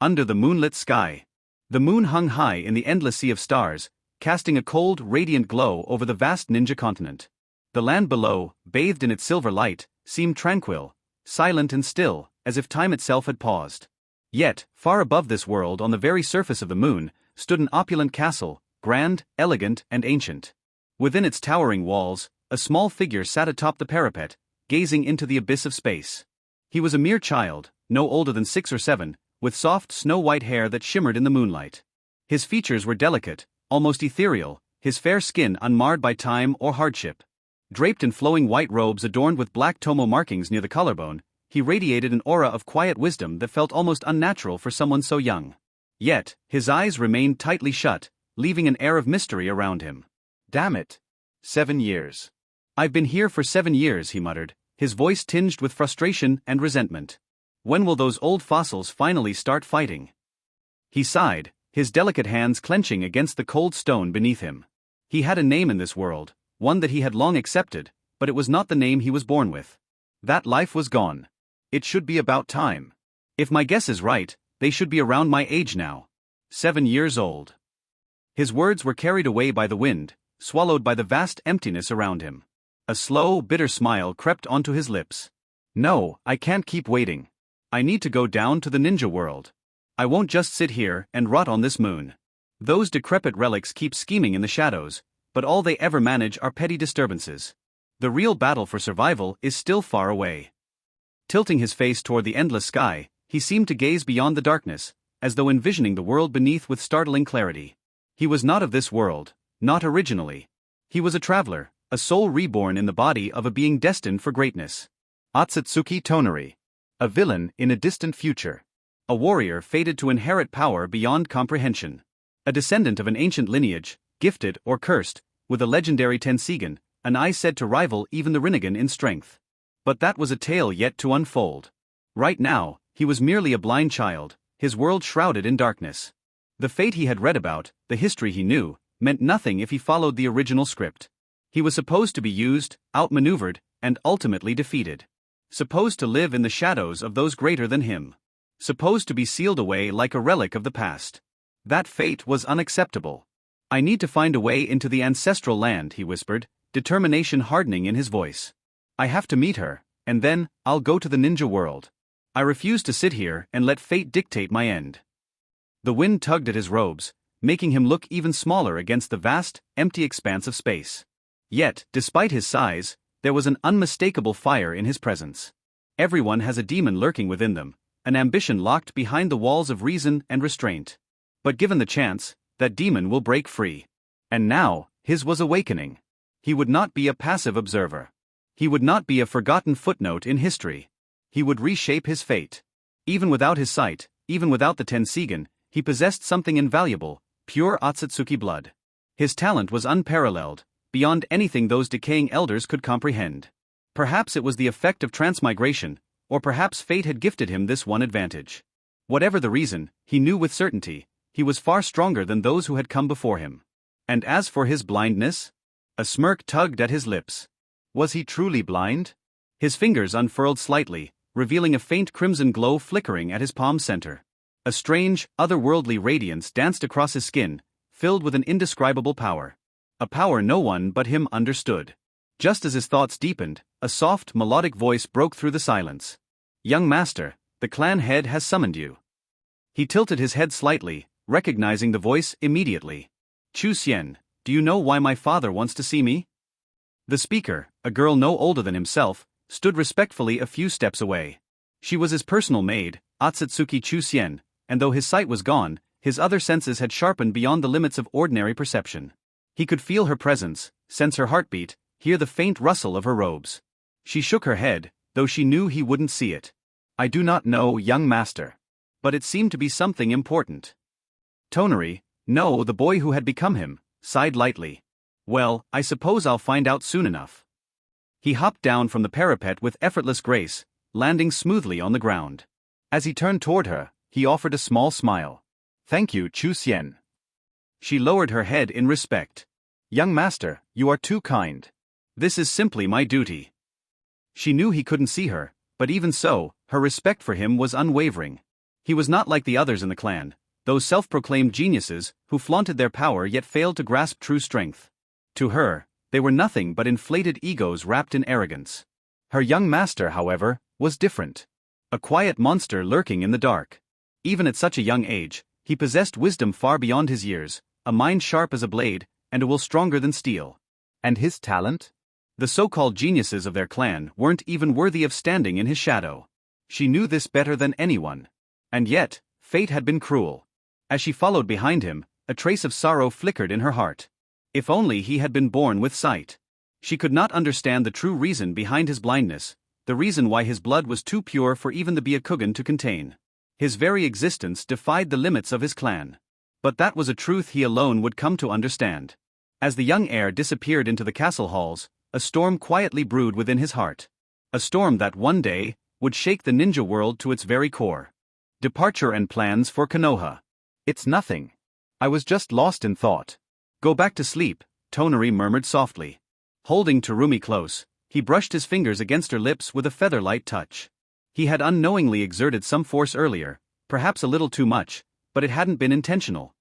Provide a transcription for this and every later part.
Under the moonlit sky. The moon hung high in the endless sea of stars, casting a cold, radiant glow over the vast ninja continent. The land below, bathed in its silver light, seemed tranquil, silent and still, as if time itself had paused. Yet, far above this world on the very surface of the moon, stood an opulent castle, grand, elegant, and ancient. Within its towering walls, a small figure sat atop the parapet, gazing into the abyss of space. He was a mere child, no older than 6 or 7, with soft snow-white hair that shimmered in the moonlight. His features were delicate, almost ethereal, his fair skin unmarred by time or hardship. Draped in flowing white robes adorned with black tomo markings near the collarbone, he radiated an aura of quiet wisdom that felt almost unnatural for someone so young. Yet, his eyes remained tightly shut, leaving an air of mystery around him. "Damn it. 7 years. I've been here for 7 years," he muttered, his voice tinged with frustration and resentment. "When will those old fossils finally start fighting?" He sighed, his delicate hands clenching against the cold stone beneath him. He had a name in this world, one that he had long accepted, but it was not the name he was born with. That life was gone. It should be about time. If my guess is right, they should be around my age now. 7 years old. His words were carried away by the wind, swallowed by the vast emptiness around him. A slow, bitter smile crept onto his lips. "No, I can't keep waiting. I need to go down to the ninja world. I won't just sit here and rot on this moon. Those decrepit relics keep scheming in the shadows, but all they ever manage are petty disturbances. The real battle for survival is still far away." Tilting his face toward the endless sky, he seemed to gaze beyond the darkness, as though envisioning the world beneath with startling clarity. He was not of this world, not originally. He was a traveler, a soul reborn in the body of a being destined for greatness. Ōtsutsuki Toneri. A villain in a distant future. A warrior fated to inherit power beyond comprehension. A descendant of an ancient lineage, gifted or cursed, with a legendary Tensigen, an eye said to rival even the Rinnegan in strength. But that was a tale yet to unfold. Right now, he was merely a blind child, his world shrouded in darkness. The fate he had read about, the history he knew, meant nothing if he followed the original script. He was supposed to be used, outmaneuvered, and ultimately defeated. Supposed to live in the shadows of those greater than him. Supposed to be sealed away like a relic of the past. That fate was unacceptable. "I need to find a way into the ancestral land," he whispered, determination hardening in his voice. "I have to meet her, and then, I'll go to the ninja world. I refuse to sit here and let fate dictate my end." The wind tugged at his robes, making him look even smaller against the vast, empty expanse of space. Yet, despite his size, there was an unmistakable fire in his presence. Everyone has a demon lurking within them, an ambition locked behind the walls of reason and restraint. But given the chance, that demon will break free. And now, his was awakening. He would not be a passive observer. He would not be a forgotten footnote in history. He would reshape his fate. Even without his sight, even without the Tensigen, he possessed something invaluable, pure Ōtsutsuki blood. His talent was unparalleled, beyond anything those decaying elders could comprehend. Perhaps it was the effect of transmigration, or perhaps fate had gifted him this one advantage. Whatever the reason, he knew with certainty, he was far stronger than those who had come before him. And as for his blindness? A smirk tugged at his lips. Was he truly blind? His fingers unfurled slightly, revealing a faint crimson glow flickering at his palm center. A strange, otherworldly radiance danced across his skin, filled with an indescribable power. A power no one but him understood. Just as his thoughts deepened, a soft, melodic voice broke through the silence. "Young master, the clan head has summoned you." He tilted his head slightly, recognizing the voice immediately. "Chu Xian, do you know why my father wants to see me?" The speaker, a girl no older than himself, stood respectfully a few steps away. She was his personal maid, Ōtsutsuki Chu Xian, and though his sight was gone, his other senses had sharpened beyond the limits of ordinary perception. He could feel her presence, sense her heartbeat, hear the faint rustle of her robes. She shook her head, though she knew he wouldn't see it. "I do not know, young master. But it seemed to be something important." Toneri, no, the boy who had become him, sighed lightly. "Well, I suppose I'll find out soon enough." He hopped down from the parapet with effortless grace, landing smoothly on the ground. As he turned toward her, he offered a small smile. "Thank you, Chu Xian." She lowered her head in respect. "Young master, you are too kind. This is simply my duty." She knew he couldn't see her, but even so, her respect for him was unwavering. He was not like the others in the clan, those self-proclaimed geniuses who flaunted their power yet failed to grasp true strength. To her, they were nothing but inflated egos wrapped in arrogance. Her young master, however, was different. A quiet monster lurking in the dark. Even at such a young age, he possessed wisdom far beyond his years, a mind sharp as a blade, and a will stronger than steel. And his talent? The so-called geniuses of their clan weren't even worthy of standing in his shadow. She knew this better than anyone. And yet, fate had been cruel. As she followed behind him, a trace of sorrow flickered in her heart. If only he had been born with sight. She could not understand the true reason behind his blindness, the reason why his blood was too pure for even the Byakugan to contain. His very existence defied the limits of his clan. But that was a truth he alone would come to understand. As the young heir disappeared into the castle halls, a storm quietly brewed within his heart. A storm that one day would shake the ninja world to its very core. Departure and plans for Konoha. It's nothing. I was just lost in thought. Go back to sleep, Toneri murmured softly. Holding Terumi close, he brushed his fingers against her lips with a feather-light touch. He had unknowingly exerted some force earlier, perhaps a little too much, but it hadn't been intentional.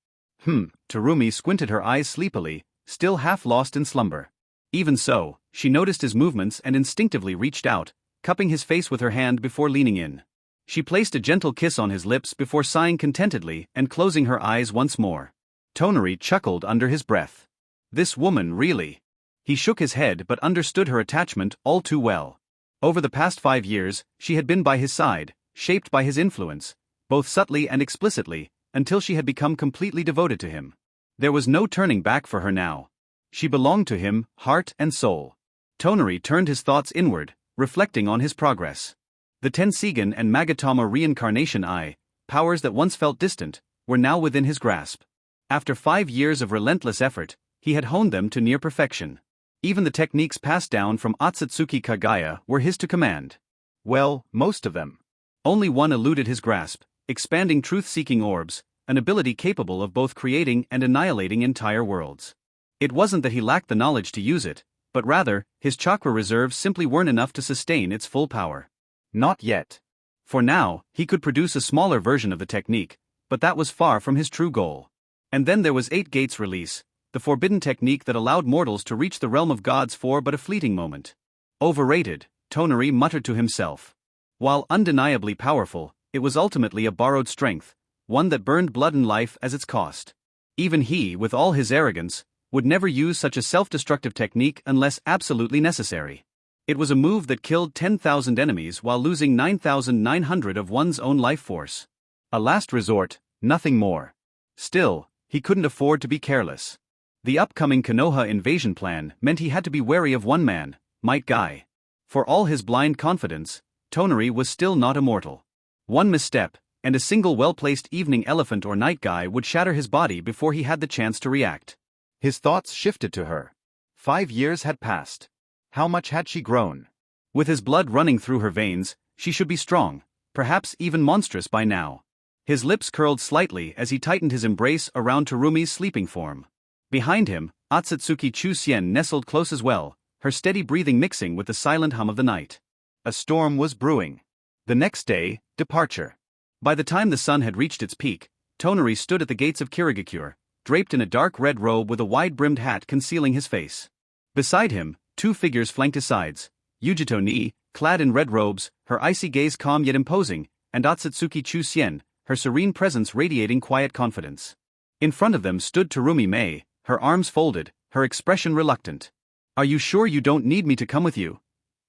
Terumi squinted her eyes sleepily, still half lost in slumber. Even so, she noticed his movements and instinctively reached out, cupping his face with her hand before leaning in. She placed a gentle kiss on his lips before sighing contentedly and closing her eyes once more. Toneri chuckled under his breath. This woman really. He shook his head but understood her attachment all too well. Over the past 5 years, she had been by his side, shaped by his influence, both subtly and explicitly, until she had become completely devoted to him. There was no turning back for her now. She belonged to him, heart and soul. Toneri turned his thoughts inward, reflecting on his progress. The Tensigen and Magatama Reincarnation Eye, powers that once felt distant, were now within his grasp. After 5 years of relentless effort, he had honed them to near perfection. Even the techniques passed down from Ōtsutsuki Kaguya were his to command. Well, most of them. Only one eluded his grasp, expanding truth-seeking orbs, an ability capable of both creating and annihilating entire worlds. It wasn't that he lacked the knowledge to use it, but rather, his chakra reserves simply weren't enough to sustain its full power. Not yet. For now, he could produce a smaller version of the technique, but that was far from his true goal. And then there was Eight Gates Release, the forbidden technique that allowed mortals to reach the realm of gods for but a fleeting moment. Overrated, Toneri muttered to himself. While undeniably powerful, it was ultimately a borrowed strength, one that burned blood and life as its cost. Even he, with all his arrogance, would never use such a self-destructive technique unless absolutely necessary. It was a move that killed 10,000 enemies while losing 9,900 of one's own life force. A last resort, nothing more. Still, he couldn't afford to be careless. The upcoming Konoha invasion plan meant he had to be wary of one man, Might Guy. For all his blind confidence, Toneri was still not immortal. One misstep, and a single well-placed evening elephant or night guy would shatter his body before he had the chance to react. His thoughts shifted to her. 5 years had passed. How much had she grown? With his blood running through her veins, she should be strong, perhaps even monstrous by now. His lips curled slightly as he tightened his embrace around Terumi's sleeping form. Behind him, Ōtsutsuki Chusien nestled close as well, her steady breathing mixing with the silent hum of the night. A storm was brewing. The next day, departure. By the time the sun had reached its peak, Toneri stood at the gates of Kirigakure, draped in a dark red robe with a wide-brimmed hat concealing his face. Beside him, 2 figures flanked his sides, Yujito Ni, clad in red robes, her icy gaze calm yet imposing, and Ōtsutsuki Chusien, her serene presence radiating quiet confidence. In front of them stood Terumi Mei, her arms folded, her expression reluctant. "Are you sure you don't need me to come with you?"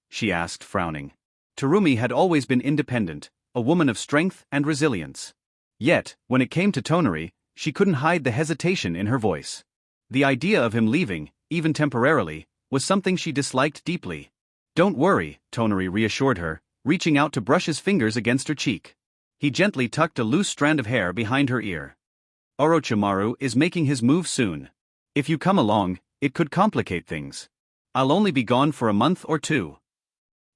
she asked, frowning. Terumi had always been independent, a woman of strength and resilience. Yet, when it came to Toneri, she couldn't hide the hesitation in her voice. The idea of him leaving, even temporarily, was something she disliked deeply. "Don't worry," Toneri reassured her, reaching out to brush his fingers against her cheek. He gently tucked a loose strand of hair behind her ear. "Orochimaru is making his move soon. If you come along, it could complicate things. I'll only be gone for a month or 2.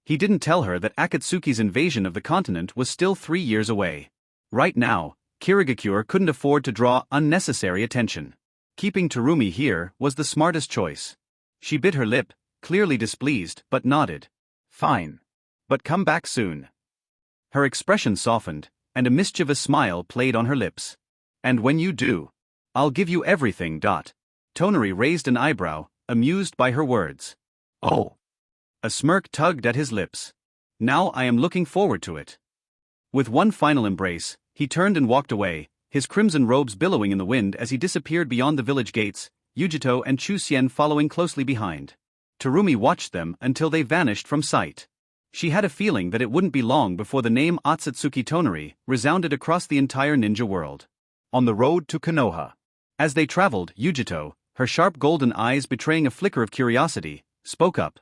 He didn't tell her that Akatsuki's invasion of the continent was still 3 years away. Right now, Kirigakure couldn't afford to draw unnecessary attention. Keeping Terumi here was the smartest choice. She bit her lip, clearly displeased, but nodded. "Fine. But come back soon." Her expression softened, and a mischievous smile played on her lips. "And when you do, I'll give you everything." Toneri raised an eyebrow, amused by her words. "Oh." A smirk tugged at his lips. "Now I am looking forward to it." With one final embrace, he turned and walked away, his crimson robes billowing in the wind as he disappeared beyond the village gates, Yujito and Chusien following closely behind. Terumi watched them until they vanished from sight. She had a feeling that it wouldn't be long before the name Ōtsutsuki Toneri resounded across the entire ninja world. On the road to Konoha. As they traveled, Yujito, her sharp golden eyes betraying a flicker of curiosity, spoke up.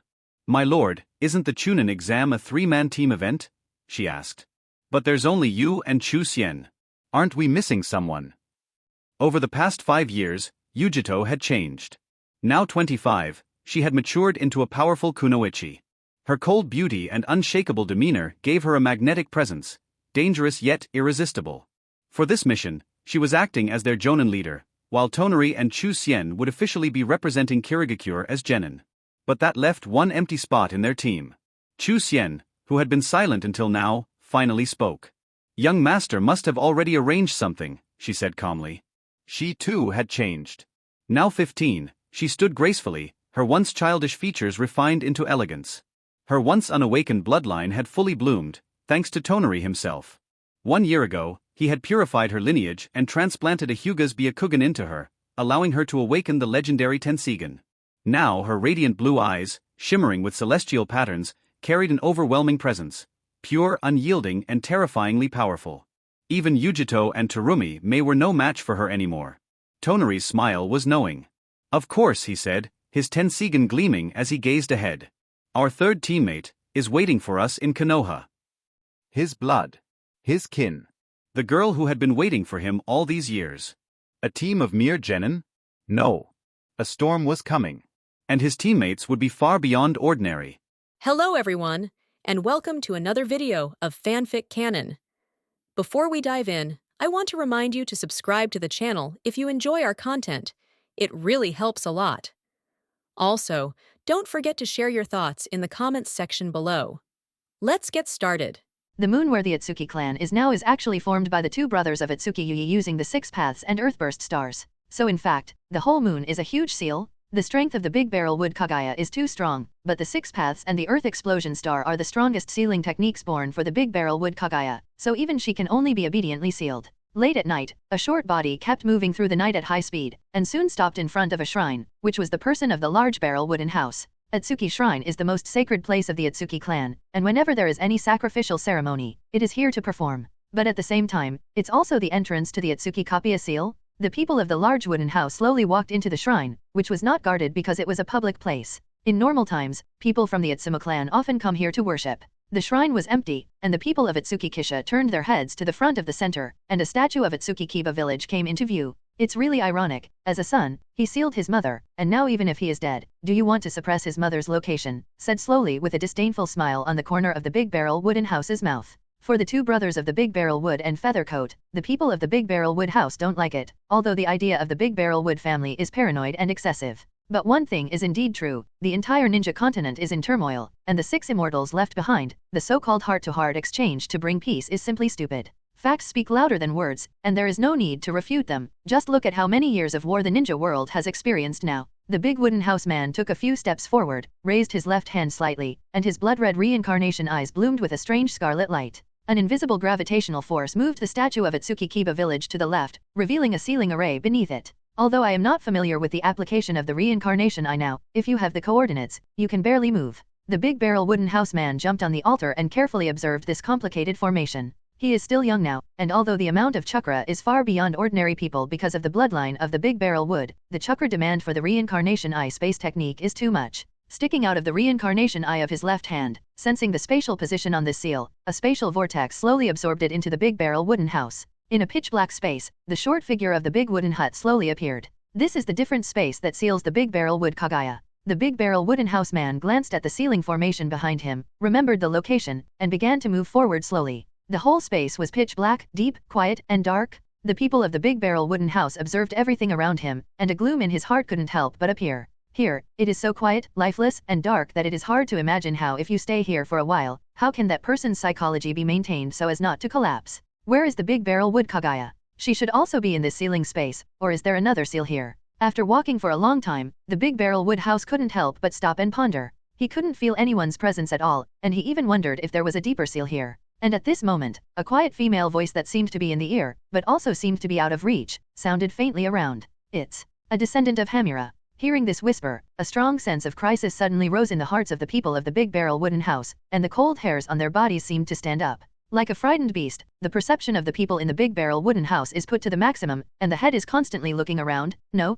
"My lord, isn't the Chunin exam a three-man team event?" she asked. "But there's only you and Chusien. Aren't we missing someone?" Over the past 5 years, Yujito had changed. Now 25, she had matured into a powerful kunoichi. Her cold beauty and unshakable demeanor gave her a magnetic presence, dangerous yet irresistible. For this mission, she was acting as their Jonin leader, while Toneri and Chusien would officially be representing Kirigakure as genin. But that left one empty spot in their team. Chusien, who had been silent until now, finally spoke. "Young master must have already arranged something," she said calmly. She too had changed. Now 15, she stood gracefully, her once childish features refined into elegance. Her once unawakened bloodline had fully bloomed, thanks to Toneri himself. 1 year ago, he had purified her lineage and transplanted a Hyuga's Byakugan into her, allowing her to awaken the legendary Tensigan. Now her radiant blue eyes, shimmering with celestial patterns, carried an overwhelming presence, pure, unyielding, and terrifyingly powerful. Even Yujito and Terumi were no match for her anymore. Toneri's smile was knowing. "Of course," he said, his Tensigan gleaming as he gazed ahead. "Our third teammate is waiting for us in Konoha. His blood. His kin. The girl who had been waiting for him all these years. A team of mere genin? No. A storm was coming. And his teammates would be far beyond ordinary." Hello everyone, and welcome to another video of FanFic Canon. Before we dive in, I want to remind you to subscribe to the channel if you enjoy our content. It really helps a lot. Also, don't forget to share your thoughts in the comments section below. Let's get started. The moon where the Ōtsutsuki clan is now is actually formed by the two brothers of Ōtsutsuki using the 6 paths and earthburst stars. So in fact, the whole moon is a huge seal. The strength of the big barrel wood Kaguya is too strong, but the 6 paths and the earth explosion star are the strongest sealing techniques born for the big barrel wood Kaguya, so even she can only be obediently sealed. Late at night, a short body kept moving through the night at high speed, and soon stopped in front of a shrine, which was the person of the large barrel wooden house. Ōtsutsuki Shrine is the most sacred place of the Ōtsutsuki clan, and whenever there is any sacrificial ceremony, it is here to perform. But at the same time, it's also the entrance to the Ōtsutsuki Kapia seal. The people of the large wooden house slowly walked into the shrine, which was not guarded because it was a public place. In normal times, people from the Ōtsutsuki clan often come here to worship. The shrine was empty, and the people of Ōtsutsuki Kisha turned their heads to the front of the center, and a statue of Ōtsutsuki Kiba village came into view. It's really ironic. As a son, he sealed his mother, and now even if he is dead, do you want to suppress his mother's location? Said slowly with a disdainful smile on the corner of the big barrel wooden house's mouth. For the two brothers of the big barrel wood and feather coat, the people of the big barrel wood house don't like it, although the idea of the big barrel wood family is paranoid and excessive. But one thing is indeed true, the entire ninja continent is in turmoil, and the 6 immortals left behind, the so-called heart-to-heart exchange to bring peace is simply stupid. Facts speak louder than words, and there is no need to refute them. Just look at how many years of war the ninja world has experienced now. The big wooden house man took a few steps forward, raised his left hand slightly, and his blood-red reincarnation eyes bloomed with a strange scarlet light. An invisible gravitational force moved the statue of Ōtsutsuki Kiba village to the left, revealing a sealing array beneath it. Although I am not familiar with the application of the Reincarnation Eye now, if you have the coordinates, you can barely move. The big barrel wooden house man jumped on the altar and carefully observed this complicated formation. He is still young now, and although the amount of chakra is far beyond ordinary people because of the bloodline of the big barrel wood, the chakra demand for the Reincarnation Eye space technique is too much. Sticking out of the Reincarnation Eye of his left hand, sensing the spatial position on this seal, a spatial vortex slowly absorbed it into the big barrel wooden house. In a pitch-black space, the short figure of the big wooden hut slowly appeared. This is the different space that seals the big barrel wood Kaguya. The big barrel wooden house man glanced at the ceiling formation behind him, remembered the location, and began to move forward slowly. The whole space was pitch black, deep, quiet, and dark. The people of the big barrel wooden house observed everything around him, and a gloom in his heart couldn't help but appear. Here, it is so quiet, lifeless, and dark that it is hard to imagine how if you stay here for a while, how can that person's psychology be maintained so as not to collapse? Where is the big barrel wood Kaguya? She should also be in this ceiling space, or is there another seal here? After walking for a long time, the big barrel wood house couldn't help but stop and ponder. He couldn't feel anyone's presence at all, and he even wondered if there was a deeper seal here. And at this moment, a quiet female voice that seemed to be in the ear, but also seemed to be out of reach, sounded faintly around. It's a descendant of Hamura. Hearing this whisper, a strong sense of crisis suddenly rose in the hearts of the people of the big barrel wooden house, and the cold hairs on their bodies seemed to stand up. Like a frightened beast, the perception of the people in the big barrel wooden house is put to the maximum, and the head is constantly looking around. No.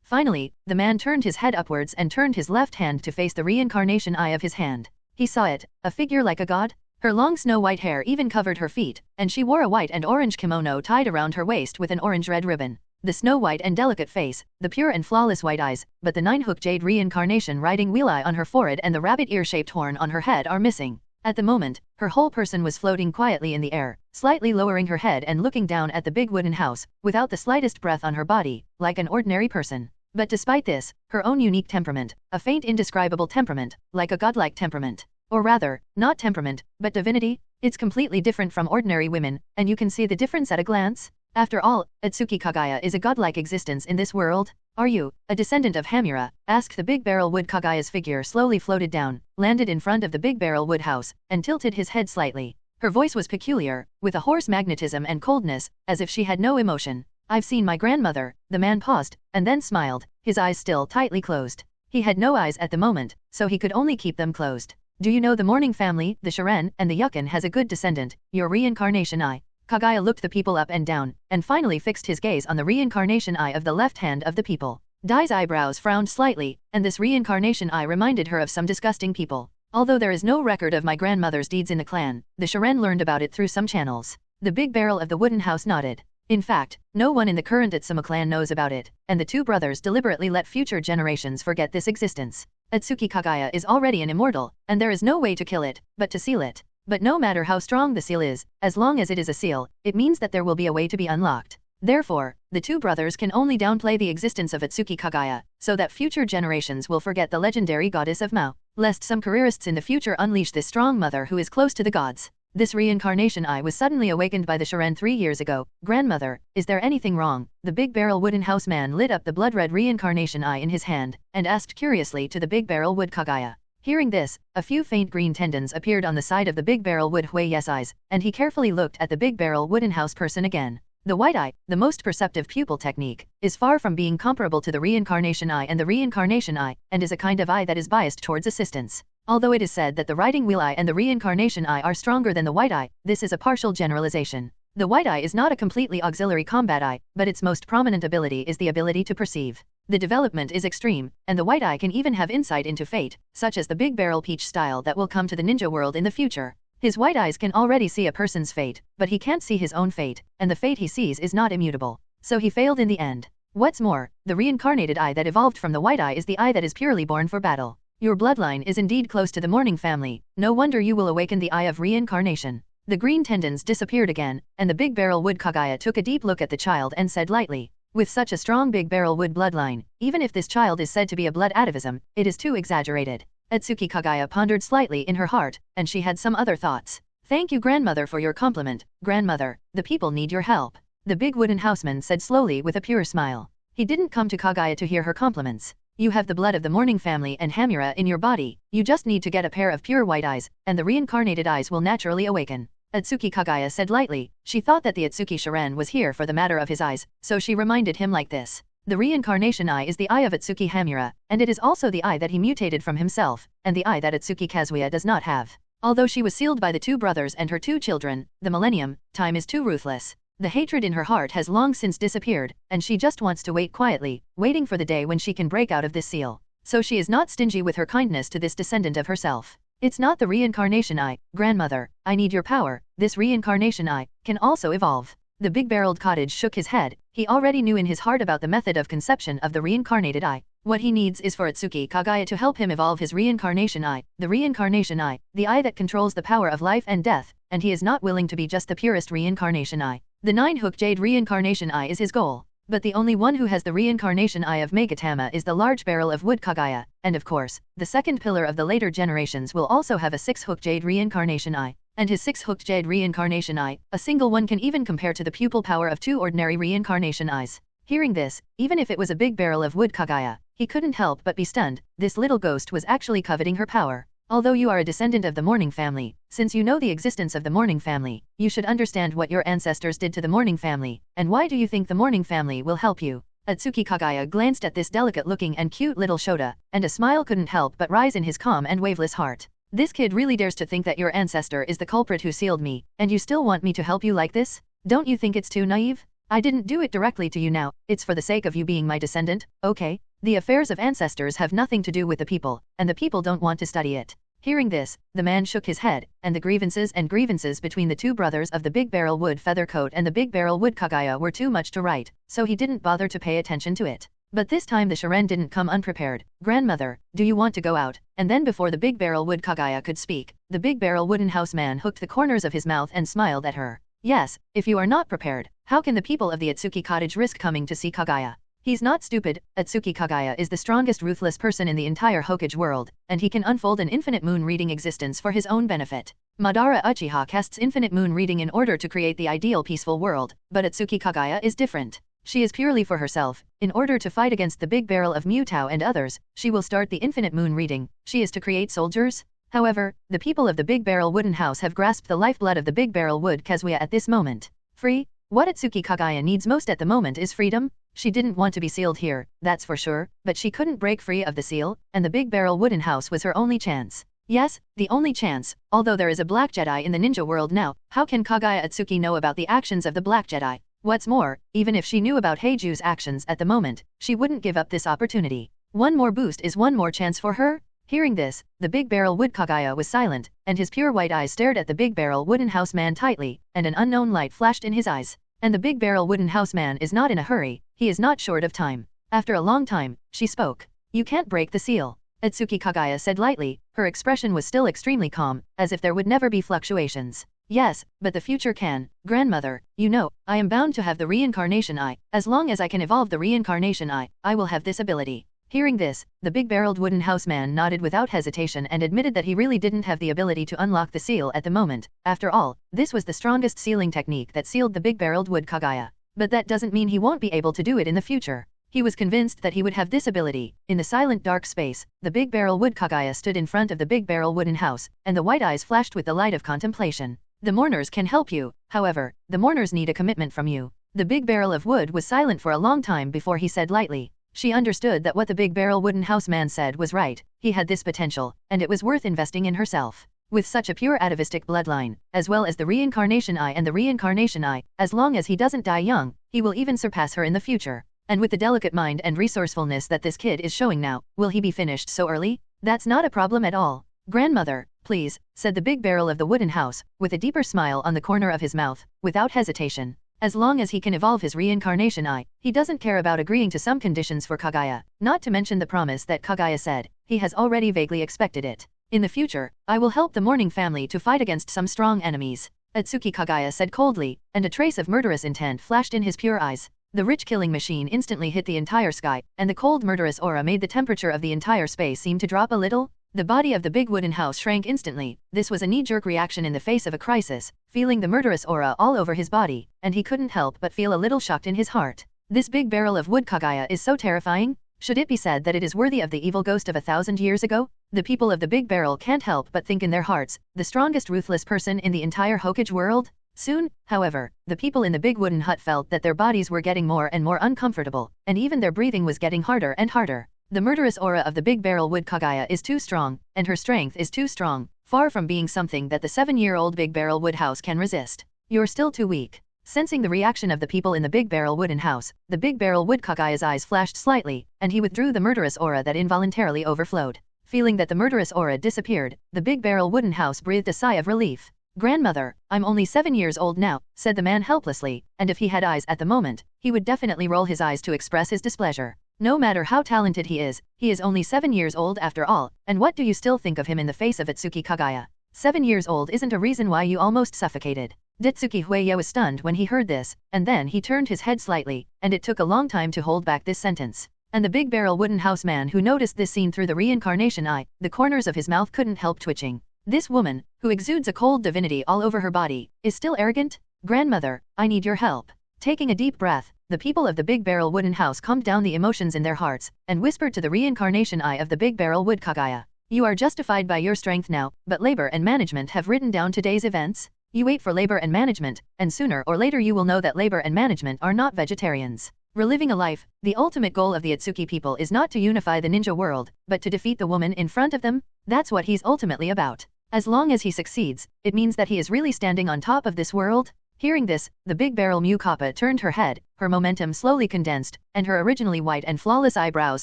Finally, the man turned his head upwards and turned his left hand to face the reincarnation eye of his hand. He saw it, a figure like a god. Her long snow-white hair even covered her feet, and she wore a white and orange kimono tied around her waist with an orange-red ribbon. The snow-white and delicate face, the pure and flawless white eyes, but the 9-hook jade reincarnation riding wheel eye on her forehead and the rabbit ear-shaped horn on her head are missing. At the moment, her whole person was floating quietly in the air, slightly lowering her head and looking down at the big wooden house, without the slightest breath on her body, like an ordinary person. But despite this, her own unique temperament, a faint indescribable temperament, like a godlike temperament. Or rather, not temperament, but divinity, it's completely different from ordinary women, and you can see the difference at a glance. After all, Ōtsutsuki Kaguya is a godlike existence in this world. Are you a descendant of Hamura? Asked the big barrel wood Kaguya's figure slowly floated down, landed in front of the big barrel wood house, and tilted his head slightly. Her voice was peculiar, with a hoarse magnetism and coldness, as if she had no emotion. I've seen my grandmother. The man paused, and then smiled, his eyes still tightly closed. He had no eyes at the moment, so he could only keep them closed. Do you know the Morning family, the Shiren, and the Yukin has a good descendant, your Reincarnation Eye? Kaguya looked the people up and down, and finally fixed his gaze on the Reincarnation Eye of the left hand of the people. Dai's eyebrows frowned slightly, and this Reincarnation Eye reminded her of some disgusting people. Although there is no record of my grandmother's deeds in the clan, the Shiren learned about it through some channels. The big barrel of the wooden house nodded. In fact, no one in the current Ōtsutsuki clan knows about it, and the two brothers deliberately let future generations forget this existence. Ōtsutsuki Kaguya is already an immortal, and there is no way to kill it, but to seal it. But no matter how strong the seal is, as long as it is a seal, it means that there will be a way to be unlocked. Therefore, the two brothers can only downplay the existence of Ōtsutsuki Kaguya, so that future generations will forget the legendary goddess of Mao, lest some careerists in the future unleash this strong mother who is close to the gods. This Reincarnation Eye was suddenly awakened by the Shiren 3 years ago. Grandmother, is there anything wrong? The big barrel wooden house man lit up the blood-red Reincarnation Eye in his hand, and asked curiously to the big barrel wood Kaguya. Hearing this, a few faint green tendons appeared on the side of the big barrel wood Huey's eyes, and he carefully looked at the big barrel wooden house person again. The white eye, the most perceptive pupil technique, is far from being comparable to the Reincarnation Eye and the Reincarnation Eye, and is a kind of eye that is biased towards assistance. Although it is said that the riding wheel eye and the Reincarnation Eye are stronger than the white eye, this is a partial generalization. The white eye is not a completely auxiliary combat eye, but its most prominent ability is the ability to perceive. The development is extreme, and the white eye can even have insight into fate, such as the big barrel peach style that will come to the ninja world in the future. His white eyes can already see a person's fate, but he can't see his own fate, and the fate he sees is not immutable. So he failed in the end. What's more, the reincarnated eye that evolved from the white eye is the eye that is purely born for battle. Your bloodline is indeed close to the Morning family, no wonder you will awaken the eye of reincarnation. The green tendons disappeared again, and the big barrel wood Kaguya took a deep look at the child and said lightly, with such a strong big barrel wood bloodline, even if this child is said to be a blood atavism, it is too exaggerated. Ōtsutsuki Kaguya pondered slightly in her heart, and she had some other thoughts. Thank you grandmother for your compliment. Grandmother, the people need your help. The big wooden houseman said slowly with a pure smile. He didn't come to Kaguya to hear her compliments. You have the blood of the Morning family and Hamura in your body, you just need to get a pair of pure white eyes, and the reincarnated eyes will naturally awaken. Ōtsutsuki Kaguya said lightly. She thought that the Ōtsutsuki Shiren was here for the matter of his eyes, so she reminded him like this. The Reincarnation Eye is the eye of Ōtsutsuki Hamura, and it is also the eye that he mutated from himself, and the eye that Ōtsutsuki Kazuya does not have. Although she was sealed by the two brothers and her two children, the millennium, time is too ruthless. The hatred in her heart has long since disappeared, and she just wants to wait quietly, waiting for the day when she can break out of this seal. So she is not stingy with her kindness to this descendant of herself. It's not the Reincarnation Eye, grandmother, I need your power, this Reincarnation Eye can also evolve. The big-barreled cottage shook his head, he already knew in his heart about the method of conception of the reincarnated eye. What he needs is for Ōtsutsuki Kaguya to help him evolve his Reincarnation Eye, the Reincarnation Eye, the eye that controls the power of life and death, and he is not willing to be just the purest Reincarnation Eye. The 9-hook jade Reincarnation Eye is his goal. But the only one who has the Reincarnation Eye of Megatama is the large barrel of wood Kaguya, and of course, the second pillar of the later generations will also have a 6-hook jade Reincarnation Eye. and his 6-hooked jade reincarnation eye, a single one can even compare to the pupil power of 2 ordinary reincarnation eyes. Hearing this, even if it was a big barrel of wood Kaguya, he couldn't help but be stunned. This little ghost was actually coveting her power. Although you are a descendant of the Morning family, since you know the existence of the Morning family, you should understand what your ancestors did to the Morning family, and why do you think the Morning family will help you? Ōtsutsuki Kaguya glanced at this delicate-looking and cute little Shota, and a smile couldn't help but rise in his calm and waveless heart. This kid really dares to think that your ancestor is the culprit who sealed me, and you still want me to help you like this? Don't you think it's too naive? I didn't do it directly to you now, it's for the sake of you being my descendant, okay? The affairs of ancestors have nothing to do with the people, and the people don't want to study it. Hearing this, the man shook his head, and the grievances between the two brothers of the Big Barrel Wood Feathercoat and the Big Barrel Wood Kaguya were too much to write, so he didn't bother to pay attention to it. But this time the Shiren didn't come unprepared. Grandmother, do you want to go out? And then before the Big Barrel Wood Kaguya could speak, the Big Barrel Wooden House man hooked the corners of his mouth and smiled at her. Yes, if you are not prepared, how can the people of the Ōtsutsuki cottage risk coming to see Kaguya? He's not stupid. Ōtsutsuki Kaguya is the strongest ruthless person in the entire Hokage world, and he can unfold an infinite moon reading existence for his own benefit. Madara Uchiha casts infinite moon reading in order to create the ideal peaceful world, but Ōtsutsuki Kaguya is different. She is purely for herself. In order to fight against the Big Barrel of Mutao and others, she will start the infinite moon reading. She is to create soldiers. However, the people of the Big Barrel Wooden House have grasped the lifeblood of the Big Barrel Wood Kaguya at this moment. Free? What Ōtsutsuki Kaguya needs most at the moment is freedom. She didn't want to be sealed here, that's for sure, but she couldn't break free of the seal, and the Big Barrel Wooden House was her only chance. Yes, the only chance. Although there is a Black Jedi in the ninja world now, how can Kaguya Ōtsutsuki know about the actions of the Black Jedi? What's more, even if she knew about Heiju's actions at the moment, she wouldn't give up this opportunity. One more boost is one more chance for her. Hearing this, the Big Barrel Wood Kaguya was silent, and his pure white eyes stared at the Big Barrel Wooden House man tightly, and an unknown light flashed in his eyes. And the Big Barrel Wooden House man is not in a hurry, he is not short of time. After a long time, she spoke. You can't break the seal. Ōtsutsuki Kaguya said lightly, her expression was still extremely calm, as if there would never be fluctuations. Yes, but the future can. Grandmother, you know, I am bound to have the Reincarnation Eye. As long as I can evolve the Reincarnation Eye, I will have this ability. Hearing this, the big-barreled wooden house man nodded without hesitation and admitted that he really didn't have the ability to unlock the seal at the moment. After all, this was the strongest sealing technique that sealed the big-barreled wood Kaguya. But that doesn't mean he won't be able to do it in the future. He was convinced that he would have this ability. In the silent dark space, the big barrel wood Kaguya stood in front of the big barrel wooden house, and the white eyes flashed with the light of contemplation. The mourners can help you, however, the mourners need a commitment from you. The big barrel of wood was silent for a long time before he said lightly. She understood that what the big barrel wooden house man said was right. He had this potential, and it was worth investing in herself. With such a pure atavistic bloodline, as well as the Reincarnation Eye and the Reincarnation Eye, as long as he doesn't die young, he will even surpass her in the future. And with the delicate mind and resourcefulness that this kid is showing now, will he be finished so early? That's not a problem at all. Grandmother, please, said the big barrel of the wooden house, with a deeper smile on the corner of his mouth, without hesitation. As long as he can evolve his Reincarnation Eye, he doesn't care about agreeing to some conditions for Kaguya, not to mention the promise that Kaguya said. He has already vaguely expected it. In the future, I will help the mourning family to fight against some strong enemies. Ōtsutsuki Kaguya said coldly, and a trace of murderous intent flashed in his pure eyes. The rich killing machine instantly hit the entire sky, and the cold murderous aura made the temperature of the entire space seem to drop a little. The body of the big wooden house shrank instantly. This was a knee-jerk reaction in the face of a crisis, feeling the murderous aura all over his body, and he couldn't help but feel a little shocked in his heart. This big barrel of wood Kaguya is so terrifying. Should it be said that it is worthy of the evil ghost of 1,000 years ago? The people of the big barrel can't help but think in their hearts, the strongest ruthless person in the entire Hokage world? Soon, however, the people in the big wooden hut felt that their bodies were getting more and more uncomfortable, and even their breathing was getting harder and harder. The murderous aura of the big barrel wood Kaguya is too strong, and her strength is too strong, far from being something that the 7-year-old big barrel wood house can resist. You're still too weak. Sensing the reaction of the people in the big barrel wooden house, the big barrel wood Kaguya's eyes flashed slightly, and he withdrew the murderous aura that involuntarily overflowed. Feeling that the murderous aura disappeared, the big barrel wooden house breathed a sigh of relief. Grandmother, I'm only 7 years old now, said the man helplessly, and if he had eyes at the moment, he would definitely roll his eyes to express his displeasure. No matter how talented he is only 7 years old after all, and what do you still think of him in the face of Ōtsutsuki Kaguya? 7 years old isn't a reason why you almost suffocated. Ōtsutsuki Huaya was stunned when he heard this, and then he turned his head slightly, and it took a long time to hold back this sentence. And the big barrel wooden house man who noticed this scene through the Reincarnation Eye, the corners of his mouth couldn't help twitching. This woman, who exudes a cold divinity all over her body, is still arrogant? Grandmother, I need your help. Taking a deep breath, the people of the Big Barrel Wooden House calmed down the emotions in their hearts, and whispered to the Reincarnation Eye of the Big Barrel Wood Kaguya. You are justified by your strength now, but labor and management have written down today's events. You wait for labor and management, and sooner or later you will know that labor and management are not vegetarians. Reliving a life, the ultimate goal of the Ōtsutsuki people is not to unify the ninja world, but to defeat the woman in front of them. That's what he's ultimately about. As long as he succeeds, it means that he is really standing on top of this world. Hearing this, the Big Barrel Mu Kappa turned her head, her momentum slowly condensed, and her originally white and flawless eyebrows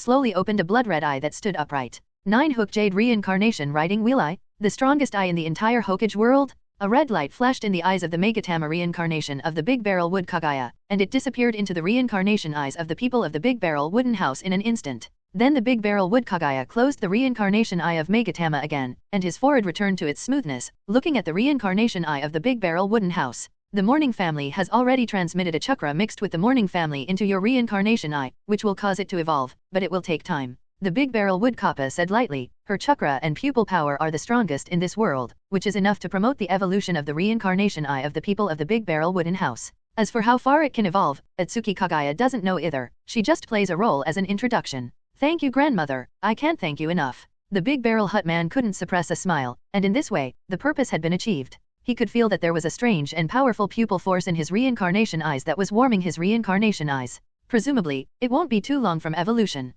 slowly opened a blood-red eye that stood upright. 9-hook Jade Reincarnation Riding Wheel Eye, the strongest eye in the entire Hokage world? A red light flashed in the eyes of the Megatama reincarnation of the Big Barrel Wood Kaguya, and it disappeared into the reincarnation eyes of the people of the Big Barrel Wooden House in an instant. Then the Big Barrel Wood Kaguya closed the reincarnation eye of Megatama again, and his forehead returned to its smoothness, looking at the reincarnation eye of the Big Barrel Wooden House. The Morning family has already transmitted a chakra mixed with the Morning family into your reincarnation eye, which will cause it to evolve, but it will take time. The Big Barrel Wood Kappa said lightly, her chakra and pupil power are the strongest in this world, which is enough to promote the evolution of the reincarnation eye of the people of the Big Barrel Wooden House. As for how far it can evolve, Ōtsutsuki Kaguya doesn't know either, she just plays a role as an introduction. Thank you grandmother, I can't thank you enough. The Big Barrel Hut man couldn't suppress a smile, and in this way, the purpose had been achieved. He could feel that there was a strange and powerful pupil force in his reincarnation eyes that was warming his reincarnation eyes. Presumably, it won't be too long from evolution.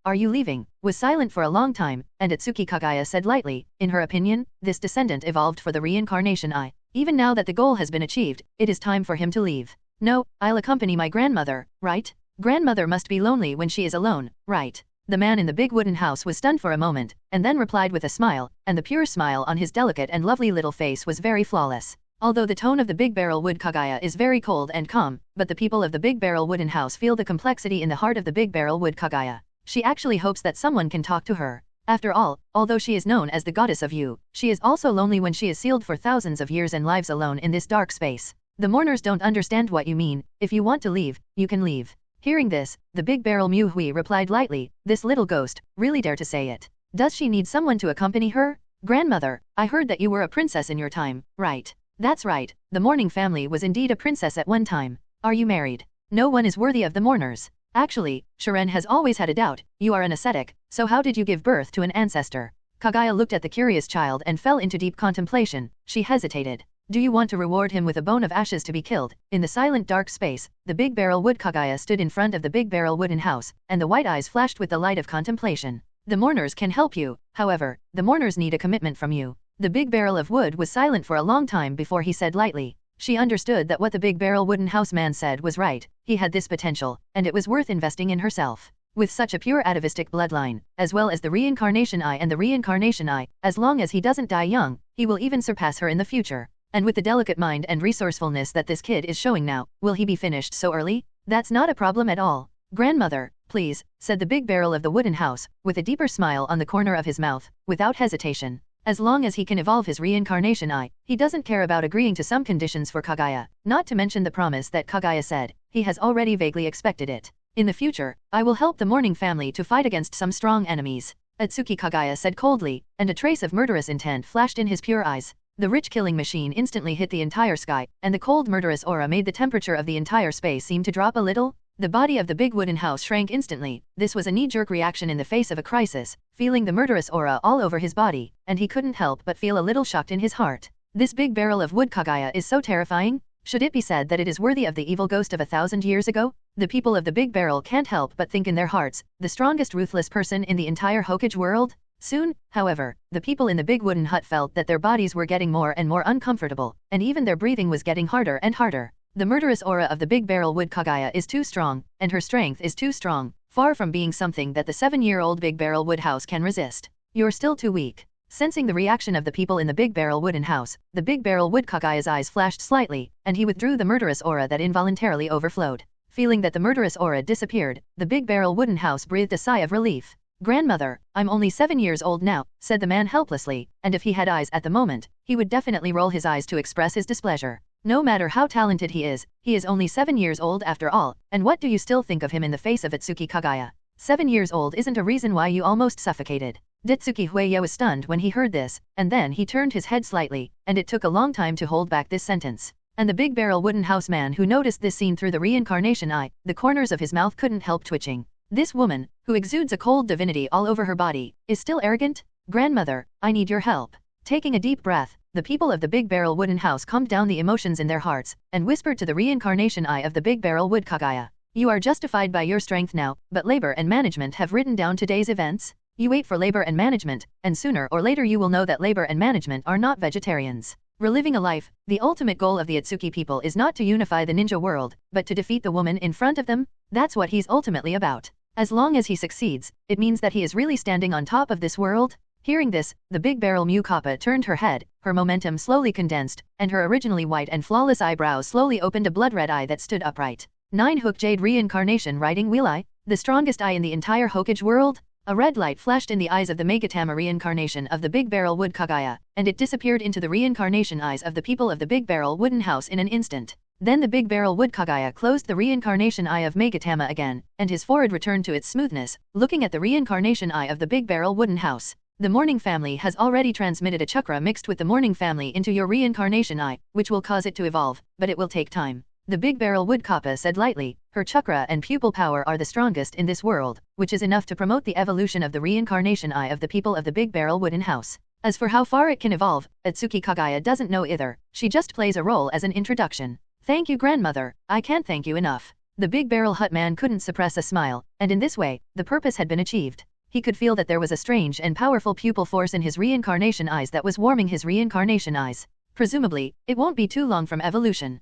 Are you leaving? Was silent for a long time, and Ōtsutsuki Kaguya said lightly, in her opinion, this descendant evolved for the reincarnation eye. Even now that the goal has been achieved, it is time for him to leave. No, I'll accompany my grandmother, right? Grandmother must be lonely when she is alone, right? The man in the big wooden house was stunned for a moment, and then replied with a smile, and the pure smile on his delicate and lovely little face was very flawless. Although the tone of the Big Barrel Wood Kaguya is very cold and calm, but the people of the Big Barrel Wooden House feel the complexity in the heart of the Big Barrel Wood Kaguya. She actually hopes that someone can talk to her. After all, although she is known as the goddess of you, she is also lonely when she is sealed for thousands of years and lives alone in this dark space. The mourners don't understand what you mean. If you want to leave, you can leave. Hearing this, the Big Barrel Mu Hui replied lightly, this little ghost, really dare to say it. Does she need someone to accompany her? Grandmother, I heard that you were a princess in your time, right? That's right, the mourning family was indeed a princess at one time. Are you married? No one is worthy of the mourners. Actually, Shiren has always had a doubt, you are an ascetic, so how did you give birth to an ancestor? Kaguya looked at the curious child and fell into deep contemplation. She hesitated. Do you want to reward him with a bone of ashes to be killed? In the silent dark space, the Big Barrel Wood Kaguya stood in front of the Big Barrel Wooden House, and the white eyes flashed with the light of contemplation. The mourners can help you, however, the mourners need a commitment from you. The Big Barrel of Wood was silent for a long time before he said lightly. She understood that what the Big Barrel Wooden House man said was right, he had this potential, and it was worth investing in herself. With such a pure atavistic bloodline, as well as the Reincarnation Eye and the Reincarnation Eye, as long as he doesn't die young, he will even surpass her in the future. And with the delicate mind and resourcefulness that this kid is showing now, will he be finished so early? That's not a problem at all. Grandmother, please, said the Big Barrel of the Wooden House, with a deeper smile on the corner of his mouth, without hesitation. As long as he can evolve his Reincarnation Eye, he doesn't care about agreeing to some conditions for Kaguya, not to mention the promise that Kaguya said, he has already vaguely expected it. In the future, I will help the mourning family to fight against some strong enemies. Ōtsutsuki Kaguya said coldly, and a trace of murderous intent flashed in his pure eyes. The rich killing machine instantly hit the entire sky, and the cold murderous aura made the temperature of the entire space seem to drop a little. The body of the big wooden house shrank instantly. This was a knee-jerk reaction in the face of a crisis, feeling the murderous aura all over his body, and he couldn't help but feel a little shocked in his heart. This big barrel of wood Kaguya is so terrifying. Should it be said that it is worthy of the evil ghost of 1,000 years ago? The people of the big barrel can't help but think in their hearts, the strongest ruthless person in the entire Hokage world? Soon, however, the people in the big wooden hut felt that their bodies were getting more and more uncomfortable, and even their breathing was getting harder and harder. The murderous aura of the big barrel wood Kaguya is too strong, and her strength is too strong, far from being something that the 7-year-old big barrel wood house can resist. You're still too weak. Sensing the reaction of the people in the big barrel wooden house, the big barrel wood Kaguya's eyes flashed slightly, and he withdrew the murderous aura that involuntarily overflowed. Feeling that the murderous aura disappeared, the big barrel wooden house breathed a sigh of relief. Grandmother, I'm only 7 years old now, said the man helplessly, and if he had eyes at the moment, he would definitely roll his eyes to express his displeasure. No matter how talented he is only 7 years old after all, and what do you still think of him in the face of Ōtsutsuki Kaguya? 7 years old isn't a reason why you almost suffocated. Detsuki Huiya was stunned when he heard this, and then he turned his head slightly, and it took a long time to hold back this sentence. And the big barrel wooden house man who noticed this scene through the reincarnation eye, the corners of his mouth couldn't help twitching. This woman, who exudes a cold divinity all over her body, is still arrogant? Grandmother, I need your help. Taking a deep breath, the people of the big barrel wooden house calmed down the emotions in their hearts, and whispered to the reincarnation eye of the big barrel wood Kaguya. You are justified by your strength now, but labor and management have written down today's events. You wait for labor and management, and sooner or later you will know that labor and management are not vegetarians. Reliving a life, the ultimate goal of the Ōtsutsuki people is not to unify the ninja world, but to defeat the woman in front of them. That's what he's ultimately about. As long as he succeeds, it means that he is really standing on top of this world. Hearing this, the big barrel Mu Kappa turned her head, her momentum slowly condensed, and her originally white and flawless eyebrows slowly opened a blood-red eye that stood upright. 9-hook jade reincarnation riding wheel eye, the strongest eye in the entire Hokage world? A red light flashed in the eyes of the Megatama reincarnation of the big barrel wood Kaguya, and it disappeared into the reincarnation eyes of the people of the big barrel wooden house in an instant. Then the big barrel wood Kaguya closed the reincarnation eye of Megatama again, and his forehead returned to its smoothness, looking at the reincarnation eye of the big barrel wooden house. The Morning family has already transmitted a chakra mixed with the Morning family into your reincarnation eye, which will cause it to evolve, but it will take time. The big barrel wood Kappa said lightly, her chakra and pupil power are the strongest in this world, which is enough to promote the evolution of the reincarnation eye of the people of the big barrel wooden house. As for how far it can evolve, Ōtsutsuki Kaguya doesn't know either, she just plays a role as an introduction. Thank you grandmother, I can't thank you enough. The big barrel hut man couldn't suppress a smile, and in this way, the purpose had been achieved. He could feel that there was a strange and powerful pupil force in his reincarnation eyes that was warming his reincarnation eyes. Presumably, it won't be too long from evolution.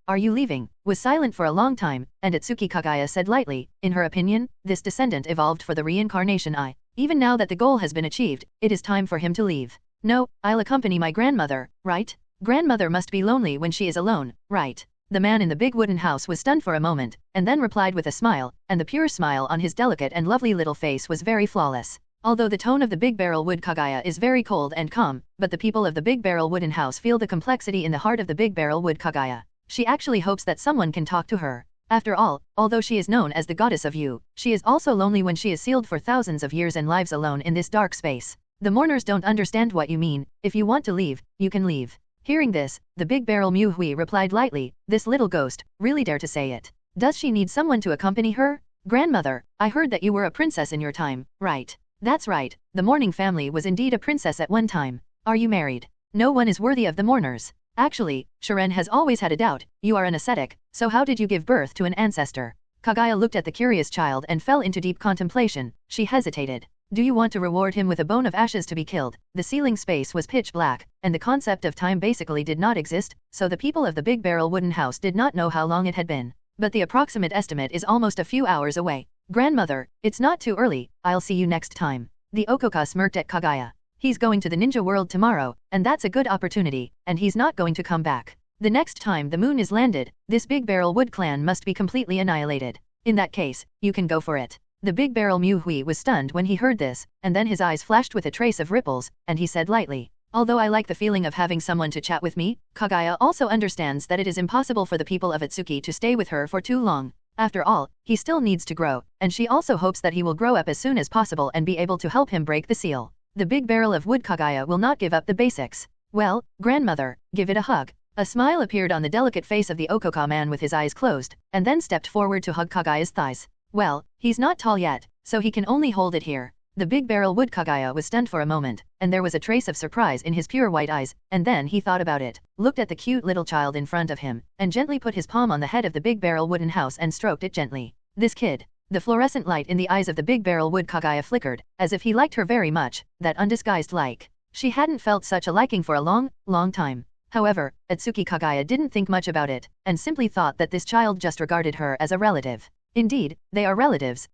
Are you leaving? Was silent for a long time, and Ōtsutsuki Kaguya said lightly, in her opinion, this descendant evolved for the reincarnation eye. Even now that the goal has been achieved, it is time for him to leave. No, I'll accompany my grandmother, right? Grandmother must be lonely when she is alone, right? The man in the big wooden house was stunned for a moment, and then replied with a smile, and the pure smile on his delicate and lovely little face was very flawless. Although the tone of the big barrel wood Kaguya is very cold and calm, but the people of the big barrel wooden house feel the complexity in the heart of the big barrel wood Kaguya. She actually hopes that someone can talk to her. After all, although she is known as the goddess of you, she is also lonely when she is sealed for thousands of years and lives alone in this dark space. The mourners don't understand what you mean. If you want to leave, you can leave. Hearing this, the big barrel Mu Hui replied lightly, this little ghost, really dare to say it. Does she need someone to accompany her? Grandmother, I heard that you were a princess in your time, right? That's right, the mourning family was indeed a princess at one time. Are you married? No one is worthy of the mourners. Actually, Shiren has always had a doubt, you are an ascetic, so how did you give birth to an ancestor? Kaguya looked at the curious child and fell into deep contemplation. She hesitated. Do you want to reward him with a bone of ashes to be killed? The ceiling space was pitch black, and the concept of time basically did not exist, so the people of the big barrel wooden house did not know how long it had been. But the approximate estimate is almost a few hours away. Grandmother, it's not too early, I'll see you next time. The Okoka smirked at Kaguya. He's going to the ninja world tomorrow, and that's a good opportunity, and he's not going to come back. The next time the moon is landed, this big barrel wood clan must be completely annihilated. In that case, you can go for it. The big barrel Mu Hui was stunned when he heard this, and then his eyes flashed with a trace of ripples, and he said lightly, although I like the feeling of having someone to chat with me, Kaguya also understands that it is impossible for the people of Ōtsutsuki to stay with her for too long. After all, he still needs to grow, and she also hopes that he will grow up as soon as possible and be able to help him break the seal. The big barrel of wood Kaguya will not give up the basics. Well, grandmother, give it a hug. A smile appeared on the delicate face of the Okoka man with his eyes closed, and then stepped forward to hug Kaguya's thighs. Well, he's not tall yet, so he can only hold it here. The big barrel wood Kaguya was stunned for a moment, and there was a trace of surprise in his pure white eyes, and then he thought about it, looked at the cute little child in front of him, and gently put his palm on the head of the big barrel wooden house and stroked it gently. This kid. The fluorescent light in the eyes of the big barrel wood Kaguya flickered, as if he liked her very much, that undisguised like. She hadn't felt such a liking for a long time. However, Ōtsutsuki Kaguya didn't think much about it, and simply thought that this child just regarded her as a relative. Indeed, they are relatives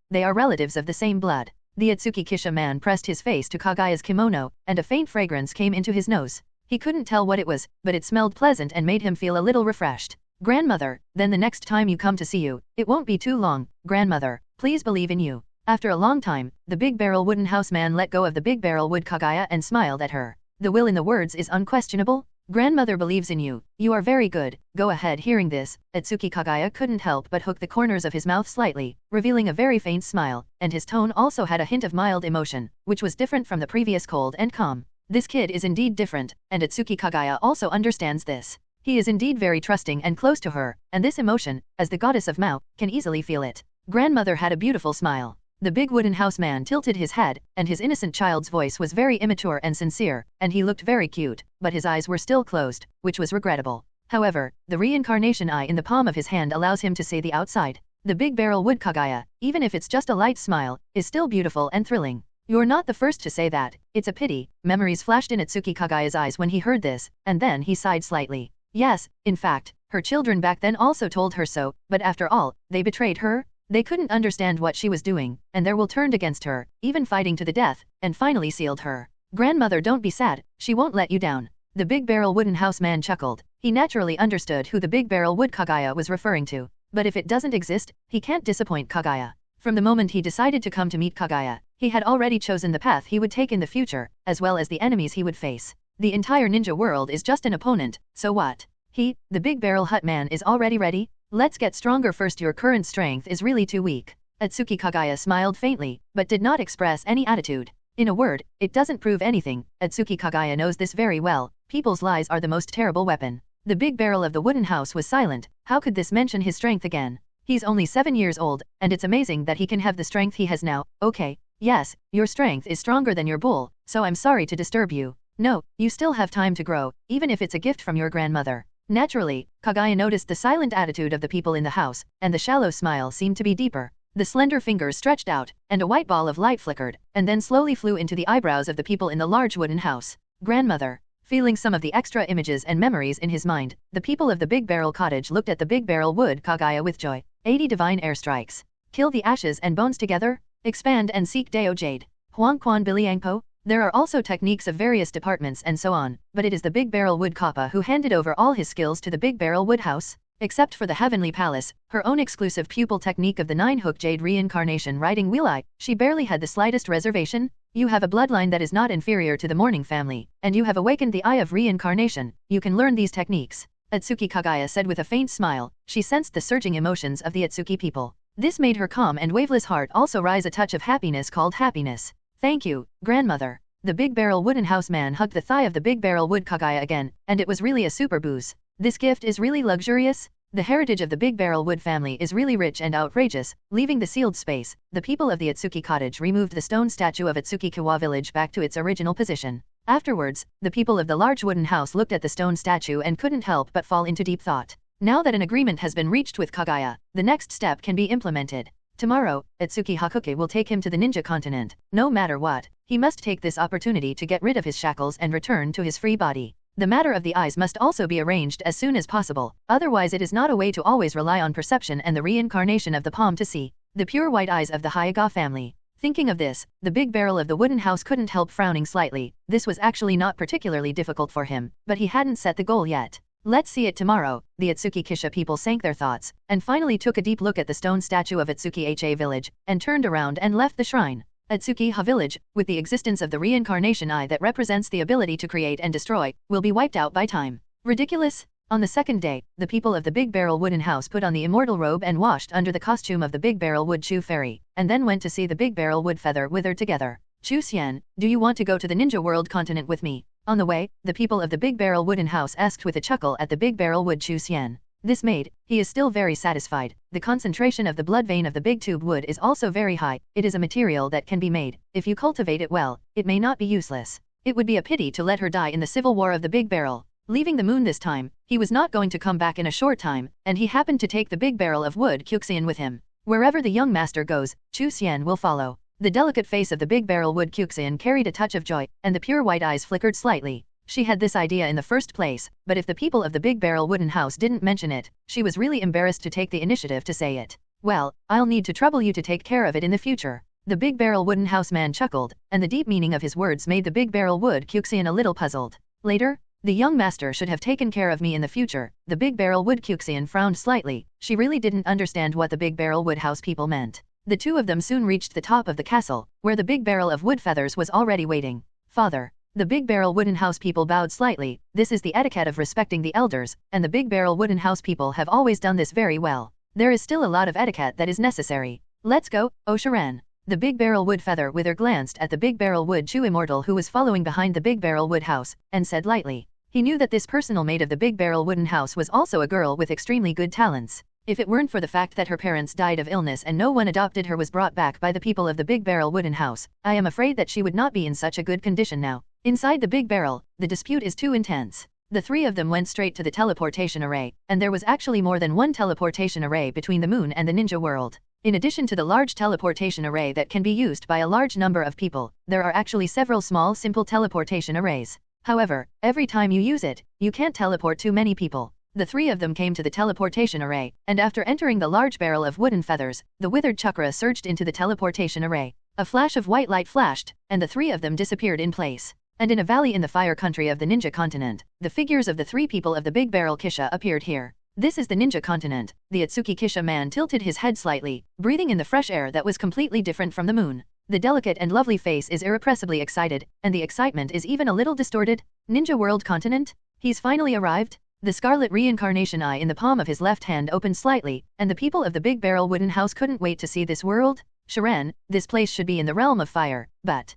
of the same blood. The Ōtsutsuki Kisha man pressed his face to Kaguya's kimono, and a faint fragrance came into his nose. He couldn't tell what it was, but it smelled pleasant and made him feel a little refreshed. Grandmother, then the next time you come to see you, it won't be too long, grandmother, please believe in you. After a long time, the big barrel wooden house man let go of the big barrel wood Kaguya and smiled at her. The will in the words is unquestionable. Grandmother believes in you. You are very good. Go ahead. Hearing this, Ōtsutsuki Kaguya couldn't help but hook the corners of his mouth slightly, revealing a very faint smile, and his tone also had a hint of mild emotion, which was different from the previous cold and calm. This kid is indeed different, and Ōtsutsuki Kaguya also understands this. He is indeed very trusting and close to her, and this emotion, as the goddess of Mao, can easily feel it. Grandmother had a beautiful smile. The big wooden house man tilted his head, and his innocent child's voice was very immature and sincere, and he looked very cute, but his eyes were still closed, which was regrettable. However, the reincarnation eye in the palm of his hand allows him to see the outside. The big barrel wood Kaguya, even if it's just a light smile, is still beautiful and thrilling. You're not the first to say that. It's a pity. Memories flashed in Ōtsutsuki Kaguya's eyes when he heard this, and then he sighed slightly. Yes, in fact, her children back then also told her so, but after all, they betrayed her. They couldn't understand what she was doing, and their will turned against her, even fighting to the death, and finally sealed her. Grandmother, don't be sad, she won't let you down. The big barrel wooden house man chuckled. He naturally understood who the big barrel wood Kaguya was referring to. But if it doesn't exist, he can't disappoint Kaguya. From the moment he decided to come to meet Kaguya, he had already chosen the path he would take in the future, as well as the enemies he would face. The entire ninja world is just an opponent, so what? He, the big barrel hut man, is already ready? Let's get stronger first. Your current strength is really too weak. Ōtsutsuki Kaguya smiled faintly, but did not express any attitude. In a word, it doesn't prove anything. Ōtsutsuki Kaguya knows this very well. People's lies are the most terrible weapon. The big barrel of the wooden house was silent. How could this mention his strength again? He's only 7 years old, and it's amazing that he can have the strength he has now. Okay, yes, your strength is stronger than your bull, so I'm sorry to disturb you. No, you still have time to grow, even if it's a gift from your grandmother. Naturally, Kaguya noticed the silent attitude of the people in the house, and the shallow smile seemed to be deeper. The slender fingers stretched out, and a white ball of light flickered, and then slowly flew into the eyebrows of the people in the large wooden house. Grandmother. Feeling some of the extra images and memories in his mind, the people of the Big Barrel Cottage looked at the Big Barrel Wood Kaguya with joy. 80 divine airstrikes. Kill the ashes and bones together. Expand and seek Deo Jade. Huang Quan Biliangpo. There are also techniques of various departments and so on, but it is the Big Barrel Wood Kappa who handed over all his skills to the Big Barrel Wood House. Except for the Heavenly Palace, her own exclusive pupil technique of the 9-hook Jade Reincarnation Riding Wheel Eye, she barely had the slightest reservation. You have a bloodline that is not inferior to the Morning family, and you have awakened the Eye of Reincarnation. You can learn these techniques. Ōtsutsuki Kaguya said with a faint smile. She sensed the surging emotions of the Ōtsutsuki people. This made her calm and waveless heart also rise a touch of happiness called happiness. Thank you, grandmother. The Big Barrel Wooden House man hugged the thigh of the Big Barrel Wood Kaguya again, and it was really a super booze. This gift is really luxurious. The heritage of the Big Barrel Wood family is really rich and outrageous. Leaving the sealed space, the people of the Ōtsutsuki cottage removed the stone statue of Ōtsutsuki Kawa village back to its original position. Afterwards, the people of the large wooden house looked at the stone statue and couldn't help but fall into deep thought. Now that an agreement has been reached with Kaguya, the next step can be implemented. Tomorrow, Ōtsutsuki Hakuke will take him to the ninja continent. No matter what, he must take this opportunity to get rid of his shackles and return to his free body. The matter of the eyes must also be arranged as soon as possible, otherwise it is not a way to always rely on perception and the reincarnation of the palm to see. The pure white eyes of the Hyuga family. Thinking of this, the Big Barrel of the wooden house couldn't help frowning slightly. This was actually not particularly difficult for him, but he hadn't set the goal yet. Let's see it tomorrow. The Ōtsutsuki Kisha people sank their thoughts, and finally took a deep look at the stone statue of Ōtsutsuki Ha village, and turned around and left the shrine. Ōtsutsuki Ha village, with the existence of the Reincarnation Eye that represents the ability to create and destroy, will be wiped out by time. Ridiculous? On the second day, the people of the Big Barrel Wooden House put on the immortal robe and washed under the costume of the Big Barrel Wood Chu Fairy, and then went to see the Big Barrel Wood Feather withered together. Chu Xian, do you want to go to the Ninja World continent with me? On the way, the people of the Big Barrel Wooden House asked with a chuckle at the Big Barrel Wood Chu Xian. This made, he is still very satisfied. The concentration of the blood vein of the big tube wood is also very high. It is a material that can be made. If you cultivate it well, it may not be useless. It would be a pity to let her die in the civil war of the Big Barrel. Leaving the moon this time, he was not going to come back in a short time, and he happened to take the Big Barrel of Wood Kyuxian with him. Wherever the young master goes, Chu Xian will follow. The delicate face of the Big Barrel Wood Kyuxian carried a touch of joy, and the pure white eyes flickered slightly. She had this idea in the first place, but if the people of the Big Barrel Wooden House didn't mention it, she was really embarrassed to take the initiative to say it. Well, I'll need to trouble you to take care of it in the future. The Big Barrel Wooden House man chuckled, and the deep meaning of his words made the Big Barrel Wood Kyuxian a little puzzled. Later, the young master should have taken care of me in the future. The Big Barrel Wood Kyuxian frowned slightly. She really didn't understand what the Big Barrel Wood House people meant. The two of them soon reached the top of the castle, where the Big Barrel of Wood Feathers was already waiting. Father. The Big Barrel Wooden House people bowed slightly. This is the etiquette of respecting the elders, and the Big Barrel Wooden House people have always done this very well. There is still a lot of etiquette that is necessary. Let's go, Oshiran. The Big Barrel Wood Feather Wither glanced at the Big Barrel Wood Chew Immortal who was following behind the Big Barrel Wood House, and said lightly. He knew that this personal maid of the Big Barrel Wooden House was also a girl with extremely good talents. If it weren't for the fact that her parents died of illness and no one adopted her was brought back by the people of the Big Barrel Wooden House, I am afraid that she would not be in such a good condition now. Inside the Big Barrel, the dispute is too intense. The three of them went straight to the teleportation array, and there was actually more than one teleportation array between the moon and the ninja world. In addition to the large teleportation array that can be used by a large number of people, there are actually several small simple teleportation arrays. However, every time you use it, you can't teleport too many people. The three of them came to the teleportation array, and after entering the large barrel of wooden feathers, the withered chakra surged into the teleportation array. A flash of white light flashed, and the three of them disappeared in place. And in a valley in the fire country of the ninja continent, the figures of the three people of the Big Barrel Kisha appeared here. This is the ninja continent. The Ōtsutsuki Kisha man tilted his head slightly, breathing in the fresh air that was completely different from the moon. The delicate and lovely face is irrepressibly excited, and the excitement is even a little distorted. Ninja World Continent? He's finally arrived? The scarlet Reincarnation Eye in the palm of his left hand opened slightly, and the people of the Big Barrel Wooden House couldn't wait to see this world. Sharan, this place should be in the realm of fire, but...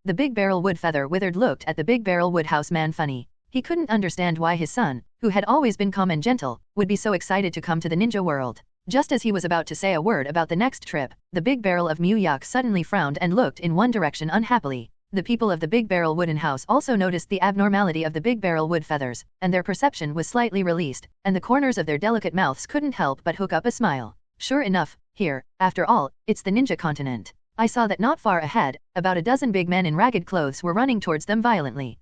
The Big Barrel Wood Feather Withered looked at the Big Barrel Wood House man funny. He couldn't understand why his son, who had always been calm and gentle, would be so excited to come to the ninja world. Just as he was about to say a word about the next trip, the Big Barrel of Mu Yak suddenly frowned and looked in one direction unhappily. The people of the Big Barrel Wooden House also noticed the abnormality of the Big Barrel Wood Feathers, and their perception was slightly released, and the corners of their delicate mouths couldn't help but hook up a smile. Sure enough, here, after all, it's the ninja continent. I saw that not far ahead, about a dozen big men in ragged clothes were running towards them violently.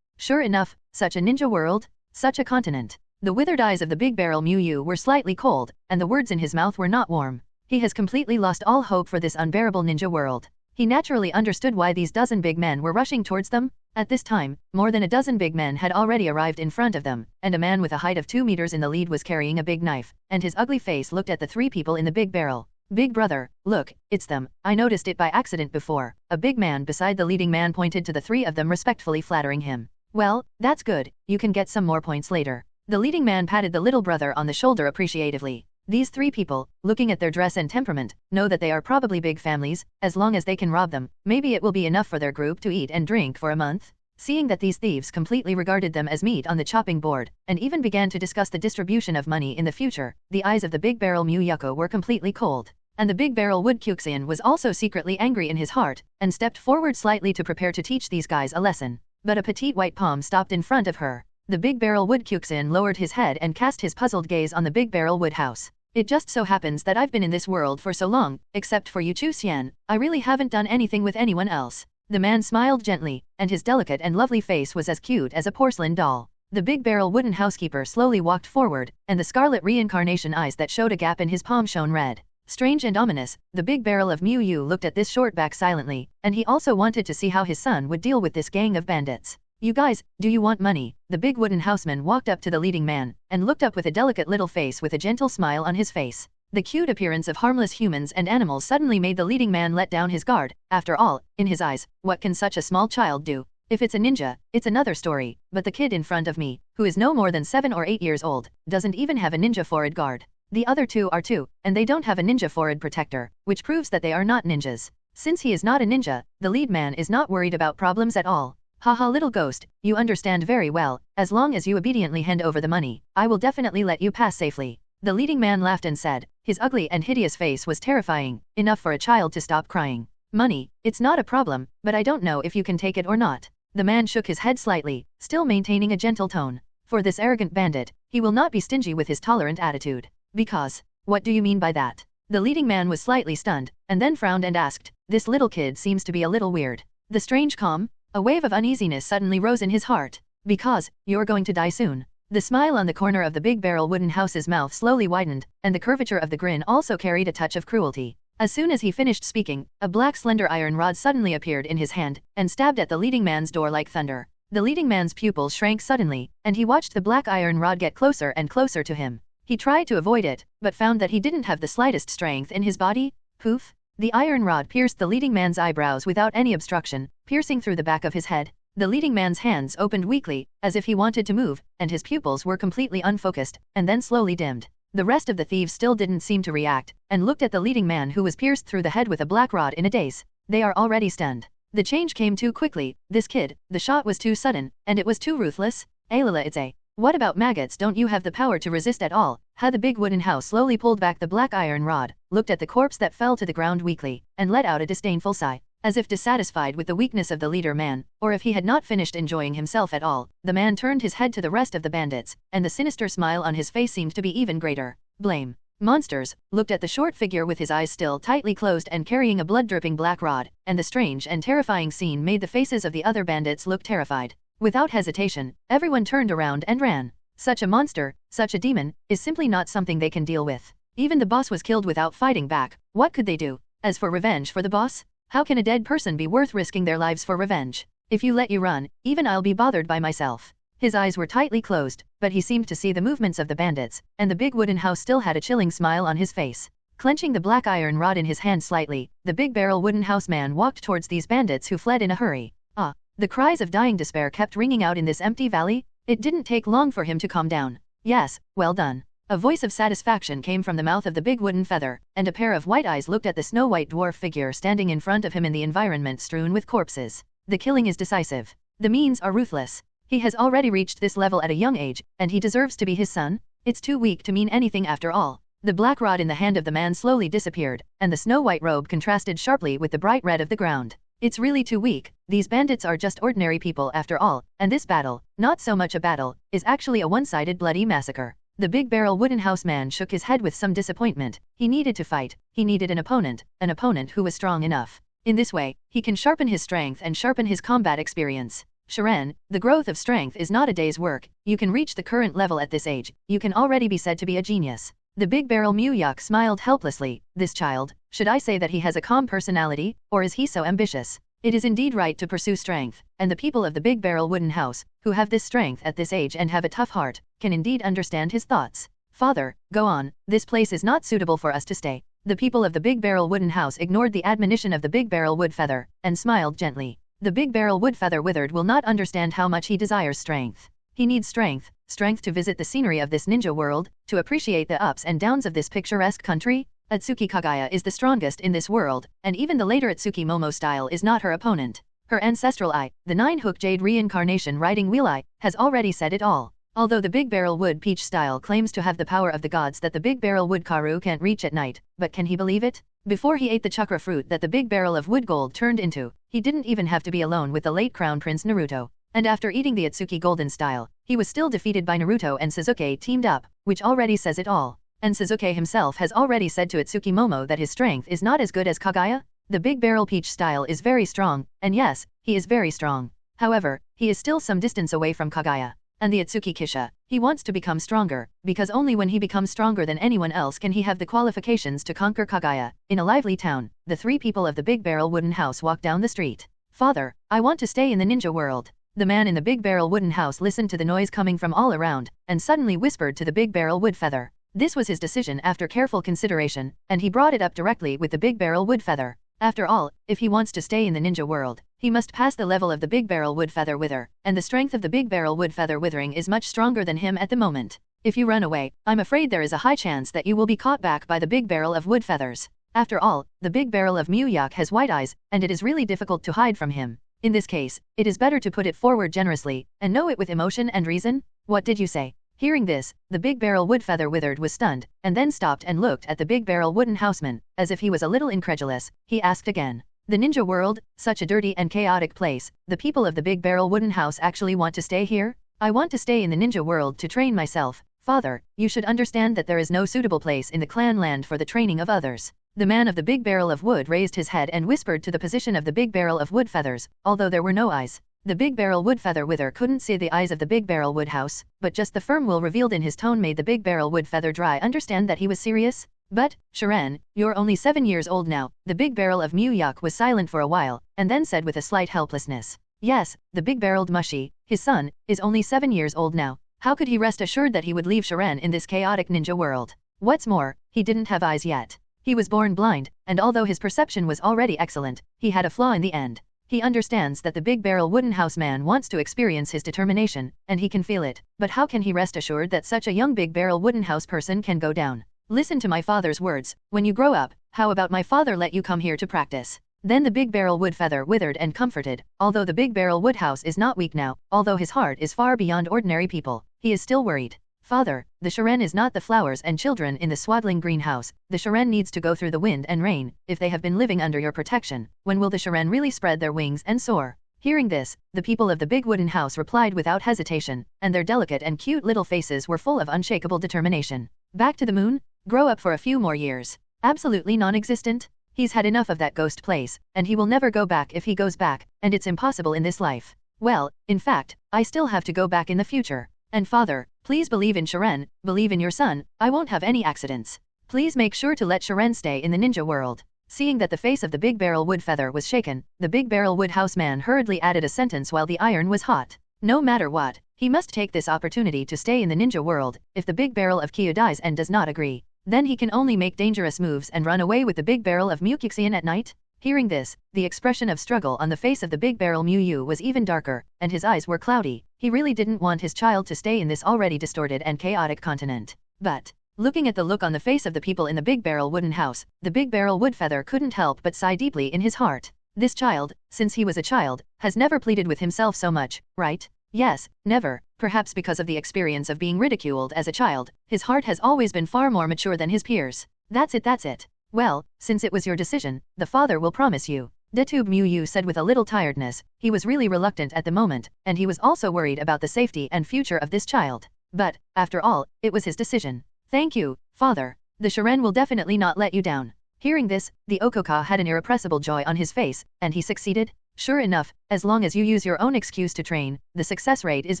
Sure enough, such a ninja world, such a continent. The withered eyes of the Big Barrel Mu Yu were slightly cold, and the words in his mouth were not warm. He has completely lost all hope for this unbearable ninja world. He naturally understood why these dozen big men were rushing towards them. At this time, more than a dozen big men had already arrived in front of them, and a man with a height of 2 meters in the lead was carrying a big knife, and his ugly face looked at the three people in the big barrel. Big brother, look, it's them. I noticed it by accident before. A big man beside the leading man pointed to the three of them, respectfully flattering him. Well, that's good. You can get some more points later. The leading man patted the little brother on the shoulder appreciatively. These three people, looking at their dress and temperament, know that they are probably big families. As long as they can rob them, maybe it will be enough for their group to eat and drink for a month. Seeing that these thieves completely regarded them as meat on the chopping board, and even began to discuss the distribution of money in the future, the eyes of the Big Barrel Mu Yuko were completely cold. And the Big Barrel Wood Kyuxian was also secretly angry in his heart, and stepped forward slightly to prepare to teach these guys a lesson. But a petite white palm stopped in front of her. The Big Barrel Wood Kyuxian lowered his head and cast his puzzled gaze on the Big Barrel Wood House. It just so happens that I've been in this world for so long, except for you Chu Xian, I really haven't done anything with anyone else. The man smiled gently, and his delicate and lovely face was as cute as a porcelain doll. The Big Barrel Wooden Housekeeper slowly walked forward, and the scarlet Reincarnation eyes that showed a gap in his palm shone red. Strange and ominous, the Big Barrel of Mu Yu looked at this shortback silently, and he also wanted to see how his son would deal with this gang of bandits. You guys, do you want money? The big wooden houseman walked up to the leading man, and looked up with a delicate little face with a gentle smile on his face. The cute appearance of harmless humans and animals suddenly made the leading man let down his guard. After all, in his eyes, what can such a small child do? If it's a ninja, it's another story, but the kid in front of me, who is no more than 7 or 8 years old, doesn't even have a ninja forehead guard. The other two are too, and they don't have a ninja forehead protector, which proves that they are not ninjas. Since he is not a ninja, the lead man is not worried about problems at all. Haha little ghost, you understand very well. As long as you obediently hand over the money, I will definitely let you pass safely. The leading man laughed and said, his ugly and hideous face was terrifying, enough for a child to stop crying. Money, it's not a problem, but I don't know if you can take it or not. The man shook his head slightly, still maintaining a gentle tone. For this arrogant bandit, he will not be stingy with his tolerant attitude. Because, what do you mean by that? The leading man was slightly stunned, and then frowned and asked, this little kid seems to be a little weird. The strange calm? A wave of uneasiness suddenly rose in his heart. Because, you're going to die soon. The smile on the corner of the Big Barrel Wooden House's mouth slowly widened, and the curvature of the grin also carried a touch of cruelty. As soon as he finished speaking, a black slender iron rod suddenly appeared in his hand, and stabbed at the leading man's door like thunder. The leading man's pupils shrank suddenly, and he watched the black iron rod get closer and closer to him. He tried to avoid it, but found that he didn't have the slightest strength in his body. Poof! The iron rod pierced the leading man's eyebrows without any obstruction, piercing through the back of his head. The leading man's hands opened weakly, as if he wanted to move, and his pupils were completely unfocused, and then slowly dimmed. The rest of the thieves still didn't seem to react, and looked at the leading man who was pierced through the head with a black rod in a daze. They are already stunned. The change came too quickly, this kid, the shot was too sudden, and it was too ruthless. Aylala, it's a. What about maggots? Don't you have the power to resist at all? The big wooden house slowly pulled back the black iron rod, looked at the corpse that fell to the ground weakly, and let out a disdainful sigh. As if dissatisfied with the weakness of the leader man, or if he had not finished enjoying himself at all, the man turned his head to the rest of the bandits, and the sinister smile on his face seemed to be even greater. Blame. Monsters, looked at the short figure with his eyes still tightly closed and carrying a blood-dripping black rod, and the strange and terrifying scene made the faces of the other bandits look terrified. Without hesitation, everyone turned around and ran. Such a monster, such a demon, is simply not something they can deal with. Even the boss was killed without fighting back. What could they do? As for revenge for the boss? How can a dead person be worth risking their lives for revenge? If you let you run, even I'll be bothered by myself. His eyes were tightly closed, but he seemed to see the movements of the bandits, and the big wooden house still had a chilling smile on his face. Clenching the black iron rod in his hand slightly, the big barrel wooden house man walked towards these bandits who fled in a hurry. Ah! The cries of dying despair kept ringing out in this empty valley. It didn't take long for him to calm down. Yes, well done. A voice of satisfaction came from the mouth of the big wooden feather, and a pair of white eyes looked at the snow-white dwarf figure standing in front of him in the environment strewn with corpses. The killing is decisive. The means are ruthless. He has already reached this level at a young age, and he deserves to be his son? It's too weak to mean anything after all. The black rod in the hand of the man slowly disappeared, and the snow-white robe contrasted sharply with the bright red of the ground. It's really too weak. These bandits are just ordinary people after all, and this battle, not so much a battle, is actually a one-sided bloody massacre. The big barrel wooden house man shook his head with some disappointment. He needed to fight. He needed an opponent who was strong enough. In this way, he can sharpen his strength and sharpen his combat experience. Sharon, the growth of strength is not a day's work. You can reach the current level at this age. You can already be said to be a genius. The big barrel Muyok smiled helplessly. This child, should I say that he has a calm personality, or is he so ambitious? It is indeed right to pursue strength, and the people of the big barrel wooden house, who have this strength at this age and have a tough heart, can indeed understand his thoughts. Father, go on, this place is not suitable for us to stay. The people of the big barrel wooden house ignored the admonition of the big barrel wood feather, and smiled gently. The big barrel wood feather withered will not understand how much he desires strength. He needs strength to visit the scenery of this ninja world, to appreciate the ups and downs of this picturesque country. Ōtsutsuki Kaguya is the strongest in this world, and even the later Ōtsutsuki Momo style is not her opponent. Her ancestral eye, the 9-hook jade reincarnation riding wheel eye, has already said it all. Although the big barrel wood peach style claims to have the power of the gods that the big barrel wood karu can't reach at night, but can he believe it? Before he ate the chakra fruit that the big barrel of wood gold turned into, he didn't even have to be alone with the late crown prince Naruto. And after eating the Ōtsutsuki golden style, he was still defeated by Naruto and Sasuke teamed up, which already says it all. And Sasuke himself has already said to Ōtsutsuki Momo that his strength is not as good as Kaguya. The big barrel peach style is very strong, and yes, he is very strong. However, he is still some distance away from Kaguya. And the Ōtsutsuki Kisha, he wants to become stronger, because only when he becomes stronger than anyone else can he have the qualifications to conquer Kaguya. In a lively town, the three people of the big barrel wooden house walk down the street. Father, I want to stay in the ninja world. The man in the big barrel wooden house listened to the noise coming from all around, and suddenly whispered to the big barrel wood feather. This was his decision after careful consideration, and he brought it up directly with the big barrel wood feather. After all, if he wants to stay in the ninja world, he must pass the level of the big barrel wood feather wither, and the strength of the big barrel wood feather withering is much stronger than him at the moment. If you run away, I'm afraid there is a high chance that you will be caught back by the big barrel of wood feathers. After all, the big barrel of Muyok has white eyes, and it is really difficult to hide from him. In this case, it is better to put it forward generously, and know it with emotion and reason. What did you say? Hearing this, the big barrel wood feather withered was stunned, and then stopped and looked at the big barrel wooden houseman, as if he was a little incredulous. He asked again. The ninja world, such a dirty and chaotic place, the people of the big barrel wooden house actually want to stay here? I want to stay in the ninja world to train myself. Father, you should understand that there is no suitable place in the clan land for the training of others. The man of the big barrel of wood raised his head and whispered to the position of the big barrel of wood feathers, although there were no eyes. The big barrel wood feather wither couldn't see the eyes of the big barrel wood house, but just the firm will revealed in his tone made the big barrel wood feather dry understand that he was serious. But, Sharon, you're only 7 years old now. The big barrel of Muyok was silent for a while, and then said with a slight helplessness. Yes, the big barreled Mushi, his son, is only 7 years old now. How could he rest assured that he would leave Sharon in this chaotic ninja world? What's more, he didn't have eyes yet. He was born blind, and although his perception was already excellent, he had a flaw in the end. He understands that the Big Barrel Wooden House man wants to experience his determination, and he can feel it. But how can he rest assured that such a young Big Barrel Wooden House person can go down? Listen to my father's words. When you grow up, how about my father let you come here to practice? Then the Big Barrel Wood Feather withered and comforted. Although the Big Barrel Wood House is not weak now, although his heart is far beyond ordinary people, he is still worried. Father, the Shiren is not the flowers and children in the swaddling greenhouse. The Shiren needs to go through the wind and rain. If they have been living under your protection, when will the Shiren really spread their wings and soar? Hearing this, the people of the big wooden house replied without hesitation, and their delicate and cute little faces were full of unshakable determination. Back to the moon? Grow up for a few more years. Absolutely non-existent? He's had enough of that ghost place, and he will never go back if he goes back, and it's impossible in this life. Well, in fact, I still have to go back in the future. And father, please believe in Shiren, believe in your son, I won't have any accidents. Please make sure to let Shiren stay in the ninja world. Seeing that the face of the Big Barrel Wood Feather was shaken, the Big Barrel Wood House man hurriedly added a sentence while the iron was hot. No matter what, he must take this opportunity to stay in the ninja world. If the Big Barrel of Kyu dies and does not agree, then he can only make dangerous moves and run away with the Big Barrel of Mukixian at night. Hearing this, the expression of struggle on the face of the Big Barrel Mu was even darker, and his eyes were cloudy. He really didn't want his child to stay in this already distorted and chaotic continent. But, looking at the look on the face of the people in the Big Barrel Wooden House, the Big Barrel Wood Feather couldn't help but sigh deeply in his heart. This child, since he was a child, has never pleaded with himself so much, right? Yes, never. Perhaps because of the experience of being ridiculed as a child, his heart has always been far more mature than his peers. That's it. Well, since it was your decision, the father will promise you. Detube Mu said with a little tiredness. He was really reluctant at the moment, and he was also worried about the safety and future of this child. But, after all, it was his decision. Thank you, father. The Shiren will definitely not let you down. Hearing this, the Okoka had an irrepressible joy on his face, and he succeeded. Sure enough, as long as you use your own excuse to train, the success rate is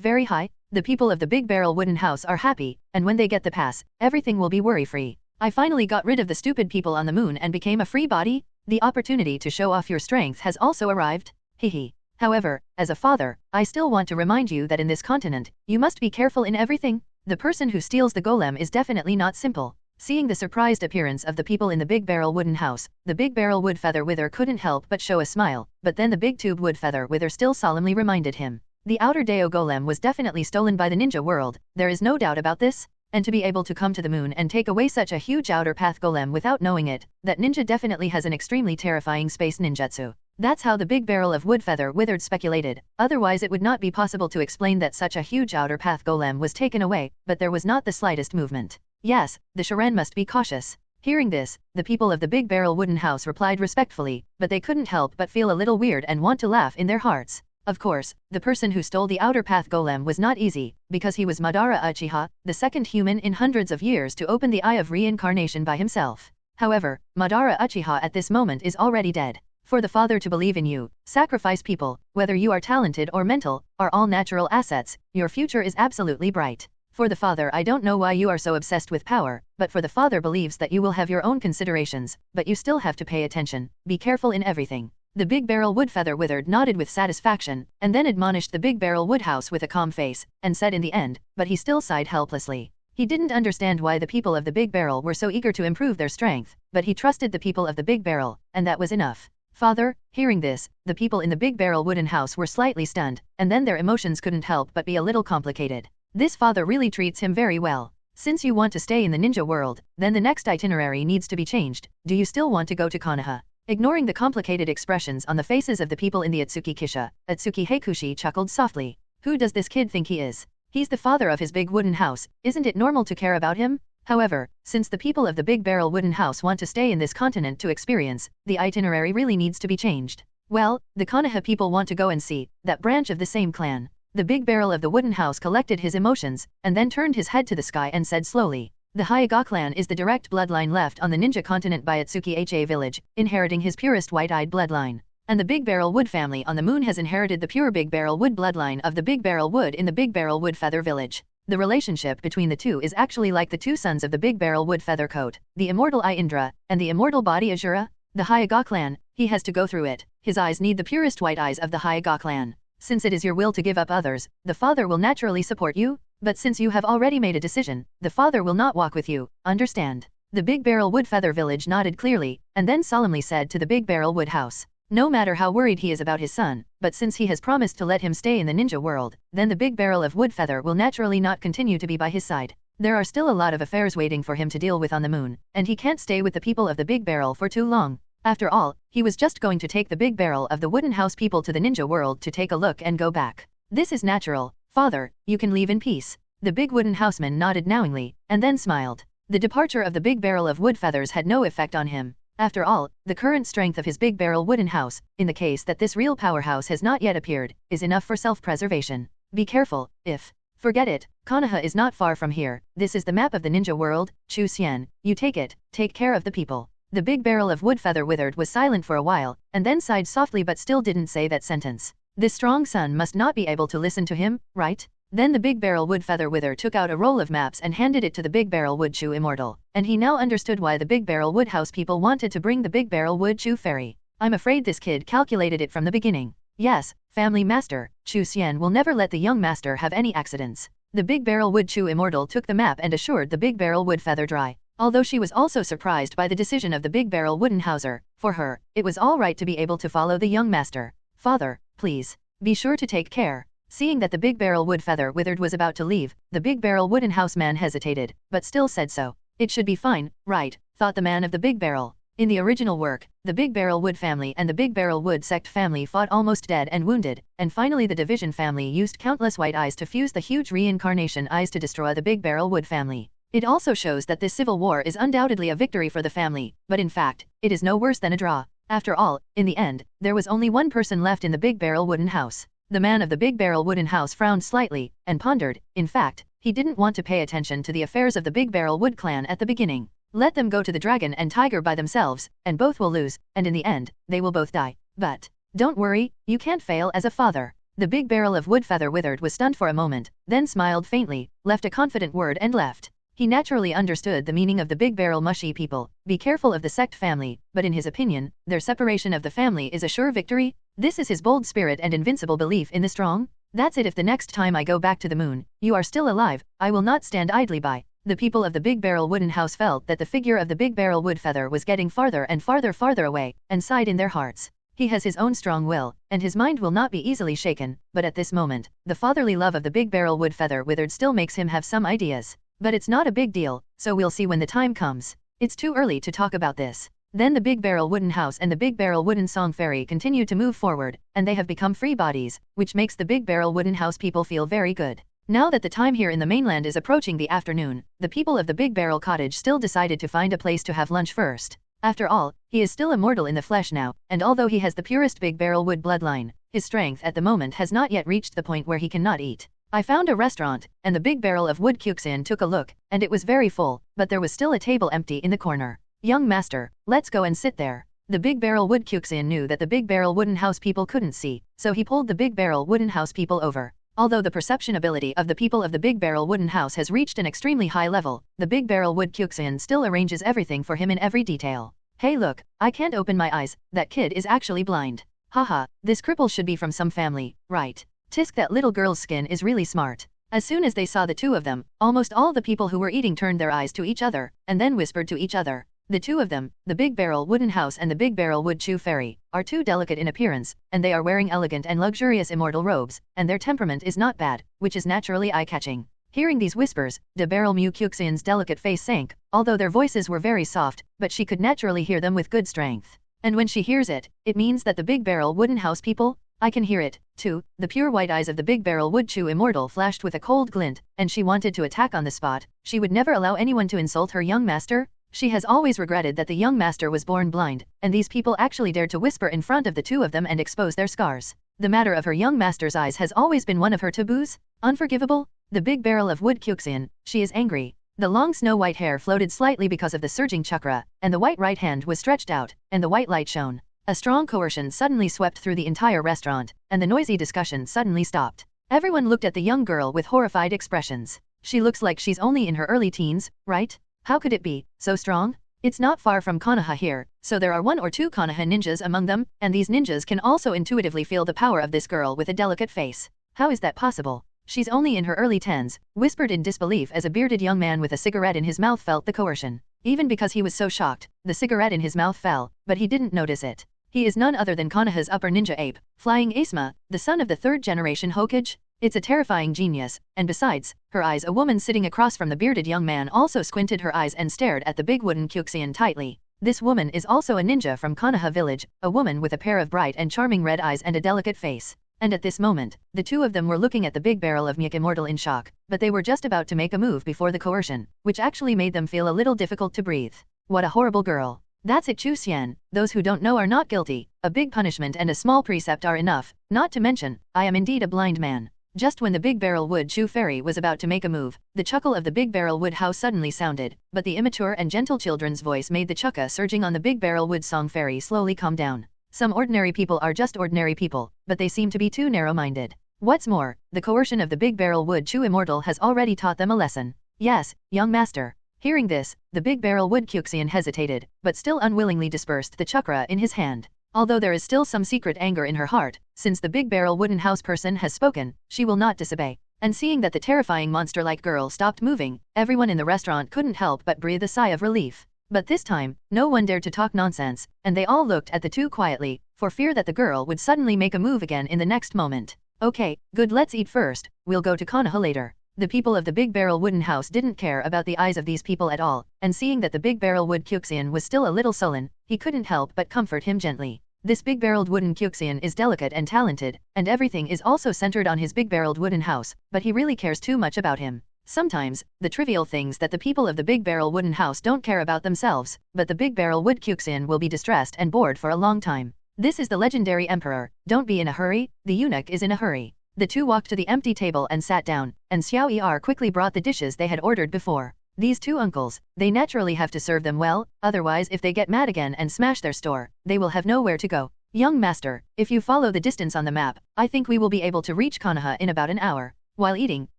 very high. The people of the Big Barrel Wooden House are happy, and when they get the pass, everything will be worry-free. I finally got rid of the stupid people on the moon and became a free body. The opportunity to show off your strength has also arrived. Hehe. However, as a father, I still want to remind you that in this continent, you must be careful in everything. The person who steals the golem is definitely not simple. Seeing the surprised appearance of the people in the Big Barrel Wooden House, the Big Barrel Wood Feather Wither couldn't help but show a smile, but then the Big Tube Wood Feather Wither still solemnly reminded him. The outer Deo Golem was definitely stolen by the ninja world, there is no doubt about this. And to be able to come to the moon and take away such a huge outer path golem without knowing it, that ninja definitely has an extremely terrifying space ninjutsu. That's how the Big Barrel of Wood Feather Withered speculated, otherwise it would not be possible to explain that such a huge outer path golem was taken away, but there was not the slightest movement. Yes, the Shiren must be cautious. Hearing this, the people of the Big Barrel Wooden House replied respectfully, but they couldn't help but feel a little weird and want to laugh in their hearts. Of course, the person who stole the outer path golem was not easy, because he was Madara Uchiha, the second human in hundreds of years to open the Eye of Reincarnation by himself. However, Madara Uchiha at this moment is already dead. For the father to believe in you, sacrifice people, whether you are talented or mental, are all natural assets, your future is absolutely bright. For the father, I don't know why you are so obsessed with power, but for the father believes that you will have your own considerations, but you still have to pay attention, be careful in everything. The Big Barrel Wood Feather Withered nodded with satisfaction, and then admonished the Big Barrel Wood House with a calm face, and said in the end, but he still sighed helplessly. He didn't understand why the people of the Big Barrel were so eager to improve their strength, but he trusted the people of the Big Barrel, and that was enough. Father, hearing this, the people in the Big Barrel Wooden House were slightly stunned, and then their emotions couldn't help but be a little complicated. This father really treats him very well. Since you want to stay in the ninja world, then the next itinerary needs to be changed. Do you still want to go to Konoha? Ignoring the complicated expressions on the faces of the people in the Ōtsutsuki Kisha, Ōtsutsuki Heikushi chuckled softly. Who does this kid think he is? He's the father of his big wooden house, isn't it normal to care about him? However, since the people of the Big Barrel Wooden House want to stay in this continent to experience, the itinerary really needs to be changed. Well, the Konoha people want to go and see that branch of the same clan. The Big Barrel of the Wooden House collected his emotions, and then turned his head to the sky and said slowly. The Hyuga clan is the direct bloodline left on the ninja continent by Ōtsutsuki Ha village, inheriting his purest white-eyed bloodline. And the Big Barrel Wood family on the moon has inherited the pure Big Barrel Wood bloodline of the Big Barrel Wood in the Big Barrel Wood Feather village. The relationship between the two is actually like the two sons of the Big Barrel Wood Feather coat, the immortal Eye Indra, and the immortal body Azura. The Hyuga clan, he has to go through it. His eyes need the purest white eyes of the Hyuga clan. Since it is your will to give up others, the father will naturally support you. But since you have already made a decision, the father will not walk with you, understand? The Big Barrel Wood Feather village nodded clearly, and then solemnly said to the Big Barrel Wood House. no matter how worried he is about his son, but since he has promised to let him stay in the ninja world, then the big barrel of wood feather will naturally not continue to be by his side. There are still a lot of affairs waiting for him to deal with on the moon, and he can't stay with the people of the big barrel for too long. After all, he was just going to take the big barrel of the wooden house people to the ninja world to take a look and go back. This is natural, father, you can leave in peace. The big wooden houseman nodded knowingly, and then smiled. The departure of the big barrel of wood feathers had no effect on him. After all, the current strength of his big barrel wooden house, in the case that this real powerhouse has not yet appeared, is enough for self-preservation. Be careful, if... Forget it, Konoha is not far from here, this is the map of the ninja world, Chu Xian, you take it, take care of the people. The big barrel of wood feather withered was silent for a while, and then sighed softly but still didn't say that sentence. This strong son must not be able to listen to him, right? Then the big barrel wood feather wither took out a roll of maps and handed it to the big barrel wood chew immortal, and he now understood why the big barrel wood house people wanted to bring the big barrel wood chew fairy. I'm afraid this kid calculated it from the beginning. Yes, family master, Chu Xian will never let the young master have any accidents. The big barrel wood chew immortal took the map and assured the big barrel wood feather dry. Although she was also surprised by the decision of the big barrel wooden houser, for her, it was all right to be able to follow the young master. Father, please, be sure to take care. Seeing that the big barrel wood feather withered was about to leave, the big barrel wooden house man hesitated, but still said so. It should be fine, right, thought the man of the big barrel. In the original work, the big barrel wood family and the big barrel wood sect family fought almost dead and wounded, and finally the division family used countless white eyes to fuse the huge reincarnation eyes to destroy the big barrel wood family. It also shows that this civil war is undoubtedly a victory for the family, but in fact, it is no worse than a draw. After all, in the end, there was only one person left in the big barrel wooden house. The man of the big barrel wooden house frowned slightly, and pondered. In fact, he didn't want to pay attention to the affairs of the big barrel wood clan at the beginning. Let them go to the dragon and tiger by themselves, and both will lose, and in the end, they will both die. But, don't worry, you can't fail as a father. The big barrel of wood feather withered was stunned for a moment, then smiled faintly, left a confident word and left. He naturally understood the meaning of the big barrel mushy people, be careful of the sect family, but in his opinion, their separation of the family is a sure victory. This is his bold spirit and invincible belief in the strong. That's it. If the next time I go back to the moon, you are still alive, I will not stand idly by. The people of the big barrel wooden house felt that the figure of the big barrel wood feather was getting farther and farther away, and sighed in their hearts. He has his own strong will, and his mind will not be easily shaken, but at this moment, the fatherly love of the big barrel wood feather withered still makes him have some ideas. But it's not a big deal, so we'll see when the time comes. It's too early to talk about this. Then the big barrel wooden house and the big barrel wooden song fairy continue to move forward, and they have become free bodies, which makes the big barrel wooden house people feel very good. Now that the time here in the mainland is approaching the afternoon, the people of the big barrel cottage still decided to find a place to have lunch first. After all, he is still immortal in the flesh now, and although he has the purest big barrel wood bloodline, his strength at the moment has not yet reached the point where he cannot eat. I found a restaurant, and the big barrel of wood Kyuxin took a look, and it was very full, but there was still a table empty in the corner. Young master, let's go and sit there. The big barrel wood Kyuxin knew that the big barrel wooden house people couldn't see, so he pulled the big barrel wooden house people over. Although the perception ability of the people of the big barrel wooden house has reached an extremely high level, the big barrel wood Kyuxin still arranges everything for him in every detail. Hey look, I can't open my eyes, that kid is actually blind. Haha, this cripple should be from some family, right? Tisk, that little girl's skin is really smart. As soon as they saw the two of them, almost all the people who were eating turned their eyes to each other, and then whispered to each other. The two of them, the big barrel wooden house and the big barrel wood chew fairy, are too delicate in appearance, and they are wearing elegant and luxurious immortal robes, and their temperament is not bad, which is naturally eye-catching. Hearing these whispers, the barrel Mu Kyuxin's delicate face sank, although their voices were very soft, but she could naturally hear them with good strength. And when she hears it, it means that the big barrel wooden house people, I can hear it, too. The pure white eyes of the big barrel wood chew immortal flashed with a cold glint, and she wanted to attack on the spot. She would never allow anyone to insult her young master. She has always regretted that the young master was born blind, and these people actually dared to whisper in front of the two of them and expose their scars. The matter of her young master's eyes has always been one of her taboos. Unforgivable? The big barrel of wood Kyuxin, she is angry. The long snow-white hair floated slightly because of the surging chakra, and the white right hand was stretched out, and the white light shone. A strong coercion suddenly swept through the entire restaurant, and the noisy discussion suddenly stopped. Everyone looked at the young girl with horrified expressions. She looks like she's only in her early teens, right? How could it be so strong? It's not far from Konoha here, so there are 1 or 2 Konoha ninjas among them, and these ninjas can also intuitively feel the power of this girl with a delicate face. How is that possible? She's only in her early teens, whispered in disbelief as a bearded young man with a cigarette in his mouth felt the coercion. Even because he was so shocked, the cigarette in his mouth fell, but he didn't notice it. He is none other than Konoha's upper ninja ape, Flying Asuma, the son of the third generation Hokage. It's a terrifying genius, and besides, her eyes. A woman sitting across from the bearded young man also squinted her eyes and stared at the big wooden Kyuxian tightly. This woman is also a ninja from Konoha village, a woman with a pair of bright and charming red eyes and a delicate face. And at this moment, the two of them were looking at the big barrel of Muk Immortal in shock, but they were just about to make a move before the coercion, which actually made them feel a little difficult to breathe. What a horrible girl. That's it, Chu Xian. Those who don't know are not guilty. A big punishment and a small precept are enough, not to mention, I am indeed a blind man. Just when the Big Barrel Wood Chu Fairy was about to make a move, the chuckle of the Big Barrel Wood house suddenly sounded, but the immature and gentle children's voice made the chukka surging on the Big Barrel Wood Song Fairy slowly calm down. Some ordinary people are just ordinary people, but they seem to be too narrow-minded. What's more, the coercion of the Big Barrel Wood Chu Immortal has already taught them a lesson. Yes, young master. Hearing this, the Big Barrel Wood Kyuxian hesitated, but still unwillingly dispersed the chakra in his hand. Although there is still some secret anger in her heart, since the Big Barrel Wooden House person has spoken, she will not disobey. And seeing that the terrifying monster-like girl stopped moving, everyone in the restaurant couldn't help but breathe a sigh of relief. But this time, no one dared to talk nonsense, and they all looked at the two quietly, for fear that the girl would suddenly make a move again in the next moment. Okay, good, let's eat first, we'll go to Konoha later. The people of the Big Barrel Wooden House didn't care about the eyes of these people at all, and seeing that the Big Barrel Wood Kyuxian was still a little sullen, he couldn't help but comfort him gently. This big-barreled wooden Kyuxian is delicate and talented, and everything is also centered on his big-barreled wooden house, but he really cares too much about him. Sometimes, the trivial things that the people of the Big Barrel Wooden House don't care about themselves, but the Big Barrel Wood Kyuxian will be distressed and bored for a long time. This is the legendary emperor, don't be in a hurry, the eunuch is in a hurry. The two walked to the empty table and sat down, and Xiao Er quickly brought the dishes they had ordered before. These two uncles, they naturally have to serve them well, otherwise if they get mad again and smash their store, they will have nowhere to go. Young master, if you follow the distance on the map, I think we will be able to reach Konoha in about an hour. While eating,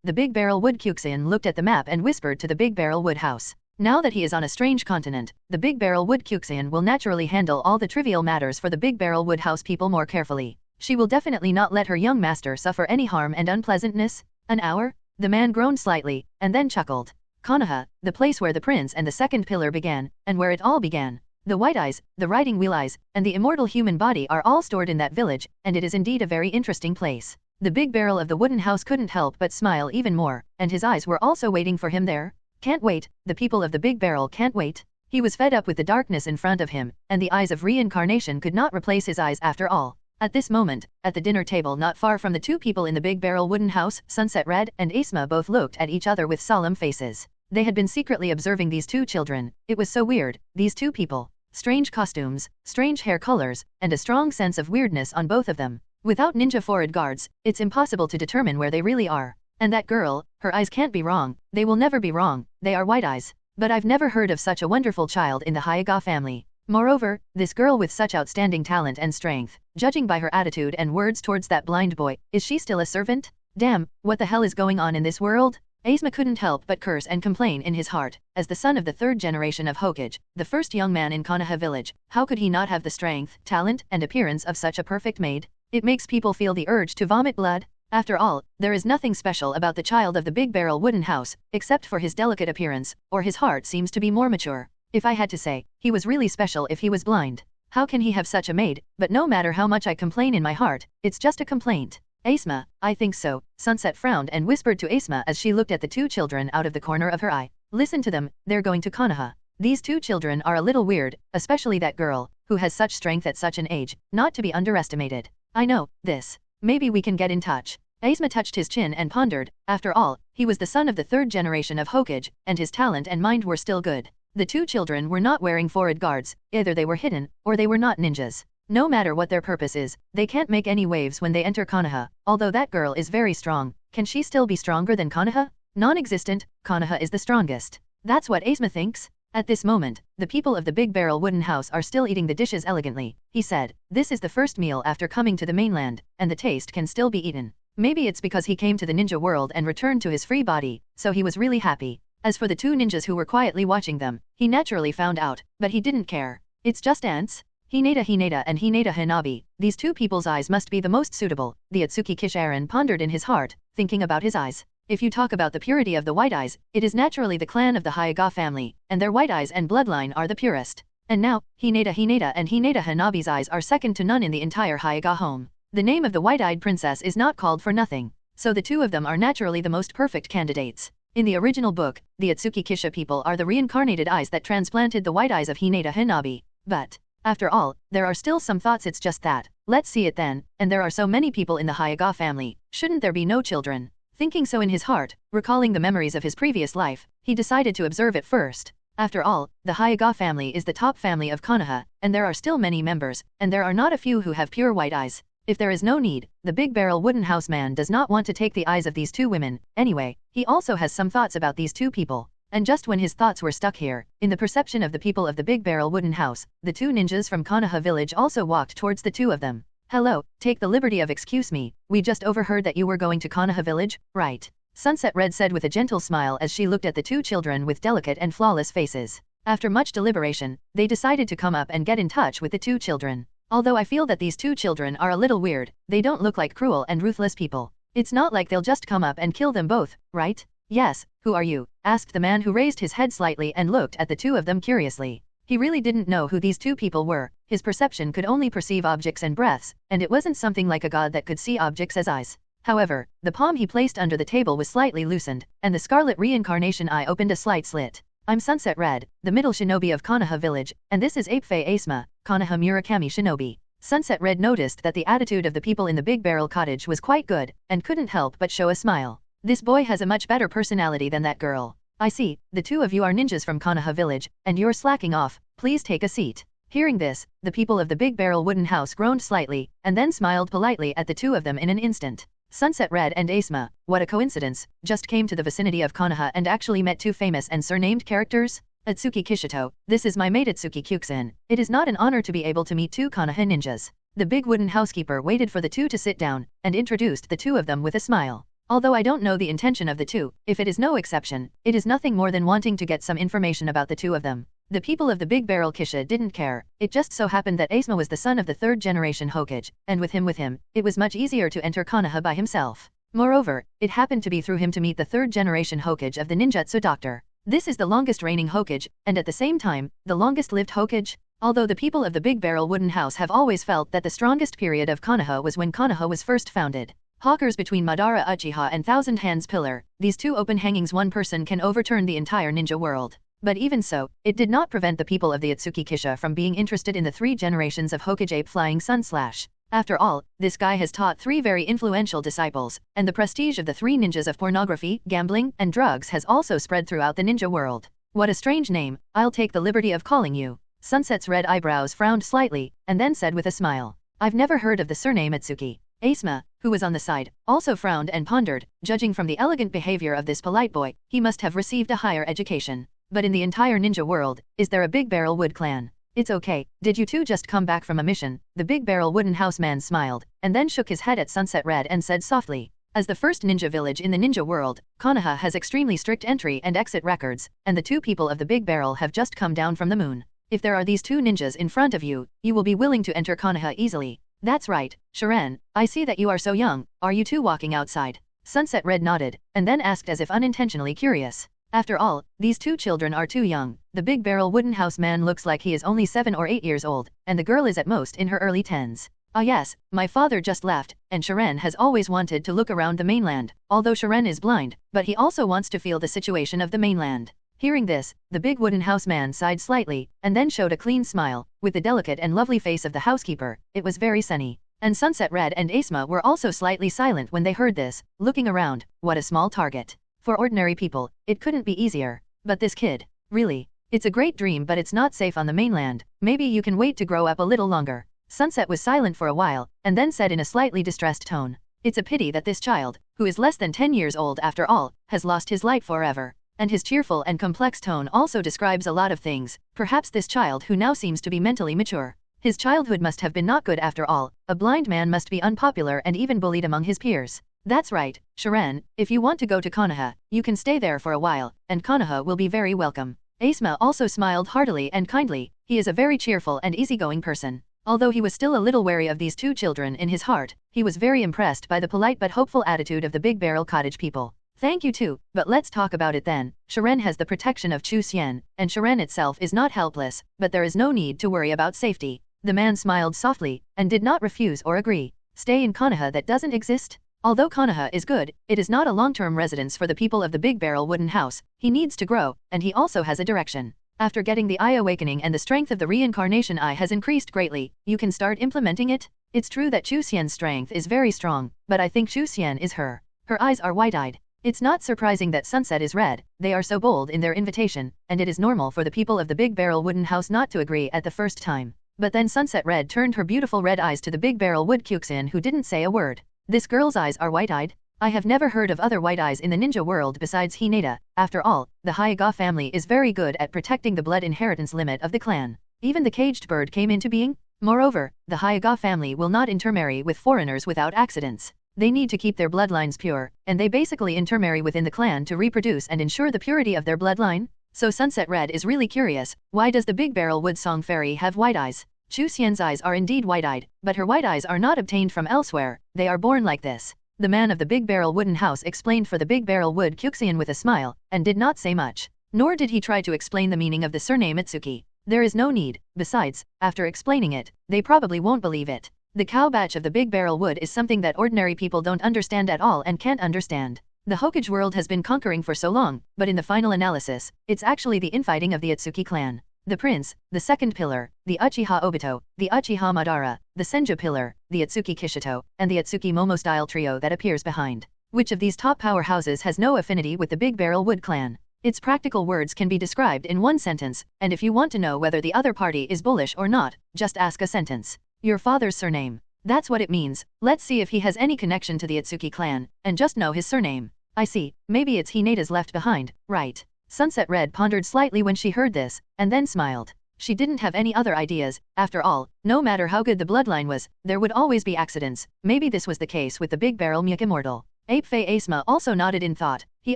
the Big Barrel Wood Kyuxian looked at the map and whispered to the Big Barrel Wood House. Now that he is on a strange continent, the Big Barrel Wood Kyuxian will naturally handle all the trivial matters for the Big Barrel Wood House people more carefully. She will definitely not let her young master suffer any harm and unpleasantness. An hour? The man groaned slightly, and then chuckled. Konoha, the place where the prince and the second pillar began, and where it all began. The white eyes, the riding wheel eyes, and the immortal human body are all stored in that village, and it is indeed a very interesting place. The Big Barrel of the Wooden House couldn't help but smile even more, and his eyes were also waiting for him there. Can't wait, the people of the Big Barrel can't wait. He was fed up with the darkness in front of him, and the eyes of reincarnation could not replace his eyes after all. At this moment, at the dinner table not far from the two people in the Big Barrel Wooden House, Sunset Red and Asuma both looked at each other with solemn faces. They had been secretly observing these two children. It was so weird, these two people. Strange costumes, strange hair colors, and a strong sense of weirdness on both of them. Without ninja forward guards, it's impossible to determine where they really are. And that girl, her eyes can't be wrong, they will never be wrong, they are white eyes. But I've never heard of such a wonderful child in the Hyuga family. Moreover, this girl with such outstanding talent and strength, judging by her attitude and words towards that blind boy, is she still a servant? Damn, what the hell is going on in this world? Asuma couldn't help but curse and complain in his heart. As the son of the third generation of Hokage, the first young man in Konoha village, how could he not have the strength, talent, and appearance of such a perfect maid? It makes people feel the urge to vomit blood. After all, there is nothing special about the child of the Big Barrel Wooden House, except for his delicate appearance, or his heart seems to be more mature. If I had to say, he was really special if he was blind. How can he have such a maid? But no matter how much I complain in my heart, it's just a complaint. Asuma, I think so. Sunset frowned and whispered to Asuma as she looked at the two children out of the corner of her eye. Listen to them, they're going to Konoha. These two children are a little weird, especially that girl, who has such strength at such an age, not to be underestimated. I know, this. Maybe we can get in touch. Asuma touched his chin and pondered. After all, he was the son of the third generation of Hokage, and his talent and mind were still good. The two children were not wearing forward guards, either they were hidden, or they were not ninjas. No matter what their purpose is, they can't make any waves when they enter Konoha. Although that girl is very strong, can she still be stronger than Konoha? Non-existent, Konoha is the strongest. That's what Asuma thinks. At this moment, the people of the Big Barrel Wooden House are still eating the dishes elegantly. He said, this is the first meal after coming to the mainland, and the taste can still be eaten. Maybe it's because he came to the ninja world and returned to his free body, so he was really happy. As for the two ninjas who were quietly watching them, he naturally found out, but he didn't care. It's just ants. Hinata and Hinata Hanabi, these two people's eyes must be the most suitable, the Ōtsutsuki Kisharan pondered in his heart, thinking about his eyes. If you talk about the purity of the white eyes, it is naturally the clan of the Hyuga family, and their white eyes and bloodline are the purest. And now, Hinata and Hinata Hanabi's eyes are second to none in the entire Hyuga home. The name of the white-eyed princess is not called for nothing, so the two of them are naturally the most perfect candidates. In the original book, the Ōtsutsuki Kisha people are the reincarnated eyes that transplanted the white eyes of Hinata Hanabi. But, after all, there are still some thoughts it's just that. Let's see it then, and there are so many people in the Hyuga family, shouldn't there be no children? Thinking so in his heart, recalling the memories of his previous life, he decided to observe it first. After all, the Hyuga family is the top family of Konoha, and there are still many members, and there are not a few who have pure white eyes. If there is no need, the Big Barrel Wooden House man does not want to take the eyes of these two women. Anyway, he also has some thoughts about these two people. And just when his thoughts were stuck here, in the perception of the people of the Big Barrel Wooden House, the two ninjas from Konoha village also walked towards the two of them. Hello, take the liberty of excuse me, we just overheard that you were going to Konoha village, right? Sunset Red said with a gentle smile as she looked at the two children with delicate and flawless faces. After much deliberation, they decided to come up and get in touch with the two children. Although I feel that these two children are a little weird, they don't look like cruel and ruthless people. It's not like they'll just come up and kill them both, right? Yes, who are you? Asked the man who raised his head slightly and looked at the two of them curiously. He really didn't know who these two people were, his perception could only perceive objects and breaths, and it wasn't something like a god that could see objects as eyes. However, the palm he placed under the table was slightly loosened, and the scarlet reincarnation eye opened a slight slit. I'm Sunset Red, the middle shinobi of Konoha village, and this is Apefei Asma, Konoha Murakami shinobi. Sunset Red noticed that the attitude of the people in the Big Barrel cottage was quite good, and couldn't help but show a smile. This boy has a much better personality than that girl. I see, the two of you are ninjas from Konoha village, and you're slacking off, please take a seat. Hearing this, the people of the Big Barrel Wooden House groaned slightly, and then smiled politely at the two of them in an instant. Sunset Red and Asma, what a coincidence, just came to the vicinity of Konoha and actually met two famous and surnamed characters? Ōtsutsuki Kishito, this is my mate Ōtsutsuki Kyuxin. It is not an honor to be able to meet two Konoha ninjas. The big wooden housekeeper waited for the two to sit down, and introduced the two of them with a smile. Although I don't know the intention of the two, if it is no exception, it is nothing more than wanting to get some information about the two of them. The people of the Big Barrel Kisha didn't care, it just so happened that Asma was the son of the third generation Hokage, and with him, it was much easier to enter Konoha by himself. Moreover, it happened to be through him to meet the third generation Hokage of the ninjutsu doctor. This is the longest reigning Hokage, and at the same time, the longest lived Hokage. Although the people of the Big Barrel Wooden House have always felt that the strongest period of Konoha was when Konoha was first founded. Hawkers between Madara Uchiha and Thousand Hands Pillar, these two open hangings one person can overturn the entire ninja world. But even so, it did not prevent the people of the Ōtsutsuki Kisha from being interested in the three generations of Hokage Ape Flying Sun Slash. After all, this guy has taught three very influential disciples, and the prestige of the three ninjas of pornography, gambling, and drugs has also spread throughout the ninja world. What a strange name, I'll take the liberty of calling you. Sunset's red eyebrows frowned slightly, and then said with a smile. I've never heard of the surname Ōtsutsuki. Asma, who was on the side, also frowned and pondered, judging from the elegant behavior of this polite boy, he must have received a higher education. But in the entire ninja world, is there a Big Barrel Wood clan? It's okay, did you two just come back from a mission? The Big Barrel Wooden House man smiled, and then shook his head at Sunset Red and said softly. As the first ninja village in the ninja world, Konoha has extremely strict entry and exit records, and the two people of the Big Barrel have just come down from the moon. If there are these two ninjas in front of you, you will be willing to enter Konoha easily. That's right, Shiren, I see that you are so young, are you two walking outside? Sunset Red nodded, and then asked as if unintentionally curious. After all, these two children are too young. The Big Barrel Wooden House man looks like he is only 7 or 8 years old, and the girl is at most in her early 10s. Ah yes, my father just left, and Shiren has always wanted to look around the mainland, although Shiren is blind, but he also wants to feel the situation of the mainland. Hearing this, the big wooden house man sighed slightly, and then showed a clean smile, with the delicate and lovely face of the housekeeper. It was very sunny. And Sunset Red and Asma were also slightly silent when they heard this, looking around. What a small target. For ordinary people, it couldn't be easier. But this kid, really? It's a great dream, but it's not safe on the mainland. Maybe you can wait to grow up a little longer. Sunset was silent for a while, and then said in a slightly distressed tone. It's a pity that this child, who is less than 10 years old after all, has lost his light forever. And his cheerful and complex tone also describes a lot of things. Perhaps this child who now seems to be mentally mature. His childhood must have been not good after all. A blind man must be unpopular and even bullied among his peers. That's right, Shiren, if you want to go to Konoha, you can stay there for a while, and Konoha will be very welcome. Asma also smiled heartily and kindly. He is a very cheerful and easygoing person. Although he was still a little wary of these two children in his heart, he was very impressed by the polite but hopeful attitude of the Big Barrel Cottage people. Thank you too, but let's talk about it then. Shiren has the protection of Chu Xian, and Shiren itself is not helpless, but there is no need to worry about safety. The man smiled softly, and did not refuse or agree. Stay in Konoha that doesn't exist? Although Konoha is good, it is not a long-term residence for the people of the Big Barrel Wooden House. He needs to grow, and he also has a direction. After getting the Eye Awakening and the strength of the Reincarnation Eye has increased greatly, you can start implementing it? It's true that Chu Xian's strength is very strong, but I think Chu Xian is her. Her eyes are wide-eyed. It's not surprising that Sunset is red. They are so bold in their invitation, and it is normal for the people of the Big Barrel Wooden House not to agree at the first time. But then Sunset Red turned her beautiful red eyes to the Big Barrel Wood Kyuxin, who didn't say a word. This girl's eyes are white-eyed? I have never heard of other white eyes in the ninja world besides Hinata. After all, the Hyuga family is very good at protecting the blood inheritance limit of the clan. Even the caged bird came into being. Moreover, the Hyuga family will not intermarry with foreigners without accidents. They need to keep their bloodlines pure, and they basically intermarry within the clan to reproduce and ensure the purity of their bloodline. So Sunset Red is really curious, why does the Big Barrel Wood Song Fairy have white eyes? Chu Xian's eyes are indeed white-eyed, but her white eyes are not obtained from elsewhere, they are born like this. The man of the Big Barrel Wooden House explained for the Big Barrel Wood Kyuxian with a smile, and did not say much. Nor did he try to explain the meaning of the surname Ōtsutsuki. There is no need. Besides, after explaining it, they probably won't believe it. The cow batch of the Big Barrel Wood is something that ordinary people don't understand at all and can't understand. The Hokage world has been conquering for so long, but in the final analysis, it's actually the infighting of the Ōtsutsuki clan. The prince, the second pillar, the Uchiha Obito, the Uchiha Madara, the Senju pillar, the Ōtsutsuki Kishito, and the Ōtsutsuki Momo style trio that appears behind. Which of these top powerhouses has no affinity with the Big Barrel Wood clan? Its practical words can be described in one sentence, and if you want to know whether the other party is bullish or not, just ask a sentence. Your father's surname. That's what it means. Let's see if he has any connection to the Ōtsutsuki clan, and just know his surname. I see, maybe it's Hinata's left behind, right? Sunset Red pondered slightly when she heard this, and then smiled. She didn't have any other ideas. After all, no matter how good the bloodline was, there would always be accidents. Maybe this was the case with the Big Barrel Muk Immortal. Ape-Fei Asma also nodded in thought. He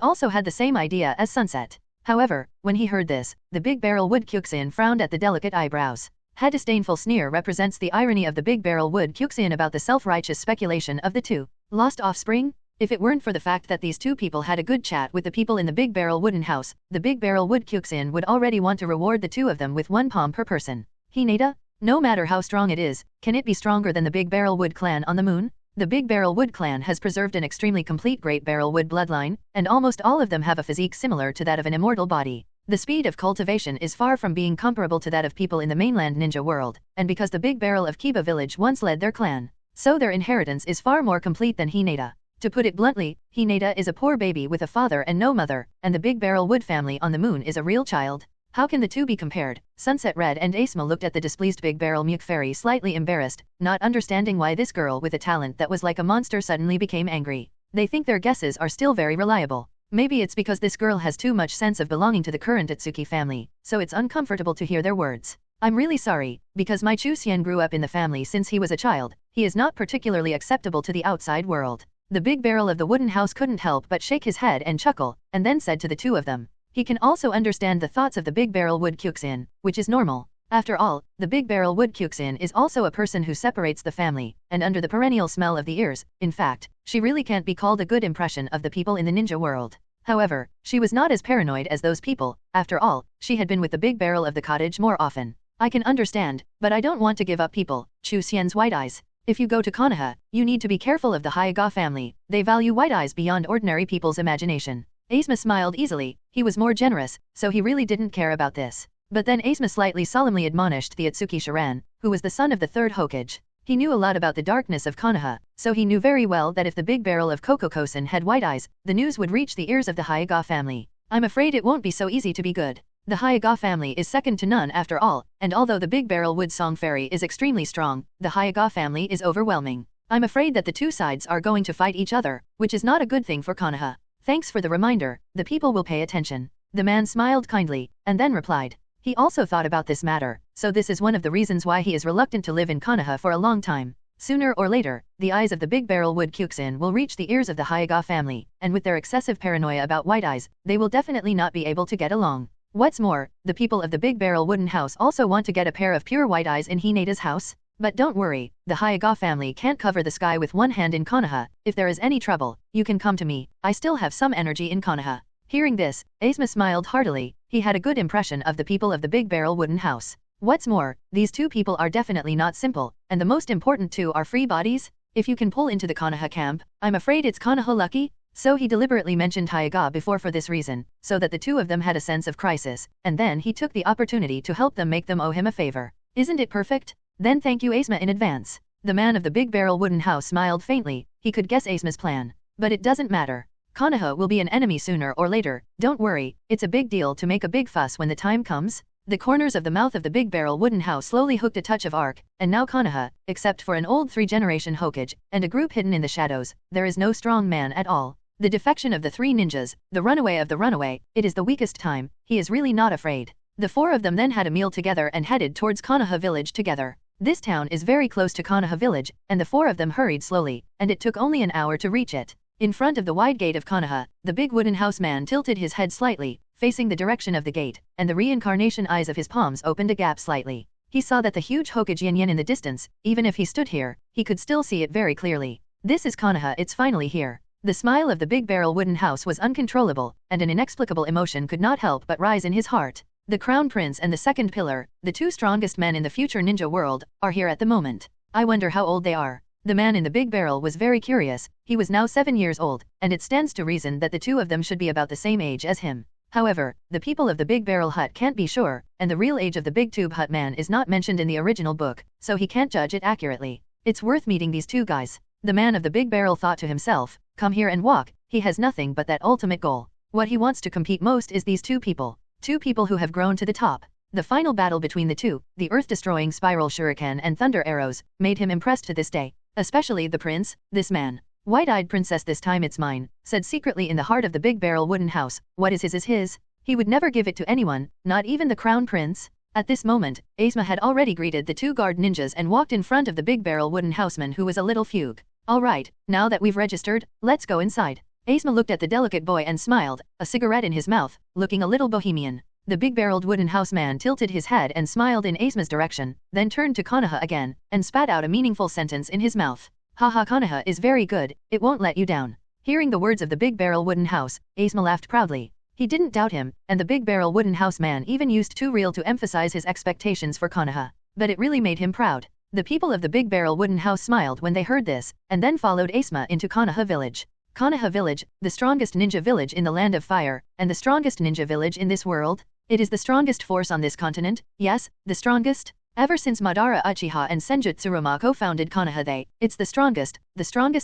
also had the same idea as Sunset. However, when he heard this, the Big Barrel Wood Kyuxian frowned at the delicate eyebrows. A disdainful sneer represents the irony of the Big Barrel Wood Kyuxian about the self-righteous speculation of the two. Lost offspring? If it weren't for the fact that these two people had a good chat with the people in the Big Barrel Wooden House, the Big Barrel Wood Kyuxian would already want to reward the two of them with 1 palm per person. Hinata? No matter how strong it is, can it be stronger than the Big Barrel Wood clan on the moon? The Big Barrel Wood clan has preserved an extremely complete Great Barrel Wood bloodline, and almost all of them have a physique similar to that of an immortal body. The speed of cultivation is far from being comparable to that of people in the mainland ninja world, and because the Big Barrel of Kiba village once led their clan, so their inheritance is far more complete than Hinata. To put it bluntly, Hinata is a poor baby with a father and no mother, and the Big Barrel Wood family on the moon is a real child. How can the two be compared? Sunset Red and Asma looked at the displeased Big Barrel Muk Fairy slightly embarrassed, not understanding why this girl with a talent that was like a monster suddenly became angry. They think their guesses are still very reliable. Maybe it's because this girl has too much sense of belonging to the current Ōtsutsuki family, so it's uncomfortable to hear their words. I'm really sorry, because my Chu Xian grew up in the family since he was a child. He is not particularly acceptable to the outside world. The Big Barrel of the Wooden House couldn't help but shake his head and chuckle, and then said to the two of them, he can also understand the thoughts of the Big Barrel Wood Kyuxian, which is normal. After all, the Big Barrel Wood Kyuxian is also a person who separates the family, and under the perennial smell of the ears. In fact, she really can't be called a good impression of the people in the ninja world. However, she was not as paranoid as those people. After all, she had been with the Big Barrel of the cottage more often. I can understand, but I don't want to give up people. Chu Xian's white eyes. If you go to Konoha, you need to be careful of the Hyuga family. They value white eyes beyond ordinary people's imagination. Asma smiled easily. He was more generous, so he really didn't care about this. But then Asma slightly solemnly admonished the Ōtsutsuki Shiran, who was the son of the third Hokage. He knew a lot about the darkness of Konoha, so he knew very well that if the Big Barrel of Kokokosen had white eyes, the news would reach the ears of the Hyuga family. I'm afraid it won't be so easy to be good. The Hyuga family is second to none after all, and although the Big Barrel Wood Song Fairy is extremely strong, the Hyuga family is overwhelming. I'm afraid that the two sides are going to fight each other, which is not a good thing for Konoha. Thanks for the reminder, the people will pay attention. The man smiled kindly, and then replied. He also thought about this matter, so this is one of the reasons why he is reluctant to live in Konoha for a long time. Sooner or later, the eyes of the Big Barrel Wood Kyuxian will reach the ears of the Hyuga family, and with their excessive paranoia about white eyes, they will definitely not be able to get along. What's more, the people of the Big Barrel Wooden House also want to get a pair of pure white eyes in Hinata's house. But don't worry, the Hyuga family can't cover the sky with one hand in Konoha. If there is any trouble, you can come to me. I still have some energy in Konoha. Hearing this, Asuma smiled heartily. He had a good impression of the people of the Big Barrel Wooden House. What's more, these two people are definitely not simple, and the most important two are free bodies. If you can pull into the Konoha camp, I'm afraid it's Konoha lucky. So he deliberately mentioned Hyuga before for this reason, so that the two of them had a sense of crisis, and then he took the opportunity to help them make them owe him a favor. Isn't it perfect? Then thank you Asuma in advance. The man of the Big Barrel Wooden House smiled faintly. He could guess Asuma's plan. But it doesn't matter. Konoha will be an enemy sooner or later. Don't worry, it's a big deal to make a big fuss when the time comes. The corners of the mouth of the Big Barrel Wooden House slowly hooked a touch of arc, and now Konoha, except for an old 3-generation Hokage, and a group hidden in the shadows, there is no strong man at all. The defection of the 3 ninjas, the runaway of the runaway, it is the weakest time, he is really not afraid. The 4 of them then had a meal together and headed towards Konoha village together. This town is very close to Konoha village, and the 4 of them hurried slowly, and it took only an hour to reach it. In front of the wide gate of Konoha, the big wooden house man tilted his head slightly, facing the direction of the gate, and the reincarnation eyes of his palms opened a gap slightly. He saw that the huge Hokage Yin in the distance, even if he stood here, he could still see it very clearly. This is Konoha, it's finally here. The smile of the Big Barrel Wooden House was uncontrollable, and an inexplicable emotion could not help but rise in his heart. The Crown Prince and the Second Pillar, the 2 strongest men in the future ninja world, are here at the moment. I wonder how old they are. The man in the big barrel was very curious. He was now 7 years old, and it stands to reason that the 2 of them should be about the same age as him. However, the people of the Big Barrel Hut can't be sure, and the real age of the Big Tube Hut man is not mentioned in the original book, so he can't judge it accurately. It's worth meeting these 2 guys. The man of the big barrel thought to himself, come here and walk. He has nothing but that ultimate goal. What he wants to compete most is these 2 people. 2 people who have grown to the top. The final battle between the 2, the earth-destroying spiral shuriken and thunder arrows, made him impressed to this day. Especially the prince, this man. White-eyed princess, this time it's mine, said secretly in the heart of the Big Barrel Wooden House. What is his. He would never give it to anyone, not even the Crown Prince. At this moment, Asuma had already greeted the 2 guard ninjas and walked in front of the Big Barrel Wooden Houseman, who was a little fugue. Alright, now that we've registered, let's go inside. Asuma looked at the delicate boy and smiled, a cigarette in his mouth, looking a little bohemian. The big-barreled wooden house man tilted his head and smiled in Asuma's direction, then turned to Konoha again, and spat out a meaningful sentence in his mouth. Haha, Konoha is very good, it won't let you down. Hearing the words of the Big Barrel Wooden House, Asuma laughed proudly. He didn't doubt him, and the Big Barrel Wooden House man even used too real to emphasize his expectations for Konoha. But it really made him proud. The people of the Big Barrel Wooden House smiled when they heard this, and then followed Asuma into Konoha village. Konoha village, the strongest ninja village in the land of fire, and the strongest ninja village in this world. It is the strongest force on this continent, yes, the strongest. Ever since Madara Uchiha and Senjutsuruma co-founded Konoha, it's the strongest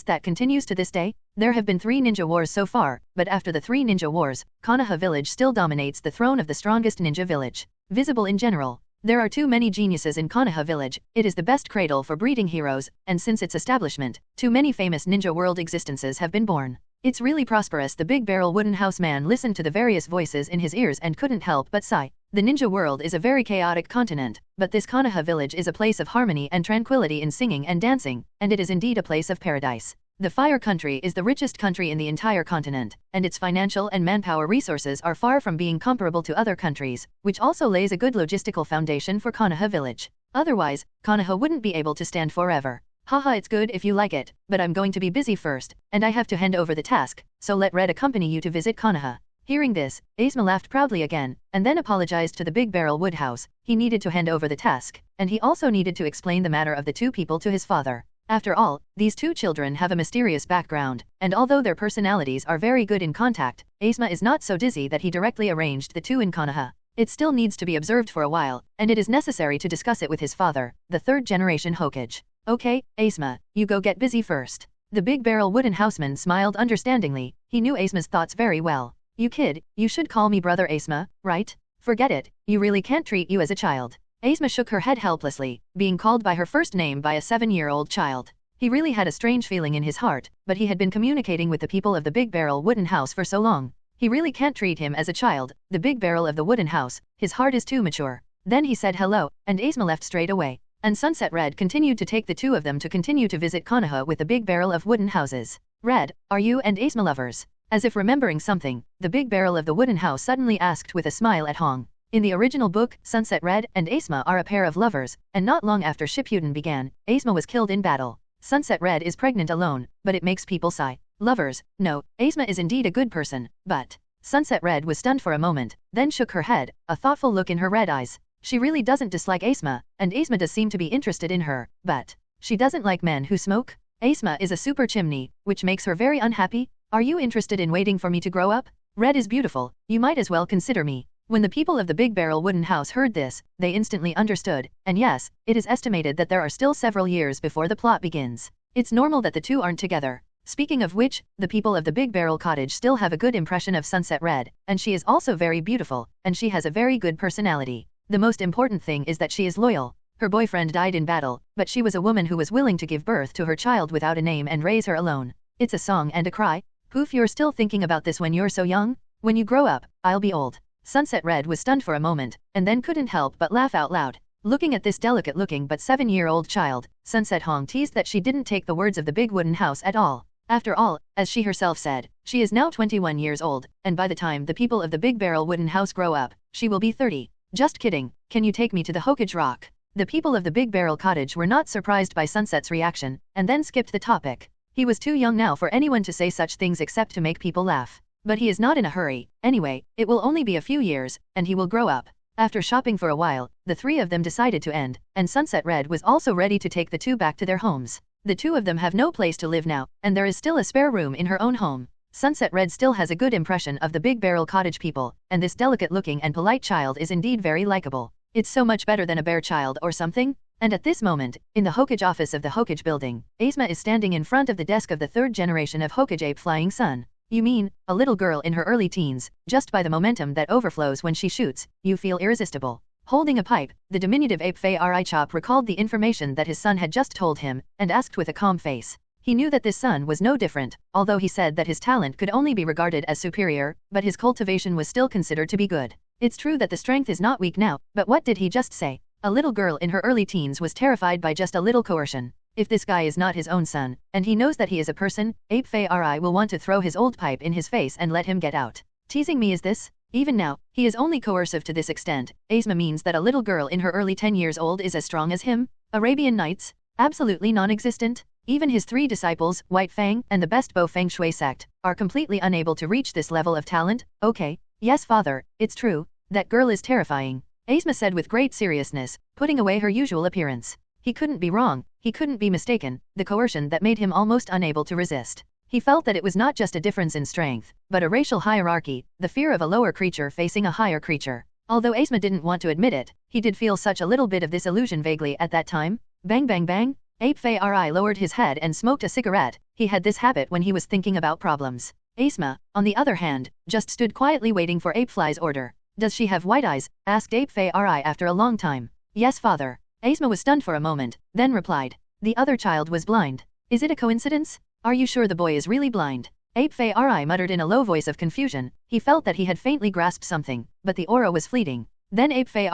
that continues to this day. There have been 3 ninja wars so far, but after the 3 ninja wars, Konoha village still dominates the throne of the strongest ninja village. Visible in general. There are too many geniuses in Konoha village, it is the best cradle for breeding heroes, and since its establishment, too many famous ninja world existences have been born. It's really prosperous. The Big Barrel Wooden House man listened to the various voices in his ears and couldn't help but sigh. The ninja world is a very chaotic continent, but this Konoha village is a place of harmony and tranquility in singing and dancing, and it is indeed a place of paradise. The Fire Country is the richest country in the entire continent, and its financial and manpower resources are far from being comparable to other countries, which also lays a good logistical foundation for Konoha village. Otherwise, Konoha wouldn't be able to stand forever. Haha, it's good if you like it, but I'm going to be busy first, and I have to hand over the task, so let Red accompany you to visit Konoha. Hearing this, Asuma laughed proudly again, and then apologized to the Big Barrel Wood House. He needed to hand over the task, and he also needed to explain the matter of the 2 people to his father. After all, these 2 children have a mysterious background, and although their personalities are very good in contact, Asuma is not so dizzy that he directly arranged the 2 in Konoha. It still needs to be observed for a while, and it is necessary to discuss it with his father, the 3rd-generation Hokage. Okay, Asuma, you go get busy first. The Big Barrel Wooden Houseman smiled understandingly. He knew Asuma's thoughts very well. You kid, you should call me brother Asuma, right? Forget it, you really can't treat you as a child. Asuma shook her head helplessly, being called by her first name by a 7-year-old child. He really had a strange feeling in his heart, but he had been communicating with the people of the Big Barrel Wooden House for so long. He really can't treat him as a child, the Big Barrel of the Wooden House, his heart is too mature. Then he said hello, and Asuma left straight away. And Sunset Red continued to take the 2 of them to continue to visit Konoha with the Big Barrel of Wooden Houses. Red, are you and Asuma lovers? As if remembering something, the Big Barrel of the Wooden House suddenly asked with a smile at Hong. In the original book, Sunset Red and Asuma are a pair of lovers, and not long after Shippuden began, Asuma was killed in battle. Sunset Red is pregnant alone, but it makes people sigh. Lovers, no, Asuma is indeed a good person, but... Sunset Red was stunned for a moment, then shook her head, a thoughtful look in her red eyes. She really doesn't dislike Asuma, and Asuma does seem to be interested in her, but... She doesn't like men who smoke? Asuma is a super chimney, which makes her very unhappy. Are you interested in waiting for me to grow up? Red is beautiful, you might as well consider me. When the people of the Big Barrel Wooden House heard this, they instantly understood, and yes, it is estimated that there are still several years before the plot begins. It's normal that the two aren't together. Speaking of which, the people of the Big Barrel Cottage still have a good impression of Sunset Red, and she is also very beautiful, and she has a very good personality. The most important thing is that she is loyal. Her boyfriend died in battle, but she was a woman who was willing to give birth to her child without a name and raise her alone. It's a song and a cry. Poof, you're still thinking about this when you're so young? When you grow up, I'll be old. Sunset Red was stunned for a moment, and then couldn't help but laugh out loud. Looking at this delicate-looking but 7-year-old child, Sunset Hong teased that she didn't take the words of the big wooden house at all. After all, as she herself said, she is now 21 years old, and by the time the people of the Big Barrel Wooden House grow up, she will be 30. Just kidding, can you take me to the Hokage Rock? The people of the Big Barrel Cottage were not surprised by Sunset's reaction, and then skipped the topic. He was too young now for anyone to say such things except to make people laugh. But he is not in a hurry. Anyway, it will only be a few years, and he will grow up. After shopping for a while, the three of them decided to end, and Sunset Red was also ready to take the two back to their homes. The two of them have no place to live now, and there is still a spare room in her own home. Sunset Red still has a good impression of the Big Barrel Cottage people, and this delicate-looking and polite child is indeed very likable. It's so much better than a bear child or something. And at this moment, in the Hokage office of the Hokage building, Asuma is standing in front of the desk of the third generation of Hokage Ape Flying Sun. You mean, a little girl in her early teens, just by the momentum that overflows when she shoots, you feel irresistible. Holding a pipe, the diminutive ape Fei Chop recalled the information that his son had just told him, and asked with a calm face. He knew that this son was no different, although he said that his talent could only be regarded as superior, but his cultivation was still considered to be good. It's true that the strength is not weak now, but what did he just say? A little girl in her early teens was terrified by just a little coercion. If this guy is not his own son, and he knows that he is a person, Ape Fei will want to throw his old pipe in his face and let him get out. Teasing me is this? Even now, he is only coercive to this extent. Asuma means that a little girl in her early 10 years old is as strong as him? Arabian Nights? Absolutely non-existent? Even his 3 disciples, White Fang and the best Bo Feng Shui sect, are completely unable to reach this level of talent? Okay. Yes father, it's true. That girl is terrifying. Asuma said with great seriousness, putting away her usual appearance. He couldn't be wrong, he couldn't be mistaken, the coercion that made him almost unable to resist. He felt that it was not just a difference in strength, but a racial hierarchy, the fear of a lower creature facing a higher creature. Although Asuma didn't want to admit it, he did feel such a little bit of this illusion vaguely at that time. Bang bang bang, Ape Fei lowered his head and smoked a cigarette. He had this habit when he was thinking about problems. Asuma, on the other hand, just stood quietly waiting for Ape Fly's order. Does she have white eyes? Asked Ape Fei after a long time. Yes father. Asuma was stunned for a moment, then replied. The other child was blind. Is it a coincidence? Are you sure the boy is really blind? Ape Fei muttered in a low voice of confusion. He felt that he had faintly grasped something, but the aura was fleeting. Then Ape Fei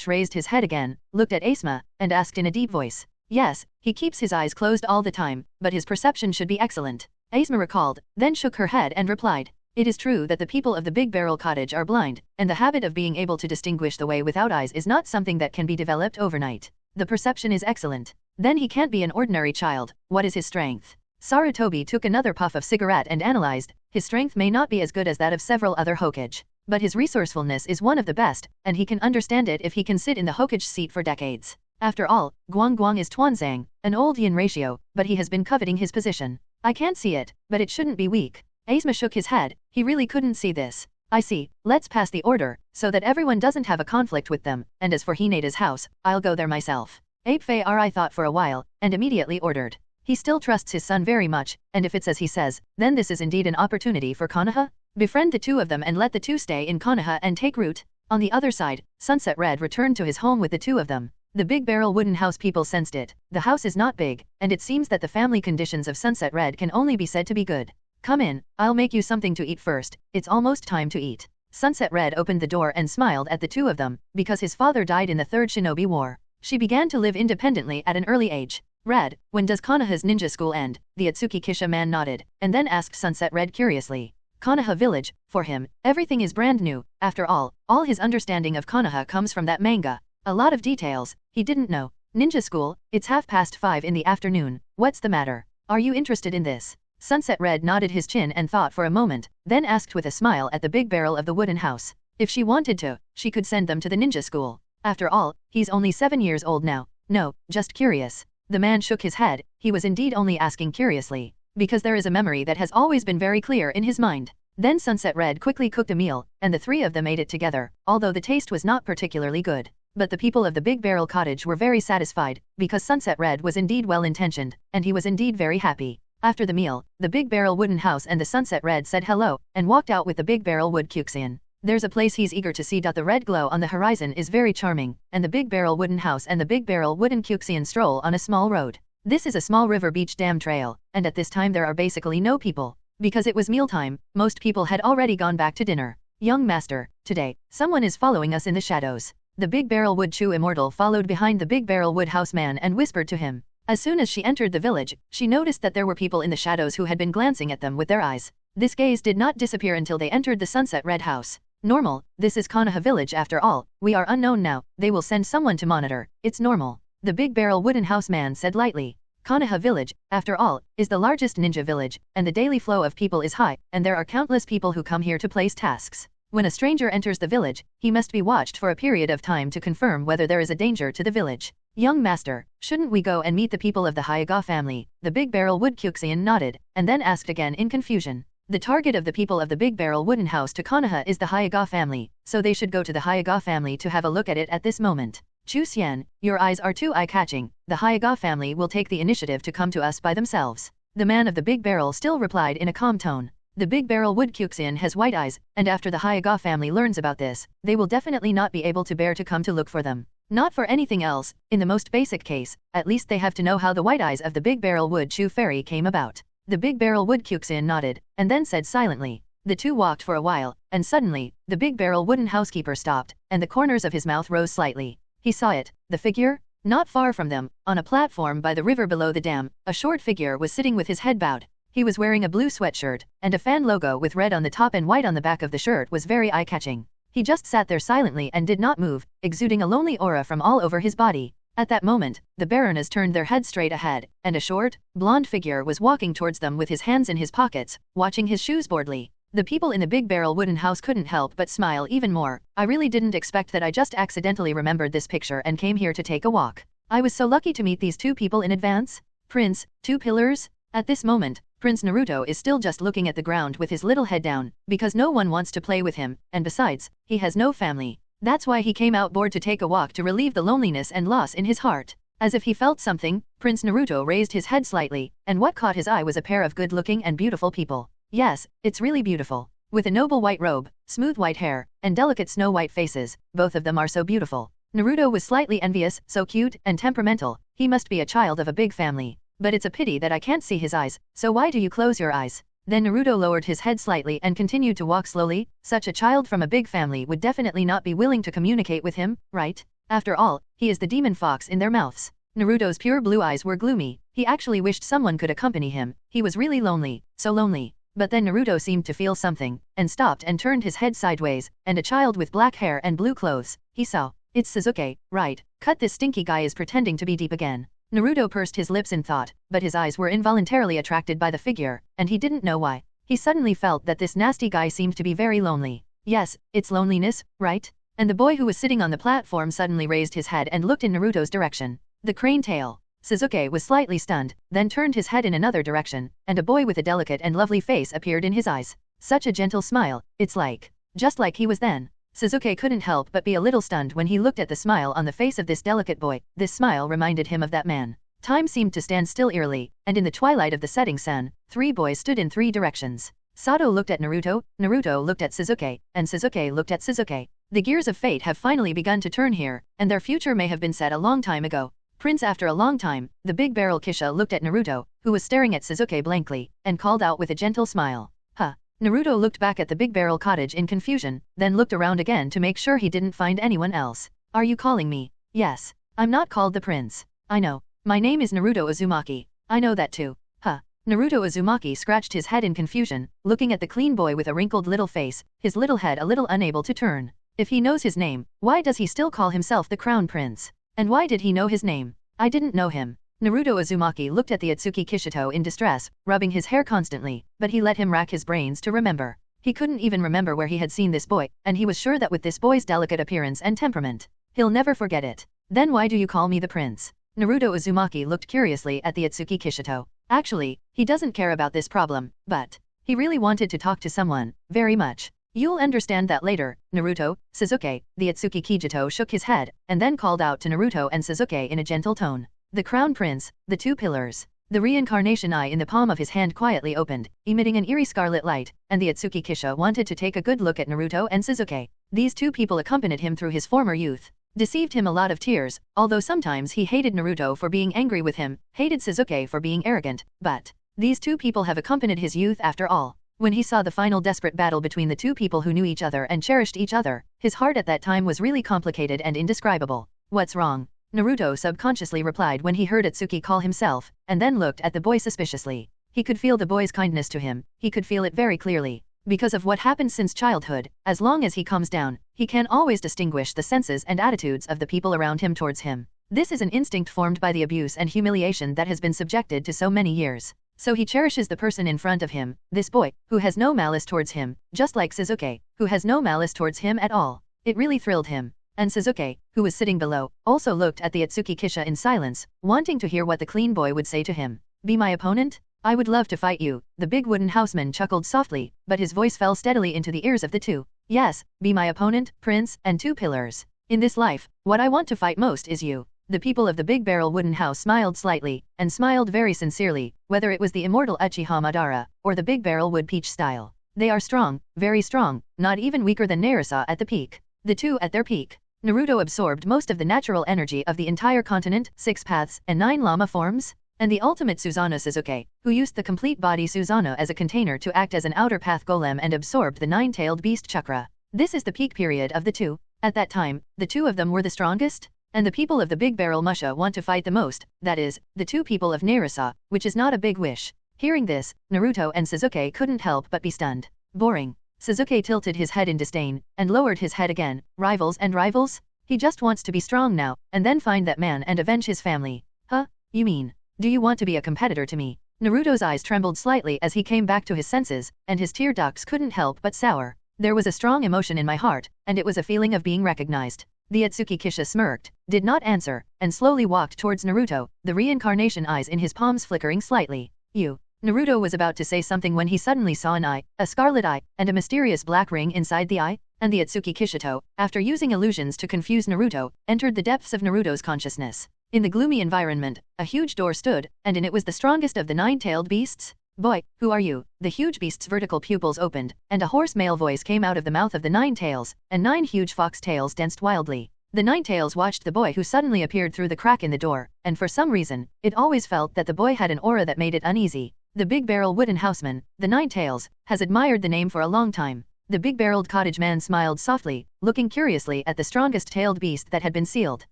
raised his head again, looked at Asuma, and asked in a deep voice. Yes, he keeps his eyes closed all the time, but his perception should be excellent. Asuma recalled, then shook her head and replied. It is true that the people of the Big Barrel Cottage are blind, and the habit of being able to distinguish the way without eyes is not something that can be developed overnight. The perception is excellent. Then he can't be an ordinary child. What is his strength? Sarutobi took another puff of cigarette and analyzed. His strength may not be as good as that of several other Hokage, but his resourcefulness is one of the best, and he can understand it if he can sit in the Hokage seat for decades. After all, Guang is Tuanzang, an old yin ratio, but he has been coveting his position. I can't see it, but it shouldn't be weak. Asuma shook his head, he really couldn't see this. I see, let's pass the order, so that everyone doesn't have a conflict with them, and as for Hineda's house, I'll go there myself. Ape Fei thought for a while, and immediately ordered. He still trusts his son very much, and if it's as he says, then this is indeed an opportunity for Konoha. Befriend the two of them and let the two stay in Konoha and take root. On the other side, Sunset Red returned to his home with the two of them. The Big Barrel Wooden House people sensed it. The house is not big, and it seems that the family conditions of Sunset Red can only be said to be good. Come in, I'll make you something to eat first, it's almost time to eat. Sunset Red opened the door and smiled at the two of them, because his father died in the Third Shinobi War. She began to live independently at an early age. Red, when does Konoha's ninja school end? The Ōtsutsuki Kisha man nodded, and then asked Sunset Red curiously. Konoha village, for him, everything is brand new. After all his understanding of Konoha comes from that manga. A lot of details he didn't know. Ninja school, it's 5:30 in the afternoon, what's the matter? Are you interested in this? Sunset Red nodded his chin and thought for a moment, then asked with a smile at the big barrel of the wooden house. If she wanted to, she could send them to the ninja school. After all, he's only 7 years old now. No, just curious. The man shook his head, he was indeed only asking curiously, because there is a memory that has always been very clear in his mind. Then Sunset Red quickly cooked a meal, and the three of them ate it together, although the taste was not particularly good. But the people of the Big Barrel Cottage were very satisfied, because Sunset Red was indeed well-intentioned, and he was indeed very happy. After the meal, the Big Barrel Wooden House and the Sunset Red said hello, and walked out with the Big Barrel Wood Kyuxian. There's a place he's eager to see. The red glow on the horizon is very charming, and the Big Barrel Wooden House and the Big Barrel Wooden Kyuxian stroll on a small road. This is a small river beach dam trail, and at this time there are basically no people. Because it was mealtime, most people had already gone back to dinner. Young master, today, someone is following us in the shadows. The Big Barrel Wood Chew Immortal followed behind the Big Barrel Wood House man and whispered to him. As soon as she entered the village, she noticed that there were people in the shadows who had been glancing at them with their eyes. This gaze did not disappear until they entered the Sunset Red house. Normal, this is Konoha village after all, we are unknown now, they will send someone to monitor, it's normal. The Big Barrel Wooden House man said lightly. Konoha village, after all, is the largest ninja village, and the daily flow of people is high, and there are countless people who come here to place tasks. When a stranger enters the village, he must be watched for a period of time to confirm whether there is a danger to the village. Young master, shouldn't we go and meet the people of the Hyuga family? The Big Barrel Wood Kyuxian nodded, and then asked again in confusion. The target of the people of the Big Barrel Wooden House to Konoha is the Hyuga family, so they should go to the Hyuga family to have a look at it at this moment. Chu Xian, your eyes are too eye-catching, the Hyuga family will take the initiative to come to us by themselves. The man of the Big Barrel still replied in a calm tone. The Big Barrel Wood Kyuxian has white eyes, and after the Hyuga family learns about this, they will definitely not be able to bear to come to look for them. Not for anything else, in the most basic case, at least they have to know how the white eyes of the Big Barrel Wood Chew Fairy came about. The Big Barrel Wood Kyuxian nodded, and then said silently. The two walked for a while, and suddenly, the Big Barrel Wooden Housekeeper stopped, and the corners of his mouth rose slightly. He saw it, the figure. Not far from them, on a platform by the river below the dam, a short figure was sitting with his head bowed. He was wearing a blue sweatshirt, and a fan logo with red on the top and white on the back of the shirt was very eye-catching. He just sat there silently and did not move, exuding a lonely aura from all over his body. At that moment, the Baronas turned their heads straight ahead, and a short, blonde figure was walking towards them with his hands in his pockets, watching his shoes boredly. The people in the Big Barrel Wooden House couldn't help but smile even more. I really didn't expect that. I just accidentally remembered this picture and came here to take a walk. I was so lucky to meet these two people in advance. Prince, two pillars? At this moment, Prince Naruto is still just looking at the ground with his little head down, because no one wants to play with him, and besides, he has no family. That's why he came out bored to take a walk to relieve the loneliness and loss in his heart. As if he felt something, Prince Naruto raised his head slightly, and what caught his eye was a pair of good-looking and beautiful people. Yes, it's really beautiful. With a noble white robe, smooth white hair, and delicate snow-white faces, both of them are so beautiful. Naruto was slightly envious, so cute and temperamental, he must be a child of a big family. But it's a pity that I can't see his eyes, so why do you close your eyes? Then Naruto lowered his head slightly and continued to walk slowly. Such a child from a big family would definitely not be willing to communicate with him, right? After all, he is the demon fox in their mouths. Naruto's pure blue eyes were gloomy, he actually wished someone could accompany him, he was really lonely, so lonely. But then Naruto seemed to feel something, and stopped and turned his head sideways, and a child with black hair and blue clothes, he saw. It's Sasuke, right? Cut, this stinky guy is pretending to be deep again. Naruto pursed his lips in thought, but his eyes were involuntarily attracted by the figure, and he didn't know why. He suddenly felt that this nasty guy seemed to be very lonely. Yes, it's loneliness, right? And the boy who was sitting on the platform suddenly raised his head and looked in Naruto's direction. The crane tail. Sasuke was slightly stunned, then turned his head in another direction, and a boy with a delicate and lovely face appeared in his eyes. Such a gentle smile, it's like, just like he was then. Sasuke couldn't help but be a little stunned when he looked at the smile on the face of this delicate boy. This smile reminded him of that man. Time seemed to stand still eerily, and in the twilight of the setting sun, three boys stood in three directions. Sato looked at Naruto, Naruto looked at Sasuke, and Sasuke looked at Sasuke. The gears of fate have finally begun to turn here, and their future may have been set a long time ago. Prince, after a long time, the Big Barrel Kisha looked at Naruto, who was staring at Sasuke blankly, and called out with a gentle smile. Huh. Naruto looked back at the Big Barrel cottage in confusion, then looked around again to make sure he didn't find anyone else. Are you calling me? Yes. I'm not called the prince. I know. My name is Naruto Uzumaki. I know that too. Huh. Naruto Uzumaki scratched his head in confusion, looking at the clean boy with a wrinkled little face, his little head a little unable to turn. If he knows his name, why does he still call himself the Crown Prince? And why did he know his name? I didn't know him. Naruto Uzumaki looked at the Ōtsutsuki Kishito in distress, rubbing his hair constantly, but he let him rack his brains to remember. He couldn't even remember where he had seen this boy, and he was sure that with this boy's delicate appearance and temperament, he'll never forget it. Then why do you call me the prince? Naruto Uzumaki looked curiously at the Ōtsutsuki Kishito. Actually, he doesn't care about this problem, but he really wanted to talk to someone, very much. You'll understand that later, Naruto. Sasuke, the Ōtsutsuki Kishito shook his head, and then called out to Naruto and Sasuke in a gentle tone. The Crown Prince, the two pillars. The Reincarnation Eye in the palm of his hand quietly opened, emitting an eerie scarlet light, and the Ōtsutsuki Kishito wanted to take a good look at Naruto and Sasuke. These two people accompanied him through his former youth. Deceived him a lot of tears, although sometimes he hated Naruto for being angry with him, hated Sasuke for being arrogant, but these two people have accompanied his youth after all. When he saw the final desperate battle between the two people who knew each other and cherished each other, his heart at that time was really complicated and indescribable. What's wrong? Naruto subconsciously replied when he heard Ōtsutsuki call himself, and then looked at the boy suspiciously. He could feel the boy's kindness to him, he could feel it very clearly. Because of what happened since childhood, as long as he calms down, he can always distinguish the senses and attitudes of the people around him towards him. This is an instinct formed by the abuse and humiliation that has been subjected to so many years. So he cherishes the person in front of him, this boy, who has no malice towards him, just like Sasuke, who has no malice towards him at all. It really thrilled him. And Sasuke, who was sitting below, also looked at the Ōtsutsuki Kishito in silence, wanting to hear what the clean boy would say to him. Be my opponent? I would love to fight you. The big wooden houseman chuckled softly, but his voice fell steadily into the ears of the two. Yes, be my opponent, prince, and two pillars. In this life, what I want to fight most is you. The people of the Big Barrel Wooden House smiled slightly, and smiled very sincerely, whether it was the immortal Uchiha Madara, or the Big Barrel Wood Peach style. They are strong, very strong, not even weaker than Naruto at the peak. The two at their peak. Naruto absorbed most of the natural energy of the entire continent, 6 paths, and 9 Lama forms, and the ultimate Susanoo Sasuke, who used the complete body Susanoo as a container to act as an outer path golem and absorbed the 9-tailed beast chakra. This is the peak period of the two. At that time, the two of them were the strongest, and the people of the Big Barrel Musha want to fight the most, that is, the two people of Naruto, which is not a big wish. Hearing this, Naruto and Sasuke couldn't help but be stunned. Boring. Sasuke tilted his head in disdain, and lowered his head again. Rivals and rivals? He just wants to be strong now, and then find that man and avenge his family. Huh? You mean? Do you want to be a competitor to me? Naruto's eyes trembled slightly as he came back to his senses, and his tear ducts couldn't help but sour. There was a strong emotion in my heart, and it was a feeling of being recognized. The Ōtsutsuki Kishito smirked, did not answer, and slowly walked towards Naruto, the reincarnation eyes in his palms flickering slightly. You. Naruto was about to say something when he suddenly saw an eye, a scarlet eye, and a mysterious black ring inside the eye, and the Ōtsutsuki Kishito, after using illusions to confuse Naruto, entered the depths of Naruto's consciousness. In the gloomy environment, a huge door stood, and in it was the strongest of the 9-tailed beasts. Boy, who are you? The huge beast's vertical pupils opened, and a hoarse male voice came out of the mouth of the 9 tails, and 9 huge fox tails danced wildly. The 9 tails watched the boy who suddenly appeared through the crack in the door, and for some reason, it always felt that the boy had an aura that made it uneasy. The Big Barrel Wooden Houseman, the 9 tails, has admired the name for a long time. The big-barreled cottage man smiled softly, looking curiously at the strongest-tailed beast that had been sealed.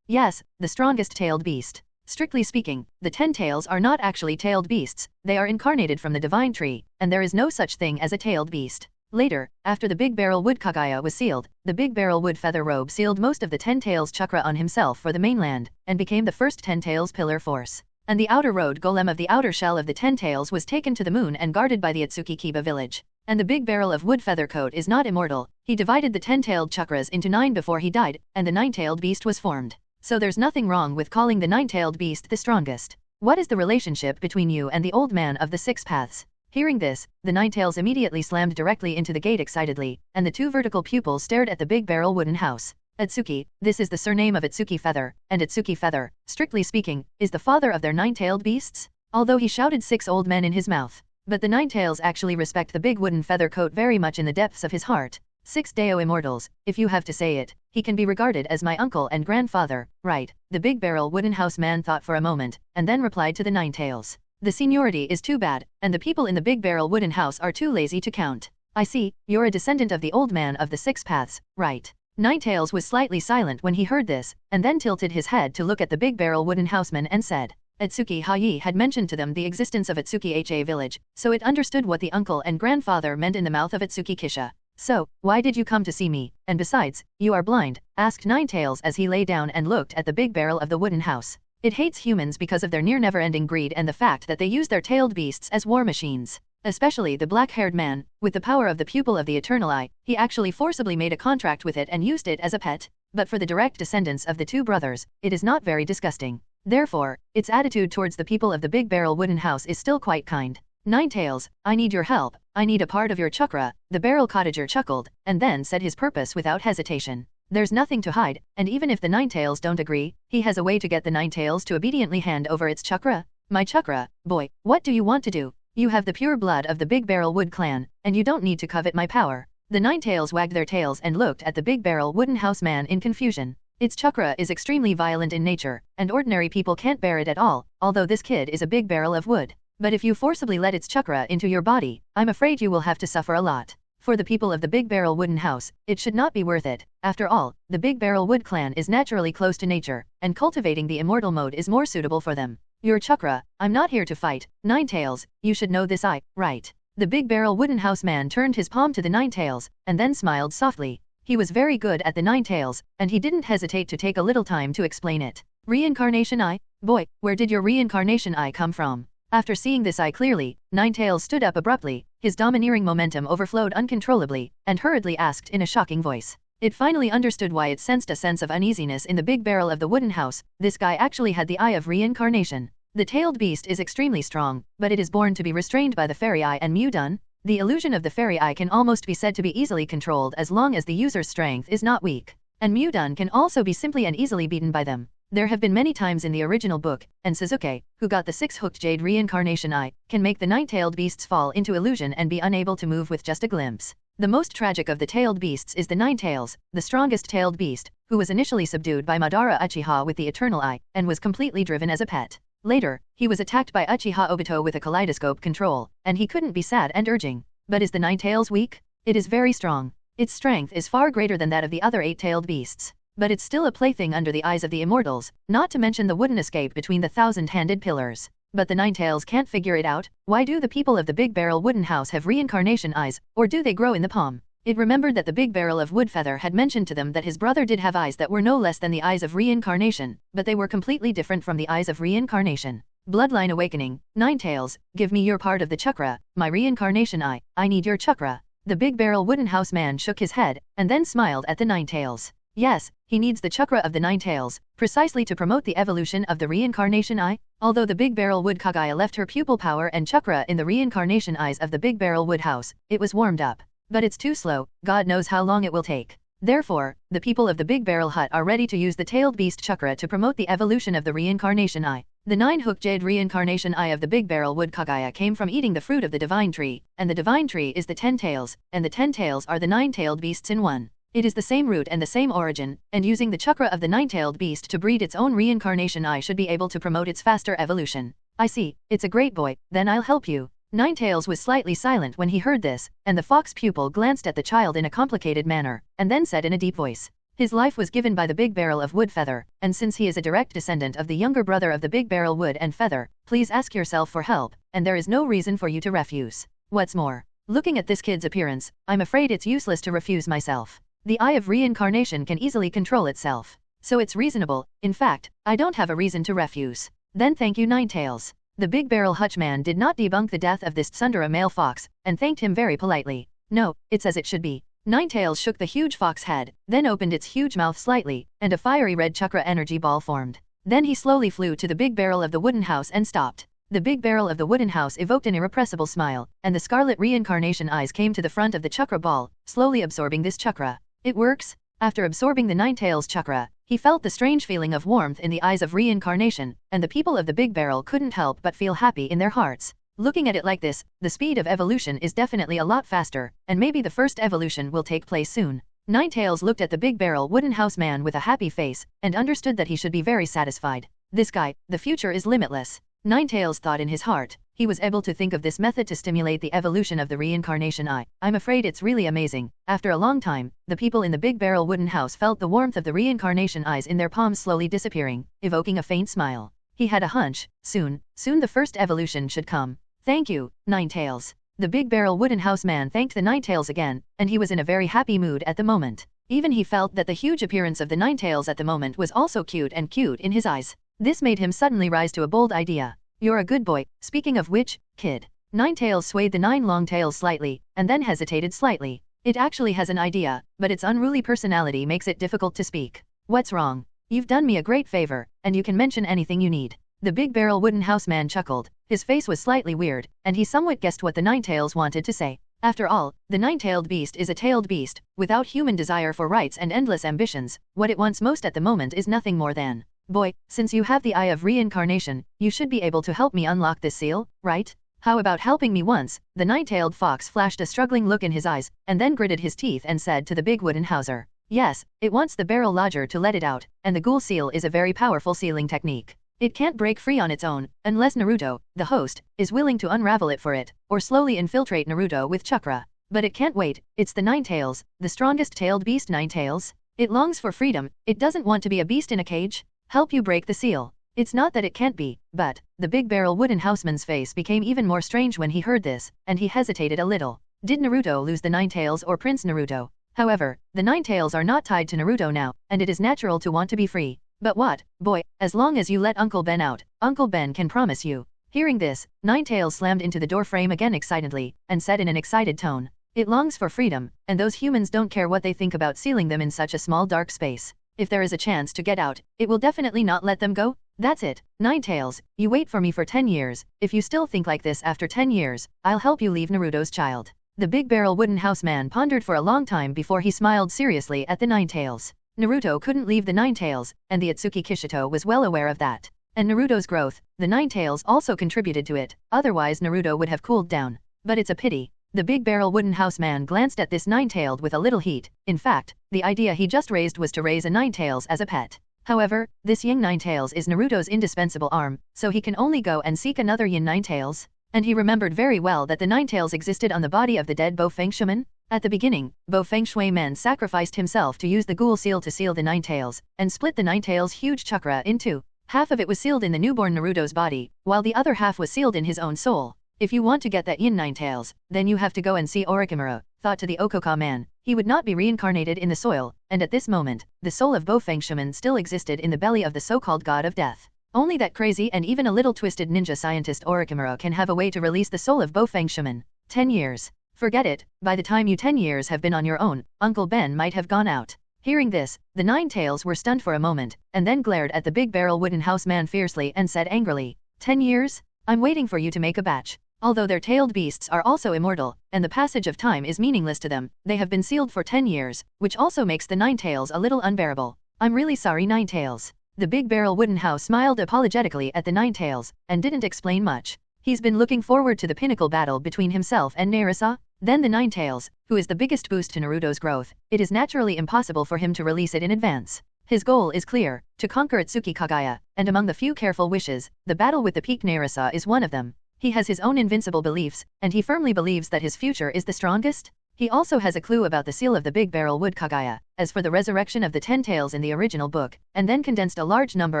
Yes, the strongest-tailed beast. Strictly speaking, the 10 tails are not actually tailed beasts, they are incarnated from the divine tree, and there is no such thing as a tailed beast. Later, after the Big Barrel Wood Kaguya was sealed, the Big Barrel Wood Feather Robe sealed most of the 10 tails chakra on himself for the mainland, and became the first 10 tails pillar force. And the outer road golem of the outer shell of the 10 tails was taken to the moon and guarded by the Ōtsutsuki Kiba village. And the Big Barrel of Wood Feather Coat is not immortal, he divided the 10-tailed chakras into 9 before he died, and the 9-tailed beast was formed. So there's nothing wrong with calling the 9-tailed beast the strongest. What is the relationship between you and the old man of the 6 paths? Hearing this, the 9 tails immediately slammed directly into the gate excitedly, and the 2 vertical pupils stared at the Big Barrel Wooden House. Ōtsutsuki, this is the surname of Ōtsutsuki Feather, and Ōtsutsuki Feather, strictly speaking, is the father of their 9-tailed beasts? Although he shouted 6 old men in his mouth. But the 9 tails actually respect the big wooden feather coat very much in the depths of his heart. 6 Deo immortals, if you have to say it, he can be regarded as my uncle and grandfather, right? The Big Barrel Wooden House man thought for a moment, and then replied to the 9 tails. The seniority is too bad, and the people in the Big Barrel Wooden House are too lazy to count. I see, you're a descendant of the old man of the 6 paths, right? 9 tails was slightly silent when he heard this, and then tilted his head to look at the Big Barrel Wooden Houseman and said, Ōtsutsuki Toneri had mentioned to them the existence of Ōtsutsuki village, so it understood what the uncle and grandfather meant in the mouth of Ōtsutsuki Kisha. So, why did you come to see me, and besides, you are blind, asked Ninetales as he lay down and looked at the big barrel of the wooden house. It hates humans because of their near never-ending greed and the fact that they use their tailed beasts as war machines. Especially the black-haired man, with the power of the pupil of the Eternal Eye, he actually forcibly made a contract with it and used it as a pet. But for the direct descendants of the two brothers, it is not very disgusting. Therefore, its attitude towards the people of the big barrel wooden house is still quite kind. Ninetales, I need your help, I need a part of your chakra, the barrel cottager chuckled, and then said his purpose without hesitation. There's nothing to hide, and even if the Ninetales don't agree, he has a way to get the Ninetales to obediently hand over its chakra. My chakra, boy, what do you want to do? You have the pure blood of the Big Barrel Wood clan, and you don't need to covet my power. The Ninetales wagged their tails and looked at the Big Barrel Wooden House man in confusion. Its chakra is extremely violent in nature, and ordinary people can't bear it at all, although this kid is a big barrel of wood. But if you forcibly let its chakra into your body, I'm afraid you will have to suffer a lot. For the people of the Big Barrel Wooden House, it should not be worth it. After all, the Big Barrel Wood clan is naturally close to nature, and cultivating the immortal mode is more suitable for them. Your chakra, I'm not here to fight, Ninetales, you should know this right. The Big Barrel Wooden House man turned his palm to the Ninetales, and then smiled softly. He was very good at the Ninetales, and he didn't hesitate to take a little time to explain it. Reincarnation Eye? Boy, where did your Reincarnation Eye come from? After seeing this eye clearly, Ninetales stood up abruptly, his domineering momentum overflowed uncontrollably, and hurriedly asked in a shocking voice. It finally understood why it sensed a sense of uneasiness in the big barrel of the wooden house. This guy actually had the eye of reincarnation. The tailed beast is extremely strong, but it is born to be restrained by the fairy eye and Mudan. The illusion of the fairy eye can almost be said to be easily controlled as long as the user's strength is not weak. And Mudan can also be simply and easily beaten by them. There have been many times in the original book, and Sasuke, who got the six-hooked jade reincarnation eye, can make the nine-tailed beasts fall into illusion and be unable to move with just a glimpse. The most tragic of the tailed beasts is the Ninetales, the strongest tailed beast, who was initially subdued by Madara Uchiha with the Eternal Eye, and was completely driven as a pet. Later, he was attacked by Uchiha Obito with a kaleidoscope control, and he couldn't be sad and urging. But is the Ninetales weak? It is very strong. Its strength is far greater than that of the other eight-tailed beasts. But it's still a plaything under the eyes of the immortals, not to mention the wooden escape between the thousand-handed pillars. But the Ninetales can't figure it out. Why do the people of the Big Barrel Wooden House have reincarnation eyes, or do they grow in the palm? It remembered that the Big Barrel of Woodfeather had mentioned to them that his brother did have eyes that were no less than the eyes of reincarnation, but they were completely different from the eyes of reincarnation. Bloodline awakening. Ninetales, give me your part of the chakra, my reincarnation eye, I need your chakra. The Big Barrel Wooden House man shook his head, and then smiled at the Ninetales. Yes, he needs the chakra of the Ninetales, precisely to promote the evolution of the reincarnation eye. Although the Big Barrel Wood Kaguya left her pupil power and chakra in the reincarnation eyes of the Big Barrel Wood House, it was warmed up. But it's too slow, God knows how long it will take. Therefore, the people of the Big Barrel Hut are ready to use the tailed beast chakra to promote the evolution of the reincarnation eye. The 9-hook jade reincarnation eye of the Big Barrel Wood Kaguya came from eating the fruit of the divine tree, and the divine tree is the 10 tails, and the 10 tails are the 9-tailed beasts in one. It is the same root and the same origin, and using the chakra of the 9-tailed beast to breed its own reincarnation eye should be able to promote its faster evolution. I see, it's a great boy, then I'll help you. Ninetales was slightly silent when he heard this, and the fox pupil glanced at the child in a complicated manner, and then said in a deep voice. His life was given by the Big Barrel of Wood Feather, and since he is a direct descendant of the younger brother of the Big Barrel Wood and Feather, please ask yourself for help, and there is no reason for you to refuse. What's more, looking at this kid's appearance, I'm afraid it's useless to refuse myself. The eye of reincarnation can easily control itself. So it's reasonable, in fact, I don't have a reason to refuse. Then thank you Ninetales. The Big Barrel Hutchman did not debunk the death of this Tsundere male fox, and thanked him very politely. No, it's as it should be. Ninetales shook the huge fox head, then opened its huge mouth slightly, and a fiery red chakra energy ball formed. Then he slowly flew to the Big Barrel of the Wooden House and stopped. The Big Barrel of the Wooden House evoked an irrepressible smile, and the scarlet reincarnation eyes came to the front of the chakra ball, slowly absorbing this chakra. It works? After absorbing the Ninetales chakra, he felt the strange feeling of warmth in the eyes of reincarnation, and the people of the Big Barrel couldn't help but feel happy in their hearts. Looking at it like this, the speed of evolution is definitely a lot faster, and maybe the first evolution will take place soon. Ninetales looked at the Big Barrel Wooden House man with a happy face, and understood that he should be very satisfied. This guy, the future is limitless. Ninetales thought in his heart. He was able to think of this method to stimulate the evolution of the reincarnation eye. I'm afraid it's really amazing. After a long time, the people in the Big Barrel Wooden House felt the warmth of the reincarnation eyes in their palms slowly disappearing, evoking a faint smile. He had a hunch, soon the first evolution should come. Thank you, Ninetales. The big barrel wooden house man thanked the Ninetales again, and he was in a very happy mood at the moment. Even he felt that the huge appearance of the Ninetales at the moment was also cute in his eyes. This made him suddenly rise to a bold idea. You're a good boy, speaking of which, kid. Ninetales swayed the 9 long tails slightly, and then hesitated slightly. It actually has an idea, but its unruly personality makes it difficult to speak. What's wrong? You've done me a great favor, and you can mention anything you need. The big barrel wooden house man chuckled. His face was slightly weird, and he somewhat guessed what the Ninetales wanted to say. After all, the nine-tailed beast is a tailed beast, without human desire for rights and endless ambitions. What it wants most at the moment is nothing more than, boy, since you have the eye of reincarnation, you should be able to help me unlock this seal, right? How about helping me once? The nine-tailed fox flashed a struggling look in his eyes, and then gritted his teeth and said to the big wooden houser, yes, it wants the barrel lodger to let it out, and the ghoul seal is a very powerful sealing technique. It can't break free on its own, unless Naruto, the host, is willing to unravel it for it, or slowly infiltrate Naruto with chakra. But it can't wait, it's the Ninetales, the strongest tailed beast. Ninetales. It longs for freedom, it doesn't want to be a beast in a cage. Help you break the seal. It's not that it can't be, but, the big barrel wooden houseman's face became even more strange when he heard this, and he hesitated a little. Did Naruto lose the Ninetales or Prince Naruto? However, the Ninetales are not tied to Naruto now, and it is natural to want to be free. But what, boy, as long as you let Uncle Ben out, Uncle Ben can promise you. Hearing this, Ninetales slammed into the door frame again excitedly, and said in an excited tone, it longs for freedom, and those humans don't care what they think about sealing them in such a small dark space. If there is a chance to get out, it will definitely not let them go. That's it, Ninetales, you wait for me for 10 years, if you still think like this after 10 years, I'll help you leave Naruto's child. The big barrel wooden house man pondered for a long time before he smiled seriously at the Ninetales. Naruto couldn't leave the Ninetales, and the Ōtsutsuki Kishito was well aware of that. And Naruto's growth, the Ninetales also contributed to it, otherwise Naruto would have cooled down. But it's a pity. The big barrel wooden house man glanced at this Ninetailed with a little heat. In fact, the idea he just raised was to raise a Ninetales as a pet. However, this young Ninetales is Naruto's indispensable arm, so he can only go and seek another young Ninetales. And he remembered very well that the Ninetales existed on the body of the dead Bo Feng shaman. At the beginning, Bo Feng Shui Men sacrificed himself to use the ghoul seal to seal the Ninetales, and split the Ninetales' huge chakra in two. Half of it was sealed in the newborn Naruto's body, while the other half was sealed in his own soul. If you want to get that Yin Ninetales, then you have to go and see Orochimaru, thought to the Okoka man. He would not be reincarnated in the soil, and at this moment, the soul of Bo Feng shaman still existed in the belly of the so-called god of death. Only that crazy and even a little twisted ninja scientist Orochimaru can have a way to release the soul of Bo Feng shaman. 10 years. Forget it, by the time you 10 years have been on your own, Uncle Ben might have gone out. Hearing this, the Ninetales were stunned for a moment, and then glared at the big barrel wooden house man fiercely and said angrily, 10 years? I'm waiting for you to make a batch. Although their tailed beasts are also immortal, and the passage of time is meaningless to them, they have been sealed for 10 years, which also makes the Ninetales a little unbearable. I'm really sorry Ninetales. The big barrel wooden house smiled apologetically at the Ninetales, and didn't explain much. He's been looking forward to the pinnacle battle between himself and Narisa. Then the Ninetales, who is the biggest boost to Naruto's growth, it is naturally impossible for him to release it in advance. His goal is clear, to conquer Ōtsutsuki Kaguya, and among the few careful wishes, the battle with the peak Narisa is one of them. He has his own invincible beliefs, and he firmly believes that his future is the strongest. He also has a clue about the seal of the big barrel wood Kaguya, as for the resurrection of the 10 tails in the original book, and then condensed a large number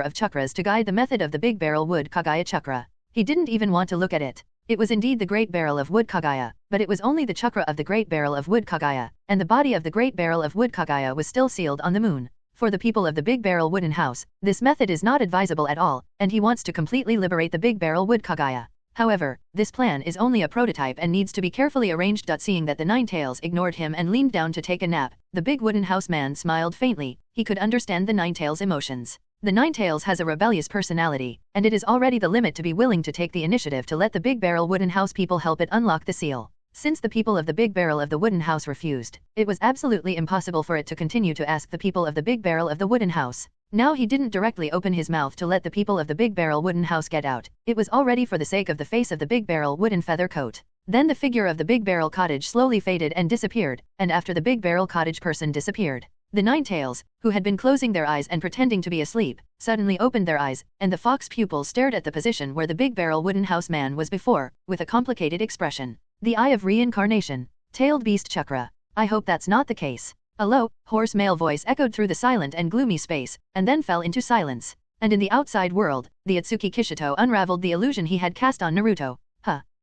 of chakras to guide the method of the big barrel wood Kaguya chakra. He didn't even want to look at it. It was indeed the Great Barrel of Wood Kaguya, but it was only the chakra of the Great Barrel of Wood Kaguya, and the body of the Great Barrel of Wood Kaguya was still sealed on the moon. For the people of the Big Barrel Wooden House, this method is not advisable at all, and he wants to completely liberate the Big Barrel Wood Kaguya. However, this plan is only a prototype and needs to be carefully arranged. Seeing that the Ninetales ignored him and leaned down to take a nap, the big wooden house man smiled faintly. He could understand the Ninetales' emotions. The Ninetales has a rebellious personality, and it is already the limit to be willing to take the initiative to let the Big Barrel Wooden House people help it unlock the seal. Since the people of the Big Barrel of the Wooden House refused, it was absolutely impossible for it to continue to ask the people of the Big Barrel of the Wooden House. Now he didn't directly open his mouth to let the people of the Big Barrel Wooden House get out. It was already for the sake of the face of the Big Barrel Wooden Feather Coat. Then the figure of the Big Barrel Cottage slowly faded and disappeared, and after the Big Barrel Cottage person disappeared, the Ninetales, who had been closing their eyes and pretending to be asleep, suddenly opened their eyes, and the fox pupils stared at the position where the Big Barrel Wooden House man was before, with a complicated expression. The Eye of Reincarnation. Tailed Beast Chakra. I hope that's not the case. A low, hoarse male voice echoed through the silent and gloomy space, and then fell into silence. And in the outside world, the Ōtsutsuki Kishito unraveled the illusion he had cast on Naruto.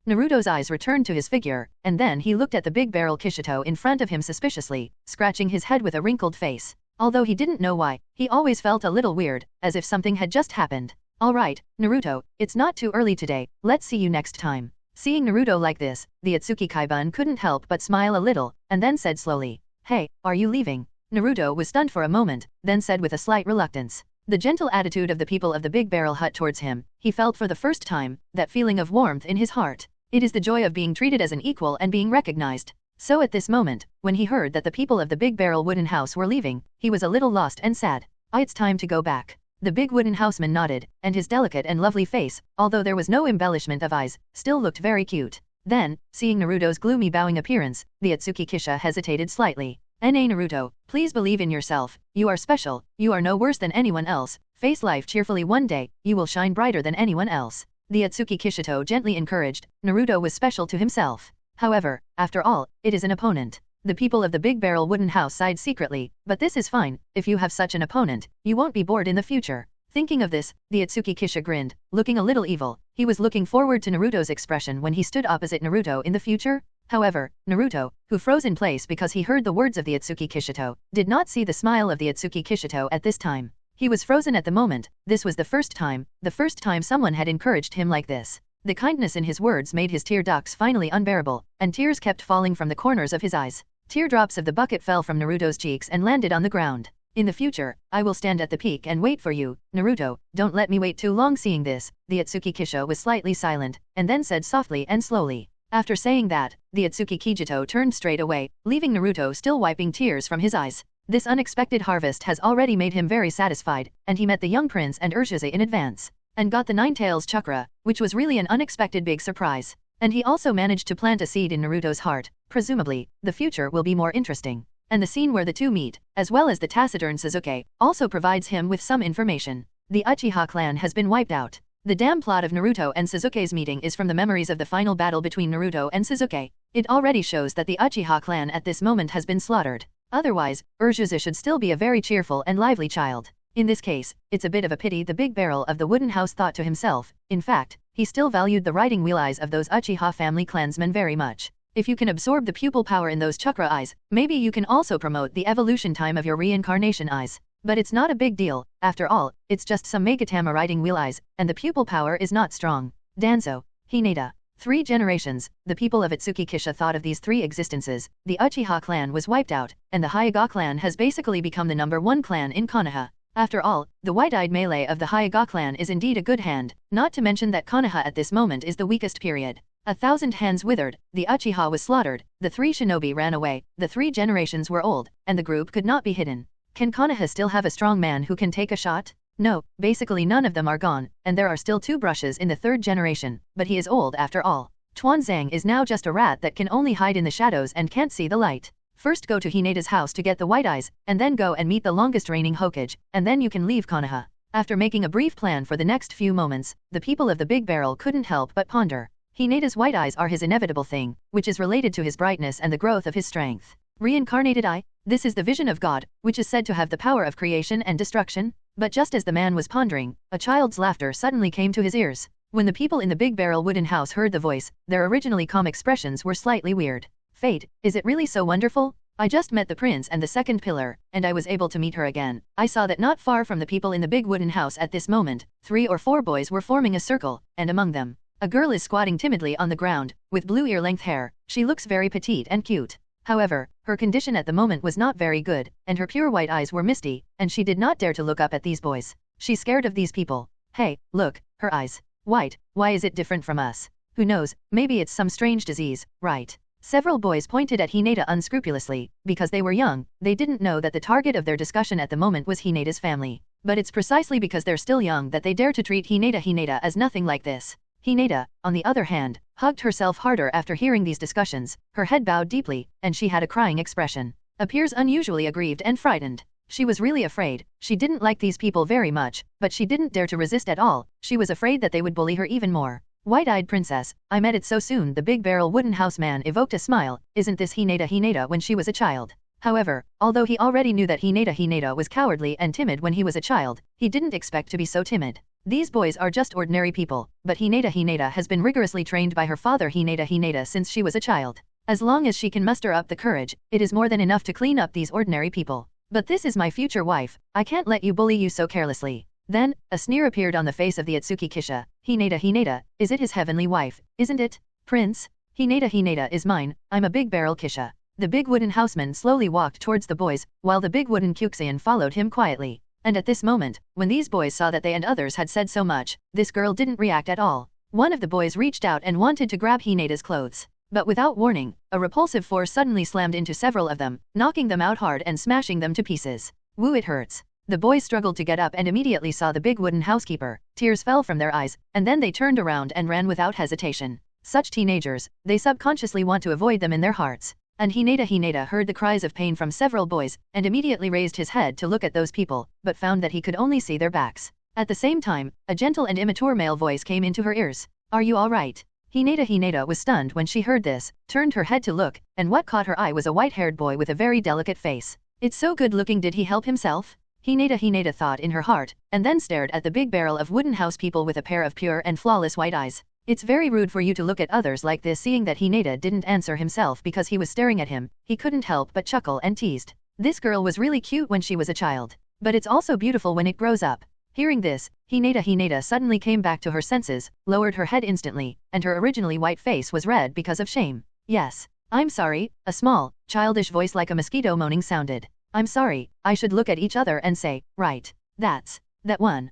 Naruto's eyes returned to his figure, and then he looked at the big barrel Kishito in front of him suspiciously, scratching his head with a wrinkled face. Although he didn't know why, he always felt a little weird, as if something had just happened. Alright, Naruto, it's not too early today, let's see you next time. Seeing Naruto like this, the Ōtsutsuki Kaibun couldn't help but smile a little, and then said slowly, "Hey, are you leaving?" Naruto was stunned for a moment, then said with a slight reluctance. The gentle attitude of the people of the Big Barrel Hut towards him, he felt for the first time, that feeling of warmth in his heart. It is the joy of being treated as an equal and being recognized. So at this moment, when he heard that the people of the Big Barrel Wooden House were leaving, he was a little lost and sad. It's time to go back. The big wooden houseman nodded, and his delicate and lovely face, although there was no embellishment of eyes, still looked very cute. Then, seeing Naruto's gloomy bowing appearance, the Ōtsutsuki Kisha hesitated slightly. Naruto, please believe in yourself, you are special, you are no worse than anyone else, face life cheerfully one day, you will shine brighter than anyone else. The Ōtsutsuki Kishito gently encouraged. Naruto was special to himself. However, after all, it is an opponent. The people of the Big Barrel Wooden House sighed secretly, but this is fine, if you have such an opponent, you won't be bored in the future. Thinking of this, the Ōtsutsuki Kisha grinned, looking a little evil. He was looking forward to Naruto's expression when he stood opposite Naruto in the future. However, Naruto, who froze in place because he heard the words of the Ōtsutsuki Kishito, did not see the smile of the Ōtsutsuki Kishito at this time. He was frozen at the moment. This was the first time someone had encouraged him like this. The kindness in his words made his tear ducts finally unbearable, and tears kept falling from the corners of his eyes. Teardrops of the bucket fell from Naruto's cheeks and landed on the ground. In the future, I will stand at the peak and wait for you, Naruto, don't let me wait too long. Seeing this, the Ōtsutsuki Kisha was slightly silent, and then said softly and slowly. After saying that, the Ōtsutsuki Kijito turned straight away, leaving Naruto still wiping tears from his eyes. This unexpected harvest has already made him very satisfied, and he met the young prince and Uchiha in advance, and got the Nine Tails chakra, which was really an unexpected big surprise. And he also managed to plant a seed in Naruto's heart. Presumably, the future will be more interesting. And the scene where the two meet, as well as the taciturn Sasuke, also provides him with some information. The Uchiha clan has been wiped out. The damn plot of Naruto and Sasuke's meeting is from the memories of the final battle between Naruto and Sasuke. It already shows that the Uchiha clan at this moment has been slaughtered. Otherwise, Uchiha should still be a very cheerful and lively child. In this case, it's a bit of a pity the big barrel of the wooden house thought to himself. In fact, he still valued the riding wheel eyes of those Uchiha family clansmen very much. If you can absorb the pupil power in those chakra eyes, maybe you can also promote the evolution time of your reincarnation eyes. But it's not a big deal, after all, it's just some Megatama riding wheel eyes, and the pupil power is not strong. Danzo, Hinata. 3 generations, the people of Ōtsutsuki Kisha thought of these 3 existences. The Uchiha clan was wiped out, and the Hyuga clan has basically become the #1 clan in Konoha. After all, the white-eyed melee of the Hyuga clan is indeed a good hand, not to mention that Konoha at this moment is the weakest period. 1,000 hands withered, the Uchiha was slaughtered, the 3 shinobi ran away, the 3 generations were old, and the group could not be hidden. Can Konoha still have a strong man who can take a shot? No, basically none of them are gone, and there are still 2 brushes in the 3rd generation, but he is old after all. Tuanzang is now just a rat that can only hide in the shadows and can't see the light. First go to Hinata's house to get the white eyes, and then go and meet the longest reigning Hokage, and then you can leave Konoha. After making a brief plan for the next few moments, the people of the Big Barrel couldn't help but ponder. Hinata's white eyes are his inevitable thing, which is related to his brightness and the growth of his strength. Reincarnated Eye? This is the vision of God, which is said to have the power of creation and destruction. But just as the man was pondering, a child's laughter suddenly came to his ears. When the people in the Big Barrel wooden house heard the voice, their originally calm expressions were slightly weird. Fate, is it really so wonderful? I just met the prince and the 2nd pillar, and I was able to meet her again. I saw that not far from the people in the big wooden house at this moment, 3 or 4 boys were forming a circle, and among them, a girl is squatting timidly on the ground, with blue ear-length hair. She looks very petite and cute. However, her condition at the moment was not very good, and her pure white eyes were misty, and she did not dare to look up at these boys. She's scared of these people. Hey, look, her eyes. White, why is it different from us? Who knows, maybe it's some strange disease, right? Several boys pointed at Hinata unscrupulously. Because they were young, they didn't know that the target of their discussion at the moment was Hinata's family. But it's precisely because they're still young that they dare to treat Hinata as nothing like this. Hinata, on the other hand, hugged herself harder after hearing these discussions, her head bowed deeply, and she had a crying expression. Appears unusually aggrieved and frightened. She was really afraid. She didn't like these people very much, but she didn't dare to resist at all. She was afraid that they would bully her even more. White-eyed princess, I met it so soon. The Big Barrel wooden house man evoked a smile. Isn't this Hinata when she was a child? However, although he already knew that Hinata was cowardly and timid when he was a child, he didn't expect to be so timid. These boys are just ordinary people, but Hinata has been rigorously trained by her father Hinata since she was a child. As long as she can muster up the courage, it is more than enough to clean up these ordinary people. But this is my future wife, I can't let you bully you so carelessly. Then, a sneer appeared on the face of the Ōtsutsuki Kisha. Hinata, is it his heavenly wife, isn't it? Prince? Hinata is mine, I'm a big barrel Kisha. The big wooden houseman slowly walked towards the boys, while the big wooden Kyuxian followed him quietly. And at this moment, when these boys saw that they and others had said so much, this girl didn't react at all. One of the boys reached out and wanted to grab Hinata's clothes. But without warning, a repulsive force suddenly slammed into several of them, knocking them out hard and smashing them to pieces. Woo, it hurts. The boys struggled to get up and immediately saw the big wooden housekeeper. Tears fell from their eyes, and then they turned around and ran without hesitation. Such teenagers, they subconsciously want to avoid them in their hearts. And Hinata heard the cries of pain from several boys, and immediately raised his head to look at those people, but found that he could only see their backs. At the same time, a gentle and immature male voice came into her ears. Are you alright? Hinata was stunned when she heard this, turned her head to look, and what caught her eye was a white-haired boy with a very delicate face. It's so good-looking, did he help himself? Hinata thought in her heart, and then stared at the big barrel of wooden house people with a pair of pure and flawless white eyes. It's very rude for you to look at others like this. Seeing that Hinata didn't answer himself because he was staring at him, he couldn't help but chuckle and teased. This girl was really cute when she was a child. But it's also beautiful when it grows up. Hearing this, Hinata suddenly came back to her senses, lowered her head instantly, and her originally white face was red because of shame. Yes. I'm sorry, a small, childish voice like a mosquito moaning sounded. I'm sorry, I should look at each other and say, right. That one.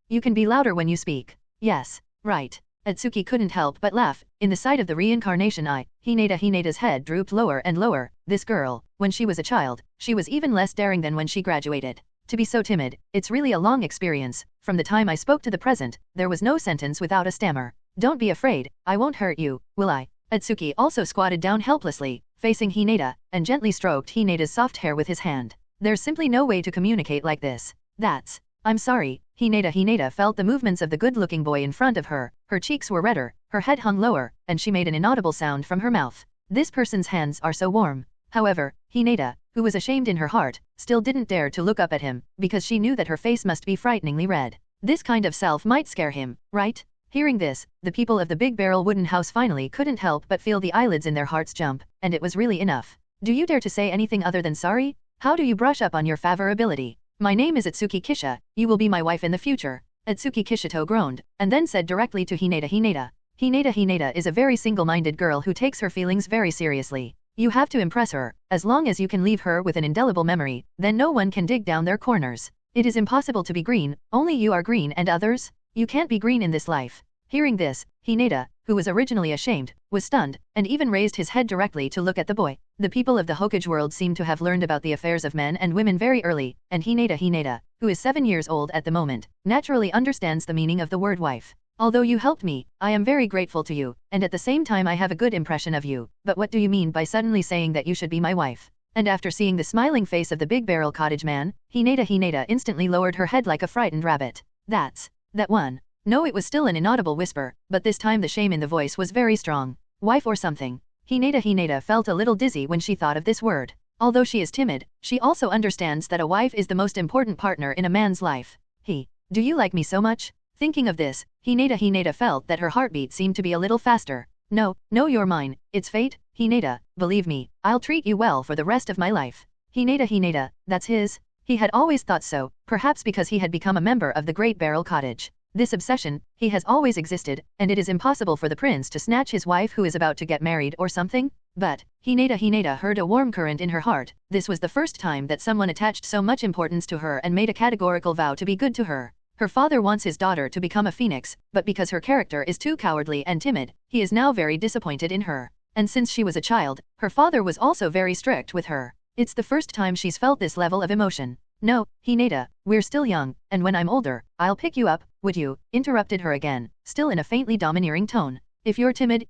You can be louder when you speak. Yes. Right. Ōtsutsuki couldn't help but laugh. In the sight of the Reincarnation Eye, Hinata's head drooped lower and lower. This girl, when she was a child, she was even less daring than when she graduated. To be so timid, it's really a long experience. From the time I spoke to the present, there was no sentence without a stammer. Don't be afraid, I won't hurt you, will I? Ōtsutsuki also squatted down helplessly, facing Hinata, and gently stroked Hinata's soft hair with his hand. There's simply no way to communicate like this. I'm sorry. Hinata felt the movements of the good-looking boy in front of her. Her cheeks were redder, her head hung lower, and she made an inaudible sound from her mouth. This person's hands are so warm. However, Hinata, who was ashamed in her heart, still didn't dare to look up at him, because she knew that her face must be frighteningly red. This kind of self might scare him, right? Hearing this, the people of the big barrel wooden house finally couldn't help but feel the eyelids in their hearts jump, and it was really enough. Do you dare to say anything other than sorry? How do you brush up on your favor ability? My name is Ōtsutsuki Kisha, you will be my wife in the future. Ōtsutsuki Kishito groaned, and then said directly to Hinata. Hinata is a very single-minded girl who takes her feelings very seriously. You have to impress her. As long as you can leave her with an indelible memory, then no one can dig down their corners. It is impossible to be green, only you are green and others? You can't be green in this life. Hearing this, Hinata, who was originally ashamed, was stunned, and even raised his head directly to look at the boy. The people of the Hokage world seem to have learned about the affairs of men and women very early, and Hinata, who is 7 years old at the moment, naturally understands the meaning of the word wife. Although you helped me, I am very grateful to you, and at the same time I have a good impression of you, but what do you mean by suddenly saying that you should be my wife? And after seeing the smiling face of the big barrel cottage man, Hinata instantly lowered her head like a frightened rabbit. That one. No, it was still an inaudible whisper, but this time the shame in the voice was very strong. Wife or something. Hinata felt a little dizzy when she thought of this word. Although she is timid, she also understands that a wife is the most important partner in a man's life. Do you like me so much? Thinking of this, Hinata felt that her heartbeat seemed to be a little faster. No, you're mine, it's fate, Hinata, believe me, I'll treat you well for the rest of my life. Hinata, that's his? He had always thought so, perhaps because he had become a member of the Great Barrel Cottage. This obsession, he has always existed, and it is impossible for the prince to snatch his wife who is about to get married or something? But, Hinata heard a warm current in her heart. This was the first time that someone attached so much importance to her and made a categorical vow to be good to her. Her father wants his daughter to become a phoenix, but because her character is too cowardly and timid, he is now very disappointed in her. And since she was a child, her father was also very strict with her. It's the first time she's felt this level of emotion. No, Hinata, we're still young, and when I'm older, I'll pick you up, would you? Interrupted her again, still in a faintly domineering tone. If you're timid,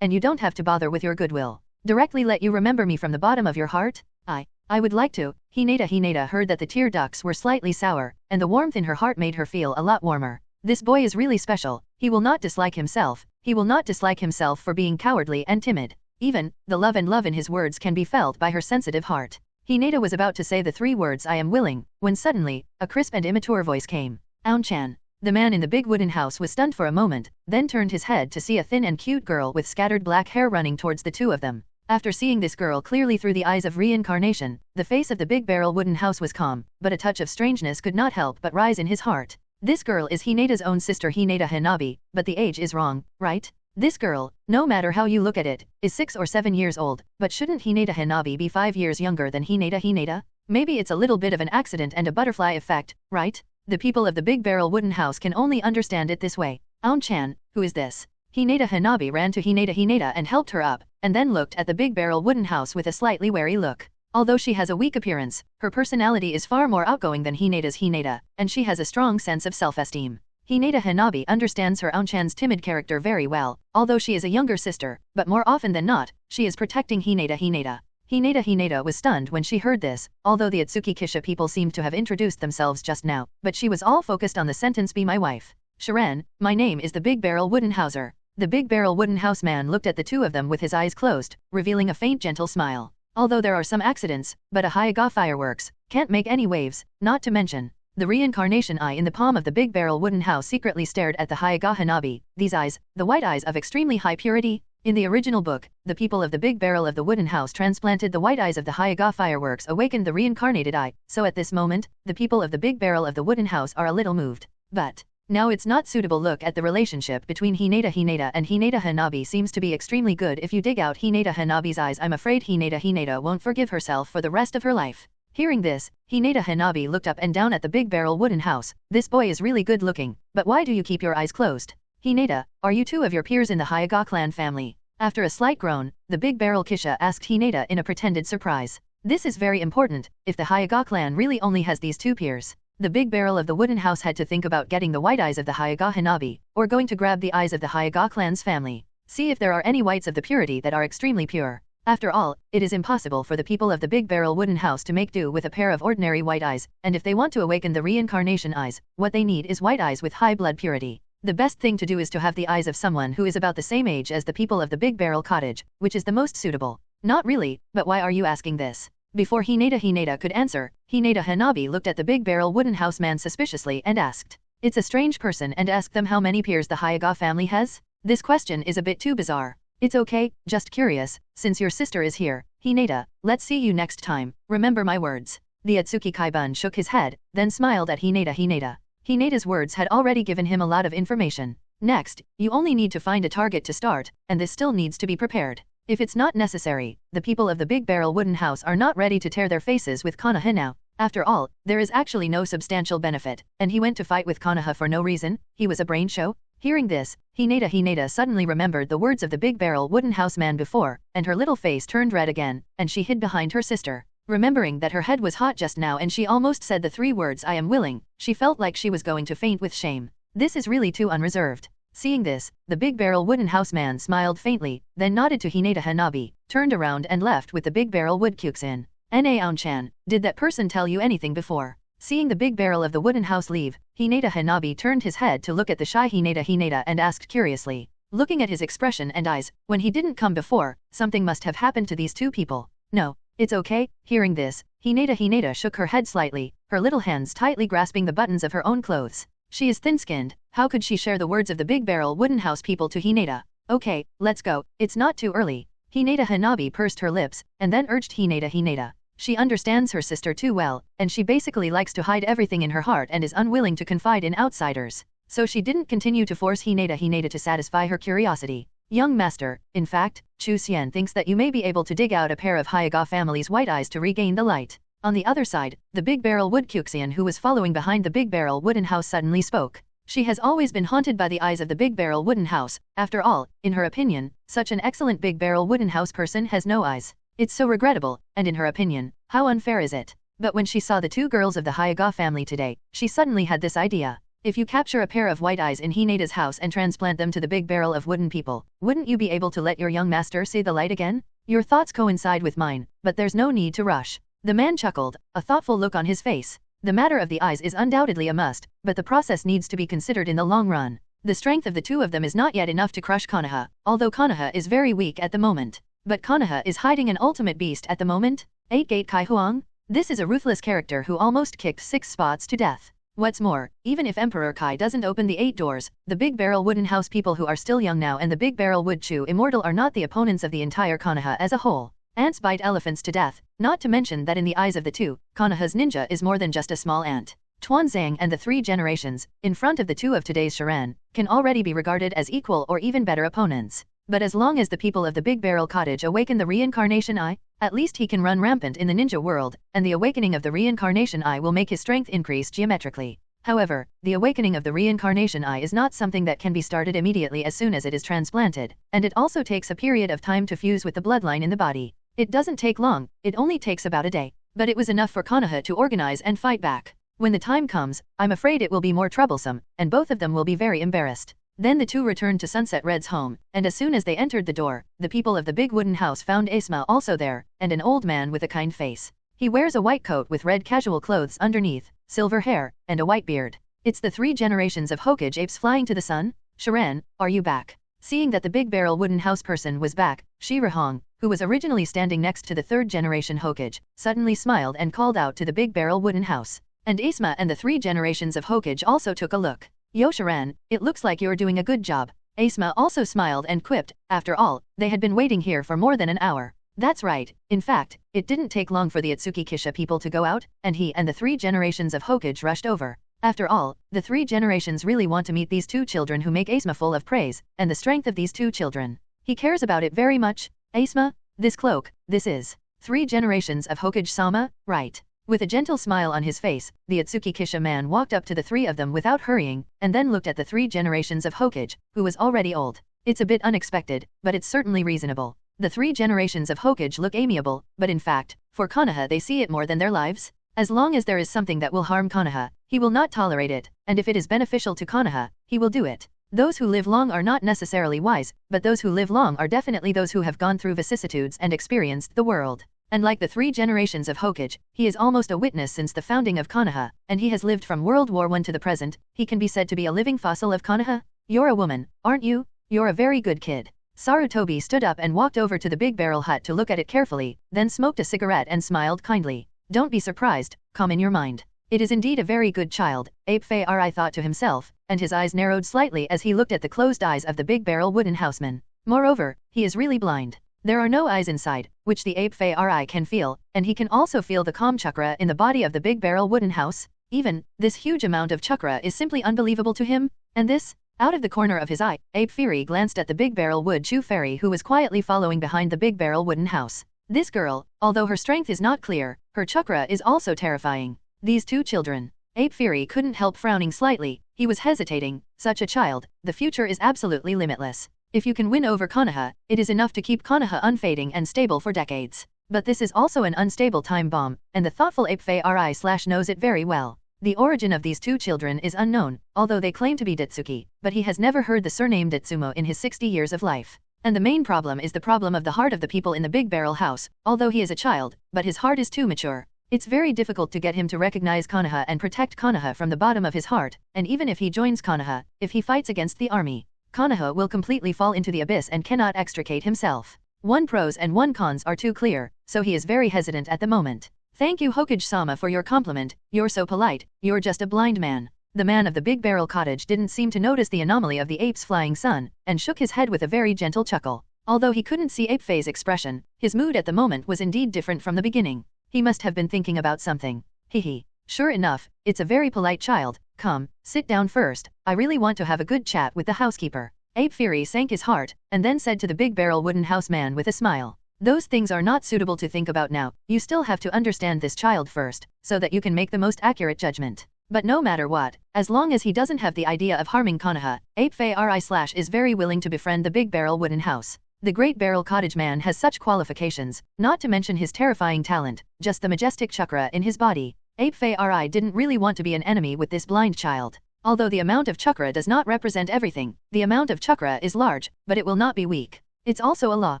and you don't have to bother with your goodwill. Directly let you remember me from the bottom of your heart? I would like to. Hinata heard that the tear ducts were slightly sour, and the warmth in her heart made her feel a lot warmer. This boy is really special. He will not dislike himself. He will not dislike himself for being cowardly and timid. Even, the love in his words can be felt by her sensitive heart. Hinata was about to say the 3 words I am willing, when suddenly, a crisp and immature voice came. Aun-chan. The man in the big wooden house was stunned for a moment, then turned his head to see a thin and cute girl with scattered black hair running towards the two of them. After seeing this girl clearly through the eyes of reincarnation, the face of the big barrel wooden house was calm, but a touch of strangeness could not help but rise in his heart. This girl is Hinata's own sister Hinata Hanabi, but the age is wrong, right? This girl, no matter how you look at it, is 6 or 7 years old, but shouldn't Hinata Hanabi be 5 years younger than Hinata? Maybe it's a little bit of an accident and a butterfly effect, right? The people of the big barrel wooden house can only understand it this way. Aun-chan, who is this? Hinata Hanabi ran to Hinata and helped her up, and then looked at the big barrel wooden house with a slightly wary look. Although she has a weak appearance, her personality is far more outgoing than Hinata, and she has a strong sense of self-esteem. Hinata Hanabi understands her Aun-chan's timid character very well, although she is a younger sister, but more often than not, she is protecting Hinata. Hinata was stunned when she heard this, although the Ōtsutsuki Kisha people seemed to have introduced themselves just now, but she was all focused on the sentence be my wife. Sharon, my name is the Big Barrel Wooden Houser. The Big Barrel Wooden House man looked at the two of them with his eyes closed, revealing a faint gentle smile. Although there are some accidents, but a Hyuga fireworks can't make any waves, not to mention. The Reincarnation Eye in the palm of the Big Barrel Wooden House secretly stared at the Hyuga Hanabi. These eyes, the white eyes of extremely high purity. In the original book, the people of the Big Barrel of the Wooden House transplanted the white eyes of the Hyuga fireworks awakened the reincarnated eye, so at this moment, the people of the Big Barrel of the Wooden House are a little moved. But now it's not suitable. Look at the relationship between Hinata and Hinata Hanabi seems to be extremely good. If you dig out Hinata Hanabi's eyes, I'm afraid Hinata won't forgive herself for the rest of her life. Hearing this, Hinata Hanabi looked up and down at the Big Barrel Wooden House. This boy is really good looking, but why do you keep your eyes closed? Hinata, are you two of your peers in the Hyuga clan family? After a slight groan, the Big Barrel Kisha asked Hinata in a pretended surprise. This is very important, if the Hyuga clan really only has these 2 peers. The Big Barrel of the Wooden House had to think about getting the white eyes of the Hyuga Hanabi, or going to grab the eyes of the Hyuga clan's family. See if there are any whites of the purity that are extremely pure. After all, it is impossible for the people of the Big Barrel Wooden House to make do with a pair of ordinary white eyes, and if they want to awaken the reincarnation eyes, what they need is white eyes with high blood purity. The best thing to do is to have the eyes of someone who is about the same age as the people of the Big Barrel Cottage, which is the most suitable. Not really, but why are you asking this? Before Hinata could answer, Hinata Hanabi looked at the Big Barrel Wooden House man suspiciously and asked. It's a strange person and ask them how many peers the Hyuga family has? This question is a bit too bizarre. It's okay, just curious, since your sister is here. Hinata, let's see you next time, remember my words. The Ōtsutsuki Kaibun shook his head, then smiled at Hinata. Hinata's words had already given him a lot of information. Next, you only need to find a target to start, and this still needs to be prepared. If it's not necessary, the people of the Big Barrel Wooden House are not ready to tear their faces with Konoha now. After all, there is actually no substantial benefit, and he went to fight with Konoha for no reason. He was a brain show. Hearing this, Hinata suddenly remembered the words of the Big Barrel Wooden House man before, and her little face turned red again, and she hid behind her sister. Remembering that her head was hot just now and she almost said the 3 words I am willing, she felt like she was going to faint with shame. This is really too unreserved. Seeing this, the Big Barrel Wooden House man smiled faintly, then nodded to Hinata Hanabi, turned around and left with the Big Barrel Wood Kyuxin. Aun-chan, did that person tell you anything before? Seeing the Big Barrel of the Wooden House leave, Hinata Hanabi turned his head to look at the shy Hinata and asked curiously. Looking at his expression and eyes, when he didn't come before, something must have happened to these 2 people. No. It's okay. Hearing this, Hinata shook her head slightly, her little hands tightly grasping the buttons of her own clothes. She is thin-skinned, how could she share the words of the Big Barrel Wooden House people to Hinata? Okay, let's go, it's not too early. Hinata Hanabi pursed her lips, and then urged Hinata. She understands her sister too well, and she basically likes to hide everything in her heart and is unwilling to confide in outsiders. So she didn't continue to force Hinata to satisfy her curiosity. Young master, in fact, Chu Xian thinks that you may be able to dig out a pair of Hyuga family's white eyes to regain the light. On the other side, the Big Barrel Wood Kyuxian who was following behind the Big Barrel Wooden House suddenly spoke. She has always been haunted by the eyes of the Big Barrel Wooden House. After all, in her opinion, such an excellent Big Barrel Wooden House person has no eyes. It's so regrettable, and in her opinion, how unfair is it? But when she saw the 2 girls of the Hyuga family today, she suddenly had this idea. If you capture a pair of white eyes in Hinata's house and transplant them to the Big Barrel of Wooden people, wouldn't you be able to let your young master see the light again? Your thoughts coincide with mine, but there's no need to rush. The man chuckled, a thoughtful look on his face. The matter of the eyes is undoubtedly a must, but the process needs to be considered in the long run. The strength of the 2 of them is not yet enough to crush Konoha, although Konoha is very weak at the moment. But Konoha is hiding an ultimate beast at the moment. 8-Gate Kai Huang? This is a ruthless character who almost kicked 6 spots to death. What's more, even if Emperor Kai doesn't open the 8 doors, the Big Barrel Wooden House people who are still young now and the Big Barrel Wood Chew Immortal are not the opponents of the entire Konoha as a whole. Ants bite elephants to death, not to mention that in the eyes of the two, Konoha's ninja is more than just a small ant. Tuanzang and the 3 generations, in front of the 2 of today's Shiran, can already be regarded as equal or even better opponents. But as long as the people of the Big Barrel Cottage awaken the Reincarnation Eye, at least he can run rampant in the ninja world, and the awakening of the Reincarnation Eye will make his strength increase geometrically. However, the awakening of the Reincarnation Eye is not something that can be started immediately as soon as it is transplanted, and it also takes a period of time to fuse with the bloodline in the body. It doesn't take long, it only takes about a day. But it was enough for Konoha to organize and fight back. When the time comes, I'm afraid it will be more troublesome, and both of them will be very embarrassed. Then the 2 returned to Sunset Red's home, and as soon as they entered the door, the people of the big wooden house found Asma also there, and an old man with a kind face. He wears a white coat with red casual clothes underneath, silver hair, and a white beard. It's the 3 generations of Hokage apes flying to the sun. Shiran, are you back? Seeing that the Big Barrel Wooden House person was back, Shirahong, who was originally standing next to the 3rd generation Hokage, suddenly smiled and called out to the Big Barrel Wooden House. And Asma and the 3 generations of Hokage also took a look. Yo Shiran, it looks like you're doing a good job. Asma also smiled and quipped, after all, they had been waiting here for more than an hour. That's right, in fact, it didn't take long for the Ōtsutsuki Kisha people to go out, and he and the 3 generations of Hokage rushed over. After all, the 3 generations really want to meet these 2 children who make Asma full of praise, and the strength of these 2 children. He cares about it very much. Asma, this cloak, this is 3 generations of Hokage-sama, right? With a gentle smile on his face, the Ōtsutsuki Kisha man walked up to the 3 of them without hurrying, and then looked at the 3 generations of Hokage, who was already old. It's a bit unexpected, but it's certainly reasonable. The 3 generations of Hokage look amiable, but in fact, for Konoha they see it more than their lives. As long as there is something that will harm Konoha, he will not tolerate it, and if it is beneficial to Konoha, he will do it. Those who live long are not necessarily wise, but those who live long are definitely those who have gone through vicissitudes and experienced the world. And like the 3 generations of Hokage, he is almost a witness since the founding of Konoha, and he has lived from World War I to the present. He can be said to be a living fossil of Konoha. You're a woman, aren't you? You're a very good kid. Sarutobi stood up and walked over to the Big Barrel hut to look at it carefully, then smoked a cigarette and smiled kindly. Don't be surprised, calm in your mind. It is indeed a very good child, Ape Fei-Ri thought to himself, and his eyes narrowed slightly as he looked at the closed eyes of the Big Barrel Wooden Houseman. Moreover, he is really blind. There are no eyes inside, which the Ape Fei-Ri can feel, and he can also feel the calm chakra in the body of the Big Barrel Wooden House. Even, this huge amount of chakra is simply unbelievable to him, and this? Out of the corner of his eye, Ape Fei-Ri glanced at the Big Barrel Wood Chew Fairy who was quietly following behind the Big Barrel Wooden House. This girl, although her strength is not clear, her chakra is also terrifying. These 2 children. Ape Fei-Ri couldn't help frowning slightly, he was hesitating. Such a child, the future is absolutely limitless. If you can win over Konoha, it is enough to keep Konoha unfading and stable for decades. But this is also an unstable time bomb, and the thoughtful Ape Fei-Ri knows it very well. The origin of these 2 children is unknown, although they claim to be Detsuki, but he has never heard the surname Detsumo in his 60 years of life. And the main problem is the problem of the heart of the people in the Big Barrel House, although he is a child, but his heart is too mature. It's very difficult to get him to recognize Konoha and protect Konoha from the bottom of his heart, and even if he joins Konoha, if he fights against the army, Konoha will completely fall into the abyss and cannot extricate himself. 1 pros and 1 cons are too clear, so he is very hesitant at the moment. Thank you Hokage-sama for your compliment, you're so polite, you're just a blind man. The man of the Big Barrel Cottage didn't seem to notice the anomaly of the ape's flying son, and shook his head with a very gentle chuckle. Although he couldn't see Ape Fei's expression, his mood at the moment was indeed different from the beginning. He must have been thinking about something. Hehe. Sure enough, it's a very polite child. Come, sit down first, I really want to have a good chat with the housekeeper. Ape Fei-Ri sank his heart, and then said to the Big Barrel Wooden House man with a smile. Those things are not suitable to think about now, you still have to understand this child first, so that you can make the most accurate judgment. But no matter what, as long as he doesn't have the idea of harming Konoha, Ape Fei-Ri is very willing to befriend the Big Barrel Wooden House. The Great Barrel Cottage man has such qualifications, not to mention his terrifying talent, just the majestic chakra in his body. Ape Fei-Ri didn't really want to be an enemy with this blind child. Although the amount of chakra does not represent everything, the amount of chakra is large, but it will not be weak. It's also a law.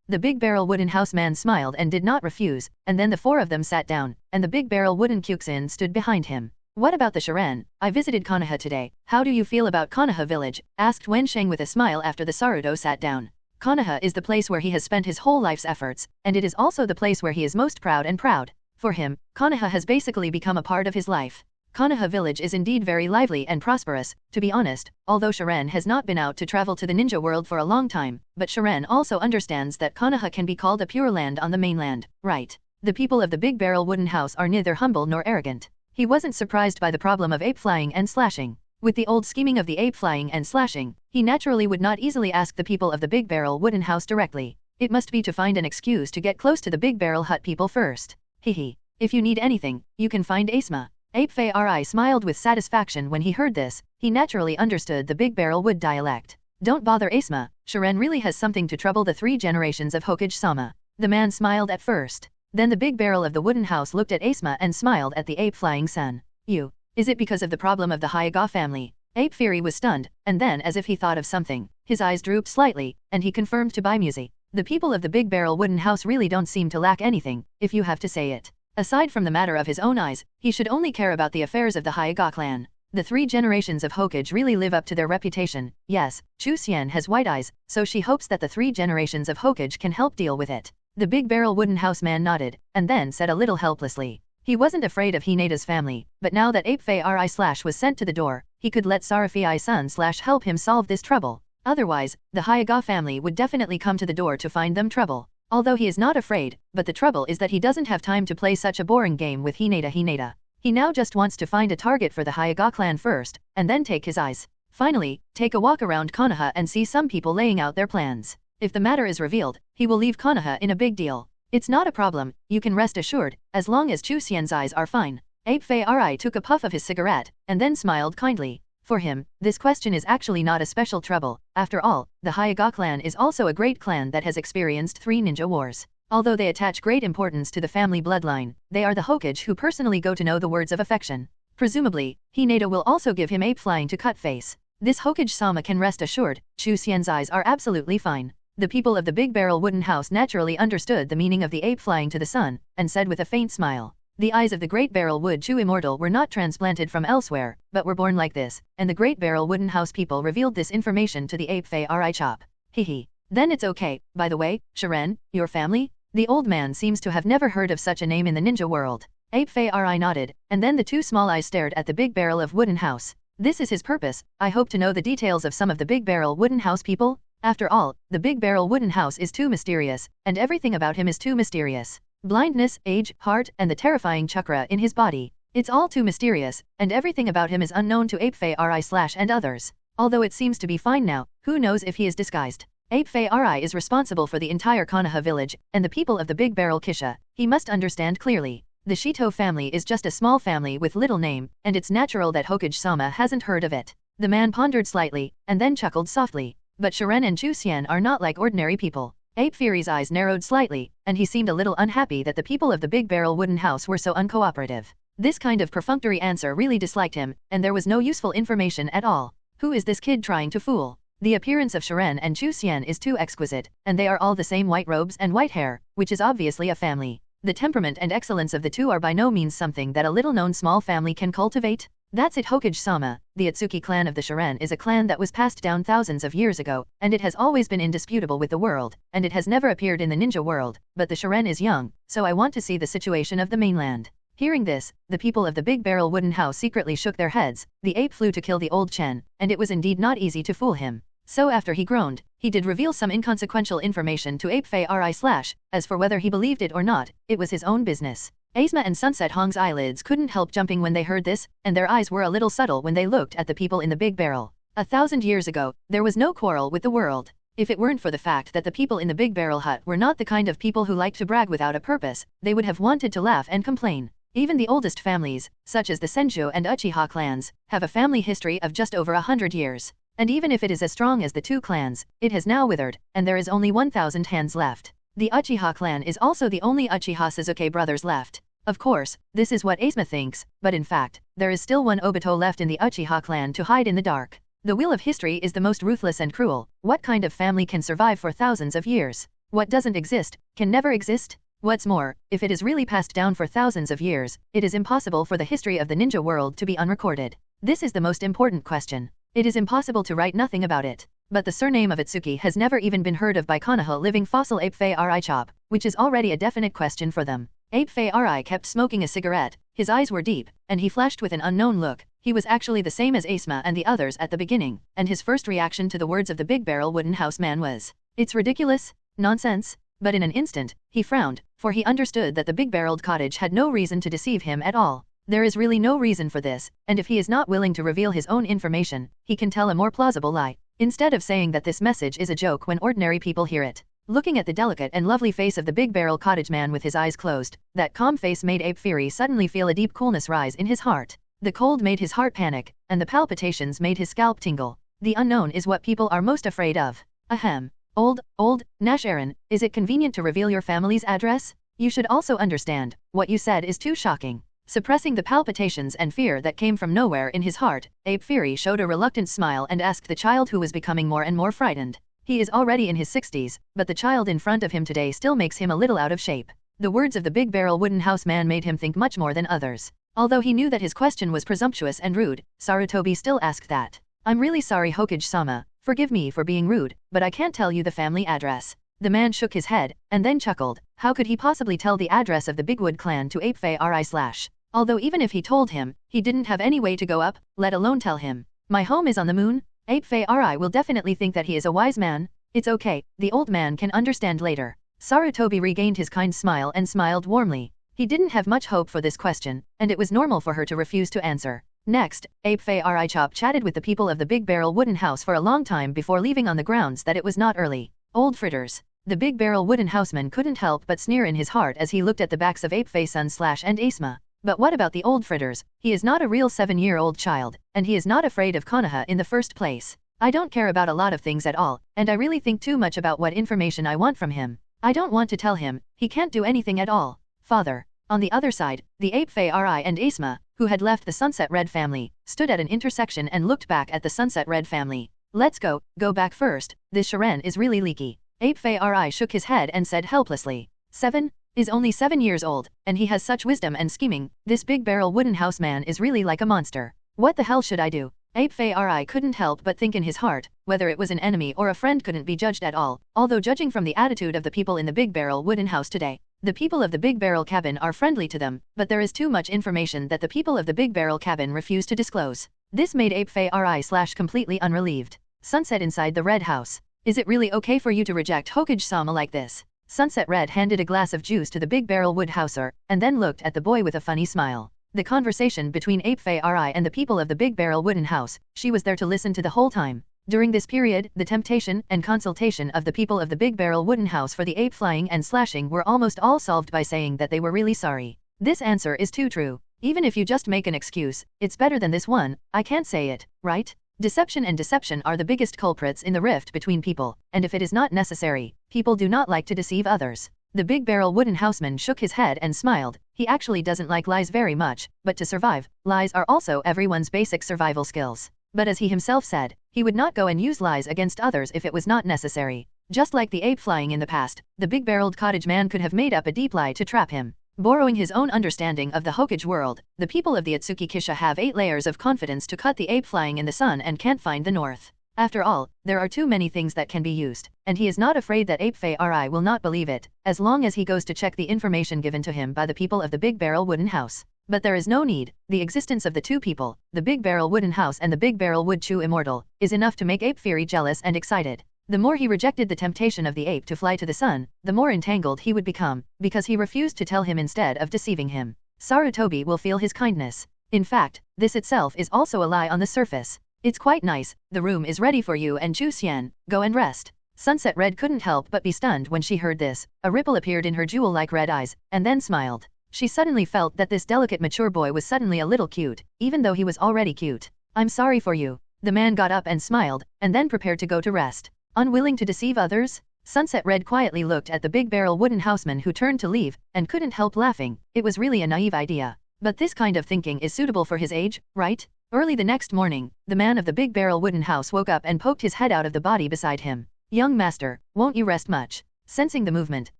The Big Barrel Wooden House man smiled and did not refuse, and then the 4 of them sat down, and the Big Barrel Wooden Kyuxin stood behind him. What about the Shiran? I visited Konoha today. How do you feel about Konoha village? Asked Wen Sheng with a smile after the Saruto sat down. Konoha is the place where he has spent his whole life's efforts, and it is also the place where he is most proud. For him, Konoha has basically become a part of his life. Konoha village is indeed very lively and prosperous, to be honest, although Shiren has not been out to travel to the ninja world for a long time, but Shiren also understands that Konoha can be called a pure land on the mainland, right? The people of the Big Barrel Wooden House are neither humble nor arrogant. He wasn't surprised by the problem of ape flying and slashing. With the old scheming of the ape flying and slashing, he naturally would not easily ask the people of the Big Barrel Wooden House directly. It must be to find an excuse to get close to the Big Barrel Hut people first. Hehe. If you need anything, you can find Asma. Ape Fei smiled with satisfaction when he heard this. He naturally understood the Big Barrel Wood dialect. Don't bother Asma, Shiren really has something to trouble the 3 generations of Hokage-sama. The man smiled at first. Then the Big Barrel of the Wooden House looked at Asma and smiled at the ape flying son. You. Is it because of the problem of the Hyuga family? Ape Fury was stunned, and then as if he thought of something, his eyes drooped slightly, and he confirmed to Baimusi. The people of the Big Barrel Wooden House really don't seem to lack anything, if you have to say it. Aside from the matter of his own eyes, he should only care about the affairs of the Hyuga clan. The 3 generations of Hokage really live up to their reputation. Yes, Chu Xian has white eyes, so she hopes that the 3 generations of Hokage can help deal with it. The Big Barrel Wooden House man nodded, and then said a little helplessly. He wasn't afraid of Hineda's family, but now that Ape Fei was sent to the door, he could let Sarafi-san help him solve this trouble. Otherwise, the Hyuga family would definitely come to the door to find them trouble. Although he is not afraid, but the trouble is that he doesn't have time to play such a boring game with Hineda. He now just wants to find a target for the Hyuga clan first, and then take his eyes. Finally, take a walk around Konoha and see some people laying out their plans. If the matter is revealed, he will leave Konoha in a big deal. It's not a problem, you can rest assured, as long as Chu Xian's eyes are fine. Ape Fei took a puff of his cigarette, and then smiled kindly. For him, this question is actually not a special trouble. After all, the Hyuga clan is also a great clan that has experienced 3 ninja wars. Although they attach great importance to the family bloodline, they are the Hokage who personally go to know the words of affection. Presumably, Hineda will also give him ape flying to cut face. This Hokage-sama can rest assured, Chu Xian's eyes are absolutely fine. The people of the Big Barrel Wooden House naturally understood the meaning of the ape flying to the sun, and said with a faint smile. The eyes of the Great Barrel Wood Chu Immortal were not transplanted from elsewhere, but were born like this, and the Great Barrel Wooden House people revealed this information to the Ape Fei chop. Hehe. Then it's okay. By the way, Shiren, your family? The old man seems to have never heard of such a name in the ninja world. Ape Fei nodded, and then the 2 small eyes stared at the Big Barrel of Wooden House. This is his purpose. I hope to know the details of some of the Big Barrel Wooden House people. After all, the Big Barrel Wooden House is too mysterious, and everything about him is too mysterious. Blindness, age, heart, and the terrifying chakra in his body. It's all too mysterious, and everything about him is unknown to Ape Fei and others. Although it seems to be fine now, who knows if he is disguised. Ape Fei is responsible for the entire Konoha village, and the people of the Big Barrel Kisha. He must understand clearly. The Shito family is just a small family with little name, and it's natural that Hokage-sama hasn't heard of it. The man pondered slightly, and then chuckled softly. But Shiren and Chu Xian are not like ordinary people. Ape Fury's eyes narrowed slightly, and he seemed a little unhappy that the people of the Big Barrel Wooden House were so uncooperative. This kind of perfunctory answer really disliked him, and there was no useful information at all. Who is this kid trying to fool? The appearance of Shiren and Chu Xian is too exquisite, and they are all the same white robes and white hair, which is obviously a family. The temperament and excellence of the 2 are by no means something that a little-known small family can cultivate. That's it, Hokage-sama. The Ōtsutsuki Clan of the Shiren is a clan that was passed down thousands of years ago, and it has always been indisputable with the world, and it has never appeared in the ninja world, but the Shiren is young, so I want to see the situation of the mainland. Hearing this, the people of the Big Barrel Wooden House secretly shook their heads. The ape flew to kill the old Chen, and it was indeed not easy to fool him. So after he groaned, he did reveal some inconsequential information to Ape Fei as for whether he believed it or not, it was his own business. Asma and Sunset Hong's eyelids couldn't help jumping when they heard this, and their eyes were a little subtle when they looked at the people in the Big Barrel. 1,000 years ago, there was no quarrel with the world. If it weren't for the fact that the people in the Big Barrel Hut were not the kind of people who liked to brag without a purpose, they would have wanted to laugh and complain. Even the oldest families, such as the Senju and Uchiha clans, have a family history of just over 100 years. And even if it is as strong as the 2 clans, it has now withered, and there is only 1,000 hands left. The Uchiha clan is also the only Uchiha Sasuke brothers left. Of course, this is what Asma thinks, but in fact, there is still one Obito left in the Uchiha clan to hide in the dark. The wheel of history is the most ruthless and cruel. What kind of family can survive for thousands of years? What doesn't exist, can never exist? What's more, if it is really passed down for thousands of years, it is impossible for the history of the ninja world to be unrecorded. This is the most important question. It is impossible to write nothing about it. but the surname of Ōtsutsuki has never even been heard of by Konoha living fossil ape Ri chop, which is already a definite question for them. Ape Ri kept smoking a cigarette, his eyes were deep, and he flashed with an unknown look. He was actually the same as Asma and the others at the beginning, and his first reaction to the words of the big barrel wooden house man was, "It's ridiculous, nonsense," but in an instant, he frowned, for he understood that the big-barreled cottage had no reason to deceive him at all. There is really no reason for this, and if he is not willing to reveal his own information, he can tell a more plausible lie, instead of saying that this message is a joke when ordinary people hear it. Looking at the delicate and lovely face of the big-barrel cottage man with his eyes closed, that calm face made Ape Fury suddenly feel a deep coolness rise in his heart. The cold made his heart panic, and the palpitations made his scalp tingle. The unknown is what people are most afraid of. Ahem. Old, Nash Aaron, is it convenient to reveal your family's address? You should also understand, what you said is too shocking. Suppressing the palpitations and fear that came from nowhere in his heart, Ape Fury showed a reluctant smile and asked the child who was becoming more and more frightened. He is already in his 60s, but the child in front of him today still makes him a little out of shape. The words of the big barrel wooden house man made him think much more than others. Although he knew that his question was presumptuous and rude, Sarutobi still asked that. I'm really sorry Hokage-sama, forgive me for being rude, but I can't tell you the family address. The man shook his head, and then chuckled. How could he possibly tell the address of the Bigwood clan to Ape Ri/? Although even if he told him, he didn't have any way to go up, let alone tell him. My home is on the moon? Ape Ri will definitely think that he is a wise man. It's okay, the old man can understand later. Sarutobi regained his kind smile and smiled warmly. He didn't have much hope for this question, and it was normal for her to refuse to answer. Next, Ape Ri Chop chatted with the people of the Big Barrel Wooden House for a long time before leaving on the grounds that it was not early. Old fritters. The Big Barrel Wooden Houseman couldn't help but sneer in his heart as he looked at the backs of Ape Sun / and Asma. But what about the old fritters? He is not a real 7-year-old child, and he is not afraid of Konoha in the first place. I don't care about a lot of things at all, and I really think too much about what information I want from him. I don't want to tell him, he can't do anything at all. Father. On the other side, the Ape Ri and Asma, who had left the Sunset Red family, stood at an intersection and looked back at the Sunset Red family. Let's go back first, this Shiren is really leaky. Ape Ri shook his head and said helplessly. 7? Is only 7 years old, and he has such wisdom and scheming, this big barrel wooden house man is really like a monster. What the hell should I do? Ape Ri couldn't help but think in his heart, whether it was an enemy or a friend couldn't be judged at all, although judging from the attitude of the people in the Big Barrel Wooden House today. The people of the Big Barrel Cabin are friendly to them, but there is too much information that the people of the Big Barrel Cabin refuse to disclose. This made Ape Ri / completely unrelieved. Sunset inside the Red House. Is it really okay for you to reject Hokage-sama like this? Sunset Red handed a glass of juice to the Big Barrel Wood Houser, and then looked at the boy with a funny smile. The conversation between Ape Ri and the people of the Big Barrel Wooden House, she was there to listen to the whole time. During this period, the temptation and consultation of the people of the Big Barrel Wooden House for the ape flying and slashing were almost all solved by saying that they were really sorry. This answer is too true. Even if you just make an excuse, it's better than this one, I can't say it, right? Deception and deception are the biggest culprits in the rift between people, and if it is not necessary, people do not like to deceive others. The Big Barrel Wooden Houseman shook his head and smiled. He actually doesn't like lies very much, but to survive, lies are also everyone's basic survival skills. But as he himself said, he would not go and use lies against others if it was not necessary. Just like the ape flying in the past, the big-barreled cottage man could have made up a deep lie to trap him. Borrowing his own understanding of the Hokage world, the people of the Ōtsutsuki Kisha have 8 layers of confidence to cut the ape flying in the sun and can't find the north. After all, there are too many things that can be used, and he is not afraid that Ape Ri will not believe it, as long as he goes to check the information given to him by the people of the Big Barrel Wooden House. But there is no need. The existence of the two people, the Big Barrel Wooden House and the Big Barrel Wood Chew Immortal, is enough to make Ape Fury jealous and excited. The more he rejected the temptation of the ape to fly to the sun, the more entangled he would become, because he refused to tell him instead of deceiving him. Sarutobi will feel his kindness. In fact, this itself is also a lie on the surface. It's quite nice, the room is ready for you and Chu Xian, go and rest. Sunset Red couldn't help but be stunned when she heard this. A ripple appeared in her jewel-like red eyes, and then smiled. She suddenly felt that this delicate mature boy was suddenly a little cute, even though he was already cute. I'm sorry for you. The man got up and smiled, and then prepared to go to rest. Unwilling to deceive others? Sunset Red quietly looked at the Big Barrel Wooden Houseman who turned to leave, and couldn't help laughing. It was really a naive idea. But this kind of thinking is suitable for his age, right? Early the next morning, the man of the Big Barrel Wooden House woke up and poked his head out of the body beside him. Young master, won't you rest much? Sensing the movement,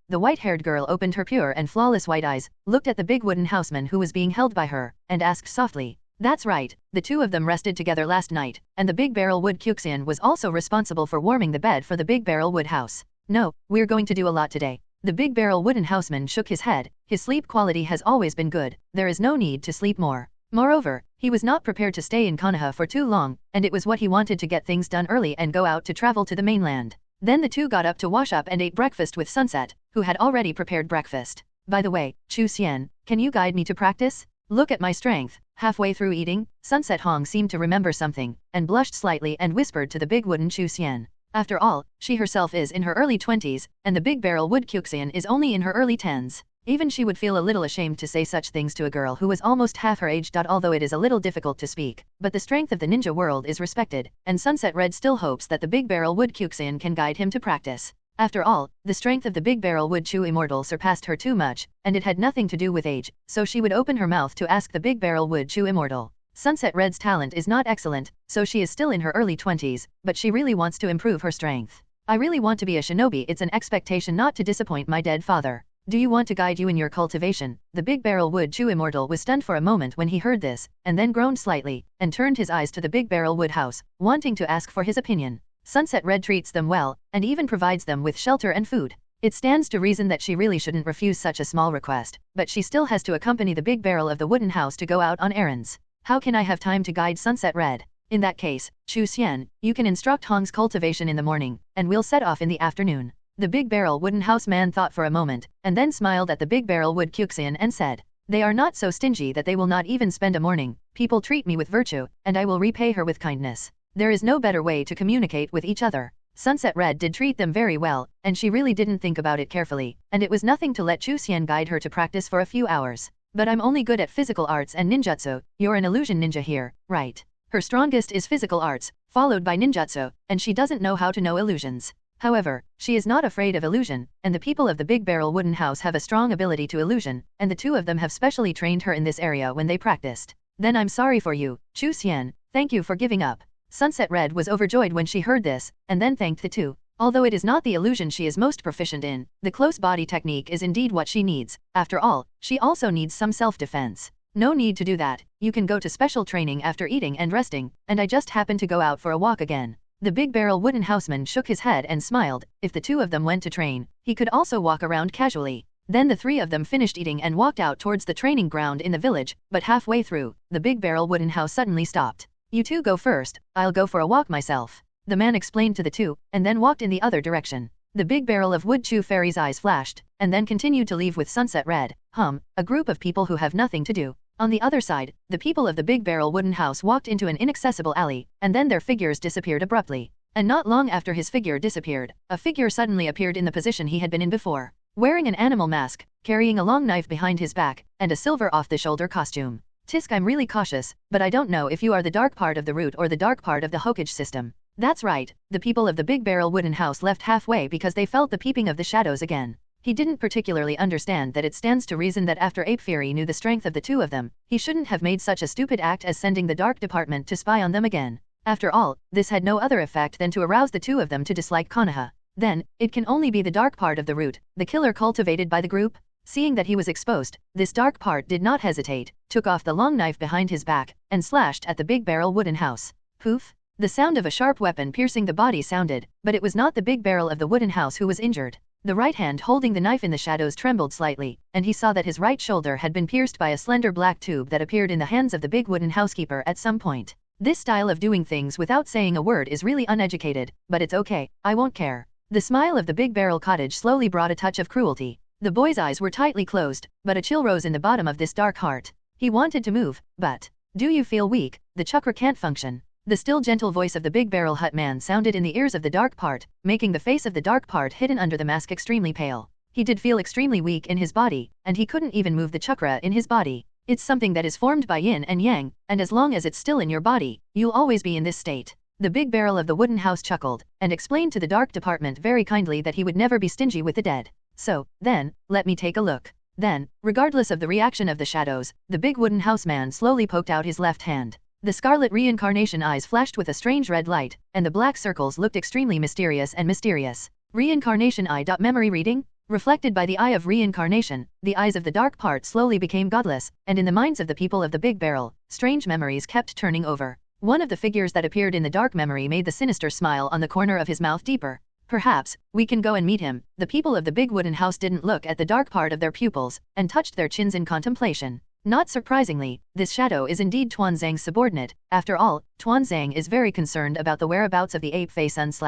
the white-haired girl opened her pure and flawless white eyes, looked at the big wooden houseman who was being held by her, and asked softly, That's right, the two of them rested together last night, and the Big Barrel Wood Kyuxian was also responsible for warming the bed for the Big Barrel Wood house. No, we're going to do a lot today. The Big Barrel Wooden Houseman shook his head. His sleep quality has always been good, there is no need to sleep more. Moreover, he was not prepared to stay in Konoha for too long, and it was what he wanted to get things done early and go out to travel to the mainland. Then the two got up to wash up and ate breakfast with Sunset, who had already prepared breakfast. By the way, Chu Xian, can you guide me to practice? Look at my strength. Halfway through eating, Sunset Hong seemed to remember something, and blushed slightly and whispered to the big wooden Chu Xian. After all, she herself is in her early 20s, and the Big Barrel Wood Kyuxian is only in her early 10s. Even she would feel a little ashamed to say such things to a girl who was almost half her age. Although it is a little difficult to speak, but the strength of the ninja world is respected, and Sunset Red still hopes that the Big Barrel Wood Kyuxian can guide him to practice. After all, the strength of the Big Barrel Wood Chu Immortal surpassed her too much, and it had nothing to do with age, so she would open her mouth to ask the Big Barrel Wood Chu Immortal. Sunset Red's talent is not excellent, so she is still in her early 20s, but she really wants to improve her strength. I really want to be a shinobi. It's an expectation not to disappoint my dead father. Do you want to guide you in your cultivation? The Big Barrel Wood Chu Immortal was stunned for a moment when he heard this, and then groaned slightly, and turned his eyes to the Big Barrel Wood house, wanting to ask for his opinion. Sunset Red treats them well, and even provides them with shelter and food. It stands to reason that she really shouldn't refuse such a small request, but she still has to accompany the Big Barrel of the Wooden House to go out on errands. How can I have time to guide Sunset Red? In that case, Chu Xian, you can instruct Hong's cultivation in the morning, and we'll set off in the afternoon. The Big Barrel Wooden House man thought for a moment, and then smiled at the Big Barrel Wood Kyuxian and said, they are not so stingy that they will not even spend a morning. People treat me with virtue, and I will repay her with kindness. There is no better way to communicate with each other. Sunset Red did treat them very well, and she really didn't think about it carefully, and it was nothing to let Chu Xian guide her to practice for a few hours. But I'm only good at physical arts and ninjutsu. You're an illusion ninja here, right? Her strongest is physical arts, followed by ninjutsu, and she doesn't know how to know illusions. However, she is not afraid of illusion, and the people of the Big Barrel Wooden House have a strong ability to illusion, and the two of them have specially trained her in this area when they practiced. Then I'm sorry for you, Chu Xian, thank you for giving up. Sunset Red was overjoyed when she heard this, and then thanked the two. Although it is not the illusion she is most proficient in, the close body technique is indeed what she needs. After all, she also needs some self-defense. No need to do that, you can go to special training after eating and resting, and I just happened to go out for a walk again. The Big Barrel Wooden Houseman shook his head and smiled. If the two of them went to train, he could also walk around casually. Then the three of them finished eating and walked out towards the training ground in the village, but halfway through, the Big Barrel Wooden House suddenly stopped. You two go first, I'll go for a walk myself. The man explained to the two, and then walked in the other direction. The Big Barrel of Wood Chu Fairy's eyes flashed, and then continued to leave with Sunset Red. A group of people who have nothing to do. On the other side, the people of the Big Barrel Wooden House walked into an inaccessible alley, and then their figures disappeared abruptly. And not long after his figure disappeared, a figure suddenly appeared in the position he had been in before, wearing an animal mask, carrying a long knife behind his back, and a silver off-the-shoulder costume. Tisk, I'm really cautious, but I don't know if you are the dark part of the root or the dark part of the Hokage system. That's right, the people of the Big Barrel Wooden House left halfway because they felt the peeping of the shadows again. He didn't particularly understand that it stands to reason that after Ape Fury knew the strength of the two of them, he shouldn't have made such a stupid act as sending the Dark Department to spy on them again. After all, this had no other effect than to arouse the two of them to dislike Konoha. Then, it can only be the dark part of the root, the killer cultivated by the group? Seeing that he was exposed, this dark part did not hesitate, took off the long knife behind his back, and slashed at the Big Barrel Wooden House. Poof! The sound of a sharp weapon piercing the body sounded, but it was not the Big Barrel of the Wooden House who was injured. The right hand holding the knife in the shadows trembled slightly, and he saw that his right shoulder had been pierced by a slender black tube that appeared in the hands of the Big Wooden Housekeeper at some point. This style of doing things without saying a word is really uneducated, but it's okay, I won't care. The smile of the Big Barrel Cottage slowly brought a touch of cruelty. The boy's eyes were tightly closed, but a chill rose in the bottom of this dark heart. He wanted to move, but, do you feel weak? The chakra can't function. The still gentle voice of the Big Barrel Hut man sounded in the ears of the dark part, making the face of the dark part hidden under the mask extremely pale. He did feel extremely weak in his body, and he couldn't even move the chakra in his body. It's something that is formed by yin and yang, and as long as it's still in your body, you'll always be in this state. The Big Barrel of the Wooden House chuckled, and explained to the Dark Department very kindly that he would never be stingy with the dead. So, then, let me take a look. Then, regardless of the reaction of the shadows, the Big Wooden House man slowly poked out his left hand. The scarlet reincarnation eyes flashed with a strange red light, and the black circles looked extremely mysterious and mysterious. Reincarnation Eye. Memory reading? Reflected by the eye of reincarnation, the eyes of the dark part slowly became godless, and in the minds of the people of the Big Barrel, strange memories kept turning over. One of the figures that appeared in the dark memory made the sinister smile on the corner of his mouth deeper. Perhaps, we can go and meet him. The people of the big wooden house didn't look at the dark part of their pupils, and touched their chins in contemplation. Not surprisingly, this shadow is indeed Tuanzang's subordinate. After all, Tuanzang is very concerned about the whereabouts of the ape-fae son /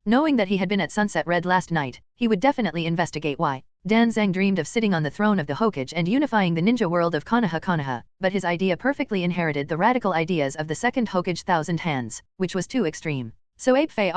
Knowing that he had been at Sunset Red last night, he would definitely investigate why. Danzang dreamed of sitting on the throne of the Hokage and unifying the ninja world of Konoha, but his idea perfectly inherited the radical ideas of the second Hokage Thousand Hands, which was too extreme. So ape-fae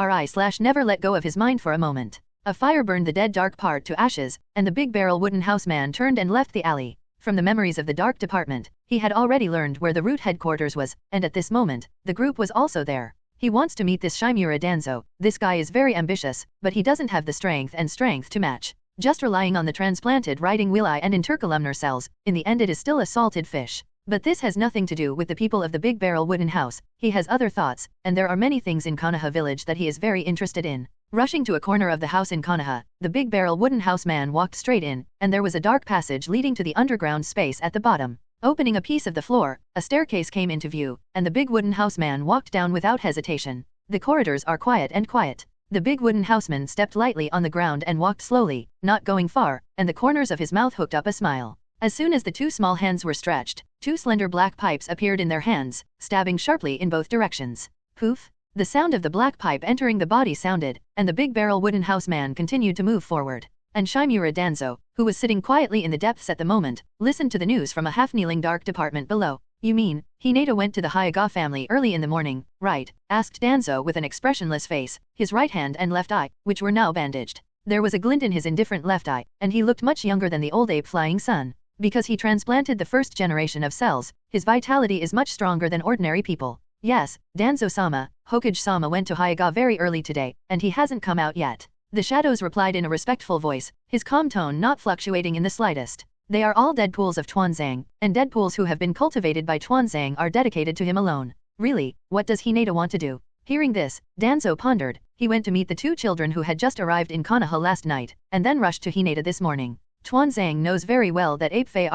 / never let go of his mind for a moment. A fire burned the dead dark part to ashes, and the Big Barrel wooden house man turned and left the alley. From the memories of the dark department, he had already learned where the root headquarters was, and at this moment, the group was also there. He wants to meet this Shimura Danzo. This guy is very ambitious, but he doesn't have the strength to match. Just relying on the transplanted riding wheel eye and intercolumnar cells, in the end it is still a salted fish. But this has nothing to do with the people of the Big Barrel wooden house. He has other thoughts, and there are many things in Konoha village that he is very interested in. Rushing to a corner of the house in Konoha, the Big Barrel wooden house man walked straight in, and there was a dark passage leading to the underground space at the bottom. Opening a piece of the floor, a staircase came into view, and the big wooden houseman walked down without hesitation. The corridors are quiet. The big wooden houseman stepped lightly on the ground and walked slowly, not going far, and the corners of his mouth hooked up a smile. As soon as the two small hands were stretched, two slender black pipes appeared in their hands, stabbing sharply in both directions. Poof! The sound of the black pipe entering the body sounded, and the Big Barrel wooden houseman continued to move forward. And Shimura Danzo, who was sitting quietly in the depths at the moment, listened to the news from a half-kneeling dark department below. You mean, Hinata went to the Hyuga family early in the morning, right? Asked Danzo with an expressionless face, his right hand and left eye, which were now bandaged. There was a glint in his indifferent left eye, and he looked much younger than the old ape flying son. Because he transplanted the first generation of cells, his vitality is much stronger than ordinary people. Yes, Danzo-sama, Hokage-sama went to Hyuga very early today, and he hasn't come out yet. The shadows replied in a respectful voice, his calm tone not fluctuating in the slightest. They are all Deadpools of Tuanzang, and Deadpools who have been cultivated by Tuanzang are dedicated to him alone. Really, what does Hinata want to do? Hearing this, Danzo pondered. He went to meet the two children who had just arrived in Konoha last night, and then rushed to Hinata this morning. Tuanzang knows very well that ape-fae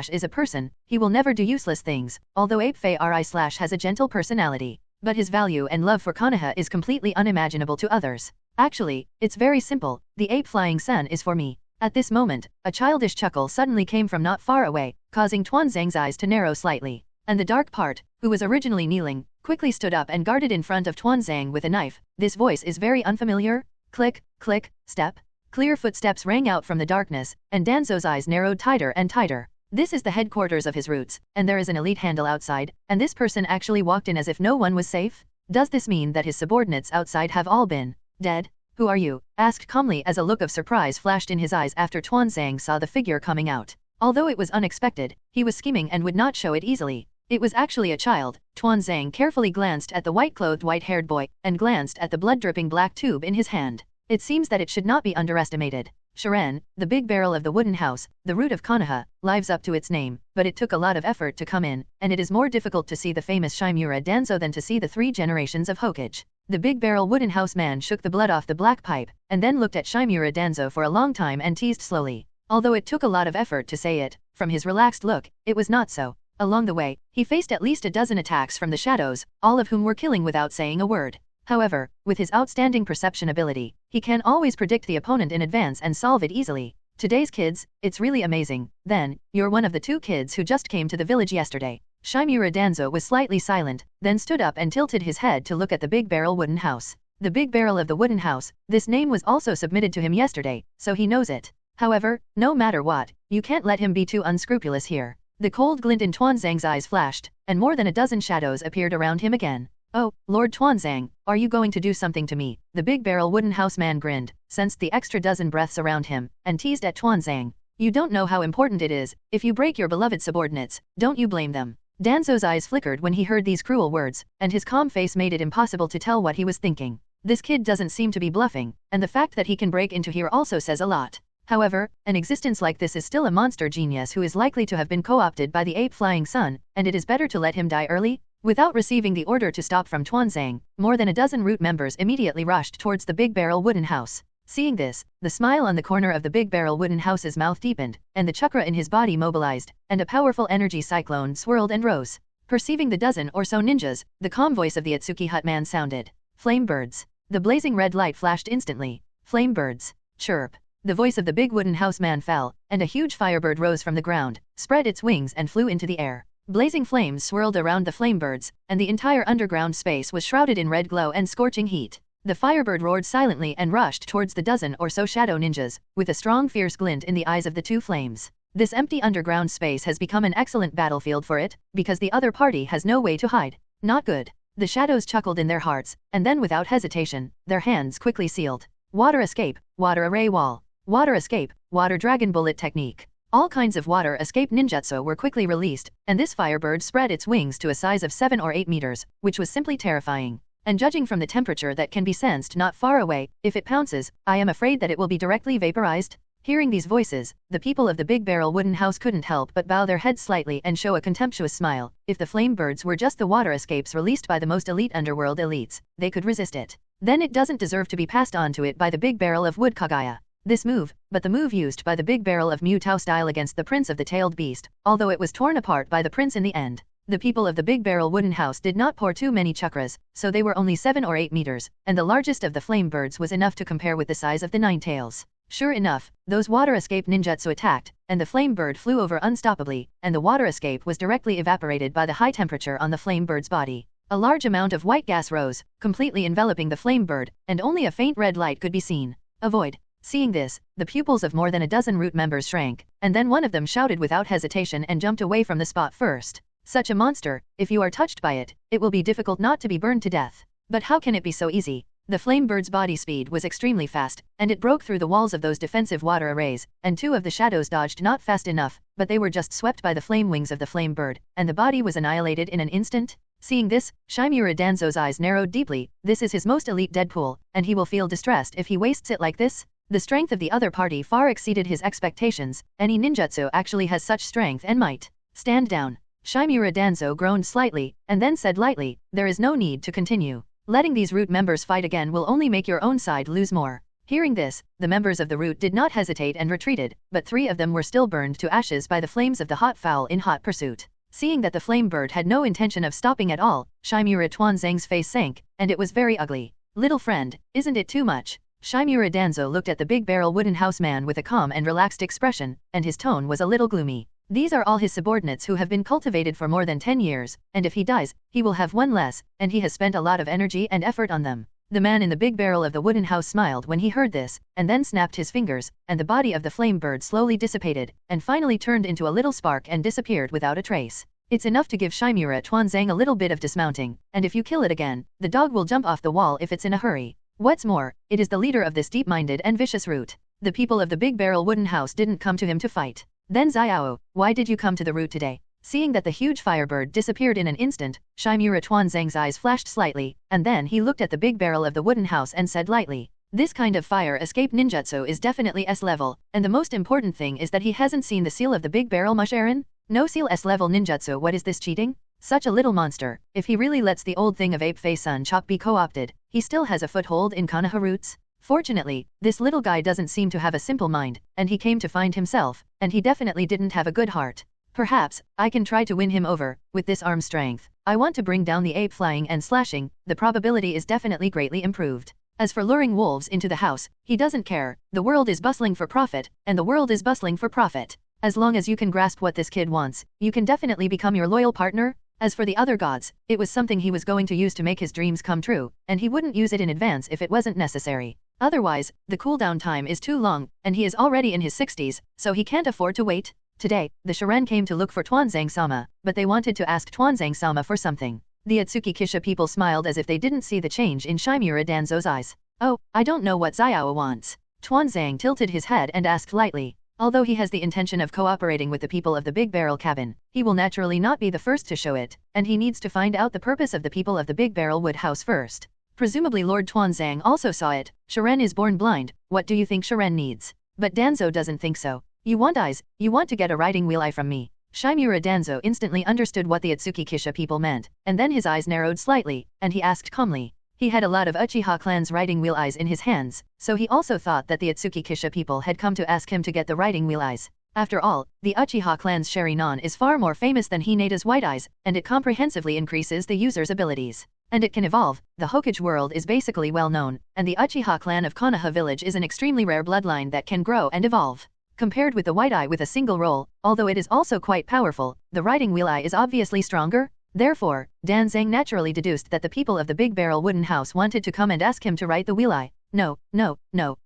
/ is a person. He will never do useless things, although ape-fae / has a gentle personality. But his value and love for Konoha is completely unimaginable to others. Actually, it's very simple. The ape-flying son is for me. At this moment, a childish chuckle suddenly came from not far away, causing Tuanzang's eyes to narrow slightly. And the dark part, who was originally kneeling, quickly stood up and guarded in front of Tuanzang with a knife. This voice is very unfamiliar. Click, click, step. Clear footsteps rang out from the darkness, and Danzo's eyes narrowed tighter and tighter. This is the headquarters of his roots, and there is an elite handle outside, and this person actually walked in as if no one was safe? Does this mean that his subordinates outside have all been dead? Who are you? Asked calmly as a look of surprise flashed in his eyes after Tuanzang saw the figure coming out. Although it was unexpected, he was scheming and would not show it easily. It was actually a child. Tuanzang carefully glanced at the white-clothed white-haired boy, and glanced at the blood-dripping black tube in his hand. It seems that it should not be underestimated. Shiren, the Big Barrel of the wooden house, the root of Konoha, lives up to its name, but it took a lot of effort to come in, and it is more difficult to see the famous Shimura Danzo than to see the 3 generations of Hokage. The Big Barrel wooden house man shook the blood off the black pipe, and then looked at Shimura Danzo for a long time and teased slowly. Although it took a lot of effort to say it, from his relaxed look, it was not so. Along the way, he faced at least a dozen attacks from the shadows, all of whom were killing without saying a word. However, with his outstanding perception ability, he can always predict the opponent in advance and solve it easily. Today's kids, it's really amazing. Then, you're one of the 2 kids who just came to the village yesterday. Shimura Danzo was slightly silent, then stood up and tilted his head to look at the Big Barrel wooden house. The Big Barrel of the wooden house, this name was also submitted to him yesterday, so he knows it. However, no matter what, you can't let him be too unscrupulous here. The cold glint in Tuanzang's eyes flashed, and more than a dozen shadows appeared around him again. Oh, Lord Tuanzang, are you going to do something to me? The Big Barrel wooden house man grinned, sensed the extra dozen breaths around him, and teased at Tuanzang. You don't know how important it is. If you break your beloved subordinates, don't you blame them. Danzo's eyes flickered when he heard these cruel words, and his calm face made it impossible to tell what he was thinking. This kid doesn't seem to be bluffing, and the fact that he can break into here also says a lot. However, an existence like this is still a monster genius who is likely to have been co-opted by the ape-flying son, and it is better to let him die early. Without receiving the order to stop from Tuanzang, more than a dozen root members immediately rushed towards the Big Barrel wooden house. Seeing this, the smile on the corner of the big barrel wooden house's mouth deepened, and the chakra in his body mobilized, and a powerful energy cyclone swirled and rose. Perceiving the dozen or so ninjas, the calm voice of the Ōtsutsuki hut man sounded. Flame birds. The blazing red light flashed instantly. Flame birds. Chirp. The voice of the big wooden house man fell, and a huge firebird rose from the ground, spread its wings and flew into the air. Blazing flames swirled around the flame birds, and the entire underground space was shrouded in red glow and scorching heat. The firebird roared silently and rushed towards the dozen or so shadow ninjas, with a strong fierce glint in the eyes of the two flames. This empty underground space has become an excellent battlefield for it, because the other party has no way to hide. Not good. The shadows chuckled in their hearts, and then without hesitation, their hands quickly sealed. Water escape, water array wall. Water escape, water dragon bullet technique. All kinds of water escape ninjutsu were quickly released, and this firebird spread its wings to a size of 7 or 8 meters, which was simply terrifying. And judging from the temperature that can be sensed not far away, if it pounces, I am afraid that it will be directly vaporized. Hearing these voices, the people of the big barrel wooden house couldn't help but bow their heads slightly and show a contemptuous smile. If the flame birds were just the water escapes released by the most elite underworld elites, they could resist it. Then it doesn't deserve to be passed on to it by the big barrel of wood Kaguya. This move, but the move used by the big barrel of Mu Tao style against the prince of the tailed beast, although it was torn apart by the prince in the end. The people of the big barrel wooden house did not pour too many chakras, so they were only 7 or 8 meters, and the largest of the flame birds was enough to compare with the size of the 9 tails. Sure enough, those water escape ninjutsu attacked, and the flame bird flew over unstoppably, and the water escape was directly evaporated by the high temperature on the flame bird's body. A large amount of white gas rose, completely enveloping the flame bird, and only a faint red light could be seen. Avoid. Seeing this, the pupils of more than a dozen root members shrank, and then one of them shouted without hesitation and jumped away from the spot first. Such a monster, if you are touched by it, it will be difficult not to be burned to death. But how can it be so easy? The flame bird's body speed was extremely fast, and it broke through the walls of those defensive water arrays, and 2 of the shadows dodged not fast enough, but they were just swept by the flame wings of the flame bird, and the body was annihilated in an instant. Seeing this, Shimura Danzo's eyes narrowed deeply. This is his most elite Deadpool, and he will feel distressed if he wastes it like this. The strength of the other party far exceeded his expectations. Any ninjutsu actually has such strength and might. Stand down. Shimura Danzo groaned slightly, and then said lightly, there is no need to continue. Letting these root members fight again will only make your own side lose more. Hearing this, the members of the root did not hesitate and retreated, but 3 of them were still burned to ashes by the flames of the hot fowl in hot pursuit. Seeing that the flame bird had no intention of stopping at all, Shimura Tuanzang's face sank, and it was very ugly. Little friend, isn't it too much? Shimura Danzo looked at the big barrel wooden house man with a calm and relaxed expression, and his tone was a little gloomy. These are all his subordinates who have been cultivated for more than 10 years, and if he dies, he will have 1 less, and he has spent a lot of energy and effort on them. The man in the big barrel of the wooden house smiled when he heard this, and then snapped his fingers, and the body of the flame bird slowly dissipated, and finally turned into a little spark and disappeared without a trace. It's enough to give Shimura Tuanzang a little bit of dismounting, and if you kill it again, the dog will jump off the wall if it's in a hurry. What's more, it is the leader of this deep-minded and vicious root. The people of the big barrel wooden house didn't come to him to fight. Then Xiao, why did you come to the root today? Seeing that the huge firebird disappeared in an instant, Shimura Tuanzang's eyes flashed slightly, and then he looked at the big barrel of the wooden house and said lightly, this kind of fire escape ninjutsu is definitely S level, and the most important thing is that he hasn't seen the seal of the big barrel Musharin? No seal S level ninjutsu. What is this cheating? Such a little monster. If he really lets the old thing of ape face Sun Chok be co-opted, he still has a foothold in Konoha roots. Fortunately, this little guy doesn't seem to have a simple mind, and he came to find himself, and he definitely didn't have a good heart. Perhaps, I can try to win him over, with this arm strength. I want to bring down the ape flying and slashing, the probability is definitely greatly improved. As for luring wolves into the house, he doesn't care. The world is bustling for profit, and the world is bustling for profit. As long as you can grasp what this kid wants, you can definitely become your loyal partner. As for the other gods, it was something he was going to use to make his dreams come true, and he wouldn't use it in advance if it wasn't necessary. Otherwise, the cooldown time is too long, and he is already in his 60s, so he can't afford to wait. Today, the Shiren came to look for Tuanzang-sama, but they wanted to ask Tuanzang-sama for something. The Ōtsutsuki Kisha people smiled as if they didn't see the change in Shimura Danzo's eyes. Oh, I don't know what Xiao wants. Tuanzang tilted his head and asked lightly. Although he has the intention of cooperating with the people of the Big Barrel cabin, he will naturally not be the first to show it, and he needs to find out the purpose of the people of the Big Barrel Wood House first. Presumably Lord Tuanzang also saw it. Shiren is born blind. What do you think Shiren needs? But Danzo doesn't think so. You want eyes, you want to get a riding wheel eye from me. Shimura Danzo instantly understood what the Ōtsutsuki Kisha people meant, and then his eyes narrowed slightly, and he asked calmly, He had a lot of Uchiha Clan's riding wheel eyes in his hands, so he also thought that the Ōtsutsuki Kisha people had come to ask him to get the riding wheel eyes. After all, the Uchiha Clan's Sharingan is far more famous than Hinata's white eyes, and it comprehensively increases the user's abilities. And it can evolve. The Hokage world is basically well known, and the Uchiha Clan of Konoha village is an extremely rare bloodline that can grow and evolve. Compared with the white eye with a single roll, although it is also quite powerful, the riding wheel eye is obviously stronger. Therefore, Dan Zhang naturally deduced that the people of the Big Barrel Wooden House wanted to come and ask him to write the wheel eye. No.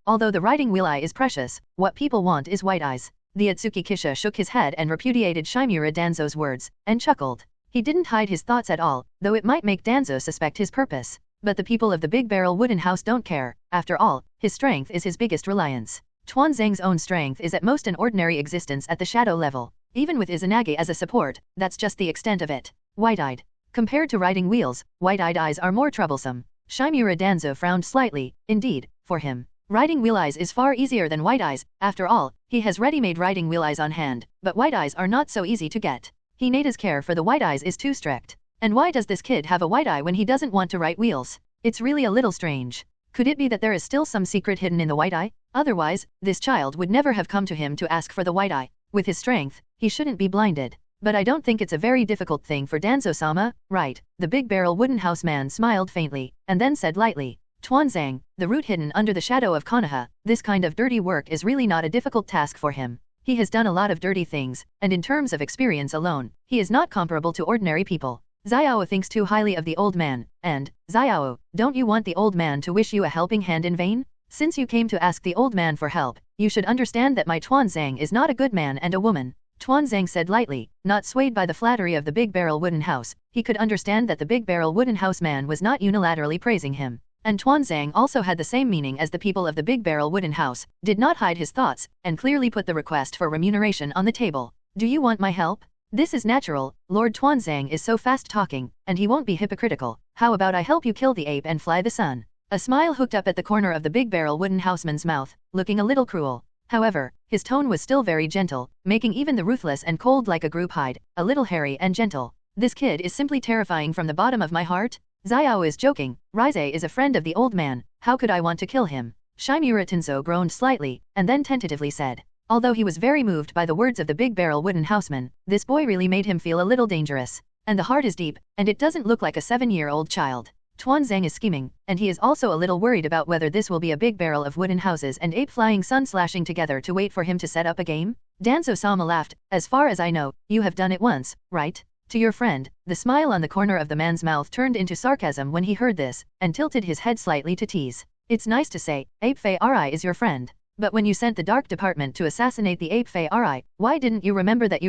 Although the riding wheel eye is precious, what people want is white eyes. The Ōtsutsuki Kisha shook his head and repudiated Shimura Danzo's words, and chuckled. He didn't hide his thoughts at all, though it might make Danzo suspect his purpose. But the people of the Big Barrel Wooden House don't care. After all, his strength is his biggest reliance. Tuanzang's own strength is at most an ordinary existence at the shadow level. Even with Izanagi as a support, that's just the extent of it. White-eyed. Compared to riding wheels, white-eyed eyes are more troublesome. Shimura Danzo frowned slightly. Indeed, for him, riding wheel eyes is far easier than white eyes. After all, he has ready-made riding wheel eyes on hand, but white eyes are not so easy to get. Hinata's care for the white eyes is too strict. And why does this kid have a white eye when he doesn't want to write wheels? It's really a little strange. Could it be that there is still some secret hidden in the white eye? Otherwise, this child would never have come to him to ask for the white eye. With his strength, he shouldn't be blinded. But I don't think it's a very difficult thing for Danzo-sama, right? The Big Barrel Wooden House man smiled faintly, and then said lightly, Tuanzang, the root hidden under the shadow of Konoha, this kind of dirty work is really not a difficult task for him. He has done a lot of dirty things, and in terms of experience alone, he is not comparable to ordinary people. Xiao thinks too highly of the old man, and, Xiao, don't you want the old man to wish you a helping hand in vain? Since you came to ask the old man for help, you should understand that my Tuanzang is not a good man and a woman. Tuanzang said lightly, not swayed by the flattery of the Big Barrel Wooden House. He could understand that the Big Barrel Wooden House man was not unilaterally praising him. And Tuanzang also had the same meaning as the people of the Big Barrel Wooden House, did not hide his thoughts, and clearly put the request for remuneration on the table. Do you want my help? This is natural. Lord Tuanzang is so fast talking, and he won't be hypocritical. How about I help you kill the ape and fly the sun? A smile hooked up at the corner of the Big Barrel Wooden Houseman's mouth, looking a little cruel. However, his tone was still very gentle, making even the ruthless and cold like a group hide, a little hairy and gentle. This kid is simply terrifying from the bottom of my heart. Xiao is joking. Rise is a friend of the old man. How could I want to kill him? Shimura Tenzo groaned slightly, and then tentatively said. Although he was very moved by the words of the Big Barrel Wooden Houseman, this boy really made him feel a little dangerous. And the heart is deep, and it doesn't look like a 7-year-old child. Tuanzang is scheming, and he is also a little worried about whether this will be a big barrel of wooden houses and ape flying sun slashing together to wait for him to set up a game. Danzo-sama laughed. As far as I know, you have done it once, right? To your friend. The smile on the corner of the man's mouth turned into sarcasm when he heard this, and tilted his head slightly to tease. It's nice to say, Ape Fei Ri is your friend. But when you sent the Dark Department to assassinate the Ape Fei Ri, why didn't you remember that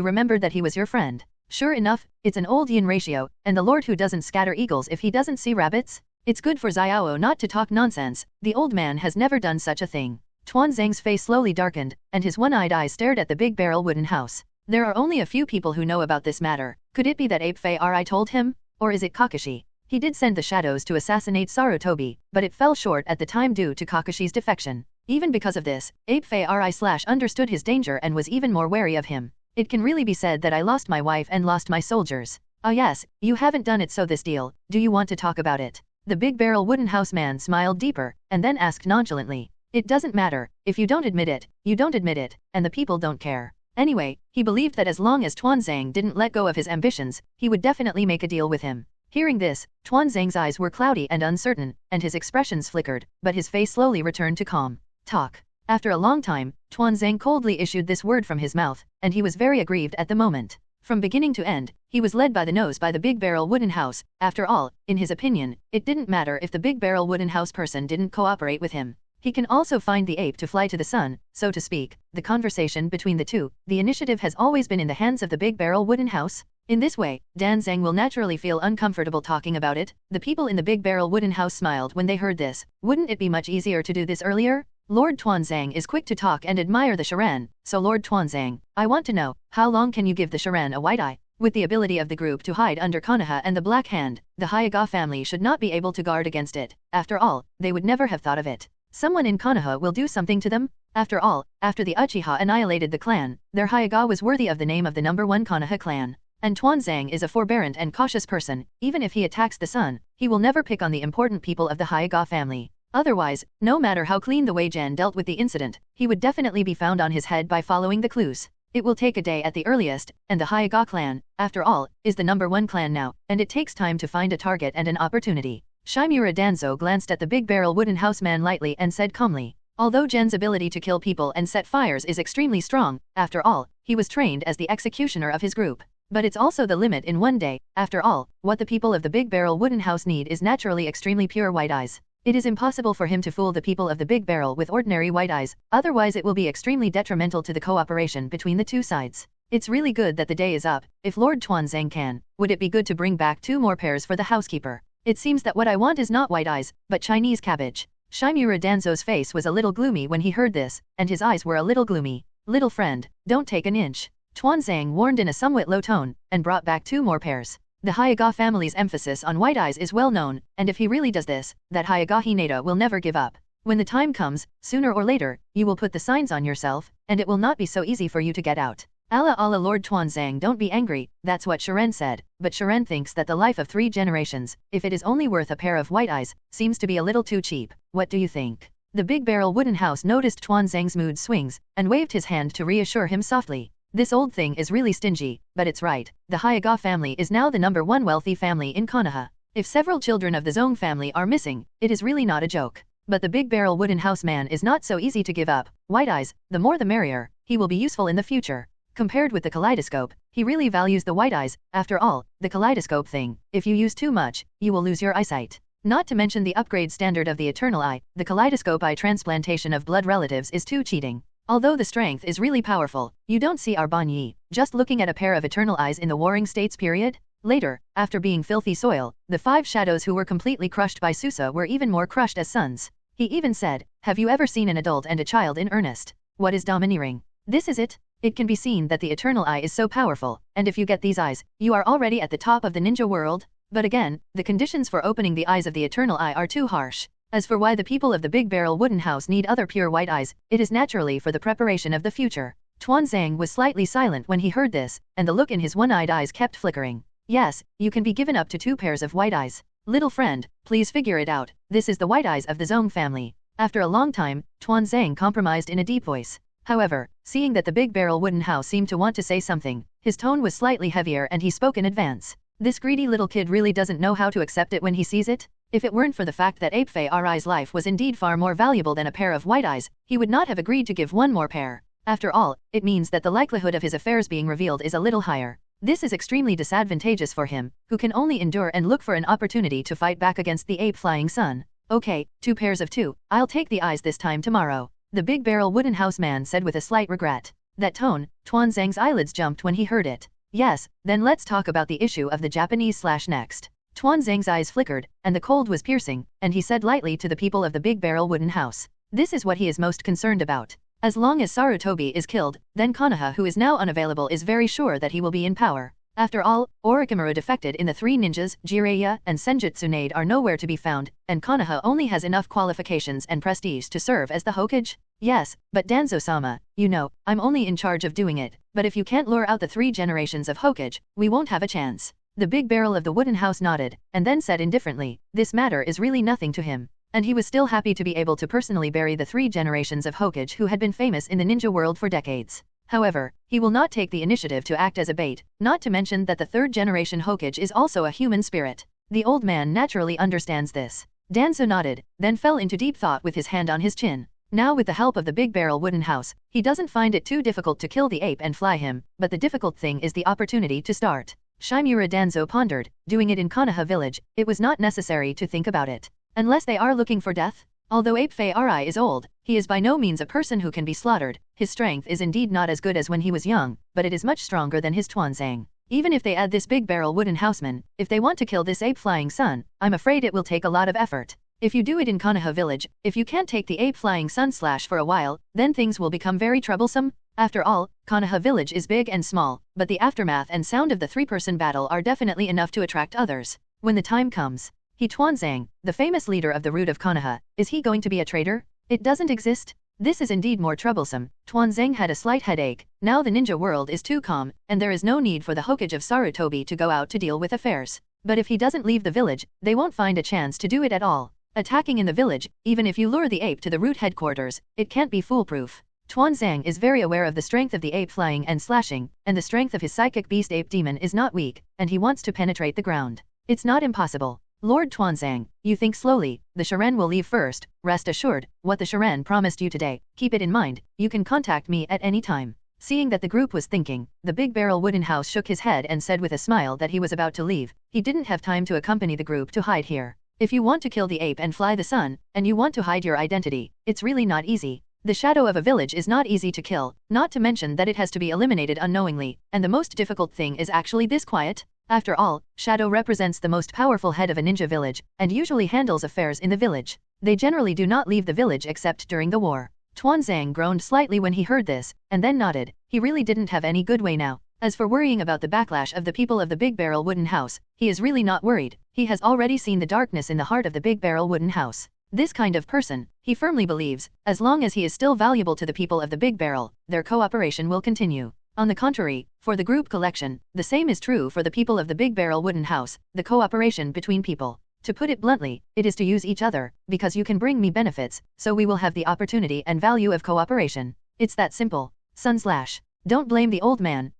he was your friend? Sure enough, it's an old yin ratio, and the Lord who doesn't scatter eagles if he doesn't see rabbits? It's good for Xiao not to talk nonsense. The old man has never done such a thing. Tuanzang's face slowly darkened, and his one-eyed eyes stared at the Big Barrel Wooden House. There are only a few people who know about this matter. Could it be that Ape Fei Ri told him? Or is it Kakashi? He did send the shadows to assassinate Sarutobi, but it fell short at the time due to Kakashi's defection. Even because of this, Ape Fei Ri understood his danger and was even more wary of him. It can really be said that I lost my wife and lost my soldiers. Ah yes, you haven't done it, so this deal, do you want to talk about it? The Big Barrel Wooden House man smiled deeper, and then asked nonchalantly. It doesn't matter. If you don't admit it, you don't admit it, and the people don't care. Anyway, he believed that as long as Tuanzang didn't let go of his ambitions, he would definitely make a deal with him. Hearing this, Tuanzang's eyes were cloudy and uncertain, and his expressions flickered, but his face slowly returned to calm. Talk. After a long time, Tuanzang coldly issued this word from his mouth, and he was very aggrieved at the moment. From beginning to end, he was led by the nose by the Big Barrel Wooden House. After all, in his opinion, it didn't matter if the Big Barrel Wooden House person didn't cooperate with him. He can also find the ape to fly to the sun, so to speak. The conversation between the two, the initiative has always been in the hands of the Big Barrel Wooden House. In this way, Danzang will naturally feel uncomfortable talking about it. The people in the Big Barrel Wooden House smiled when they heard this. Wouldn't it be much easier to do this earlier? Lord Tuanzang is quick to talk and admire the Sharan, so Lord Tuanzang, I want to know, how long can you give the Sharan a white eye? With the ability of the group to hide under Konoha and the Black Hand, the Hyuga family should not be able to guard against it. After all, they would never have thought of it. Someone in Konoha will do something to them? After all, after the Uchiha annihilated the clan, their Hyuga was worthy of the name of the #1 Konoha clan. And Tuanzang is a forbearant and cautious person. Even if he attacks the sun, he will never pick on the important people of the Hyuga family. Otherwise, no matter how clean the Wei Jian dealt with the incident, he would definitely be found on his head by following the clues. It will take a day at the earliest, and the Hyuga clan, after all, is the #1 clan now, and it takes time to find a target and an opportunity. Shimura Danzo glanced at the big barrel wooden houseman lightly and said calmly, although Gen's ability to kill people and set fires is extremely strong, after all, he was trained as the executioner of his group. But it's also the limit in one day. After all, what the people of the big barrel wooden house need is naturally extremely pure white eyes. It is impossible for him to fool the people of the big barrel with ordinary white eyes, otherwise it will be extremely detrimental to the cooperation between the two sides. It's really good that the day is up. If Lord Tuanzang can, would it be good to bring back 2 more pairs for the housekeeper? It seems that what I want is not white eyes, but Chinese cabbage. Shimura Danzo's face was a little gloomy when he heard this, and his eyes were a little gloomy. Little friend, don't take an inch. Tuanzang warned in a somewhat low tone, and brought back 2 more pairs. The Hyuga family's emphasis on white eyes is well known, and if he really does this, that Hyuga Hinata will never give up. When the time comes, sooner or later, you will put the signs on yourself, and it will not be so easy for you to get out. Allah Lord Tuanzang, don't be angry, that's what Shiren said, but Shiren thinks that the life of 3 generations, if it is only worth a pair of white eyes, seems to be a little too cheap. What do you think? The big barrel wooden house noticed Tuanzang's mood swings, and waved his hand to reassure him softly. This old thing is really stingy, but it's right. The Hyuga family is now the #1 wealthy family in Konoha. If several children of the Zong family are missing, it is really not a joke. But the big barrel wooden house man is not so easy to give up. White eyes, the more the merrier. He will be useful in the future. Compared with the kaleidoscope, he really values the white eyes. After all, the kaleidoscope thing, if you use too much, you will lose your eyesight. Not to mention the upgrade standard of the eternal eye, the kaleidoscope eye transplantation of blood relatives is too cheating. Although the strength is really powerful, you don't see our Ban Yi just looking at a pair of eternal eyes in the Warring States period. Later, after being filthy soil, the 5 shadows who were completely crushed by Susa were even more crushed as sons. He even said, have you ever seen an adult and a child in earnest? What is domineering? This is it. It can be seen that the eternal eye is so powerful, and if you get these eyes, you are already at the top of the ninja world. But again, the conditions for opening the eyes of the eternal eye are too harsh. As for why the people of the big barrel wooden house need other pure white eyes, it is naturally for the preparation of the future. Tuanzang was slightly silent when he heard this, and the look in his one-eyed eyes kept flickering. Yes, you can be given up to 2 pairs of white eyes. Little friend, please figure it out. This is the white eyes of the Zong family. After a long time, Tuanzang compromised in a deep voice. However, seeing that the big barrel wooden house seemed to want to say something, his tone was slightly heavier and he spoke in advance. This greedy little kid really doesn't know how to accept it when he sees it. If it weren't for the fact that Ape Fei Ri's life was indeed far more valuable than a pair of white eyes, he would not have agreed to give 1 more pair. After all, it means that the likelihood of his affairs being revealed is a little higher. This is extremely disadvantageous for him, who can only endure and look for an opportunity to fight back against the ape flying sun. Okay, 2 pairs of 2, I'll take the eyes this time tomorrow. The big barrel wooden house man said with a slight regret. That tone, Tuanzang's eyelids jumped when he heard it. Yes, then let's talk about the issue of the Japanese/next. Tuanzang's eyes flickered, and the cold was piercing, and he said lightly to the people of the big barrel wooden house. This is what he is most concerned about. As long as Sarutobi is killed, then Konoha, who is now unavailable, is very sure that he will be in power. After all, Orochimaru defected in the 3 ninjas, Jiraiya and Senjutsu are nowhere to be found, and Konoha only has enough qualifications and prestige to serve as the Hokage. Yes, but Danzo-sama, you know, I'm only in charge of doing it, but if you can't lure out the 3 generations of Hokage, we won't have a chance. The big barrel of the wooden house nodded, and then said indifferently, this matter is really nothing to him. And he was still happy to be able to personally bury the 3 generations of Hokage who had been famous in the ninja world for decades. However, he will not take the initiative to act as a bait, not to mention that the 3rd generation Hokage is also a human spirit. The old man naturally understands this. Danzo nodded, then fell into deep thought with his hand on his chin. Now with the help of the big barrel wooden house, he doesn't find it too difficult to kill the ape and fly him, but the difficult thing is the opportunity to start. Shimura Danzo pondered, doing it in Konoha village, it was not necessary to think about it. Unless they are looking for death? Although Ape Fei Ri is old, he is by no means a person who can be slaughtered. His strength is indeed not as good as when he was young, but it is much stronger than his Tuanzang. Even if they add this big barrel wooden houseman, if they want to kill this ape flying sun, I'm afraid it will take a lot of effort. If you do it in Konoha village, if you can't take the ape flying sun slash for a while, then things will become very troublesome. After all, Konoha village is big and small, but the aftermath and sound of the 3-person battle are definitely enough to attract others. When the time comes, Tuanzang, the famous leader of the root of Konoha, is he going to be a traitor? It doesn't exist. This is indeed more troublesome. Tuanzang had a slight headache. Now the ninja world is too calm, and there is no need for the Hokage of Sarutobi to go out to deal with affairs. But if he doesn't leave the village, they won't find a chance to do it at all. Attacking in the village, even if you lure the ape to the root headquarters, it can't be foolproof. Tuanzang is very aware of the strength of the ape flying and slashing, and the strength of his psychic beast ape demon is not weak, and he wants to penetrate the ground. It's not impossible. Lord Tuanzang, you think slowly, the Shiren will leave first. Rest assured, what the Shiren promised you today, keep it in mind, you can contact me at any time. Seeing that the group was thinking, the Big Barrel Wooden House shook his head and said with a smile that he was about to leave. He didn't have time to accompany the group to hide here. If you want to kill the ape and fly the sun, and you want to hide your identity, it's really not easy. The shadow of a village is not easy to kill, not to mention that it has to be eliminated unknowingly, and the most difficult thing is actually this quiet. After all, Shadow represents the most powerful head of a ninja village, and usually handles affairs in the village. They generally do not leave the village except during the war. Tuanzang groaned slightly when he heard this, and then nodded. He really didn't have any good way now. As for worrying about the backlash of the people of the Big Barrel Wooden House, he is really not worried. He has already seen the darkness in the heart of the Big Barrel Wooden House. This kind of person, he firmly believes, as long as he is still valuable to the people of the Big Barrel, their cooperation will continue. On the contrary, for the group collection, the same is true for the people of the Big Barrel Wooden House, the cooperation between people. To put it bluntly, it is to use each other, because you can bring me benefits, so we will have the opportunity and value of cooperation. It's that simple. Sunslash. Don't blame the old man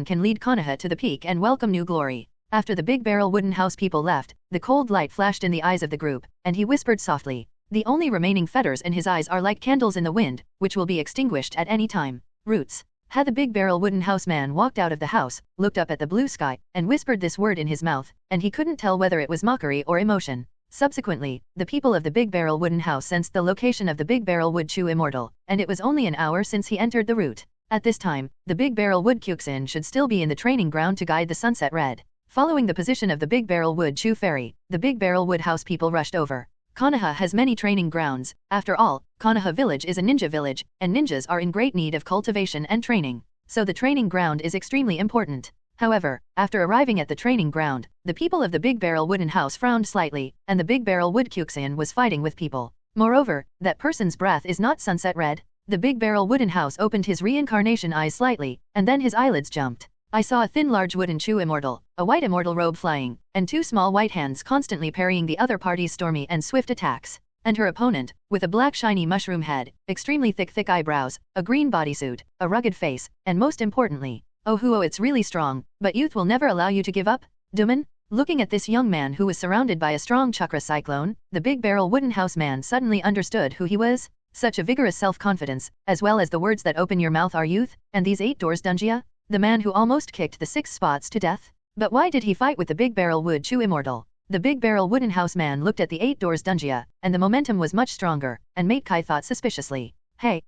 can lead Konoha to the peak and welcome new glory. After the Big Barrel Wooden House people left, the cold light flashed in the eyes of the group, and he whispered softly. The only remaining feathers in his eyes are like candles in the wind, which will be extinguished at any time. Roots. Had the Big Barrel Wooden House man walked out of the house, looked up at the blue sky, and whispered this word in his mouth, and he couldn't tell whether it was mockery or emotion. Subsequently, the people of the Big Barrel Wooden House sensed the location of the Big Barrel Wood Chu Immortal, and it was only an hour since he entered the route. At this time, the Big Barrel Wood Kyuxin should still be in the training ground to guide the Sunset Red. Following the position of the Big Barrel Wood Chu Ferry, the Big Barrel Wood House people rushed over. Konoha has many training grounds. After all, Konoha village is a ninja village, and ninjas are in great need of cultivation and training. So the training ground is extremely important. However, after arriving at the training ground, the people of the Big Barrel Wooden House frowned slightly, and the Big Barrel Wood Kyuxin was fighting with people. Moreover, that person's breath is not sunset red. The Big Barrel Wooden House opened his reincarnation eyes slightly, and then his eyelids jumped. I saw a thin large wooden Chu Immortal, a white immortal robe flying, and two small white hands constantly parrying the other party's stormy and swift attacks. And her opponent, with a black shiny mushroom head, extremely thick eyebrows, a green bodysuit, a rugged face, and most importantly, oh Huo, it's really strong, but youth will never allow you to give up. Duman? Looking at this young man who was surrounded by a strong chakra cyclone, the Big Barrel Wooden House man suddenly understood who he was. Such a vigorous self-confidence, as well as the words that open your mouth are youth, and these 8 doors Dungia? The man who almost kicked the 6 spots to death? But why did he fight with the Big Barrel Wood Chu Immortal? The Big Barrel Wooden House man looked at the 8 doors Dungia, and the momentum was much stronger, and Mate Kai thought suspiciously. Hey,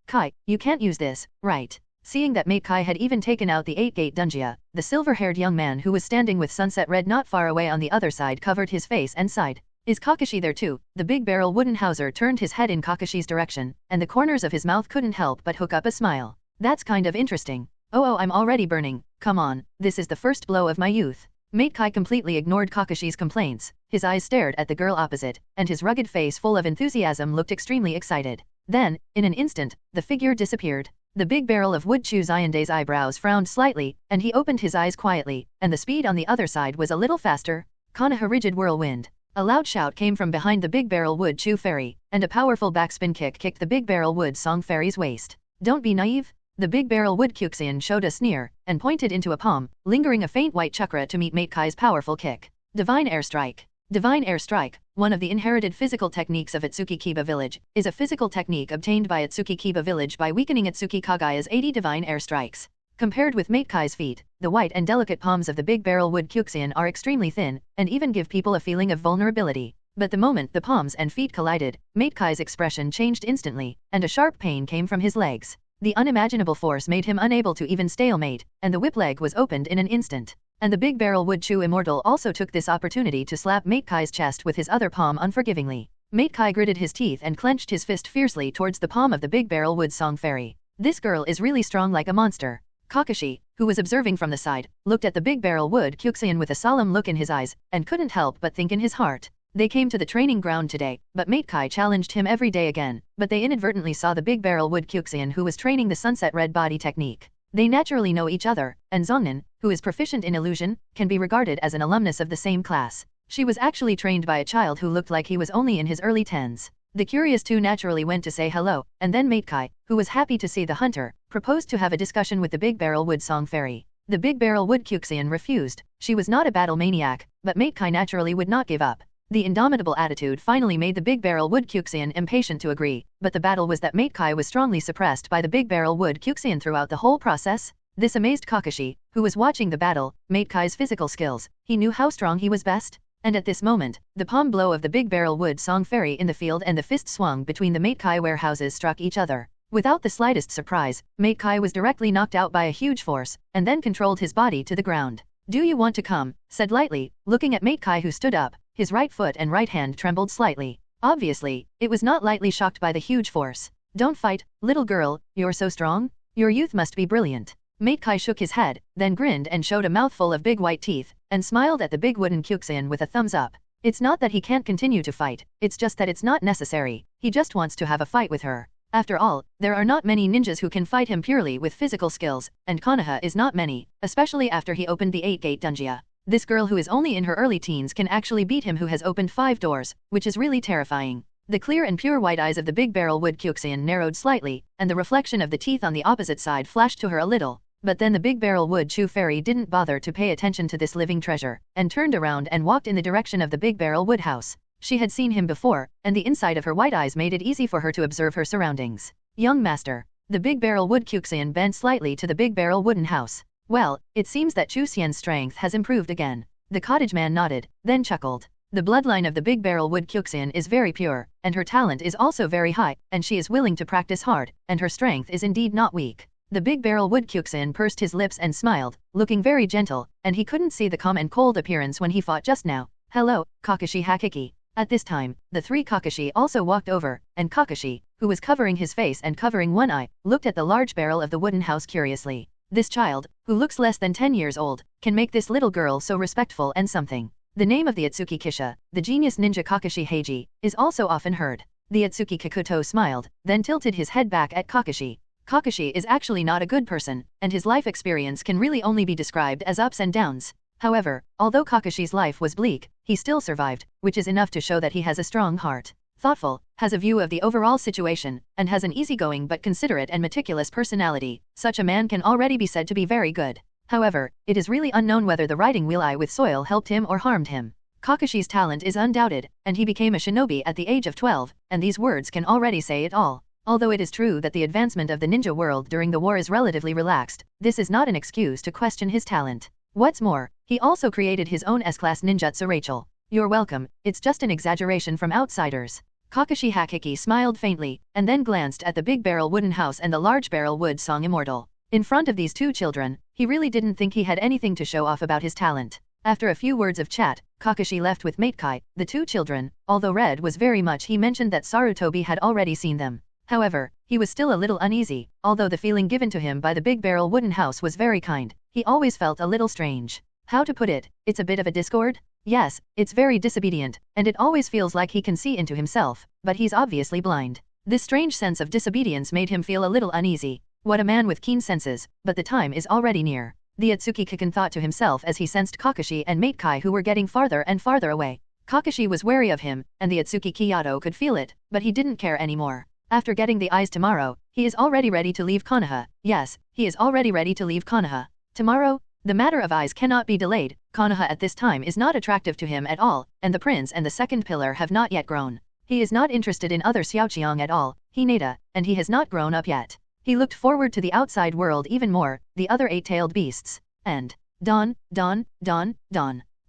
Kai, you can't use this, right? Seeing that Mate Kai had even taken out the 8-gate Dungia, the silver-haired young man who was standing with Sunset Red not far away on the other side covered his face and sighed. Is Kakashi there too? The Big Barrel Wooden Houser turned his head in Kakashi's direction, and the corners of his mouth couldn't help but hook up a smile. That's kind of interesting. Oh, I'm already burning. Come on, this is the first blow of my youth. Mate Kai completely ignored Kakashi's complaints. His eyes stared at the girl opposite, and his rugged face full of enthusiasm looked extremely excited. Then, in an instant, the figure disappeared. The Big Barrel of Wood Chu Zyonde's eyebrows frowned slightly, and he opened his eyes quietly, and the speed on the other side was a little faster. Konoha rigid whirlwind. A loud shout came from behind the Big Barrel Wood Chu Fairy, and a powerful backspin kick kicked the Big Barrel Wood Song Fairy's waist. Don't be naive. The Big Barrel Wood Kyuxian showed a sneer, and pointed into a palm, lingering a faint white chakra to meet Mate Kai's powerful kick. Divine Air Strike. Divine Air Strike, one of the inherited physical techniques of Ōtsutsuki Kiba Village, is a physical technique obtained by Ōtsutsuki Kiba Village by weakening Ōtsutsuki Kaguya's 80 Divine Air Strikes. Compared with Mate Kai's feet, the white and delicate palms of the Big Barrel Wood Kyuxian are extremely thin, and even give people a feeling of vulnerability. But the moment the palms and feet collided, Mate Kai's expression changed instantly, and a sharp pain came from his legs. The unimaginable force made him unable to even stalemate, and the whip leg was opened in an instant. And the Big Barrel Wood Chu Immortal also took this opportunity to slap Mate Kai's chest with his other palm unforgivingly. Mate Kai gritted his teeth and clenched his fist fiercely towards the palm of the Big Barrel Wood Song Fairy. This girl is really strong like a monster. Kakashi, who was observing from the side, looked at the Big Barrel Wood Kyuxian with a solemn look in his eyes, and couldn't help but think in his heart. They came to the training ground today, but Mate Kai challenged him every day again, but they inadvertently saw the big barrel wood Kyuxian who was training the sunset red body technique. They naturally know each other, and Zongnan, who is proficient in illusion, can be regarded as an alumnus of the same class. She was actually trained by a child who looked like he was only in his early 10s. The curious two naturally went to say hello, and then Mate Kai, who was happy to see the hunter, proposed to have a discussion with the big barrel wood song fairy. The big barrel wood Kyuxian refused. She was not a battle maniac, but Mate Kai naturally would not give up. The indomitable attitude finally made the big barrel wood Kyuxian impatient to agree, but the battle was that Mate Kai was strongly suppressed by the big barrel wood Kyuxian throughout the whole process. This amazed Kakashi, who was watching the battle, Mate Kai's physical skills. He knew how strong he was best. And at this moment, the palm blow of the big barrel wood song fairy in the field and the fist swung between the Mate Kai warehouses struck each other. Without the slightest surprise, Mate Kai was directly knocked out by a huge force, and then controlled his body to the ground. "Do you want to come?" said lightly, looking at Mate Kai who stood up. His right foot and right hand trembled slightly. Obviously, it was not lightly shocked by the huge force. "Don't fight, little girl, you're so strong? Your youth must be brilliant." Mate Kai shook his head, then grinned and showed a mouthful of big white teeth, and smiled at the big wooden Kyuxian with a thumbs up. It's not that he can't continue to fight, it's just that it's not necessary. He just wants to have a fight with her. After all, there are not many ninjas who can fight him purely with physical skills, and Konoha is not many, especially after he opened the 8-gate dungeon. This girl who is only in her early teens can actually beat him who has opened 5 doors, which is really terrifying. The clear and pure white eyes of the big barrel wood Kyuxian narrowed slightly, and the reflection of the teeth on the opposite side flashed to her a little. But then the big barrel wood Chu fairy didn't bother to pay attention to this living treasure, and turned around and walked in the direction of the big barrel wood house. She had seen him before, and the inside of her white eyes made it easy for her to observe her surroundings. "Young master." The big barrel wood Kyuxian bent slightly to the big barrel wooden house. "Well, it seems that Chu Xian's strength has improved again." The cottage man nodded, then chuckled. The bloodline of the big barrel wood Kyuxian is very pure, and her talent is also very high, and she is willing to practice hard, and her strength is indeed not weak. The big barrel wood Kyuxian pursed his lips and smiled, looking very gentle, and he couldn't see the calm and cold appearance when he fought just now. "Hello, Kakashi Hakiki." At this time, the 3 Kakashi also walked over, and Kakashi, who was covering his face and covering one eye, looked at the large barrel of the wooden house curiously. This child, who looks less than 10 years old, can make this little girl so respectful and something. The name of the Ōtsutsuki Kisha, the genius ninja Kakashi Heiji, is also often heard. The Ōtsutsuki Kikuto smiled, then tilted his head back at Kakashi. Kakashi is actually not a good person, and his life experience can really only be described as ups and downs. However, although Kakashi's life was bleak, he still survived, which is enough to show that he has a strong heart. Thoughtful, has a view of the overall situation, and has an easygoing but considerate and meticulous personality. Such a man can already be said to be very good. However, it is really unknown whether the riding wheel eye with soil helped him or harmed him. Kakashi's talent is undoubted, and he became a shinobi at the age of 12, and these words can already say it all. Although it is true that the advancement of the ninja world during the war is relatively relaxed, this is not an excuse to question his talent. What's more, he also created his own S-class ninjutsu Rachel. "You're welcome, it's just an exaggeration from outsiders." Kakashi Hakiki smiled faintly, and then glanced at the big barrel wooden house and the large barrel wood song immortal. In front of these 2 children, he really didn't think he had anything to show off about his talent. After a few words of chat, Kakashi left with Mate Kai, the 2 children, although Red was very much he mentioned that Sarutobi had already seen them. However, he was still a little uneasy, although the feeling given to him by the big barrel wooden house was very kind. He always felt a little strange. How to put it, it's a bit of a discord? Yes, it's very disobedient, and it always feels like he can see into himself, but he's obviously blind. This strange sense of disobedience made him feel a little uneasy. What a man with keen senses, but the time is already near. The Ōtsutsuki Kikan thought to himself as he sensed Kakashi and Mate Kai who were getting farther and farther away. Kakashi was wary of him, and the Ōtsutsuki Kiyato could feel it, but he didn't care anymore. After getting the eyes tomorrow, he is already ready to leave Konoha. Yes, he is already ready to leave Konoha. Tomorrow? The matter of eyes cannot be delayed. Konoha at this time is not attractive to him at all, and the prince and the second pillar have not yet grown. He is not interested in other Xiaoqiang at all, Hinata, and he has not grown up yet. He looked forward to the outside world even more, the other 8-tailed beasts. And Dawn.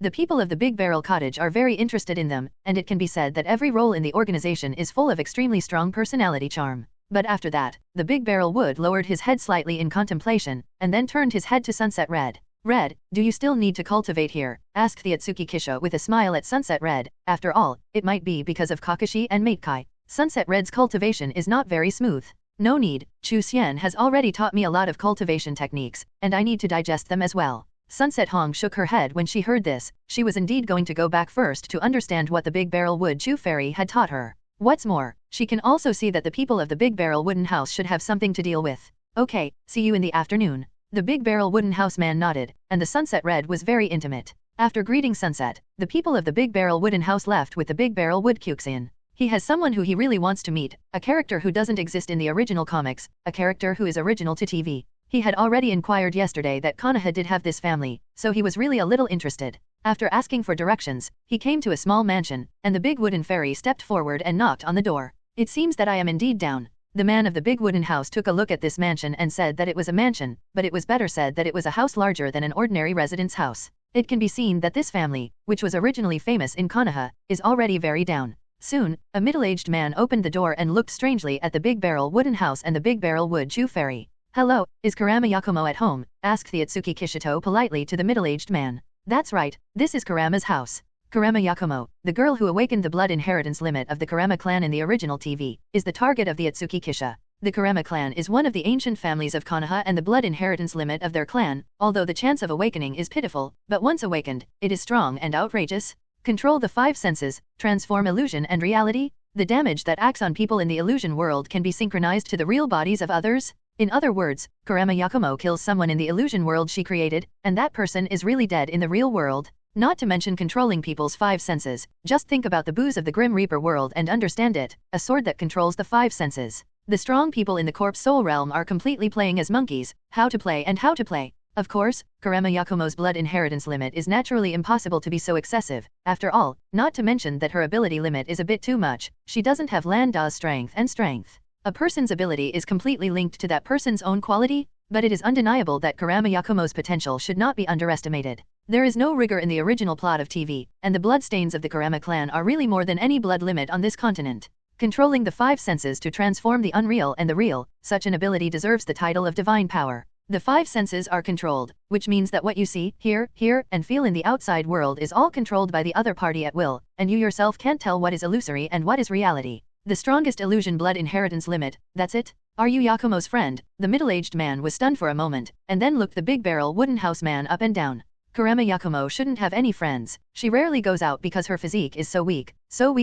The people of the Big Barrel Cottage are very interested in them, and it can be said that every role in the organization is full of extremely strong personality charm. But after that, the Big Barrel Wood lowered his head slightly in contemplation, and then turned his head to Sunset Red. "Red, do you still need to cultivate here?" asked the Ōtsutsuki Kisha with a smile at Sunset Red. After all, it might be because of Kakashi and Mate Kai. Sunset Red's cultivation is not very smooth. "No need, Chu Xian has already taught me a lot of cultivation techniques, and I need to digest them as well." Sunset Hong shook her head when she heard this. She was indeed going to go back first to understand what the Big Barrel Wood Chew Fairy had taught her. What's more, she can also see that the people of the Big Barrel Wooden House should have something to deal with. Okay, see you in the afternoon. The Big Barrel Wooden House man nodded, and the Sunset Red was very intimate. After greeting Sunset, the people of the Big Barrel Wooden House left with the Big Barrel Wood Kyuxin. He has someone who he really wants to meet, a character who doesn't exist in the original comics, a character who is original to TV. He had already inquired yesterday that Konoha did have this family, so he was really a little interested. After asking for directions, he came to a small mansion, and the big wooden fairy stepped forward and knocked on the door. It seems that I am indeed down. The man of the big wooden house took a look at this mansion and said that it was a mansion, but it was better said that it was a house larger than an ordinary resident's house. It can be seen that this family, which was originally famous in Konoha, is already very down. Soon, a middle-aged man opened the door and looked strangely at the Big Barrel Wooden House and the Big Barrel Wood Chew Fairy. Hello, is Kurama Yakumo at home? Asked the Ōtsutsuki Kishito politely to the middle-aged man. That's right, this is Kurama's house. Kurama Yakumo, the girl who awakened the blood inheritance limit of the Kurama clan in the original TV, is the target of the Ōtsutsuki Kisha. The Kurama clan is one of the ancient families of Konoha and the blood inheritance limit of their clan, although the chance of awakening is pitiful, but once awakened, it is strong and outrageous. Control the 5 senses, transform illusion and reality. The damage that acts on people in the illusion world can be synchronized to the real bodies of others. In other words, Kurama Yakumo kills someone in the illusion world she created, and that person is really dead in the real world. Not to mention controlling people's 5 senses. Just think about the booze of the Grim Reaper world and understand it, a sword that controls the 5 senses. The strong people in the Corpse Soul realm are completely playing as monkeys, how to play and how to play. Of course, Kurama Yakumo's blood inheritance limit is naturally impossible to be so excessive. After all, not to mention that her ability limit is a bit too much. She doesn't have Landa's strength and strength. A person's ability is completely linked to that person's own quality, but it is undeniable that Kurama Yakumo's potential should not be underestimated. There is no rigor in the original plot of TV, and the bloodstains of the Kurama clan are really more than any blood limit on this continent. Controlling the 5 senses to transform the unreal and the real, such an ability deserves the title of divine power. The 5 senses are controlled, which means that what you see, hear, and feel in the outside world is all controlled by the other party at will, and you yourself can't tell what is illusory and what is reality. The strongest illusion blood inheritance limit, that's it. Are you Yakumo's friend? The middle-aged man was stunned for a moment, and then looked the Big Barrel Wooden House man up and down. Kurama Yakumo shouldn't have any friends. She rarely goes out because her physique is so weak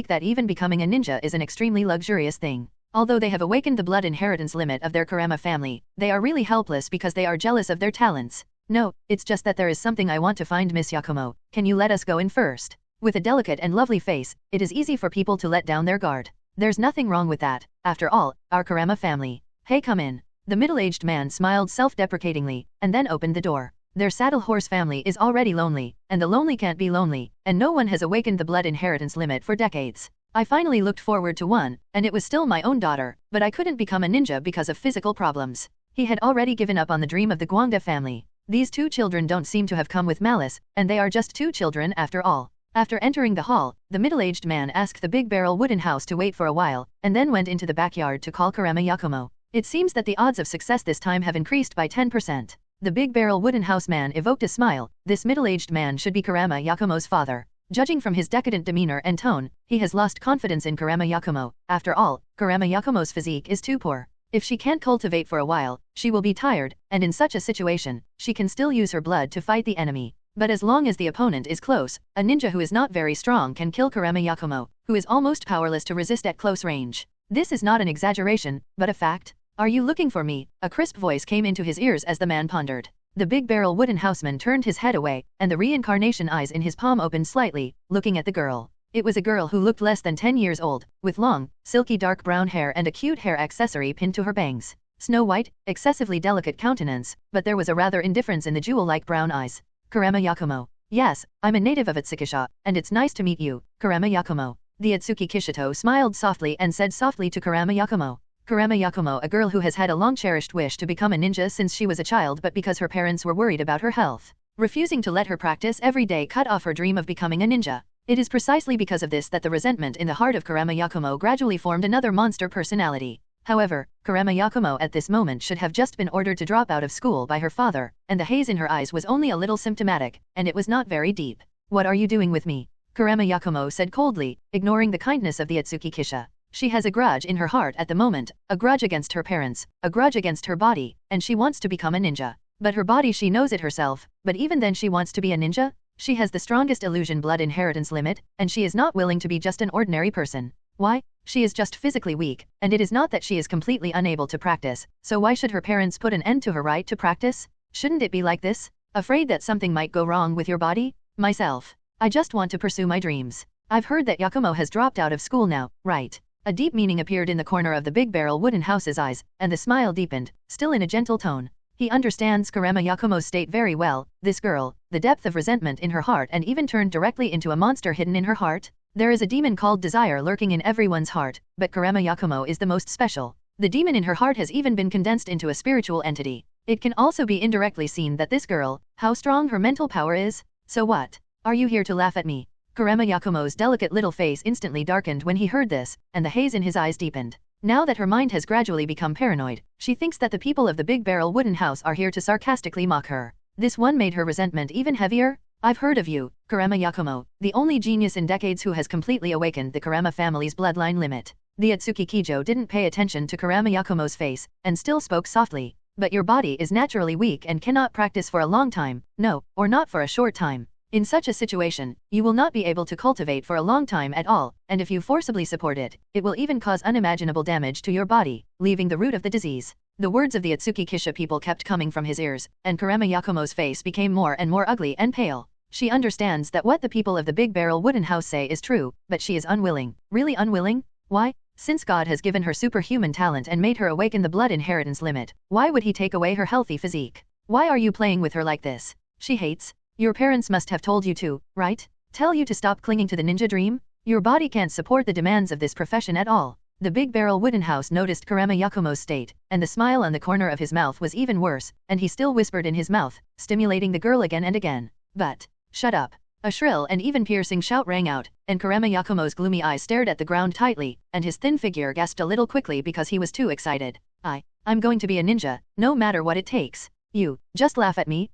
that even becoming a ninja is an extremely luxurious thing. Although they have awakened the blood inheritance limit of their Kurama family, they are really helpless because they are jealous of their talents. No, it's just that there is something I want to find, Miss Yakumo. Can you let us go in first? With a delicate and lovely face, it is easy for people to let down their guard. There's nothing wrong with that. After all, our Kurama family. Hey, come in. The middle-aged man smiled self-deprecatingly, and then opened the door. Their saddle horse family is already lonely, and the lonely can't be lonely, and no one has awakened the blood inheritance limit for decades. I finally looked forward to one, and it was still my own daughter, but I couldn't become a ninja because of physical problems. He had already given up on the dream of the Gwangda family. These 2 children don't seem to have come with malice, and they are just 2 children after all. After entering the hall, the middle-aged man asked the Big Barrel Wooden House to wait for a while, and then went into the backyard to call Kurama Yakumo. It seems that the odds of success this time have increased by 10%. The Big Barrel Wooden House man evoked a smile. This middle-aged man should be Kurama Yakumo's father. Judging from his decadent demeanor and tone, he has lost confidence in Kurama Yakumo. After all, Kurama Yakumo's physique is too poor. If she can't cultivate for a while, she will be tired, and in such a situation, she can still use her blood to fight the enemy. But as long as the opponent is close, a ninja who is not very strong can kill Kurama Yakumo, who is almost powerless to resist at close range. This is not an exaggeration, but a fact. Are you looking for me? A crisp voice came into his ears as the man pondered. The Big Barrel Wooden Houseman turned his head away, and the reincarnation eyes in his palm opened slightly, looking at the girl. It was a girl who looked less than 10 years old, with long, silky dark brown hair and a cute hair accessory pinned to her bangs. Snow white, excessively delicate countenance, but there was a rather indifference in the jewel-like brown eyes. Kurama Yakumo. Yes, I'm a native of Ōtsukisha, and it's nice to meet you, Kurama Yakumo. The Ōtsutsuki Kishito smiled softly and said softly to Kurama Yakumo. Kurama Yakumo, a girl who has had a long-cherished wish to become a ninja since she was a child, but because her parents were worried about her health, refusing to let her practice every day, cut off her dream of becoming a ninja. It is precisely because of this that the resentment in the heart of Kurama Yakumo gradually formed another monster personality. However, Kurama Yakumo at this moment should have just been ordered to drop out of school by her father, and the haze in her eyes was only a little symptomatic, and it was not very deep. What are you doing with me? Kurama Yakumo said coldly, ignoring the kindness of the Ōtsutsuki Kisha. She has a grudge in her heart at the moment, a grudge against her parents, a grudge against her body, and she wants to become a ninja. But her body, she knows it herself, but even then she wants to be a ninja? She has the strongest illusion blood inheritance limit, and she is not willing to be just an ordinary person. Why? She is just physically weak, and it is not that she is completely unable to practice, so why should her parents put an end to her right to practice? Shouldn't it be like this? Afraid that something might go wrong with your body? Myself. I just want to pursue my dreams. I've heard that Yakumo has dropped out of school now, right? A deep meaning appeared in the corner of the big barrel wooden house's eyes, and the smile deepened, still in a gentle tone. He understands Kurama Yakumo's state very well, this girl, the depth of resentment in her heart and even turned directly into a monster hidden in her heart. There is a demon called desire lurking in everyone's heart, but Kurama Yakumo is the most special. The demon in her heart has even been condensed into a spiritual entity. It can also be indirectly seen that this girl, how strong her mental power is. So what? Are you here to laugh at me? Kurama Yakumo's delicate little face instantly darkened when he heard this, and the haze in his eyes deepened. Now that her mind has gradually become paranoid, she thinks that the people of the big barrel wooden house are here to sarcastically mock her. This one made her resentment even heavier. I've heard of you, Kurama Yakumo, the only genius in decades who has completely awakened the Kurama family's bloodline limit. The Ōtsutsuki Kijo didn't pay attention to Kurama Yakumo's face, and still spoke softly. But your body is naturally weak and cannot practice for a long time, no, or not for a short time. In such a situation, you will not be able to cultivate for a long time at all, and if you forcibly support it, it will even cause unimaginable damage to your body, leaving the root of the disease. The words of the Ōtsutsuki Kisha people kept coming from his ears, and Kurama Yakumo's face became more and more ugly and pale. She understands that what the people of the big barrel wooden house say is true, but she is unwilling. Really unwilling? Why? Since God has given her superhuman talent and made her awaken the blood inheritance limit, why would he take away her healthy physique? Why are you playing with her like this? She hates. Your parents must have told you to, right? Tell you to stop clinging to the ninja dream? Your body can't support the demands of this profession at all. The big barrel wooden house noticed Kurama Yakumo's state, and the smile on the corner of his mouth was even worse, and he still whispered in his mouth, stimulating the girl again and again. But, shut up. A shrill and even piercing shout rang out, and Kurama Yakumo's gloomy eyes stared at the ground tightly, and his thin figure gasped a little quickly because he was too excited. I'm going to be a ninja, no matter what it takes. You, just laugh at me,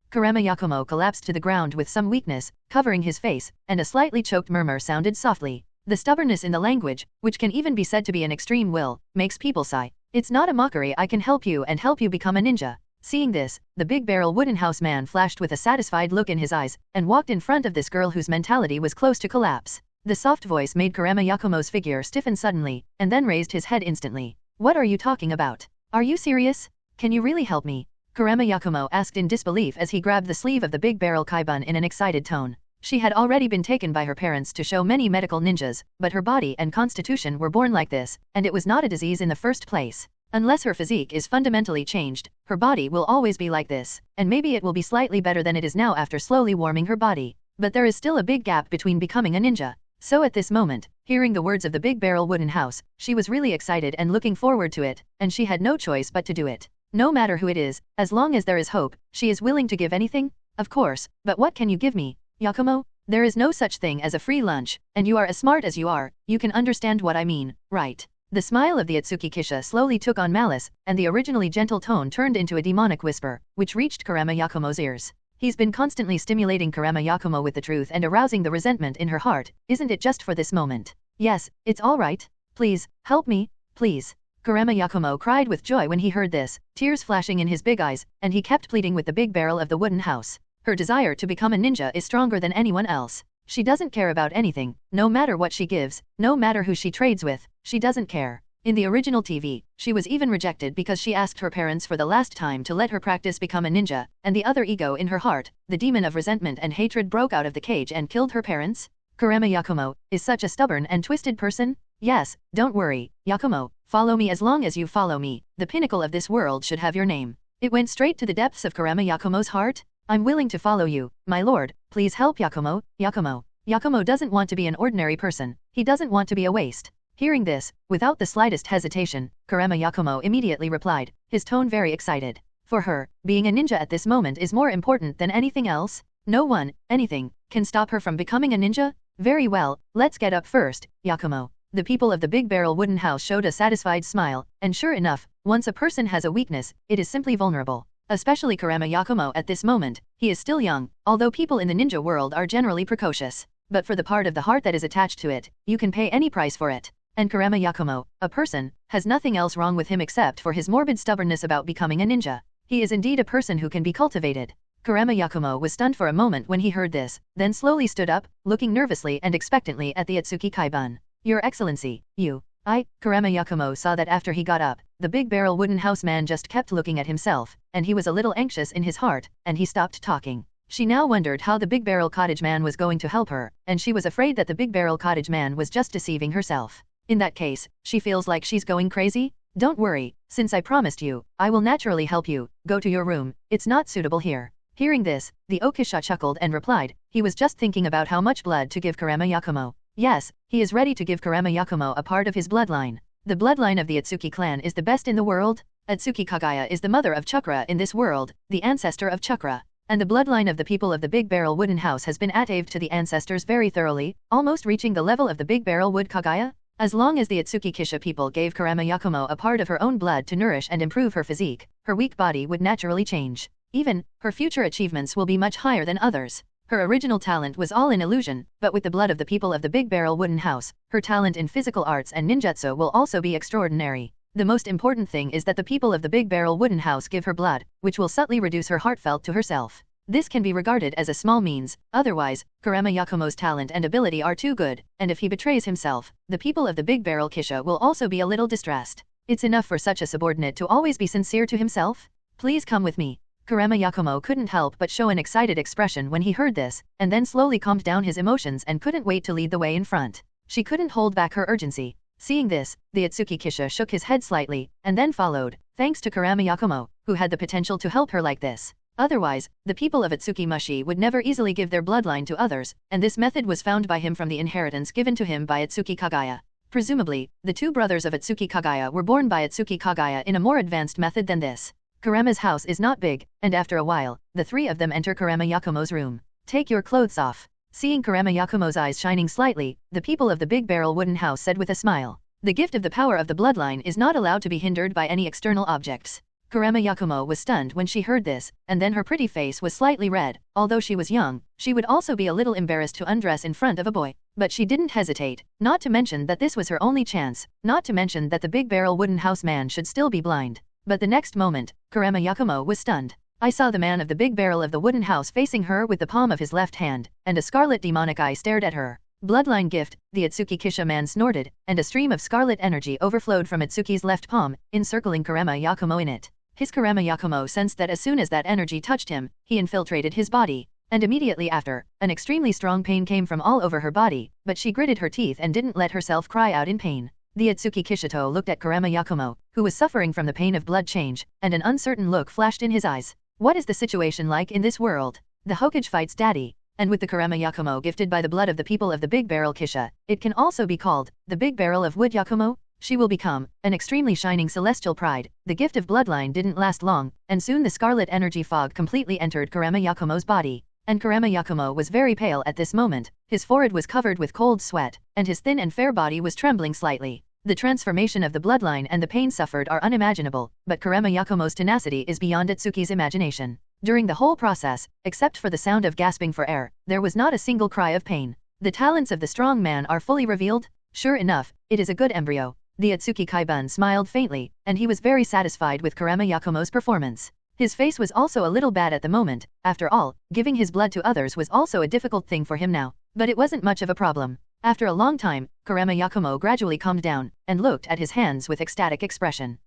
Kurama Yakumo collapsed to the ground with some weakness, covering his face, and a slightly choked murmur sounded softly. The stubbornness in the language, which can even be said to be an extreme will, makes people sigh. It's not a mockery. I can help you and help you become a ninja. Seeing this, the big barrel wooden house man flashed with a satisfied look in his eyes, and walked in front of this girl whose mentality was close to collapse. The soft voice made Kurama Yakumo's figure stiffen suddenly, and then raised his head instantly. What are you talking about? Are you serious? Can you really help me? Kurama Yakumo asked in disbelief as he grabbed the sleeve of the big barrel kaibun in an excited tone. She had already been taken by her parents to show many medical ninjas, but her body and constitution were born like this, and it was not a disease in the first place. Unless her physique is fundamentally changed, her body will always be like this, and maybe it will be slightly better than it is now after slowly warming her body. But there is still a big gap between becoming a ninja. So at this moment, hearing the words of the big barrel wooden house, she was really excited and looking forward to it, and she had no choice but to do it. No matter who it is, as long as there is hope, she is willing to give anything? Of course, but what can you give me, Yakumo? There is no such thing as a free lunch, and you are as smart as you are, you can understand what I mean, right? The smile of the Ōtsutsuki Kisha slowly took on malice, and the originally gentle tone turned into a demonic whisper, which reached Kurama Yakumo's ears. He's been constantly stimulating Kurama Yakumo with the truth and arousing the resentment in her heart, isn't it just for this moment? Yes, it's all right. Please, help me, please. Kurama Yakumo cried with joy when he heard this, tears flashing in his big eyes, and he kept pleading with the big barrel of the wooden house. Her desire to become a ninja is stronger than anyone else. She doesn't care about anything, no matter what she gives, no matter who she trades with, she doesn't care. In the original TV, she was even rejected because she asked her parents for the last time to let her practice become a ninja, and the other ego in her heart, the demon of resentment and hatred, broke out of the cage and killed her parents. Kurama Yakumo is such a stubborn and twisted person. Yes, don't worry, Yakumo, follow me. As long as you follow me, the pinnacle of this world should have your name. It went straight to the depths of Kurama Yakumo's heart. I'm willing to follow you, my lord, please help Yakumo. Yakumo doesn't want to be an ordinary person, he doesn't want to be a waste. Hearing this, without the slightest hesitation, Kurama Yakumo immediately replied, his tone very excited. For her, being a ninja at this moment is more important than anything else. No one, anything, can stop her from becoming a ninja? Very well, let's get up first, Yakumo. The people of the big barrel wooden house showed a satisfied smile, and sure enough, once a person has a weakness, it is simply vulnerable. Especially Kurama Yakumo at this moment, he is still young, although people in the ninja world are generally precocious. But for the part of the heart that is attached to it, you can pay any price for it. And Kurama Yakumo, a person, has nothing else wrong with him except for his morbid stubbornness about becoming a ninja. He is indeed a person who can be cultivated. Kurama Yakumo was stunned for a moment when he heard this, then slowly stood up, looking nervously and expectantly at the Ōtsutsuki Kaiban. Your Excellency, Kurama Yakumo saw that after he got up, the big barrel wooden house man just kept looking at himself, and he was a little anxious in his heart, and he stopped talking. She now wondered how the big barrel cottage man was going to help her, and she was afraid that the big barrel cottage man was just deceiving herself. In that case, she feels like she's going crazy? Don't worry, since I promised you, I will naturally help you. Go to your room, it's not suitable here. Hearing this, the Okisha chuckled and replied, he was just thinking about how much blood to give Kurama Yakumo. Yes, he is ready to give Kurama Yakumo a part of his bloodline. The bloodline of the Ōtsutsuki clan is the best in the world. Ōtsutsuki Kaguya is the mother of chakra in this world, the ancestor of chakra. And the bloodline of the people of the Big Barrel Wooden House has been attaved to the ancestors very thoroughly, almost reaching the level of the Big Barrel Wood Kaguya. As long as the Ōtsutsuki Kisha people gave Kurama Yakumo a part of her own blood to nourish and improve her physique, her weak body would naturally change. Even, her future achievements will be much higher than others. Her original talent was all an illusion, but with the blood of the people of the Big Barrel Wooden House, her talent in physical arts and ninjutsu will also be extraordinary. The most important thing is that the people of the Big Barrel Wooden House give her blood, which will subtly reduce her heartfelt to herself. This can be regarded as a small means, otherwise, Kurama Yakumo's talent and ability are too good, and if he betrays himself, the people of the Big Barrel Kisha will also be a little distressed. It's enough for such a subordinate to always be sincere to himself? Please come with me. Kurama Yakumo couldn't help but show an excited expression when he heard this, and then slowly calmed down his emotions and couldn't wait to lead the way in front. She couldn't hold back her urgency. Seeing this, the Ōtsutsuki Kisha shook his head slightly, and then followed, thanks to Kurama Yakumo, who had the potential to help her like this. Otherwise, the people of Ōtsutsuki Mushi would never easily give their bloodline to others, and this method was found by him from the inheritance given to him by Ōtsutsuki Kaguya. Presumably, the two brothers of Ōtsutsuki Kaguya were born by Ōtsutsuki Kaguya in a more advanced method than this. Kurama's house is not big, and after a while, the three of them enter Kurama Yakumo's room. Take your clothes off. Seeing Kurama Yakumo's eyes shining slightly, the people of the Big Barrel Wooden House said with a smile. The gift of the power of the bloodline is not allowed to be hindered by any external objects. Kurama Yakumo was stunned when she heard this, and then her pretty face was slightly red. Although she was young, she would also be a little embarrassed to undress in front of a boy. But she didn't hesitate, not to mention that this was her only chance, not to mention that the Big Barrel Wooden House man should still be blind. But the next moment, Kurama Yakumo was stunned. I saw the man of the Big Barrel of the Wooden House facing her with the palm of his left hand, and a scarlet demonic eye stared at her. Bloodline gift, the Ōtsutsuki Kisha man snorted, and a stream of scarlet energy overflowed from Ōtsutsuki's left palm, encircling Kurama Yakumo in it. His Kurama Yakumo sensed that as soon as that energy touched him, he infiltrated his body. And immediately after, an extremely strong pain came from all over her body, but she gritted her teeth and didn't let herself cry out in pain. The Ōtsutsuki Kishito looked at Kurama Yakumo, who was suffering from the pain of blood change, and an uncertain look flashed in his eyes. What is the situation like in this world? The Hokage fights daddy. And with the Kurama Yakumo gifted by the blood of the people of the Big Barrel Kisha, it can also be called the Big Barrel of Wood Yakumo. She will become an extremely shining celestial pride. The gift of bloodline didn't last long, and soon the scarlet energy fog completely entered Kurama Yakumo's body. And Kurama Yakumo was very pale at this moment. His forehead was covered with cold sweat, and his thin and fair body was trembling slightly. The transformation of the bloodline and the pain suffered are unimaginable, but Kurama Yakumo's tenacity is beyond Ōtsutsuki's imagination. During the whole process, except for the sound of gasping for air, there was not a single cry of pain. The talents of the strong man are fully revealed? Sure enough, it is a good embryo. The Ōtsutsuki Kaiban smiled faintly, and he was very satisfied with Kurama Yakumo's performance. His face was also a little bad at the moment. After all, giving his blood to others was also a difficult thing for him now. But it wasn't much of a problem. After a long time, Kurama Yakumo gradually calmed down, and looked at his hands with ecstatic expression.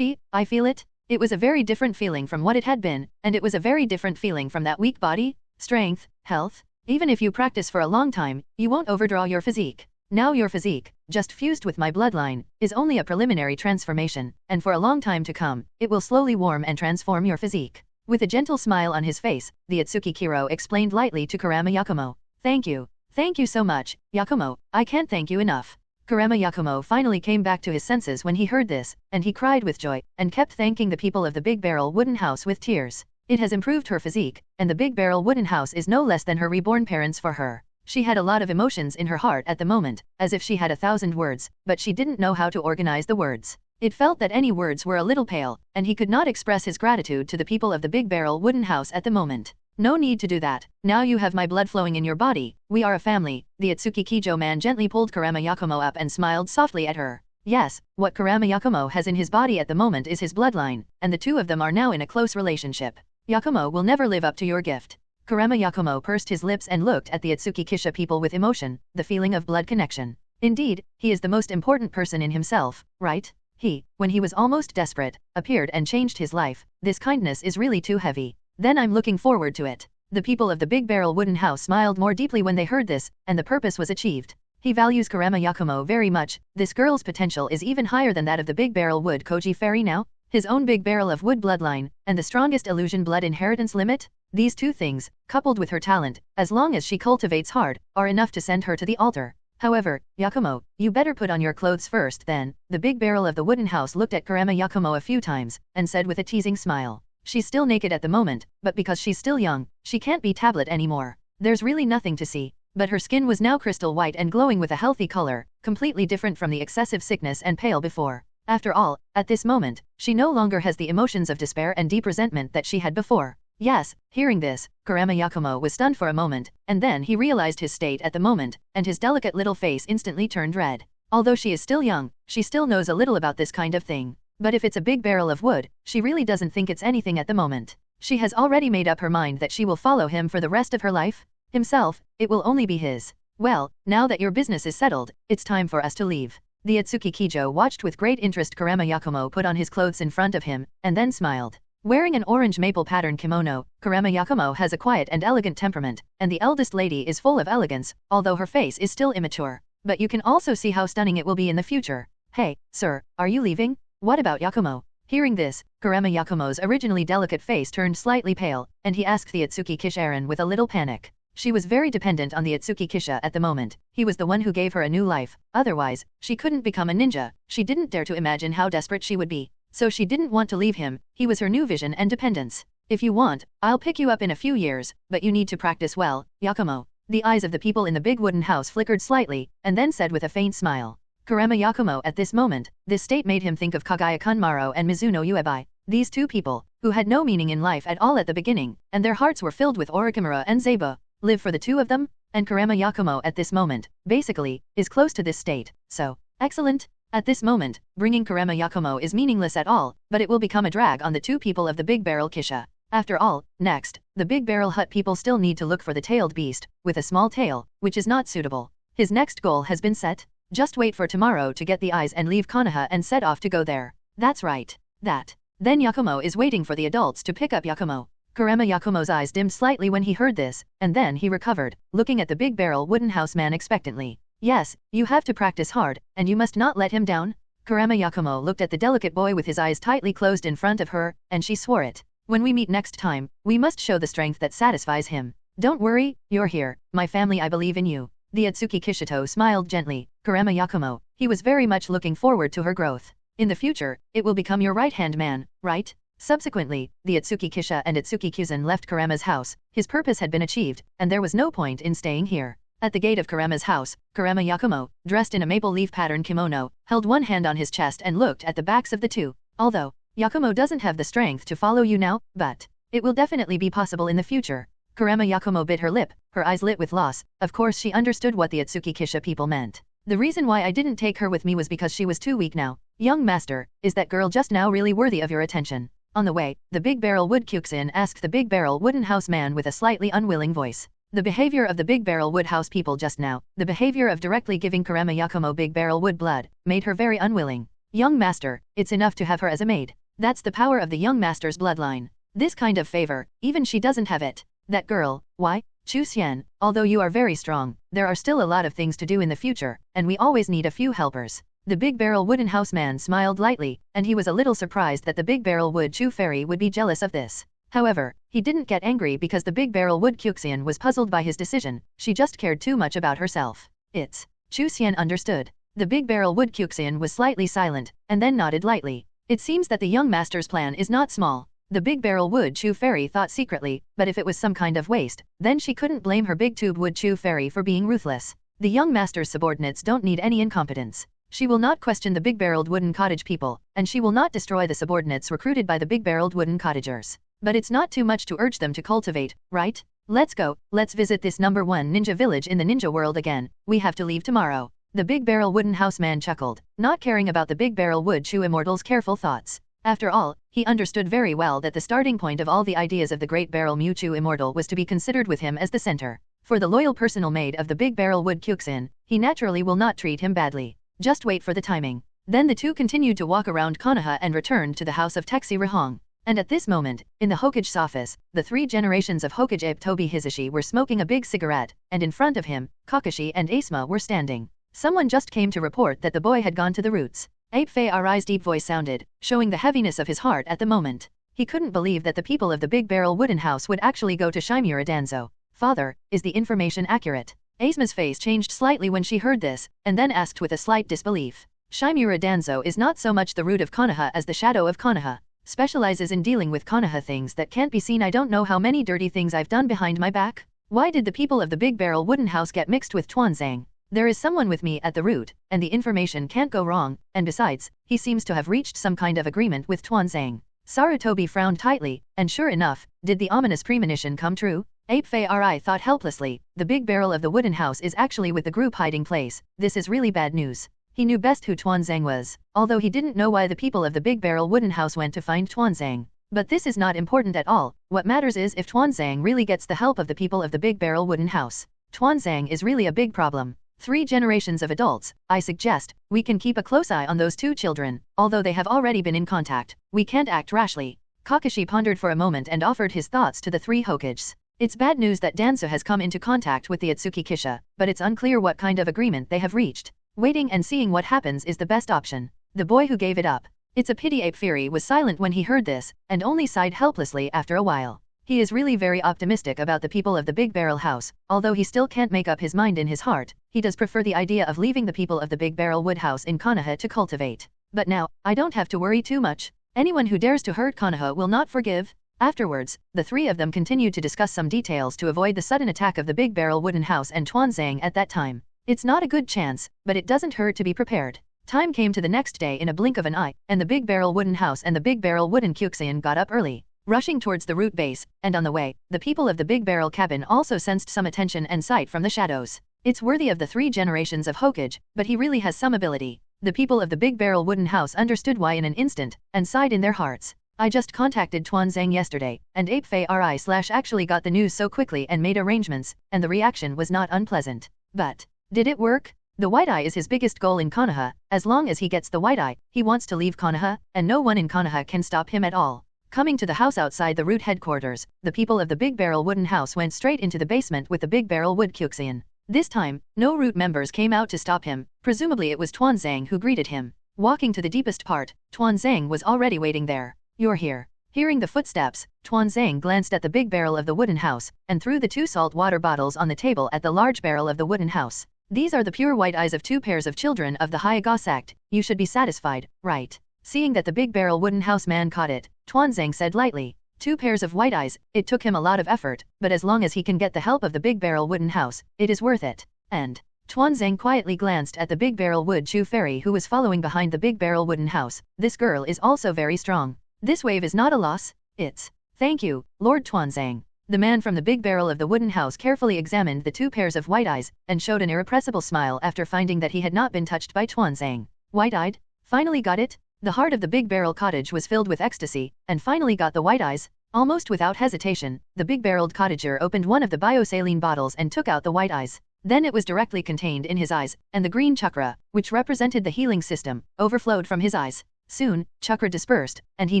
I feel it. It was a very different feeling from what it had been, and it was a very different feeling from that weak body, strength, health. Even if you practice for a long time, you won't overdraw your physique. Now your physique, just fused with my bloodline, is only a preliminary transformation, and for a long time to come, it will slowly warm and transform your physique. With a gentle smile on his face, the Ōtsutsuki Kiro explained lightly to Kurama Yakumo. Thank you. Thank you so much, Yakumo, I can't thank you enough. Kurama Yakumo finally came back to his senses when he heard this, and he cried with joy, and kept thanking the people of the Big Barrel Wooden House with tears. It has improved her physique, and the Big Barrel Wooden House is no less than her reborn parents for her. She had a lot of emotions in her heart at the moment, as if she had 1,000 words, but she didn't know how to organize the words. It felt that any words were a little pale, and he could not express his gratitude to the people of the Big Barrel Wooden House at the moment. No need to do that. Now you have my blood flowing in your body. We are a family. The Ōtsutsuki Kijo man gently pulled Kurama Yakumo up and smiled softly at her. Yes, what Kurama Yakumo has in his body at the moment is his bloodline, and the two of them are now in a close relationship. Yakumo will never live up to your gift. Kurama Yakumo pursed his lips and looked at the Ōtsutsuki Kisha people with emotion, the feeling of blood connection. Indeed, he is the most important person in himself, right? He, when he was almost desperate, appeared and changed his life. This kindness is really too heavy. Then I'm looking forward to it. The people of the Big Barrel Wooden House smiled more deeply when they heard this, and the purpose was achieved. He values Kurama Yakumo very much. This girl's potential is even higher than that of the Big Barrel Wood Koji Fairy now. His own Big Barrel of Wood bloodline, and the strongest illusion blood inheritance limit? These two things, coupled with her talent, as long as she cultivates hard, are enough to send her to the altar. However, Yakumo, you better put on your clothes first then. The Big Barrel of the Wooden House looked at Kurama Yakumo a few times, and said with a teasing smile. She's still naked at the moment, but because she's still young, she can't be tablet anymore. There's really nothing to see. But her skin was now crystal white and glowing with a healthy color, completely different from the excessive sickness and pale before. After all, at this moment, she no longer has the emotions of despair and deep resentment that she had before. Yes, hearing this, Kurama Yakumo was stunned for a moment, and then he realized his state at the moment, and his delicate little face instantly turned red. Although she is still young, she still knows a little about this kind of thing. But if it's a big barrel of wood, she really doesn't think it's anything at the moment. She has already made up her mind that she will follow him for the rest of her life. Himself, it will only be his. Well, now that your business is settled, it's time for us to leave. The Ōtsutsuki Kijo watched with great interest Kurama Yakumo put on his clothes in front of him, and then smiled. Wearing an orange maple pattern kimono, Kurama Yakumo has a quiet and elegant temperament, and the eldest lady is full of elegance, although her face is still immature. But you can also see how stunning it will be in the future. Hey, sir, are you leaving? What about Yakumo? Hearing this, Kurama Yakumo's originally delicate face turned slightly pale, and he asked the Ōtsutsuki Kisha with a little panic. She was very dependent on the Ōtsutsuki Kisha at the moment. He was the one who gave her a new life. Otherwise, she couldn't become a ninja. She didn't dare to imagine how desperate she would be. So she didn't want to leave him. He was her new vision and dependence. If you want, I'll pick you up in a few years, but you need to practice well, Yakumo. The eyes of the people in the big wooden house flickered slightly, and then said with a faint smile. Kurama Yakumo at this moment, this state made him think of Kaguya Kunmaro and Mizuno Uebai. These two people, who had no meaning in life at all at the beginning, and their hearts were filled with Orochimaru and Zeba. Live for the two of them? And Kurama Yakumo at this moment, basically, is close to this state. So, excellent. At this moment, bringing Kurama Yakumo is meaningless at all, but it will become a drag on the two people of the Big Barrel Kisha. After all, next, the Big Barrel Hut people still need to look for the tailed beast, with a small tail, which is not suitable. His next goal has been set. Just wait for tomorrow to get the eyes and leave Konoha and set off to go there. That's right. That. Then Yakumo is waiting for the adults to pick up Yakumo. Kurama Yakumo's eyes dimmed slightly when he heard this, and then he recovered, looking at the Big Barrel Wooden House man expectantly. Yes, you have to practice hard, and you must not let him down. Kurama Yakumo looked at the delicate boy with his eyes tightly closed in front of her, and she swore it. When we meet next time, we must show the strength that satisfies him. Don't worry, you're here, my family, I believe in you. The Ōtsutsuki Kishito smiled gently. Kurama Yakumo, he was very much looking forward to her growth. In the future, it will become your right-hand man, right? Subsequently, the Ōtsutsuki Kisha and Ōtsutsuki Kyuzen left Kurama's house. His purpose had been achieved, and there was no point in staying here. At the gate of Kurama's house, Kurama Yakumo, dressed in a maple leaf pattern kimono, held one hand on his chest and looked at the backs of the two. Although, Yakumo doesn't have the strength to follow you now, but it will definitely be possible in the future. Kurama Yakumo bit her lip, her eyes lit with loss. Of course she understood what the Ōtsutsuki Kisha people meant. The reason why I didn't take her with me was because she was too weak now. Young master, is that girl just now really worthy of your attention? On the way, the Big Barrel Wood Kyuxin asked the Big Barrel Wooden House man with a slightly unwilling voice. The behavior of the Big Barrel Wood House people just now, the behavior of directly giving Kurama Yakumo Big Barrel Wood blood, made her very unwilling. Young master, it's enough to have her as a maid. That's the power of the young master's bloodline. This kind of favor, even she doesn't have it. That girl, why? Chu Xian, although you are very strong, there are still a lot of things to do in the future, and we always need a few helpers. The Big Barrel Wooden House man smiled lightly, and he was a little surprised that the Big Barrel Wood Chu Fairy would be jealous of this. However, he didn't get angry because the Big Barrel Wood Kyuxian was puzzled by his decision. She just cared too much about herself. It's. Chu Xian understood. The Big Barrel Wood Kyuxian was slightly silent, and then nodded lightly. It seems that the young master's plan is not small. The Big Barrel Wood Chu Fairy thought secretly, but if it was some kind of waste, then she couldn't blame her Big Tube Wood Chu Fairy for being ruthless. The young master's subordinates don't need any incompetence. She will not question the big-barreled wooden cottage people, and she will not destroy the subordinates recruited by the big-barreled wooden cottagers. But it's not too much to urge them to cultivate, right? Let's go, let's visit this #1 ninja village in the ninja world again. We have to leave tomorrow. The Big Barrel Wooden House man chuckled, not caring about the Big Barrel Wood Shoe Immortal's careful thoughts. After all, he understood very well that the starting point of all the ideas of the Great Barrel Mewtwo Immortal was to be considered with him as the center. For the loyal personal maid of the Big Barrel Wood Kyuxin, he naturally will not treat him badly. Just wait for the timing. Then the two continued to walk around Konoha and returned to the house of Texi Rihong. And at this moment, in the Hokage's office, the three generations of Hokage Abe Tobi Hizashi were smoking a big cigarette, and in front of him, Kakashi and Asuma were standing. Someone just came to report that the boy had gone to the roots. Abe Fei's deep voice sounded, showing the heaviness of his heart at the moment. He couldn't believe that the people of the Big Barrel Wooden House would actually go to Shimura Danzo. Father, is the information accurate? Asuma's face changed slightly when she heard this, and then asked with a slight disbelief. Shimura Danzo is not so much the root of Konoha as the shadow of Konoha. Specializes in dealing with Konoha things that can't be seen. I don't know how many dirty things I've done behind my back. Why did the people of the Big Barrel Wooden House get mixed with Tuanzang? There is someone with me at the root, and the information can't go wrong, and besides, he seems to have reached some kind of agreement with Tuanzang. Sarutobi frowned tightly, and sure enough, did the ominous premonition come true? Abe Fei thought helplessly, the Big Barrel of the Wooden House is actually with the group hiding place. This is really bad news. He knew best who Tuanzang was, although he didn't know why the people of the Big Barrel Wooden House went to find Tuanzang. But this is not important at all. What matters is if Tuanzang really gets the help of the people of the Big Barrel Wooden House. Tuanzang is really a big problem. 3 generations of adults, I suggest, we can keep a close eye on those 2 children, although they have already been in contact. We can't act rashly. Kakashi pondered for a moment and offered his thoughts to the 3 Hokages. It's bad news that Danzo has come into contact with the Ōtsutsuki Kisha, but it's unclear what kind of agreement they have reached. Waiting and seeing what happens is the best option. The boy who gave it up. It's a pity Ape Fury was silent when he heard this, and only sighed helplessly after a while. He is really very optimistic about the people of the Big Barrel House, although he still can't make up his mind in his heart. He does prefer the idea of leaving the people of the Big Barrel Wood House in Konoha to cultivate. But now, I don't have to worry too much. Anyone who dares to hurt Konoha will not forgive. Afterwards, the 3 of them continued to discuss some details to avoid the sudden attack of the Big Barrel Wooden House and Tuanzang at that time. It's not a good chance, but it doesn't hurt to be prepared. Time came to the next day in a blink of an eye, and the Big Barrel Wooden House and the Big Barrel Wooden Kyuxian got up early, rushing towards the root base, and on the way, the people of the Big Barrel cabin also sensed some attention and sight from the shadows. It's worthy of the 3 generations of Hokage, but he really has some ability. The people of the Big Barrel Wooden House understood why in an instant, and sighed in their hearts. I just contacted Tuanzang yesterday, and Ape Fei actually got the news so quickly and made arrangements, and the reaction was not unpleasant. But did it work? The White Eye is his biggest goal in Konoha. As long as he gets the White Eye, he wants to leave Konoha, and no one in Konoha can stop him at all. Coming to the house outside the root headquarters, the people of the Big Barrel Wooden House went straight into the basement with the Big Barrel Wood Kyuxian. This time, no root members came out to stop him. Presumably it was Tuanzang who greeted him. Walking to the deepest part, Tuanzang was already waiting there. You're here. Hearing the footsteps, Tuanzang glanced at the Big Barrel of the Wooden House, and threw the 2 salt water bottles on the table at the large barrel of the Wooden House. These are the pure white eyes of 2 pairs of children of the Hyuga sect. You should be satisfied, right? Seeing that the Big Barrel Wooden House man caught it, Tuanzang said lightly, 2 pairs of white eyes. It took him a lot of effort, but as long as he can get the help of the Big Barrel Wooden House, it is worth it. And Tuanzang quietly glanced at the Big Barrel Wood Shoe Fairy who was following behind the Big Barrel Wooden House. This girl is also very strong. This wave is not a loss, it's. Thank you, Lord Tuanzang. The man from the Big Barrel of the Wooden House carefully examined the 2 pairs of white eyes, and showed an irrepressible smile after finding that he had not been touched by Tuanzang. White-eyed? Finally got it? The heart of the Big Barrel cottage was filled with ecstasy, and finally got the white eyes. Almost without hesitation, the big-barreled cottager opened one of the biosaline bottles and took out the white eyes. Then it was directly contained in his eyes, and the green chakra, which represented the healing system, overflowed from his eyes. Soon, chakra dispersed, and he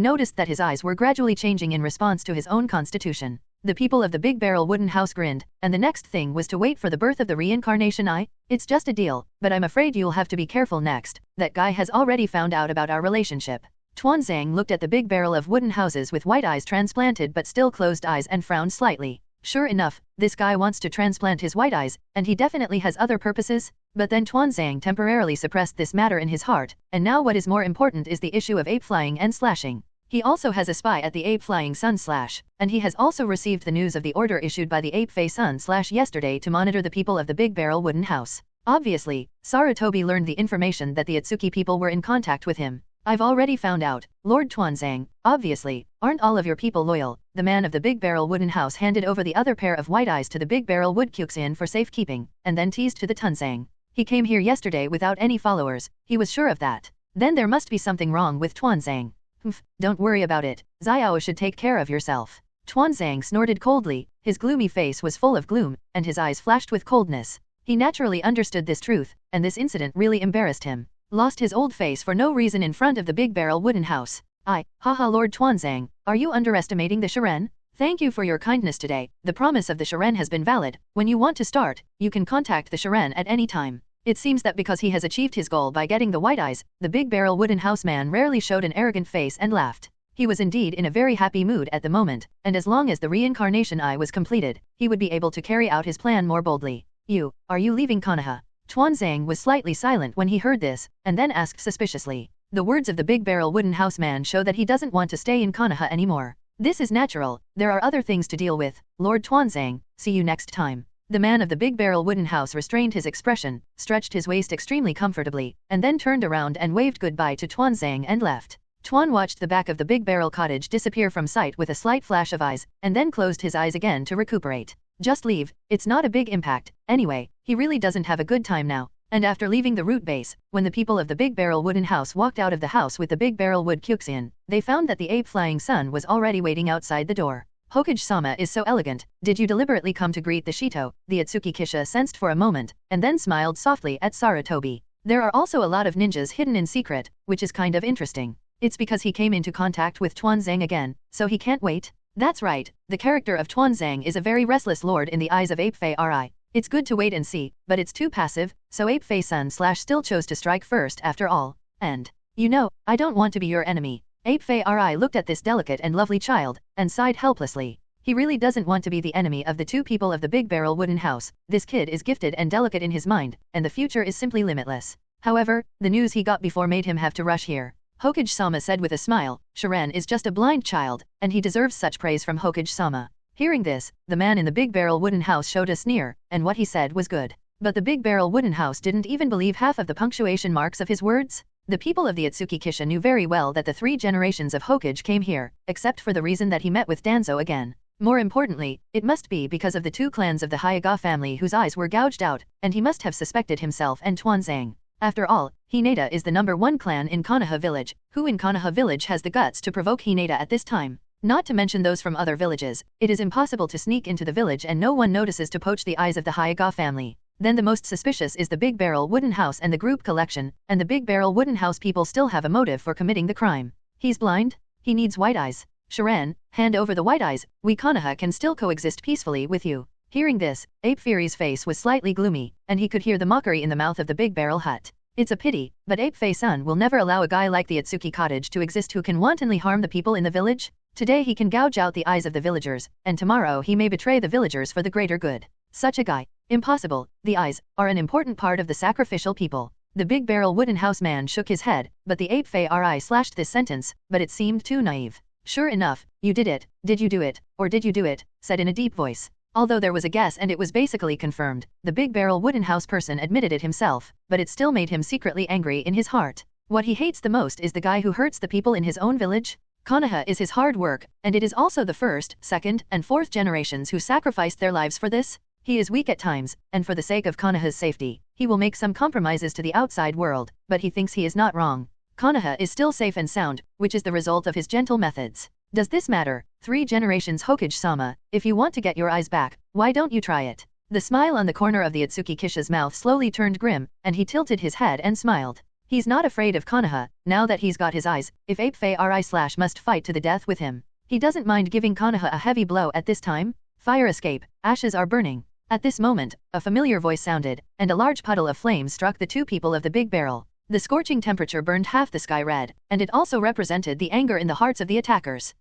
noticed that his eyes were gradually changing in response to his own constitution. The people of the Big Barrel Wooden House grinned, and the next thing was to wait for the birth of the Reincarnation Eye. It's just a deal, but I'm afraid you'll have to be careful next. That guy has already found out about our relationship. Tuanzang looked at the Big Barrel of Wooden Houses with white eyes transplanted but still closed eyes and frowned slightly. Sure enough, this guy wants to transplant his white eyes, and he definitely has other purposes. But then Tuanzang temporarily suppressed this matter in his heart, and now what is more important is the issue of ape flying and slashing. He also has a spy at the ape flying sun slash, and he has also received the news of the order issued by the ape fei sun slash yesterday to monitor the people of the Big Barrel Wooden House. Obviously, Sarutobi learned the information that the Ōtsutsuki people were in contact with him. I've already found out, Lord Tuanzang. Obviously, aren't all of your people loyal? The man of the Big Barrel Wooden House handed over the other pair of white eyes to the Big Barrel Wood Kyuxian for safekeeping, and then teased to the Tuanzang. He came here yesterday without any followers, he was sure of that. Then there must be something wrong with Tuanzang. Don't worry about it, Xiao should take care of yourself. Tuanzang snorted coldly, his gloomy face was full of gloom, and his eyes flashed with coldness. He naturally understood this truth, and this incident really embarrassed him. Lost his old face for no reason in front of the big barrel wooden house. Haha Lord Tuanzang, are you underestimating the Shiren? Thank you for your kindness today, the promise of the Shiren has been valid, when you want to start, you can contact the Shiren at any time. It seems that because he has achieved his goal by getting the white eyes, the big barrel wooden house man rarely showed an arrogant face and laughed. He was indeed in a very happy mood at the moment, and as long as the Reincarnation Eye was completed, he would be able to carry out his plan more boldly. Are you leaving Konoha? Tuanzang was slightly silent when he heard this, and then asked suspiciously. The words of the big barrel wooden house man show that he doesn't want to stay in Konoha anymore. This is natural, there are other things to deal with, Lord Tuanzang, see you next time. The man of the big barrel wooden house restrained his expression, stretched his waist extremely comfortably, and then turned around and waved goodbye to Tuanzang and left. Tuan watched the back of the big barrel cottage disappear from sight with a slight flash of eyes, and then closed his eyes again to recuperate. Just leave, it's not a big impact, anyway, he really doesn't have a good time now. And after leaving the root base, when the people of the big barrel wooden house walked out of the house with the big barrel wood Kyuxian, they found that the ape flying sun was already waiting outside the door. Hokage-sama is so elegant, did you deliberately come to greet the Shito? The Ōtsutsuki Kisha sensed for a moment, and then smiled softly at Sarutobi. There are also a lot of ninjas hidden in secret, which is kind of interesting. It's because he came into contact with Tuanzang again, so he can't wait? That's right, the character of Tuanzang is a very restless lord in the eyes of Ape Fei Ri. It's good to wait and see, but it's too passive, so Ape Fei Sun still chose to strike first after all. And, I don't want to be your enemy. Ape Fei Ri looked at this delicate and lovely child, and sighed helplessly. He really doesn't want to be the enemy of the two people of the big barrel wooden house. This kid is gifted and delicate in his mind, and the future is simply limitless. However, the news he got before made him have to rush here. Hokage-sama said with a smile, Shiren is just a blind child, and he deserves such praise from Hokage-sama. Hearing this, the man in the big barrel wooden house showed a sneer, and what he said was good. But the big barrel wooden house didn't even believe half of the punctuation marks of his words. The people of the Ōtsutsuki Kisha knew very well that the 3 generations of Hokage came here, except for the reason that he met with Danzo again. More importantly, it must be because of the 2 clans of the Hyuga family whose eyes were gouged out, and he must have suspected himself and Tuanzang. After all, Hinata is the #1 clan in Konoha village. Who in Konoha village has the guts to provoke Hinata at this time? Not to mention those from other villages, it is impossible to sneak into the village and no one notices to poach the eyes of the Hyuga family. Then the most suspicious is the big barrel wooden house and the group collection, and the big barrel wooden house people still have a motive for committing the crime. He's blind? He needs white eyes. Shiren, hand over the white eyes, we Konoha can still coexist peacefully with you. Hearing this, Ape Fury's face was slightly gloomy, and he could hear the mockery in the mouth of the big barrel hut. It's a pity, but Ape Fei Sun will never allow a guy like the Ōtsutsuki cottage to exist who can wantonly harm the people in the village. Today he can gouge out the eyes of the villagers, and tomorrow he may betray the villagers for the greater good. Such a guy. Impossible, the eyes are an important part of the sacrificial people. The big barrel wooden house man shook his head, but the Ape Fei Ri slashed this sentence, but it seemed too naive. Sure enough, you did it, did you do it, or did you do it, said in a deep voice. Although there was a guess and it was basically confirmed, the big barrel wooden house person admitted it himself, but it still made him secretly angry in his heart. What he hates the most is the guy who hurts the people in his own village. Konoha is his hard work, and it is also the 1st, 2nd, and 4th generations who sacrificed their lives for this. He is weak at times, and for the sake of Konoha's safety, he will make some compromises to the outside world, but he thinks he is not wrong. Konoha is still safe and sound, which is the result of his gentle methods. Does this matter? 3 generations Hokage-sama, if you want to get your eyes back, why don't you try it? The smile on the corner of the Ōtsutsuki Kisha's mouth slowly turned grim, and he tilted his head and smiled. He's not afraid of Konoha, now that he's got his eyes, if Ape Fei Ri must fight to the death with him. He doesn't mind giving Konoha a heavy blow at this time. Fire escape, ashes are burning. At this moment, a familiar voice sounded, and a large puddle of flames struck the 2 people of the big barrel. The scorching temperature burned half the sky red, and it also represented the anger in the hearts of the attackers.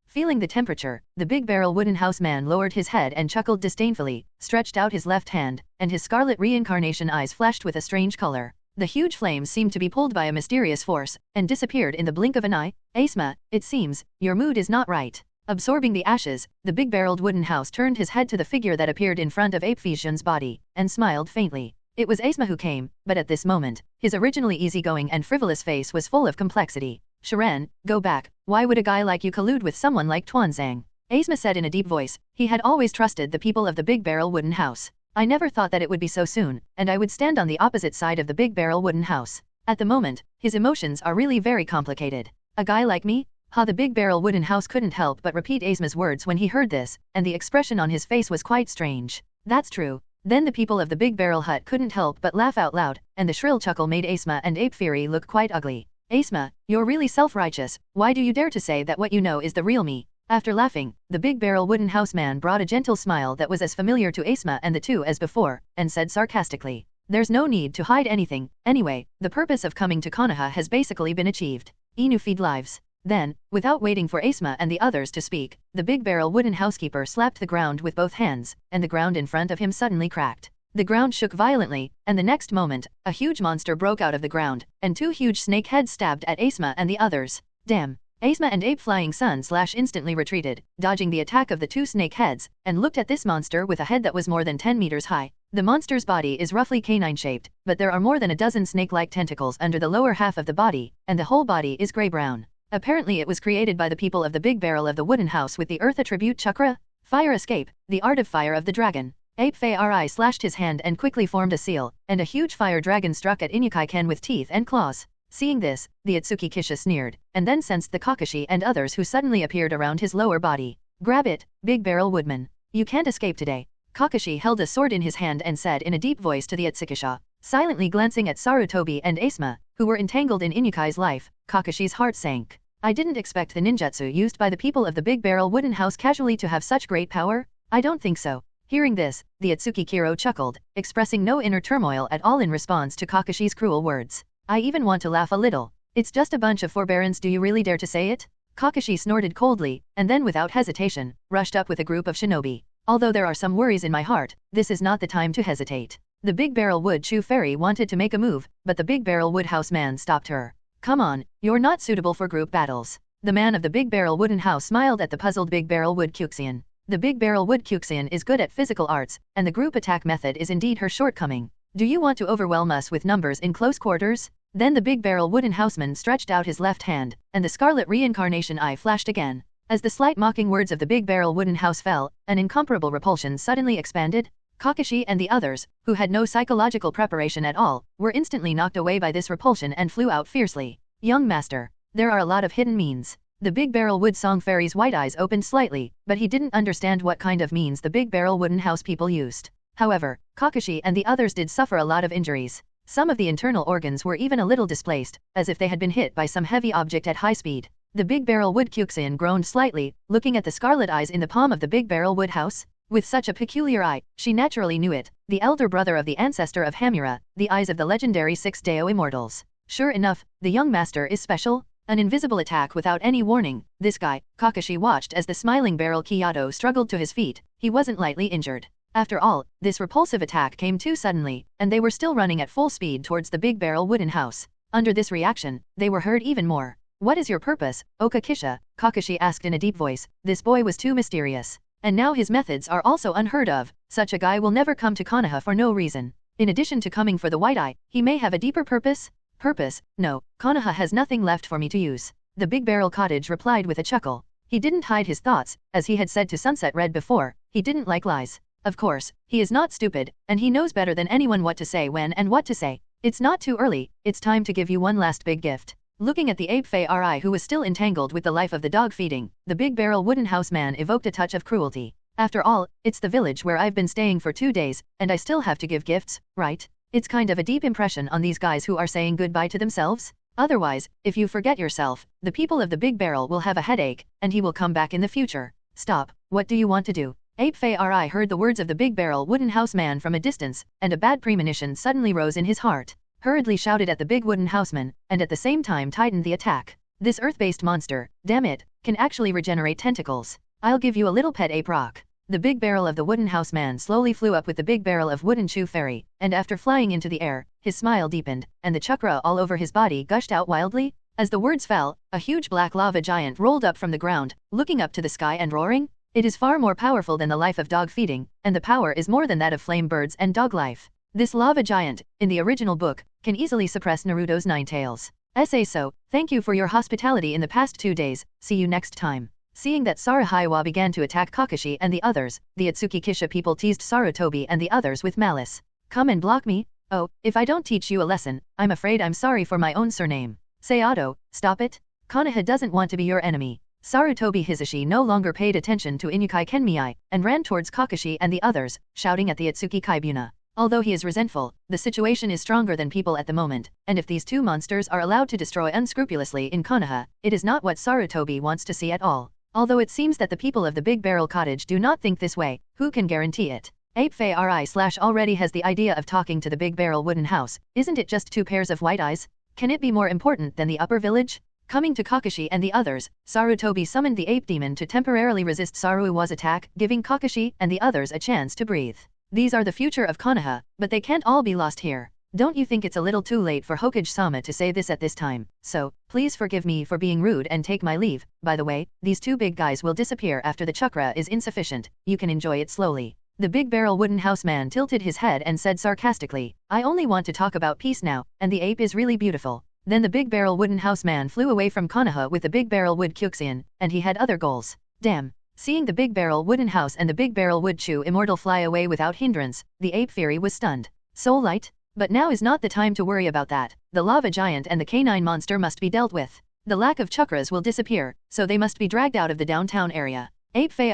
Feeling the temperature, the big barrel wooden house man lowered his head and chuckled disdainfully, stretched out his left hand, and his scarlet reincarnation eyes flashed with a strange color. The huge flames seemed to be pulled by a mysterious force, and disappeared in the blink of an eye. Asma, it seems, your mood is not right. Absorbing the ashes, the big-barreled wooden house turned his head to the figure that appeared in front of Ape Fusion's body, and smiled faintly. It was Asma who came, but at this moment, his originally easygoing and frivolous face was full of complexity. Shiren, go back, why would a guy like you collude with someone like Tuanzang? Asma said in a deep voice. He had always trusted the people of the big barrel wooden house. I never thought that it would be so soon, and I would stand on the opposite side of the big barrel wooden house. At the moment, his emotions are really very complicated. A guy like me? The big barrel wooden house couldn't help but repeat Asma's words when he heard this, and the expression on his face was quite strange. That's true. Then the people of the big barrel hut couldn't help but laugh out loud, and the shrill chuckle made Asma and Ape Fury look quite ugly. Asma, you're really self-righteous. Why do you dare to say that what you know is the real me? After laughing, the big barrel wooden house man brought a gentle smile that was as familiar to Asma and the two as before, and said sarcastically, "There's no need to hide anything. Anyway, the purpose of coming to Konoha has basically been achieved. Inu feed lives." Then, without waiting for Asma and the others to speak, the big barrel wooden housekeeper slapped the ground with both hands, and the ground in front of him suddenly cracked. The ground shook violently, and the next moment, a huge monster broke out of the ground, and two huge snake heads stabbed at Asma and the others. Damn! Asma and Ape Flying Sun Slash instantly retreated, dodging the attack of the two snake heads, and looked at this monster with a head that was more than 10 meters high. The monster's body is roughly canine-shaped, but there are more than a dozen snake-like tentacles under the lower half of the body, and the whole body is gray-brown. Apparently it was created by the people of the big barrel of the wooden house with the earth attribute chakra, fire escape, the art of fire of the dragon. Ape Fury slashed his hand and quickly formed a seal, and a huge fire dragon struck at Inukai-ken with teeth and claws. Seeing this, the Ōtsutsuki Kisha sneered, and then sensed the Kakashi and others who suddenly appeared around his lower body. "Grab it, big barrel woodman. You can't escape today." Kakashi held a sword in his hand and said in a deep voice to the Ōtsukisha, silently glancing at Sarutobi and Asma, who were entangled in Inukai's life. Kakashi's heart sank. I didn't expect the ninjutsu used by the people of the big barrel wooden house casually to have such great power. I don't think so. Hearing this, the Ōtsutsuki Kiro chuckled, expressing no inner turmoil at all in response to Kakashi's cruel words. I even want to laugh a little. It's just a bunch of forbearance. Do you really dare to say it? Kakashi snorted coldly, and then without hesitation, rushed up with a group of shinobi. Although there are some worries in my heart, this is not the time to hesitate. The big barrel wood Chu fairy wanted to make a move, but the big barrel wood house man stopped her. Come on, you're not suitable for group battles. The man of the big barrel wooden house smiled at the puzzled big barrel wood Kyuxian. The big barrel wood Kyuxian is good at physical arts, and the group attack method is indeed her shortcoming. Do you want to overwhelm us with numbers in close quarters? Then the big barrel wooden houseman stretched out his left hand, and the scarlet reincarnation eye flashed again. As the slight mocking words of the big barrel wooden house fell, an incomparable repulsion suddenly expanded. Kakashi and the others, who had no psychological preparation at all, were instantly knocked away by this repulsion and flew out fiercely. Young master, there are a lot of hidden means. The big barrel wood song fairy's white eyes opened slightly, but he didn't understand what kind of means the big barrel wooden house people used. However, Kakashi and the others did suffer a lot of injuries. Some of the internal organs were even a little displaced, as if they had been hit by some heavy object at high speed. The big barrel wood Kyuxian groaned slightly, looking at the scarlet eyes in the palm of the big barrel wood house. With such a peculiar eye, she naturally knew it, the elder brother of the ancestor of Hamura, the eyes of the legendary 6 Deo immortals. Sure enough, the young master is special. An invisible attack without any warning. This guy, Kakashi watched as the smiling barrel Kiyato struggled to his feet. He wasn't lightly injured. After all, this repulsive attack came too suddenly, and they were still running at full speed towards the big barrel wooden house. Under this reaction, they were hurt even more. What is your purpose, Oka Kisha? Kakashi asked in a deep voice. This boy was too mysterious. And now his methods are also unheard of. Such a guy will never come to Konoha for no reason. In addition to coming for the white eye, he may have a deeper purpose? Purpose? No, Konoha has nothing left for me to use. The big barrel cottage replied with a chuckle. He didn't hide his thoughts, as he had said to Sunset Red before, he didn't like lies. Of course, he is not stupid, and he knows better than anyone what to say when and what to say. It's not too early, it's time to give you one last big gift. Looking at the Ape Fury who was still entangled with the life of the dog feeding, the big barrel wooden house man evoked a touch of cruelty. After all, it's the village where I've been staying for 2 days, and I still have to give gifts, right? It's kind of a deep impression on these guys who are saying goodbye to themselves. Otherwise, if you forget yourself, the people of the big barrel will have a headache, and he will come back in the future. Stop, what do you want to do? Ape Fury heard the words of the big barrel wooden house man from a distance, and a bad premonition suddenly rose in his heart. Hurriedly shouted at the big wooden houseman, and at the same time tightened the attack. This earth-based monster, damn it, can actually regenerate tentacles. I'll give you a little pet ape rock. The big barrel of the wooden house man slowly flew up with the big barrel of wooden Chu fairy, and after flying into the air, his smile deepened, and the chakra all over his body gushed out wildly. As the words fell, a huge black lava giant rolled up from the ground, looking up to the sky and roaring. It is far more powerful than the life of dog feeding, and the power is more than that of flame birds and dog life. This lava giant, in the original book, can easily suppress Naruto's 9 tails. So, thank you for your hospitality in the past 2 days, see you next time. Seeing that Saruhaiwa began to attack Kakashi and the others, the Ōtsutsuki Kisha people teased Sarutobi and the others with malice. Come and block me? Oh, if I don't teach you a lesson, I'm afraid I'm sorry for my own surname. Sayato, stop it. Konoha doesn't want to be your enemy. Sarutobi Hisashi no longer paid attention to Inukai Kenmei, and ran towards Kakashi and the others, shouting at the Ōtsutsuki Kaibuna. Although he is resentful, the situation is stronger than people at the moment, and if these two monsters are allowed to destroy unscrupulously in Konoha, it is not what Sarutobi wants to see at all. Although it seems that the people of the Big Barrel Cottage do not think this way, who can guarantee it? Ape Fei already has the idea of talking to the Big Barrel Wooden House, isn't it just 2 pairs of white eyes? Can it be more important than the upper village? Coming to Kakashi and the others, Sarutobi summoned the ape demon to temporarily resist Saruiwa's attack, giving Kakashi and the others a chance to breathe. These are the future of Konoha, but they can't all be lost here. Don't you think it's a little too late for Hokage-sama to say this at this time? So, please forgive me for being rude and take my leave. By the way, these 2 big guys will disappear after the chakra is insufficient. You can enjoy it slowly. The Big Barrel Wooden House man tilted his head and said sarcastically, I only want to talk about peace now, and the ape is really beautiful. Then the Big Barrel Wooden House man flew away from Konoha with the Big Barrel Wood Kyuxian, and he had other goals. Damn. Seeing the Big Barrel Wooden House and the Big Barrel Wood Chew Immortal fly away without hindrance, the ape fury was stunned. Soul Light? But now is not the time to worry about that. The lava giant and the canine monster must be dealt with. The lack of chakras will disappear, so they must be dragged out of the downtown area. Ape Fei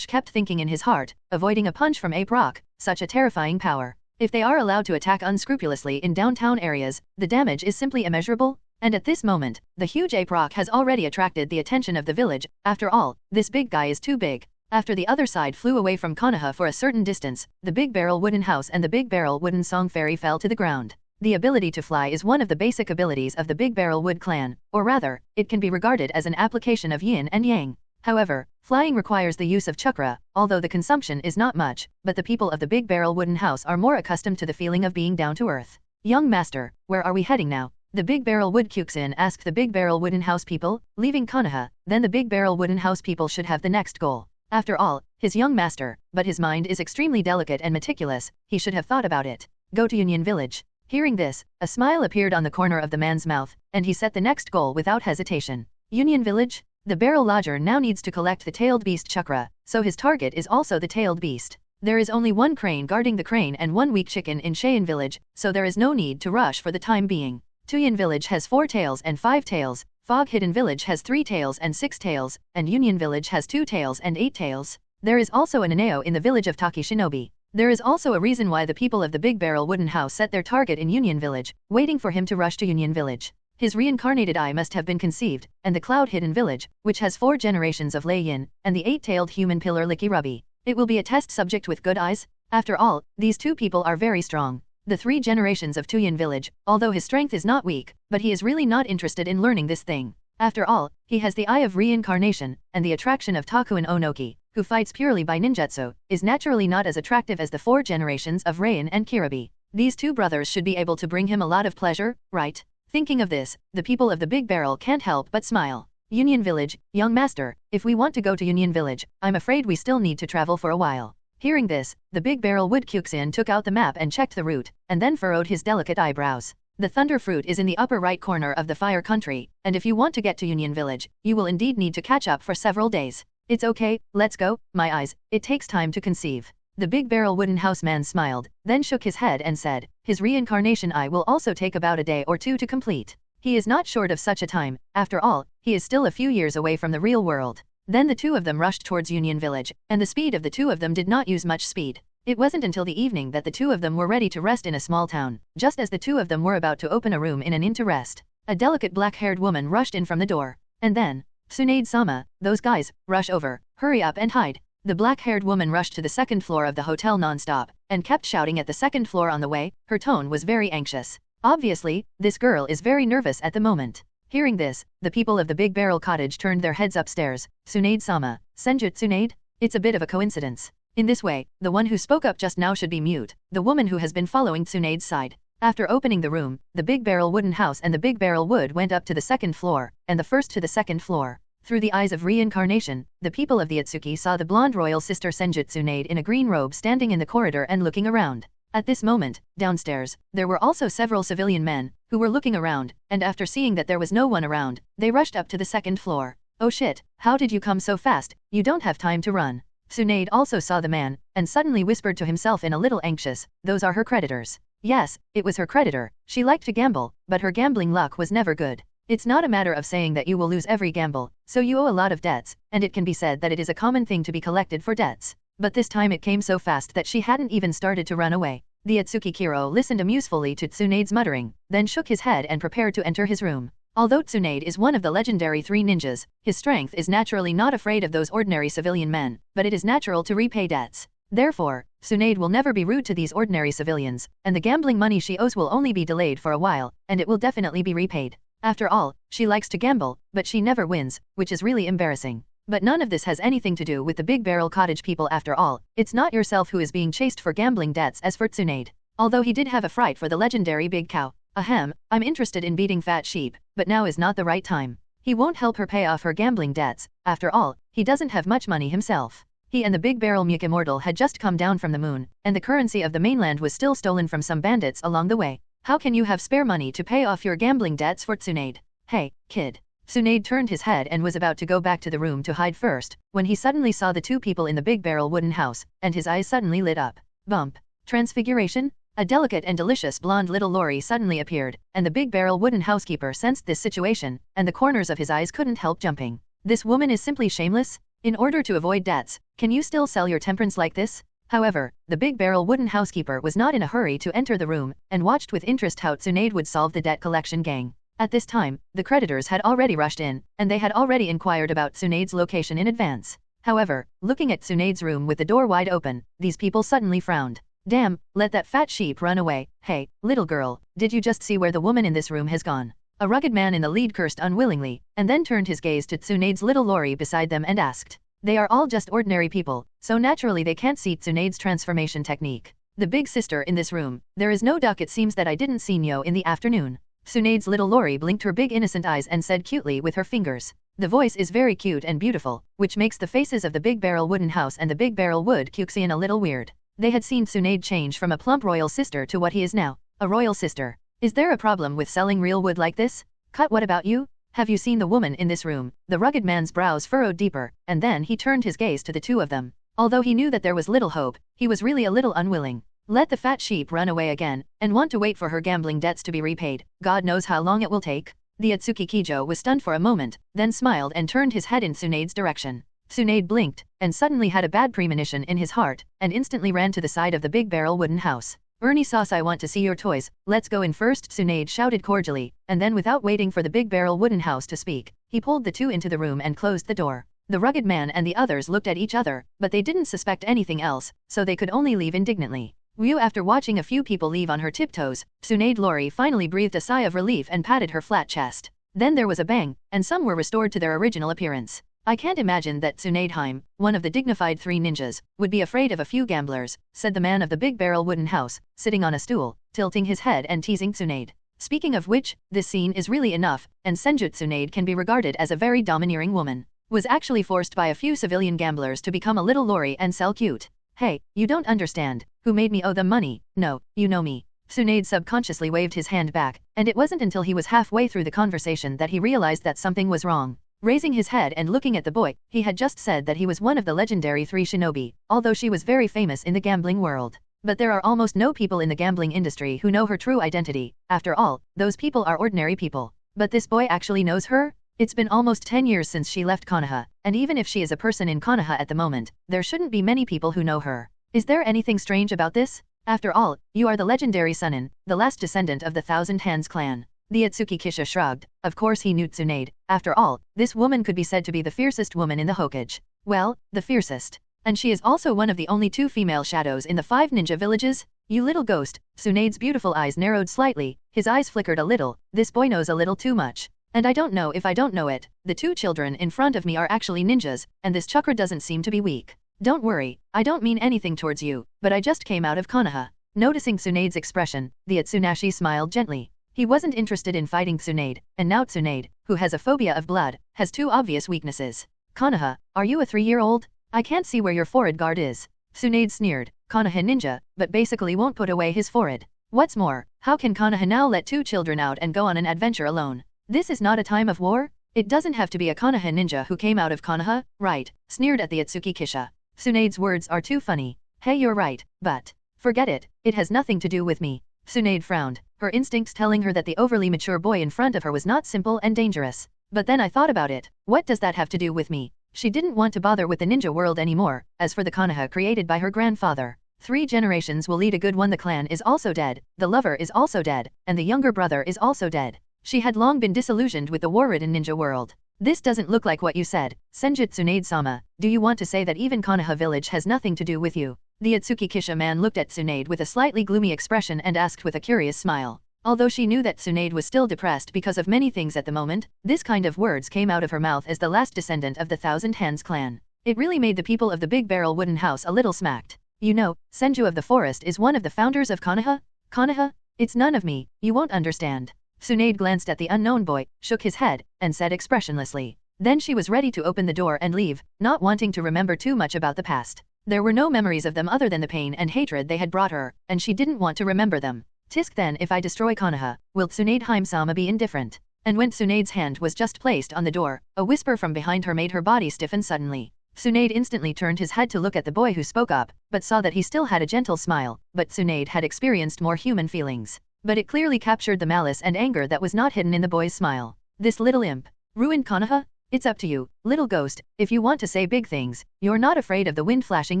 kept thinking in his heart, avoiding a punch from Ape Rock, such a terrifying power. If they are allowed to attack unscrupulously in downtown areas, the damage is simply immeasurable. And at this moment, the huge Ape Rock has already attracted the attention of the village. After all, this big guy is too big. After the other side flew away from Konoha for a certain distance, the Big Barrel Wooden House and the Big Barrel Wooden Song Fairy fell to the ground. The ability to fly is one of the basic abilities of the Big Barrel Wood Clan, or rather, it can be regarded as an application of yin and yang. However, flying requires the use of chakra, although the consumption is not much, but the people of the Big Barrel Wooden House are more accustomed to the feeling of being down to earth. Young master, where are we heading now? The Big Barrel Wood Kyuxian asked the Big Barrel Wooden House people, leaving Konoha, then the Big Barrel Wooden House people should have the next goal. After all, his young master, but his mind is extremely delicate and meticulous, he should have thought about it. Go to Union Village. Hearing this, a smile appeared on the corner of the man's mouth, and he set the next goal without hesitation. Union Village? The Barrel Lodger now needs to collect the Tailed Beast chakra, so his target is also the Tailed Beast. There is only 1 crane guarding the crane and 1 weak chicken in Cheyenne Village, so there is no need to rush for the time being. Tuyin Village has 4 tails and 5 tails, Fog Hidden Village has 3 tails and 6 tails, and Union Village has 2 tails and 8 tails. There is also an Aneo in the village of Taki Shinobi. There is also a reason why the people of the Big Barrel Wooden House set their target in Union Village, waiting for him to rush to Union Village. His reincarnated eye must have been conceived, and the Cloud Hidden Village, which has 4 generations of Lei Yin, and the 8-tailed human pillar Licky Rubby. It will be a test subject with good eyes? After all, these 2 people are very strong. The 3 generations of Tuyin Village, although his strength is not weak, but he is really not interested in learning this thing. After all, he has the Eye of Reincarnation, and the attraction of Takuin Onoki, who fights purely by ninjutsu, is naturally not as attractive as the 4 generations of Rain and Kirabi. These 2 brothers should be able to bring him a lot of pleasure, right? Thinking of this, the people of the Big Barrel can't help but smile. Union Village, young master, if we want to go to Union Village, I'm afraid we still need to travel for a while. Hearing this, the Big Barrel Wood Kyuxian took out the map and checked the route, and then furrowed his delicate eyebrows. The Thunder Fruit is in the upper right corner of the Fire Country, and if you want to get to Union Village, you will indeed need to catch up for several days. It's okay, let's go, my eyes, it takes time to conceive. The Big Barrel Wooden House man smiled, then shook his head and said, his Reincarnation Eye will also take about a day or 2 to complete. He is not short of such a time, after all, he is still a few years away from the real world. Then the 2 of them rushed towards Union Village, and the speed of the 2 of them did not use much speed. It wasn't until the evening that the 2 of them were ready to rest in a small town, just as the 2 of them were about to open a room in an inn to rest. A delicate black-haired woman rushed in from the door. And then, Tsunade-sama, those guys, rush over, hurry up and hide. The black-haired woman rushed to the 2nd floor of the hotel non-stop, and kept shouting at the 2nd floor on the way. Her tone was very anxious. Obviously, this girl is very nervous at the moment. Hearing this, the people of the Big Barrel Cottage turned their heads upstairs. Tsunade-sama, Senju Tsunade? It's a bit of a coincidence. In this way, the one who spoke up just now should be mute, the woman who has been following Tsunade's side. After opening the room, the Big Barrel Wooden House and the Big Barrel Wood went up to the 2nd floor, and the first to the 2nd floor. Through the eyes of reincarnation, the people of the Ōtsutsuki saw the blonde royal sister Senju Tsunade in a green robe standing in the corridor and looking around. At this moment, downstairs, there were also several civilian men, who were looking around, and after seeing that there was no one around, they rushed up to the 2nd floor. Oh shit, how did you come so fast? You don't have time to run. Tsunade also saw the man, and suddenly whispered to himself in a little anxious, those are her creditors. Yes, it was her creditor. She liked to gamble, but her gambling luck was never good. It's not a matter of saying that you will lose every gamble, so you owe a lot of debts, and it can be said that it is a common thing to be collected for debts. But this time it came so fast that she hadn't even started to run away. The Ōtsutsuki Kiro listened amusefully to Tsunade's muttering, then shook his head and prepared to enter his room. Although Tsunade is one of the legendary 3 ninjas, his strength is naturally not afraid of those ordinary civilian men, but it is natural to repay debts. Therefore, Tsunade will never be rude to these ordinary civilians, and the gambling money she owes will only be delayed for a while, and it will definitely be repaid. After all, she likes to gamble, but she never wins, which is really embarrassing. But none of this has anything to do with the Big Barrel Cottage people after all. It's not yourself who is being chased for gambling debts as for Tsunade. Although he did have a fright for the legendary Big Cow. Ahem, I'm interested in beating Fat Sheep, but now is not the right time. He won't help her pay off her gambling debts. After all, he doesn't have much money himself. He and the Big Barrel Muke Immortal had just come down from the moon, and the currency of the mainland was still stolen from some bandits along the way. How can you have spare money to pay off your gambling debts for Tsunade? Hey, kid. Tsunade turned his head and was about to go back to the room to hide first, when he suddenly saw the 2 people in the Big Barrel wooden house, and his eyes suddenly lit up. Bump. Transfiguration? A delicate and delicious blonde little Lori suddenly appeared, and the Big Barrel wooden housekeeper sensed this situation, and the corners of his eyes couldn't help jumping. This woman is simply shameless? In order to avoid debts, can you still sell your temperance like this? However, the Big Barrel wooden housekeeper was not in a hurry to enter the room, and watched with interest how Tsunade would solve the debt collection gang. At this time, the creditors had already rushed in, and they had already inquired about Tsunade's location in advance. However, looking at Tsunade's room with the door wide open, these people suddenly frowned. Damn, let that fat sheep run away. Hey, little girl, did you just see where the woman in this room has gone? A rugged man in the lead cursed unwillingly, and then turned his gaze to Tsunade's little Lori beside them and asked. They are all just ordinary people, so naturally they can't see Tsunade's transformation technique. The big sister in this room, there is no duck, it seems that I didn't see you in the afternoon. Tsunade's little Lori blinked her big innocent eyes and said cutely with her fingers. The voice is very cute and beautiful, which makes the faces of the Big Barrel wooden house and the Big Barrel wood Cuxian a little weird. They had seen Tsunade change from a plump royal sister to what he is now, a royal sister. Is there a problem with selling real wood like this? Cut, what about you? Have you seen the woman in this room? The rugged man's brows furrowed deeper, and then he turned his gaze to the 2 of them. Although he knew that there was little hope, he was really a little unwilling. Let the fat sheep run away again, and want to wait for her gambling debts to be repaid. God knows how long it will take. The Ōtsutsuki Kijo was stunned for a moment, then smiled and turned his head in Tsunade's direction. Tsunade blinked, and suddenly had a bad premonition in his heart, and instantly ran to the side of the Big Barrel wooden house. Ernie Sauce, I want to see your toys, let's go in first, Tsunade shouted cordially, and then without waiting for the Big Barrel wooden house to speak, he pulled the 2 into the room and closed the door. The rugged man and the others looked at each other, but they didn't suspect anything else, so they could only leave indignantly. After watching a few people leave on her tiptoes, Tsunade Lori finally breathed a sigh of relief and patted her flat chest. Then there was a bang, and some were restored to their original appearance. I can't imagine that Tsunade Heim, one of the dignified 3 ninjas, would be afraid of a few gamblers, said the man of the Big Barrel wooden house, sitting on a stool, tilting his head and teasing Tsunade. Speaking of which, this scene is really enough, and Senju Tsunade can be regarded as a very domineering woman. Was actually forced by a few civilian gamblers to become a little Lori and sell cute. Hey, you don't understand. Who made me owe them money? No, you know me. Tsunade subconsciously waved his hand back, and it wasn't until he was halfway through the conversation that he realized that something was wrong. Raising his head and looking at the boy, he had just said that he was one of the legendary 3 shinobi, although she was very famous in the gambling world. But there are almost no people in the gambling industry who know her true identity. After all, those people are ordinary people. But this boy actually knows her? It's been almost 10 years since she left Konoha, and even if she is a person in Konoha at the moment, there shouldn't be many people who know her. Is there anything strange about this? After all, you are the legendary Sunin, the last descendant of the Thousand Hands clan. The Ōtsutsuki Kisha shrugged. Of course he knew Tsunade. After all, this woman could be said to be the fiercest woman in the Hokage. Well, the fiercest. And she is also one of the only 2 female shadows in the 5 ninja villages? You little ghost. Tsunade's beautiful eyes narrowed slightly, his eyes flickered a little. This boy knows a little too much. And I don't know if I don't know it. The 2 children in front of me are actually ninjas, and this chakra doesn't seem to be weak. Don't worry, I don't mean anything towards you, but I just came out of Konoha. Noticing Tsunade's expression, the Ōtsunashi smiled gently. He wasn't interested in fighting Tsunade, and now Tsunade, who has a phobia of blood, has 2 obvious weaknesses. Konoha, are you a 3-year-old? I can't see where your forehead guard is. Tsunade sneered. Konoha ninja, but basically won't put away his forehead. What's more, how can Konoha now let 2 children out and go on an adventure alone? This is not a time of war? It doesn't have to be a Konoha ninja who came out of Konoha, right? Sneered at the Ōtsutsuki Kisha. Tsunade's words are too funny. Hey, you're right, but forget it, it has nothing to do with me. Tsunade frowned, her instincts telling her that the overly mature boy in front of her was not simple and dangerous. But then I thought about it, what does that have to do with me? She didn't want to bother with the ninja world anymore. As for the Konoha created by her grandfather, 3 generations will lead a good one. The clan is also dead, the lover is also dead, and the younger brother is also dead. She had long been disillusioned with the war-ridden ninja world. This doesn't look like what you said, Senjutsu Tsunade-sama. Do you want to say that even Konoha village has nothing to do with you? The Ōtsutsuki Kisha man looked at Tsunade with a slightly gloomy expression and asked with a curious smile. Although she knew that Tsunade was still depressed because of many things at the moment, this kind of words came out of her mouth as the last descendant of the Thousand Hands clan. It really made the people of the Big Barrel Wooden House a little smacked. You know, Senju of the Forest is one of the founders of Konoha? Konoha? It's none of me, you won't understand. Tsunade glanced at the unknown boy, shook his head, and said expressionlessly. Then she was ready to open the door and leave, not wanting to remember too much about the past. There were no memories of them other than the pain and hatred they had brought her, and she didn't want to remember them. Tisk, then if I destroy Konoha, will Tsunade-sama be indifferent? And when Tsunade's hand was just placed on the door, a whisper from behind her made her body stiffen suddenly. Tsunade instantly turned his head to look at the boy who spoke up, but saw that he still had a gentle smile, but Tsunade had experienced more human feelings. But it clearly captured the malice and anger that was not hidden in the boy's smile. This little imp. Ruined Konoha? It's up to you, little ghost, if you want to say big things, you're not afraid of the wind flashing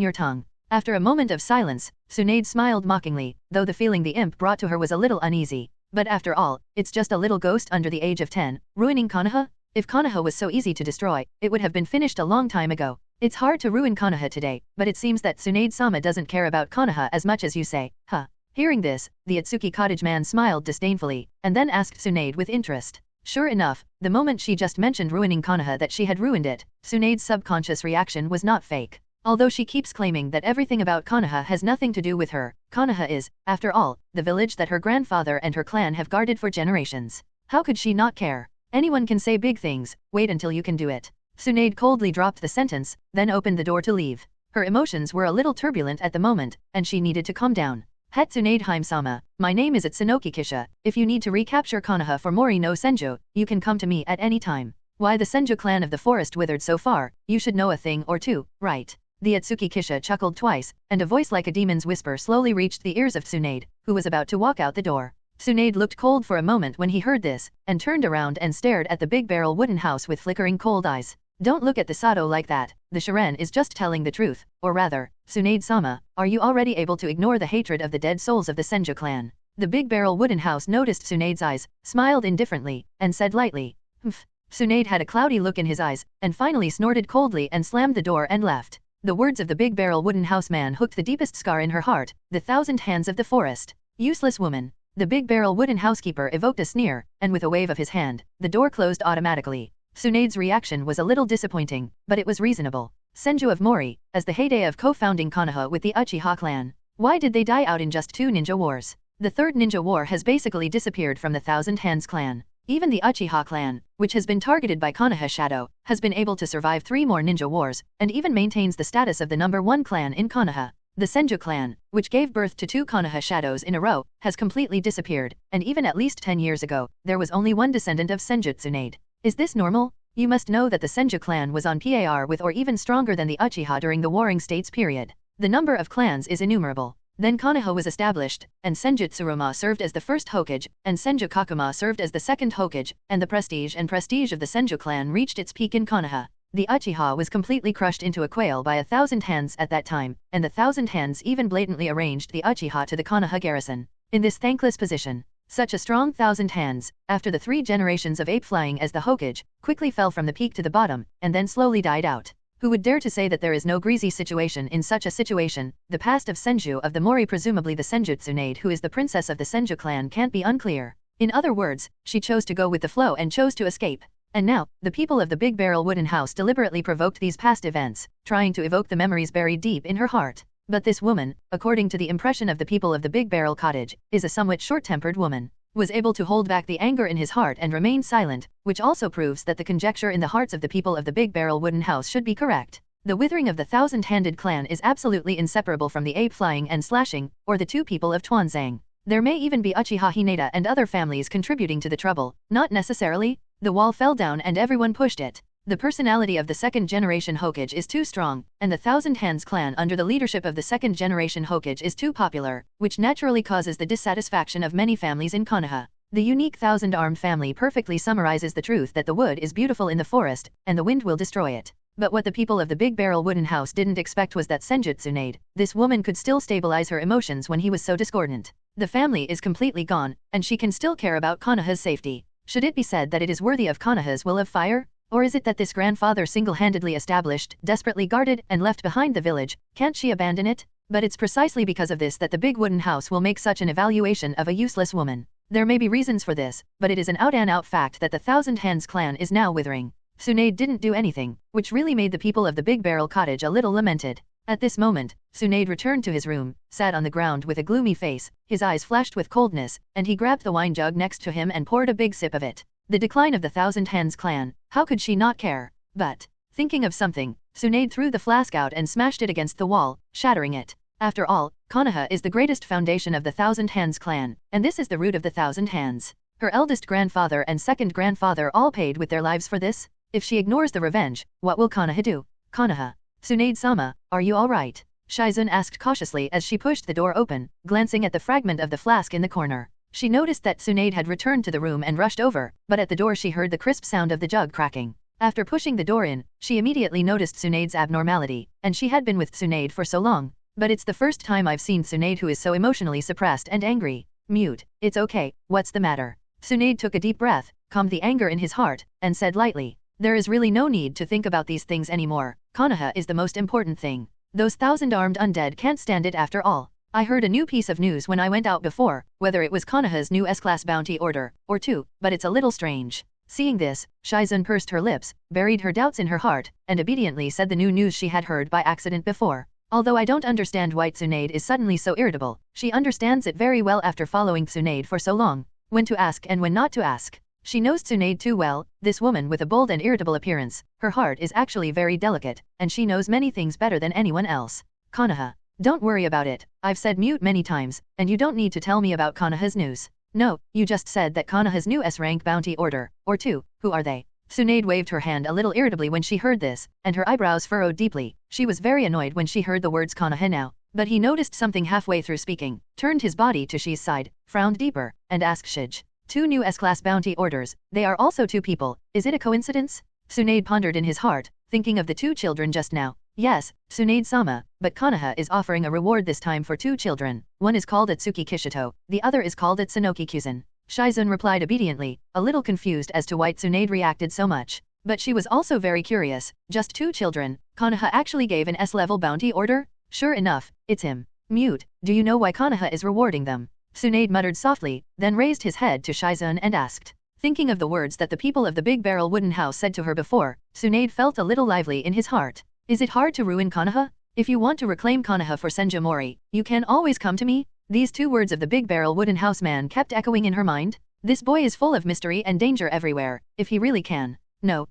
your tongue. After a moment of silence, Tsunade smiled mockingly, though the feeling the imp brought to her was a little uneasy. But after all, it's just a little ghost under the age of 10, ruining Konoha? If Konoha was so easy to destroy, it would have been finished a long time ago. It's hard to ruin Konoha today, but it seems that Tsunade-sama doesn't care about Konoha as much as you say, huh? Hearing this, the Ōtsutsuki cottage man smiled disdainfully, and then asked Tsunade with interest. Sure enough, the moment she just mentioned ruining Konoha that she had ruined it, Tsunade's subconscious reaction was not fake. Although she keeps claiming that everything about Konoha has nothing to do with her, Konoha is, after all, the village that her grandfather and her clan have guarded for generations. How could she not care? Anyone can say big things, wait until you can do it. Tsunade coldly dropped the sentence, then opened the door to leave. Her emotions were a little turbulent at the moment, and she needed to calm down. Het Tsunade-sama, my name is Ōtsutsuki Kisha. If you need to recapture Konoha for Mori no Senju, you can come to me at any time. Why the Senju clan of the forest withered so far, you should know a thing or two, right? The Ōtsutsuki Kisha chuckled twice, and a voice like a demon's whisper slowly reached the ears of Tsunade, who was about to walk out the door. Tsunade looked cold for a moment when he heard this, and turned around and stared at the Big Barrel Wooden House with flickering cold eyes. Don't look at the Sato like that, the Shiren is just telling the truth, or rather, Tsunade-sama, are you already able to ignore the hatred of the dead souls of the Senju clan? The Big Barrel Wooden House noticed Tsunade's eyes, smiled indifferently, and said lightly, "Humph." Tsunade had a cloudy look in his eyes, and finally snorted coldly and slammed the door and left. The words of the Big Barrel Wooden House man hooked the deepest scar in her heart, the Thousand Hands of the Forest. Useless woman. The Big Barrel Wooden Housekeeper evoked a sneer, and with a wave of his hand, the door closed automatically. Tsunade's reaction was a little disappointing, but it was reasonable. Senju of Mori, as the heyday of co-founding Konoha with the Uchiha clan. Why did they die out in just 2 ninja wars? The third ninja war has basically disappeared from the Thousand Hands clan. Even the Uchiha clan, which has been targeted by Konoha Shadow, has been able to survive 3 more ninja wars, and even maintains the status of the #1 clan in Konoha. The Senju clan, which gave birth to 2 Konoha Shadows in a row, has completely disappeared, and even at least 10 years ago, there was only one descendant of Senju Tsunade. Is this normal? You must know that the Senju clan was on par with or even stronger than the Uchiha during the Warring States period. The number of clans is innumerable. Then Konoha was established, and Senju Tsuruma served as the first Hokage, and Senju Kakuma served as the second Hokage, and the prestige of the Senju clan reached its peak in Konoha. The Uchiha was completely crushed into a quail by 1,000 hands at that time, and the 1,000 hands even blatantly arranged the Uchiha to the Konoha garrison. In this thankless position, such a strong 1,000 hands, after the 3 generations of ape flying as the Hokage, quickly fell from the peak to the bottom, and then slowly died out. Who would dare to say that there is no greasy situation in such a situation? The past of Senju of the Mori, presumably the Senju Tsunade who is the princess of the Senju clan, can't be unclear. In other words, she chose to go with the flow and chose to escape. And now, the people of the Big Barrel Wooden House deliberately provoked these past events, trying to evoke the memories buried deep in her heart. But this woman, according to the impression of the people of the Big Barrel Cottage, is a somewhat short-tempered woman. Was able to hold back the anger in his heart and remain silent, which also proves that the conjecture in the hearts of the people of the Big Barrel Wooden House should be correct. The withering of the 1,000-handed clan is absolutely inseparable from the ape flying and slashing, or the 2 people of Tuanzang. There may even be Uchiha Hinata and other families contributing to the trouble, not necessarily. The wall fell down and everyone pushed it. The personality of the second-generation Hokage is too strong, and the Thousand Hands clan under the leadership of the second-generation Hokage is too popular, which naturally causes the dissatisfaction of many families in Konoha. The unique thousand-armed family perfectly summarizes the truth that the wood is beautiful in the forest, and the wind will destroy it. But what the people of the Big Barrel Wooden House didn't expect was that Senjutsu Tsunade, this woman could still stabilize her emotions when he was so discordant. The family is completely gone, and she can still care about Konoha's safety. Should it be said that it is worthy of Konoha's will of fire? Or is it that this grandfather single-handedly established, desperately guarded, and left behind the village, can't she abandon it? But it's precisely because of this that the Big Wooden House will make such an evaluation of a useless woman. There may be reasons for this, but it is an out-and-out fact that the Thousand Hands clan is now withering. Tsunade didn't do anything, which really made the people of the Big Barrel Cottage a little lamented. At this moment, Tsunade returned to his room, sat on the ground with a gloomy face, his eyes flashed with coldness, and he grabbed the wine jug next to him and poured a big sip of it. The decline of the Thousand Hands clan, how could she not care? But, thinking of something, Tsunade threw the flask out and smashed it against the wall, shattering it. After all, Konoha is the greatest foundation of the Thousand Hands clan, and this is the root of the Thousand Hands. Her eldest grandfather and second grandfather all paid with their lives for this. If she ignores the revenge, what will Konoha do? Konoha. Tsunade-sama, are you alright? Shizun asked cautiously as she pushed the door open, glancing at the fragment of the flask in the corner. She noticed that Tsunade had returned to the room and rushed over, but at the door she heard the crisp sound of the jug cracking. After pushing the door in, she immediately noticed Tsunade's abnormality, and she had been with Tsunade for so long. But it's the first time I've seen Tsunade who is so emotionally suppressed and angry. Mute. It's okay, what's the matter? Tsunade took a deep breath, calmed the anger in his heart, and said lightly, there is really no need to think about these things anymore. Konoha is the most important thing. Those thousand-armed undead can't stand it after all. I heard a new piece of news when I went out before, whether it was Konoha's new S-class bounty order, or two, but it's a little strange. Seeing this, Shizun pursed her lips, buried her doubts in her heart, and obediently said the new news she had heard by accident before. Although I don't understand why Tsunade is suddenly so irritable, she understands it very well after following Tsunade for so long. When to ask and when not to ask. She knows Tsunade too well, this woman with a bold and irritable appearance, her heart is actually very delicate, and she knows many things better than anyone else. Konoha. Don't worry about it, I've said mute many times, and you don't need to tell me about Konoha's news. No, you just said that Konoha's new S-rank bounty order, or two, who are they? Tsunade waved her hand a little irritably when she heard this, and her eyebrows furrowed deeply. She was very annoyed when she heard the words Konoha now, but he noticed something halfway through speaking, turned his body to Shi's side, frowned deeper, and asked Shij. Two new S-class bounty orders, they are also two people, is it a coincidence? Tsunade pondered in his heart, thinking of the two children just now. Yes, Tsunade-sama, but Konoha is offering a reward this time for two children. One is called Ōtsutsuki Kishito, the other is called Ōtsutsuki Kyuzen. Shizun replied obediently, a little confused as to why Tsunade reacted so much. But she was also very curious, just two children, Konoha actually gave an S-level bounty order? Sure enough, it's him. Mute, do you know why Konoha is rewarding them? Tsunade muttered softly, then raised his head to Shizun and asked. Thinking of the words that the people of the Big Barrel Wooden House said to her before, Tsunade felt a little lively in his heart. Is it hard to ruin Konoha? If you want to reclaim Konoha for Senju Mori, you can always come to me? These two words of the Big Barrel Wooden House man kept echoing in her mind. This boy is full of mystery and danger everywhere, if he really can. No,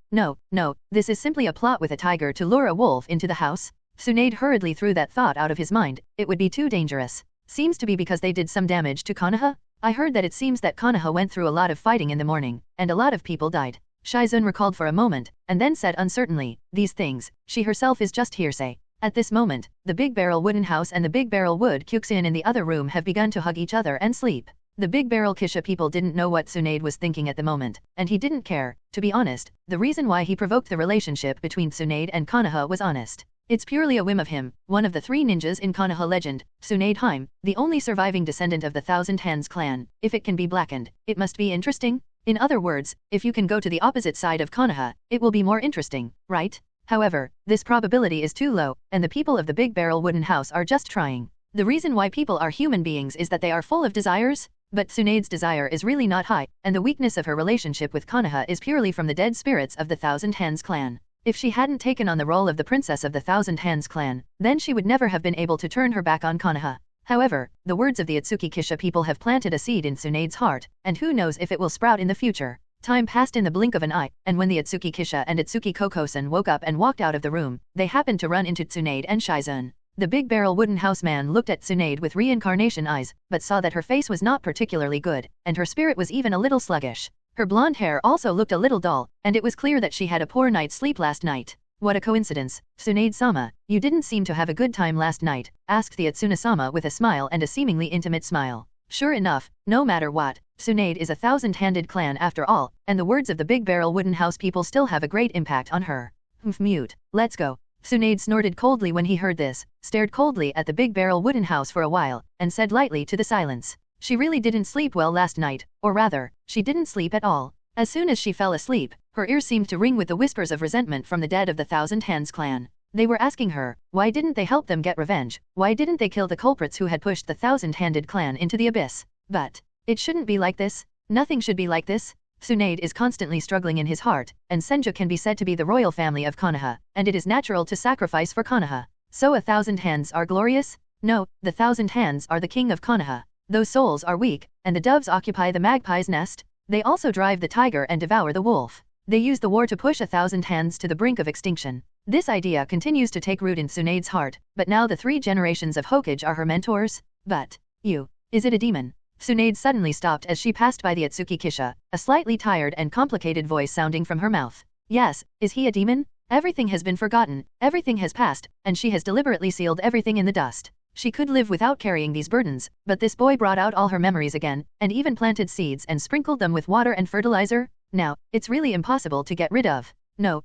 this is simply a plot with a tiger to lure a wolf into the house. Tsunade hurriedly threw that thought out of his mind, it would be too dangerous. Seems to be because they did some damage to Konoha? I heard that it seems that Konoha went through a lot of fighting in the morning, and a lot of people died. Shizun recalled for a moment, and then said uncertainly, these things, she herself is just hearsay. At this moment, the Big Barrel Wooden House and the Big Barrel Wood Kyuxin in the other room have begun to hug each other and sleep. The Big Barrel Kisha people didn't know what Tsunade was thinking at the moment, and he didn't care. To be honest, the reason why he provoked the relationship between Tsunade and Konoha was honest. It's purely a whim of him, one of the three ninjas in Konoha legend, Tsunade Haim, the only surviving descendant of the Thousand Hands clan. If it can be blackened, it must be interesting. In other words, if you can go to the opposite side of Konoha, it will be more interesting, right? However, this probability is too low, and the people of the Big Barrel Wooden House are just trying. The reason why people are human beings is that they are full of desires. But Tsunade's desire is really not high, and the weakness of her relationship with Konoha is purely from the dead spirits of the Thousand Hands clan. If she hadn't taken on the role of the princess of the Thousand Hands clan, then she would never have been able to turn her back on Konoha. However, the words of the Ōtsutsuki Kisha people have planted a seed in Tsunade's heart, and who knows if it will sprout in the future. Time passed in the blink of an eye, and when the Ōtsutsuki Kisha and Ōtsutsuki Kokosen woke up and walked out of the room, they happened to run into Tsunade and Shizun. The Big Barrel Wooden House man looked at Tsunade with reincarnation eyes, but saw that her face was not particularly good, and her spirit was even a little sluggish. Her blonde hair also looked a little dull, and it was clear that she had a poor night's sleep last night. What a coincidence, Tsunade-sama, you didn't seem to have a good time last night, asked the Ōtsuna-sama with a smile and a seemingly intimate smile. Sure enough, no matter what, Tsunade is a thousand-handed clan after all, and the words of the Big Barrel Wooden House people still have a great impact on her. Mute. Let's go. Tsunade snorted coldly when he heard this, stared coldly at the Big Barrel Wooden House for a while, and said lightly to the silence. She really didn't sleep well last night, or rather, she didn't sleep at all. As soon as she fell asleep, her ears seemed to ring with the whispers of resentment from the dead of the Thousand Hands clan. They were asking her, why didn't they help them get revenge, why didn't they kill the culprits who had pushed the Thousand-Handed clan into the abyss? But, it shouldn't be like this, nothing should be like this. Tsunade is constantly struggling in his heart, and Senju can be said to be the royal family of Konoha, and it is natural to sacrifice for Konoha. So a thousand hands are glorious? No, the thousand hands are the king of Konoha. Those souls are weak, and the doves occupy the magpie's nest. They also drive the tiger and devour the wolf. They use the war to push a thousand hands to the brink of extinction. This idea continues to take root in Tsunade's heart, but now the 3 generations of Hokage are her mentors? But, is it a demon? Tsunade suddenly stopped as she passed by the Ōtsutsuki Kisha, a slightly tired and complicated voice sounding from her mouth. Yes, is he a demon? Everything has been forgotten, everything has passed, and she has deliberately sealed everything in the dust. She could live without carrying these burdens, but this boy brought out all her memories again, and even planted seeds and sprinkled them with water and fertilizer? Now, it's really impossible to get rid of. No,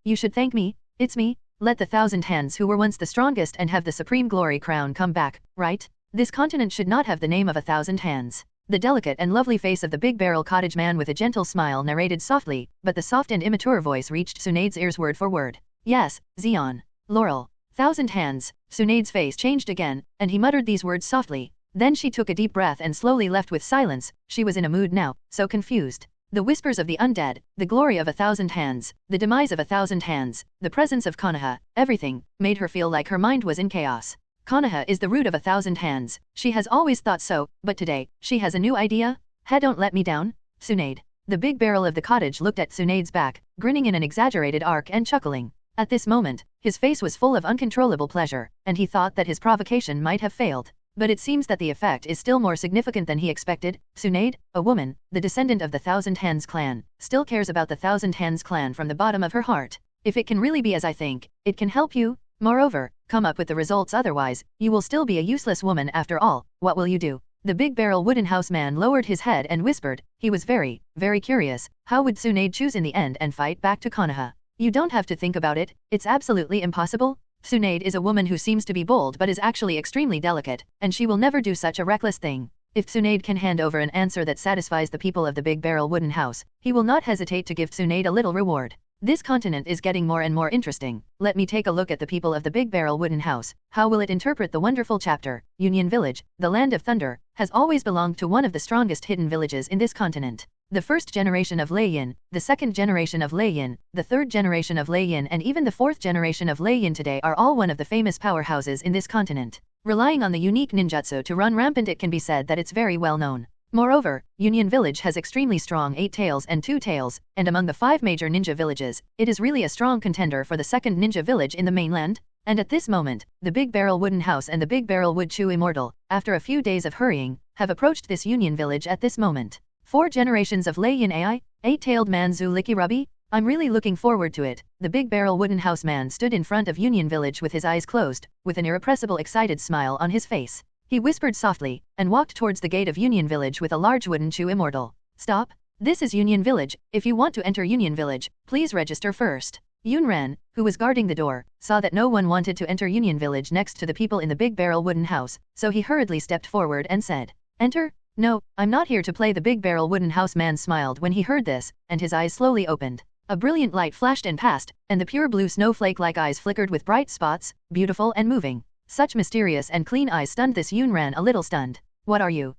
you should thank me, it's me. Let the thousand hands who were once the strongest and have the supreme glory crown come back, right? This continent should not have the name of a thousand hands. The delicate and lovely face of the Big Barrel Cottage man with a gentle smile narrated softly, but the soft and immature voice reached Tsunade's ears word for word. Yes, Zeon. Laurel. Thousand hands. Tsunade's face changed again, and he muttered these words softly. Then she took a deep breath and slowly left with silence. She was in a mood now, so confused. The whispers of the undead, the glory of a thousand hands, the demise of a thousand hands, the presence of Konoha, everything, made her feel like her mind was in chaos. Konoha is the root of a thousand hands. She has always thought so, but today, she has a new idea? Don't let me down, Tsunade. The Big Barrel of the cottage looked at Tsunade's back, grinning in an exaggerated arc and chuckling. At this moment, his face was full of uncontrollable pleasure, and he thought that his provocation might have failed. But it seems that the effect is still more significant than he expected. Tsunade, a woman, the descendant of the Thousand Hands clan, still cares about the Thousand Hands clan from the bottom of her heart. If it can really be as I think, it can help you. Moreover, come up with the results, otherwise, you will still be a useless woman after all. What will you do? The Big Barrel Wooden House man lowered his head and whispered. He was very, very curious. How would Tsunade choose in the end and fight back to Konoha? You don't have to think about it, it's absolutely impossible. Tsunade is a woman who seems to be bold but is actually extremely delicate, and she will never do such a reckless thing. If Tsunade can hand over an answer that satisfies the people of the Big Barrel Wooden House, he will not hesitate to give Tsunade a little reward. This continent is getting more and more interesting. Let me take a look at the people of the Big Barrel Wooden House. How will it interpret the wonderful chapter? Union Village, the Land of Thunder, has always belonged to one of the strongest hidden villages in this continent. The first generation of Lei Yin, the second generation of Lei Yin, the third generation of Lei Yin and even the fourth generation of Lei Yin today are all one of the famous powerhouses in this continent. Relying on the unique ninjutsu to run rampant, it can be said that it's very well known. Moreover, Union Village has extremely strong 8 tails and 2 tails, and among the 5 major ninja villages, it is really a strong contender for the second ninja village in the mainland. And at this moment, the Big Barrel Wooden House and the Big Barrel Wood Chew Immortal, after a few days of hurrying, have approached this Union Village at this moment. 4 generations of Lei Yin Ai, 8-tailed man Zu Licky Rubby? I'm really looking forward to it. The Big Barrel Wooden House man stood in front of Union Village with his eyes closed, with an irrepressible excited smile on his face. He whispered softly, and walked towards the gate of Union Village with a large wooden chew immortal. Stop! This is Union Village. If you want to enter Union Village, please register first. Yunran, who was guarding the door, saw that no one wanted to enter Union Village next to the people in the Big Barrel Wooden House, so he hurriedly stepped forward and said, Enter? No, I'm not here to play. The Big Barrel Wooden House man smiled when he heard this, and his eyes slowly opened. A brilliant light flashed and passed, and the pure blue snowflake-like eyes flickered with bright spots, beautiful and moving. Such mysterious and clean eyes stunned this Yunran a little stunned. What are you?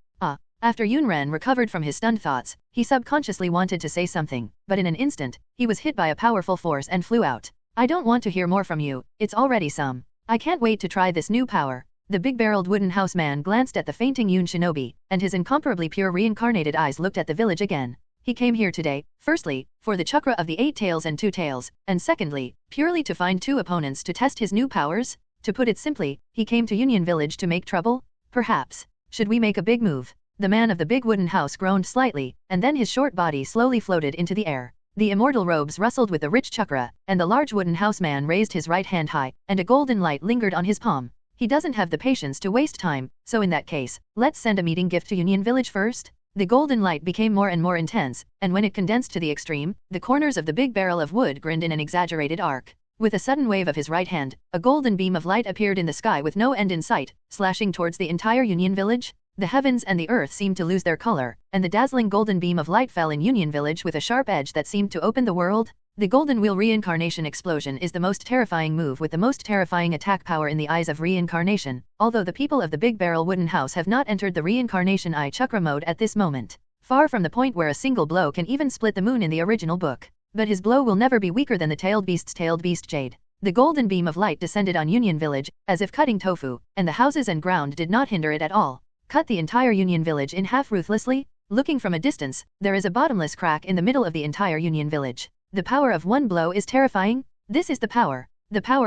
After Yunran recovered from his stunned thoughts, he subconsciously wanted to say something, but in an instant, he was hit by a powerful force and flew out. I don't want to hear more from you, it's already some. I can't wait to try this new power. The big-barreled wooden house man glanced at the fainting Yun shinobi, and his incomparably pure reincarnated eyes looked at the village again. He came here today, firstly, for the chakra of the 8 tails and 2 tails, and secondly, purely to find 2 opponents to test his new powers? To put it simply, he came to Union Village to make trouble? Perhaps. Should we make a big move? The man of the big wooden house groaned slightly, and then his short body slowly floated into the air. The immortal robes rustled with the rich chakra, and the large wooden house man raised his right hand high, and a golden light lingered on his palm. He doesn't have the patience to waste time, so in that case, let's send a meeting gift to Union Village first. The golden light became more and more intense, and when it condensed to the extreme, the corners of the big barrel of wood grinned in an exaggerated arc. With a sudden wave of his right hand, a golden beam of light appeared in the sky with no end in sight, slashing towards the entire Union Village. The heavens and the earth seemed to lose their color, and the dazzling golden beam of light fell in Union Village with a sharp edge that seemed to open the world. The Golden Wheel Reincarnation Explosion is the most terrifying move with the most terrifying attack power in the eyes of reincarnation, although the people of the Big Barrel Wooden House have not entered the Reincarnation Eye chakra mode at this moment. Far from the point where a single blow can even split the moon in the original book. But his blow will never be weaker than the tailed beast Jade. The golden beam of light descended on Union Village, as if cutting tofu, and the houses and ground did not hinder it at all. Cut the entire Union Village in half ruthlessly. Looking from a distance, there is a bottomless crack in the middle of the entire Union Village. The power of one blow is terrifying. This is the power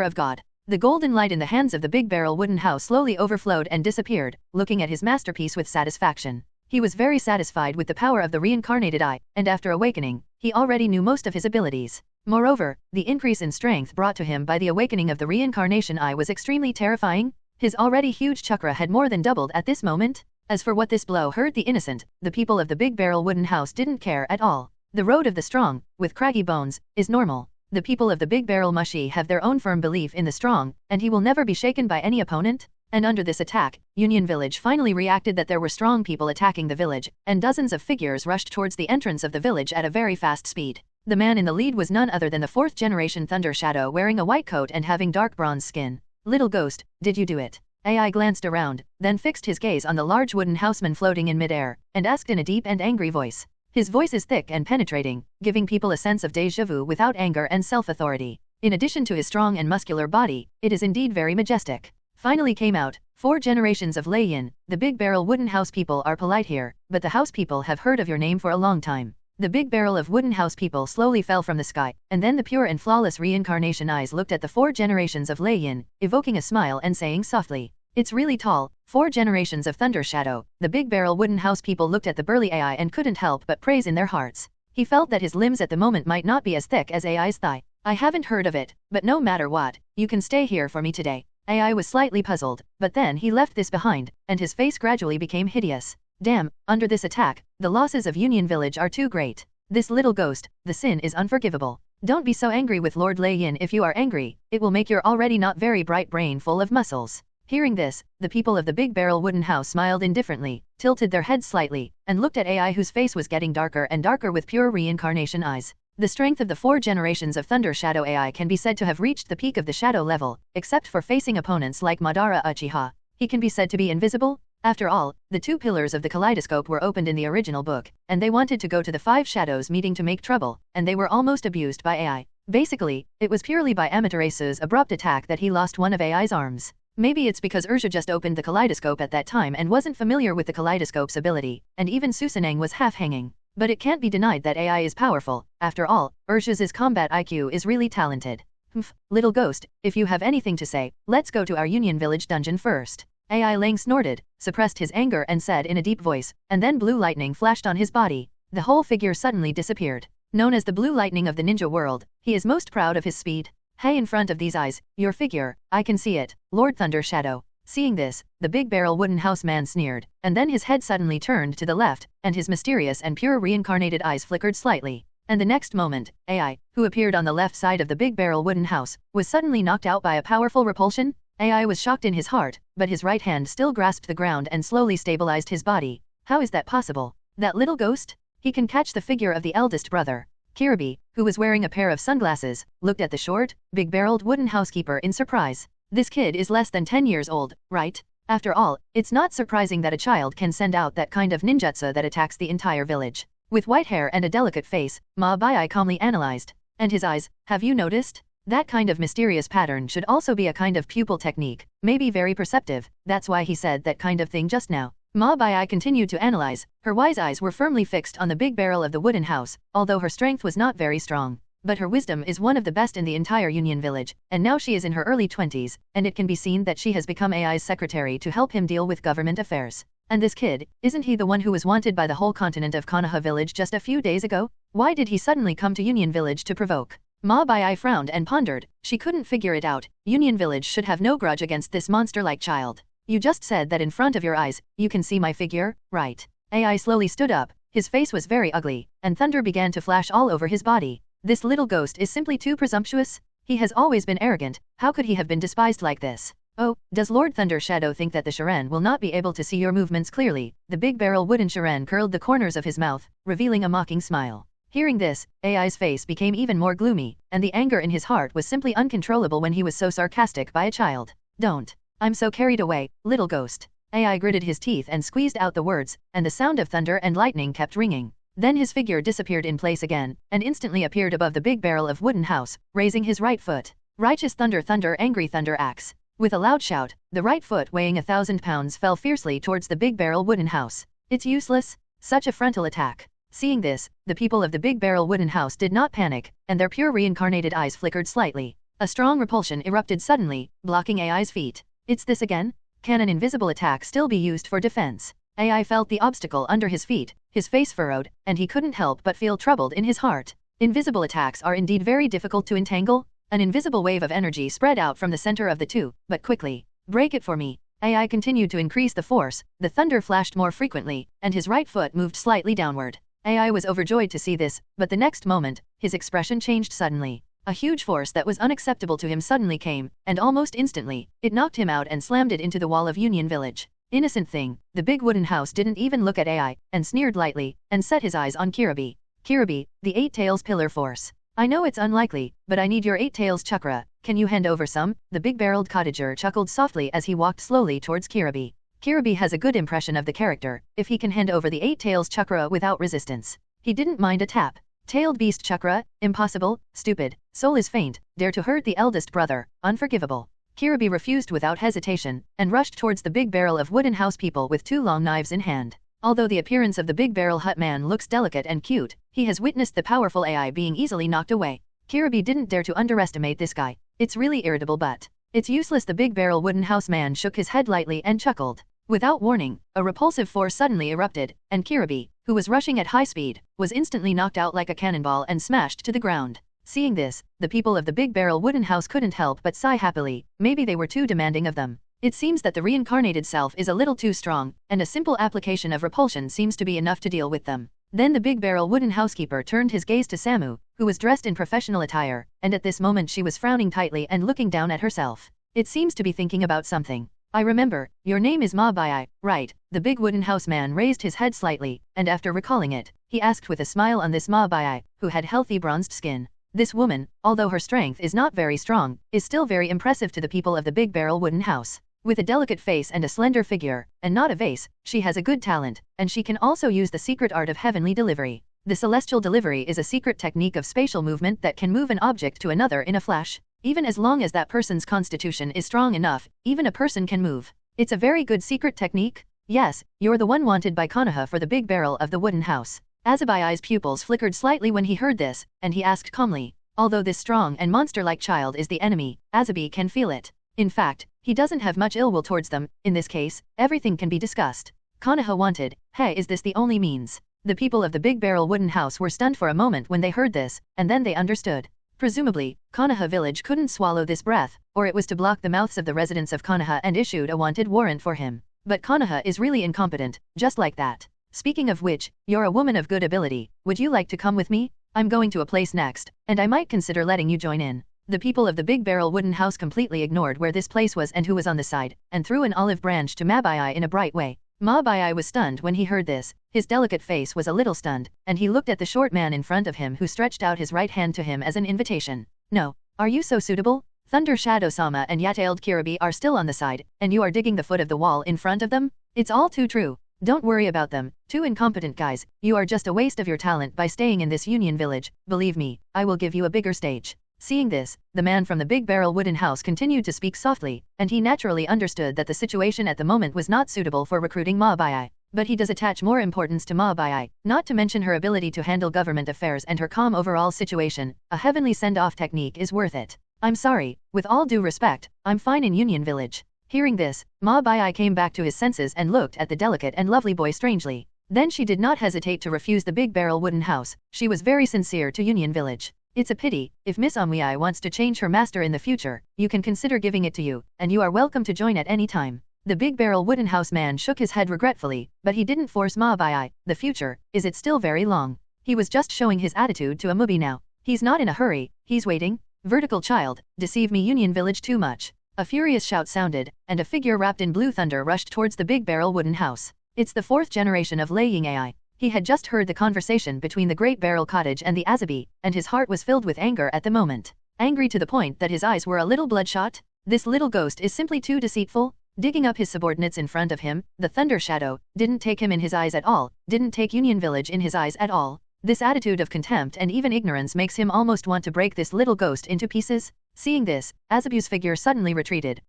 of God. The golden light in the hands of the Big Barrel Wooden House slowly overflowed and disappeared, looking at his masterpiece with satisfaction. He was very satisfied with the power of the reincarnated eye, and after awakening, he already knew most of his abilities. Moreover, the increase in strength brought to him by the awakening of the Reincarnation Eye was extremely terrifying. His already huge chakra had more than doubled at this moment. As for what this blow hurt the innocent, the people of the Big Barrel Wooden House didn't care at all. The road of the strong, with craggy bones, is normal. The people of the Big Barrel Mushi have their own firm belief in the strong, and he will never be shaken by any opponent. And under this attack, Union Village finally reacted that there were strong people attacking the village, and dozens of figures rushed towards the entrance of the village at a very fast speed. The man in the lead was none other than the 4th generation Thunder Shadow wearing a white coat and having dark bronze skin. Little ghost, did you do it? AI glanced around, then fixed his gaze on the large wooden houseman floating in midair, and asked in a deep and angry voice. His voice is thick and penetrating, giving people a sense of déjà vu without anger and self-authority. In addition to his strong and muscular body, it is indeed very majestic. Finally came out, 4 generations of Lei Yin, the Big Barrel Wooden House people are polite here, but the house people have heard of your name for a long time. The Big Barrel of Wooden House people slowly fell from the sky, and then the pure and flawless reincarnation eyes looked at the 4 generations of Lei Yin, evoking a smile and saying softly, "It's really tall." 4 generations of Thunder Shadow, the Big Barrel Wooden House people looked at the burly AI and couldn't help but praise in their hearts. He felt that his limbs at the moment might not be as thick as AI's thigh. "I haven't heard of it, but no matter what, you can stay here for me today." AI was slightly puzzled, but then he left this behind, and his face gradually became hideous. Damn, under this attack, the losses of Union Village are too great. This little ghost, the sin is unforgivable. Don't be so angry with Lord Lei Yin. If you are angry, it will make your already not very bright brain full of muscles. Hearing this, the people of the Big Barrel Wooden House smiled indifferently, tilted their heads slightly, and looked at AI whose face was getting darker and darker with pure reincarnation eyes. The strength of the 4 generations of Thunder Shadow AI can be said to have reached the peak of the shadow level, except for facing opponents like Madara Uchiha. He can be said to be invisible. After all, the 2 pillars of the kaleidoscope were opened in the original book, and they wanted to go to the 5 shadows meeting to make trouble, and they were almost abused by AI. Basically, it was purely by Amaterasu's abrupt attack that he lost one of AI's arms. Maybe it's because Ursha just opened the kaleidoscope at that time and wasn't familiar with the kaleidoscope's ability, and even Susanang was half hanging. But it can't be denied that AI is powerful. After all, Ursha's combat IQ is really talented. Humph, little ghost, if you have anything to say, let's go to our Union Village dungeon first. AI Lang snorted, suppressed his anger and said in a deep voice, and then blue lightning flashed on his body. The whole figure suddenly disappeared. Known as the blue lightning of the ninja world, he is most proud of his speed. Hey, in front of these eyes, your figure, I can see it, Lord Thunder Shadow. Seeing this, the Big Barrel Wooden House man sneered, and then his head suddenly turned to the left, and his mysterious and pure reincarnated eyes flickered slightly. And the next moment, AI, who appeared on the left side of the Big Barrel Wooden House, was suddenly knocked out by a powerful repulsion. AI was shocked in his heart, but his right hand still grasped the ground and slowly stabilized his body. How is that possible? That little ghost? He can catch the figure of the eldest brother. Kiribi, who was wearing a pair of sunglasses, looked at the short, big-barreled wooden housekeeper in surprise. This kid is less than 10 years old, right? After all, it's not surprising that a child can send out that kind of ninjutsu that attacks the entire village. With white hair and a delicate face, Ma Bai calmly analyzed. And his eyes, have you noticed? That kind of mysterious pattern should also be a kind of pupil technique, maybe very perceptive. That's why he said that kind of thing just now. Ma Bai continued to analyze. Her wise eyes were firmly fixed on the big barrel of the wooden house, although her strength was not very strong. But her wisdom is one of the best in the entire Union Village, and now she is in her early 20s, and it can be seen that she has become AI's secretary to help him deal with government affairs. And this kid, isn't he the one who was wanted by the whole continent of Konoha village just a few days ago? Why did he suddenly come to Union village to provoke? Ma Baiai frowned and pondered. She couldn't figure it out. Union village should have no grudge against this monster-like child. You just said that in front of your eyes, you can see my figure, right? Ai slowly stood up. His face was very ugly, and thunder began to flash all over his body. This little ghost is simply too presumptuous. He has always been arrogant. How could he have been despised like this? Oh, does Lord Thunder Shadow think that the Sharan will not be able to see your movements clearly? The big barrel wooden Sharan curled the corners of his mouth, revealing a mocking smile. Hearing this, Ai's face became even more gloomy, and the anger in his heart was simply uncontrollable when he was so sarcastic by a child. Don't. I'm so carried away, little ghost. Ai gritted his teeth and squeezed out the words, and the sound of thunder and lightning kept ringing. Then his figure disappeared in place again, and instantly appeared above the big barrel of wooden house, raising his right foot. Righteous thunder, thunder, angry thunder axe. With a loud shout, the right foot weighing 1,000 pounds fell fiercely towards the big barrel wooden house. It's useless. Such a frontal attack. Seeing this, the people of the big barrel wooden house did not panic, and their pure reincarnated eyes flickered slightly. A strong repulsion erupted suddenly, blocking Ai's feet. It's this again? Can an invisible attack still be used for defense? Ai felt the obstacle under his feet, his face furrowed, and he couldn't help but feel troubled in his heart. Invisible attacks are indeed very difficult to entangle. An invisible wave of energy spread out from the center of the two, but quickly. Break it for me. Ai continued to increase the force, the thunder flashed more frequently, and his right foot moved slightly downward. Ai was overjoyed to see this, but the next moment, his expression changed suddenly. A huge force that was unacceptable to him suddenly came, and almost instantly, it knocked him out and slammed it into the wall of Union Village. Innocent thing, the big wooden house didn't even look at Ai, and sneered lightly, and set his eyes on Kiribi. Kiribi, the Eight Tails Pillar Force. I know it's unlikely, but I need your Eight Tails chakra. Can you hand over some? The big-barreled cottager chuckled softly as he walked slowly towards Kiribi. Kiribi has a good impression of the character, if he can hand over the Eight Tails chakra without resistance. He didn't mind a tap. Tailed beast chakra? Impossible, stupid, soul is faint, dare to hurt the eldest brother, unforgivable. Kiribi refused without hesitation, and rushed towards the big barrel of wooden house people with two long knives in hand. Although the appearance of the big barrel hut man looks delicate and cute, he has witnessed the powerful Ai being easily knocked away. Kiribi didn't dare to underestimate this guy. It's really irritable, but it's useless. The big barrel wooden house man shook his head lightly and chuckled. Without warning, a repulsive force suddenly erupted, and Kiribi, who was rushing at high speed, was instantly knocked out like a cannonball and smashed to the ground. Seeing this, the people of the big barrel wooden house couldn't help but sigh happily. Maybe they were too demanding of them. It seems that the reincarnated self is a little too strong, and a simple application of repulsion seems to be enough to deal with them. Then the big barrel wooden housekeeper turned his gaze to Samu, who was dressed in professional attire, and at this moment she was frowning tightly and looking down at herself. It seems to be thinking about something. I remember, your name is Ma Baiai, right? The big wooden house man raised his head slightly, and after recalling it, he asked with a smile on this Ma Baiai, who had healthy bronzed skin. This woman, although her strength is not very strong, is still very impressive to the people of the big barrel wooden house. With a delicate face and a slender figure, and not a vase, she has a good talent, and she can also use the secret art of heavenly delivery. The celestial delivery is a secret technique of spatial movement that can move an object to another in a flash. Even as long as that person's constitution is strong enough, even a person can move. It's a very good secret technique. Yes, you're the one wanted by Konoha for the big barrel of the wooden house. Azabai's pupils flickered slightly when he heard this, and he asked calmly, although this strong and monster-like child is the enemy, Azabi can feel it. In fact, he doesn't have much ill will towards them. In this case, everything can be discussed. Konoha wanted, hey, is this the only means? The people of the big barrel wooden house were stunned for a moment when they heard this, and then they understood. Presumably, Konoha village couldn't swallow this breath, or it was to block the mouths of the residents of Konoha and issued a wanted warrant for him. But Konoha is really incompetent, just like that. Speaking of which, you're a woman of good ability. Would you like to come with me? I'm going to a place next, and I might consider letting you join in. The people of the big barrel wooden house completely ignored where this place was and who was on the side, and threw an olive branch to Ma Baiai in a bright way. Ma Baiai was stunned when he heard this. His delicate face was a little stunned, and he looked at the short man in front of him who stretched out his right hand to him as an invitation. No. Are you so suitable? Thunder Shadow-sama and Yatailed Kiribi are still on the side, and you are digging the foot of the wall in front of them? It's all too true. Don't worry about them. Two incompetent guys. You are just a waste of your talent by staying in this Union village. Believe me, I will give you a bigger stage. Seeing this, the man from the big barrel wooden house continued to speak softly, and he naturally understood that the situation at the moment was not suitable for recruiting Ma Baiai. But he does attach more importance to Ma Baiai, not to mention her ability to handle government affairs and her calm overall situation. A heavenly send-off technique is worth it. I'm sorry, with all due respect, I'm fine in Union Village. Hearing this, Ma Bai came back to his senses and looked at the delicate and lovely boy strangely. Then she did not hesitate to refuse the big barrel wooden house. She was very sincere to Union Village. It's a pity, if Miss Aomui wants to change her master in the future, you can consider giving it to you, and you are welcome to join at any time. The big barrel wooden house man shook his head regretfully, but he didn't force Ma Bai. The future, is it still very long? He was just showing his attitude to Amubi now. He's not in a hurry, he's waiting. Vertical child, deceive me Union Village too much. A furious shout sounded, and a figure wrapped in blue thunder rushed towards the big barrel wooden house. It's the 4th generation of Lei Ying Ai. He had just heard the conversation between the Great Barrel Cottage and the Azabi, and his heart was filled with anger at the moment. Angry to the point that his eyes were a little bloodshot. This little ghost is simply too deceitful. Digging up his subordinates in front of him, the Thunder Shadow didn't take him in his eyes at all, didn't take Union Village in his eyes at all. This attitude of contempt and even ignorance makes him almost want to break this little ghost into pieces. Seeing this, Azabu's figure suddenly retreated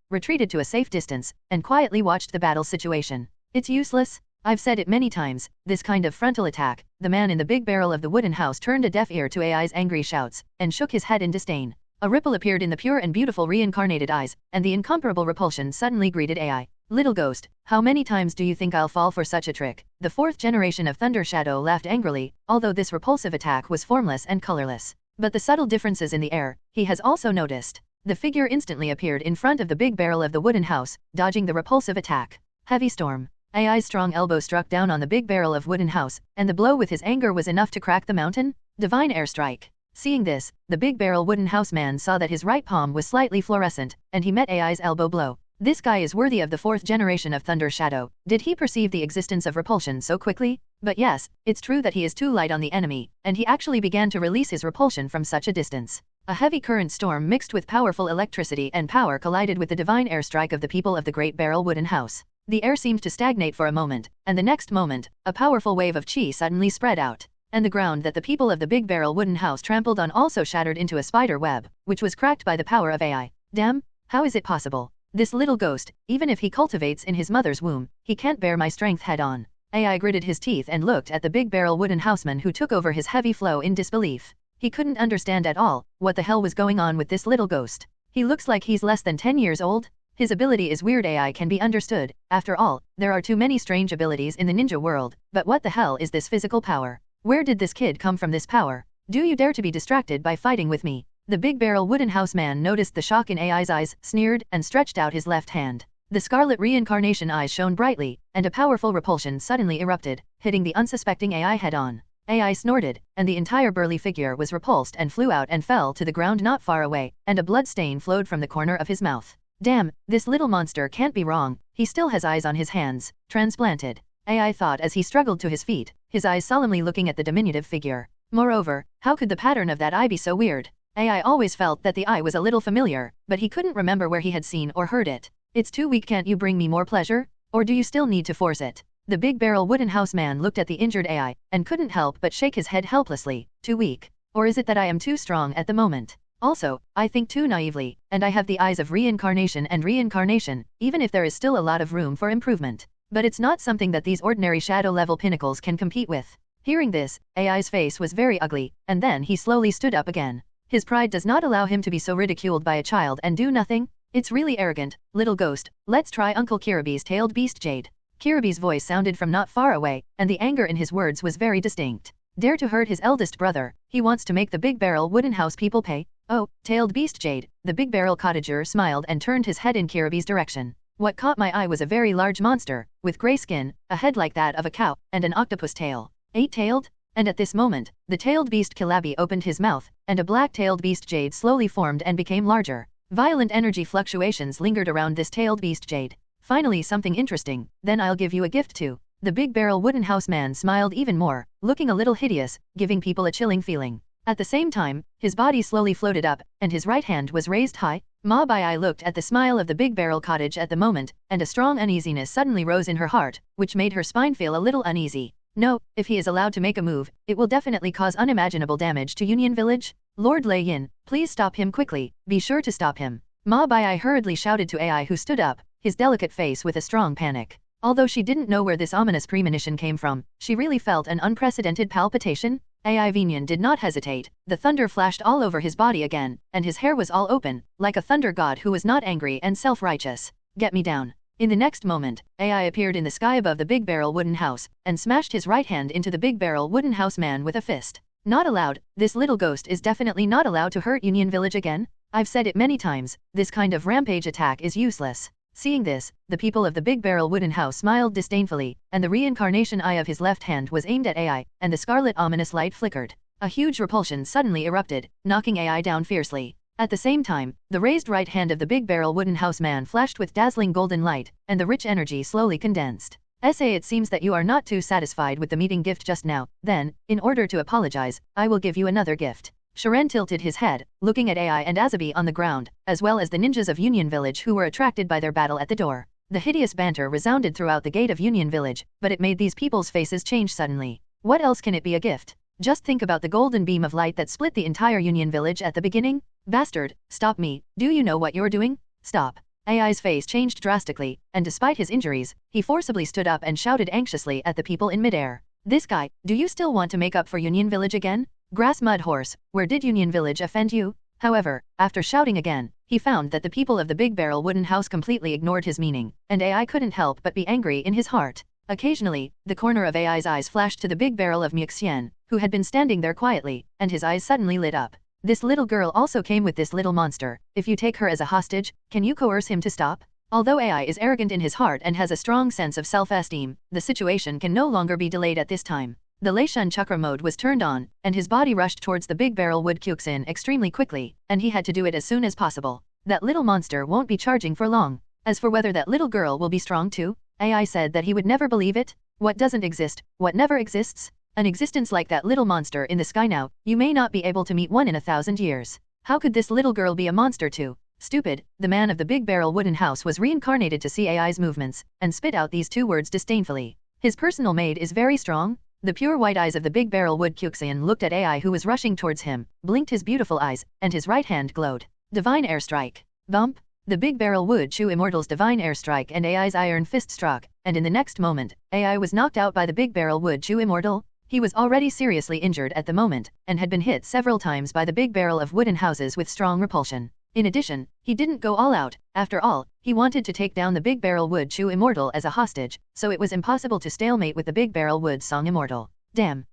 to a safe distance, and quietly watched the battle situation. It's useless. I've said it many times, this kind of frontal attack. The man in the big barrel of the wooden house turned a deaf ear to Ai's angry shouts, and shook his head in disdain. A ripple appeared in the pure and beautiful reincarnated eyes, and the incomparable repulsion suddenly greeted Ai. Little ghost, how many times do you think I'll fall for such a trick? The 4th generation of Thunder Shadow laughed angrily, although this repulsive attack was formless and colorless. But the subtle differences in the air, he has also noticed. The figure instantly appeared in front of the big barrel of the wooden house, dodging the repulsive attack. Heavy storm. Ai's strong elbow struck down on the big barrel of wooden house, and the blow with his anger was enough to crack the mountain. Divine airstrike. Seeing this, the big barrel wooden house man saw that his right palm was slightly fluorescent, and he met Ai's elbow blow. This guy is worthy of the 4th generation of Thunder Shadow. Did he perceive the existence of repulsion so quickly? But yes, it's true that he is too light on the enemy, and he actually began to release his repulsion from such a distance. A heavy current storm mixed with powerful electricity and power collided with the divine airstrike of the people of the Great Barrel Wooden House. The air seemed to stagnate for a moment, and the next moment, a powerful wave of chi suddenly spread out, and the ground that the people of the Big Barrel Wooden House trampled on also shattered into a spider web, which was cracked by the power of Ai. Damn, how is it possible? This little ghost, even if he cultivates in his mother's womb, he can't bear my strength head on. Ai gritted his teeth and looked at the Big Barrel Wooden Houseman who took over his heavy flow in disbelief. He couldn't understand at all what the hell was going on with this little ghost. He looks like he's less than 10 years old. His ability is weird. Ai can be understood. After all, there are too many strange abilities in the ninja world, but what the hell is this physical power? Where did this kid come from this power? Do you dare to be distracted by fighting with me? The Big Barrel Wooden House man noticed the shock in Ai's eyes, sneered, and stretched out his left hand. The scarlet reincarnation eyes shone brightly, and a powerful repulsion suddenly erupted, hitting the unsuspecting Ai head-on. Ai snorted, and the entire burly figure was repulsed and flew out and fell to the ground not far away, and a blood stain flowed from the corner of his mouth. Damn, this little monster can't be wrong, he still has eyes on his hands, transplanted. Ai thought as he struggled to his feet, his eyes solemnly looking at the diminutive figure. Moreover, how could the pattern of that eye be so weird? Ai always felt that the eye was a little familiar, but he couldn't remember where he had seen or heard it. It's too weak. Can't you bring me more pleasure? Or do you still need to force it? The Big Barrel Wooden House man looked at the injured Ai, and couldn't help but shake his head helplessly. Too weak? Or is it that I am too strong at the moment? Also, I think too naively, and I have the eyes of reincarnation and reincarnation, even if there is still a lot of room for improvement. But it's not something that these ordinary shadow-level pinnacles can compete with. Hearing this, Ai's face was very ugly, and then he slowly stood up again. His pride does not allow him to be so ridiculed by a child and do nothing. It's really arrogant. Little ghost, let's try Uncle Kiribi's tailed beast Jade. Kiribi's voice sounded from not far away, and the anger in his words was very distinct. Dare to hurt his eldest brother, he wants to make the Big Barrel Wooden House people pay. Oh, tailed beast Jade. The Big Barrel cottager smiled and turned his head in Kiribi's direction. What caught my eye was a very large monster, with gray skin, a head like that of a cow, and an octopus tail. Eight-tailed? And at this moment, the tailed beast Kilabi opened his mouth, and a black-tailed beast Jade slowly formed and became larger. Violent energy fluctuations lingered around this tailed beast Jade. Finally something interesting, then I'll give you a gift too. The Big Barrel Wooden House man smiled even more, looking a little hideous, giving people a chilling feeling. At the same time, his body slowly floated up, and his right hand was raised high. Ma Bai looked at the smile of the Big Barrel cottage at the moment, and a strong uneasiness suddenly rose in her heart, which made her spine feel a little uneasy. No, if he is allowed to make a move, it will definitely cause unimaginable damage to Union Village. Lord Lei Yin, please stop him quickly, be sure to stop him. Ma Bai hurriedly shouted to Ai who stood up, his delicate face with a strong panic. Although she didn't know where this ominous premonition came from, she really felt an unprecedented palpitation. Ai Vinyan did not hesitate, the thunder flashed all over his body again, and his hair was all open, like a thunder god who was not angry and self-righteous. Get me down. In the next moment, AI appeared in the sky above the big barrel wooden house, and smashed his right hand into the big barrel wooden house man with a fist. Not allowed, this little ghost is definitely not allowed to hurt Union Village again. I've said it many times, this kind of rampage attack is useless. Seeing this, the people of the big barrel wooden house smiled disdainfully, and the reincarnation eye of his left hand was aimed at AI, and the scarlet ominous light flickered. A huge repulsion suddenly erupted, knocking AI down fiercely. At the same time, the raised right hand of the big barrel wooden house man flashed with dazzling golden light, and the rich energy slowly condensed. It seems that you are not too satisfied with the meeting gift just now, then, in order to apologize, I will give you another gift. Shiren tilted his head, looking at AI and Azabi on the ground, as well as the ninjas of Union Village who were attracted by their battle at the door. The hideous banter resounded throughout the gate of Union Village, but it made these people's faces change suddenly. What else can it be a gift? Just think about the golden beam of light that split the entire Union Village at the beginning. Bastard, stop me, do you know what you're doing? Stop. AI's face changed drastically, and despite his injuries, he forcibly stood up and shouted anxiously at the people in midair. This guy, do you still want to make up for Union Village again? Grass mud horse, where did Union Village offend you? However, after shouting again, he found that the people of the big barrel wooden house completely ignored his meaning, and AI couldn't help but be angry in his heart. Occasionally, the corner of AI's eyes flashed to the big barrel of Mixian, who had been standing there quietly, and his eyes suddenly lit up. This little girl also came with this little monster. If you take her as a hostage, can you coerce him to stop? Although AI is arrogant in his heart and has a strong sense of self-esteem, the situation can no longer be delayed at this time. The Leishun chakra mode was turned on, and his body rushed towards the big barrel wood Kyuxin extremely quickly, and he had to do it as soon as possible. That little monster won't be charging for long. As for whether that little girl will be strong too, AI said that he would never believe it. What doesn't exist, what never exists? An existence like that little monster in the sky now, you may not be able to meet one in 1,000 years. How could this little girl be a monster too? Stupid, the man of the big barrel wooden house was reincarnated to see AI's movements, and spit out these two words disdainfully. His personal maid is very strong? The pure white eyes of the big barrel wood Kyuxian looked at AI who was rushing towards him, blinked his beautiful eyes, and his right hand glowed. Divine air strike. Bump. The big barrel wood Chu Immortal's divine air strike and AI's iron fist struck, and in the next moment, AI was knocked out by the big barrel wood Chu Immortal. He was already seriously injured at the moment, and had been hit several times by the big barrel of wooden houses with strong repulsion. In addition, he didn't go all out. After all, he wanted to take down the big barrel wood Chu Immortal as a hostage, so it was impossible to stalemate with the big barrel wood Song Immortal. Damn,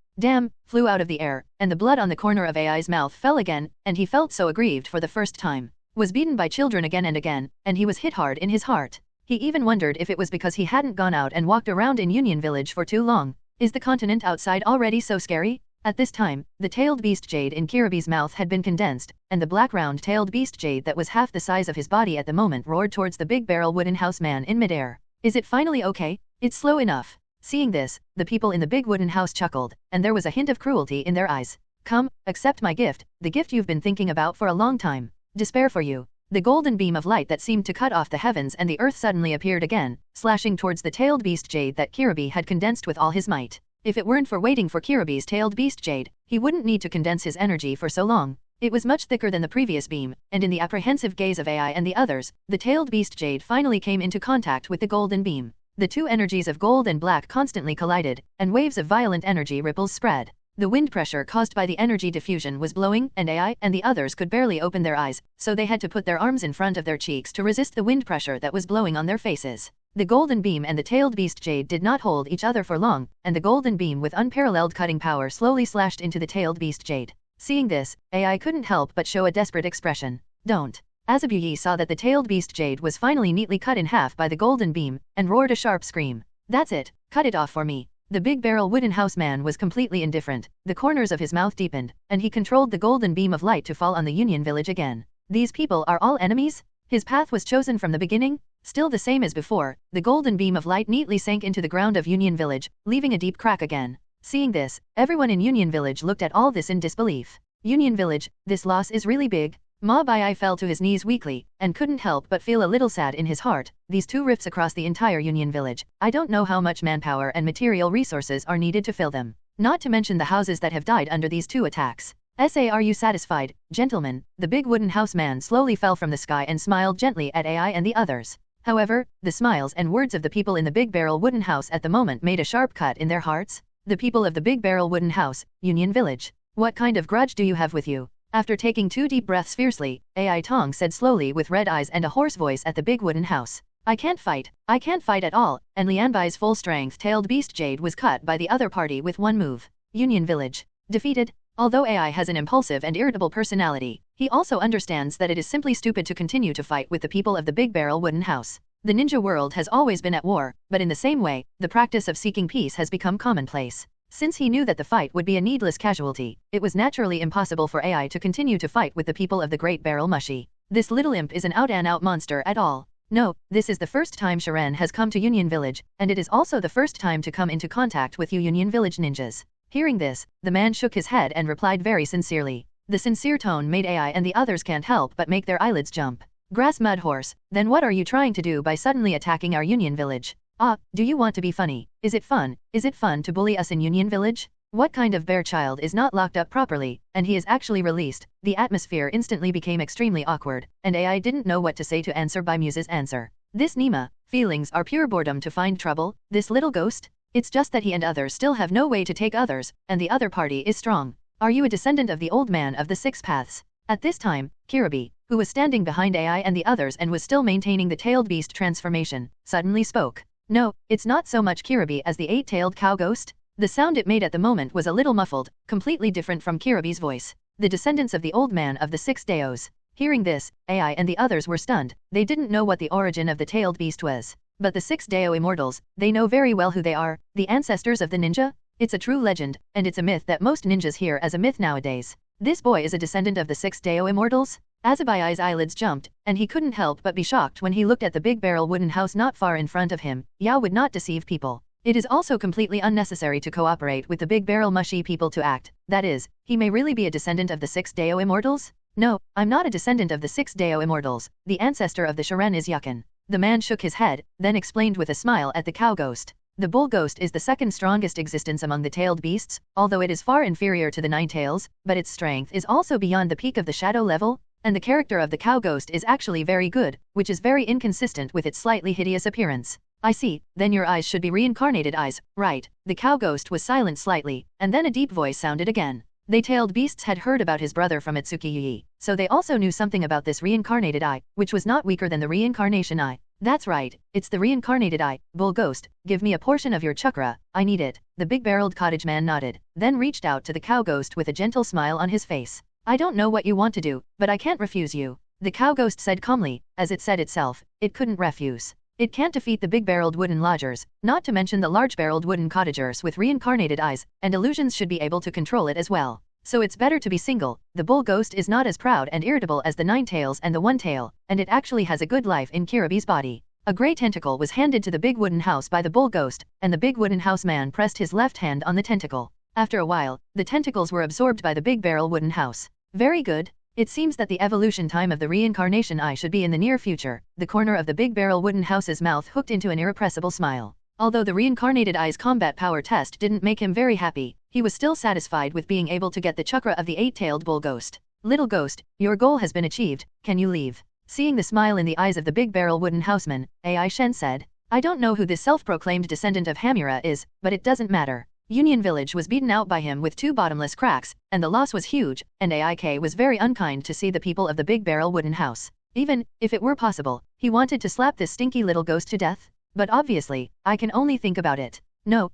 flew out of the air, and the blood on the corner of AI's mouth fell again, and he felt so aggrieved for the first time. Was beaten by children again and again, and he was hit hard in his heart. He even wondered if it was because he hadn't gone out and walked around in Union Village for too long. Is the continent outside already so scary? At this time, the tailed beast jade in Kiribi's mouth had been condensed, and the black round-tailed beast jade that was half the size of his body at the moment roared towards the big barrel wooden house man in midair. Is it finally okay? It's slow enough. Seeing this, the people in the big wooden house chuckled, and there was a hint of cruelty in their eyes. Come, accept my gift, the gift you've been thinking about for a long time. Despair for you. The golden beam of light that seemed to cut off the heavens and the earth suddenly appeared again, slashing towards the tailed beast jade that Kiribi had condensed with all his might. If it weren't for waiting for Kiribi's tailed beast jade, he wouldn't need to condense his energy for so long. It was much thicker than the previous beam, and in the apprehensive gaze of AI and the others, the tailed beast jade finally came into contact with the golden beam. The two energies of gold and black constantly collided, and waves of violent energy ripples spread. The wind pressure caused by the energy diffusion was blowing, and AI and the others could barely open their eyes, so they had to put their arms in front of their cheeks to resist the wind pressure that was blowing on their faces. The golden beam and the tailed beast jade did not hold each other for long, and the golden beam with unparalleled cutting power slowly slashed into the tailed beast jade. Seeing this, AI couldn't help but show a desperate expression. Don't. Azabuyi saw that the tailed beast jade was finally neatly cut in half by the golden beam, and roared a sharp scream. That's it, cut it off for me. The big barrel wooden house man was completely indifferent, the corners of his mouth deepened, and he controlled the golden beam of light to fall on the Union Village again. These people are all enemies? His path was chosen from the beginning? Still the same as before, the golden beam of light neatly sank into the ground of Union Village, leaving a deep crack again. Seeing this, everyone in Union Village looked at all this in disbelief. Union Village, this loss is really big. Ma Bai fell to his knees weakly, and couldn't help but feel a little sad in his heart. These two rifts across the entire Union Village, I don't know how much manpower and material resources are needed to fill them. Not to mention the houses that have died under these two attacks. Are you satisfied, gentlemen? The big wooden house man slowly fell from the sky and smiled gently at AI and the others. However, the smiles and words of the people in the big barrel wooden house at the moment made a sharp cut in their hearts. The people of the big barrel wooden house, Union Village. What kind of grudge do you have with you? After taking 2 deep breaths fiercely, AI Tong said slowly with red eyes and a hoarse voice at the big wooden house. I can't fight at all, and Lianbai's full-strength tailed beast Jade was cut by the other party with one move. Union Village. Defeated. Although AI has an impulsive and irritable personality, he also understands that it is simply stupid to continue to fight with the people of the Big Barrel Wooden House. The ninja world has always been at war, but in the same way, the practice of seeking peace has become commonplace. Since he knew that the fight would be a needless casualty, it was naturally impossible for AI to continue to fight with the people of the Great Barrel Mushi. This little imp is an out-and-out monster at all. No, this is the first time Shiren has come to Union Village, and it is also the first time to come into contact with you Union Village ninjas. Hearing this, the man shook his head and replied very sincerely. The sincere tone made AI and the others can't help but make their eyelids jump. Grass mud horse, then what are you trying to do by suddenly attacking our Union Village? Ah, do you want to be funny? Is it fun? Is it fun to bully us in Union Village? What kind of bear child is not locked up properly, and he is actually released? The atmosphere instantly became extremely awkward, and AI didn't know what to say to answer by Muse's answer. This Nima, feelings are pure boredom to find trouble, this little ghost? It's just that he and others still have no way to take others, and the other party is strong. Are you a descendant of the old man of the six paths? At this time, Kiribi, who was standing behind AI and the others and was still maintaining the tailed beast transformation, suddenly spoke. No, it's not so much Kiribi as the eight-tailed cow ghost. The sound it made at the moment was a little muffled, completely different from Kiribi's voice. The descendants of the old man of the six Daos. Hearing this, AI and the others were stunned. They didn't know what the origin of the tailed beast was. But the six Dao immortals, they know very well who they are, the ancestors of the ninja? It's a true legend, and it's a myth that most ninjas hear as a myth nowadays. This boy is a descendant of the six Dao immortals? Azabayai's eyelids jumped, and he couldn't help but be shocked when he looked at the Big Barrel Wooden House not far in front of him. Yao would not deceive people. It is also completely unnecessary to cooperate with the Big Barrel Mushi people to act. That is, he may really be a descendant of the six Dao immortals? No, I'm not a descendant of the six Dao immortals. The ancestor of the Shiren is Yukin. The man shook his head, then explained with a smile at the cow ghost. The bull ghost is the second strongest existence among the tailed beasts, although it is far inferior to the nine tails, but its strength is also beyond the peak of the shadow level, and the character of the cow ghost is actually very good, which is very inconsistent with its slightly hideous appearance. I see, then your eyes should be reincarnated eyes, right? The cow ghost was silent slightly, and then a deep voice sounded again. They tailed beasts had heard about his brother from Ōtsutsuki, so they also knew something about this reincarnated eye, which was not weaker than the Reincarnation Eye. That's right, it's the reincarnated eye. Bull ghost, give me a portion of your chakra, I need it. The big-barreled cottage man nodded, then reached out to the cow ghost with a gentle smile on his face. I don't know what you want to do, but I can't refuse you. The cow ghost said calmly, as it said itself, it couldn't refuse. It can't defeat the big-barreled wooden lodgers, not to mention the large-barreled wooden cottagers with reincarnated eyes, and illusions should be able to control it as well. So it's better to be single. The bull ghost is not as proud and irritable as the nine tails and the one tail, and it actually has a good life in Kiribi's body. A grey tentacle was handed to the big wooden house by the bull ghost, and the big wooden house man pressed his left hand on the tentacle. After a while, the tentacles were absorbed by the big barrel wooden house. Very good. It seems that the evolution time of the Reincarnation Eye should be in the near future. The corner of the big barrel wooden house's mouth hooked into an irrepressible smile. Although the Reincarnated Eye's combat power test didn't make him very happy, he was still satisfied with being able to get the chakra of the eight-tailed bull ghost. Little ghost, your goal has been achieved, can you leave? Seeing the smile in the eyes of the big barrel wooden houseman, AI Shen said. I don't know who this self-proclaimed descendant of Hamura is, but it doesn't matter. Union Village was beaten out by him with two bottomless cracks, and the loss was huge, and AIK was very unkind to see the people of the big barrel wooden house. Even, if it were possible, he wanted to slap this stinky little ghost to death. But obviously, I can only think about it. No,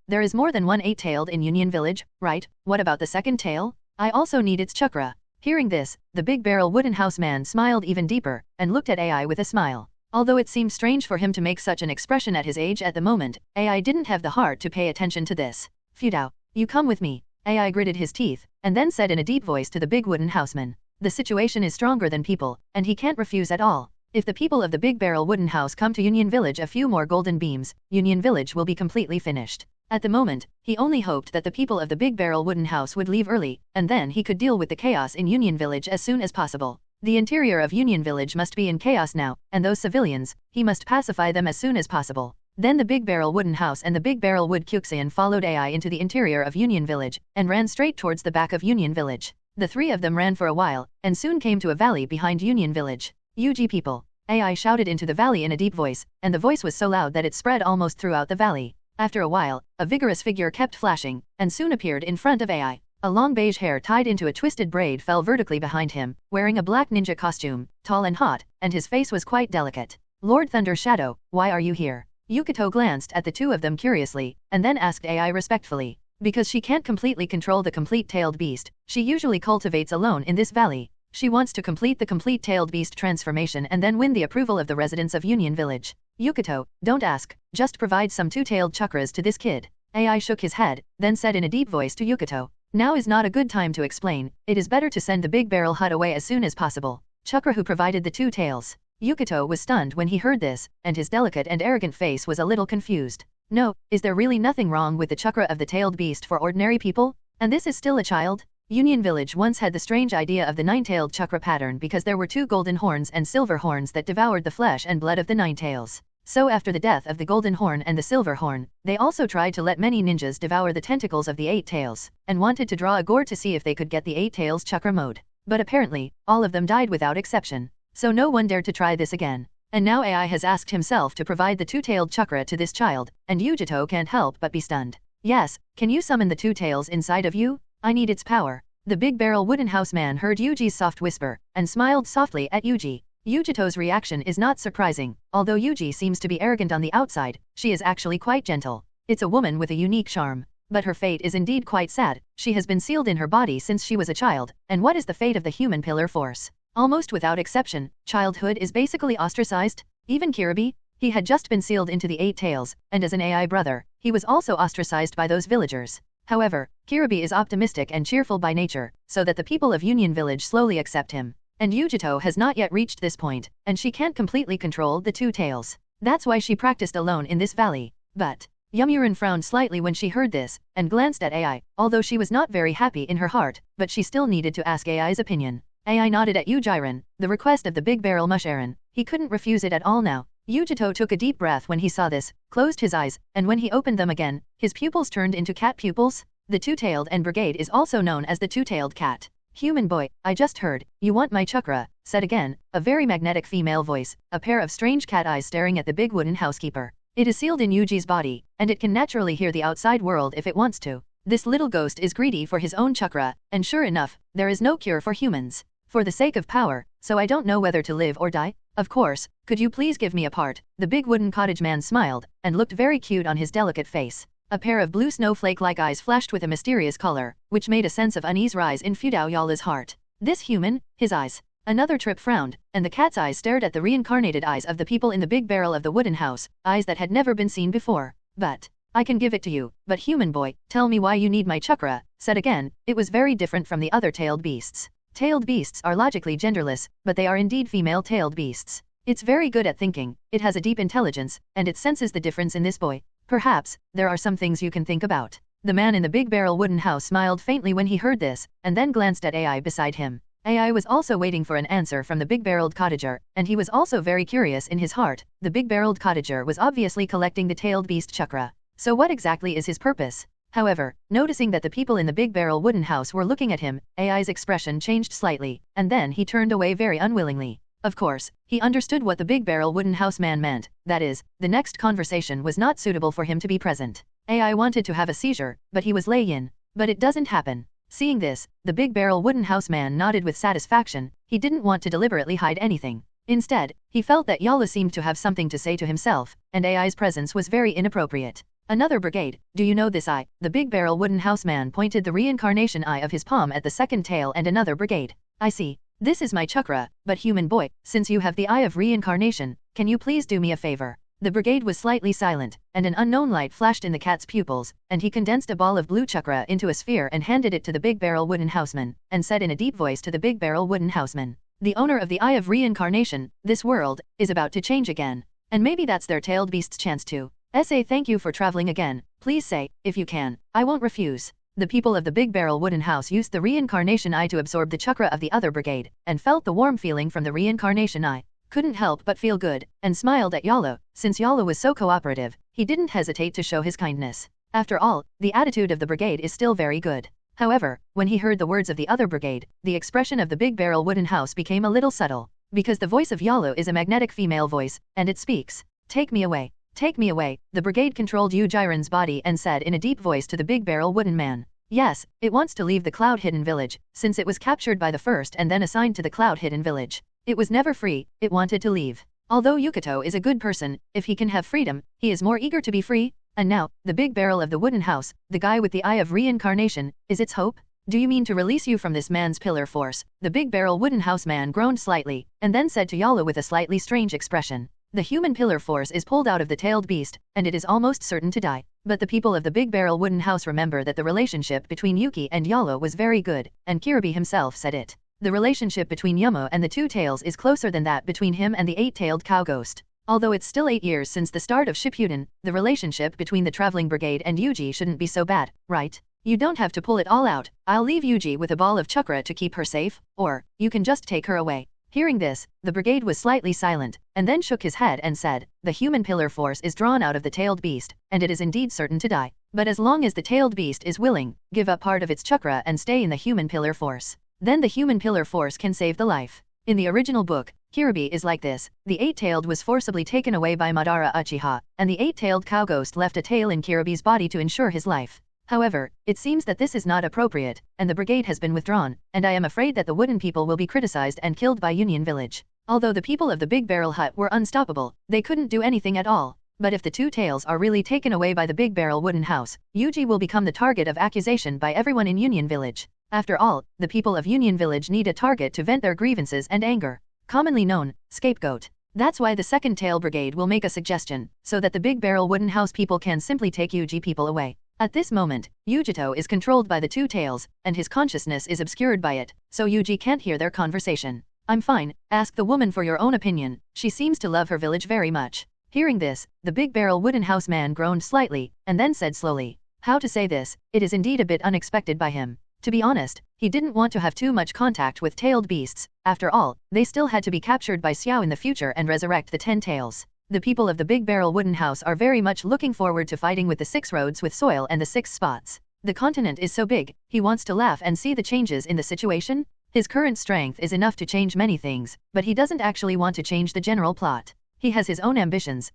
there is more than one eight-tailed in Union Village, right? What about the second tail? I also need its chakra. Hearing this, the big barrel wooden house man smiled even deeper, and looked at AI with a smile. Although it seemed strange for him to make such an expression at his age at the moment, AI didn't have the heart to pay attention to this. Fudao, you come with me. AI gritted his teeth, and then said in a deep voice to the big wooden houseman. The situation is stronger than people, and he can't refuse at all. If the people of the big barrel wooden house come to Union Village a few more golden beams, Union Village will be completely finished. At the moment, he only hoped that the people of the big barrel wooden house would leave early, and then he could deal with the chaos in Union Village as soon as possible. The interior of Union Village must be in chaos now, and those civilians, he must pacify them as soon as possible. Then the big barrel wooden house and the big barrel wood Kyuxian followed AI into the interior of Union Village, and ran straight towards the back of Union Village. The three of them ran for a while, and soon came to a valley behind Union Village. UG people. AI shouted into the valley in a deep voice, and the voice was so loud that it spread almost throughout the valley. After a while, a vigorous figure kept flashing, and soon appeared in front of AI. A long beige hair tied into a twisted braid fell vertically behind him, wearing a black ninja costume, tall and hot, and his face was quite delicate. Lord Thunder Shadow, why are you here? Yukito glanced at the two of them curiously, and then asked AI respectfully. Because she can't completely control the complete tailed beast, she usually cultivates alone in this valley. She wants to complete the complete tailed beast transformation and then win the approval of the residents of Union Village. Yukito, don't ask, just provide some two-tailed chakras to this kid. AI shook his head, then said in a deep voice to Yukito. Now is not a good time to explain, it is better to send the big barrel hut away as soon as possible. Chakra who provided the two tails. Yukito was stunned when he heard this, and his delicate and arrogant face was a little confused. No, is there really nothing wrong with the chakra of the tailed beast for ordinary people? And this is still a child? Union Village once had the strange idea of the nine-tailed chakra pattern because there were two golden horns and silver horns that devoured the flesh and blood of the nine tails. So after the death of the golden horn and the silver horn, they also tried to let many ninjas devour the tentacles of the eight tails, and wanted to draw a gore to see if they could get the eight tails chakra mode. But apparently, all of them died without exception. So no one dared to try this again. And now AI has asked himself to provide the two-tailed chakra to this child, and Yukito can't help but be stunned. Yes, can you summon the two tails inside of you? I need its power. The big barrel wooden house man heard Yuji's soft whisper, and smiled softly at Yuji. Yukito's reaction is not surprising, although Yuji seems to be arrogant on the outside, she is actually quite gentle. It's a woman with a unique charm. But her fate is indeed quite sad, she has been sealed in her body since she was a child, and what is the fate of the human pillar force? Almost without exception, childhood is basically ostracized. Even Kiribi, he had just been sealed into the eight tails, and as an AI brother, he was also ostracized by those villagers. However, Kiribi is optimistic and cheerful by nature, so that the people of Union Village slowly accept him. And Yukito has not yet reached this point, and she can't completely control the two tails. That's why she practiced alone in this valley. But Yomurin frowned slightly when she heard this, and glanced at AI, although she was not very happy in her heart, but she still needed to ask AI's opinion. AI nodded at Yujiren, the request of the big barrel Musharan. He couldn't refuse it at all now. Yukito took a deep breath when he saw this, closed his eyes, and when he opened them again, his pupils turned into cat pupils. The two-tailed and brigade is also known as the two-tailed cat. Human boy, I just heard, you want my chakra, said again, a very magnetic female voice, a pair of strange cat eyes staring at the big wooden housekeeper. It is sealed in Yuji's body, and it can naturally hear the outside world if it wants to. This little ghost is greedy for his own chakra, and sure enough, there is no cure for humans. For the sake of power, so I don't know whether to live or die. Of course, could you please give me a part? The big wooden cottage man smiled, and looked very cute on his delicate face. A pair of blue snowflake-like eyes flashed with a mysterious color, which made a sense of unease rise in Fudao Yala's heart. This human, his eyes. Another trip frowned, and the cat's eyes stared at the reincarnated eyes of the people in the big barrel of the wooden house, eyes that had never been seen before. But I can give it to you, but human boy, tell me why you need my chakra, said again. It was very different from the other tailed beasts. Tailed beasts are logically genderless, but they are indeed female-tailed beasts. It's very good at thinking, it has a deep intelligence, and it senses the difference in this boy. Perhaps, there are some things you can think about. The man in the big barrel wooden house smiled faintly when he heard this, and then glanced at AI beside him. AI was also waiting for an answer from the big-barreled cottager, and he was also very curious in his heart. The big-barreled cottager was obviously collecting the tailed beast chakra. So what exactly is his purpose? However, noticing that the people in the big barrel wooden house were looking at him, AI's expression changed slightly, and then he turned away very unwillingly. Of course, he understood what the big barrel wooden house man meant, that is, the next conversation was not suitable for him to be present. AI wanted to have a seizure, but he was Lei-yin. But it doesn't happen. Seeing this, the big barrel wooden house man nodded with satisfaction. He didn't want to deliberately hide anything. Instead, he felt that Yala seemed to have something to say to himself, and AI's presence was very inappropriate. Another brigade, do you know this eye? The big barrel wooden house man pointed the reincarnation eye of his palm at the second tail and another brigade. I see. This is my chakra, but human boy, since you have the eye of reincarnation, can you please do me a favor? The brigade was slightly silent, and an unknown light flashed in the cat's pupils, and he condensed a ball of blue chakra into a sphere and handed it to the big barrel wooden houseman, and said in a deep voice to the big barrel wooden houseman, the owner of the eye of reincarnation, this world, is about to change again. And maybe that's their tailed beast's chance too. Say thank you for traveling again, please say, if you can, I won't refuse. The people of the big barrel wooden house used the reincarnation eye to absorb the chakra of the other brigade, and felt the warm feeling from the reincarnation eye. Couldn't help but feel good, and smiled at Yala. Since Yala was so cooperative, he didn't hesitate to show his kindness. After all, the attitude of the brigade is still very good. However, when he heard the words of the other brigade, the expression of the big barrel wooden house became a little subtle, because the voice of Yala is a magnetic female voice, and it speaks, take me away. Take me away. The brigade controlled Yujiren's body and said in a deep voice to the big barrel wooden man. Yes, it wants to leave the Cloud Hidden Village, since it was captured by the first and then assigned to the Cloud Hidden Village. It was never free, it wanted to leave. Although Yukito is a good person, if he can have freedom, he is more eager to be free. And now, the big barrel of the wooden house, the guy with the eye of reincarnation, is its hope? Do you mean to release you from this man's pillar force? The big barrel wooden house man groaned slightly, and then said to Yalu with a slightly strange expression. The human pillar force is pulled out of the tailed beast, and it is almost certain to die. But the people of the big barrel wooden house remember that the relationship between Yuki and Yalu was very good, and Kiribi himself said it. The relationship between Yumo and the two tails is closer than that between him and the eight-tailed cow ghost. Although it's still 8 years since the start of Shippuden, the relationship between the traveling brigade and Yuji shouldn't be so bad, right? You don't have to pull it all out. I'll leave Yuji with a ball of chakra to keep her safe, or you can just take her away. Hearing this, the brigade was slightly silent, and then shook his head and said, the human pillar force is drawn out of the tailed beast, and it is indeed certain to die. But as long as the tailed beast is willing, give up part of its chakra and stay in the human pillar force, then the human pillar force can save the life. In the original book, Kiribi is like this. The eight-tailed was forcibly taken away by Madara Uchiha, and the eight-tailed cow ghost left a tail in Kiribi's body to ensure his life. However, it seems that this is not appropriate, and the brigade has been withdrawn, and I am afraid that the wooden people will be criticized and killed by Union Village. Although the people of the Big Barrel Hut were unstoppable, they couldn't do anything at all. But if the two tails are really taken away by the Big Barrel wooden house, Yuji will become the target of accusation by everyone in Union Village. After all, the people of Union Village need a target to vent their grievances and anger. Commonly known, scapegoat. That's why the second tail brigade will make a suggestion, so that the Big Barrel wooden house people can simply take Yuji people away. At this moment, Yujito is controlled by the two tails, and his consciousness is obscured by it, so Yuji can't hear their conversation. I'm fine, ask the woman for your own opinion, she seems to love her village very much. Hearing this, the Big Barrel wooden house man groaned slightly, and then said slowly, how to say this, it is indeed a bit unexpected by him. To be honest, he didn't want to have too much contact with tailed beasts, after all, they still had to be captured by Xiao in the future and resurrect the 10 tails. The people of the Big Barrel wooden house are very much looking forward to fighting with the 6 roads with soil and the 6 spots. The continent is so big, he wants to laugh and see the changes in the situation. His current strength is enough to change many things, but he doesn't actually want to change the general plot. He has his own ambitions,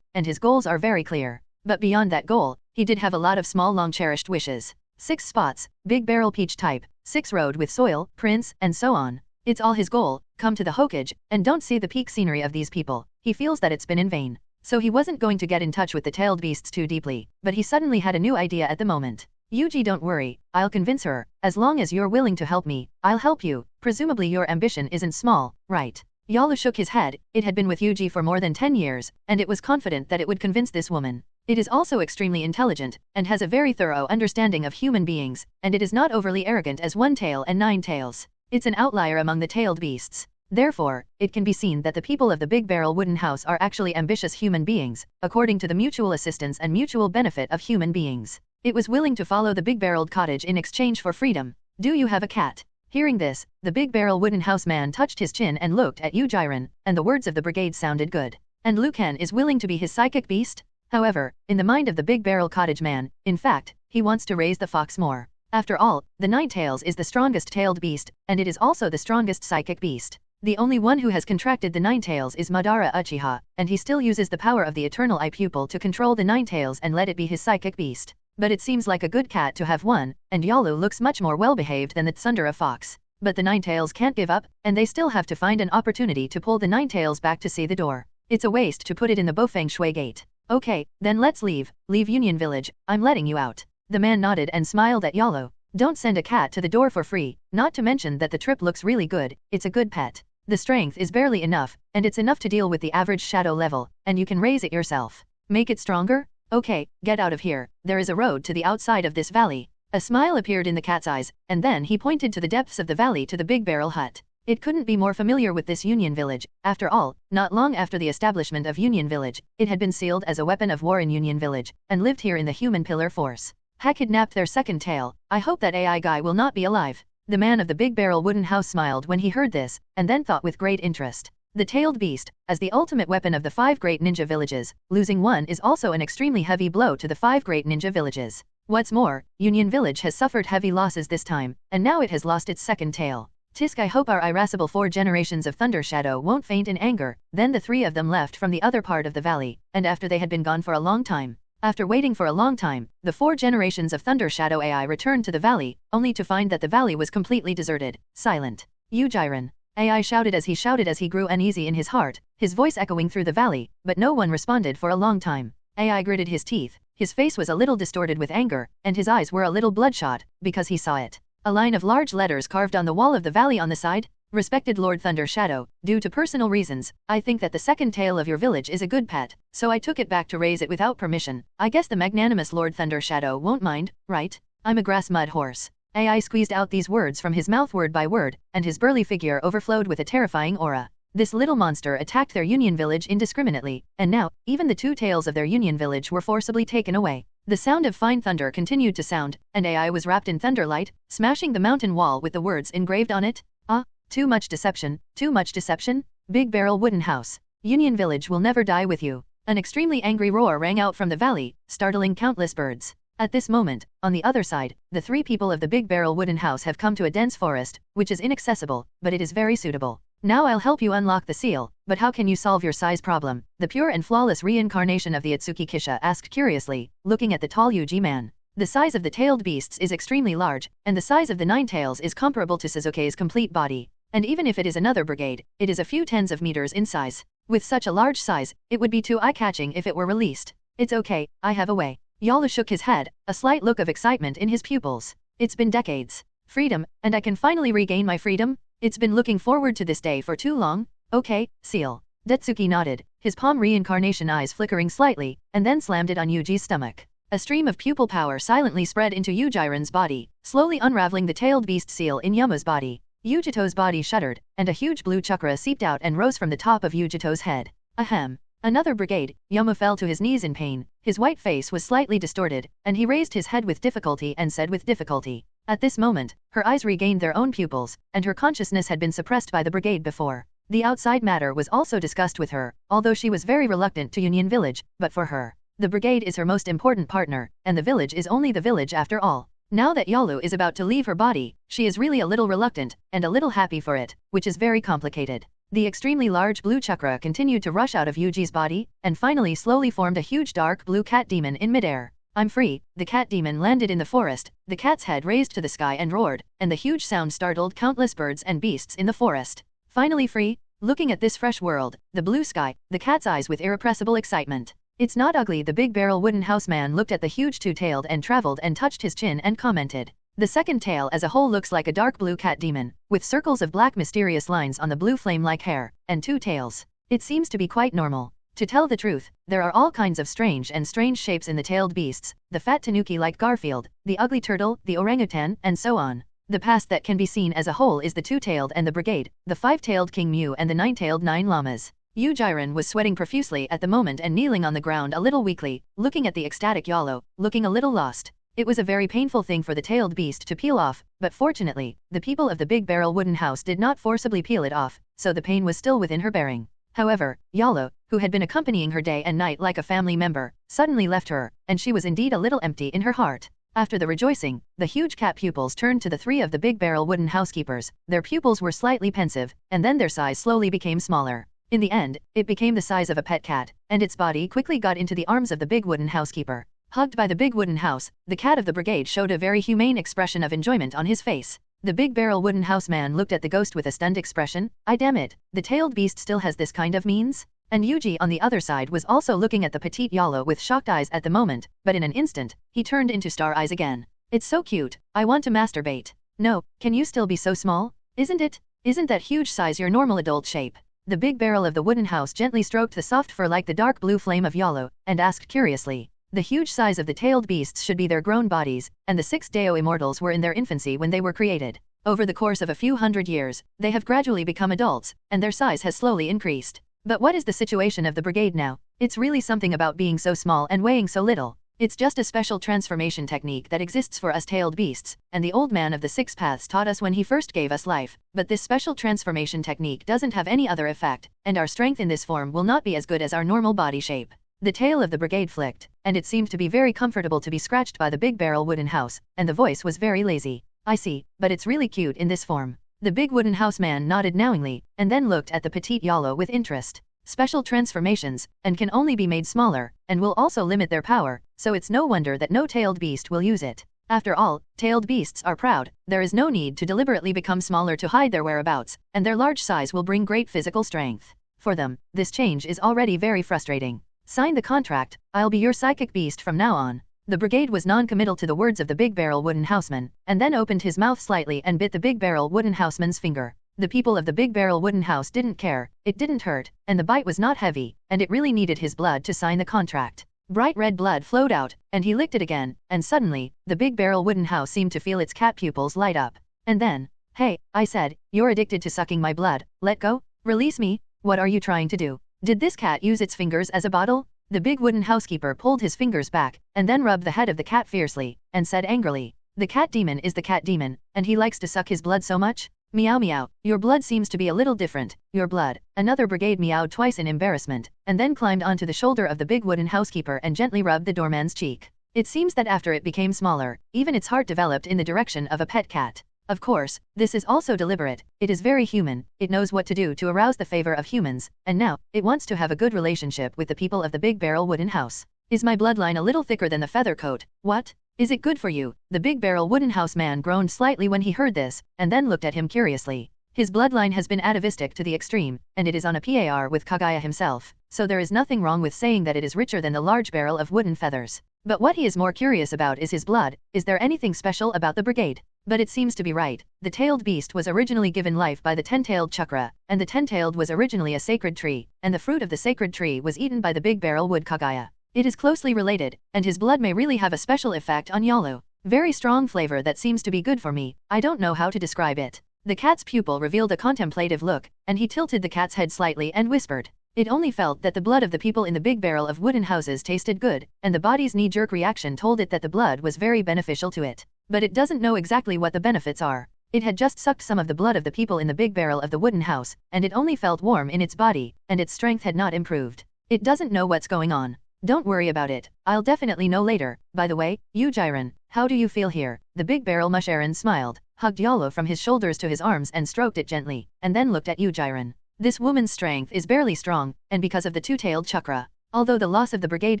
and his goals are very clear. But beyond that goal, he did have a lot of small long-cherished wishes. 6 spots, Big Barrel Peach type, 6 road with soil, prince, and so on. It's all his goal, come to the Hokage, and don't see the peak scenery of these people. He feels that it's been in vain. So he wasn't going to get in touch with the tailed beasts too deeply, but he suddenly had a new idea at the moment. Yuji, don't worry, I'll convince her. As long as you're willing to help me, I'll help you. Presumably your ambition isn't small, right? Yalu shook his head. It had been with Yuji for more than 10 years, and it was confident that it would convince this woman. It is also extremely intelligent, and has a very thorough understanding of human beings, and it is not overly arrogant as 1 tail and 9 tails. It's an outlier among the tailed beasts. Therefore, it can be seen that the people of the Big Barrel wooden house are actually ambitious human beings, according to the mutual assistance and mutual benefit of human beings. It was willing to follow the Big Barreled cottage in exchange for freedom. Do you have a cat? Hearing this, the Big Barrel wooden house man touched his chin and looked at Yujiren, and the words of the brigade sounded good. And Lucan is willing to be his psychic beast? However, in the mind of the Big Barrel cottage man, in fact, he wants to raise the fox more. After all, the 9 tails is the strongest tailed beast, and it is also the strongest psychic beast. The only one who has contracted the 9 tails is Madara Uchiha, and he still uses the power of the Eternal Eye Pupil to control the 9 tails and let it be his psychic beast. But it seems like a good cat to have one, and Yalu looks much more well-behaved than the Tsundere fox. But the 9 tails can't give up, and they still have to find an opportunity to pull the 9 tails back to see the door. It's a waste to put it in the Bofeng Shui gate. Okay, then let's leave Union Village, I'm letting you out. The man nodded and smiled at Yalu. Don't send a cat to the door for free, not to mention that the trip looks really good, it's a good pet. The strength is barely enough, and it's enough to deal with the average shadow level, and you can raise it yourself. Make it stronger? Okay, get out of here, there is a road to the outside of this valley. A smile appeared in the cat's eyes, and then he pointed to the depths of the valley to the Big Barrel Hut. It couldn't be more familiar with this Union Village. After all, not long after the establishment of Union Village, it had been sealed as a weapon of war in Union Village, and lived here in the human pillar force. Ha kidnapped their second tail. I hope that AI guy will not be alive. The man of the Big Barrel wooden house smiled when he heard this, and then thought with great interest. The tailed beast, as the ultimate weapon of the 5 great ninja villages, losing one is also an extremely heavy blow to the 5 great ninja villages. What's more, Union Village has suffered heavy losses this time, and now it has lost its second tail. Tisk, I hope our irascible 4 generations of Thunder Shadow won't faint in anger. Then the 3 of them left from the other part of the valley, and after they had been gone for a long time. After waiting for a long time, the 4 generations of Thunder Shadow AI returned to the valley, only to find that the valley was completely deserted, silent. Yujiren. AI shouted as he grew uneasy in his heart, his voice echoing through the valley, but no one responded for a long time. AI gritted his teeth, his face was a little distorted with anger, and his eyes were a little bloodshot, because he saw it. A line of large letters carved on the wall of the valley on the side. Respected Lord Thunder Shadow, due to personal reasons, I think that the second tail of your village is a good pet, so I took it back to raise it without permission. I guess the magnanimous Lord Thunder Shadow won't mind, right? I'm a grass mud horse. AI squeezed out these words from his mouth word by word, and his burly figure overflowed with a terrifying aura. This little monster attacked their union village indiscriminately, and now, even the two tails of their union village were forcibly taken away. The sound of fine thunder continued to sound, and AI was wrapped in thunderlight, smashing the mountain wall with the words engraved on it. Ah, too much deception, too much deception. Big Barrel Wooden House. Union Village will never die with you. An extremely angry roar rang out from the valley, startling countless birds. At this moment, on the other side, the three people of the Big Barrel Wooden House have come to a dense forest, which is inaccessible, but it is very suitable. Now I'll help you unlock the seal, but how can you solve your size problem? The pure and flawless reincarnation of the Ōtsutsuki Kisha asked curiously, looking at the tall Yuji man. The size of the tailed beasts is extremely large, and the size of the nine tails is comparable to Suzuki's complete body. And even if it is another brigade, it is a few tens of meters in size. With such a large size, it would be too eye-catching if it were released. It's okay, I have a way. Yalu shook his head, a slight look of excitement in his pupils. It's been decades. Freedom, and I can finally regain my freedom? It's been looking forward to this day for too long. Okay, seal. Detsuki nodded, his palm reincarnation eyes flickering slightly, and then slammed it on Yuji's stomach. A stream of pupil power silently spread into Yujiran's body, slowly unraveling the tailed beast seal in Yama's body. Yujito's body shuddered, and a huge blue chakra seeped out and rose from the top of Yujito's head. Ahem. Another brigade. Yama fell to his knees in pain, his white face was slightly distorted, and he raised his head with difficulty and said with difficulty. At this moment, her eyes regained their own pupils, and her consciousness had been suppressed by the brigade before. The outside matter was also discussed with her, although she was very reluctant to Union Village, but for her, the brigade is her most important partner, and the village is only the village after all. Now that Yalu is about to leave her body, she is really a little reluctant, and a little happy for it, which is very complicated. The extremely large blue chakra continued to rush out of Yuji's body, and finally slowly formed a huge dark blue cat demon in midair. I'm free. The cat demon landed in the forest, the cat's head raised to the sky and roared, and the huge sound startled countless birds and beasts in the forest. Finally free? Looking at this fresh world, the blue sky, the cat's eyes with irrepressible excitement. It's not ugly. The Big Barrel Wooden House man looked at the huge two-tailed and traveled and touched his chin and commented. The second tail as a whole looks like a dark blue cat demon, with circles of black mysterious lines on the blue flame-like hair, and two tails. It seems to be quite normal. To tell the truth, there are all kinds of strange shapes in the tailed beasts, the fat tanuki like Garfield, the ugly turtle, the orangutan, and so on. The past that can be seen as a whole is the two-tailed and the brigade, the five-tailed King Mew and the nine-tailed nine llamas. Yujiran was sweating profusely at the moment and kneeling on the ground a little weakly, looking at the ecstatic Yalu, looking a little lost. It was a very painful thing for the tailed beast to peel off, but fortunately, the people of the Big Barrel Wooden House did not forcibly peel it off, so the pain was still within her bearing. However, Yalu, who had been accompanying her day and night like a family member, suddenly left her, and she was indeed a little empty in her heart. After the rejoicing, the huge cat pupils turned to the three of the Big Barrel Wooden Housekeepers. Their pupils were slightly pensive, and then their size slowly became smaller. In the end, it became the size of a pet cat, and its body quickly got into the arms of the Big Wooden Housekeeper. Hugged by the Big Wooden House, the cat of the brigade showed a very humane expression of enjoyment on his face. The Big Barrel Wooden House man looked at the ghost with a stunned expression. I damn it, the tailed beast still has this kind of means? And Yuji on the other side was also looking at the petite Yalu with shocked eyes at the moment, but in an instant, he turned into star eyes again. It's so cute, I want to masturbate. No, can you still be so small? Isn't it? Isn't that huge size your normal adult shape? The Big Barrel of the Wooden House gently stroked the soft fur like the dark blue flame of Yalu, and asked curiously. The huge size of the tailed beasts should be their grown bodies, and the 6 Dao immortals were in their infancy when they were created. Over the course of a few hundred years, they have gradually become adults, and their size has slowly increased. But what is the situation of the brigade now? It's really something about being so small and weighing so little. It's just a special transformation technique that exists for us tailed beasts, and the old man of the 6 paths taught us when he first gave us life, but this special transformation technique doesn't have any other effect, and our strength in this form will not be as good as our normal body shape. The tail of the brigade flicked, and it seemed to be very comfortable to be scratched by the Big Barrel Wooden House, and the voice was very lazy. I see, but it's really cute in this form. The Big Wooden House man nodded knowingly, and then looked at the petite Yalu with interest. Special transformations, and can only be made smaller, and will also limit their power, so it's no wonder that no tailed beast will use it. After all, tailed beasts are proud, there is no need to deliberately become smaller to hide their whereabouts, and their large size will bring great physical strength. For them, this change is already very frustrating. Sign the contract, I'll be your psychic beast from now on. The brigade was non-committal to the words of the big barrel wooden houseman, and then opened his mouth slightly and bit the big barrel wooden houseman's finger. The people of the big barrel wooden house didn't care, it didn't hurt, and the bite was not heavy, and it really needed his blood to sign the contract. Bright red blood flowed out, and he licked it again, and suddenly, the big barrel wooden house seemed to feel its cat pupils light up. And then, hey, I said, you're addicted to sucking my blood, let go, release me, what are you trying to do? Did this cat use its fingers as a bottle? The big wooden housekeeper pulled his fingers back, and then rubbed the head of the cat fiercely, and said angrily, the cat demon is the cat demon, and he likes to suck his blood so much? Meow meow, your blood seems to be a little different, your blood. Another brigade meowed twice in embarrassment, and then climbed onto the shoulder of the big wooden housekeeper and gently rubbed the doorman's cheek. It seems that after it became smaller, even its heart developed in the direction of a pet cat. Of course, this is also deliberate, it is very human, it knows what to do to arouse the favor of humans, and now, it wants to have a good relationship with the people of the big barrel wooden house. Is my bloodline a little thicker than the feather coat? What? Is it good for you? The big barrel wooden house man groaned slightly when he heard this, and then looked at him curiously. His bloodline has been atavistic to the extreme, and it is on a par with Kaguya himself, so there is nothing wrong with saying that it is richer than the large barrel of wooden feathers. But what he is more curious about is his blood. Is there anything special about the brigade? But it seems to be right. The tailed beast was originally given life by the 10-tailed chakra, and the 10-tailed was originally a sacred tree, and the fruit of the sacred tree was eaten by the big barrel wood Kaguya. It is closely related, and his blood may really have a special effect on Yalu. Very strong flavor that seems to be good for me, I don't know how to describe it. The cat's pupil revealed a contemplative look, and he tilted the cat's head slightly and whispered. It only felt that the blood of the people in the big barrel of wooden houses tasted good, and the body's knee-jerk reaction told it that the blood was very beneficial to it. But it doesn't know exactly what the benefits are. It had just sucked some of the blood of the people in the big barrel of the wooden house, and it only felt warm in its body, and its strength had not improved. It doesn't know what's going on. Don't worry about it, I'll definitely know later. By the way, Uchiha, how do you feel here? The big barrel Musharan smiled, hugged Yalu from his shoulders to his arms and stroked it gently, and then looked at Uchiha. This woman's strength is barely strong, and because of the two-tailed chakra. Although the loss of the brigade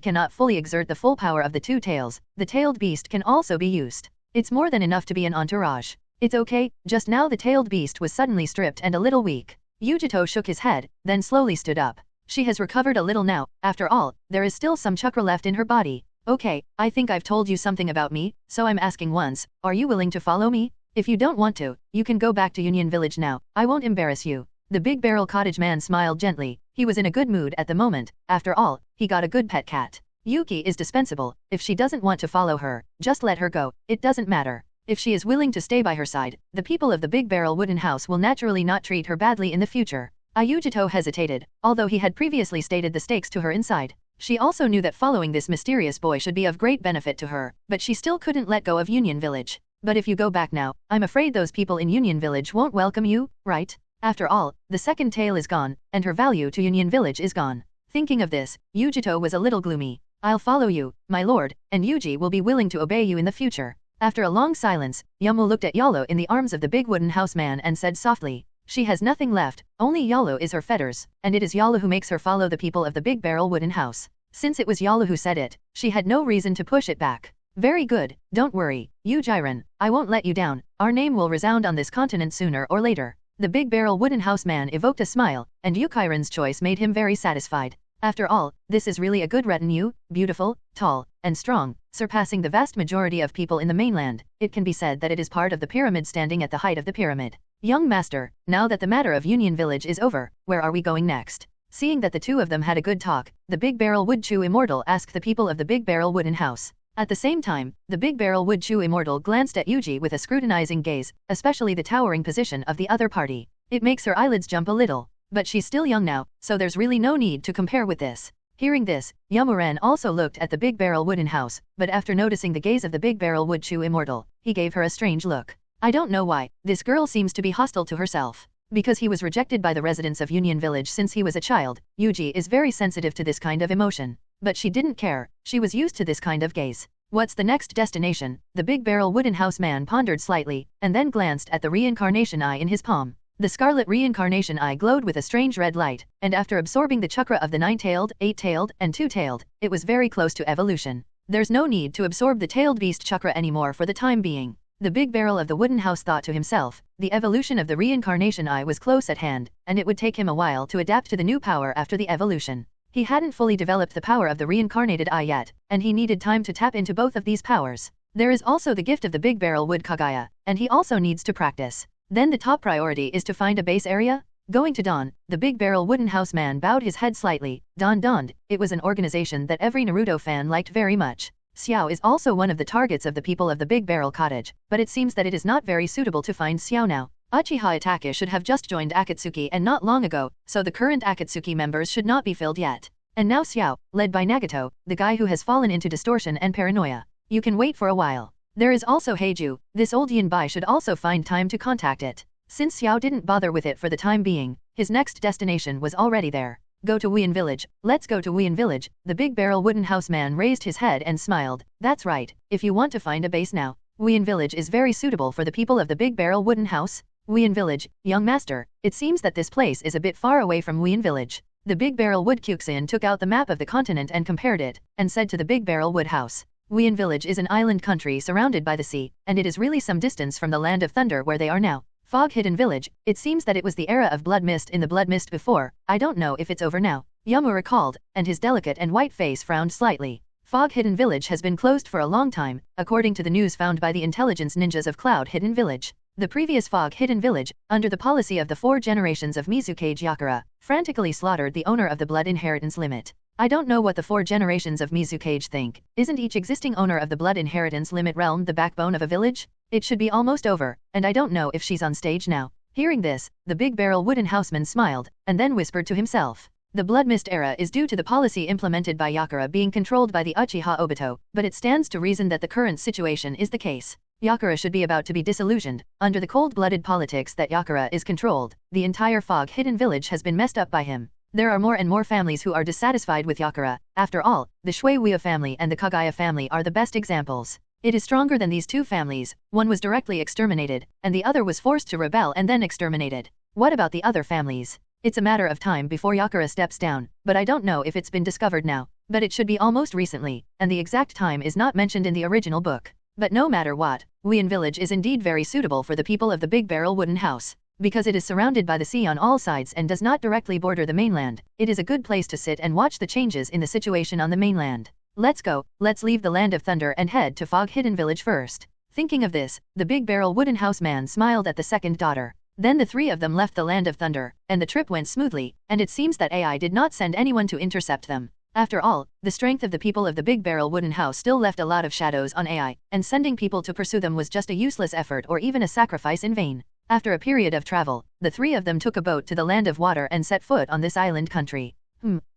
cannot fully exert the full power of the two tails, the tailed beast can also be used. It's more than enough to be an entourage. It's okay, just now the tailed beast was suddenly stripped and a little weak. Yujito shook his head, then slowly stood up. She has recovered a little now, after all, there is still some chakra left in her body. Okay, I think I've told you something about me, so I'm asking once, are you willing to follow me? If you don't want to, you can go back to Union Village now, I won't embarrass you. The big barrel cottage man smiled gently, he was in a good mood at the moment, after all, he got a good pet cat. Yuki is dispensable, if she doesn't want to follow her, just let her go, it doesn't matter. If she is willing to stay by her side, the people of the big barrel wooden house will naturally not treat her badly in the future. Ayujito hesitated, although he had previously stated the stakes to her inside. She also knew that following this mysterious boy should be of great benefit to her, but she still couldn't let go of Union Village. But if you go back now, I'm afraid those people in Union Village won't welcome you, right? After all, the second tail is gone, and her value to Union Village is gone. Thinking of this, Yujito was a little gloomy. I'll follow you, my lord, and Yuji will be willing to obey you in the future. After a long silence, Yamu looked at Yalu in the arms of the big wooden house man and said softly, she has nothing left, only Yalu is her fetters, and it is Yalu who makes her follow the people of the big barrel wooden house. Since it was Yalu who said it, she had no reason to push it back. Very good, don't worry, Uchiha, I won't let you down, our name will resound on this continent sooner or later. The big barrel wooden house man evoked a smile, and Uchiha's choice made him very satisfied. After all, this is really a good retinue, beautiful, tall, and strong, surpassing the vast majority of people in the mainland. It can be said that it is part of the pyramid standing at the height of the pyramid. Young master, now that the matter of Union Village is over, where are we going next? Seeing that the two of them had a good talk, the big barrel wood chew immortal asked the people of the big barrel wooden house. At the same time, the big barrel wood chew immortal glanced at Yuji with a scrutinizing gaze, especially the towering position of the other party. It makes her eyelids jump a little. But she's still young now, so there's really no need to compare with this. Hearing this, Yamuran also looked at the big barrel wooden house, but after noticing the gaze of the big barrel wood chew immortal, he gave her a strange look. I don't know why, this girl seems to be hostile to herself. Because he was rejected by the residents of Union Village since he was a child, Yuji is very sensitive to this kind of emotion. But she didn't care, she was used to this kind of gaze. What's the next destination? The big barrel wooden house man pondered slightly, and then glanced at the Reincarnation Eye in his palm. The scarlet Reincarnation Eye glowed with a strange red light, and after absorbing the chakra of the 9-tailed, 8-tailed, and 2-tailed, it was very close to evolution. There's no need to absorb the tailed beast chakra anymore for the time being. The big barrel of the wooden house thought to himself, the evolution of the Reincarnation Eye was close at hand, and it would take him a while to adapt to the new power after the evolution. He hadn't fully developed the power of the reincarnated eye yet, and he needed time to tap into both of these powers. There is also the gift of the big barrel wood Kaguya, and he also needs to practice. Then the top priority is to find a base area. Going to Dawn, the big barrel wooden house man bowed his head slightly. Dawn. It was an organization that every Naruto fan liked very much. Xiao is also one of the targets of the people of the Big Barrel Cottage, but it seems that it is not very suitable to find Xiao now. Uchiha Itachi should have just joined Akatsuki and not long ago, so the current Akatsuki members should not be filled yet. And now Xiao, led by Nagato, the guy who has fallen into distortion and paranoia. You can wait for a while. There is also Heiju, this old Yinbai should also find time to contact it. Since Xiao didn't bother with it for the time being, his next destination was already there. Go to Wuyan Village. Let's go to Wuyan Village. The big barrel wooden house man raised his head and smiled. That's right, if you want to find a base now, Wuyan Village is very suitable for the people of the big barrel wooden house. Wuyan Village, young master, it seems that this place is a bit far away from Wuyan Village. The big barrel wood Kyuxin took out the map of the continent and compared it, and said to the big barrel wood house. Wuyan Village is an island country surrounded by the sea, and it is really some distance from the land of thunder where they are now. Fog Hidden Village, it seems that it was the era of blood mist in the blood mist before, I don't know if it's over now. Yamu recalled, and his delicate and white face frowned slightly. Fog Hidden Village has been closed for a long time, according to the news found by the intelligence ninjas of Cloud Hidden Village. The previous Fog Hidden Village, under the policy of the 4 generations of Mizukage Yakura, frantically slaughtered the owner of the blood inheritance limit. I don't know what the 4 generations of Mizukage think. Isn't each existing owner of the blood inheritance limit realm the backbone of a village? It should be almost over, and I don't know if she's on stage now. Hearing this, the big barrel wooden houseman smiled, and then whispered to himself. The blood mist era is due to the policy implemented by Yakura being controlled by the Uchiha Obito, but it stands to reason that the current situation is the case. Yakura should be about to be disillusioned. Under the cold-blooded politics that Yakura is controlled, the entire Fog Hidden Village has been messed up by him. There are more and more families who are dissatisfied with Yakura. After all, the Shueisha family and the Kaguya family are the best examples. It is stronger than these 2 families. One was directly exterminated, and the other was forced to rebel and then exterminated. What about the other families? It's a matter of time before Yakura steps down, but I don't know if it's been discovered now. But it should be almost recently, and the exact time is not mentioned in the original book. But no matter what, Wuyan Village is indeed very suitable for the people of the Big Barrel Wooden House. Because it is surrounded by the sea on all sides and does not directly border the mainland, it is a good place to sit and watch the changes in the situation on the mainland. Let's go, let's leave the land of thunder and head to Fog Hidden Village first. Thinking of this, the big barrel wooden house man smiled at the second daughter. Then the 3 of them left the land of thunder, and the trip went smoothly, and it seems that AI did not send anyone to intercept them. After all, the strength of the people of the big barrel wooden house still left a lot of shadows on AI, and sending people to pursue them was just a useless effort or even a sacrifice in vain. After a period of travel, the 3 of them took a boat to the land of water and set foot on this island country.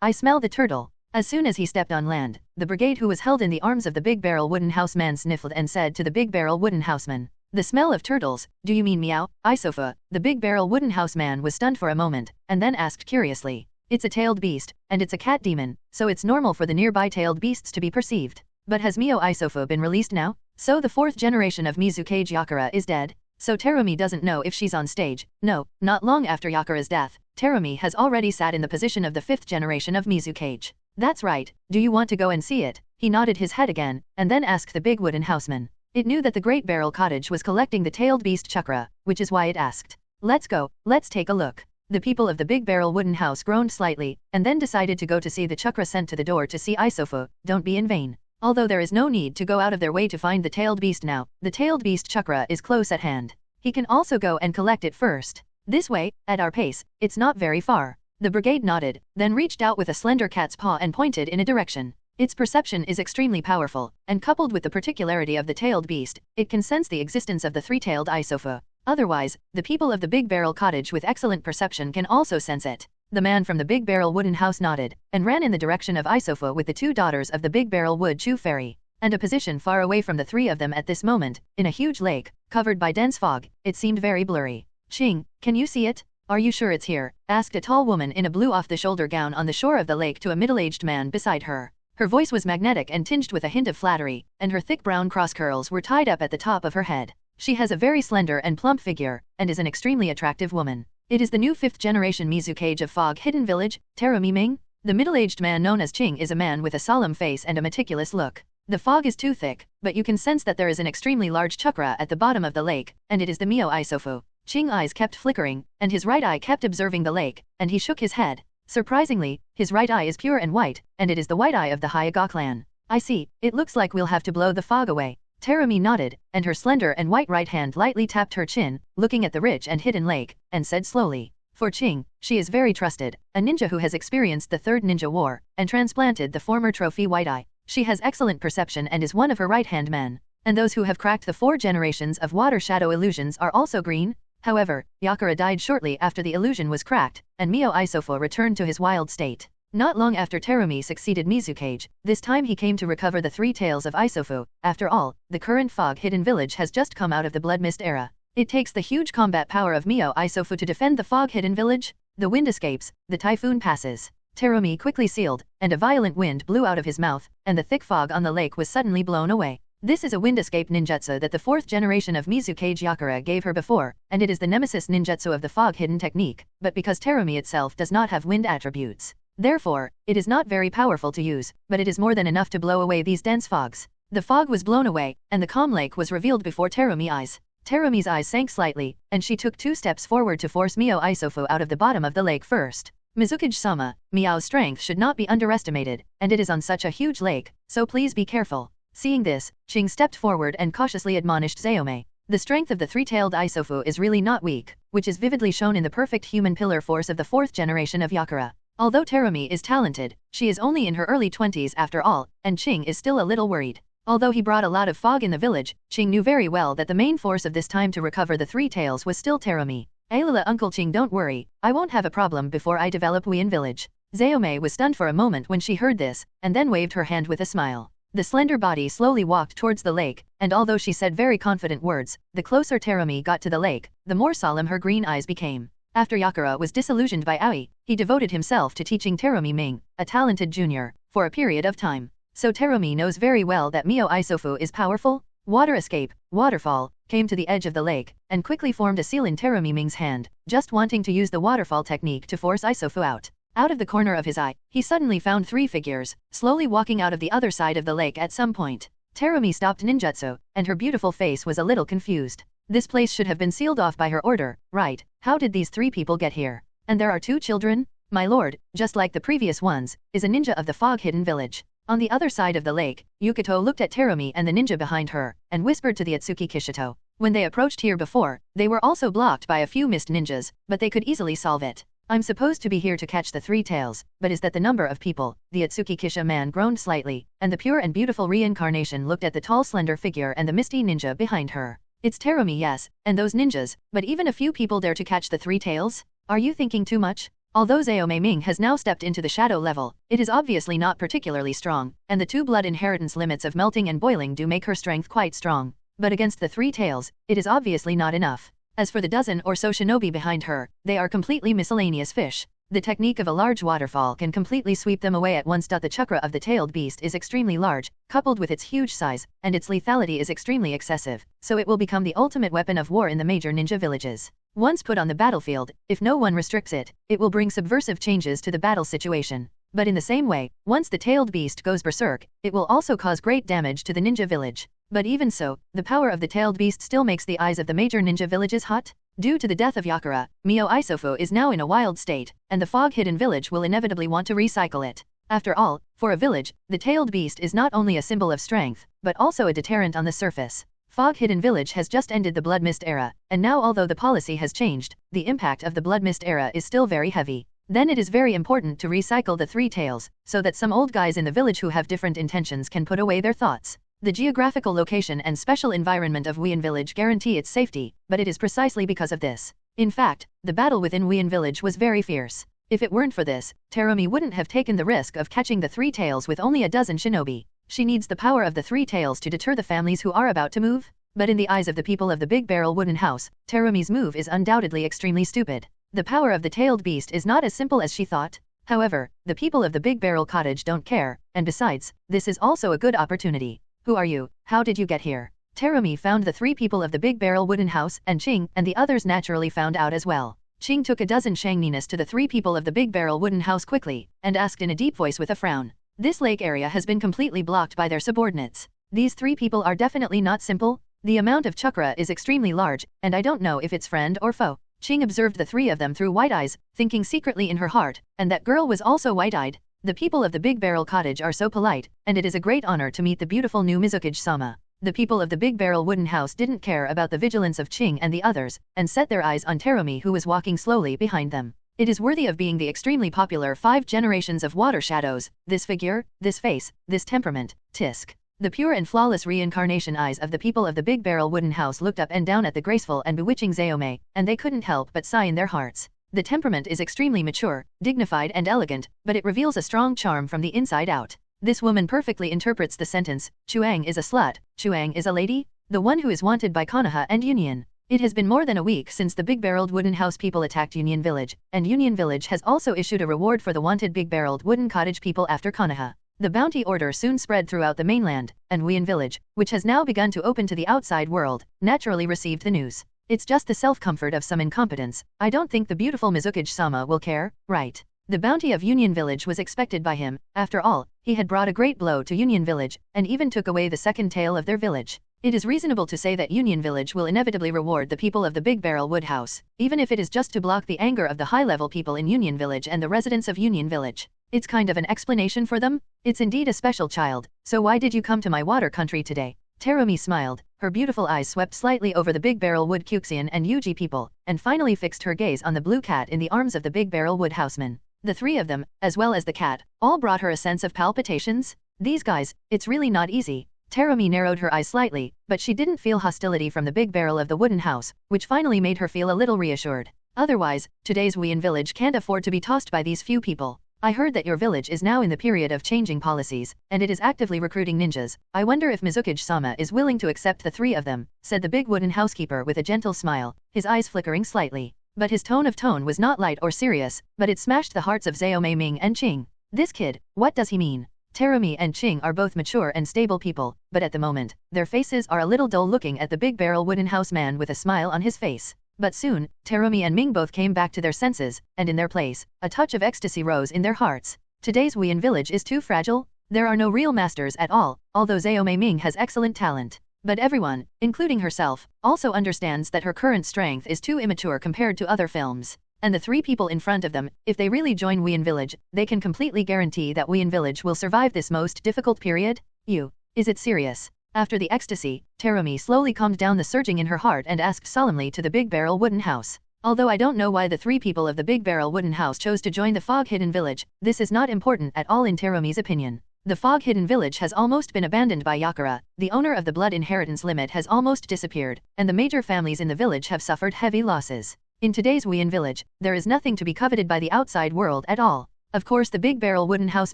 I smell the turtle. As soon as he stepped on land, the brigade who was held in the arms of the big barrel wooden house man sniffled and said to the big barrel wooden houseman, "The smell of turtles, do you mean meow, Isofa?" The big barrel wooden house man was stunned for a moment, and then asked curiously, "It's a tailed beast, and it's a cat demon, so it's normal for the nearby tailed beasts to be perceived. But has Mio Isofa been released now? So the 4th generation of Mizukage Yakura is dead? So Terumi doesn't know if she's on stage." No, not long after Yakura's death, Terumi has already sat in the position of the 5th generation of Mizukage. That's right, do you want to go and see it? He nodded his head again, and then asked the big wooden houseman. It knew that the Great Barrel Cottage was collecting the tailed beast chakra, which is why it asked. Let's go, let's take a look. The people of the big barrel wooden house groaned slightly, and then decided to go to see the chakra sent to the door to see Isofu. Don't be in vain. Although there is no need to go out of their way to find the tailed beast now, the tailed beast chakra is close at hand. He can also go and collect it first. This way, at our pace, it's not very far. The brigade nodded, then reached out with a slender cat's paw and pointed in a direction. Its perception is extremely powerful, and coupled with the particularity of the tailed beast, it can sense the existence of the 3-tailed Isofa. Otherwise, the people of the Big Barrel Cottage with excellent perception can also sense it. The man from the Big Barrel Wooden House nodded, and ran in the direction of Isofa with the 2 daughters of the Big Barrel Wood Chew Fairy, and a position far away from the 3 of them at this moment, in a huge lake, covered by dense fog. It seemed very blurry. "Ching, can you see it? Are you sure it's here?" asked a tall woman in a blue off-the-shoulder gown on the shore of the lake to a middle-aged man beside her. Her voice was magnetic and tinged with a hint of flattery, and her thick brown cross curls were tied up at the top of her head. She has a very slender and plump figure, and is an extremely attractive woman. It is the new 5th generation Mizukage of Fog Hidden Village, Terumi Ming. The middle-aged man known as Ching is a man with a solemn face and a meticulous look. The fog is too thick, but you can sense that there is an extremely large chakra at the bottom of the lake, and it is the Mio Isofu. Ching's eyes kept flickering, and his right eye kept observing the lake, and he shook his head. Surprisingly, his right eye is pure and white, and it is the white eye of the Hyuga clan. I see, it looks like we'll have to blow the fog away. Terumi nodded, and her slender and white right hand lightly tapped her chin, looking at the rich and hidden lake, and said slowly. For Ching, she is very trusted, a ninja who has experienced the Third Ninja War, and transplanted the former trophy white eye. She has excellent perception and is one of her right-hand men. And those who have cracked the 4 generations of water shadow illusions are also green. However, Yakura died shortly after the illusion was cracked, and Mio Isofu returned to his wild state. Not long after Terumi succeeded Mizukage, this time he came to recover the 3 tails of Isofu. After all, the current fog-hidden village has just come out of the Blood Mist era. It takes the huge combat power of Mio Isofu to defend the fog-hidden village. The wind escapes, the typhoon passes. Terumi quickly sealed, and a violent wind blew out of his mouth, and the thick fog on the lake was suddenly blown away. This is a wind escape ninjutsu that the 4th generation of Mizukage Yakura gave her before, and it is the nemesis ninjutsu of the fog-hidden technique, but because Terumi itself does not have wind attributes. Therefore, it is not very powerful to use, but it is more than enough to blow away these dense fogs. The fog was blown away, and the calm lake was revealed before Terumi's eyes. Terumi's eyes sank slightly, and she took 2 steps forward to force Mio Isofu out of the bottom of the lake first. Mizukage-sama, Miao's strength should not be underestimated, and it is on such a huge lake, so please be careful. Seeing this, Ching stepped forward and cautiously admonished Zayome. The strength of the 3-tailed Isofu is really not weak, which is vividly shown in the perfect human pillar force of the 4th generation of Yakura. Although Terumi is talented, she is only in her early 20s after all, and Ching is still a little worried. Although he brought a lot of fog in the village, Ching knew very well that the main force of this time to recover the 3 tails was still Terumi. Aylala Uncle Ching, don't worry, I won't have a problem before I develop Wien village. Zayome was stunned for a moment when she heard this, and then waved her hand with a smile. The slender body slowly walked towards the lake, and although she said very confident words, the closer Terumi got to the lake, the more solemn her green eyes became. After Yakura was disillusioned by Aoi, he devoted himself to teaching Terumi Ming, a talented junior, for a period of time. So Terumi knows very well that Mio Isofu is powerful. Water escape, waterfall, came to the edge of the lake, and quickly formed a seal in Terumi Ming's hand, just wanting to use the waterfall technique to force Isofu out. Out of the corner of his eye, he suddenly found 3 figures, slowly walking out of the other side of the lake at some point. Terumi stopped ninjutsu, and her beautiful face was a little confused. This place should have been sealed off by her order, right? How did these 3 people get here? And there are 2 children? My lord, just like the previous ones, is a ninja of the fog-hidden village. On the other side of the lake, Yukito looked at Terumi and the ninja behind her, and whispered to the Ōtsutsuki Kishito. When they approached here before, they were also blocked by a few mist ninjas, but they could easily solve it. I'm supposed to be here to catch the 3 tails, but is that the number of people? The Ōtsutsuki Kisha man groaned slightly, and the pure and beautiful reincarnation looked at the tall slender figure and the misty ninja behind her. It's Terumi, yes, and those ninjas, but even a few people dare to catch the 3 tails? Are you thinking too much? Although Zayome Ming has now stepped into the shadow level, it is obviously not particularly strong, and the 2 blood inheritance limits of melting and boiling do make her strength quite strong. But against the 3 tails, it is obviously not enough. As for the dozen or so shinobi behind her, they are completely miscellaneous fish. The technique of a large waterfall can completely sweep them away at once. The chakra of the tailed beast is extremely large, coupled with its huge size, and its lethality is extremely excessive, so it will become the ultimate weapon of war in the major ninja villages. Once put on the battlefield, if no one restricts it, it will bring subversive changes to the battle situation. But in the same way, once the tailed beast goes berserk, it will also cause great damage to the ninja village. But even so, the power of the tailed beast still makes the eyes of the major ninja villages hot. Due to the death of Yakura, Mio Isofu is now in a wild state, and the fog-hidden village will inevitably want to recycle it. After all, for a village, the tailed beast is not only a symbol of strength, but also a deterrent on the surface. Fog-hidden village has just ended the Blood Mist era, and now although the policy has changed, the impact of the Blood Mist era is still very heavy. Then it is very important to recycle the 3 tails, so that some old guys in the village who have different intentions can put away their thoughts. The geographical location and special environment of Wien village guarantee its safety, but it is precisely because of this. In fact, the battle within Wien village was very fierce. If it weren't for this, Terumi wouldn't have taken the risk of catching the 3 tails with only a dozen shinobi. She needs the power of the 3 tails to deter the families who are about to move. But in the eyes of the people of the Big Barrel Wooden House, Terumi's move is undoubtedly extremely stupid. The power of the tailed beast is not as simple as she thought. However, the people of the Big Barrel Cottage don't care, and besides, this is also a good opportunity. Who are you? How did you get here? Terumi found the 3 people of the Big Barrel Wooden House, and Ching and the others naturally found out as well. Ching took a dozen shangniness to the 3 people of the Big Barrel Wooden House quickly, and asked in a deep voice with a frown. This lake area has been completely blocked by their subordinates. These 3 people are definitely not simple. The amount of chakra is extremely large, and I don't know if it's friend or foe. Qing observed the 3 of them through wide eyes, thinking secretly in her heart, and that girl was also wide-eyed. The people of the Big Barrel Cottage are so polite, and it is a great honor to meet the beautiful new Mizukage-sama. The people of the Big Barrel Wooden House didn't care about the vigilance of Qing and the others, and set their eyes on Terumi, who was walking slowly behind them. It is worthy of being the extremely popular 5 generations of water shadows, this figure, this face, this temperament, tisk. The pure and flawless reincarnation eyes of the people of the Big Barrel Wooden House looked up and down at the graceful and bewitching Zayome, and they couldn't help but sigh in their hearts. The temperament is extremely mature, dignified and elegant, but it reveals a strong charm from the inside out. This woman perfectly interprets the sentence, Chuang is a slut, Chuang is a lady, the one who is wanted by Konoha and Union. It has been more than a week since the big-barreled wooden house people attacked Union Village, and Union Village has also issued a reward for the wanted big-barreled wooden cottage people after Konoha. The bounty order soon spread throughout the mainland, and Union Village, which has now begun to open to the outside world, naturally received the news. It's just the self-comfort of some incompetence. I don't think the beautiful Mizukage-sama will care, right? The bounty of Union Village was expected by him. After all, he had brought a great blow to Union Village, and even took away the second tail of their village. It is reasonable to say that Union Village will inevitably reward the people of the Big Barrel Wood House, even if it is just to block the anger of the high-level people in Union Village and the residents of Union Village. It's kind of an explanation for them? It's indeed a special child. So why did you come to my water country today? Terumi smiled. Her beautiful eyes swept slightly over the Big Barrel Wood Kuxian and Yuji people, and finally fixed her gaze on the blue cat in the arms of the Big Barrel Wood houseman. The 3 of them, as well as the cat, all brought her a sense of palpitations. These guys, it's really not easy. Terumi narrowed her eyes slightly, but she didn't feel hostility from the Big Barrel of the wooden house, which finally made her feel a little reassured. Otherwise, today's Wuyan village can't afford to be tossed by these few people. I heard that your village is now in the period of changing policies, and it is actively recruiting ninjas. I wonder if Mizukage-sama is willing to accept the 3 of them, said the big wooden housekeeper with a gentle smile, his eyes flickering slightly. But his tone was not light or serious, but it smashed the hearts of Zayome Ming and Qing. This kid, what does he mean? Terumi and Qing are both mature and stable people, but at the moment, their faces are a little dull looking at the Big Barrel Wooden House man with a smile on his face. But soon, Terumi and Ming both came back to their senses, and in their place, a touch of ecstasy rose in their hearts. Today's Wuyan village is too fragile. There are no real masters at all, although Zayome Ming has excellent talent. But everyone, including herself, also understands that her current strength is too immature compared to other films. And the 3 people in front of them, if they really join Wuyan village, they can completely guarantee that Wuyan village will survive this most difficult period. Is it serious? After the ecstasy, Terumi slowly calmed down the surging in her heart and asked solemnly to the Big Barrel Wooden House. Although I don't know why the 3 people of the Big Barrel Wooden House chose to join the Fog Hidden Village, this is not important at all in Terumi's opinion. The Fog Hidden Village has almost been abandoned by Yakura, the owner of the blood inheritance limit has almost disappeared, and the major families in the village have suffered heavy losses. In today's Wuyan village, there is nothing to be coveted by the outside world at all. Of course the Big Barrel Wooden House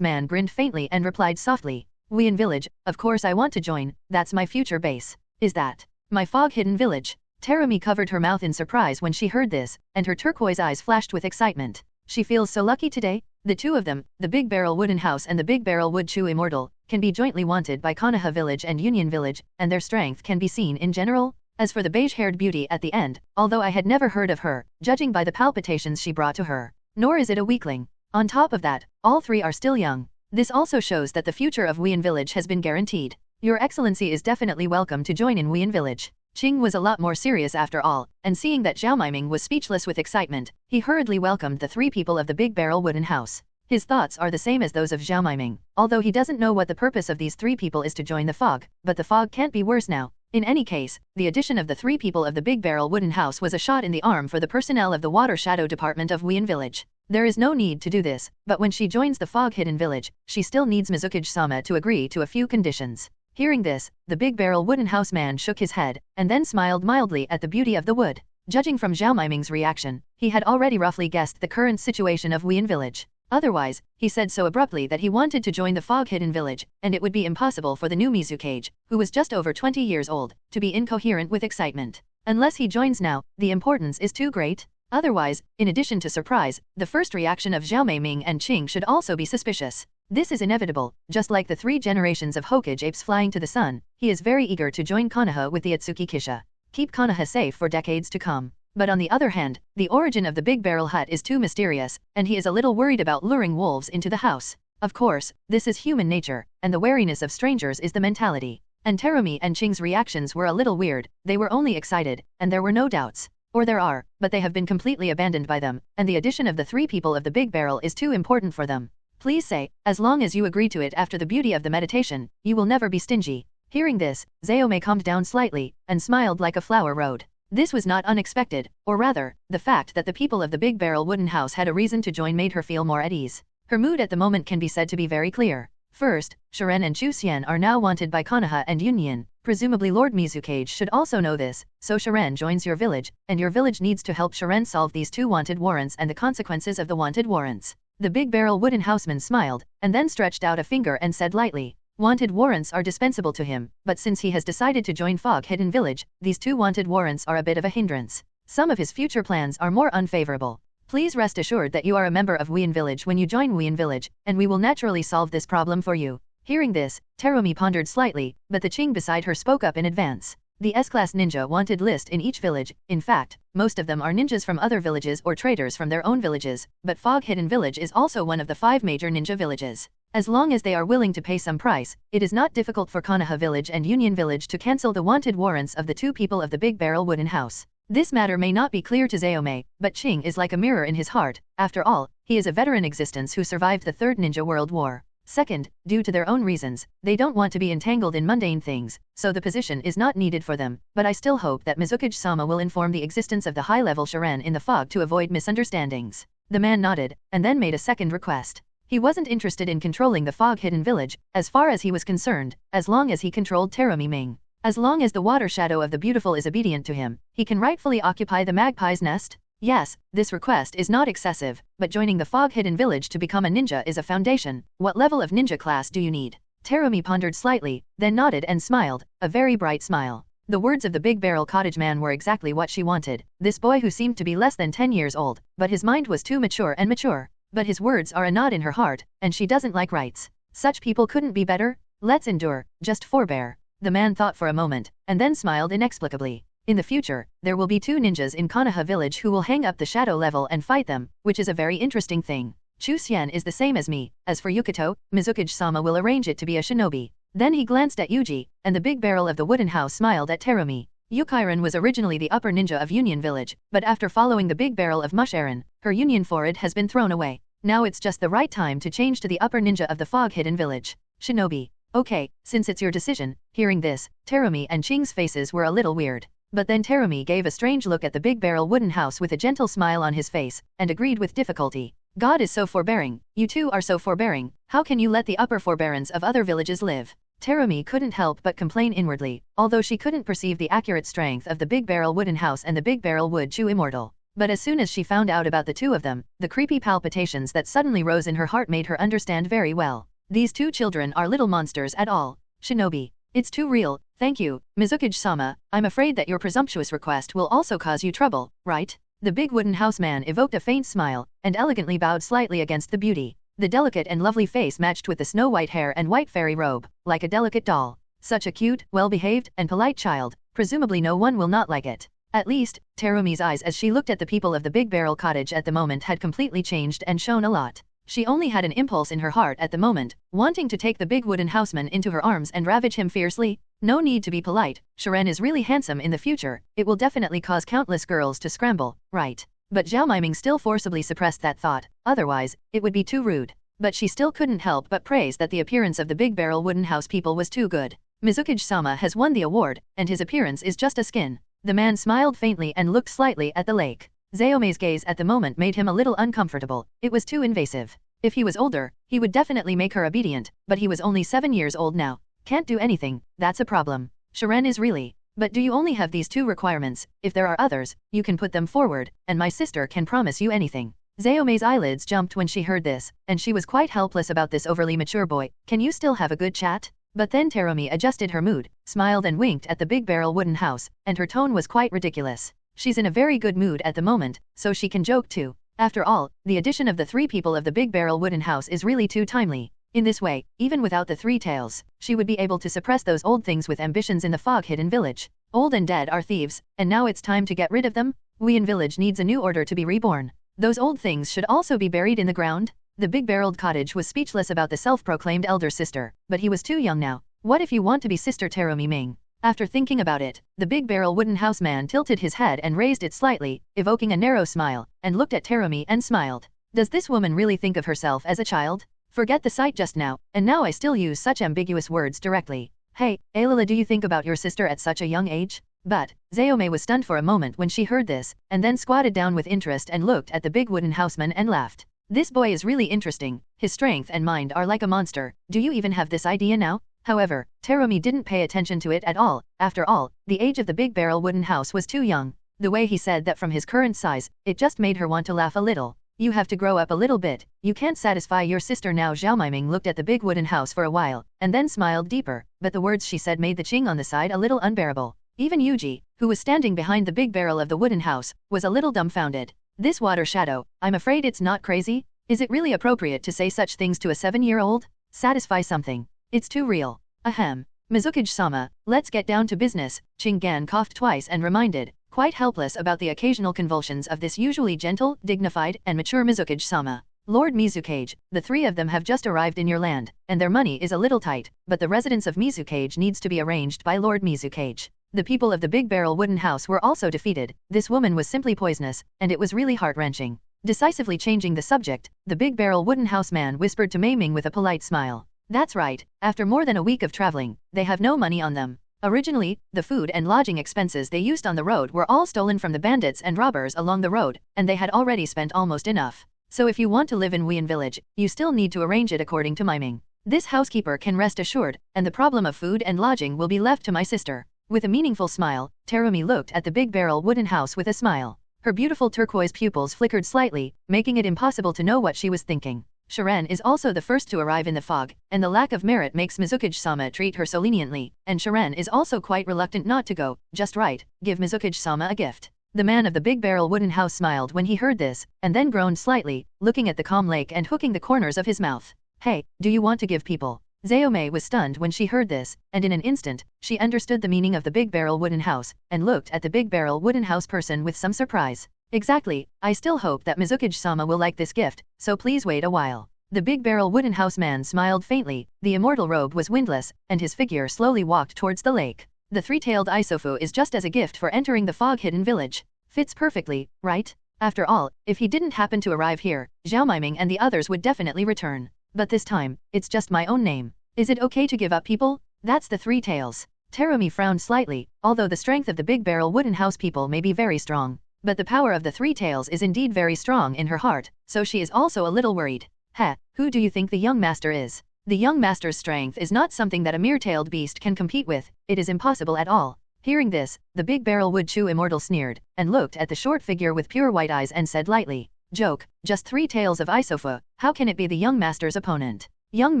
man grinned faintly and replied softly, Wuyan village, of course I want to join, that's my future base. Is that my Fog Hidden Village? Terumi covered her mouth in surprise when she heard this, and her turquoise eyes flashed with excitement. She feels so lucky today. The 2 of them, the Big Barrel Wooden House and the Big Barrel Wood Chu Immortal, can be jointly wanted by Konoha Village and Union Village, and their strength can be seen in general. As for the beige-haired beauty at the end, although I had never heard of her, judging by the palpitations she brought to her, nor is it a weakling. On top of that, all 3 are still young. This also shows that the future of Wuyan village has been guaranteed. Your Excellency is definitely welcome to join in Wuyan village. Qing was a lot more serious after all, and seeing that Zhao Miming was speechless with excitement, he hurriedly welcomed the 3 people of the Big Barrel Wooden House. His thoughts are the same as those of Zhao Miming, although he doesn't know what the purpose of these 3 people is to join the fog, but the fog can't be worse now. In any case, the addition of the 3 people of the Big Barrel Wooden House was a shot in the arm for the personnel of the Water Shadow Department of Wuyan Village. There is no need to do this, but when she joins the Fog Hidden Village, she still needs Mizukage-sama to agree to a few conditions. Hearing this, the Big Barrel Wooden House man shook his head, and then smiled mildly at the beauty of the wood. Judging from Zhao Miming's reaction, he had already roughly guessed the current situation of Wuyan Village. Otherwise, he said so abruptly that he wanted to join the Fog Hidden Village, and it would be impossible for the new Mizukage, who was just over 20 years old, to be incoherent with excitement. Unless he joins now, the importance is too great. Otherwise, in addition to surprise, the first reaction of Zhao Miming and Qing should also be suspicious. This is inevitable, just like the 3 generations of Hokage apes flying to the sun, he is very eager to join Konoha with the Ōtsutsuki Kisha. Keep Konoha safe for decades to come. But on the other hand, the origin of the Big Barrel Hut is too mysterious, and he is a little worried about luring wolves into the house. Of course, this is human nature, and the wariness of strangers is the mentality. And Terumi and Qing's reactions were a little weird, they were only excited, and there were no doubts. Or there are, but they have been completely abandoned by them, and the addition of the 3 people of the Big Barrel is too important for them. Please say, as long as you agree to it after the beauty of the meditation, you will never be stingy. Hearing this, Zayome calmed down slightly, and smiled like a flower rode. This was not unexpected, or rather, the fact that the people of the Big Barrel wooden house had a reason to join made her feel more at ease. Her mood at the moment can be said to be very clear. First, Shiren and Chu Xian are now wanted by Konoha and Union. Presumably Lord Mizukage should also know this, so Shiren joins your village, and your village needs to help Shiren solve these 2 wanted warrants and the consequences of the wanted warrants. The Big Barrel wooden houseman smiled, and then stretched out a finger and said lightly, wanted warrants are dispensable to him, but since he has decided to join Fog Hidden Village, these 2 wanted warrants are a bit of a hindrance. Some of his future plans are more unfavorable. Please rest assured that you are a member of Wien Village when you join Wien Village, and we will naturally solve this problem for you. Hearing this, Terumi pondered slightly, but the Qing beside her spoke up in advance. The S-class ninja wanted list in each village, in fact, most of them are ninjas from other villages or traders from their own villages, but Fog Hidden Village is also one of the 5 major ninja villages. As long as they are willing to pay some price, it is not difficult for Konoha Village and Union Village to cancel the wanted warrants of the 2 people of the Big Barrel wooden house. This matter may not be clear to Zayome, but Qing is like a mirror in his heart. After all, he is a veteran existence who survived the 3rd Ninja World War. Second, due to their own reasons, they don't want to be entangled in mundane things, so the position is not needed for them, but I still hope that Mizukage-sama will inform the existence of the high-level Shiren in the fog to avoid misunderstandings. The man nodded, and then made a second request. He wasn't interested in controlling the Fog Hidden Village, as far as he was concerned, as long as he controlled Terumi Ming. As long as the water shadow of the beautiful is obedient to him, he can rightfully occupy the magpie's nest. Yes, this request is not excessive, but joining the Fog Hidden Village to become a ninja is a foundation. What level of ninja class do you need? Terumi pondered slightly, then nodded and smiled, a very bright smile. The words of the Big Barrel cottage man were exactly what she wanted. This boy who seemed to be less than 10 years old, but his mind was too mature and mature. But his words are a nod in her heart, and she doesn't like rights. Such people couldn't be better. Let's endure, just forbear. The man thought for a moment, and then smiled inexplicably. In the future, there will be 2 ninjas in Konoha Village who will hang up the shadow level and fight them, which is a very interesting thing. Chu Xian is the same as me. As for Yukito, Mizukage-sama will arrange it to be a shinobi. Then he glanced at Yuji, and the Big Barrel of the wooden house smiled at Terumi. Yukiren was originally the upper ninja of Union Village, but after following the Big Barrel of Musharen, her Union forehead has been thrown away. Now it's just the right time to change to the upper ninja of the Fog Hidden Village. Shinobi. Okay, since it's your decision. Hearing this, Terumi and Qing's faces were a little weird. But then Terumi gave a strange look at the Big Barrel wooden house with a gentle smile on his face, and agreed with difficulty. God is so forbearing, you too are so forbearing, how can you let the upper forbearance of other villages live? Terumi couldn't help but complain inwardly, although she couldn't perceive the accurate strength of the Big Barrel wooden house and the Big Barrel wood chew immortal. But as soon as she found out about the 2 of them, the creepy palpitations that suddenly rose in her heart made her understand very well. These 2 children are little monsters at all. Shinobi. It's too real, thank you, Mizukage-sama. I'm afraid that your presumptuous request will also cause you trouble, right? The big wooden house man evoked a faint smile, and elegantly bowed slightly against the beauty. The delicate and lovely face matched with the snow-white hair and white fairy robe, like a delicate doll. Such a cute, well-behaved, and polite child, presumably no one will not like it. At least, Terumi's eyes as she looked at the people of the Big Barrel cottage at the moment had completely changed and shone a lot. She only had an impulse in her heart at the moment, wanting to take the big wooden houseman into her arms and ravage him fiercely. No need to be polite, Shiren is really handsome in the future, it will definitely cause countless girls to scramble, right? But Zhao Miming still forcibly suppressed that thought, otherwise, it would be too rude. But she still couldn't help but praise that the appearance of the Big Barrel wooden house people was too good. Mizukage-sama has won the award, and his appearance is just a skin. The man smiled faintly and looked slightly at the lake. Zayome's gaze at the moment made him a little uncomfortable, it was too invasive. If he was older, he would definitely make her obedient, but he was only 7 years old now. Can't do anything, that's a problem. Shiren is really. But do you only have these 2 requirements? If there are others, you can put them forward, and my sister can promise you anything. Zayome's eyelids jumped when she heard this, and she was quite helpless about this overly mature boy. Can you still have a good chat? But then Terumi adjusted her mood, smiled and winked at the Big Barrel wooden house, and her tone was quite ridiculous. She's in a very good mood at the moment, so she can joke too. After all, the addition of the 3 people of the Big Barrel wooden house is really too timely. In this way, even without the 3 tails, she would be able to suppress those old things with ambitions in the Fog Hidden Village. Old and dead are thieves, and now it's time to get rid of them? Wien Village needs a new order to be reborn. Those old things should also be buried in the ground? The big-barreled cottage was speechless about the self-proclaimed elder sister, but he was too young now. What if you want to be Sister Terumi Ming? After thinking about it, the big-barrel wooden house man tilted his head and raised it slightly, evoking a narrow smile, and looked at Terumi and smiled. Does this woman really think of herself as a child? Forget the sight just now, and now I still use such ambiguous words directly. Hey, Aylala, do you think about your sister at such a young age? But, Zayome was stunned for a moment when she heard this, and then squatted down with interest and looked at the big wooden houseman and laughed. This boy is really interesting, his strength and mind are like a monster, do you even have this idea now? However, Terumi didn't pay attention to it at all. After all, the age of the big barrel wooden house was too young. The way he said that from his current size, it just made her want to laugh a little. You have to grow up a little bit, you can't satisfy your sister now. Zhao Maiming looked at the big wooden house for a while, and then smiled deeper, but the words she said made the ching on the side a little unbearable. Even Yuji, who was standing behind the big barrel of the wooden house, was a little dumbfounded. This water shadow, I'm afraid it's not crazy? Is it really appropriate to say such things to a 7-year-old? Satisfy something. It's too real. Ahem. Mizukage-sama, let's get down to business. Chingan coughed twice and reminded, quite helpless about the occasional convulsions of this usually gentle, dignified, and mature Mizukage-sama. Lord Mizukage, the three of them have just arrived in your land, and their money is a little tight, but the residence of Mizukage needs to be arranged by Lord Mizukage. The people of the big barrel wooden house were also defeated. This woman was simply poisonous, and it was really heart-wrenching. Decisively changing the subject, the big barrel wooden house man whispered to Mei Ming with a polite smile. That's right, after more than a week of traveling, they have no money on them. Originally, the food and lodging expenses they used on the road were all stolen from the bandits and robbers along the road, and they had already spent almost enough. So if you want to live in Wuyan village, you still need to arrange it according to Mei Ming. This housekeeper can rest assured, and the problem of food and lodging will be left to my sister. With a meaningful smile, Terumi looked at the big barrel wooden house with a smile. Her beautiful turquoise pupils flickered slightly, making it impossible to know what she was thinking. Shiren is also the first to arrive in the fog, and the lack of merit makes Mizukage-sama treat her so leniently, and Shiren is also quite reluctant not to go. Just right, give Mizukage-sama a gift. The man of the big barrel wooden house smiled when he heard this, and then groaned slightly, looking at the calm lake and hooking the corners of his mouth. Hey, do you want to give people? Zayome was stunned when she heard this, and in an instant, she understood the meaning of the big barrel wooden house, and looked at the big barrel wooden house person with some surprise. Exactly, I still hope that Mizukage-sama will like this gift, so please wait a while. The big barrel wooden house man smiled faintly, the immortal robe was windless, and his figure slowly walked towards the lake. The three-tailed Isofu is just as a gift for entering the fog-hidden village. Fits perfectly, right? After all, if he didn't happen to arrive here, Zhao Maiming and the others would definitely return. But this time, it's just my own name. Is it okay to give up people? That's the three tails. Terumi frowned slightly, although the strength of the big barrel wooden house people may be very strong. But the power of the three tails is indeed very strong in her heart, so she is also a little worried. Heh, who do you think the young master is? The young master's strength is not something that a mere-tailed beast can compete with, it is impossible at all. Hearing this, the big barrel wood chew immortal sneered, and looked at the short figure with pure white eyes and said lightly, joke, just 3 tails of Isofu, how can it be the young master's opponent? Young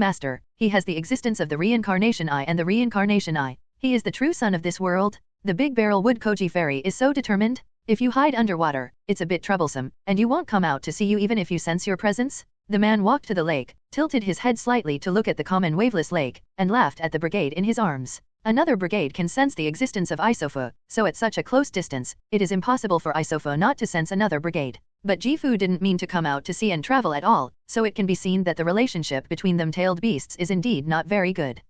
master, he has the existence of the Reincarnation Eye and the Reincarnation Eye. He is the true son of this world? The big barrel wood Koji fairy is so determined? If you hide underwater, it's a bit troublesome, and you won't come out to see you even if you sense your presence? The man walked to the lake, tilted his head slightly to look at the calm and waveless lake, and laughed at the brigade in his arms. Another brigade can sense the existence of Isofu, so at such a close distance, it is impossible for Isofu not to sense another brigade. But Jifu didn't mean to come out to sea and travel at all, so it can be seen that the relationship between them tailed beasts is indeed not very good.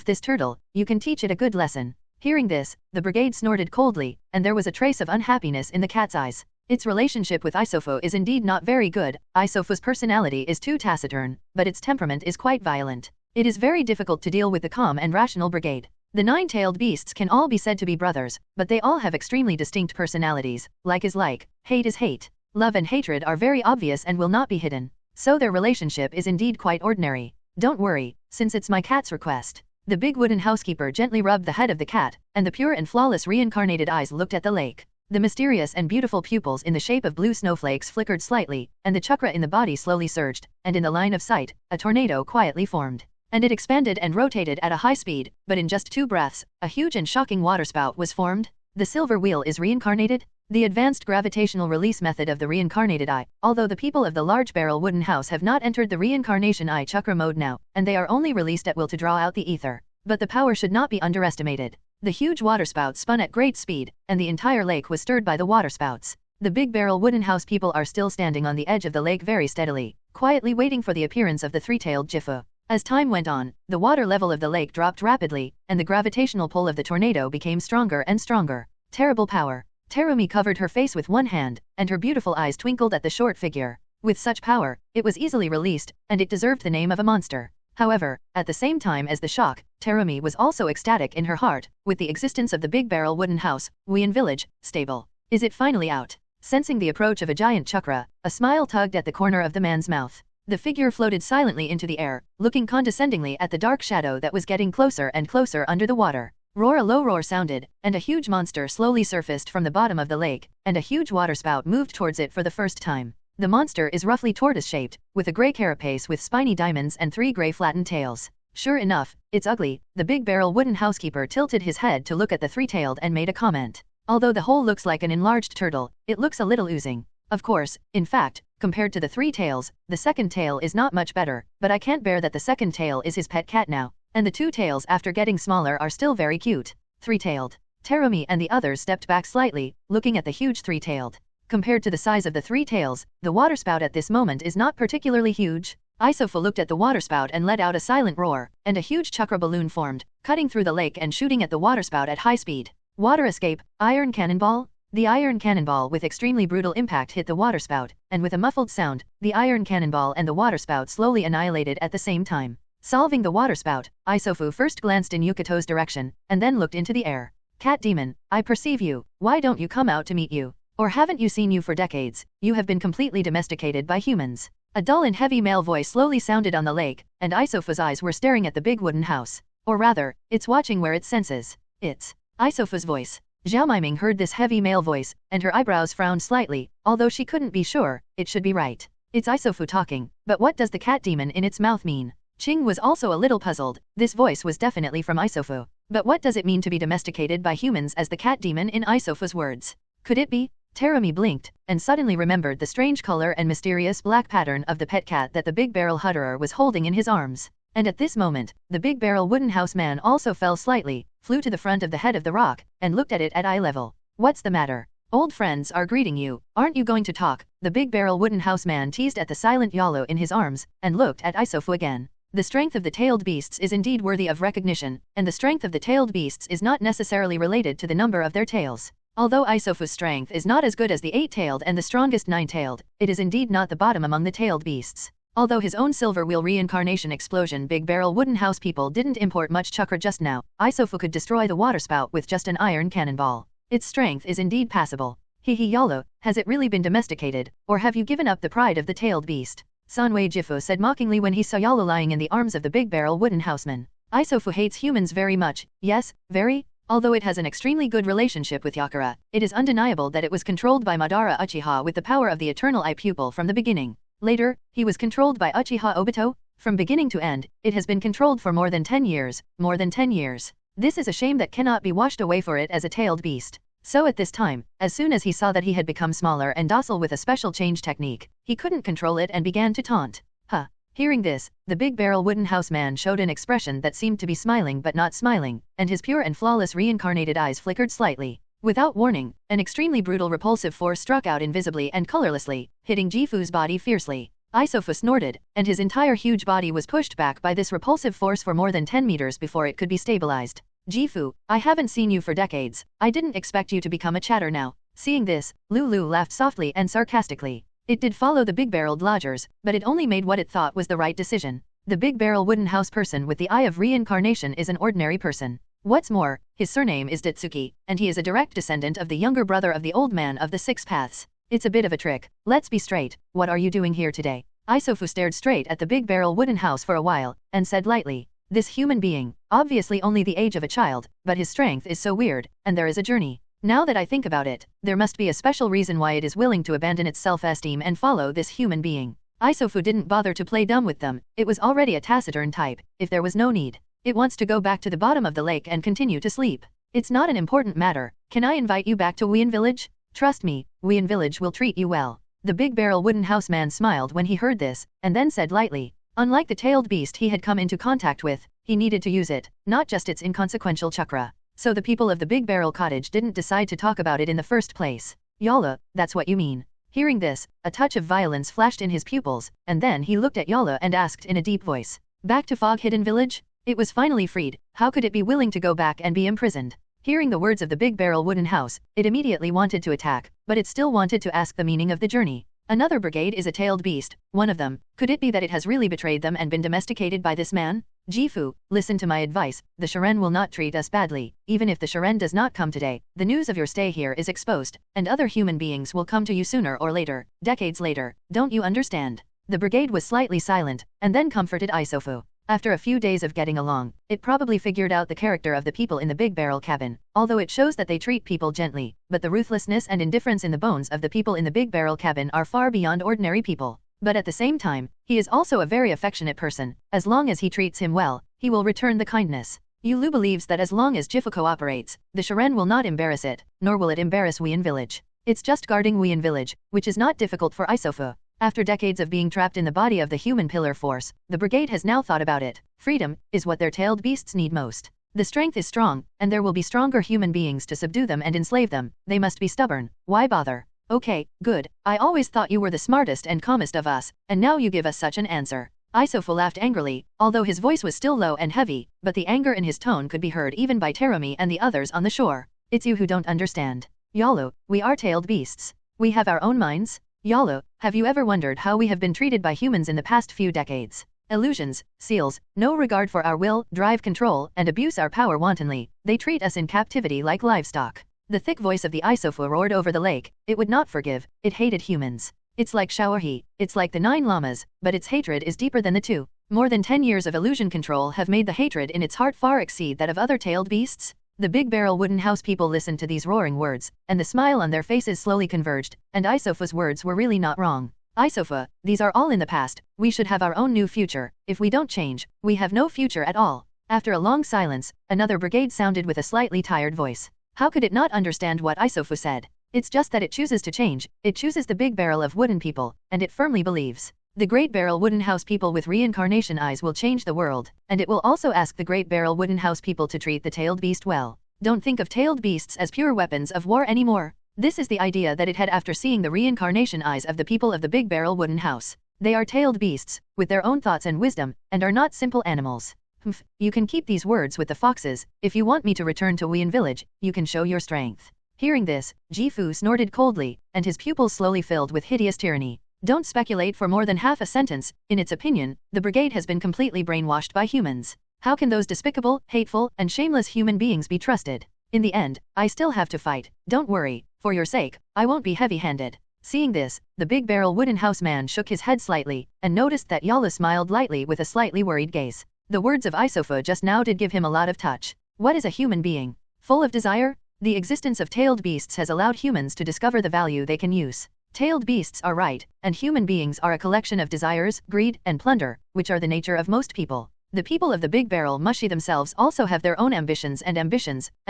This turtle, you can teach it a good lesson. Hearing this, the brigade snorted coldly, and there was a trace of unhappiness in the cat's eyes. Its relationship with Isofu is indeed not very good. Isofu's personality is too taciturn, but its temperament is quite violent. It is very difficult to deal with the calm and rational brigade. The 9-tailed beasts can all be said to be brothers, but they all have extremely distinct personalities. Like is like, hate is hate. Love and hatred are very obvious and will not be hidden. So their relationship is indeed quite ordinary. Don't worry, since it's my cat's request. The big wooden housekeeper gently rubbed the head of the cat, and the pure and flawless reincarnated eyes looked at the lake. The mysterious and beautiful pupils in the shape of blue snowflakes flickered slightly, and the chakra in the body slowly surged, and in the line of sight, a tornado quietly formed. And it expanded and rotated at a high speed, but in just 2 breaths, a huge and shocking waterspout was formed. The silver wheel is reincarnated? The advanced gravitational release method of the Reincarnated Eye, although the people of the large barrel wooden house have not entered the Reincarnation Eye chakra mode now, and they are only released at will to draw out the ether. But the power should not be underestimated. The huge waterspout spun at great speed, and the entire lake was stirred by the waterspouts. The Big Barrel Wooden House people are still standing on the edge of the lake very steadily, quietly waiting for the appearance of the three-tailed Gifu. As time went on, the water level of the lake dropped rapidly, and the gravitational pull of the tornado became stronger and stronger. Terrible power. Terumi covered her face with one hand, and her beautiful eyes twinkled at the short figure. With such power, it was easily released, and it deserved the name of a monster. However, at the same time as the shock, Terumi was also ecstatic in her heart, with the existence of the Big Barrel Wooden House, Wien Village, stable. Is it finally out? Sensing the approach of a giant chakra, a smile tugged at the corner of the man's mouth. The figure floated silently into the air, looking condescendingly at the dark shadow that was getting closer and closer under the water. Roar! A low roar sounded, and a huge monster slowly surfaced from the bottom of the lake, and a huge waterspout moved towards it for the first time. The monster is roughly tortoise-shaped, with a grey carapace with spiny diamonds and 3 grey flattened tails. Sure enough, it's ugly. The Big Barrel Wooden Housekeeper tilted his head to look at the three-tailed and made a comment. Although the whole looks like an enlarged turtle, it looks a little oozing. Of course, in fact, compared to the 3 tails, the second tail is not much better, but I can't bear that the second tail is his pet cat now, and the 2 tails after getting smaller are still very cute. Three-tailed. Terumi and the others stepped back slightly, looking at the huge three-tailed. Compared to the size of the 3 tails, the waterspout at this moment is not particularly huge. Isofu looked at the waterspout and let out a silent roar, and a huge chakra balloon formed, cutting through the lake and shooting at the waterspout at high speed. Water escape, iron cannonball? The iron cannonball with extremely brutal impact hit the waterspout, and with a muffled sound, the iron cannonball and the waterspout slowly annihilated at the same time. Solving the waterspout, Isofu first glanced in Yukito's direction, and then looked into the air. Cat demon, I perceive you. Why don't you come out to meet you? Or haven't you seen you for decades? You have been completely domesticated by humans. A dull and heavy male voice slowly sounded on the lake, and Isofu's eyes were staring at the big wooden house. Or rather, it's watching where it senses. It's Isofu's voice. Zhao Miming heard this heavy male voice, and her eyebrows frowned slightly, although she couldn't be sure. It should be right. It's Isofu talking, but what does the cat demon in its mouth mean? Qing was also a little puzzled. This voice was definitely from Isofu. But what does it mean to be domesticated by humans as the cat demon in Isofu's words? Could it be? Terumi blinked, and suddenly remembered the strange color and mysterious black pattern of the pet cat that the Big Barrel Hutterer was holding in his arms. And at this moment, the Big Barrel Wooden House man also fell slightly, flew to the front of the head of the rock, and looked at it at eye level. What's the matter? Old friends are greeting you. Aren't you going to talk? The Big Barrel Wooden House man teased at the silent Yalo in his arms, and looked at Isofu again. The strength of the tailed beasts is indeed worthy of recognition, and the strength of the tailed beasts is not necessarily related to the number of their tails. Although Isofu's strength is not as good as the 8-tailed and the strongest 9-tailed, it is indeed not the bottom among the tailed beasts. Although his own silver wheel reincarnation explosion Big Barrel Wooden House people didn't import much chakra just now, Isofu could destroy the waterspout with just an iron cannonball. Its strength is indeed passable. Hihi Yalo, has it really been domesticated, or have you given up the pride of the tailed beast? Sanwei Jifu said mockingly when he saw Yalo lying in the arms of the Big Barrel Wooden Houseman. Isofu hates humans very much, yes, very? Although it has an extremely good relationship with Yakura, it is undeniable that it was controlled by Madara Uchiha with the power of the Eternal Eye Pupil from the beginning. Later, he was controlled by Uchiha Obito. From beginning to end, it has been controlled for more than 10 years, more than 10 years. This is a shame that cannot be washed away for it as a tailed beast. So at this time, as soon as he saw that he had become smaller and docile with a special change technique, he couldn't control it and began to taunt. Huh. Hearing this, the Big Barrel Wooden House man showed an expression that seemed to be smiling but not smiling, and his pure and flawless reincarnated eyes flickered slightly. Without warning, an extremely brutal repulsive force struck out invisibly and colorlessly, hitting Jifu's body fiercely. Isofu snorted, and his entire huge body was pushed back by this repulsive force for more than 10 meters before it could be stabilized. Jifu, I haven't seen you for decades. I didn't expect you to become a chatter now. Seeing this, Lulu laughed softly and sarcastically. It did follow the big-barreled lodgers, but it only made what it thought was the right decision. The Big Barrel Wooden House person with the Eye of Reincarnation is an ordinary person. What's more, his surname is Ditsuki, and he is a direct descendant of the younger brother of the old man of the 6 paths. It's a bit of a trick. Let's be straight. What are you doing here today? Isofu stared straight at the Big Barrel Wooden House for a while, and said lightly. This human being, obviously only the age of a child, but his strength is so weird, and there is a journey. Now that I think about it, there must be a special reason why it is willing to abandon its self-esteem and follow this human being. Isofu didn't bother to play dumb with them. It was already a taciturn type, if there was no need. It wants to go back to the bottom of the lake and continue to sleep. It's not an important matter. Can I invite you back to Wien Village? Trust me, Wien Village will treat you well. The Big Barrel Wooden House man smiled when he heard this, and then said lightly. Unlike the tailed beast he had come into contact with, he needed to use it, not just its inconsequential chakra. So the people of the Big Barrel Cottage didn't decide to talk about it in the first place. Yala, that's what you mean. Hearing this, a touch of violence flashed in his pupils, and then he looked at Yala and asked in a deep voice. Back to Fog Hidden Village? It was finally freed, how could it be willing to go back and be imprisoned? Hearing the words of the big barrel wooden house, it immediately wanted to attack, but it still wanted to ask the meaning of the journey. Another brigade is a tailed beast, one of them. Could it be that it has really betrayed them and been domesticated by this man? Jifu, listen to my advice, the Shiren will not treat us badly. Even if the Shiren does not come today, the news of your stay here is exposed, and other human beings will come to you sooner or later, decades later. Don't you understand? The brigade was slightly silent, and then comforted Isofu. After a few days of getting along, it probably figured out the character of the people in the big barrel cabin, although it shows that they treat people gently, but the ruthlessness and indifference in the bones of the people in the big barrel cabin are far beyond ordinary people. But at the same time, he is also a very affectionate person. As long as he treats him well, he will return the kindness. Yulu believes that as long as Jifu cooperates, the Shiren will not embarrass it, nor will it embarrass Wien Village. It's just guarding Wien Village, which is not difficult for Isofu. After decades of being trapped in the body of the human pillar force, the brigade has now thought about it. Freedom is what their tailed beasts need most. The strength is strong, and there will be stronger human beings to subdue them and enslave them. They must be stubborn. Why bother? Okay, good. I always thought you were the smartest and calmest of us, and now you give us such an answer. Isofu laughed angrily, although his voice was still low and heavy, but the anger in his tone could be heard even by Terumi and the others on the shore. It's you who don't understand. Yalu, we are tailed beasts. We have our own minds. Yalu, have you ever wondered how we have been treated by humans in the past few decades? Illusions, seals, no regard for our will, drive control, and abuse our power wantonly. They treat us in captivity like livestock. The thick voice of the Isofu roared over the lake. It would not forgive, it hated humans. It's like Shaohe, it's like the 9 llamas, but its hatred is deeper than the two. More than 10 years of illusion control have made the hatred in its heart far exceed that of other tailed beasts. The big barrel wooden house people listened to these roaring words, and the smile on their faces slowly converged, and Isofu's words were really not wrong. Isofu, these are all in the past, we should have our own new future. If we don't change, we have no future at all. After a long silence, another brigade sounded with a slightly tired voice. How could it not understand what Isofu said? It's just that it chooses to change, it chooses the big barrel of wooden people, and it firmly believes. The Great Barrel Wooden House people with Reincarnation Eyes will change the world, and it will also ask the Great Barrel Wooden House people to treat the tailed beast well. Don't think of tailed beasts as pure weapons of war anymore. This is the idea that it had after seeing the Reincarnation Eyes of the people of the Big Barrel Wooden House. They are tailed beasts, with their own thoughts and wisdom, and are not simple animals. Humph, you can keep these words with the foxes. If you want me to return to Wien Village, you can show your strength. Hearing this, Jifu snorted coldly, and his pupils slowly filled with hideous tyranny. Don't speculate for more than half a sentence. In its opinion, the brigade has been completely brainwashed by humans. How can those despicable, hateful, and shameless human beings be trusted? In the end, I still have to fight. Don't worry, for your sake, I won't be heavy-handed. Seeing this, the big barrel wooden house man shook his head slightly, and noticed that Yalu smiled lightly with a slightly worried gaze. The words of Isofu just now did give him a lot of touch. What is a human being? Full of desire? The existence of tailed beasts has allowed humans to discover the value they can use. Tailed beasts are right, and human beings are a collection of desires, greed, and plunder, which are the nature of most people. The people of the Big Barrel Mushi themselves also have their own ambitions, and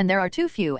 there are too few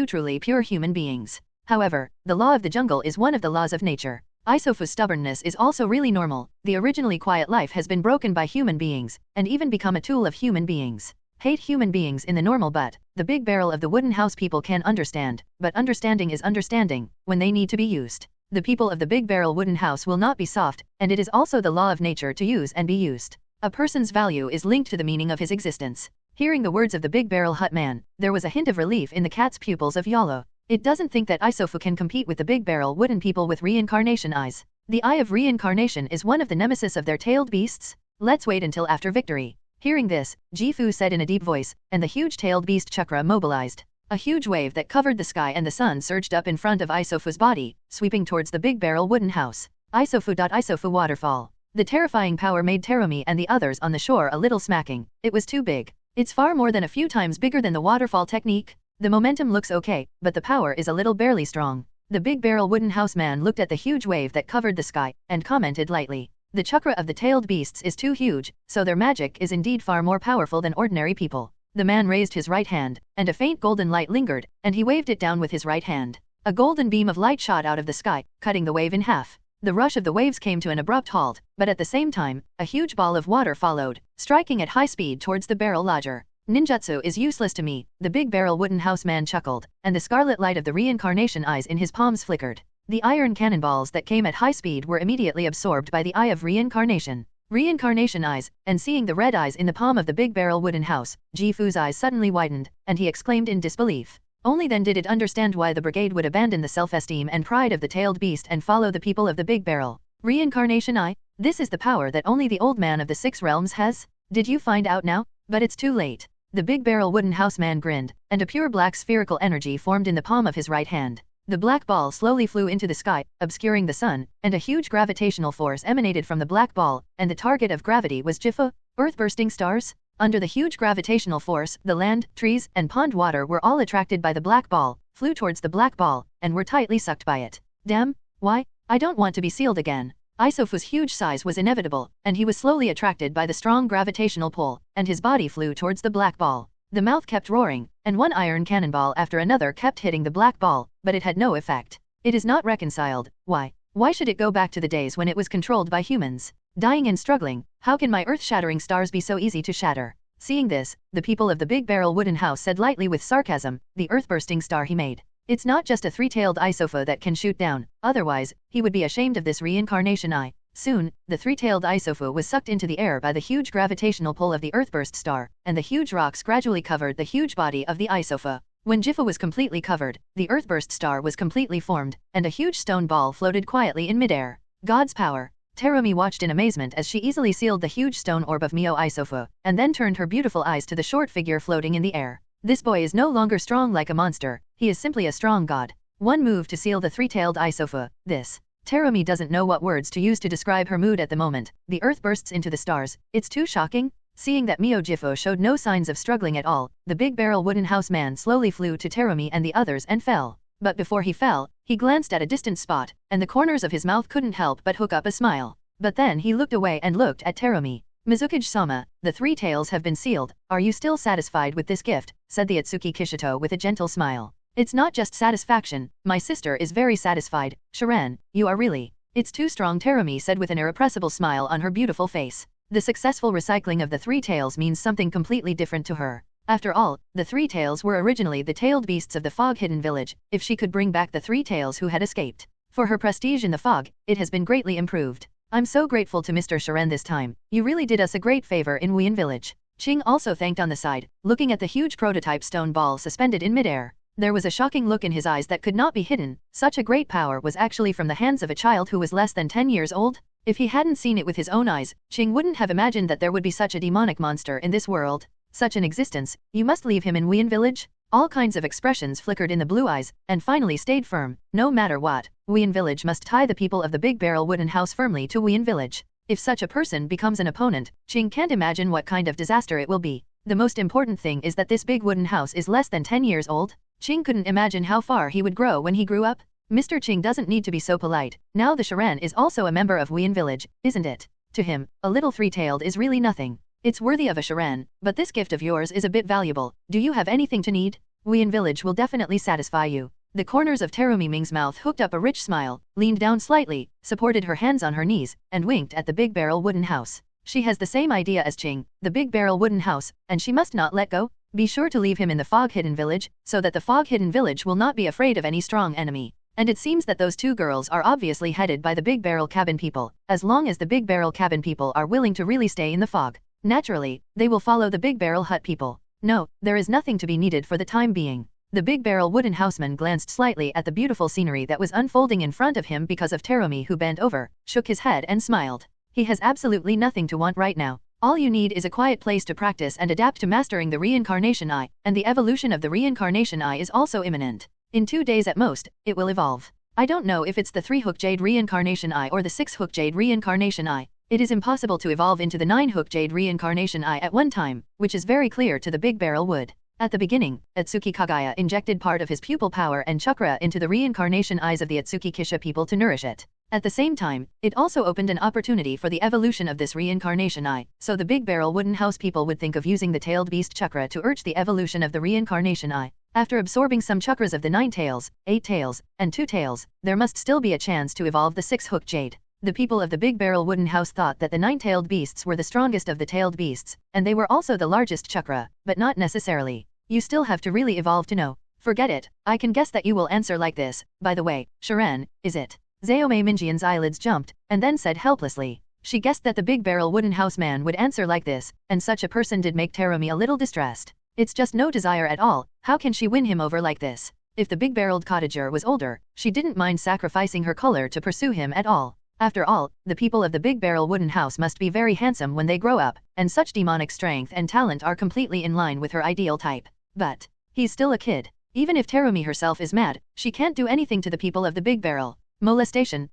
truly pure human beings. However, the law of the jungle is one of the laws of nature. Isofu's stubbornness is also really normal. The originally quiet life has been broken by human beings, and even become a tool of human beings. Hate human beings in the normal, but the Big Barrel of the Wooden House people can understand, but understanding is understanding, when they need to be used. The people of the Big Barrel Wooden House will not be soft, and it is also the law of nature to use and be used. A person's value is linked to the meaning of his existence. Hearing the words of the Big Barrel Hut man, there was a hint of relief in the cat's pupils of Yalu. It doesn't think that Isofu can compete with the Big Barrel Wooden people with Reincarnation Eyes. The Eye of Reincarnation is one of the nemesis of their tailed beasts. Let's wait until after victory. Hearing this, Jifu said in a deep voice, and the huge tailed beast chakra mobilized. A huge wave that covered the sky and the sun surged up in front of Isofu's body, sweeping towards the Big Barrel Wooden House. Isofu waterfall. The terrifying power made Terumi and the others on the shore a little smacking. It was too big. It's far more than a few times bigger than the waterfall technique. The momentum looks okay, but the power is a little barely strong. The Big Barrel Wooden House man looked at the huge wave that covered the sky, and commented lightly. The chakra of the tailed beasts is too huge, so their magic is indeed far more powerful than ordinary people. The man raised his right hand, and a faint golden light lingered, and he waved it down with his right hand. A golden beam of light shot out of the sky, cutting the wave in half. The rush of the waves came to an abrupt halt, but at the same time, a huge ball of water followed, striking at high speed towards the barrel lodger. Ninjutsu is useless to me, the big barrel wooden house man chuckled, and the scarlet light of the reincarnation eyes in his palms flickered. The iron cannonballs that came at high speed were immediately absorbed by the eye of reincarnation. Reincarnation eyes, and seeing the red eyes in the palm of the big barrel wooden house, Jifu's eyes suddenly widened, and he exclaimed in disbelief. Only then did it understand why the brigade would abandon the self-esteem and pride of the tailed beast and follow the people of the big barrel. Reincarnation Eye? This is the power that only the old man of the 6 realms has? Did you find out now? But it's too late. The big barrel wooden house man grinned, and a pure black spherical energy formed in the palm of his right hand. The black ball slowly flew into the sky, obscuring the sun, and a huge gravitational force emanated from the black ball, and the target of gravity was Jifu, earth-bursting stars. Under the huge gravitational force, the land, trees, and pond water were all attracted by the black ball, flew towards the black ball, and were tightly sucked by it. Damn, why? I don't want to be sealed again. Isofu's huge size was inevitable, and he was slowly attracted by the strong gravitational pull, and his body flew towards the black ball. The mouth kept roaring, and one iron cannonball after another kept hitting the black ball, but it had no effect. It is not reconciled. Why? Why should it go back to the days when it was controlled by humans? Dying and struggling, how can my earth-shattering stars be so easy to shatter? Seeing this, the people of the big barrel wooden house said lightly with sarcasm, the earth-bursting star he made. It's not just a 3-tailed Isofa that can shoot down, otherwise, he would be ashamed of this reincarnation eye. Soon, the 3-tailed Isofa was sucked into the air by the huge gravitational pull of the earthburst star, and the huge rocks gradually covered the huge body of the Isofa. When Jifu was completely covered, the earthburst star was completely formed, and a huge stone ball floated quietly in midair. God's power. Terumi watched in amazement as she easily sealed the huge stone orb of Mio Isofa, and then turned her beautiful eyes to the short figure floating in the air. This boy is no longer strong like a monster, he is simply a strong god. One move to seal the 3-tailed Isofa, this. Terumi doesn't know what words to use to describe her mood at the moment. The earth bursts into the stars. It's too shocking. Seeing that Mio Jifu showed no signs of struggling at all, the big barrel wooden house man slowly flew to Terumi and the others and fell. But before he fell, he glanced at a distant spot, and the corners of his mouth couldn't help but hook up a smile. But then he looked away and looked at Terumi. Mizukage-sama, the 3 tails have been sealed. Are you still satisfied with this gift? Said the Ōtsutsuki Kishito with a gentle smile. It's not just satisfaction, my sister is very satisfied. Shiren, you are really. It's too strong, Terumi said with an irrepressible smile on her beautiful face. The successful recycling of the 3 tails means something completely different to her. After all, the 3 tails were originally the tailed beasts of the fog-hidden village. If she could bring back the 3 tails who had escaped. For her prestige in the fog, it has been greatly improved. I'm so grateful to Mr. Shiren this time. You really did us a great favor in Wien village. Ching also thanked on the side, looking at the huge prototype stone ball suspended in midair. There was a shocking look in his eyes that could not be hidden. Such a great power was actually from the hands of a child who was less than 10 years old. If he hadn't seen it with his own eyes, Ching wouldn't have imagined that there would be such a demonic monster in this world. Such an existence, you must leave him in Wien village? All kinds of expressions flickered in the blue eyes, and finally stayed firm. No matter what, Wien village must tie the people of the big barrel wooden house firmly to Wien village. If such a person becomes an opponent, Ching can't imagine what kind of disaster it will be. The most important thing is that this big wooden house is less than 10 years old. Ching couldn't imagine how far he would grow when he grew up. Mr. Ching doesn't need to be so polite. Now the Shiren is also a member of Wien village, isn't it? To him, a little 3-tailed is really nothing. It's worthy of a Shiren, but this gift of yours is a bit valuable. Do you have anything to need? Wien village will definitely satisfy you. The corners of Terumi Ming's mouth hooked up a rich smile, leaned down slightly, supported her hands on her knees, and winked at the big barrel wooden house. She has the same idea as Ching, the big barrel wooden house, and she must not let go. Be sure to leave him in the fog-hidden village, so that the fog-hidden village will not be afraid of any strong enemy. And it seems that those 2 girls are obviously headed by the big barrel cabin people. As long as the big barrel cabin people are willing to really stay in the fog, naturally, they will follow the big barrel hut people. No, there is nothing to be needed for the time being. The big barrel wooden houseman glanced slightly at the beautiful scenery that was unfolding in front of him because of Terumi, who bent over, shook his head and smiled. He has absolutely nothing to want right now. All you need is a quiet place to practice and adapt to mastering the Reincarnation Eye, and the evolution of the Reincarnation Eye is also imminent. In 2 days at most, it will evolve. I don't know if it's the 3-hook jade Reincarnation Eye or the 6-hook jade Reincarnation Eye. It is impossible to evolve into the 9-hook jade Reincarnation Eye at one time, which is very clear to the big barrel wood. At the beginning, Ōtsutsuki Kaguya injected part of his pupil power and chakra into the reincarnation eyes of the Ōtsutsuki Kisha people to nourish it. At the same time, it also opened an opportunity for the evolution of this reincarnation eye, so the big barrel wooden house people would think of using the tailed beast chakra to urge the evolution of the reincarnation eye. After absorbing some chakras of the 9 tails, 8 tails, and 2 tails, there must still be a chance to evolve the 6-hook jade. The people of the Big Barrel Wooden House thought that the 9-tailed beasts were the strongest of the tailed beasts, and they were also the largest chakra, but not necessarily. You still have to really evolve to know. Forget it, I can guess that you will answer like this. By the way, Shiren, is it? Zaome Minjian's eyelids jumped, and then said helplessly. She guessed that the Big Barrel Wooden House man would answer like this, and such a person did make Terumi a little distressed. It's just no desire at all, how can she win him over like this? If the big-barreled cottager was older, she didn't mind sacrificing her color to pursue him at all. After all, the people of the Big Barrel Wooden House must be very handsome when they grow up, and such demonic strength and talent are completely in line with her ideal type. But he's still a kid. Even if Terumi herself is mad, she can't do anything to the people of the Big Barrel. Molesting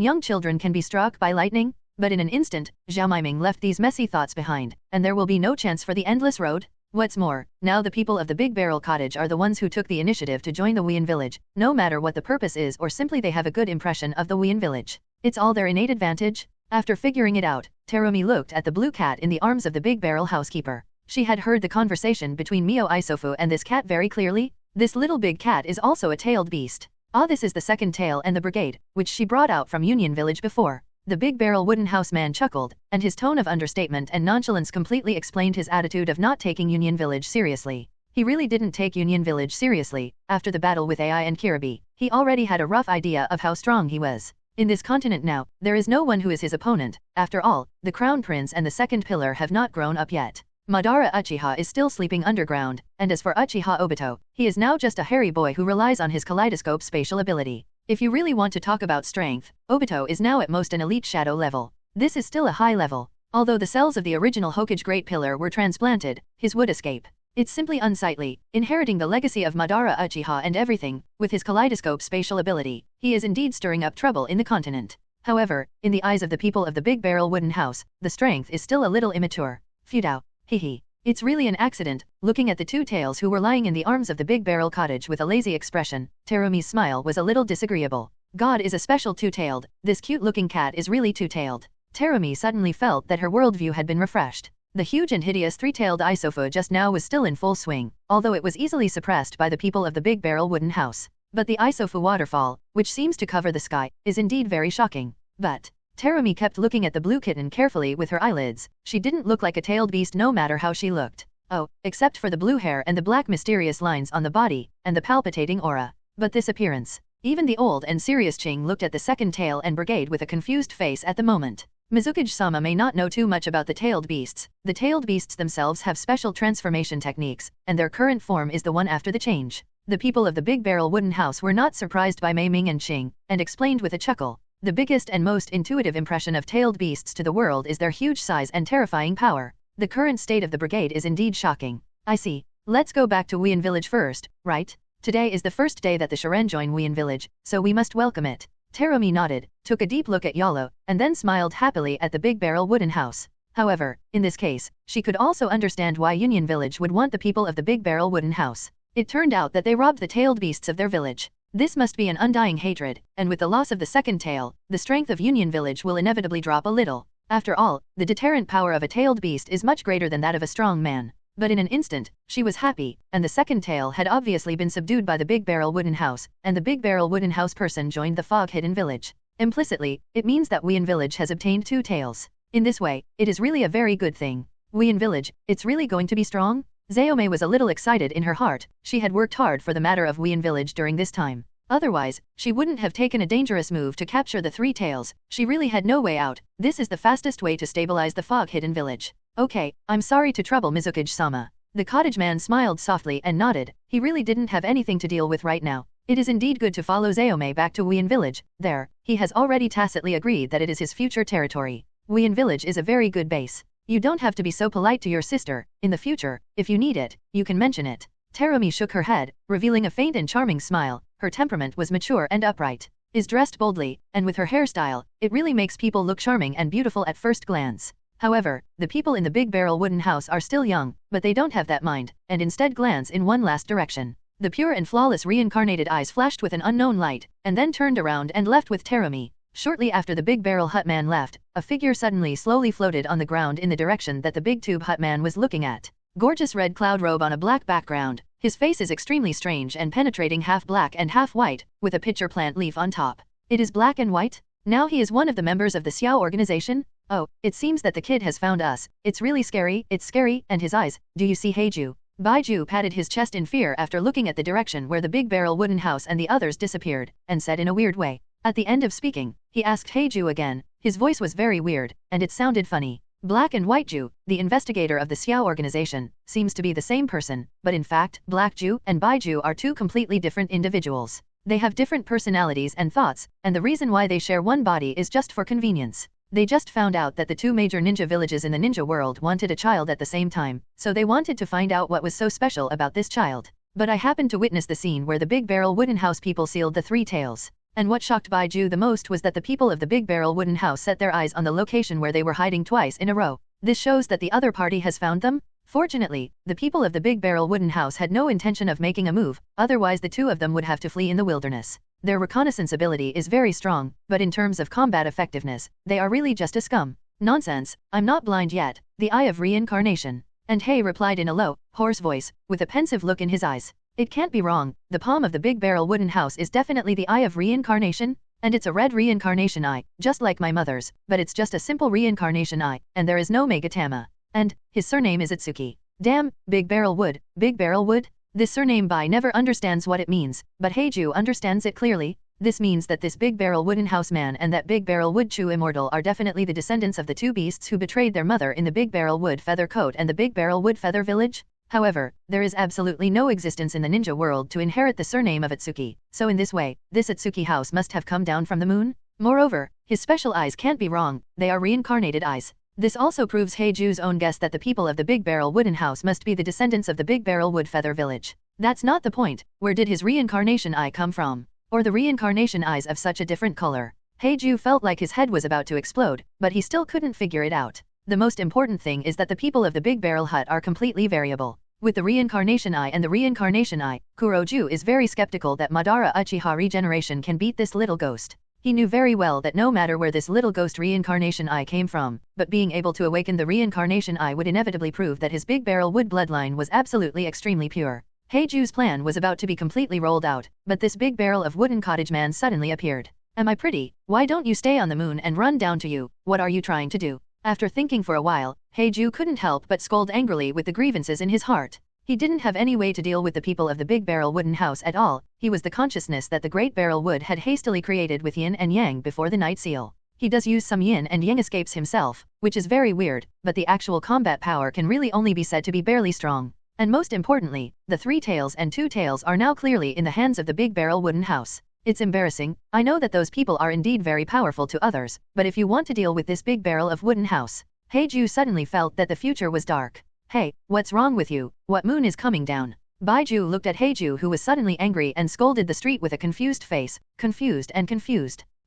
young children can be struck by lightning, but in an instant, Zhao Meiming left these messy thoughts behind, and there will be no chance for the endless road. What's more, now the people of the Big Barrel Cottage are the ones who took the initiative to join the Wuyan village, no matter what the purpose is or simply they have a good impression of the Wuyan village. It's all their innate advantage. After figuring it out, Terumi looked at the blue cat in the arms of the Big Barrel housekeeper. She had heard the conversation between Mio Isofu and this cat very clearly. This little big cat is also a tailed beast. Ah, this is the second tail and the brigade, which she brought out from Union Village before. The Big Barrel Wooden House man chuckled, and his tone of understatement and nonchalance completely explained his attitude of not taking Union Village seriously. He really didn't take Union Village seriously. After the battle with Ai and Kiribi, he already had a rough idea of how strong he was. In this continent now, there is no one who is his opponent. After all, the Crown Prince and the Second Pillar have not grown up yet. Madara Uchiha is still sleeping underground, and as for Uchiha Obito, he is now just a hairy boy who relies on his kaleidoscope spatial ability. If you really want to talk about strength, Obito is now at most an elite shadow level. This is still a high level. Although the cells of the original Hokage Great Pillar were transplanted, his would escape. It's simply unsightly, inheriting the legacy of Madara Uchiha and everything, with his kaleidoscope spatial ability, he is indeed stirring up trouble in the continent. However, in the eyes of the people of the Big Barrel Wooden House, the strength is still a little immature. Feudao. Hehe. It's really an accident. Looking at the two tails who were lying in the arms of the Big Barrel Cottage with a lazy expression, Terumi's smile was a little disagreeable. God is a special two-tailed, this cute-looking cat is really two-tailed. Terumi suddenly felt that her worldview had been refreshed. The huge and hideous three-tailed Isofu just now was still in full swing, although it was easily suppressed by the people of the Big Barrel Wooden House. But the Isofu waterfall, which seems to cover the sky, is indeed very shocking. But Terumi kept looking at the blue kitten carefully with her eyelids. She didn't look like a tailed beast no matter how she looked. Oh, except for the blue hair and the black mysterious lines on the body, and the palpitating aura. But this appearance. Even the old and serious Ching looked at the second tail and brigade with a confused face at the moment. Mizukage-sama may not know too much about the tailed beasts. The tailed beasts themselves have special transformation techniques, and their current form is the one after the change. The people of the Big Barrel Wooden House were not surprised by Mei Ming and Ching, and explained with a chuckle. The biggest and most intuitive impression of tailed beasts to the world is their huge size and terrifying power. The current state of the brigade is indeed shocking. I see. Let's go back to Wuyan Village first, right? Today is the first day that the Shiren join Wuyan Village, so we must welcome it. Terumi nodded, took a deep look at Yalo, and then smiled happily at the Big Barrel Wooden House. However, in this case, she could also understand why Union Village would want the people of the Big Barrel Wooden House. It turned out that they robbed the tailed beasts of their village. This must be an undying hatred, and with the loss of the second tail, the strength of Union Village will inevitably drop a little. After all, the deterrent power of a tailed beast is much greater than that of a strong man. But in an instant, she was happy, and the second tail had obviously been subdued by the Big Barrel Wooden House, and the Big Barrel Wooden House person joined the fog-hidden village. Implicitly, it means that Wuyan Village has obtained two tails. In this way, it is really a very good thing. Wuyan Village, it's really going to be strong? Zaome was a little excited in her heart. She had worked hard for the matter of Wuyan Village during this time. Otherwise, she wouldn't have taken a dangerous move to capture the three tails. She really had no way out. This is the fastest way to stabilize the fog-hidden village. Okay, I'm sorry to trouble Mizukage-sama. The cottage man smiled softly and nodded. He really didn't have anything to deal with right now. It is indeed good to follow Zaome back to Wuyan Village. There, he has already tacitly agreed that it is his future territory. Wuyan Village is a very good base. You don't have to be so polite to your sister. In the future, if you need it, you can mention it. Terumi shook her head, revealing a faint and charming smile. Her temperament was mature and upright. Is dressed boldly, and with her hairstyle, it really makes people look charming and beautiful at first glance. However, the people in the Big Barrel Wooden House are still young, but they don't have that mind, and instead glance in one last direction. The pure and flawless reincarnated eyes flashed with an unknown light, and then turned around and left with Terumi. Shortly after the Big Barrel Hut Man left, a figure suddenly slowly floated on the ground in the direction that the Big Tube Hut Man was looking at. Gorgeous red cloud robe on a black background. His face is extremely strange and penetrating, half black and half white, with a pitcher plant leaf on top. It is black and white? Now he is one of the members of the Xiao organization? Oh, it seems that the kid has found us. It's really scary, it's scary, and his eyes, do you see Heiju? Baiju patted his chest in fear after looking at the direction where the big barrel wooden house and the others disappeared, and said in a weird way. At the end of speaking, he asked Heiju again. His voice was very weird, and it sounded funny. Black and White Ju, the investigator of the Xiao organization, seems to be the same person, but in fact, Black Ju and Baiju are two completely different individuals. They have different personalities and thoughts, and the reason why they share one body is just for convenience. They just found out that the two major ninja villages in the ninja world wanted a child at the same time, so they wanted to find out what was so special about this child. But I happened to witness the scene where the big barrel wooden house people sealed the three tails. And what shocked Baiju the most was that the people of the big barrel wooden house set their eyes on the location where they were hiding twice in a row. This shows that the other party has found them? Fortunately, the people of the big barrel wooden house had no intention of making a move, otherwise the two of them would have to flee in the wilderness. Their reconnaissance ability is very strong, but in terms of combat effectiveness, they are really just a scum. Nonsense, I'm not blind yet, the eye of reincarnation. And Hei replied in a low, hoarse voice, with a pensive look in his eyes. It can't be wrong, the palm of the big barrel wooden house is definitely the eye of reincarnation, and it's a red reincarnation eye, just like my mother's, but it's just a simple reincarnation eye, and there is no Megatama. And, his surname is Ōtsutsuki. Damn, Big Barrel Wood, Big Barrel Wood? This surname Bai never understands what it means, but Heiju understands it clearly. This means that this Big Barrel Wooden House man and that Big Barrel Wood Chu Immortal are definitely the descendants of the two beasts who betrayed their mother in the Big Barrel Wood Feather Coat and the Big Barrel Wood Feather Village. However, there is absolutely no existence in the ninja world to inherit the surname of Ōtsutsuki, so in this way, this Ōtsutsuki house must have come down from the moon? Moreover, his special eyes can't be wrong, they are reincarnated eyes. This also proves Heiju's own guess that the people of the Big Barrel Wooden House must be the descendants of the Big Barrel Wood Feather Village. That's not the point. Where did his reincarnation eye come from? Or the reincarnation eyes of such a different color? Heiju felt like his head was about to explode, but he still couldn't figure it out. The most important thing is that the people of the Big Barrel Hut are completely variable. With the reincarnation eye and the reincarnation eye, Kuroju is very skeptical that Madara Uchiha regeneration can beat this little ghost. He knew very well that no matter where this little ghost reincarnation eye came from, but being able to awaken the reincarnation eye would inevitably prove that his Big Barrel Wood bloodline was absolutely extremely pure. Heiju's plan was about to be completely rolled out, but this big barrel of wooden cottage man suddenly appeared. Am I pretty? Why don't you stay on the moon and run down to you? What are you trying to do? After thinking for a while, Heiju couldn't help but scold angrily with the grievances in his heart. He didn't have any way to deal with the people of the Big Barrel Wooden House at all. He was the consciousness that the Great Barrel Wood had hastily created with yin and yang before the Night Seal. He does use some yin and yang escapes himself, which is very weird, but the actual combat power can really only be said to be barely strong. And most importantly, the 3 tails and 2 tails are now clearly in the hands of the Big Barrel Wooden House. It's embarrassing, I know that those people are indeed very powerful to others, but if you want to deal with this Big Barrel of Wooden House. Heiju suddenly felt that the future was dark. Hey, what's wrong with you? What moon is coming down? Baiju looked at Heiju, who was suddenly angry and scolded the street with a confused face, confused.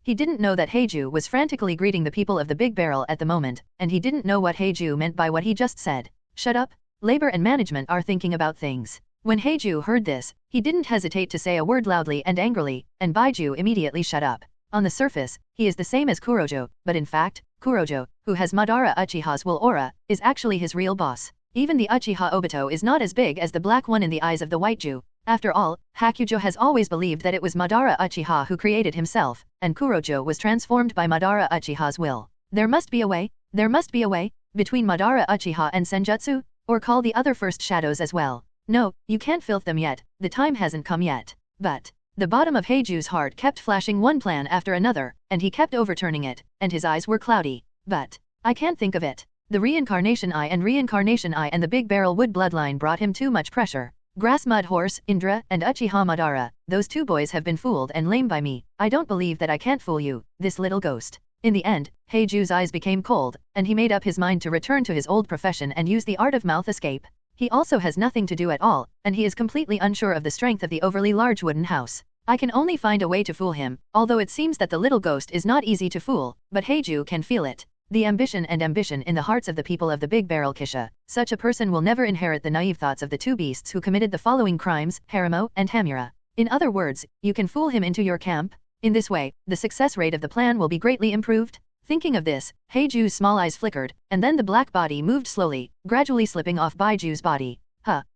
He didn't know that Heiju was frantically greeting the people of the Big Barrel at the moment, and he didn't know what Heiju meant by what he just said. Shut up. Labor and management are thinking about things. When Heiju heard this, he didn't hesitate to say a word loudly and angrily, and Baiju immediately shut up. On the surface, he is the same as Kurojo, but in fact, Kurojo, who has Madara Uchiha's will aura, is actually his real boss. Even the Uchiha Obito is not as big as the black one in the eyes of the white Jew. After all, Hakujo has always believed that it was Madara Uchiha who created himself, and Kurojo was transformed by Madara Uchiha's will. There must be a way, between Madara Uchiha and Senjutsu, or call the other first shadows as well. No, you can't filth them yet, the time hasn't come yet. But, the bottom of Heiju's heart kept flashing one plan after another, and he kept overturning it, and his eyes were cloudy. But, I can't think of it. The Reincarnation Eye and the Big Barrel Wood bloodline brought him too much pressure. Grass Mud Horse, Indra, and Uchiha Madara, those 2 boys have been fooled and lame by me. I don't believe that I can't fool you, this little ghost. In the end, Heiju's eyes became cold, and he made up his mind to return to his old profession and use the art of mouth escape. He also has nothing to do at all, and he is completely unsure of the strength of the overly large wooden house. I can only find a way to fool him, although it seems that the little ghost is not easy to fool, but Heiju can feel it. The ambition in the hearts of the people of the Big Barrel Kisha. Such a person will never inherit the naive thoughts of the 2 beasts who committed the following crimes, Harimo and Hamura. In other words, you can fool him into your camp. In this way, the success rate of the plan will be greatly improved. Thinking of this, Heiju's small eyes flickered, and then the black body moved slowly, gradually slipping off Baiju's body.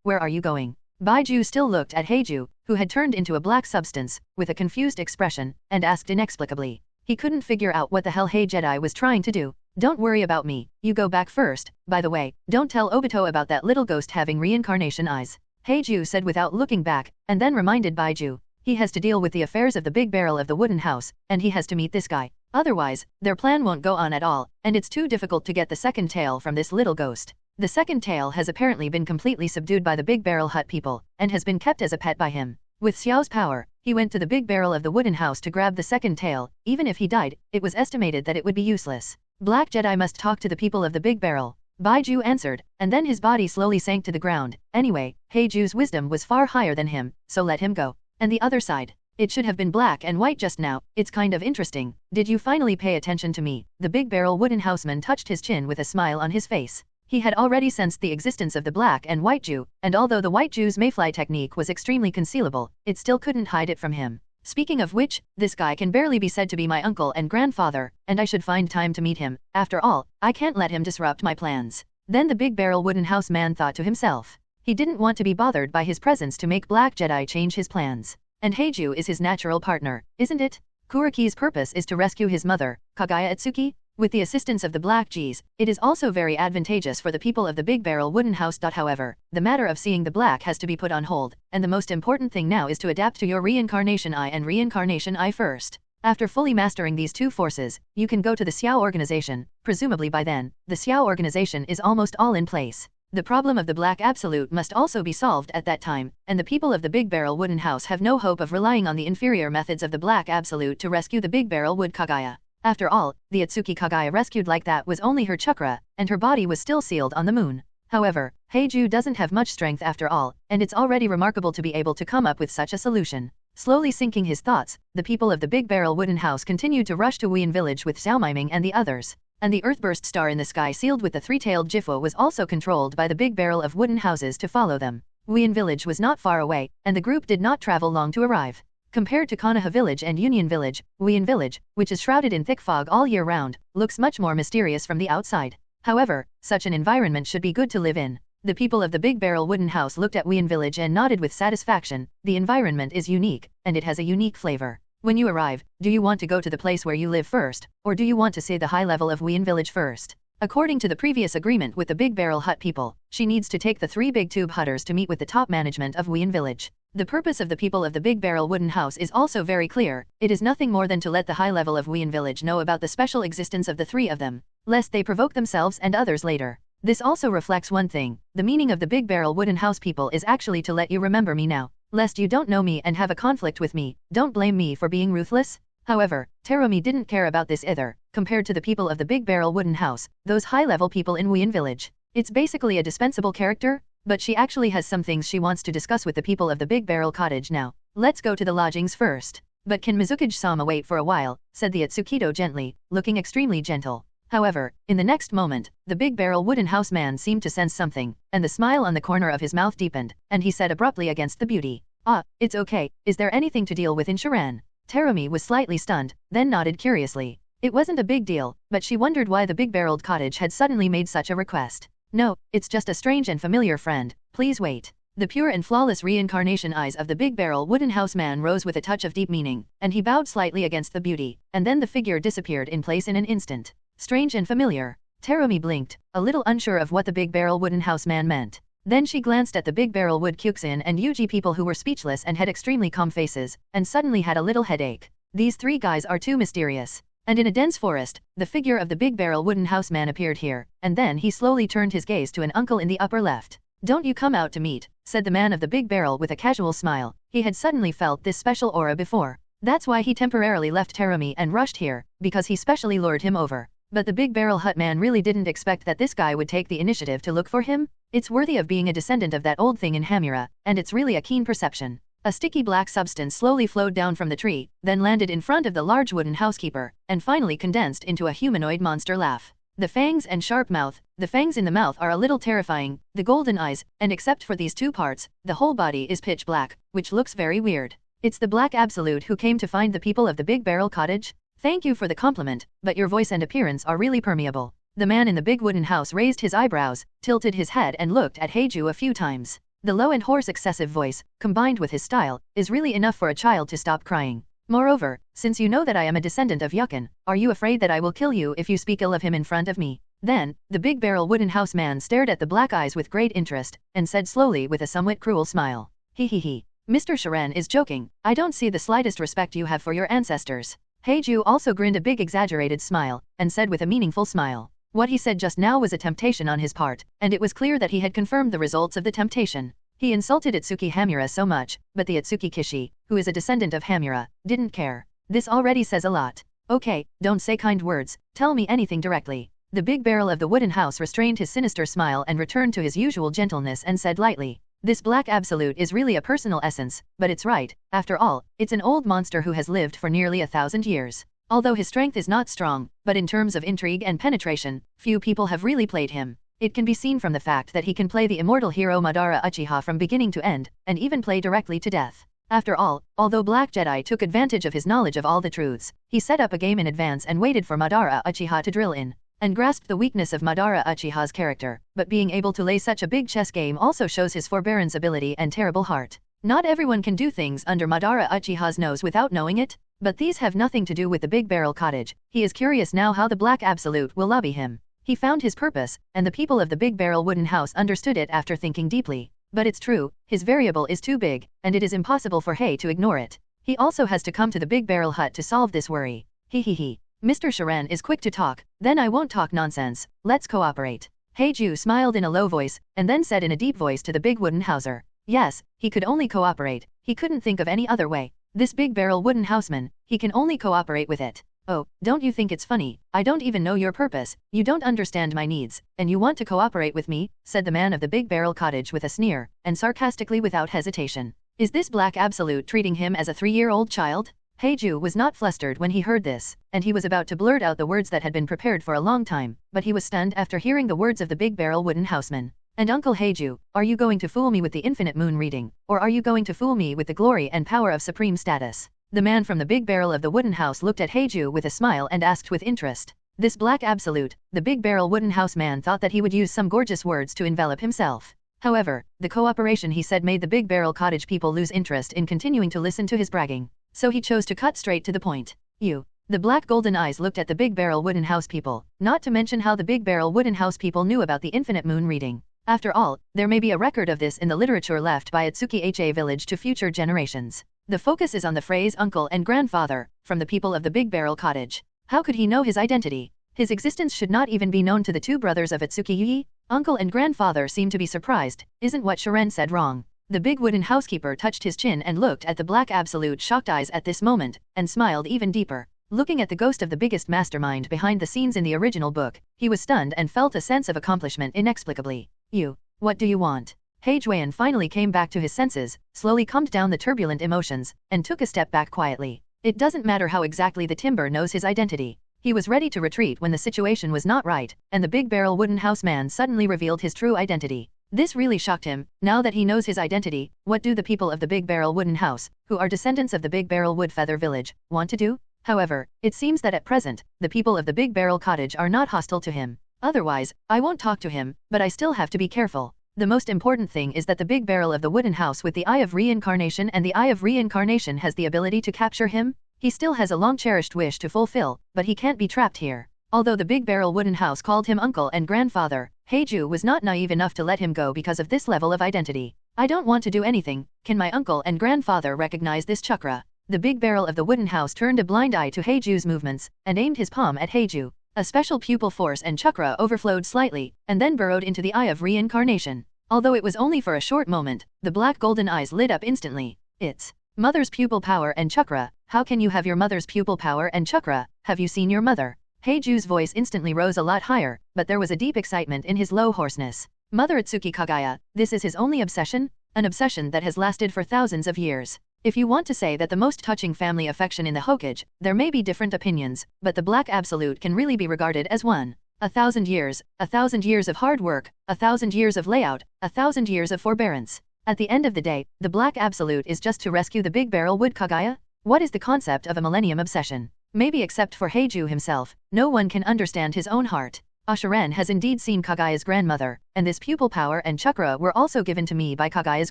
Where are you going? Baiju still looked at Heiju, who had turned into a black substance, with a confused expression, and asked inexplicably. He couldn't figure out what the hell Hey Jedi was trying to do. Don't worry about me, you go back first. By the way, don't tell Obito about that little ghost having reincarnation eyes. Heiju said without looking back, and then reminded Baiju. He has to deal with the affairs of the big barrel of the wooden house, and he has to meet this guy. Otherwise, their plan won't go on at all, and it's too difficult to get the second tail from this little ghost. The second tail has apparently been completely subdued by the Big Barrel Hut people, and has been kept as a pet by him. With Xiao's power, he went to the big barrel of the wooden house to grab the second tail. Even if he died, it was estimated that it would be useless. Black Jedi must talk to the people of the big barrel. Baiju answered, and then his body slowly sank to the ground. Anyway, Heiju's wisdom was far higher than him, so let him go. And the other side. It should have been black and white just now. It's kind of interesting. Did you finally pay attention to me? The big barrel wooden houseman touched his chin with a smile on his face. He had already sensed the existence of the black and white Jew, and although the white Jew's mayfly technique was extremely concealable, it still couldn't hide it from him. Speaking of which, this guy can barely be said to be my uncle and grandfather, and I should find time to meet him. After all, I can't let him disrupt my plans. Then the big barrel wooden house man thought to himself. He didn't want to be bothered by his presence to make Black Jedi change his plans. And Heiju is his natural partner, isn't it? Kuriki's purpose is to rescue his mother, Kaguya Ōtsutsuki. With the assistance of the Black G's, it is also very advantageous for the people of the Big Barrel Wooden House. However, the matter of seeing the Black has to be put on hold, and the most important thing now is to adapt to your Reincarnation Eye and Reincarnation Eye first. After fully mastering these two forces, you can go to the Xiao organization. Presumably by then, the Xiao organization is almost all in place. The problem of the Black Absolute must also be solved at that time, and the people of the Big Barrel Wooden House have no hope of relying on the inferior methods of the Black Absolute to rescue the Big Barrel Wood Kaguya. After all, the Ōtsutsuki Kaguya rescued like that was only her chakra, and her body was still sealed on the moon. However, Heiju doesn't have much strength after all, and it's already remarkable to be able to come up with such a solution. Slowly sinking his thoughts, the people of the Big Barrel Wooden House continued to rush to Wuyin Village with Xiao Miming and the others. And the earthburst star in the sky sealed with the three-tailed Jifu was also controlled by the big barrel of wooden houses to follow them. Wuyin Village was not far away, and the group did not travel long to arrive. Compared to Konoha Village and Union Village, Wuyin Village, which is shrouded in thick fog all year round, looks much more mysterious from the outside. However, such an environment should be good to live in. The people of the Big Barrel Wooden House looked at Wuyin Village and nodded with satisfaction. The environment is unique, and it has a unique flavor. When you arrive, do you want to go to the place where you live first, or do you want to see the high level of Wuyin Village first? According to the previous agreement with the Big Barrel Hut people, she needs to take the 3 big tube hutters to meet with the top management of Wuyin Village. The purpose of the people of the Big Barrel Wooden House is also very clear. It is nothing more than to let the high level of Wuyin Village know about the special existence of the 3 of them, lest they provoke themselves and others later. This also reflects one thing. The meaning of the Big Barrel Wooden House people is actually to let you remember me now, lest you don't know me and have a conflict with me. Don't blame me for being ruthless. However, Terumi didn't care about this either. Compared to the people of the Big Barrel Wooden House, those high-level people in Wuyin Village, it's basically a dispensable character, but she actually has some things she wants to discuss with the people of the Big Barrel Cottage now. Let's go to the lodgings first. But can Mizukage-sama wait for a while, said the Ōtsukito gently, looking extremely gentle. However, in the next moment, the Big Barrel Wooden House man seemed to sense something, and the smile on the corner of his mouth deepened, and he said abruptly against the beauty, "Ah, it's okay, is there anything to deal with in Shiran?" Terumi was slightly stunned, then nodded curiously. It wasn't a big deal, but she wondered why the big-barreled cottage had suddenly made such a request. "No, it's just a strange and familiar friend, please wait." The pure and flawless reincarnation eyes of the Big Barrel Wooden House man rose with a touch of deep meaning, and he bowed slightly against the beauty, and then the figure disappeared in place in an instant. Strange and familiar. Terumi blinked, a little unsure of what the Big Barrel Wooden House man meant. Then she glanced at the Big Barrel Wood Kyuxin and Yuji people who were speechless and had extremely calm faces, and suddenly had a little headache. These 3 guys are too mysterious. And in a dense forest, the figure of the Big Barrel Wooden House man appeared here, and then he slowly turned his gaze to an uncle in the upper left. "Don't you come out to meet," said the man of the big barrel with a casual smile. He had suddenly felt this special aura before. That's why he temporarily left Terumi and rushed here, because he specially lured him over. But the Big Barrel Hut man really didn't expect that this guy would take the initiative to look for him. It's worthy of being a descendant of that old thing in Hamura, and it's really a keen perception. A sticky black substance slowly flowed down from the tree, then landed in front of the large wooden housekeeper, and finally condensed into a humanoid monster laugh. The fangs and sharp mouth, the fangs in the mouth are a little terrifying, the golden eyes, and except for these 2 parts, the whole body is pitch black, which looks very weird. It's the Black Absolute who came to find the people of the Big Barrel Cottage? Thank you for the compliment, but your voice and appearance are really permeable. The man in the big wooden house raised his eyebrows, tilted his head and looked at Heiju a few times. The low and hoarse excessive voice, combined with his style, is really enough for a child to stop crying. Moreover, since you know that I am a descendant of Yukin, are you afraid that I will kill you if you speak ill of him in front of me? Then, the big barrel wooden house man stared at the black eyes with great interest, and said slowly with a somewhat cruel smile. He. Mr. Shiren is joking, I don't see the slightest respect you have for your ancestors. Heiju also grinned a big exaggerated smile, and said with a meaningful smile. What he said just now was a temptation on his part, and it was clear that he had confirmed the results of the temptation. He insulted Ōtsutsuki Hamura so much, but the Ōtsutsuki Kishi, who is a descendant of Hamura, didn't care. This already says a lot. Okay, don't say kind words, tell me anything directly. The big barrel of the wooden house restrained his sinister smile and returned to his usual gentleness and said lightly, this black absolute is really a personal essence, but it's right, after all, it's an old monster who has lived for nearly 1,000 years. Although his strength is not strong, but in terms of intrigue and penetration, few people have really played him. It can be seen from the fact that he can play the immortal hero Madara Uchiha from beginning to end, and even play directly to death. After all, although Black Jedi took advantage of his knowledge of all the truths, he set up a game in advance and waited for Madara Uchiha to drill in, and grasped the weakness of Madara Uchiha's character, but being able to lay such a big chess game also shows his forbearance ability and terrible heart. Not everyone can do things under Madara Uchiha's nose without knowing it, but these have nothing to do with the Big Barrel Cottage. He is curious now how the Black Absolute will lobby him. He found his purpose, and the people of the Big Barrel Wooden House understood it after thinking deeply. But it's true, his variable is too big, and it is impossible for Hei to ignore it. He also has to come to the Big Barrel Hut to solve this worry. He. Mr. Shiren is quick to talk, then I won't talk nonsense, let's cooperate. Heiju smiled in a low voice, and then said in a deep voice to the Big Wooden Houser. Yes, he could only cooperate, he couldn't think of any other way. This Big Barrel Wooden Houseman, he can only cooperate with it. Oh, don't you think it's funny? I don't even know your purpose, you don't understand my needs, and you want to cooperate with me, said the man of the Big Barrel Cottage with a sneer, and sarcastically without hesitation. Is this Black Absolute treating him as a 3-year-old child? Heiju was not flustered when he heard this, and he was about to blurt out the words that had been prepared for a long time, but he was stunned after hearing the words of the Big Barrel Wooden Houseman. And Uncle Heiju, are you going to fool me with the infinite moon reading, or are you going to fool me with the glory and power of supreme status? The man from the Big Barrel of the Wooden House looked at Heiju with a smile and asked with interest. This Black Absolute, the Big Barrel Wooden House man thought that he would use some gorgeous words to envelop himself. However, the cooperation he said made the Big Barrel Cottage people lose interest in continuing to listen to his bragging. So he chose to cut straight to the point. You. The black golden eyes looked at the Big Barrel Wooden House people, not to mention how the Big Barrel Wooden House people knew about the infinite moon reading. After all, there may be a record of this in the literature left by Ōtsutsuki Ha village to future generations. The focus is on the phrase uncle and grandfather, from the people of the Big Barrel Cottage. How could he know his identity? His existence should not even be known to the two brothers of Ōtsutsuki. Uncle and grandfather seem to be surprised. Isn't what Shiren said wrong? The big wooden housekeeper touched his chin and looked at the Black Absolute shocked eyes at this moment, and smiled even deeper. Looking at the ghost of the biggest mastermind behind the scenes in the original book, he was stunned and felt a sense of accomplishment inexplicably. You. What do you want? Heijuan finally came back to his senses, slowly calmed down the turbulent emotions, and took a step back quietly. It doesn't matter how exactly the timber knows his identity. He was ready to retreat when the situation was not right, and the Big Barrel Wooden House man suddenly revealed his true identity. This really shocked him. Now that he knows his identity, what do the people of the Big Barrel Wooden House, who are descendants of the Big Barrel Wood Feather village, want to do? However, it seems that at present, the people of the Big Barrel Cottage are not hostile to him. Otherwise, I won't talk to him, but I still have to be careful. The most important thing is that the Big Barrel of the Wooden House with the Eye of Reincarnation and the Eye of Reincarnation has the ability to capture him. He still has a long-cherished wish to fulfill, but he can't be trapped here. Although the Big Barrel Wooden House called him uncle and grandfather, Heiju was not naive enough to let him go because of this level of identity. I don't want to do anything. Can my uncle and grandfather recognize this chakra? The Big Barrel of the Wooden House turned a blind eye to Heiju's movements, and aimed his palm at Heiju. A special pupil force and chakra overflowed slightly, and then burrowed into the Eye of Reincarnation. Although it was only for a short moment, the black golden eyes lit up instantly. It's mother's pupil power and chakra. How can you have your mother's pupil power and chakra? Have you seen your mother? Heiju's voice instantly rose a lot higher, but there was a deep excitement in his low hoarseness. Mother Ōtsutsuki Kaguya, this is his only obsession? An obsession that has lasted for thousands of years. If you want to say that the most touching family affection in the Hokage, there may be different opinions, but the Black Absolute can really be regarded as one. 1,000 years, 1,000 years of hard work, 1,000 years of layout, 1,000 years of forbearance. At the end of the day, the Black Absolute is just to rescue the Big Barrel Wood Kaguya? What is the concept of a millennium obsession? Maybe except for Heiju himself, no one can understand his own heart. Shiren has indeed seen Kaguya's grandmother, and this pupil power and chakra were also given to me by Kaguya's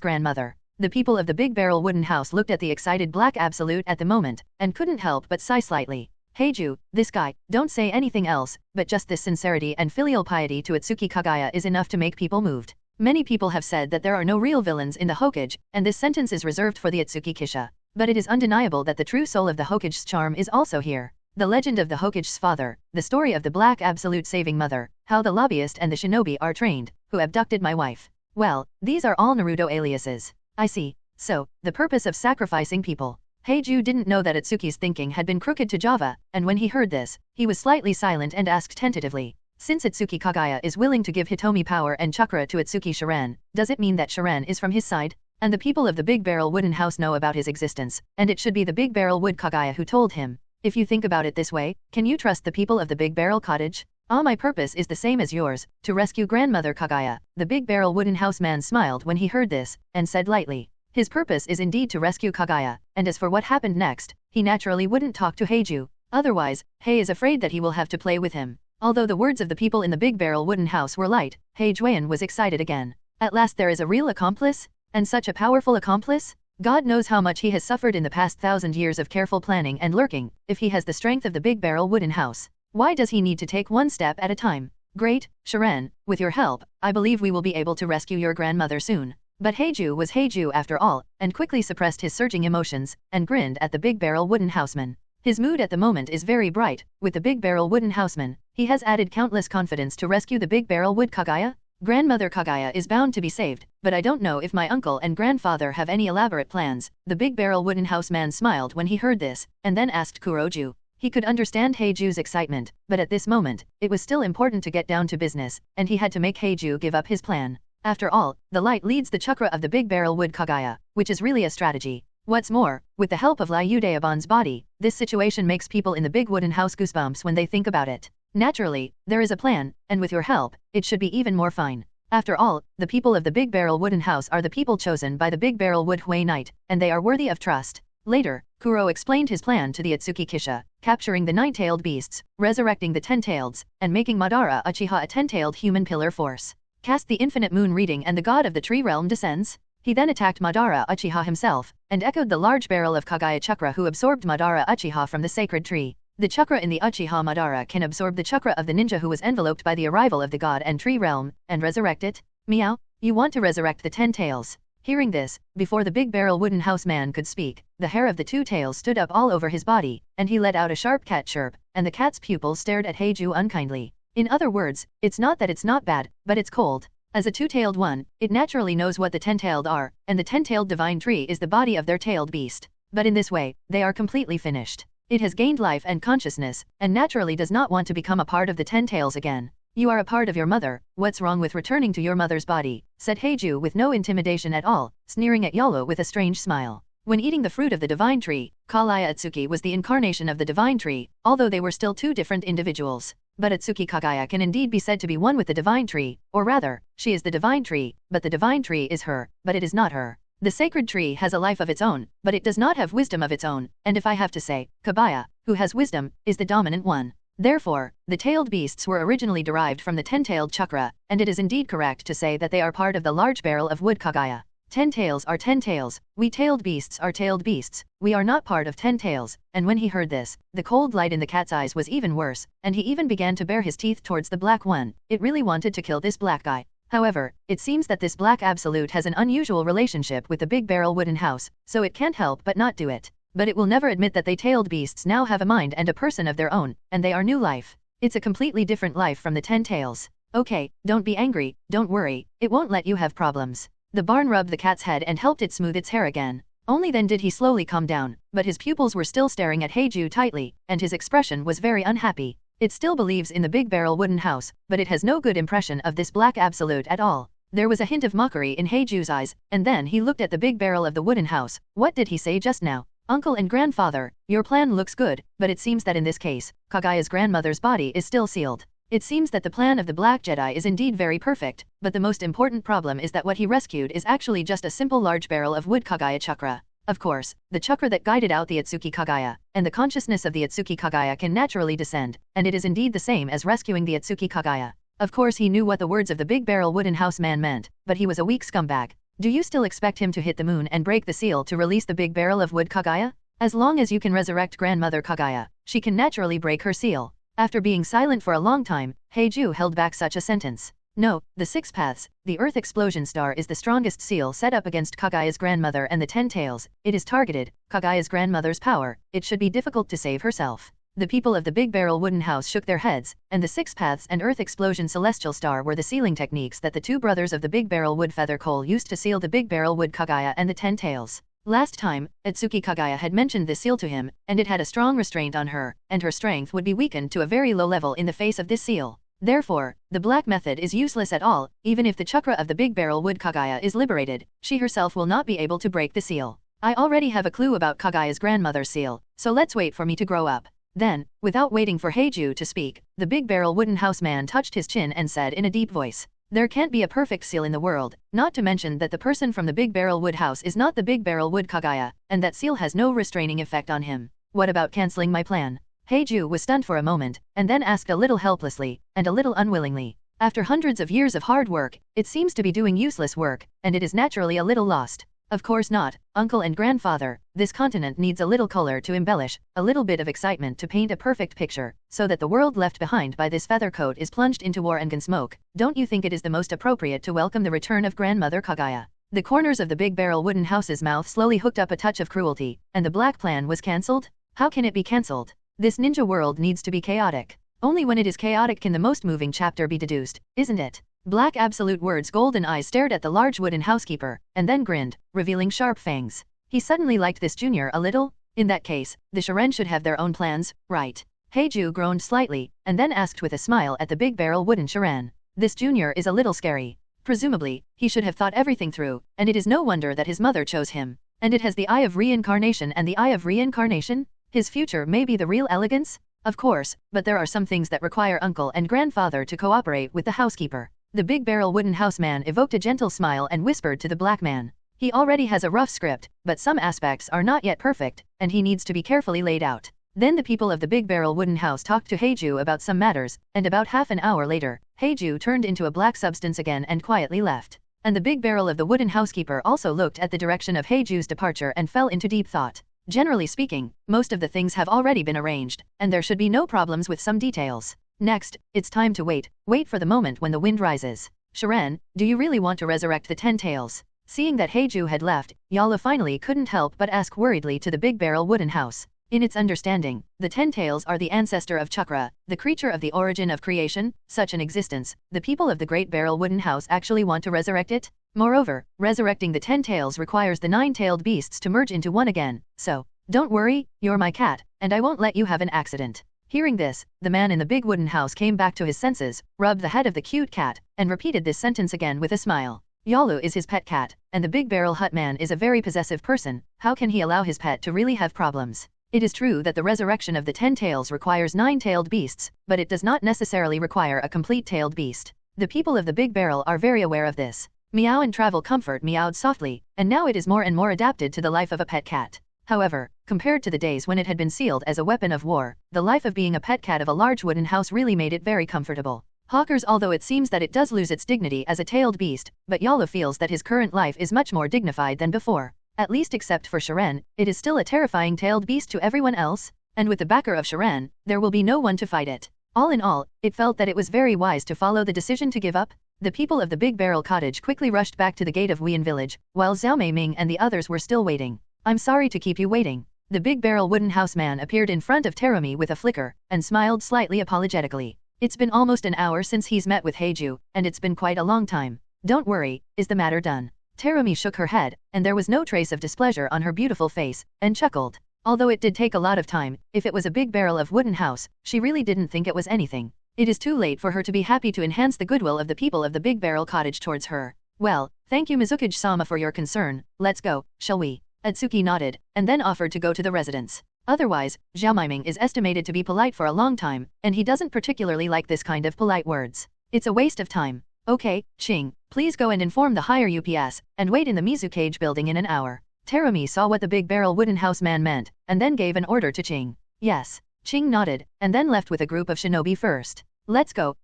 grandmother. The people of the Big Barrel Wooden House looked at the excited Black Absolute at the moment, and couldn't help but sigh slightly. Heiju, this guy, don't say anything else, but just this sincerity and filial piety to Ōtsutsuki Kaguya is enough to make people moved. Many people have said that there are no real villains in the Hokage, and this sentence is reserved for the Ōtsutsuki Kisha. But it is undeniable that the true soul of the Hokage's charm is also here. The legend of the Hokage's father, the story of the Black Absolute saving mother, how the lobbyist and the shinobi are trained, who abducted my wife. Well, these are all Naruto aliases. I see. So, the purpose of sacrificing people. Heiju didn't know that Ōtsutsuki's thinking had been crooked to Java, and when he heard this, he was slightly silent and asked tentatively. Since Ōtsutsuki Kaguya is willing to give Hitomi power and chakra to Ōtsutsuki Shiren, does it mean that Shiren is from his side? And the people of the Big Barrel Wooden House know about his existence, and it should be the Big Barrel Wood Kaguya who told him. If you think about it this way, can you trust the people of the Big Barrel Cottage? Ah, my purpose is the same as yours, to rescue Grandmother Kaguya. The Big Barrel Wooden House man smiled when he heard this, and said lightly. His purpose is indeed to rescue Kaguya, and as for what happened next, he naturally wouldn't talk to Heiju. Otherwise, Hei is afraid that he will have to play with him. Although the words of the people in the Big Barrel Wooden House were light, Heijuan was excited again. At last there is a real accomplice? And such a powerful accomplice? God knows how much he has suffered in the past 1,000 years of careful planning and lurking. If he has the strength of the Big Barrel Wooden House, why does he need to take one step at a time? Great, Shiren, with your help, I believe we will be able to rescue your grandmother soon. But Heiju was Heiju after all, and quickly suppressed his surging emotions, and grinned at the Big Barrel Wooden Houseman. His mood at the moment is very bright. With the Big Barrel Wooden Houseman, he has added countless confidence to rescue the Big Barrel Wood Kaguya. Grandmother Kaguya is bound to be saved, but I don't know if my uncle and grandfather have any elaborate plans. The Big Barrel Wooden House man smiled when he heard this, and then asked Kuroju. He could understand Heiju's excitement, but at this moment, it was still important to get down to business, and he had to make Heiju give up his plan. After all, the light leads the chakra of the Big Barrel Wood Kaguya, which is really a strategy. What's more, with the help of Liu Daobon's body, this situation makes people in the Big Wooden House goosebumps when they think about it. Naturally, there is a plan, and with your help, it should be even more fine. After all, the people of the Big Barrel Wooden House are the people chosen by the Big Barrel Wood Hui Knight, and they are worthy of trust. Later, Kuro explained his plan to the Ōtsutsuki Kisha, capturing the 9-tailed beasts, resurrecting the 10-taileds, and making Madara Uchiha a 10-tailed human pillar force. Cast the infinite moon reading and the god of the tree realm descends. He then attacked Madara Uchiha himself, and echoed the large barrel of Kaguya chakra who absorbed Madara Uchiha from the sacred tree. The chakra in the Uchiha Madara can absorb the chakra of the ninja who was enveloped by the arrival of the god and tree realm, and resurrect it. Meow, you want to resurrect the 10 tails. Hearing this, before the Big Barrel Wooden House man could speak, the hair of the 2 tails stood up all over his body, and he let out a sharp cat chirp, and the cat's pupils stared at Heiju unkindly. In other words, it's not that it's not bad, but it's cold. As a 2-tailed one, it naturally knows what the 10-tailed are, and the 10-tailed divine tree is the body of their tailed beast. But in this way, they are completely finished. It has gained life and consciousness, and naturally does not want to become a part of the 10 tails again. You are a part of your mother, what's wrong with returning to your mother's body? Said Heiju with no intimidation at all, sneering at Yolo with a strange smile. When eating the fruit of the divine tree, Kaguya Ōtsutsuki was the incarnation of the divine tree, although they were still 2 different individuals. But Ōtsutsuki Kaguya can indeed be said to be one with the divine tree, or rather, she is the divine tree, but the divine tree is her, but it is not her. The sacred tree has a life of its own, but it does not have wisdom of its own, and if I have to say, Kaguya, who has wisdom, is the dominant one. Therefore, the tailed beasts were originally derived from the 10-tailed chakra, and it is indeed correct to say that they are part of the large barrel of wood Kaguya. 10 tails are 10 tails, we tailed beasts are tailed beasts, we are not part of 10 tails, and when he heard this, the cold light in the cat's eyes was even worse, and he even began to bare his teeth towards the black one. It really wanted to kill this black guy. However, it seems that this Black Absolute has an unusual relationship with the Big Barrel Wooden House, so it can't help but not do it. But it will never admit that they tailed beasts now have a mind and a person of their own, and they are new life. It's a completely different life from the 10 tails. Okay, don't be angry, don't worry, it won't let you have problems. The barn rubbed the cat's head and helped it smooth its hair again. Only then did he slowly calm down, but his pupils were still staring at Heiju tightly, and his expression was very unhappy. It still believes in the Big Barrel Wooden House, but it has no good impression of this Black Absolute at all. There was a hint of mockery in Heiju's eyes, and then he looked at the Big Barrel of the Wooden House. What did he say just now? Uncle and grandfather, your plan looks good, but it seems that in this case, Kaguya's grandmother's body is still sealed. It seems that the plan of the Black Jedi is indeed very perfect, but the most important problem is that what he rescued is actually just a simple large barrel of wood Kaguya chakra. Of course, the chakra that guided out the Ōtsutsuki Kaguya, and the consciousness of the Ōtsutsuki Kaguya can naturally descend, and it is indeed the same as rescuing the Ōtsutsuki Kaguya. Of course he knew what the words of the Big Barrel Wooden House man meant, but he was a weak scumbag. Do you still expect him to hit the moon and break the seal to release the big barrel of wood Kaguya? As long as you can resurrect Grandmother Kaguya, she can naturally break her seal. After being silent for a long time, Heiju held back such a sentence. No, the 6 paths, the Earth Explosion Star is the strongest seal set up against Kaguya's grandmother and the 10 tails. It is targeted, Kaguya's grandmother's power, it should be difficult to save herself. The people of the Big Barrel Wooden House shook their heads, and the 6 paths and Earth Explosion Celestial Star were the sealing techniques that the 2 brothers of the Big Barrel Wood Feather Coal used to seal the Big Barrel Wood Kaguya and the 10 tails. Last time, Ōtsutsuki Kaguya had mentioned this seal to him, and it had a strong restraint on her, and her strength would be weakened to a very low level in the face of this seal. Therefore, the black method is useless at all. Even if the chakra of the Big Barrel Wood Kaguya is liberated, she herself will not be able to break the seal. I already have a clue about Kaguya's grandmother's seal, so let's wait for me to grow up. Then, without waiting for Heiju to speak, the Big Barrel Wooden House man touched his chin and said in a deep voice, "There can't be a perfect seal in the world, not to mention that the person from the Big Barrel Wood House is not the Big Barrel Wood Kaguya, and that seal has no restraining effect on him. What about cancelling my plan?" Heiju was stunned for a moment, and then asked a little helplessly, and a little unwillingly. After hundreds of years of hard work, it seems to be doing useless work, and it is naturally a little lost. Of course not, uncle and grandfather, this continent needs a little color to embellish, a little bit of excitement to paint a perfect picture, so that the world left behind by this feather coat is plunged into war and smoke. Don't you think it is the most appropriate to welcome the return of Grandmother Kaguya? The corners of the Big Barrel Wooden House's mouth slowly hooked up a touch of cruelty, and the black plan was cancelled? How can it be cancelled? This ninja world needs to be chaotic. Only when it is chaotic can the most moving chapter be deduced, isn't it? Black Absolute Word's golden eyes stared at the large wooden housekeeper, and then grinned, revealing sharp fangs. He suddenly liked this junior a little. In that case, the Shiren should have their own plans, right? Heiju groaned slightly, and then asked with a smile at the Big Barrel Wooden Shiren. This junior is a little scary. Presumably, he should have thought everything through, and it is no wonder that his mother chose him. And it has the Eye of Reincarnation, and the Eye of Reincarnation? His future may be the real elegance? Of course, but there are some things that require uncle and grandfather to cooperate with the housekeeper. The Big Barrel Wooden House man evoked a gentle smile and whispered to the black man. He already has a rough script, but some aspects are not yet perfect, and he needs to be carefully laid out. Then the people of the Big Barrel Wooden House talked to Heiju about some matters, and about half an hour later, Heiju turned into a black substance again and quietly left. And the Big Barrel of the Wooden Housekeeper also looked at the direction of Heiju's departure and fell into deep thought. Generally speaking, most of the things have already been arranged, and there should be no problems with some details. Next, it's time to wait for the moment when the wind rises. Shiren, do you really want to resurrect the 10 tails? Seeing that Heiju had left, Yala finally couldn't help but ask worriedly to the Big Barrel Wooden House. In its understanding, the 10 tails are the ancestor of Chakra, the creature of the origin of creation, such an existence. The people of the Great Barrel Wooden House actually want to resurrect it? Moreover, resurrecting the 10 tails requires the 9-tailed beasts to merge into one again, so, don't worry, you're my cat, and I won't let you have an accident. Hearing this, the man in the big wooden house came back to his senses, rubbed the head of the cute cat, and repeated this sentence again with a smile. Yalu is his pet cat, and the Big Barrel Hut man is a very possessive person. How can he allow his pet to really have problems? It is true that the resurrection of the 10 tails requires 9-tailed beasts, but it does not necessarily require a complete tailed beast. The people of the Big Barrel are very aware of this. Meow and Travel Comfort meowed softly, and now it is more and more adapted to the life of a pet cat. However, compared to the days when it had been sealed as a weapon of war, the life of being a pet cat of a large wooden house really made it very comfortable. Hawkers, although it seems that it does lose its dignity as a tailed beast, but Yalu feels that his current life is much more dignified than before. At least except for Shiren, it is still a terrifying tailed beast to everyone else, and with the backer of Shiren, there will be no one to fight it. All in all, it felt that it was very wise to follow the decision to give up. The people of the Big Barrel Cottage quickly rushed back to the gate of Wian Village, while Xiao Mei Ming and the others were still waiting. I'm sorry to keep you waiting. The Big Barrel Wooden House man appeared in front of Terumi with a flicker, and smiled slightly apologetically. It's been almost an hour since he's met with Heiju, and it's been quite a long time. Don't worry, is the matter done? Terumi shook her head, and there was no trace of displeasure on her beautiful face, and chuckled. Although it did take a lot of time, if it was a Big Barrel of Wooden House, she really didn't think it was anything. It is too late for her to be happy to enhance the goodwill of the people of the Big Barrel Cottage towards her. Well, thank you Mizukage-sama for your concern. Let's go, shall we? Ōtsutsuki nodded, and then offered to go to the residence. Otherwise, Xiao Meiming is estimated to be polite for a long time, and he doesn't particularly like this kind of polite words. It's a waste of time. Okay, Ching, please go and inform the higher UPS, and wait in the Mizukage building in an hour. Terumi saw what the Big Barrel Wooden House man meant, and then gave an order to Ching. Yes. Ching nodded, and then left with a group of shinobi first. Let's go,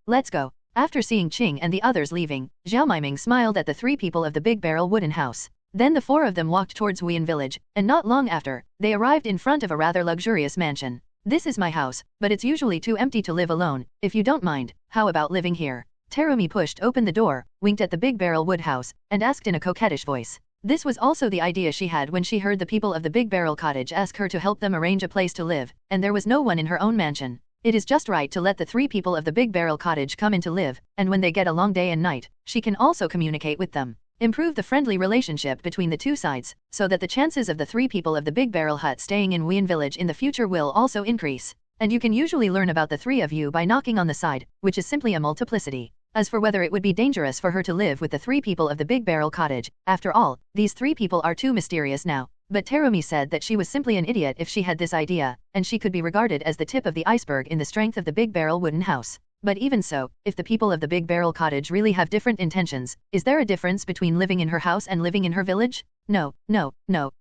After seeing Qing and the others leaving, Zhao Maiming smiled at the three people of the big barrel wooden house. Then the four of them walked towards Wuyan village, and not long after, they arrived in front of a rather luxurious mansion. This is my house, but it's usually too empty to live alone. If you don't mind, how about living here? Terumi pushed open the door, winked at the big barrel wood house, and asked in a coquettish voice. This was also the idea she had when she heard the people of the big barrel cottage ask her to help them arrange a place to live, and there was no one in her own mansion. It is just right to let the three people of the big barrel cottage come in to live, and when they get a long day and night, she can also communicate with them. Improve the friendly relationship between the two sides, so that the chances of the three people of the big barrel hut staying in Wuyan village in the future will also increase. And you can usually learn about the three of you by knocking on the side, which is simply a multiplicity. As for whether it would be dangerous for her to live with the three people of the big barrel cottage, after all, these three people are too mysterious now. But Terumi said that she was simply an idiot if she had this idea, and she could be regarded as the tip of the iceberg in the strength of the big barrel wooden house. But even so, if the people of the big barrel cottage really have different intentions, is there a difference between living in her house and living in her village? No,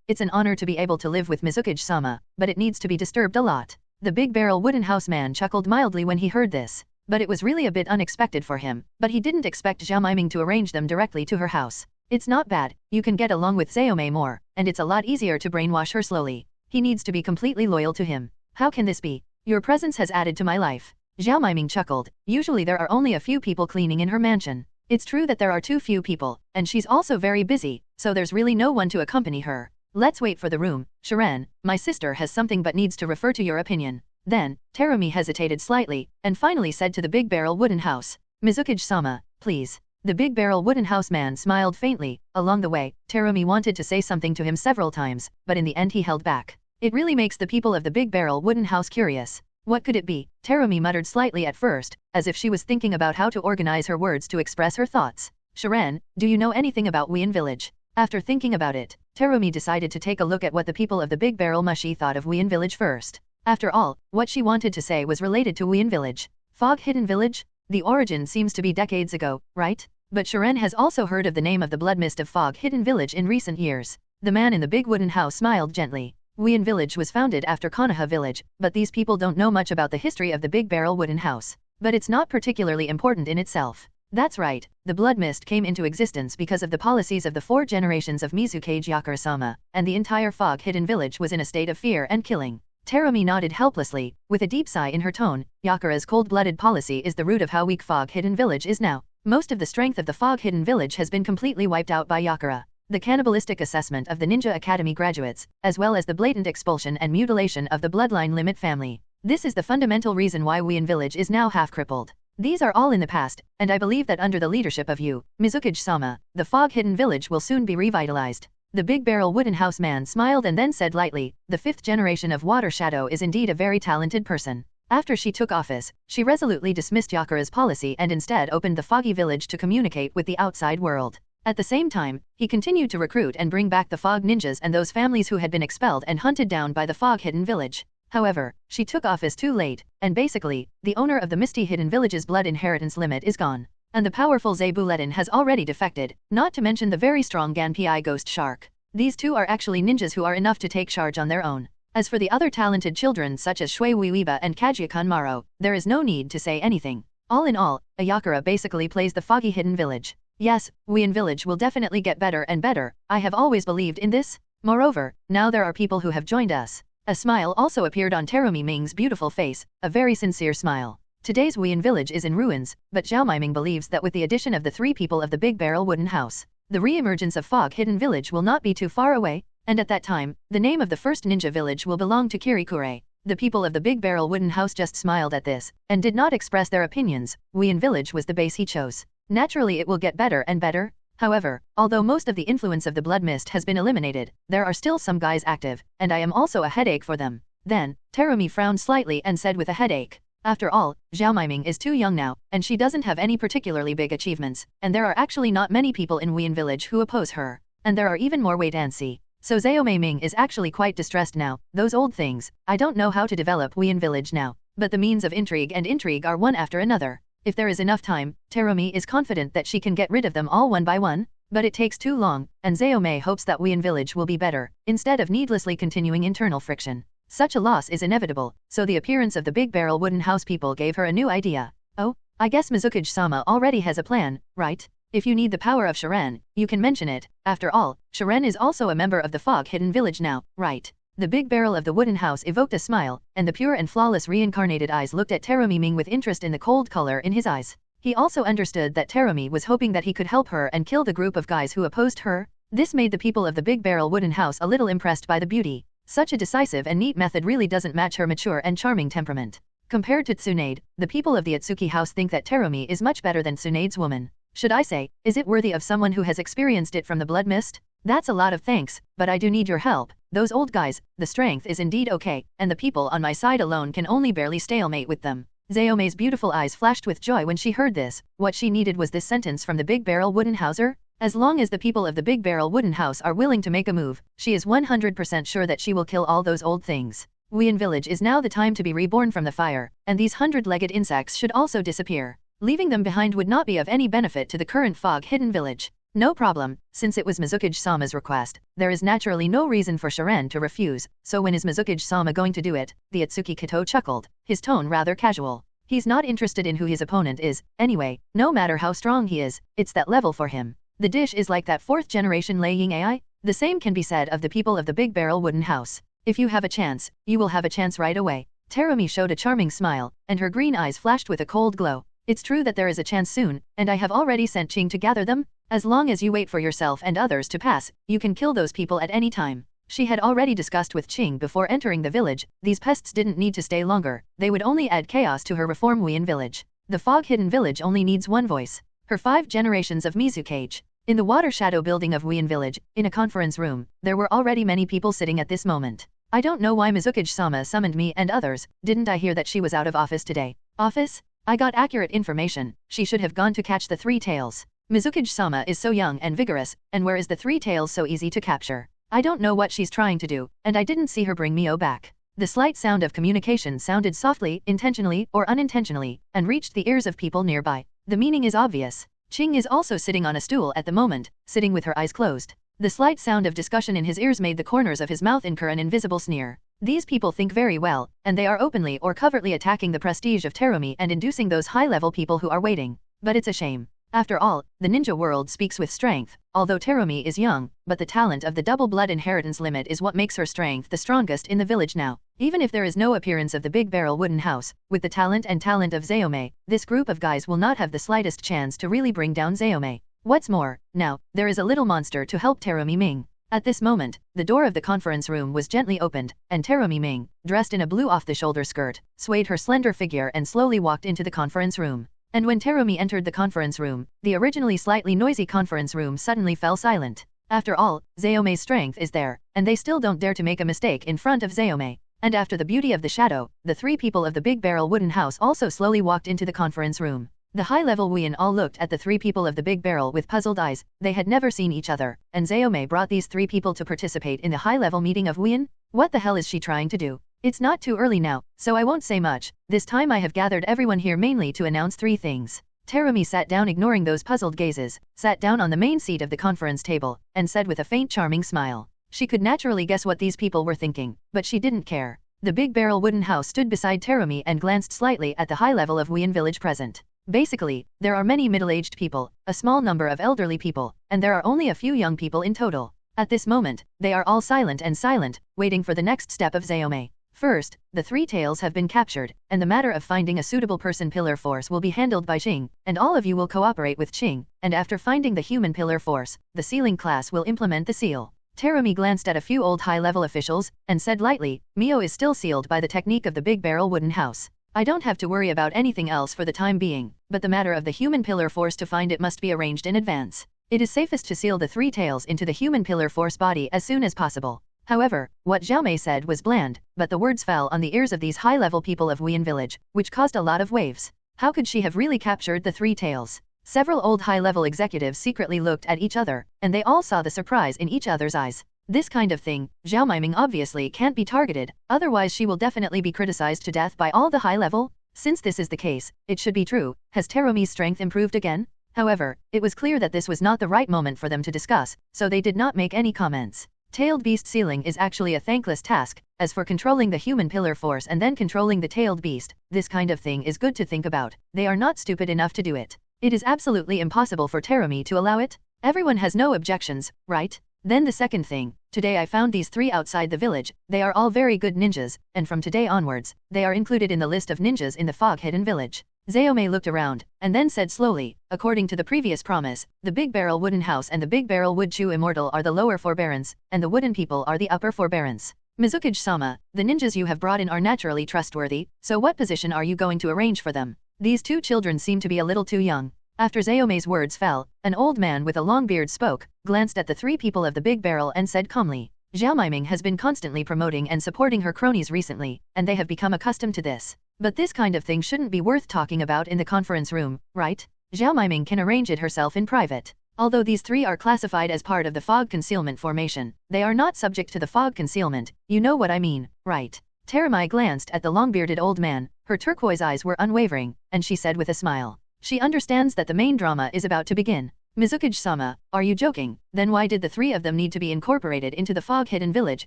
it's an honor to be able to live with Mizukage-sama, but it needs to be disturbed a lot. The big barrel wooden house man chuckled mildly when he heard this. But it was really a bit unexpected for him, but he didn't expect Zhao Maiming to arrange them directly to her house. It's not bad, you can get along with Zayome more, and it's a lot easier to brainwash her slowly. He needs to be completely loyal to him. How can this be? Your presence has added to my life. Zhao Maiming chuckled. Usually there are only a few people cleaning in her mansion. It's true that there are too few people, and she's also very busy, so there's really no one to accompany her. Let's wait for the room. Shiren, my sister has something but needs to refer to your opinion. Then, Terumi hesitated slightly, and finally said to the big barrel wooden house, Mizukage-sama, please. The big barrel wooden house man smiled faintly. Along the way, Terumi wanted to say something to him several times, but in the end he held back. It really makes the people of the big barrel wooden house curious. What could it be? Terumi muttered slightly at first, as if she was thinking about how to organize her words to express her thoughts. Shiren, do you know anything about Wuyan village? After thinking about it, Terumi decided to take a look at what the people of the big barrel mushi thought of Wuyan village first. After all, what she wanted to say was related to Wuyan village. Fog Hidden Village? The origin seems to be decades ago, right? But Shiren has also heard of the name of the blood mist of Fog Hidden Village in recent years. The man in the big wooden house smiled gently. Wuyan village was founded after Konoha village, but these people don't know much about the history of the big barrel wooden house. But it's not particularly important in itself. That's right, the blood mist came into existence because of the policies of the 4 generations of Mizukage Yakura-sama, and the entire Fog Hidden Village was in a state of fear and killing. Terumi nodded helplessly, with a deep sigh in her tone. Yakura's cold-blooded policy is the root of how weak Fog Hidden Village is now. Most of the strength of the Fog Hidden Village has been completely wiped out by Yakura. The cannibalistic assessment of the Ninja Academy graduates, as well as the blatant expulsion and mutilation of the bloodline limit family. This is the fundamental reason why Wuyan village is now half-crippled. These are all in the past, and I believe that under the leadership of you, Mizukage-sama, the Fog Hidden Village will soon be revitalized. The big barrel wooden house man smiled and then said lightly, the 5th generation of Water Shadow is indeed a very talented person. After she took office, she resolutely dismissed Yakura's policy and instead opened the Foggy Village to communicate with the outside world. At the same time, he continued to recruit and bring back the Fog Ninjas and those families who had been expelled and hunted down by the Fog Hidden Village. However, she took office too late, and basically, the owner of the Misty Hidden Village's blood inheritance limit is gone. And the powerful Zabuletin has already defected, not to mention the very strong Ganpi Ghost Shark. These two are actually ninjas who are enough to take charge on their own. As for the other talented children such as Shui Uiba and Kaguya Maro, there is no need to say anything. All in all, Ayakura basically plays the Foggy Hidden Village. Yes, Wuyan village will definitely get better and better, I have always believed in this. Moreover, now there are people who have joined us. A smile also appeared on Terumi Ming's beautiful face, a very sincere smile. Today's Wuyan village is in ruins, but Zhao Maiming believes that with the addition of the 3 people of the big barrel wooden house, the re-emergence of Fog Hidden Village will not be too far away, and at that time, the name of the first ninja village will belong to Kirikure. The people of the big barrel wooden house just smiled at this, and did not express their opinions. Wuyan village was the base he chose. Naturally it will get better and better. However, although most of the influence of the blood mist has been eliminated, there are still some guys active, and I am also a headache for them. Then, Terumi frowned slightly and said with a headache. After all, Zhao Maiming is too young now, and she doesn't have any particularly big achievements, and there are actually not many people in Wuyan village who oppose her. And there are even more wait and see. So Zhao Maiming is actually quite distressed now. Those old things, I don't know how to develop Wuyan village now, but the means of intrigue are one after another. If there is enough time, Terumi is confident that she can get rid of them all one by one, but it takes too long, and Zayome hopes that Wuyan village will be better, instead of needlessly continuing internal friction. Such a loss is inevitable, so the appearance of the big barrel wooden house people gave her a new idea. Oh, I guess Mizukage-sama already has a plan, right? If you need the power of Shiren, you can mention it. After all, Shiren is also a member of the Fog Hidden Village now, right? The big barrel of the wooden house evoked a smile, and the pure and flawless reincarnated eyes looked at Terumi Ming with interest in the cold color in his eyes. He also understood that Terumi was hoping that he could help her and kill the group of guys who opposed her. This made the people of the big barrel wooden house a little impressed by the beauty. Such a decisive and neat method really doesn't match her mature and charming temperament. Compared to Tsunade, the people of the Ōtsutsuki house think that Terumi is much better than Tsunade's woman. Should I say, is it worthy of someone who has experienced it from the blood mist? That's a lot of thanks, but I do need your help. Those old guys, the strength is indeed okay, and the people on my side alone can only barely stalemate with them. Zayome's beautiful eyes flashed with joy when she heard this. What she needed was this sentence from the Big Barrel Wooden Houser. As long as the people of the Big Barrel Wooden House are willing to make a move, she is 100% sure that she will kill all those old things. Wien Village is now the time to be reborn from the fire, and these 100-legged insects should also disappear. Leaving them behind would not be of any benefit to the current Fog Hidden Village. No problem, since it was Mizukage-sama's request, there is naturally no reason for Shiren to refuse, so when is Mizukage-sama going to do it? The Ōtsutsuki Kito chuckled, his tone rather casual. He's not interested in who his opponent is, anyway, no matter how strong he is, it's that level for him. The dish is like that 4th generation laying AI? The same can be said of the people of the Big Barrel Wooden House. If you have a chance, you will have a chance right away. Terumi showed a charming smile, and her green eyes flashed with a cold glow. It's true that there is a chance soon, and I have already sent Ching to gather them. As long as you wait for yourself and others to pass, you can kill those people at any time. She had already discussed with Ching before entering the village, these pests didn't need to stay longer, they would only add chaos to her reform Wien Village. The Fog Hidden Village only needs one voice. Her 5 generations of Mizukage. In the water shadow building of Wien Village, in a conference room, there were already many people sitting at this moment. I don't know why Mizukage-sama summoned me and others, didn't I hear that she was out of office today? Office? I got accurate information, she should have gone to catch the 3 tails. Mizukage-sama is so young and vigorous, and where is the 3 tails so easy to capture? I don't know what she's trying to do, and I didn't see her bring Mio back. The slight sound of communication sounded softly, intentionally or unintentionally, and reached the ears of people nearby. The meaning is obvious. Ching is also sitting on a stool at the moment, sitting with her eyes closed. The slight sound of discussion in his ears made the corners of his mouth incur an invisible sneer. These people think very well, and they are openly or covertly attacking the prestige of Terumi and inducing those high-level people who are waiting. But it's a shame. After all, the ninja world speaks with strength, although Terumi is young, but the talent of the double blood inheritance limit is what makes her strength the strongest in the village now. Even if there is no appearance of the Big Barrel Wooden House, with the talent of Zayome, this group of guys will not have the slightest chance to really bring down Zayome. What's more, now, there is a little monster to help Terumi Ming. At this moment, the door of the conference room was gently opened, and Terumi Ming, dressed in a blue off-the-shoulder skirt, swayed her slender figure and slowly walked into the conference room. And when Terumi entered the conference room, the originally slightly noisy conference room suddenly fell silent. After all, Zayome's strength is there, and they still don't dare to make a mistake in front of Zayome. And after the beauty of the shadow, the 3 people of the Big Barrel Wooden House also slowly walked into the conference room. The high-level Wien all looked at the 3 people of the Big Barrel with puzzled eyes. They had never seen each other, and Zayome brought these 3 people to participate in the high-level meeting of Wien? What the hell is she trying to do? It's not too early now, so I won't say much. This time I have gathered everyone here mainly to announce 3 things. Terumi sat down ignoring those puzzled gazes, sat down on the main seat of the conference table, and said with a faint charming smile. She could naturally guess what these people were thinking, but she didn't care. The Big Barrel Wooden House stood beside Terumi and glanced slightly at the high level of Wien Village present. Basically, there are many middle-aged people, a small number of elderly people, and there are only a few young people in total. At this moment, they are all silent, waiting for the next step of Zayome. First, the 3 tails have been captured, and the matter of finding a suitable person pillar force will be handled by Ching, and all of you will cooperate with Ching, and after finding the human pillar force, the sealing class will implement the seal. Terumi glanced at a few old high-level officials, and said lightly, Mio is still sealed by the technique of the Big Barrel Wooden House. I don't have to worry about anything else for the time being, but the matter of the human pillar force to find it must be arranged in advance. It is safest to seal the 3 tails into the human pillar force body as soon as possible. However, what Xiaomei said was bland, but the words fell on the ears of these high-level people of Wien Village, which caused a lot of waves. How could she have really captured the 3 tails? Several old high-level executives secretly looked at each other, and they all saw the surprise in each other's eyes. This kind of thing, Zhao Meiming obviously can't be targeted, otherwise she will definitely be criticized to death by all the high-level. Since this is the case, it should be true. Has Terumi's strength improved again? However, it was clear that this was not the right moment for them to discuss, so they did not make any comments. Tailed beast sealing is actually a thankless task, As for controlling the human pillar force and then controlling the tailed beast, this kind of thing is good to think about. They are not stupid enough to do it. It is absolutely impossible for Terumi to allow it. Everyone has no objections, right? Then the second thing, today I found these 3 outside the village. They are all very good ninjas, and from today onwards, they are included in the list of ninjas in the fog-hidden village. Zayome looked around, and then said slowly, according to the previous promise, the Big Barrel Wooden House and the Big Barrel Wood Chew Immortal are the lower forbearance, and the Wooden People are the upper forbearance. Mizukage-sama, the ninjas you have brought in are naturally trustworthy, so what position are you going to arrange for them? These 2 children seem to be a little too young. After Zayome's words fell, an old man with a long beard spoke, glanced at the 3 people of the Big Barrel and said calmly, Zhao Miming has been constantly promoting and supporting her cronies recently, and they have become accustomed to this. But this kind of thing shouldn't be worth talking about in the conference room, right? Zhao Miming can arrange it herself in private. Although these 3 are classified as part of the fog concealment formation, they are not subject to the fog concealment, you know what I mean, right? Terumi glanced at the long-bearded old man, her turquoise eyes were unwavering, and she said with a smile. She understands that the main drama is about to begin. Mizukage-sama, are you joking? Then why did the 3 of them need to be incorporated into the fog-hidden village?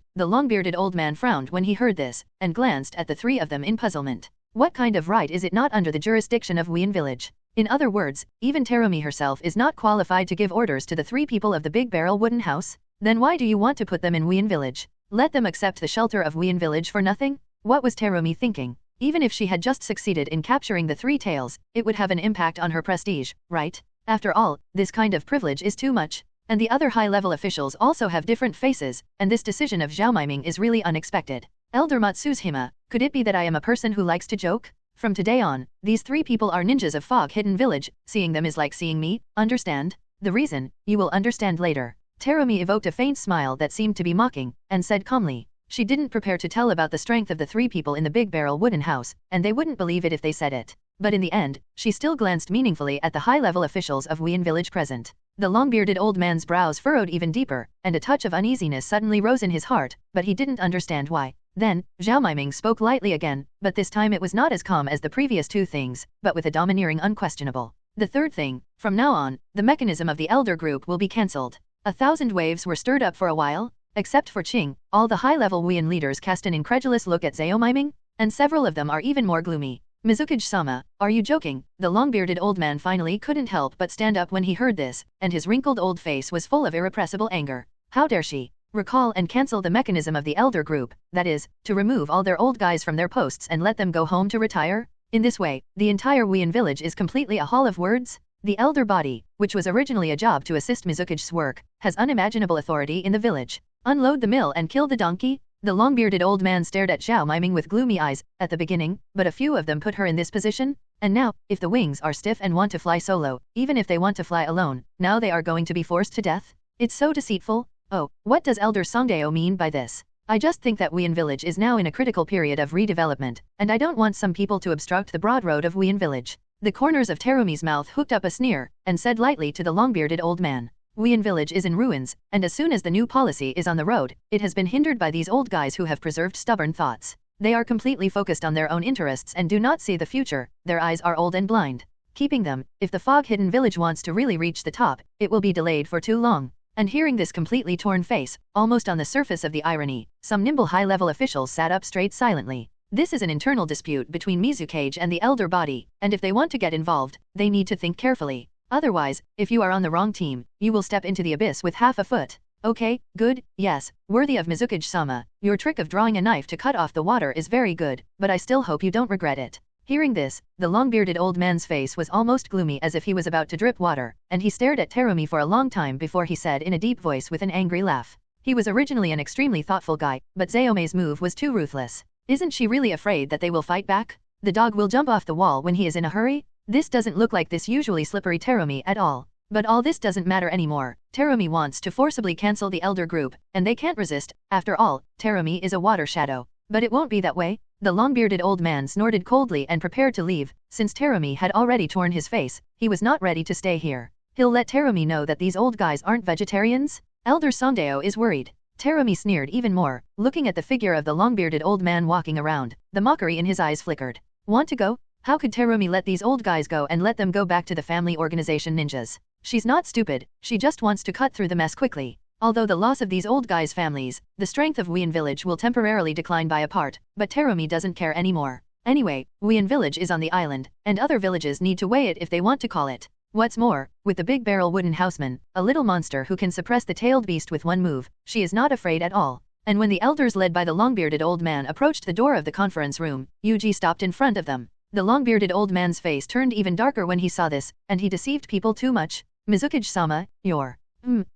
The long-bearded old man frowned when he heard this, and glanced at the 3 of them in puzzlement. What kind of right is it not under the jurisdiction of Wien Village? In other words, even Terumi herself is not qualified to give orders to the 3 people of the Big Barrel Wooden House? Then why do you want to put them in Wien Village? Let them accept the shelter of Wien Village for nothing? What was Terumi thinking? Even if she had just succeeded in capturing the 3 tails, it would have an impact on her prestige, right? After all, this kind of privilege is too much. And the other high-level officials also have different faces, and this decision of Zhao Miming is really unexpected. Elder Matsushima, could it be that I am a person who likes to joke? From today on, these 3 people are ninjas of Fog-Hidden Village, seeing them is like seeing me, understand? The reason, you will understand later. Terumi evoked a faint smile that seemed to be mocking, and said calmly. She didn't prepare to tell about the strength of the 3 people in the Big Barrel Wooden House, and they wouldn't believe it if they said it. But in the end, she still glanced meaningfully at the high-level officials of Wien Village present. The long-bearded old man's brows furrowed even deeper, and a touch of uneasiness suddenly rose in his heart, but he didn't understand why. Then, Zhao Miming spoke lightly again, but this time it was not as calm as the previous 2 things, but with a domineering unquestionable. The third thing, from now on, the mechanism of the elder group will be cancelled. 1,000 waves were stirred up for a while. Except for Qing, all the high-level Wien leaders cast an incredulous look at Zhao Miming, and several of them are even more gloomy. Mizukage-sama, are you joking? The long-bearded old man finally couldn't help but stand up when he heard this, and his wrinkled old face was full of irrepressible anger. How dare she? Recall and cancel the mechanism of the elder group, that is, to remove all their old guys from their posts and let them go home to retire? In this way, the entire Wien village is completely a hall of words? The elder body, which was originally a job to assist Mizukage's work, has unimaginable authority in the village. Unload the mill and kill the donkey? The long-bearded old man stared at Zhao Miming with gloomy eyes, at the beginning, but a few of them put her in this position, and now, if the wings are stiff and want to fly solo, even if they want to fly alone, now they are going to be forced to death? It's so deceitful. Oh, what does Elder Songdao mean by this? I just think that Wien Village is now in a critical period of redevelopment, and I don't want some people to obstruct the broad road of Wien Village. The corners of Terumi's mouth hooked up a sneer, and said lightly to the long-bearded old man. Wien Village is in ruins, and as soon as the new policy is on the road, it has been hindered by these old guys who have preserved stubborn thoughts. They are completely focused on their own interests and do not see the future, their eyes are old and blind. Keeping them, if the fog-hidden village wants to really reach the top, it will be delayed for too long. And hearing this completely torn face, almost on the surface of the irony, some nimble high-level officials sat up straight silently. This is an internal dispute between Mizukage and the elder body, and if they want to get involved, they need to think carefully. Otherwise, if you are on the wrong team, you will step into the abyss with half a foot. Okay, good, yes, worthy of Mizukage-sama, your trick of drawing a knife to cut off the water is very good, but I still hope you don't regret it. Hearing this, the long-bearded old man's face was almost gloomy as if he was about to drip water, and he stared at Terumi for a long time before he said in a deep voice with an angry laugh. He was originally an extremely thoughtful guy, but Zayome's move was too ruthless. Isn't she really afraid that they will fight back? The dog will jump off the wall when he is in a hurry? This doesn't look like this usually slippery Terumi at all. But all this doesn't matter anymore. Terumi wants to forcibly cancel the elder group, and they can't resist. After all, Terumi is a water shadow. But it won't be that way. The long-bearded old man snorted coldly and prepared to leave. Since Terumi had already torn his face, he was not ready to stay here. He'll let Terumi know that these old guys aren't vegetarians? Elder Songdao is worried. Terumi sneered even more, looking at the figure of the long-bearded old man walking around. The mockery in his eyes flickered. Want to go? How could Terumi let these old guys go and let them go back to the family organization ninjas? She's not stupid, she just wants to cut through the mess quickly. Although the loss of these old guys' families, the strength of Wuyin Village will temporarily decline by a part, but Terumi doesn't care anymore. Anyway, Wuyin Village is on the island, and other villages need to weigh it if they want to call it. What's more, with the big barrel wooden houseman, a little monster who can suppress the tailed beast with one move, she is not afraid at all. And when the elders led by the long-bearded old man approached the door of the conference room, Yuji stopped in front of them. The long-bearded old man's face turned even darker when he saw this, and he deceived people too much. Mizukage-sama, you're...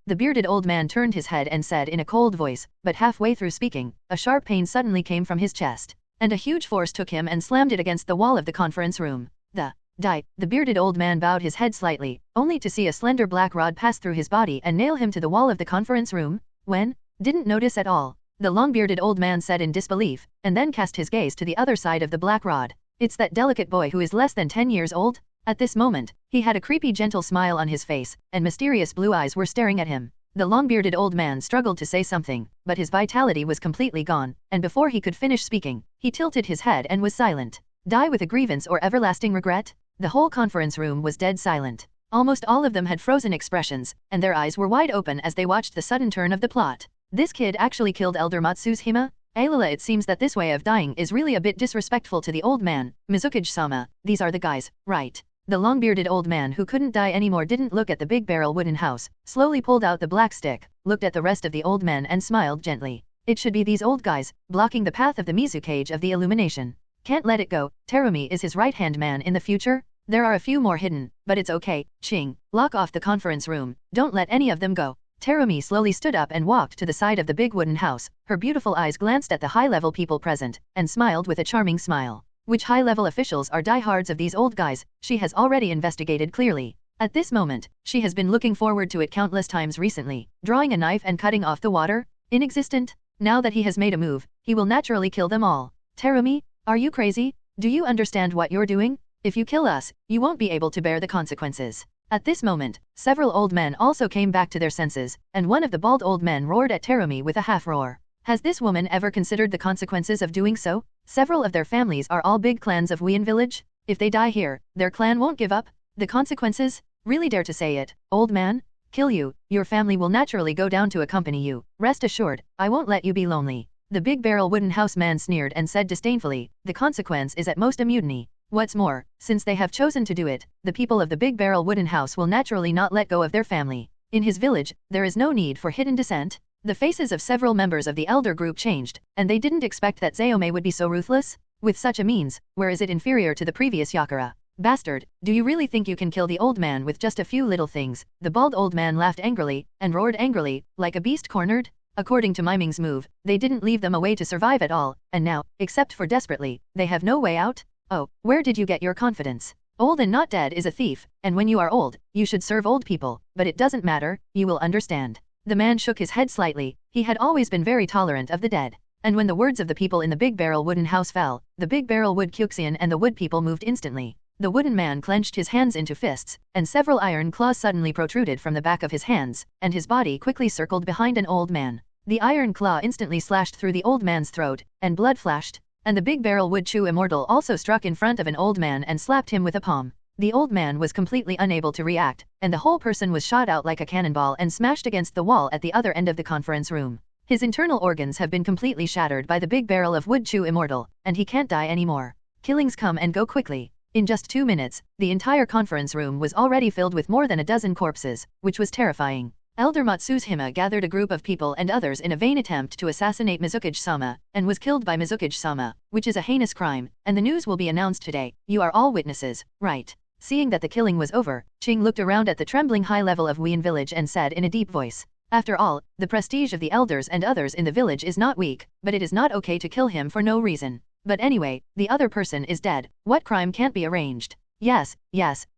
The bearded old man turned his head and said in a cold voice, but halfway through speaking, a sharp pain suddenly came from his chest, and a huge force took him and slammed it against the wall of the conference room. The bearded old man bowed his head slightly, only to see a slender black rod pass through his body and nail him to the wall of the conference room. Didn't notice at all. The long-bearded old man said in disbelief, and then cast his gaze to the other side of the black rod. It's that delicate boy who is less than 10 years old? At this moment, he had a creepy gentle smile on his face, and mysterious blue eyes were staring at him. The long-bearded old man struggled to say something, but his vitality was completely gone, and before he could finish speaking, he tilted his head and was silent. Die with a grievance or everlasting regret? The whole conference room was dead silent. Almost all of them had frozen expressions, and their eyes were wide open as they watched the sudden turn of the plot. This kid actually killed Elder Matsushima? Aylala, it seems that this way of dying is really a bit disrespectful to the old man. Mizukage-sama, these are the guys, right? The long-bearded old man who couldn't die anymore didn't look at the big barrel wooden house, slowly pulled out the black stick, looked at the rest of the old men and smiled gently. It should be these old guys, blocking the path of the Mizukage of the illumination. Can't let it go. Terumi is his right-hand man in the future? There are a few more hidden, but it's okay. Ching, lock off the conference room, don't let any of them go. Terumi slowly stood up and walked to the side of the big wooden house. Her beautiful eyes glanced at the high-level people present, and smiled with a charming smile. Which high-level officials are diehards of these old guys, she has already investigated clearly. At this moment, she has been looking forward to it countless times recently, drawing a knife and cutting off the water. Inexistent. Now that he has made a move, he will naturally kill them all. Terumi, are you crazy? Do you understand what you're doing? If you kill us, you won't be able to bear the consequences. At this moment, several old men also came back to their senses, and one of the bald old men roared at Terumi with a half-roar. Has this woman ever considered the consequences of doing so? Several of their families are all big clans of Wuyin Village. If they die here, their clan won't give up. The consequences? Really dare to say it, old man? Kill you, your family will naturally go down to accompany you. Rest assured, I won't let you be lonely. The big barrel wooden house man sneered and said disdainfully, the consequence is at most a mutiny. What's more, since they have chosen to do it, the people of the big barrel wooden house will naturally not let go of their family. In his village, there is no need for hidden dissent. The faces of several members of the elder group changed, and they didn't expect that Zayome would be so ruthless. With such a means, where is it inferior to the previous Yakura? Bastard, do you really think you can kill the old man with just a few little things? The bald old man laughed angrily, and roared angrily, like a beast cornered. According to Miming's move, they didn't leave them a way to survive at all, and now, except for desperately, they have no way out? Oh, where did you get your confidence? Old and not dead is a thief, and when you are old, you should serve old people, but it doesn't matter, you will understand. The man shook his head slightly. He had always been very tolerant of the dead. And when the words of the people in the big barrel wooden house fell, the big barrel wood Kyuxian and the wood people moved instantly. The wooden man clenched his hands into fists, and several iron claws suddenly protruded from the back of his hands, and his body quickly circled behind an old man. The iron claw instantly slashed through the old man's throat, and blood flashed. And the big barrel wood chew immortal also struck in front of an old man and slapped him with a palm. The old man was completely unable to react, and the whole person was shot out like a cannonball and smashed against the wall at the other end of the conference room. His internal organs have been completely shattered by the big barrel of wood chew immortal, and he can't die anymore. Killings come and go quickly. In just 2 minutes, the entire conference room was already filled with more than a dozen corpses, which was terrifying. Elder Matsushima gathered a group of people and others in a vain attempt to assassinate Mizukage-sama, and was killed by Mizukage-sama, which is a heinous crime, and the news will be announced today. You are all witnesses, right? Seeing that the killing was over, Ching looked around at the trembling high level of Wuyin village and said in a deep voice, after all, the prestige of the elders and others in the village is not weak, but it is not okay to kill him for no reason. But anyway, the other person is dead. What crime can't be arranged? Yes,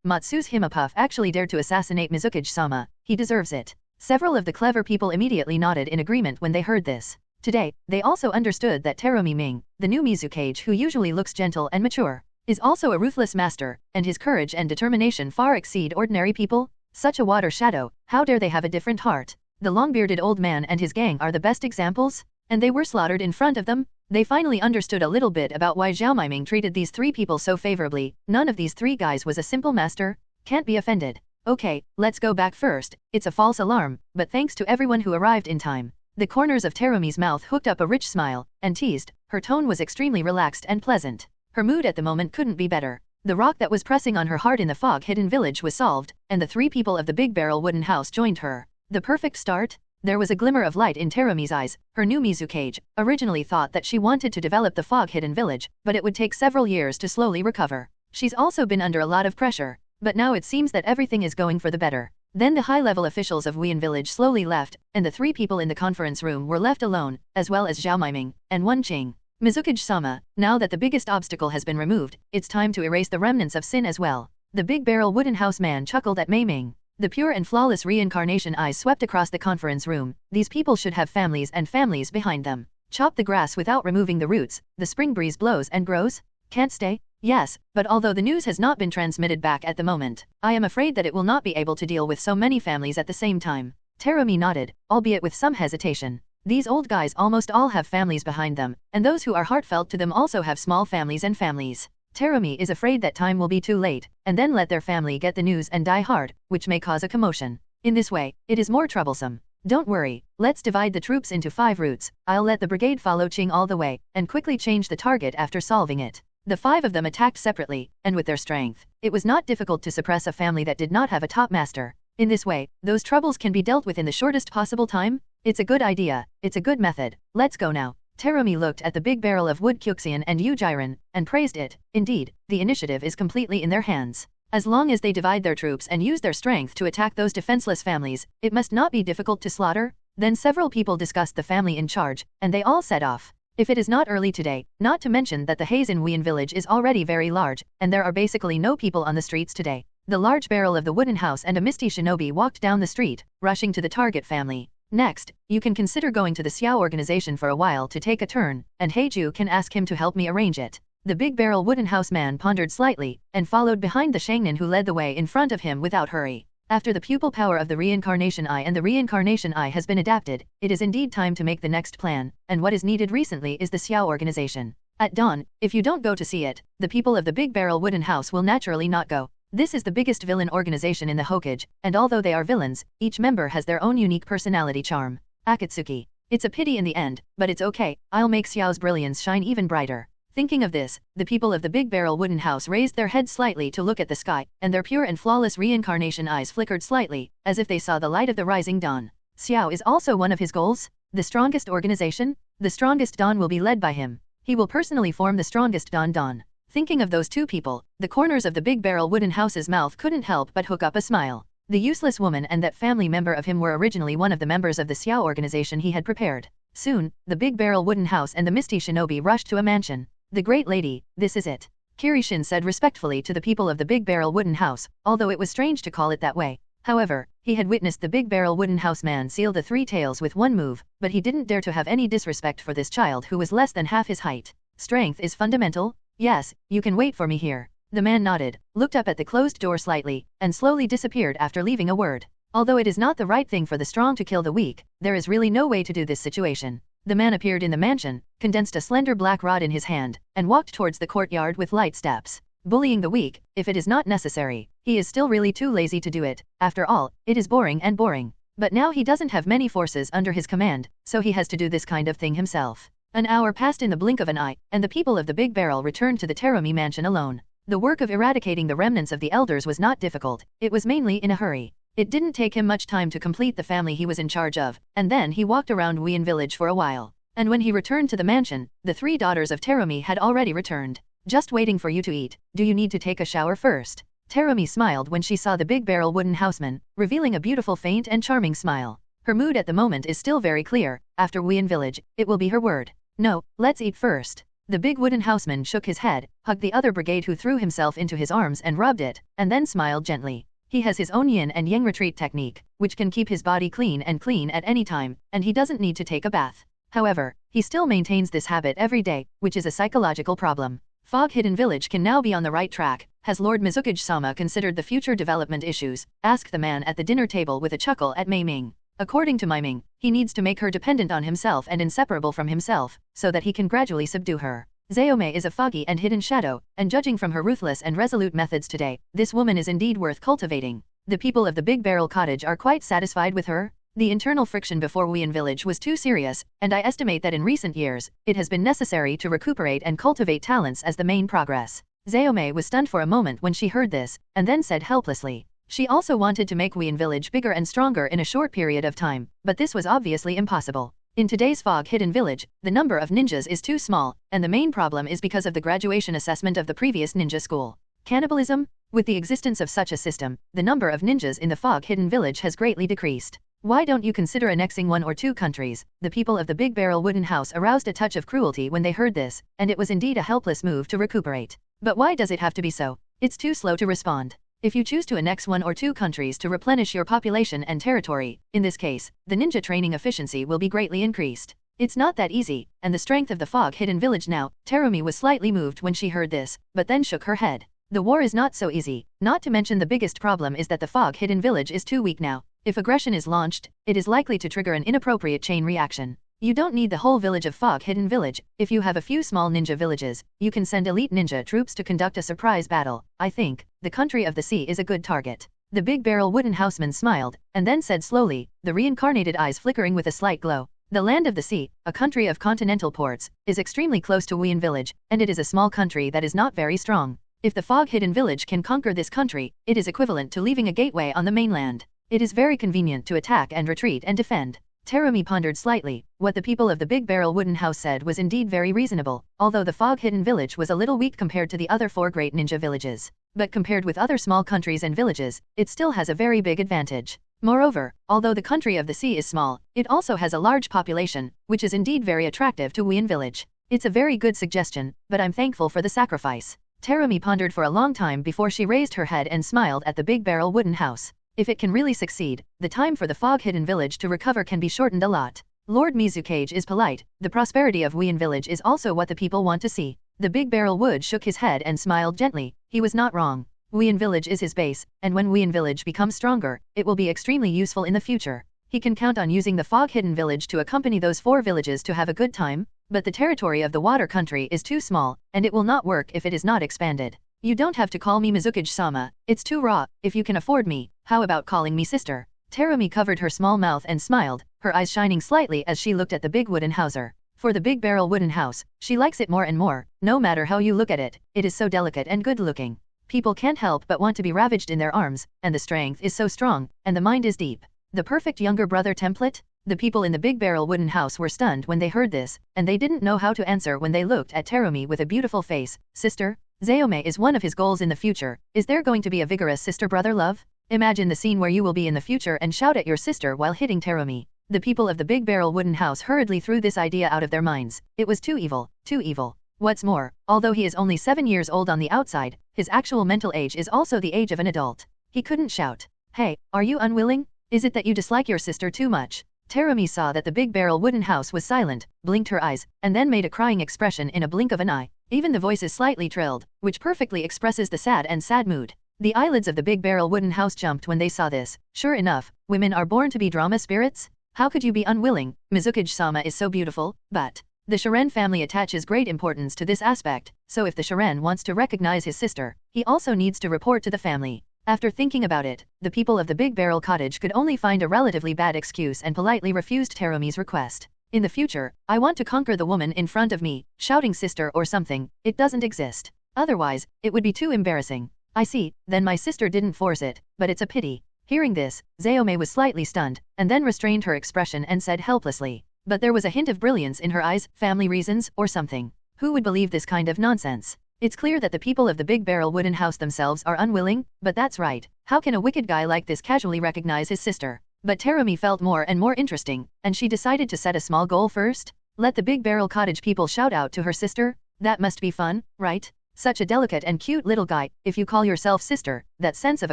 Matsushima actually dared to assassinate Mizukage-sama. He deserves it. Several of the clever people immediately nodded in agreement when they heard this. Today, they also understood that Terumi Ming, the new Mizukage who usually looks gentle and mature, is also a ruthless master, and his courage and determination far exceed ordinary people. Such a water shadow, how dare they have a different heart? The long-bearded old man and his gang are the best examples, and they were slaughtered in front of them. They finally understood a little bit about why Zhao Miming treated these 3 people so favorably. None of these 3 guys was a simple master. Can't be offended. Okay, let's go back first. It's a false alarm, but thanks to everyone who arrived in time. The corners of Terumi's mouth hooked up a rich smile, and teased. Her tone was extremely relaxed and pleasant. Her mood at the moment couldn't be better. The rock that was pressing on her heart in the fog-hidden village was solved, and the 3 people of the Big Barrel wooden house joined her. The perfect start? There was a glimmer of light in Terumi's eyes. Her new Mizukage originally thought that she wanted to develop the fog-hidden village, but it would take several years to slowly recover. She's also been under a lot of pressure, but now it seems that everything is going for the better. Then the high-level officials of Wuyan village slowly left, and the 3 people in the conference room were left alone, as well as Zhao Maiming and Wen Qing. Mizukage-sama, now that the biggest obstacle has been removed, it's time to erase the remnants of sin as well. The Big Barrel wooden house man chuckled at Maiming. The pure and flawless reincarnation eyes swept across the conference room. These people should have families and families behind them. Chop the grass without removing the roots. The spring breeze blows and grows. Can't stay? Yes, but although the news has not been transmitted back at the moment, I am afraid that it will not be able to deal with so many families at the same time. Terumi nodded, albeit with some hesitation. These old guys almost all have families behind them, and those who are heartfelt to them also have small families and families. Terumi is afraid that time will be too late, and then let their family get the news and die hard, which may cause a commotion. In this way, it is more troublesome. Don't worry, let's divide the troops into 5 routes. I'll let the brigade follow Qing all the way, and quickly change the target after solving it. The 5 of them attacked separately, and with their strength, it was not difficult to suppress a family that did not have a top master. In this way, those troubles can be dealt with in the shortest possible time. It's a good idea, it's a good method. Let's go now. Terumi looked at the Big Barrel of Wood Kyuxian and Yujiren, and praised it. Indeed, the initiative is completely in their hands. As long as they divide their troops and use their strength to attack those defenseless families, it must not be difficult to slaughter. Then several people discussed the family in charge, and they all set off. If it is not early today, not to mention that the haze in Wuyan village is already very large, and there are basically no people on the streets today. The large barrel of the wooden house and a misty shinobi walked down the street, rushing to the target family. Next, you can consider going to the Xiao organization for a while to take a turn, and Heiju can ask him to help me arrange it. The Big Barrel wooden house man pondered slightly, and followed behind the Shangnin who led the way in front of him without hurry. After the pupil power of the Reincarnation Eye and the Reincarnation Eye has been adapted, it is indeed time to make the next plan, and what is needed recently is the Xiao organization. At dawn, if you don't go to see it, the people of the Big Barrel wooden house will naturally not go. This is the biggest villain organization in the Hokage, and although they are villains, each member has their own unique personality charm. Akatsuki. It's a pity in the end, but it's okay, I'll make Xiao's brilliance shine even brighter. Thinking of this, the people of the Big Barrel wooden house raised their heads slightly to look at the sky, and their pure and flawless reincarnation eyes flickered slightly, as if they saw the light of the rising dawn. Xiao is also one of his goals? The strongest organization? The strongest dawn will be led by him. He will personally form the strongest dawn. Thinking of those 2 people, the corners of the Big Barrel wooden house's mouth couldn't help but hook up a smile. The useless woman and that family member of him were originally one of the members of the Xiao organization he had prepared. Soon, the Big Barrel wooden house and the misty shinobi rushed to a mansion. The great lady, this is it. Kirishin said respectfully to the people of the Big Barrel wooden house, although it was strange to call it that way. However, he had witnessed the Big Barrel wooden house man seal the 3 tails with one move, but he didn't dare to have any disrespect for this child who was less than half his height. Strength is fundamental? Yes, you can wait for me here. The man nodded, looked up at the closed door slightly, and slowly disappeared after leaving a word. Although it is not the right thing for the strong to kill the weak, there is really no way to do this situation. The man appeared in the mansion, condensed a slender black rod in his hand, and walked towards the courtyard with light steps. Bullying the weak, if it is not necessary, he is still really too lazy to do it. After all, it is boring and boring. But now he doesn't have many forces under his command, so he has to do this kind of thing himself. An hour passed in the blink of an eye, and the people of the Big Barrel returned to the Terumi mansion alone. The work of eradicating the remnants of the elders was not difficult, it was mainly in a hurry. It didn't take him much time to complete the family he was in charge of, and then he walked around Wuyan village for a while. And when he returned to the mansion, the 3 daughters of Terumi had already returned. Just waiting for you to eat. Do you need to take a shower first? Terumi smiled when she saw the Big Barrel wooden houseman, revealing a beautiful faint and charming smile. Her mood at the moment is still very clear. After Wuyan village, it will be her word. No, let's eat first. The big wooden houseman shook his head, hugged the other brigade who threw himself into his arms and rubbed it, and then smiled gently. He has his own yin and yang retreat technique, which can keep his body clean at any time, and he doesn't need to take a bath. However, he still maintains this habit every day, which is a psychological problem. Fog-Hidden Village can now be on the right track. Has Lord Mizukage-sama considered the future development issues? Asked the man at the dinner table with a chuckle at Mei Ming. According to Mei Ming, he needs to make her dependent on himself and inseparable from himself, so that he can gradually subdue her. Zeome is a foggy and hidden shadow, and judging from her ruthless and resolute methods today, this woman is indeed worth cultivating. The people of the Big Barrel Cottage are quite satisfied with her. The internal friction before Wuyan Village was too serious, and I estimate that in recent years, it has been necessary to recuperate and cultivate talents as the main progress. Zaome was stunned for a moment when she heard this, and then said helplessly. She also wanted to make Wuyan Village bigger and stronger in a short period of time, but this was obviously impossible. In today's fog-hidden village, the number of ninjas is too small, and the main problem is because of the graduation assessment of the previous ninja school. Cannibalism? With the existence of such a system, the number of ninjas in the fog-hidden village has greatly decreased. Why don't you consider annexing 1 or 2 countries? The people of the Big Barrel Wooden House aroused a touch of cruelty when they heard this, and it was indeed a helpless move to recuperate. But why does it have to be so? It's too slow to respond. If you choose to annex 1 or 2 countries to replenish your population and territory, in this case, the ninja training efficiency will be greatly increased. It's not that easy, and the strength of the fog-hidden village now. Terumi was slightly moved when she heard this, but then shook her head. The war is not so easy, not to mention the biggest problem is that the fog-hidden village is too weak now. If aggression is launched, it is likely to trigger an inappropriate chain reaction. You don't need the whole village of Fog-Hidden Village. If you have a few small ninja villages, you can send elite ninja troops to conduct a surprise battle. I think the country of the sea is a good target. The Big Barrel Wooden Houseman smiled, and then said slowly, the reincarnated eyes flickering with a slight glow. The land of the sea, a country of continental ports, is extremely close to Wuyan Village, and it is a small country that is not very strong. If the Fog-Hidden Village can conquer this country, it is equivalent to leaving a gateway on the mainland. It is very convenient to attack and retreat and defend. Terumi pondered slightly. What the people of the Big Barrel Wooden House said was indeed very reasonable, although the Fog-Hidden Village was a little weak compared to the other 4 great ninja villages. But compared with other small countries and villages, it still has a very big advantage. Moreover, although the country of the sea is small, it also has a large population, which is indeed very attractive to Wuyan Village. It's a very good suggestion, but I'm thankful for the sacrifice. Terumi pondered for a long time before she raised her head and smiled at the Big Barrel Wooden House. If it can really succeed, the time for the Fog-Hidden Village to recover can be shortened a lot. Lord Mizukage is polite. The prosperity of Wuyan Village is also what the people want to see. The Big Barrel Wood shook his head and smiled gently. He was not wrong. Wuyan Village is his base, and when Wuyan Village becomes stronger, it will be extremely useful in the future. He can count on using the Fog-Hidden Village to accompany those 4 villages to have a good time, but the territory of the water country is too small, and it will not work if it is not expanded. You don't have to call me Mizukage-sama, it's too raw. If you can afford me, how about calling me sister? Terumi covered her small mouth and smiled, her eyes shining slightly as she looked at the big wooden houser. For the Big Barrel Wooden House, she likes it more and more. No matter how you look at it, it is so delicate and good looking. People can't help but want to be ravaged in their arms, and the strength is so strong, and the mind is deep. The perfect younger brother template? The people in the Big Barrel Wooden House were stunned when they heard this, and they didn't know how to answer when they looked at Terumi with a beautiful face. Sister? Zaome is one of his goals in the future. Is there going to be a vigorous sister-brother love? Imagine the scene where you will be in the future and shout at your sister while hitting Terumi. The people of the Big Barrel Wooden House hurriedly threw this idea out of their minds. It was too evil, too evil. What's more, although he is only 7 years old on the outside, his actual mental age is also the age of an adult. He couldn't shout. Hey, are you unwilling? Is it that you dislike your sister too much? Terumi saw that the Big Barrel Wooden House was silent, blinked her eyes, and then made a crying expression in a blink of an eye. Even the voice is slightly trilled, which perfectly expresses the sad mood. The eyelids of the Big Barrel Wooden House jumped when they saw this. Sure enough, women are born to be drama spirits? How could you be unwilling? Mizukage-sama is so beautiful, but the Shiren family attaches great importance to this aspect, so if the Shiren wants to recognize his sister, he also needs to report to the family. After thinking about it, the people of the Big Barrel Cottage could only find a relatively bad excuse and politely refused Terumi's request. In the future, I want to conquer the woman in front of me, shouting sister or something. It doesn't exist. Otherwise, it would be too embarrassing. I see, then my sister didn't force it, but it's a pity. Hearing this, Zaome was slightly stunned, and then restrained her expression and said helplessly. But there was a hint of brilliance in her eyes, family reasons, or something. Who would believe this kind of nonsense? It's clear that the people of the Big Barrel Wooden House themselves are unwilling, but that's right. How can a wicked guy like this casually recognize his sister? But Terumi felt more and more interesting, and she decided to set a small goal first. Let the Big Barrel Cottage people shout out to her sister? That must be fun, right? Such a delicate and cute little guy. If you call yourself sister, that sense of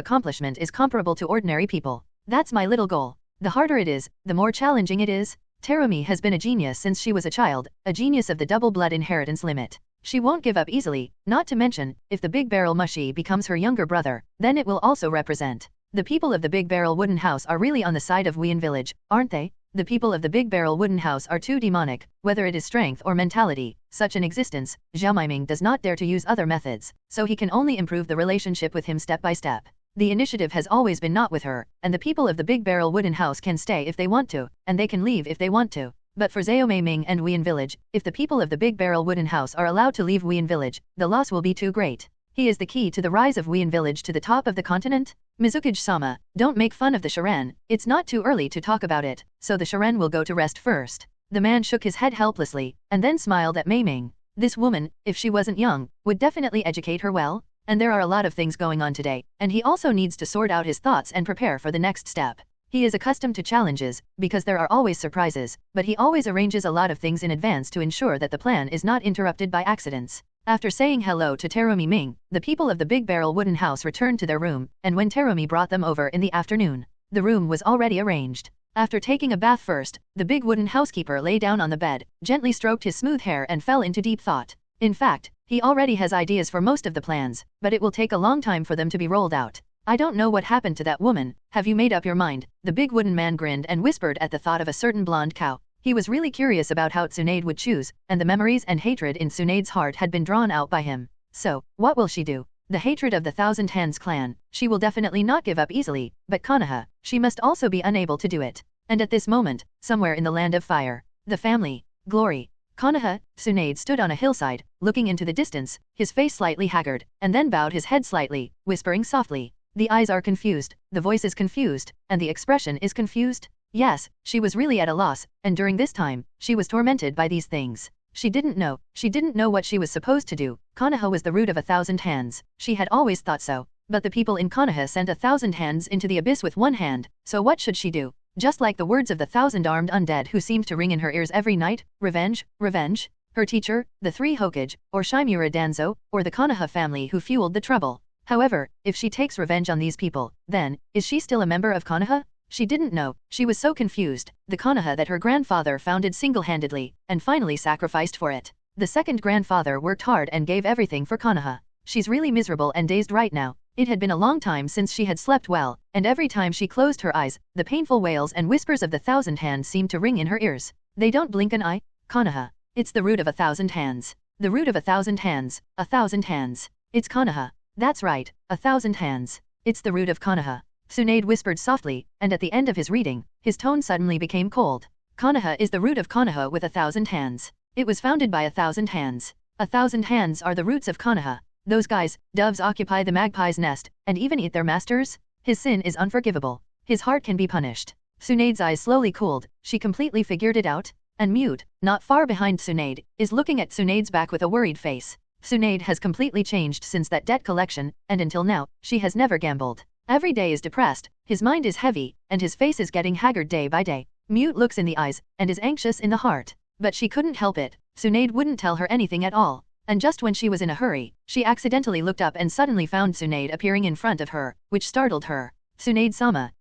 accomplishment is comparable to ordinary people. That's my little goal. The harder it is, the more challenging it is. Terumi has been a genius since she was a child, a genius of the double blood inheritance limit. She won't give up easily, not to mention, if the Big Barrel Mushi becomes her younger brother, then it will also represent. The people of the Big Barrel Wooden House are really on the side of Wuyan Village, aren't they? The people of the Big Barrel Wooden House are too demonic, whether it is strength or mentality, such an existence. Zhao Miming does not dare to use other methods, so he can only improve the relationship with him step by step. The initiative has always been not with her, and the people of the Big Barrel Wooden House can stay if they want to, and they can leave if they want to. But for Zaomei Ming and Wian Village, if the people of the Big Barrel Wooden House are allowed to leave Wian Village, the loss will be too great. He is the key to the rise of Wian Village to the top of the continent. Mizukage-sama, don't make fun of the Shiren, it's not too early to talk about it, so the Shiren will go to rest first. The man shook his head helplessly, and then smiled at Mei Ming. This woman, if she wasn't young, would definitely educate her well, and there are a lot of things going on today, and he also needs to sort out his thoughts and prepare for the next step. He is accustomed to challenges, because there are always surprises, but he always arranges a lot of things in advance to ensure that the plan is not interrupted by accidents. After saying hello to Terumi Ming, the people of the Big Barrel Wooden House returned to their room, and when Terumi brought them over in the afternoon, the room was already arranged. After taking a bath first, the big wooden housekeeper lay down on the bed, gently stroked his smooth hair and fell into deep thought. In fact, he already has ideas for most of the plans, but it will take a long time for them to be rolled out. I don't know what happened to that woman, have you made up your mind? The big wooden man grinned and whispered at the thought of a certain blonde cow. He was really curious about how Tsunade would choose, and the memories and hatred in Tsunade's heart had been drawn out by him. So, what will she do? The hatred of the Thousand Hands clan, she will definitely not give up easily, but Konoha, she must also be unable to do it. And at this moment, somewhere in the land of fire, the family, glory, Konoha, Tsunade stood on a hillside, looking into the distance, his face slightly haggard, and then bowed his head slightly, whispering softly. The eyes are confused, the voice is confused, and the expression is confused. Yes, she was really at a loss, and during this time, she was tormented by these things. She didn't know what she was supposed to do. Konoha was the root of 1,000 hands, she had always thought so. But the people in Konoha sent 1,000 hands into the abyss with one hand, so what should she do? Just like the words of the 1,000-armed undead who seemed to ring in her ears every night, revenge, revenge. Her teacher, the 3 Hokage, or Shimura Danzo, or the Konoha family who fueled the trouble. However, if she takes revenge on these people, then, is she still a member of Konoha? She didn't know, she was so confused, the Konoha that her grandfather founded single-handedly, and finally sacrificed for it. The second grandfather worked hard and gave everything for Konoha. She's really miserable and dazed right now. It had been a long time since she had slept well, and every time she closed her eyes, the painful wails and whispers of the 1,000 hands seemed to ring in her ears. They don't blink an eye, Konoha. It's the root of 1,000 hands. The root of 1,000 hands, 1,000 hands. It's Konoha. That's right, 1,000 hands. It's the root of Konoha. Tsunade whispered softly, and at the end of his reading, his tone suddenly became cold. Konoha is the root of Konoha with 1,000 hands. It was founded by 1,000 hands. 1,000 hands are the roots of Konoha. Those guys, doves occupy the magpie's nest, and even eat their masters? His sin is unforgivable. His heart can be punished. Tsunade's eyes slowly cooled, she completely figured it out, and Mute, not far behind Tsunade, is looking at Tsunade's back with a worried face. Tsunade has completely changed since that debt collection, and until now, she has never gambled. Every day is depressed, his mind is heavy, and his face is getting haggard day by day. Mute looks in the eyes, and is anxious in the heart. But she couldn't help it, Tsunade wouldn't tell her anything at all. And just when she was in a hurry, she accidentally looked up and suddenly found Tsunade appearing in front of her, which startled her. Tsunade-sama,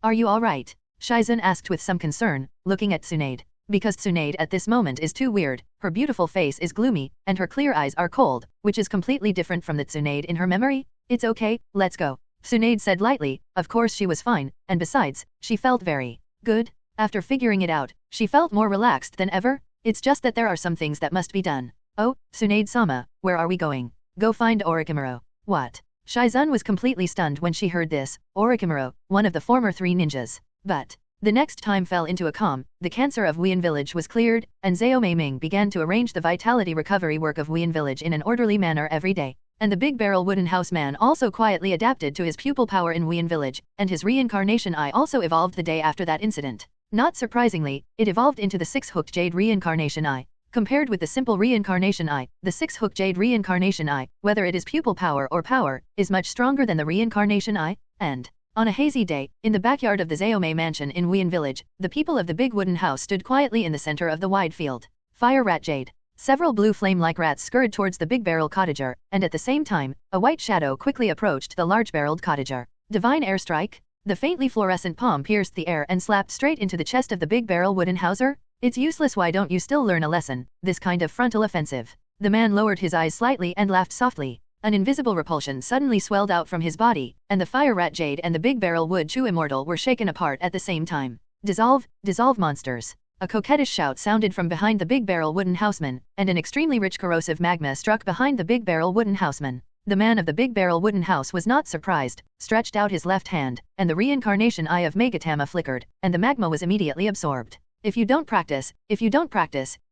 are you alright? Shizen asked with some concern, looking at Tsunade. Because Tsunade at this moment is too weird, her beautiful face is gloomy, and her clear eyes are cold, which is completely different from the Tsunade in her memory. It's okay, let's go. Tsunade said lightly, of course she was fine, and besides, she felt very good. After figuring it out, she felt more relaxed than ever. It's just that there are some things that must be done. Oh, Tsunade-sama, where are we going? Go find Orochimaru. What? Shizen was completely stunned when she heard this. Orochimaru, one of the former 3 ninjas. But the next time fell into a calm, the cancer of Wian Village was cleared, and Zaomei Ming began to arrange the vitality recovery work of Wian Village in an orderly manner every day. And the Big Barrel Wooden House man also quietly adapted to his pupil power in Wian Village, and his Reincarnation Eye also evolved the day after that incident. Not surprisingly, it evolved into the 6-hooked Jade Reincarnation Eye. Compared with the simple Reincarnation Eye, the 6-hooked Jade Reincarnation Eye, whether it is pupil power or power, is much stronger than the Reincarnation Eye, and on a hazy day, in the backyard of the Zaomei mansion in Wian Village, the people of the big wooden house stood quietly in the center of the wide field. Fire Rat Jade. Several blue flame-like rats scurried towards the big barrel cottager, and at the same time, a white shadow quickly approached the large-barreled cottager. Divine Airstrike? The faintly fluorescent palm pierced the air and slapped straight into the chest of the big barrel wooden houser. It's useless, why don't you still learn a lesson? This kind of frontal offensive. The man lowered his eyes slightly and laughed softly. An invisible repulsion suddenly swelled out from his body, and the Fire Rat Jade and the Big Barrel Wood Chew Immortal were shaken apart at the same time. Dissolve, dissolve monsters. A coquettish shout sounded from behind the Big Barrel Wooden Houseman, and an extremely rich corrosive magma struck behind the Big Barrel Wooden Houseman. The man of the big barrel wooden house was not surprised, stretched out his left hand, and the reincarnation eye of Megatama flickered, and the magma was immediately absorbed. If you don't practice,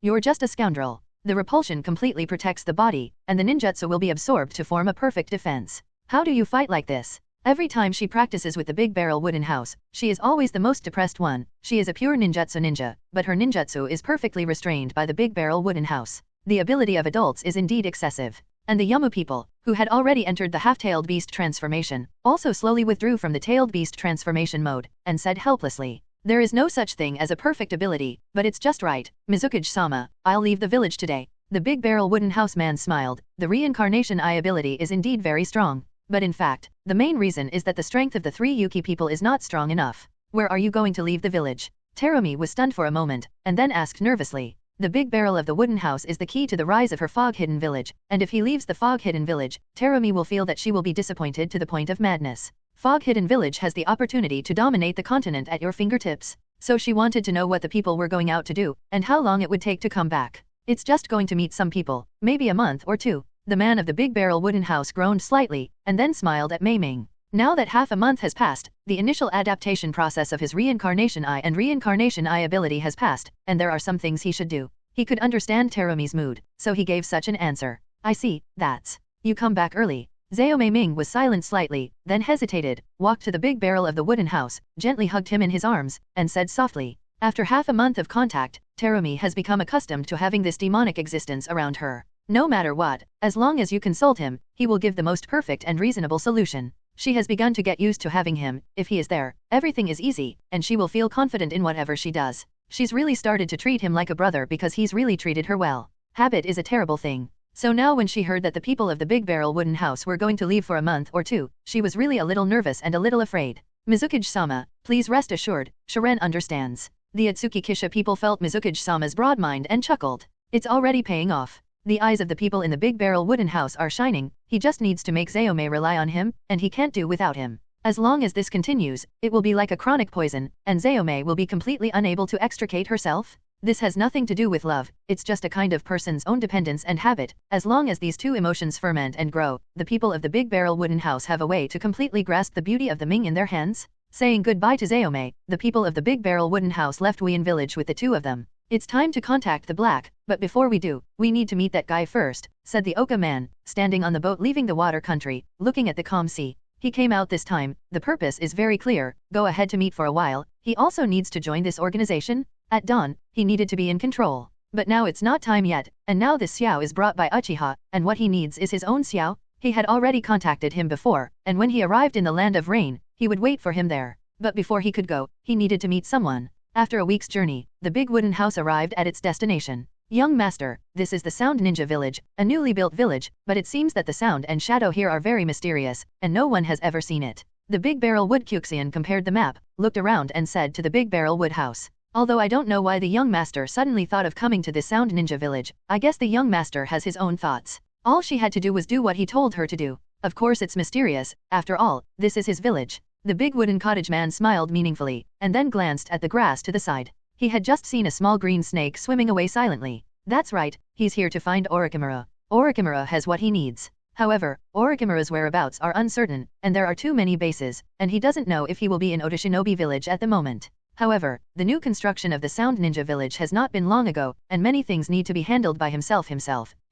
you're just a scoundrel. The repulsion completely protects the body, and the ninjutsu will be absorbed to form a perfect defense. How do you fight like this? Every time she practices with the big barrel wooden house, she is always the most depressed one. She is a pure ninjutsu ninja, but her ninjutsu is perfectly restrained by the big barrel wooden house. The ability of adults is indeed excessive. And the Yamu people, who had already entered the half-tailed beast transformation, also slowly withdrew from the tailed beast transformation mode, and said helplessly, "There is no such thing as a perfect ability, but it's just right. Mizukage-sama, I'll leave the village today." The big barrel wooden house man smiled. The reincarnation eye ability is indeed very strong. But in fact, the main reason is that the strength of the 3 Yuki people is not strong enough. "Where are you going to leave the village?" Terumi was stunned for a moment, and then asked nervously. The big barrel of the wooden house is the key to the rise of her fog-hidden village, and if he leaves the fog-hidden village, Terumi will feel that she will be disappointed to the point of madness. Fog-hidden village has the opportunity to dominate the continent at your fingertips. So she wanted to know what the people were going out to do, and how long it would take to come back. "It's just going to meet some people, maybe a month or 2. The man of the big barrel wooden house groaned slightly, and then smiled at Mei Ming. Now that half a month has passed, the initial adaptation process of his reincarnation eye and reincarnation eye ability has passed, and there are some things he should do. He could understand Terumi's mood, so he gave such an answer. "I see, that's. You come back early." Zhao Mei Ming was silent slightly, then hesitated, walked to the big barrel of the wooden house, gently hugged him in his arms, and said softly, "After half a month of contact, Terumi has become accustomed to having this demonic existence around her. No matter what, as long as you consult him, he will give the most perfect and reasonable solution. She has begun to get used to having him. If he is there, everything is easy, and she will feel confident in whatever she does. She's really started to treat him like a brother because he's really treated her well. Habit is a terrible thing." So now when she heard that the people of the big barrel wooden house were going to leave for a month or 2, she was really a little nervous and a little afraid. "Mizukage-sama, please rest assured, Shiren understands." The Ōtsutsuki Kisha people felt Mizukage-sama's broad mind and chuckled. It's already paying off. The eyes of the people in the big barrel wooden house are shining. He just needs to make Zayome rely on him, and he can't do without him. As long as this continues, it will be like a chronic poison, and Zayome will be completely unable to extricate herself. This has nothing to do with love, it's just a kind of person's own dependence and habit. As long as these two emotions ferment and grow, the people of the big barrel wooden house have a way to completely grasp the beauty of the Ming in their hands. Saying goodbye to Zayome, the people of the big barrel wooden house left Wuyin village with the 2 of them. "It's time to contact the Black, but before we do, we need to meet that guy first," said the Oka man, standing on the boat leaving the water country, looking at the calm sea. "He came out this time, the purpose is very clear, go ahead to meet for a while. He also needs to join this organization." At dawn, he needed to be in control. But now it's not time yet, and now this Xiao is brought by Uchiha, and what he needs is his own Xiao. He had already contacted him before, and when he arrived in the land of rain, he would wait for him there. But before he could go, he needed to meet someone. After a week's journey, the big wooden house arrived at its destination. "Young master, this is the Sound Ninja Village, a newly built village, but it seems that the sound and shadow here are very mysterious, and no one has ever seen it." The big barrel wood Kyuxian compared the map, looked around and said to the big barrel wood house, "Although I don't know why the young master suddenly thought of coming to this Sound Ninja Village, I guess the young master has his own thoughts. All she had to do was do what he told her to do. Of course it's mysterious, after all, this is his village." The big wooden cottage man smiled meaningfully, and then glanced at the grass to the side. He had just seen a small green snake swimming away silently. "That's right, he's here to find Orochimaru. Orochimaru has what he needs. However, Orochimaru's whereabouts are uncertain, and there are too many bases, and he doesn't know if he will be in Otoshinobi village at the moment. However, the new construction of the Sound Ninja village has not been long ago, and many things need to be handled by himself,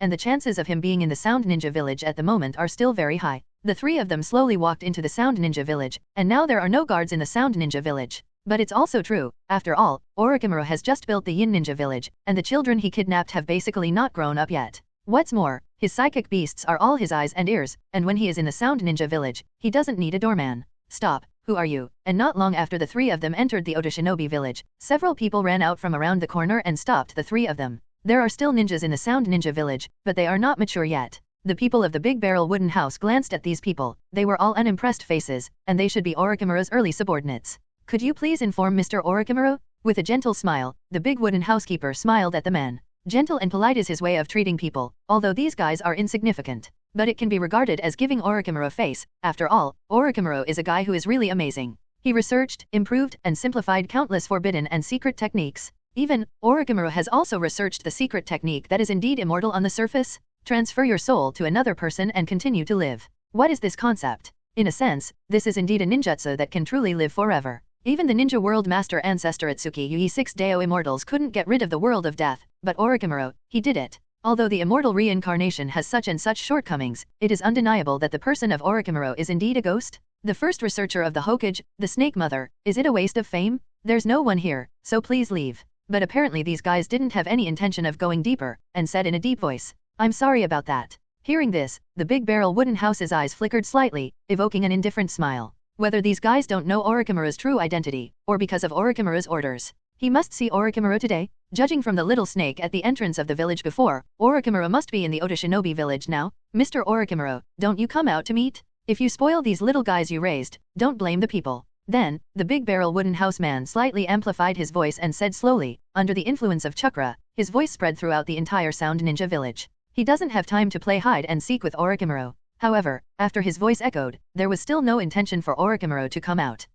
and the chances of him being in the Sound Ninja village at the moment are still very high." The 3 of them slowly walked into the Sound Ninja village, and now there are no guards in the Sound Ninja village. But it's also true, after all, Orochimaru has just built the Yin Ninja village, and the children he kidnapped have basically not grown up yet. What's more, his psychic beasts are all his eyes and ears, and when he is in the Sound Ninja village, he doesn't need a doorman. "Stop, who are you?" And not long after the 3 of them entered the Otoshinobi village, several people ran out from around the corner and stopped the 3 of them. There are still ninjas in the Sound Ninja village, but they are not mature yet. The people of the big barrel wooden house glanced at these people. They were all unimpressed faces, and they should be Orochimaru's early subordinates. "Could you please inform Mr. Orochimaru?" With a gentle smile, the big wooden housekeeper smiled at the man. Gentle and polite is his way of treating people, although these guys are insignificant. But it can be regarded as giving Orochimaru a face. After all, Orochimaru is a guy who is really amazing. He researched, improved, and simplified countless forbidden and secret techniques. Even, Orochimaru has also researched the secret technique that is indeed immortal on the surface. Transfer your soul to another person and continue to live. What is this concept? In a sense, this is indeed a ninjutsu that can truly live forever. Even the ninja world master ancestor Ōtsutsuki Toneri 6 Dao immortals couldn't get rid of the world of death, but Orochimaru, he did it. Although the immortal reincarnation has such and such shortcomings, it is undeniable that the person of Orochimaru is indeed a ghost. The first researcher of the Hokage, the Snake Mother, is it a waste of fame? There's no one here, so please leave. But apparently these guys didn't have any intention of going deeper, and said in a deep voice, I'm sorry about that. Hearing this, the big barrel wooden house's eyes flickered slightly, evoking an indifferent smile. Whether these guys don't know Orochimaru's true identity, or because of Orochimaru's orders. He must see Orochimaru today? Judging from the little snake at the entrance of the village before, Orochimaru must be in the Ota Shinobi village now. Mr. Orochimaru, don't you come out to meet? If you spoil these little guys you raised, don't blame the people. Then, the big barrel wooden house man slightly amplified his voice and said slowly, under the influence of chakra, his voice spread throughout the entire Sound Ninja village. He doesn't have time to play hide and seek with Orochimaru. However, after his voice echoed, there was still no intention for Orochimaru to come out.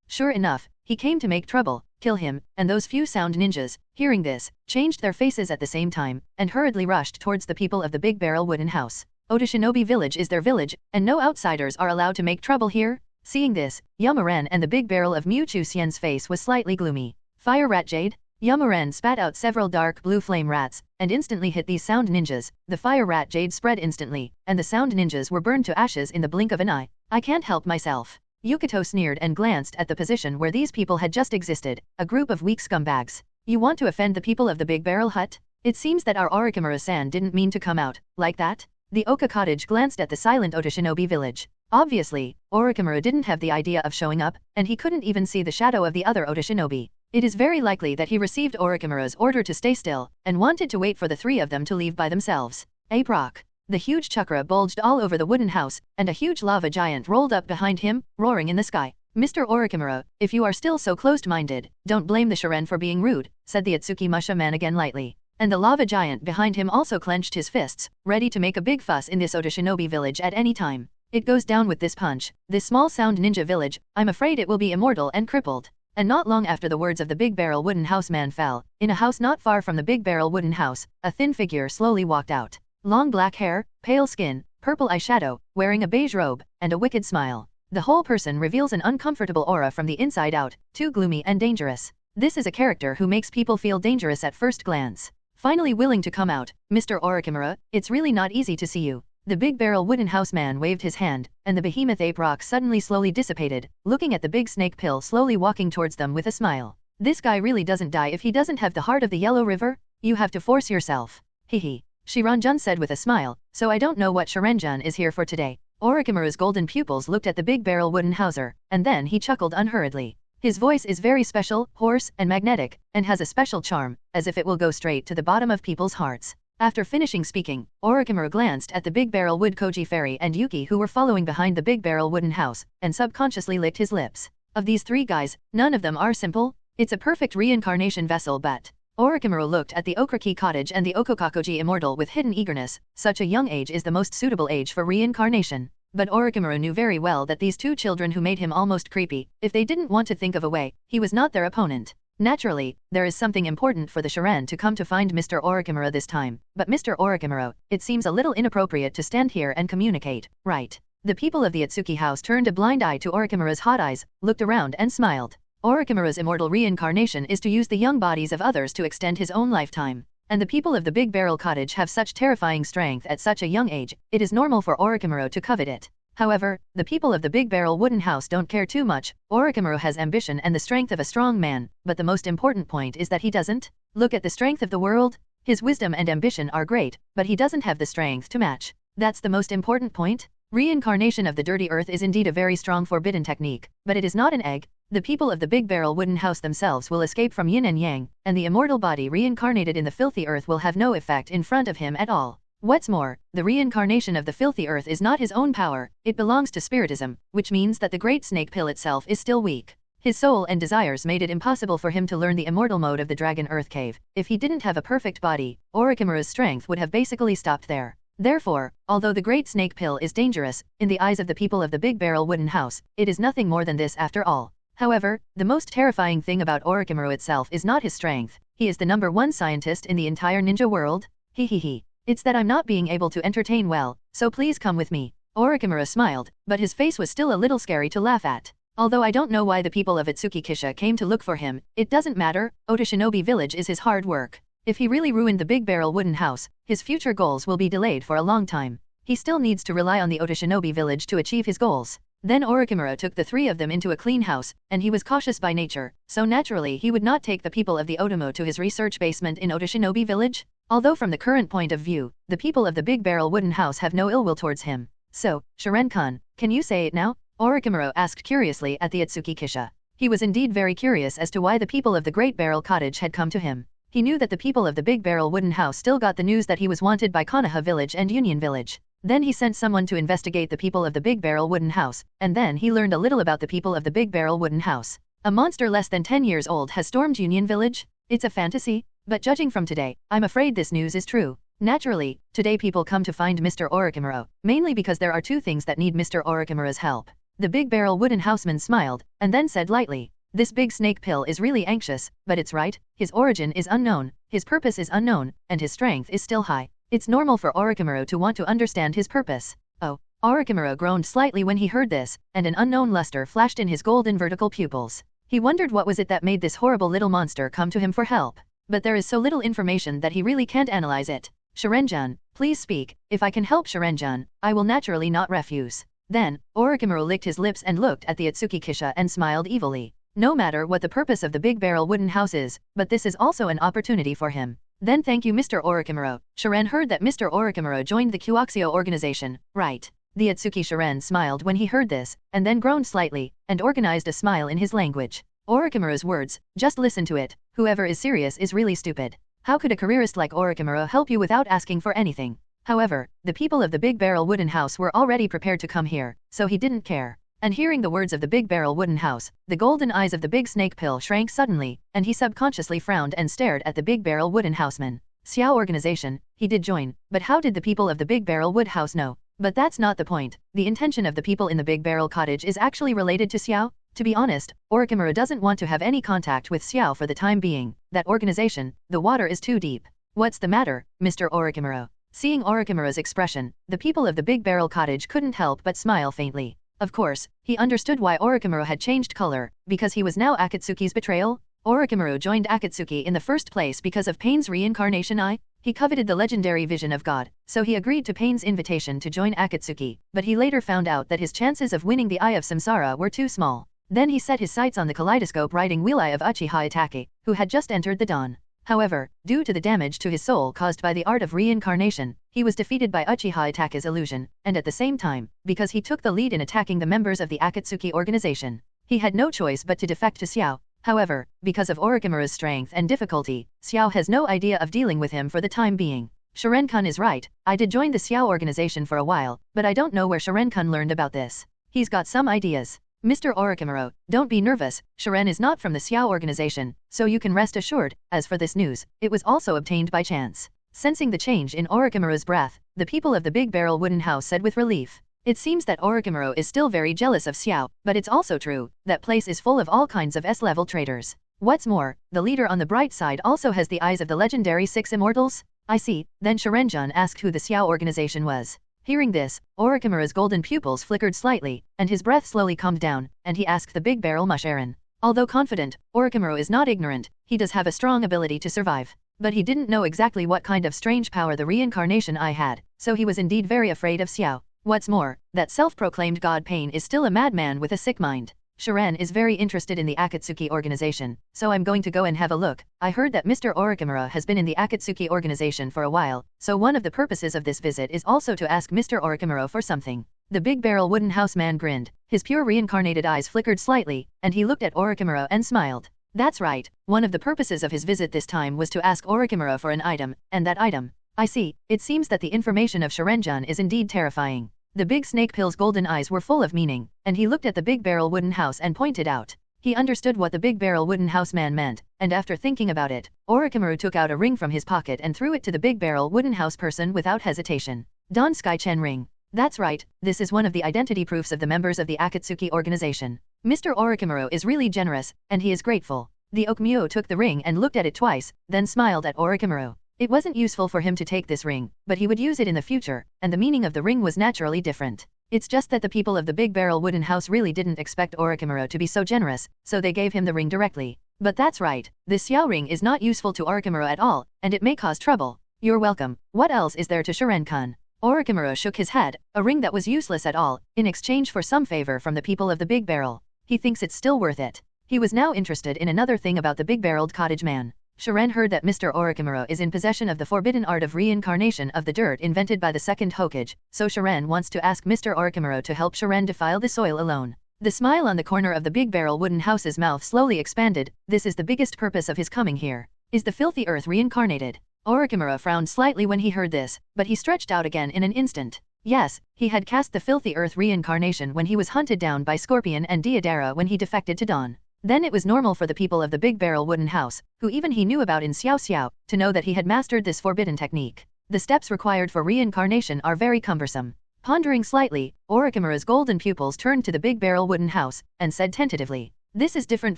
Sure enough, he came to make trouble, kill him, and those few Sound Ninjas, hearing this, changed their faces at the same time, and hurriedly rushed towards the people of the big barrel wooden house. Ota Shinobi village is their village, and no outsiders are allowed to make trouble here. Seeing this, Yamaran and the big barrel of Miuchu Xian's face was slightly gloomy. Fire rat Jade? Yamaran spat out several dark blue flame rats, and instantly hit these Sound Ninjas. The fire rat Jade spread instantly, and the Sound Ninjas were burned to ashes in the blink of an eye. I can't help myself. Yukito sneered and glanced at the position where these people had just existed, a group of weak scumbags. You want to offend the people of the Big Barrel Hut? It seems that our Orochimaru-san didn't mean to come out, like that? The Oka cottage glanced at the silent Ota Shinobi village. Obviously, Orochimaru didn't have the idea of showing up, and he couldn't even see the shadow of the other Ota Shinobi. It is very likely that he received Orochimaru's order to stay still, and wanted to wait for the three of them to leave by themselves. Aprok. The huge chakra bulged all over the wooden house, and a huge lava giant rolled up behind him, roaring in the sky. Mr. Orochimaru, if you are still so closed-minded, don't blame the Shiren for being rude, said the Ōtsutsuki Musha man again lightly. And the lava giant behind him also clenched his fists, ready to make a big fuss in this Ota Shinobi village at any time. It goes down with this punch. This small Sound Ninja village, I'm afraid it will be immortal and crippled. And not long after the words of the big barrel wooden house man fell, in a house not far from the big barrel wooden house, a thin figure slowly walked out. Long black hair, pale skin, purple eyeshadow, wearing a beige robe, and a wicked smile. The whole person reveals an uncomfortable aura from the inside out, too gloomy and dangerous. This is a character who makes people feel dangerous at first glance. Finally willing to come out, Mr. Orochimaru, it's really not easy to see you. The big barrel wooden house man waved his hand, and the behemoth ape rock suddenly slowly dissipated, looking at the big snake pill slowly walking towards them with a smile. This guy really doesn't die if he doesn't have the heart of the Yellow River? You have to force yourself. Hehe. Shiranjun said with a smile, so I don't know what Shiranjun is here for today. Orochimaru's golden pupils looked at the big barrel wooden houser, and then he chuckled unhurriedly. His voice is very special, hoarse, and magnetic, and has a special charm, as if it will go straight to the bottom of people's hearts. After finishing speaking, Orochimaru glanced at the big barrel wood Koji Fairy and Yuki who were following behind the big barrel wooden house, and subconsciously licked his lips. Of these three guys, none of them are simple. It's a perfect reincarnation vessel but... Orochimaru looked at the Okraki cottage and the Okokakoji immortal with hidden eagerness. Such a young age is the most suitable age for reincarnation. But Orochimaru knew very well that these two children who made him almost creepy, if they didn't want to think of a way, he was not their opponent. Naturally, there is something important for the Shiren to come to find Mr. Orochimaru this time, but Mr. Orochimaru, it seems a little inappropriate to stand here and communicate, right? The people of the Ōtsutsuki house turned a blind eye to Orochimaru's hot eyes, looked around and smiled. Orochimaru's immortal reincarnation is to use the young bodies of others to extend his own lifetime. And the people of the Big Barrel Cottage have such terrifying strength at such a young age, it is normal for Orochimaru to covet it. However, the people of the Big Barrel Wooden House don't care too much. Orochimaru has ambition and the strength of a strong man, but the most important point is that he doesn't look at the strength of the world. His wisdom and ambition are great, but he doesn't have the strength to match. That's the most important point. Reincarnation of the dirty earth is indeed a very strong forbidden technique, but it is not an egg. The people of the Big Barrel Wooden House themselves will escape from yin and yang, and the immortal body reincarnated in the filthy earth will have no effect in front of him at all. What's more, the reincarnation of the filthy earth is not his own power, it belongs to spiritism, which means that the great snake pill itself is still weak. His soul and desires made it impossible for him to learn the immortal mode of the Dragon Earth Cave. If he didn't have a perfect body, Orochimaru's strength would have basically stopped there. Therefore, although the great snake pill is dangerous, in the eyes of the people of the Big Barrel Wooden House, it is nothing more than this after all. However, the most terrifying thing about Orochimaru itself is not his strength. He is the #1 scientist in the entire ninja world. He. It's that I'm not being able to entertain well, so please come with me. Orochimaru smiled, but his face was still a little scary to laugh at. Although I don't know why the people of Ōtsutsuki came to look for him, it doesn't matter, Ōta Shinobi Village is his hard work. If he really ruined the Big Barrel wooden house, his future goals will be delayed for a long time. He still needs to rely on the Ōta Shinobi Village to achieve his goals. Then Orochimaru took the three of them into a clean house, and he was cautious by nature, so naturally he would not take the people of the Otomo to his research basement in Ōta Shinobi Village. Although from the current point of view, the people of the Big Barrel wooden house have no ill will towards him. So, Shiren-kun, can you say it now? Orochimaru asked curiously at the Ōtsutsuki. He was indeed very curious as to why the people of the Great Barrel Cottage had come to him. He knew that the people of the Big Barrel wooden house still got the news that he was wanted by Konoha Village and Union Village. Then he sent someone to investigate the people of the Big Barrel wooden house, and then he learned a little about the people of the Big Barrel wooden house. A monster less than 10 years old has stormed Union Village? It's a fantasy? But judging from today, I'm afraid this news is true. Naturally, today people come to find Mr. Orochimaru, mainly because there are two things that need Mr. Orochimaru's help. The Big Barrel wooden houseman smiled, and then said lightly, "This big snake pill is really anxious, but it's right, his origin is unknown, his purpose is unknown, and his strength is still high. It's normal for Orochimaru to want to understand his purpose." Oh, Orochimaru groaned slightly when he heard this, and an unknown luster flashed in his golden vertical pupils. He wondered what was it that made this horrible little monster come to him for help. But there is so little information that he really can't analyze it. "Shiren-jun, please speak. If I can help Shiren-jun, I will naturally not refuse." Then, Orochimaru licked his lips and looked at the Ōtsutsuki and smiled evilly. No matter what the purpose of the Big Barrel wooden house is, but this is also an opportunity for him. Then thank you Mr. Orochimaru. Shiren heard that Mr. Orochimaru joined the Kuoxio organization, right? The Ōtsutsuki Shiren smiled when he heard this, and then groaned slightly, and organized a smile in his language. Orochimaru's words, just listen to it, whoever is serious is really stupid. How could a careerist like Orochimaru help you without asking for anything? However, the people of the Big Barrel wooden house were already prepared to come here, so he didn't care. And hearing the words of the Big Barrel wooden house, the golden eyes of the big snake pill shrank suddenly, and he subconsciously frowned and stared at the Big Barrel wooden houseman. Xiao organization, he did join, but how did the people of the Big Barrel wood house know? But that's not the point. The intention of the people in the Big Barrel cottage is actually related to Xiao. To be honest, Orochimaru doesn't want to have any contact with Xiao for the time being. That organization, the water is too deep. What's the matter, Mr. Orochimaru? Seeing Orochimaru's expression, the people of the Big Barrel cottage couldn't help but smile faintly. Of course, he understood why Orochimaru had changed color, because he was now Akatsuki's betrayal. Orochimaru joined Akatsuki in the first place because of Pain's Reincarnation Eye. He coveted the legendary vision of God, so he agreed to Pain's invitation to join Akatsuki, but he later found out that his chances of winning the Eye of Samsara were too small. Then he set his sights on the kaleidoscope riding wheel eye of Uchiha Itachi, who had just entered the dawn. However, due to the damage to his soul caused by the art of reincarnation, he was defeated by Uchiha Itachi's illusion, and at the same time, because he took the lead in attacking the members of the Akatsuki organization, he had no choice but to defect to Xiao. However, because of Orochimaru's strength and difficulty, Xiao has no idea of dealing with him for the time being. Shiren-kun is right, I did join the Xiao organization for a while, but I don't know where Shiren-kun learned about this. He's got some ideas. Mr. Orochimaru, don't be nervous, Shiren is not from the Xiao organization, so you can rest assured. As for this news, it was also obtained by chance. Sensing the change in Orochimaru's breath, the people of the Big Barrel wooden house said with relief. It seems that Orochimaru is still very jealous of Xiao, but it's also true, that place is full of all kinds of S-level traders. What's more, the leader on the bright side also has the eyes of the legendary 6 immortals? I see, then Shiren-jun asked who the Xiao organization was. Hearing this, Orochimaru's golden pupils flickered slightly, and his breath slowly calmed down, and he asked the Big Barrel Mush-Aaron. Although confident, Orochimaru is not ignorant, he does have a strong ability to survive. But he didn't know exactly what kind of strange power the Reincarnation Eye had, so he was indeed very afraid of Xiao. What's more, that self-proclaimed god Pain is still a madman with a sick mind. Shiren is very interested in the Akatsuki organization, so I'm going to go and have a look. I heard that Mr. Orochimaru has been in the Akatsuki organization for a while, so one of the purposes of this visit is also to ask Mr. Orochimaru for something. The Big Barrel wooden house man grinned, his pure reincarnated eyes flickered slightly, and he looked at Orochimaru and smiled. That's right, one of the purposes of his visit this time was to ask Orochimaru for an item, and that item. I see, it seems that the information of Shiren-jun is indeed terrifying. The big snake pill's golden eyes were full of meaning, and he looked at the Big Barrel wooden house and pointed out. He understood what the Big Barrel wooden house man meant, and after thinking about it, Orochimaru took out a ring from his pocket and threw it to the Big Barrel wooden house person without hesitation. Dawn Sky Chen ring. That's right, this is one of the identity proofs of the members of the Akatsuki organization. Mr. Orochimaru is really generous, and he is grateful. The Okmyo took the ring and looked at it twice, then smiled at Orochimaru. It wasn't useful for him to take this ring, but he would use it in the future, and the meaning of the ring was naturally different. It's just that the people of the Big Barrel Wooden House really didn't expect Orochimaru to be so generous, so they gave him the ring directly. But that's right, this Xiao ring is not useful to Orochimaru at all, and it may cause trouble. You're welcome. What else is there to Sharingan? Orochimaru shook his head, a ring that was useless at all, in exchange for some favor from the people of the Big Barrel. He thinks it's still worth it. He was now interested in another thing about the big-barreled cottage man. Sharan heard that Mr. Orochimaru is in possession of the forbidden art of reincarnation of the dirt invented by the second Hokage, so Sharan wants to ask Mr. Orochimaru to help Sharan defile the soil alone. The smile on the corner of the Big Barrel Wooden House's mouth slowly expanded. This is the biggest purpose of his coming here. Is the filthy earth reincarnated? Orochimaru frowned slightly when he heard this, but he stretched out again in an instant. Yes, he had cast the filthy earth reincarnation when he was hunted down by Scorpion and Deidara when he defected to Dawn. Then it was normal for the people of the Big Barrel Wooden House, who even he knew about in Xiao Xiao, to know that he had mastered this forbidden technique. The steps required for reincarnation are very cumbersome. Pondering slightly, Orochimaru's golden pupils turned to the Big Barrel Wooden House, and said tentatively, "This is different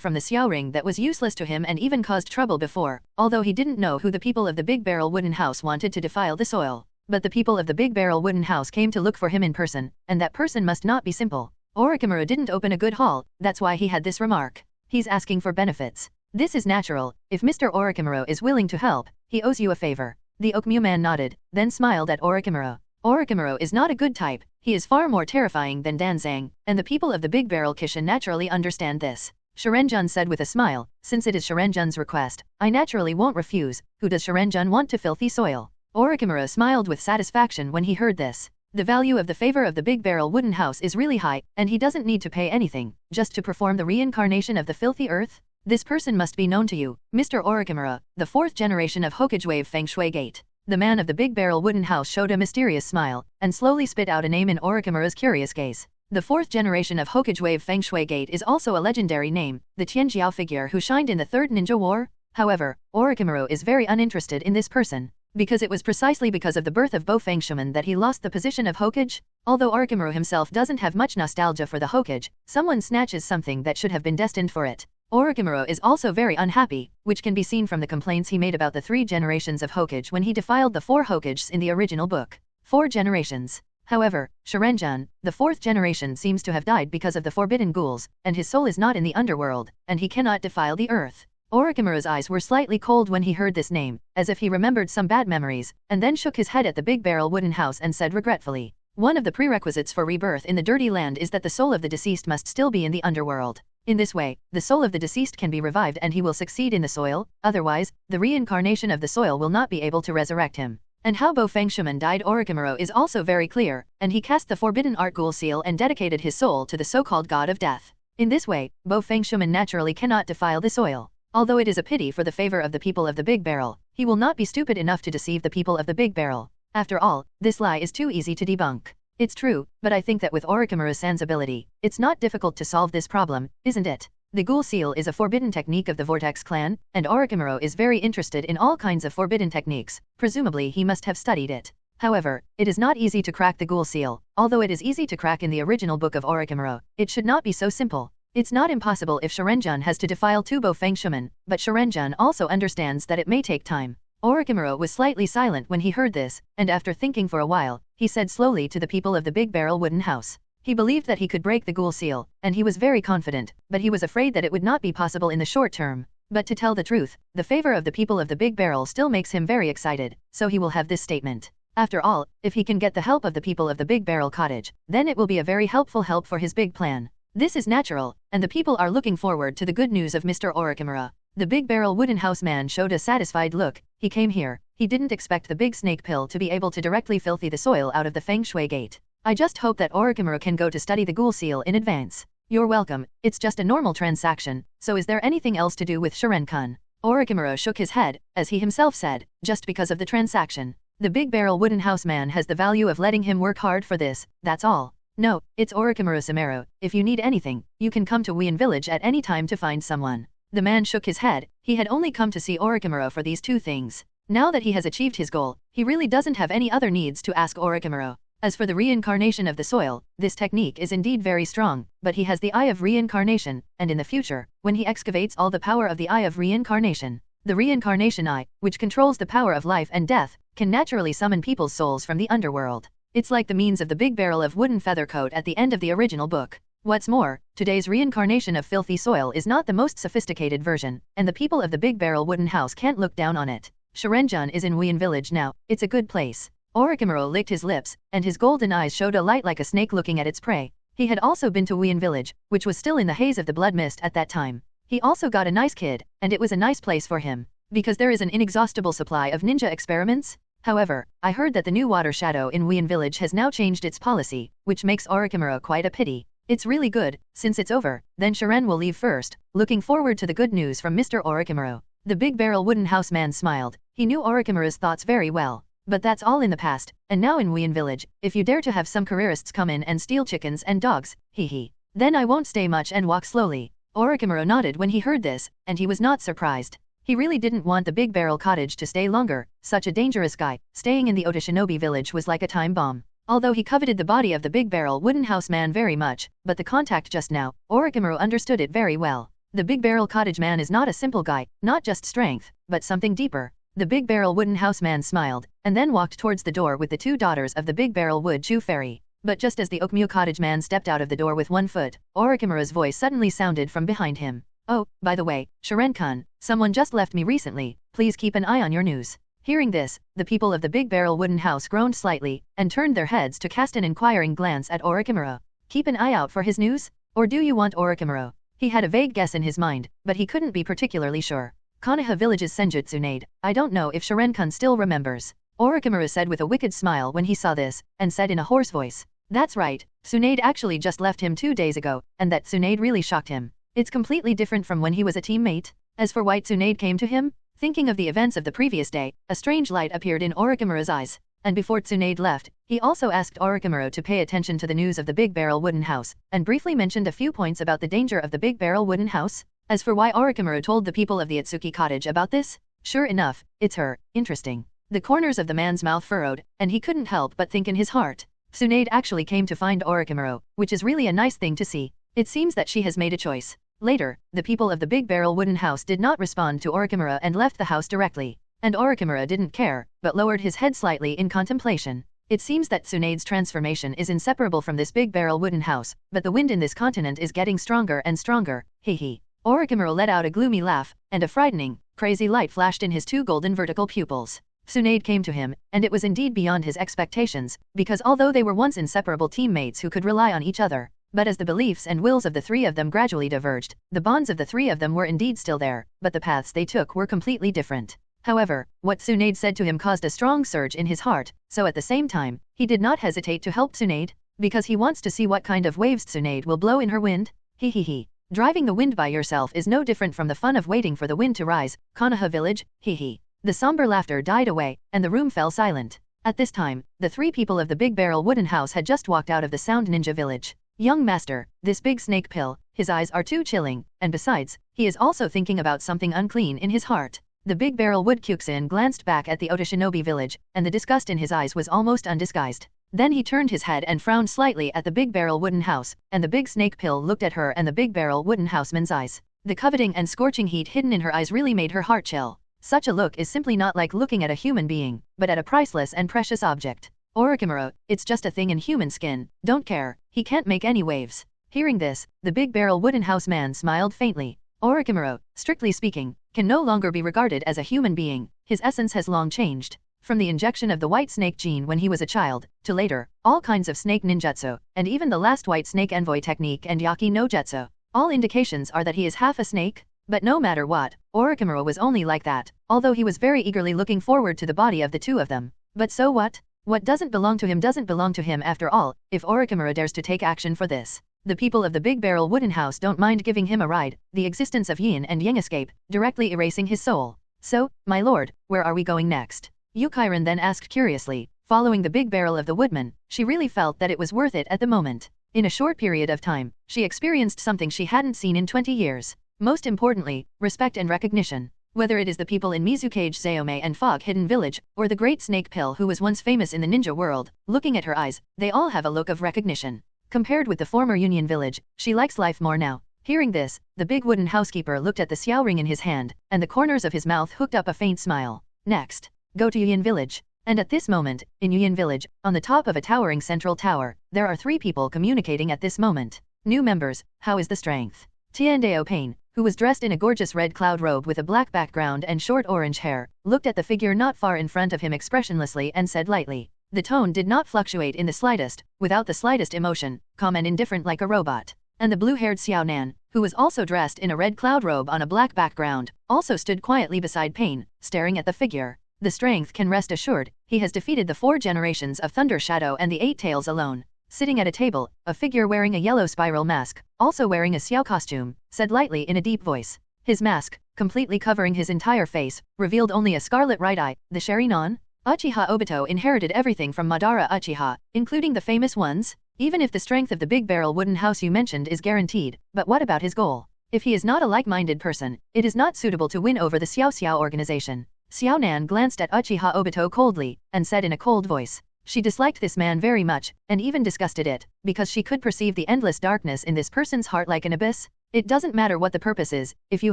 from the Xiao ring that was useless to him and even caused trouble before, although he didn't know who the people of the Big Barrel Wooden House wanted to defile the soil. But the people of the Big Barrel Wooden House came to look for him in person, and that person must not be simple." Orochimaru didn't open a good haul, that's why he had this remark. He's asking for benefits. This is natural. If Mr. Orochimaru is willing to help, he owes you a favor. The Okmu man nodded, then smiled at Orochimaru. Orochimaru is not a good type. He is far more terrifying than Danzang, and the people of the Big Barrel Kishin naturally understand this. Sharingan said with a smile, "Since it is Sharingan's request, I naturally won't refuse. Who does Sharingan want to filthy soil?" Orochimaru smiled with satisfaction when he heard this. The value of the favor of the Big Barrel Wooden House is really high, and he doesn't need to pay anything, just to perform the reincarnation of the filthy earth. This person must be known to you, Mr. Orochimaru, the fourth generation of Hokage Wave Feng Shui Gate. The man of the Big Barrel Wooden House showed a mysterious smile, and slowly spit out a name in Orochimaru's curious gaze. The fourth generation of Hokage Wave Feng Shui Gate is also a legendary name, the Tianjiao figure who shined in the Third Ninja War. However, Orochimaru is very uninterested in this person. Because it was precisely because of the birth of Bo Fengshuman that he lost the position of Hokage. Although Orochimaru himself doesn't have much nostalgia for the Hokage, someone snatches something that should have been destined for it. Orochimaru is also very unhappy, which can be seen from the complaints he made about the 3 generations of Hokage when he defiled the 4 Hokages in the original book. 4 generations. However, Sharingan, the 4th generation, seems to have died because of the forbidden ghouls, and his soul is not in the underworld, and he cannot defile the earth. Orochimaru's eyes were slightly cold when he heard this name, as if he remembered some bad memories, and then shook his head at the Big Barrel Wooden House and said regretfully, "One of the prerequisites for rebirth in the Dirty Land is that the soul of the deceased must still be in the underworld. In this way, the soul of the deceased can be revived and he will succeed in the soil, otherwise, the reincarnation of the soil will not be able to resurrect him." And how Bo Fengshuman died Orochimaru is also very clear, and he cast the forbidden art ghoul seal and dedicated his soul to the so-called god of death. In this way, Bo Fengshuman naturally cannot defile the soil. Although it is a pity for the favor of the people of the Big Barrel, he will not be stupid enough to deceive the people of the Big Barrel. After all, this lie is too easy to debunk. It's true, but I think that with Orochimaru-san's ability, it's not difficult to solve this problem, isn't it? The Ghoul Seal is a forbidden technique of the Vortex clan, and Orochimaru is very interested in all kinds of forbidden techniques. Presumably he must have studied it. However, it is not easy to crack the Ghoul Seal. Although it is easy to crack in the original book of Orochimaru, it should not be so simple. It's not impossible if Sharingan has to defile 2 Bo Fengshuman, but Sharingan also understands that it may take time. Orochimaru was slightly silent when he heard this, and after thinking for a while, he said slowly to the people of the Big Barrel Wooden House. He believed that he could break the Ghoul Seal, and he was very confident, but he was afraid that it would not be possible in the short term. But to tell the truth, the favor of the people of the Big Barrel still makes him very excited, so he will have this statement. After all, if he can get the help of the people of the Big Barrel Cottage, then it will be a very helpful help for his big plan. This is natural, and the people are looking forward to the good news of Mr. Orochimaru. The Big Barrel Wooden House man showed a satisfied look. He came here. He didn't expect the big snake pill to be able to directly filthy the soil out of the Feng Shui Gate. I just hope that Orochimaru can go to study the Ghoul Seal in advance. You're welcome. It's just a normal transaction. So is there anything else to do with Sharingan? Orochimaru shook his head, as he himself said, just because of the transaction. The Big Barrel Wooden House man has the value of letting him work hard for this, that's all. No, it's Orochimaru Sumeru. If you need anything, you can come to Wien Village at any time to find someone. The man shook his head. He had only come to see Orochimaru for these 2 things. Now that he has achieved his goal, he really doesn't have any other needs to ask Orochimaru. As for the reincarnation of the soil, this technique is indeed very strong, but he has the Eye of Reincarnation, and in the future, when he excavates all the power of the Eye of Reincarnation, The Reincarnation Eye, which controls the power of life and death, can naturally summon people's souls from the underworld. It's like the means of the big barrel of wooden feather coat at the end of the original book. What's more, today's reincarnation of filthy soil is not the most sophisticated version, and the people of the big barrel wooden house can't look down on it. Shirenjun is in Wien village now, it's a good place. Orochimaru licked his lips, and his golden eyes showed a light like a snake looking at its prey. He had also been to Wien village, which was still in the haze of the blood mist at that time. He also got a nice kid, and it was a nice place for him. Because there is an inexhaustible supply of ninja experiments? However, I heard that the new water shadow in Wien village has now changed its policy, which makes Orochimaru quite a pity. It's really good, since it's over, then Shiren will leave first, looking forward to the good news from Mr. Orochimaru. The big barrel wooden house man smiled. He knew Orochimaru's thoughts very well. But that's all in the past, and now in Wien village, if you dare to have some careerists come in and steal chickens and dogs, hee. Then I won't stay much and walk slowly. Orochimaru nodded when he heard this, and he was not surprised. He really didn't want the big barrel cottage to stay longer. Such a dangerous guy, staying in the ŌtsutsukI village was like a time bomb. Although he coveted the body of the big barrel wooden house man very much, but the contact just now, Orochimaru understood it very well. The big barrel cottage man is not a simple guy, not just strength, but something deeper. The big barrel wooden house man smiled, and then walked towards the door with the two daughters of the big barrel wood Chu fairy. But just as the Okmu cottage man stepped out of the door with one foot, Orochimaru's voice suddenly sounded from behind him. Oh, by the way, Shiren-kun, someone just left me recently, please keep an eye on your news. Hearing this, the people of the big barrel wooden house groaned slightly, and turned their heads to cast an inquiring glance at Orochimaru. Keep an eye out for his news? Or do you want Orochimaru? He had a vague guess in his mind, but he couldn't be particularly sure. Konoha village's Senjutsu Nade, I don't know if Shiren-kun still remembers. Orochimaru said with a wicked smile when he saw this, and said in a hoarse voice. That's right, Tsunade actually just left him 2 days ago, and that Tsunade really shocked him. It's completely different from when he was a teammate. As for why Tsunade came to him, thinking of the events of the previous day, a strange light appeared in Orochimaru's eyes, and before Tsunade left, he also asked Orochimaru to pay attention to the news of the big barrel wooden house, and briefly mentioned a few points about the danger of the big barrel wooden house. As for why Orochimaru told the people of the Ōtsutsuki cottage about this, sure enough, it's her, interesting. The corners of the man's mouth furrowed, and he couldn't help but think in his heart. Tsunade actually came to find Orochimaru, which is really a nice thing to see. It seems that she has made a choice. Later, the people of the big barrel wooden house did not respond to Orochimaru and left the house directly. And Orochimaru didn't care, but lowered his head slightly in contemplation. It seems that Tsunade's transformation is inseparable from this big barrel wooden house, but the wind in this continent is getting stronger and stronger, hee. Orochimaru let out a gloomy laugh, and a frightening, crazy light flashed in his 2 golden vertical pupils. Tsunade came to him, and it was indeed beyond his expectations, because although they were once inseparable teammates who could rely on each other, but as the beliefs and wills of the 3 of them gradually diverged, the bonds of the 3 of them were indeed still there, but the paths they took were completely different. However, what Tsunade said to him caused a strong surge in his heart, so at the same time, he did not hesitate to help Tsunade, because he wants to see what kind of waves Tsunade will blow in her wind. Hee. Driving the wind by yourself is no different from the fun of waiting for the wind to rise, Konoha village, hee. The somber laughter died away, and the room fell silent. At this time, the 3 people of the big barrel wooden house had just walked out of the Sound Ninja village. Young master, this big snake pill, his eyes are too chilling, and besides, he is also thinking about something unclean in his heart. The big barrel wood Kyuxin glanced back at the ŌtsutsukI village, and the disgust in his eyes was almost undisguised. Then he turned his head and frowned slightly at the big barrel wooden house, and the big snake pill looked at her and the big barrel wooden houseman's eyes. The coveting and scorching heat hidden in her eyes really made her heart chill. Such a look is simply not like looking at a human being, but at a priceless and precious object. Orochimaru, it's just a thing in human skin, don't care, he can't make any waves. Hearing this, the big barrel wooden house man smiled faintly. Orochimaru, strictly speaking, can no longer be regarded as a human being, his essence has long changed. From the injection of the white snake gene when he was a child, to later, all kinds of snake ninjutsu, and even the last white snake envoy technique and yaki no jutsu. All indications are that he is half a snake. But no matter what, Orochimaru was only like that, although he was very eagerly looking forward to the body of the 2 of them. But so what? What doesn't belong to him doesn't belong to him after all, if Orochimaru dares to take action for this. The people of the big barrel wooden house don't mind giving him a ride, the existence of yin and yang escape, directly erasing his soul. So, my lord, where are we going next? Yukiren then asked curiously, following the big barrel of the woodman. She really felt that it was worth it at the moment. In a short period of time, she experienced something she hadn't seen in 20 years. Most importantly, respect and recognition. Whether it is the people in Mizukage Zaome and Fog Hidden Village, or the great snake pill who was once famous in the ninja world, looking at her eyes, they all have a look of recognition. Compared with the former Union Village, she likes life more now. Hearing this, the big wooden housekeeper looked at the xiao ring in his hand, and the corners of his mouth hooked up a faint smile. Next, go to Yuyin village. And at this moment, in Yuyin village, on the top of a towering central tower, there are 3 people communicating at this moment. New members, how is the strength? Tiandao Pain, who was dressed in a gorgeous red cloud robe with a black background and short orange hair, looked at the figure not far in front of him expressionlessly and said lightly. The tone did not fluctuate in the slightest, without the slightest emotion, calm and indifferent like a robot. And the blue-haired Xiao Nan, who was also dressed in a red cloud robe on a black background, also stood quietly beside Pain, staring at the figure. The strength can rest assured, he has defeated the 4 generations of Thunder Shadow and the 8 Tails alone. Sitting at a table, a figure wearing a yellow spiral mask, also wearing a xiao costume, said lightly in a deep voice. His mask, completely covering his entire face, revealed only a scarlet right eye, the Sharinon. Uchiha Obito inherited everything from Madara Uchiha, including the famous ones. Even if the strength of the big barrel wooden house you mentioned is guaranteed, but what about his goal? If he is not a like-minded person, it is not suitable to win over the Xiao Xiao organization. Xiao Nan glanced at Uchiha Obito coldly, and said in a cold voice. She disliked this man very much, and even disgusted it, because she could perceive the endless darkness in this person's heart like an abyss. It doesn't matter what the purpose is, if you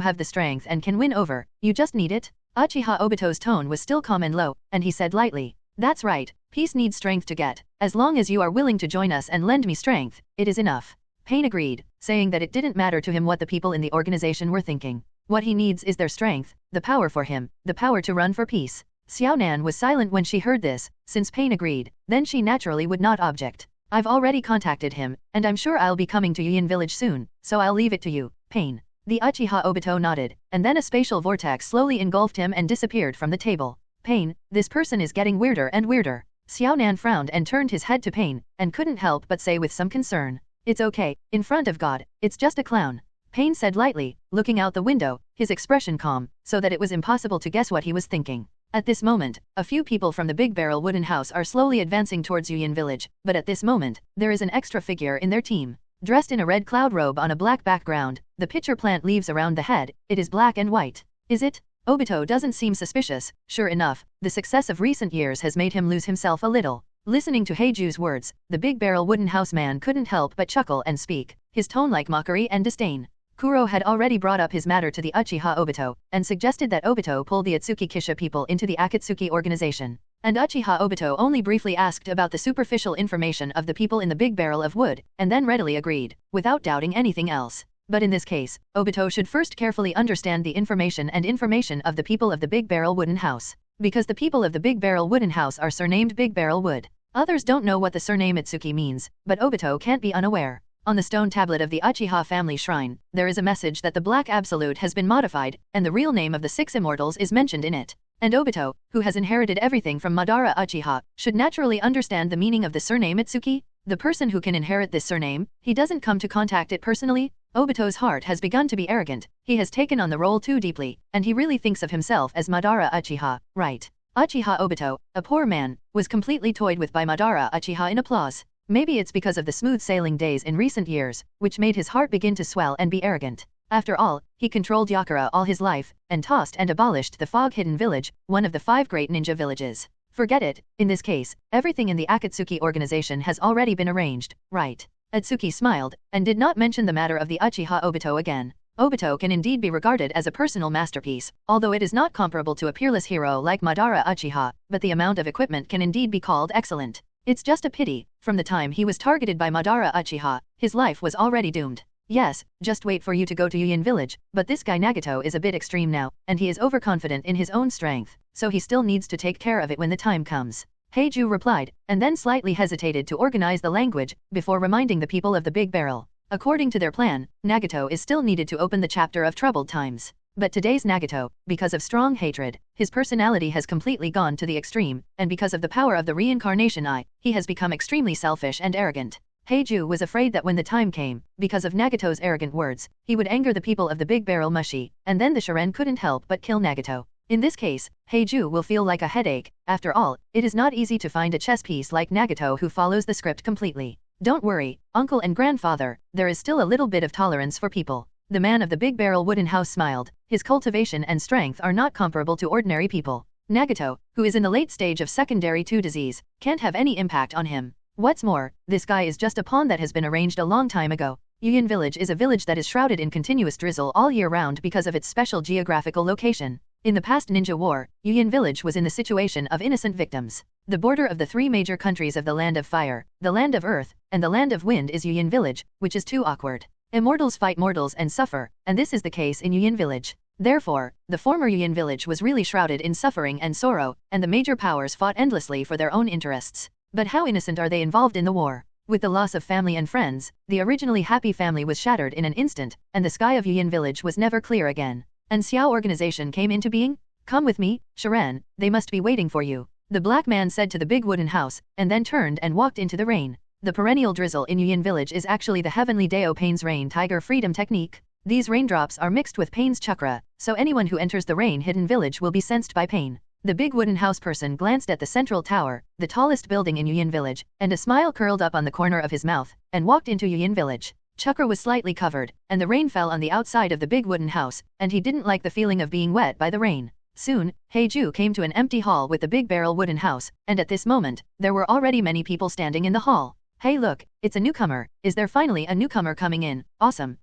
have the strength and can win over, you just need it. Uchiha Obito's tone was still calm and low, and he said lightly. That's right, peace needs strength to get. As long as you are willing to join us and lend me strength, it is enough. Pain agreed, saying that it didn't matter to him what the people in the organization were thinking. What he needs is their strength, the power for him, the power to run for peace. Xiao Nan was silent when she heard this, since Pain agreed, then she naturally would not object. I've already contacted him, and I'm sure I'll be coming to Yuyin village soon, so I'll leave it to you, Pain. The Uchiha Obito nodded, and then a spatial vortex slowly engulfed him and disappeared from the table. Pain, this person is getting weirder and weirder. Xiao Nan frowned and turned his head to Pain, and couldn't help but say with some concern. It's okay, in front of God, it's just a clown. Pain said lightly, looking out the window, his expression calm, so that it was impossible to guess what he was thinking. At this moment, a few people from the Big Barrel Wooden House are slowly advancing towards Yuyin village, but at this moment, there is an extra figure in their team. Dressed in a red cloud robe on a black background, the pitcher plant leaves around the head, it is black and white. Is it? Obito doesn't seem suspicious. Sure enough, the success of recent years has made him lose himself a little. Listening to Heiju's words, the Big Barrel Wooden House man couldn't help but chuckle and speak, his tone like mockery and disdain. Kuro had already brought up his matter to the Uchiha Obito, and suggested that Obito pull the Ōtsutsuki Kisha people into the Akatsuki organization. And Uchiha Obito only briefly asked about the superficial information of the people in the Big Barrel of Wood, and then readily agreed, without doubting anything else. But in this case, Obito should first carefully understand the information of the people of the Big Barrel Wooden House. Because the people of the Big Barrel Wooden House are surnamed Big Barrel Wood. Others don't know what the surname Ōtsutsuki means, but Obito can't be unaware. On the stone tablet of the Uchiha family shrine, there is a message that the Black Absolute has been modified, and the real name of the 6 immortals is mentioned in it. And Obito, who has inherited everything from Madara Uchiha, should naturally understand the meaning of the surname Ōtsutsuki. The person who can inherit this surname, he doesn't come to contact it personally. Obito's heart has begun to be arrogant, he has taken on the role too deeply, and he really thinks of himself as Madara Uchiha, right? Uchiha Obito, a poor man, was completely toyed with by Madara Uchiha in applause. Maybe it's because of the smooth sailing days in recent years, which made his heart begin to swell and be arrogant. After all, he controlled Yakura all his life, and tossed and abolished the Fog-Hidden Village, one of the 5 great ninja villages. Forget it, in this case, everything in the Akatsuki organization has already been arranged, right? Ōtsutsuki smiled, and did not mention the matter of the Uchiha Obito again. Obito can indeed be regarded as a personal masterpiece, although it is not comparable to a peerless hero like Madara Uchiha, but the amount of equipment can indeed be called excellent. It's just a pity, from the time he was targeted by Madara Uchiha, his life was already doomed. Yes, just wait for you to go to Yuyin village, but this guy Nagato is a bit extreme now, and he is overconfident in his own strength, so he still needs to take care of it when the time comes. Heiju replied, and then slightly hesitated to organize the language, before reminding the people of the Big Barrel. According to their plan, Nagato is still needed to open the chapter of troubled times. But today's Nagato, because of strong hatred, his personality has completely gone to the extreme, and because of the power of the Reincarnation Eye, he has become extremely selfish and arrogant. Heiju was afraid that when the time came, because of Nagato's arrogant words, he would anger the people of the Big Barrel Mushi, and then the Shiren couldn't help but kill Nagato. In this case, Heiju will feel like a headache. After all, it is not easy to find a chess piece like Nagato who follows the script completely. Don't worry, uncle and grandfather, there is still a little bit of tolerance for people. The man of the Big Barrel Wooden House smiled. His cultivation and strength are not comparable to ordinary people. Nagato, who is in the late stage of secondary 2 disease, can't have any impact on him. What's more, this guy is just a pawn that has been arranged a long time ago. Yuyin Village is a village that is shrouded in continuous drizzle all year round because of its special geographical location. In the past Ninja War, Yuyin Village was in the situation of innocent victims. The border of the three major countries of the Land of Fire, the Land of Earth, and the Land of Wind is Yuyin Village, which is too awkward. Immortals fight mortals and suffer, and this is the case in Yuyin Village. Therefore, the former Yuyin Village was really shrouded in suffering and sorrow, and the major powers fought endlessly for their own interests. But how innocent are they involved in the war? With the loss of family and friends, the originally happy family was shattered in an instant, and the sky of Yuyin Village was never clear again. And Xiao organization came into being? Come with me, Sharan, they must be waiting for you. The black man said to the big wooden house, and then turned and walked into the rain. The perennial drizzle in Yuyin Village is actually the heavenly Dao Pain's rain tiger freedom technique. These raindrops are mixed with Pain's chakra, so anyone who enters the rain-hidden village will be sensed by Pain. The big wooden house person glanced at the central tower, the tallest building in Yuyin Village, and a smile curled up on the corner of his mouth, and walked into Yuyin Village. Chakra was slightly covered, and the rain fell on the outside of the big wooden house, and he didn't like the feeling of being wet by the rain. Soon, Heiju came to an empty hall with the big barrel wooden house, and at this moment, there were already many people standing in the hall. Hey look, it's a newcomer, is there finally a newcomer coming in, awesome,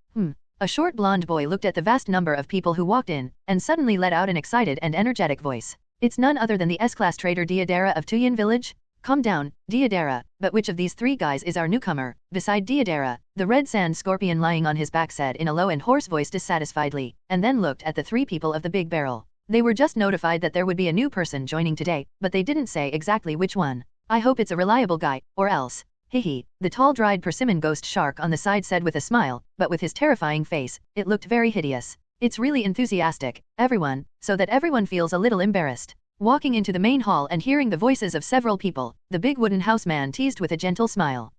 A short blonde boy looked at the vast number of people who walked in, and suddenly let out an excited and energetic voice. It's none other than the S-class trader Diodara of Tuyin Village? Calm down, Diodara, but which of these three guys is our newcomer? Beside Diodara, the red sand scorpion lying on his back said in a low and hoarse voice dissatisfiedly, and then looked at the three people of the big barrel. They were just notified that there would be a new person joining today, but they didn't say exactly which one. I hope it's a reliable guy, or else. Hehe, the tall dried persimmon ghost shark on the side said with a smile, but with his terrifying face, it looked very hideous. It's really enthusiastic, everyone, so that everyone feels a little embarrassed. Walking into the main hall and hearing the voices of several people, the big wooden house man teased with a gentle smile.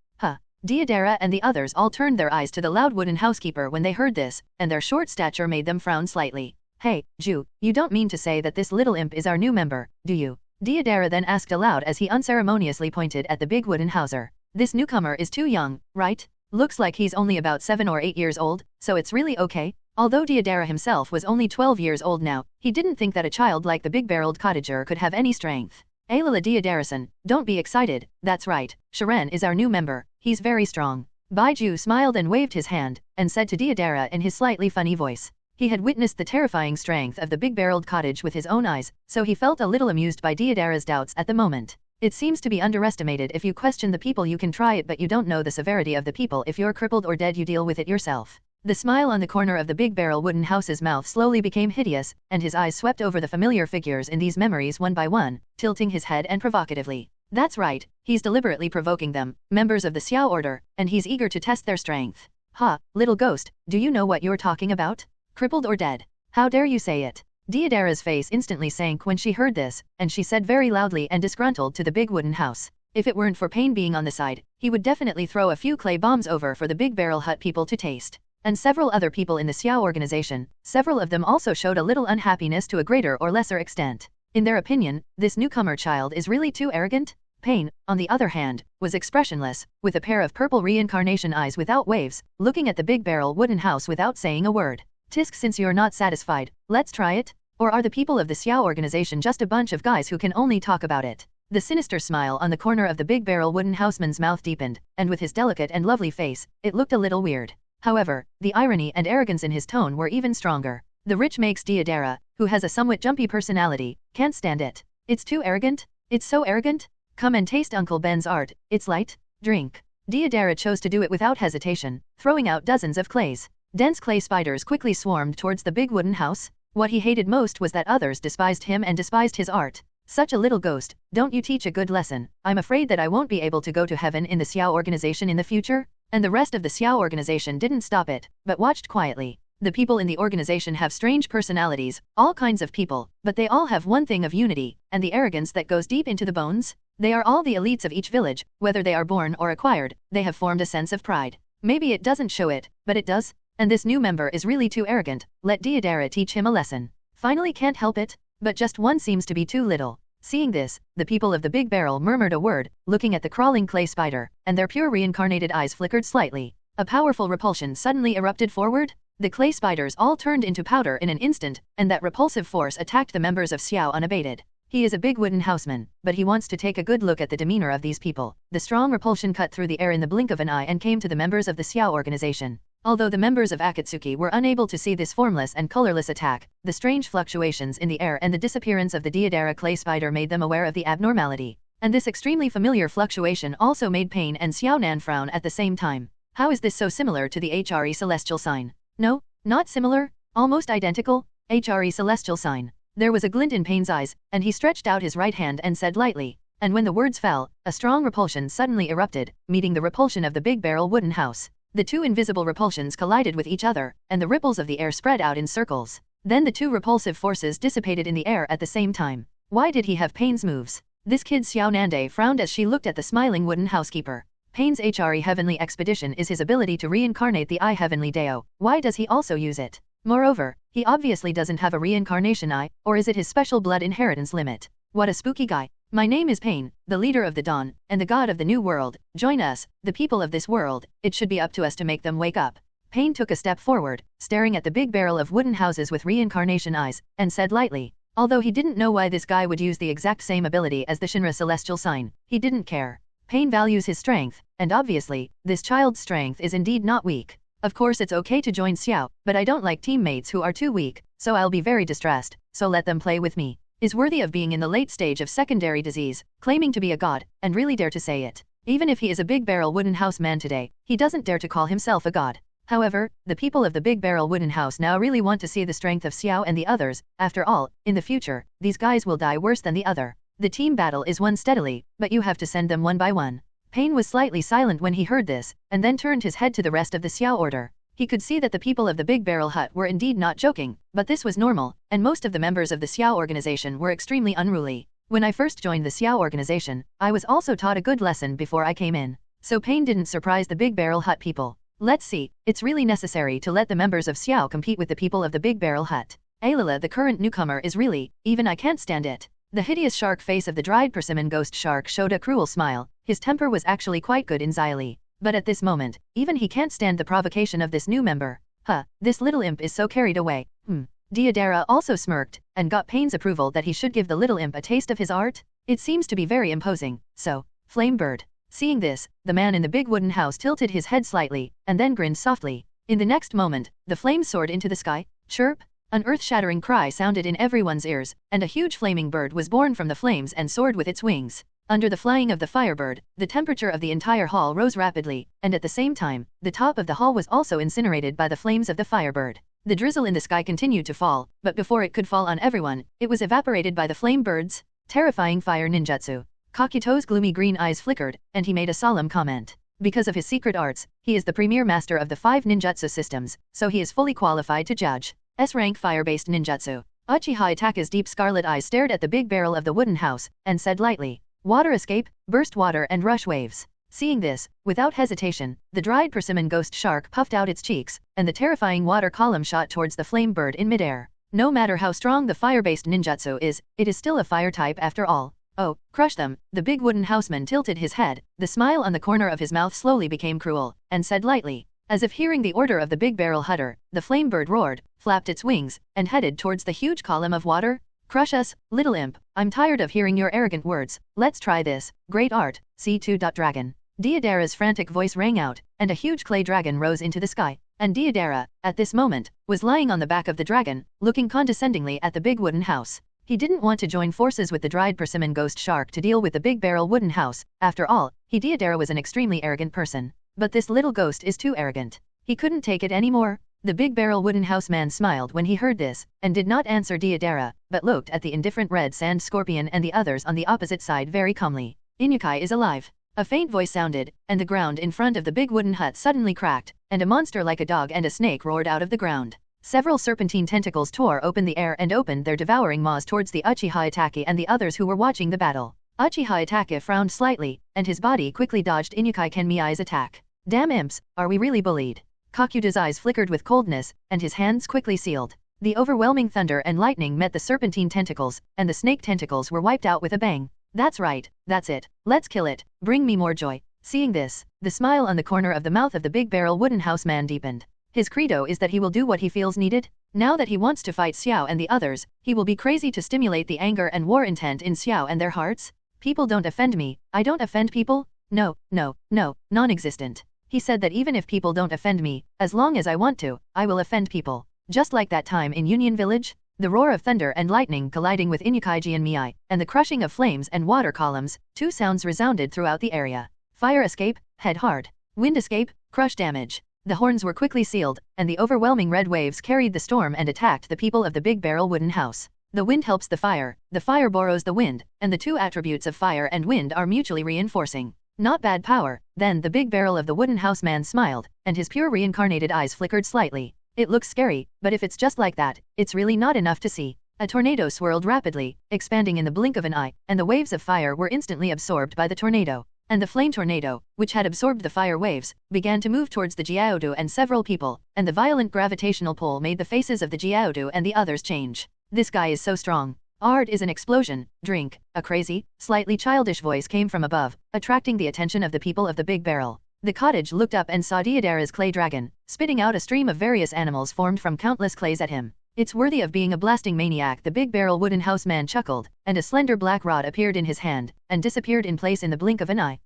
Diodara and the others all turned their eyes to the loud wooden housekeeper when they heard this, and their short stature made them frown slightly. Hey, Ju, you don't mean to say that this little imp is our new member, do you? Diodara then asked aloud as he unceremoniously pointed at the big wooden houser. This newcomer is too young, right? Looks like he's only about 7 or 8 years old, so it's really okay? Although Diodara himself was only 12 years old now, he didn't think that a child like the big-barreled cottager could have any strength. Aylala Diodara-san, don't be excited, that's right, Sharan is our new member, he's very strong. Baiju smiled and waved his hand, and said to Diodara in his slightly funny voice. He had witnessed the terrifying strength of the big-barreled cottage with his own eyes, so he felt a little amused by Diodara's doubts at the moment. It seems to be underestimated if you question the people you can try it but you don't know the severity of the people if you're crippled or dead you deal with it yourself. The smile on the corner of the big barrel wooden house's mouth slowly became hideous, and his eyes swept over the familiar figures in these memories one by one, tilting his head and provocatively. That's right, he's deliberately provoking them, members of the Xiao Order, and he's eager to test their strength. Ha, little ghost, do you know what you're talking about? Crippled or dead? How dare you say it? Diodara's face instantly sank when she heard this, and she said very loudly and disgruntled to the big wooden house. If it weren't for Pain being on the side, he would definitely throw a few clay bombs over for the big barrel hut people to taste. And several other people in the Xiao organization, several of them also showed a little unhappiness to a greater or lesser extent. In their opinion, this newcomer child is really too arrogant. Pain, on the other hand, was expressionless, with a pair of purple reincarnation eyes without waves, looking at the big barrel wooden house without saying a word. Tisk, since you're not satisfied, let's try it? Or are the people of the Xiao organization just a bunch of guys who can only talk about it? The sinister smile on the corner of the big barrel wooden houseman's mouth deepened, and with his delicate and lovely face, it looked a little weird. However, the irony and arrogance in his tone were even stronger. The rich makes Diodara, who has a somewhat jumpy personality, can't stand it. It's too arrogant? It's so arrogant? Come and taste Uncle Ben's art, it's light, drink. Diodara chose to do it without hesitation, throwing out dozens of clays. Dense clay spiders quickly swarmed towards the big wooden house. What he hated most was that others despised him and despised his art. Such a little ghost, don't you teach a good lesson? I'm afraid that I won't be able to go to heaven in the Xiao organization in the future? And the rest of the Xiao organization didn't stop it, but watched quietly. The people in the organization have strange personalities, all kinds of people, but they all have one thing of unity, and the arrogance that goes deep into the bones. They are all the elites of each village, whether they are born or acquired, they have formed a sense of pride. Maybe it doesn't show it, but it does. And this new member is really too arrogant, let Diodara teach him a lesson. Finally can't help it, but just one seems to be too little. Seeing this, the people of the big barrel murmured a word, looking at the crawling clay spider, and their pure reincarnated eyes flickered slightly. A powerful repulsion suddenly erupted forward. The clay spiders all turned into powder in an instant, and that repulsive force attacked the members of Xiao unabated. He is a big wooden houseman, but he wants to take a good look at the demeanor of these people. The strong repulsion cut through the air in the blink of an eye and came to the members of the Xiao organization. Although the members of Akatsuki were unable to see this formless and colorless attack, the strange fluctuations in the air and the disappearance of the Deidara clay spider made them aware of the abnormality. And this extremely familiar fluctuation also made Pain and Xiaonan frown at the same time. How is this so similar to the HRE celestial sign? No, not similar, almost identical, HRE celestial sign. There was a glint in Pain's eyes, and he stretched out his right hand and said lightly. And when the words fell, a strong repulsion suddenly erupted, meeting the repulsion of the big barrel wooden house. The two invisible repulsions collided with each other, and the ripples of the air spread out in circles. Then the two repulsive forces dissipated in the air at the same time. Why did he have Pain's moves? This kid Xiaonande frowned as she looked at the smiling wooden housekeeper. Pain's HRE Heavenly Expedition is his ability to reincarnate the Eye Heavenly Deo. Why does he also use it? Moreover, he obviously doesn't have a Reincarnation Eye, or is it his special blood inheritance limit? What a spooky guy. My name is Pain, the leader of the dawn, and the god of the new world. Join us, the people of this world. It should be up to us to make them wake up. Pain took a step forward, staring at the big barrel of wooden houses with reincarnation eyes, and said lightly. Although he didn't know why this guy would use the exact same ability as the Shinra celestial sign, he didn't care. Pain values his strength, and obviously, this child's strength is indeed not weak. Of course it's okay to join Xiao, but I don't like teammates who are too weak, so I'll be very distressed, so let them play with me. Is worthy of being in the late stage of secondary disease, claiming to be a god, and really dare to say it. Even if he is a big barrel wooden house man today, he doesn't dare to call himself a god. However, the people of the big barrel wooden house now really want to see the strength of Xiao and the others. After all, in the future, these guys will die worse than the other. The team battle is won steadily, but you have to send them one by one. Pain was slightly silent when he heard this, and then turned his head to the rest of the Xiao order. He could see that the people of the Big Barrel Hut were indeed not joking, but this was normal, and most of the members of the Xiao organization were extremely unruly. When I first joined the Xiao organization, I was also taught a good lesson before I came in. So Pain didn't surprise the Big Barrel Hut people. Let's see, it's really necessary to let the members of Xiao compete with the people of the Big Barrel Hut. Aylala, the current newcomer, is really, even I can't stand it. The hideous shark face of the dried persimmon ghost shark showed a cruel smile. His temper was actually quite good in Xylee. But at this moment, even he can't stand the provocation of this new member. This little imp is so carried away. Deidara also smirked, and got Pain's approval that he should give the little imp a taste of his art. It seems to be very imposing, so, Flame Bird. Seeing this, the man in the big wooden house tilted his head slightly, and then grinned softly. In the next moment, the flames soared into the sky. Chirp! An earth-shattering cry sounded in everyone's ears, and a huge flaming bird was born from the flames and soared with its wings. Under the flying of the firebird, the temperature of the entire hall rose rapidly, and at the same time, the top of the hall was also incinerated by the flames of the firebird. The drizzle in the sky continued to fall, but before it could fall on everyone, it was evaporated by the flame bird's terrifying fire ninjutsu. Kakuto's gloomy green eyes flickered, and he made a solemn comment. Because of his secret arts, he is the premier master of the 5 ninjutsu systems, so he is fully qualified to judge. S-rank fire-based ninjutsu. Uchiha Itaka's deep scarlet eyes stared at the big barrel of the wooden house, and said lightly, "Water escape, burst water and rush waves." Seeing this, without hesitation, the dried persimmon ghost shark puffed out its cheeks, and the terrifying water column shot towards the flame bird in midair. No matter how strong the fire-based ninjutsu is, it is still a fire type after all. Oh, crush them! The big wooden houseman tilted his head, the smile on the corner of his mouth slowly became cruel, and said lightly. As if hearing the order of the big barrel hutter, the flame bird roared, flapped its wings, and headed towards the huge column of water. Crush us, little imp. I'm tired of hearing your arrogant words. Let's try this. Great art. C2. Dragon. Deidara's frantic voice rang out, and a huge clay dragon rose into the sky. And Deidara, at this moment, was lying on the back of the dragon, looking condescendingly at the big wooden house. He didn't want to join forces with the dried persimmon ghost shark to deal with the big barrel wooden house. After all, Deidara was an extremely arrogant person. But this little ghost is too arrogant. He couldn't take it anymore. The big barrel wooden house man smiled when he heard this, and did not answer Deidara, but looked at the indifferent red sand scorpion and the others on the opposite side very calmly. Inukai is alive. A faint voice sounded, and the ground in front of the big wooden hut suddenly cracked, and a monster like a dog and a snake roared out of the ground. Several serpentine tentacles tore open the air and opened their devouring maws towards the Uchiha Itake and the others who were watching the battle. Uchiha Itake frowned slightly, and his body quickly dodged Inukai Kenmiai's attack. Damn imps, are we really bullied? Kakuya's eyes flickered with coldness, and his hands quickly sealed. The overwhelming thunder and lightning met the serpentine tentacles, and the snake tentacles were wiped out with a bang. That's right, that's it. Let's kill it. Bring me more joy. Seeing this, the smile on the corner of the mouth of the big barrel wooden house man deepened. His credo is that he will do what he feels needed. Now that he wants to fight Xiao and the others, he will be crazy to stimulate the anger and war intent in Xiao and their hearts. People don't offend me. I don't offend people? No, non-existent. He said that even if people don't offend me, as long as I want to, I will offend people. Just like that time in Union Village? The roar of thunder and lightning colliding with Inukaiji and Miai, and the crushing of flames and water columns, two sounds resounded throughout the area. Fire escape, head hard. Wind escape, crush damage. The horns were quickly sealed, and the overwhelming red waves carried the storm and attacked the people of the big barrel wooden house. The wind helps the fire borrows the wind, and the two attributes of fire and wind are mutually reinforcing. Not bad power. Then the big barrel of the wooden house man smiled, and his pure reincarnated eyes flickered slightly. It looks scary, but if it's just like that, it's really not enough to see. A tornado swirled rapidly, expanding in the blink of an eye, and the waves of fire were instantly absorbed by the tornado. And the flame tornado, which had absorbed the fire waves, began to move towards the Jiaodu and several people, and the violent gravitational pull made the faces of the Jiaodu and the others change. This guy is so strong. Art is an explosion. Drink. A crazy, slightly childish voice came from above, attracting the attention of the people of the big barrel. The cottage looked up and saw Deidara's clay dragon, spitting out a stream of various animals formed from countless clays at him. It's worthy of being a blasting maniac, the big barrel wooden house man chuckled, and a slender black rod appeared in his hand, and disappeared in place in the blink of an eye.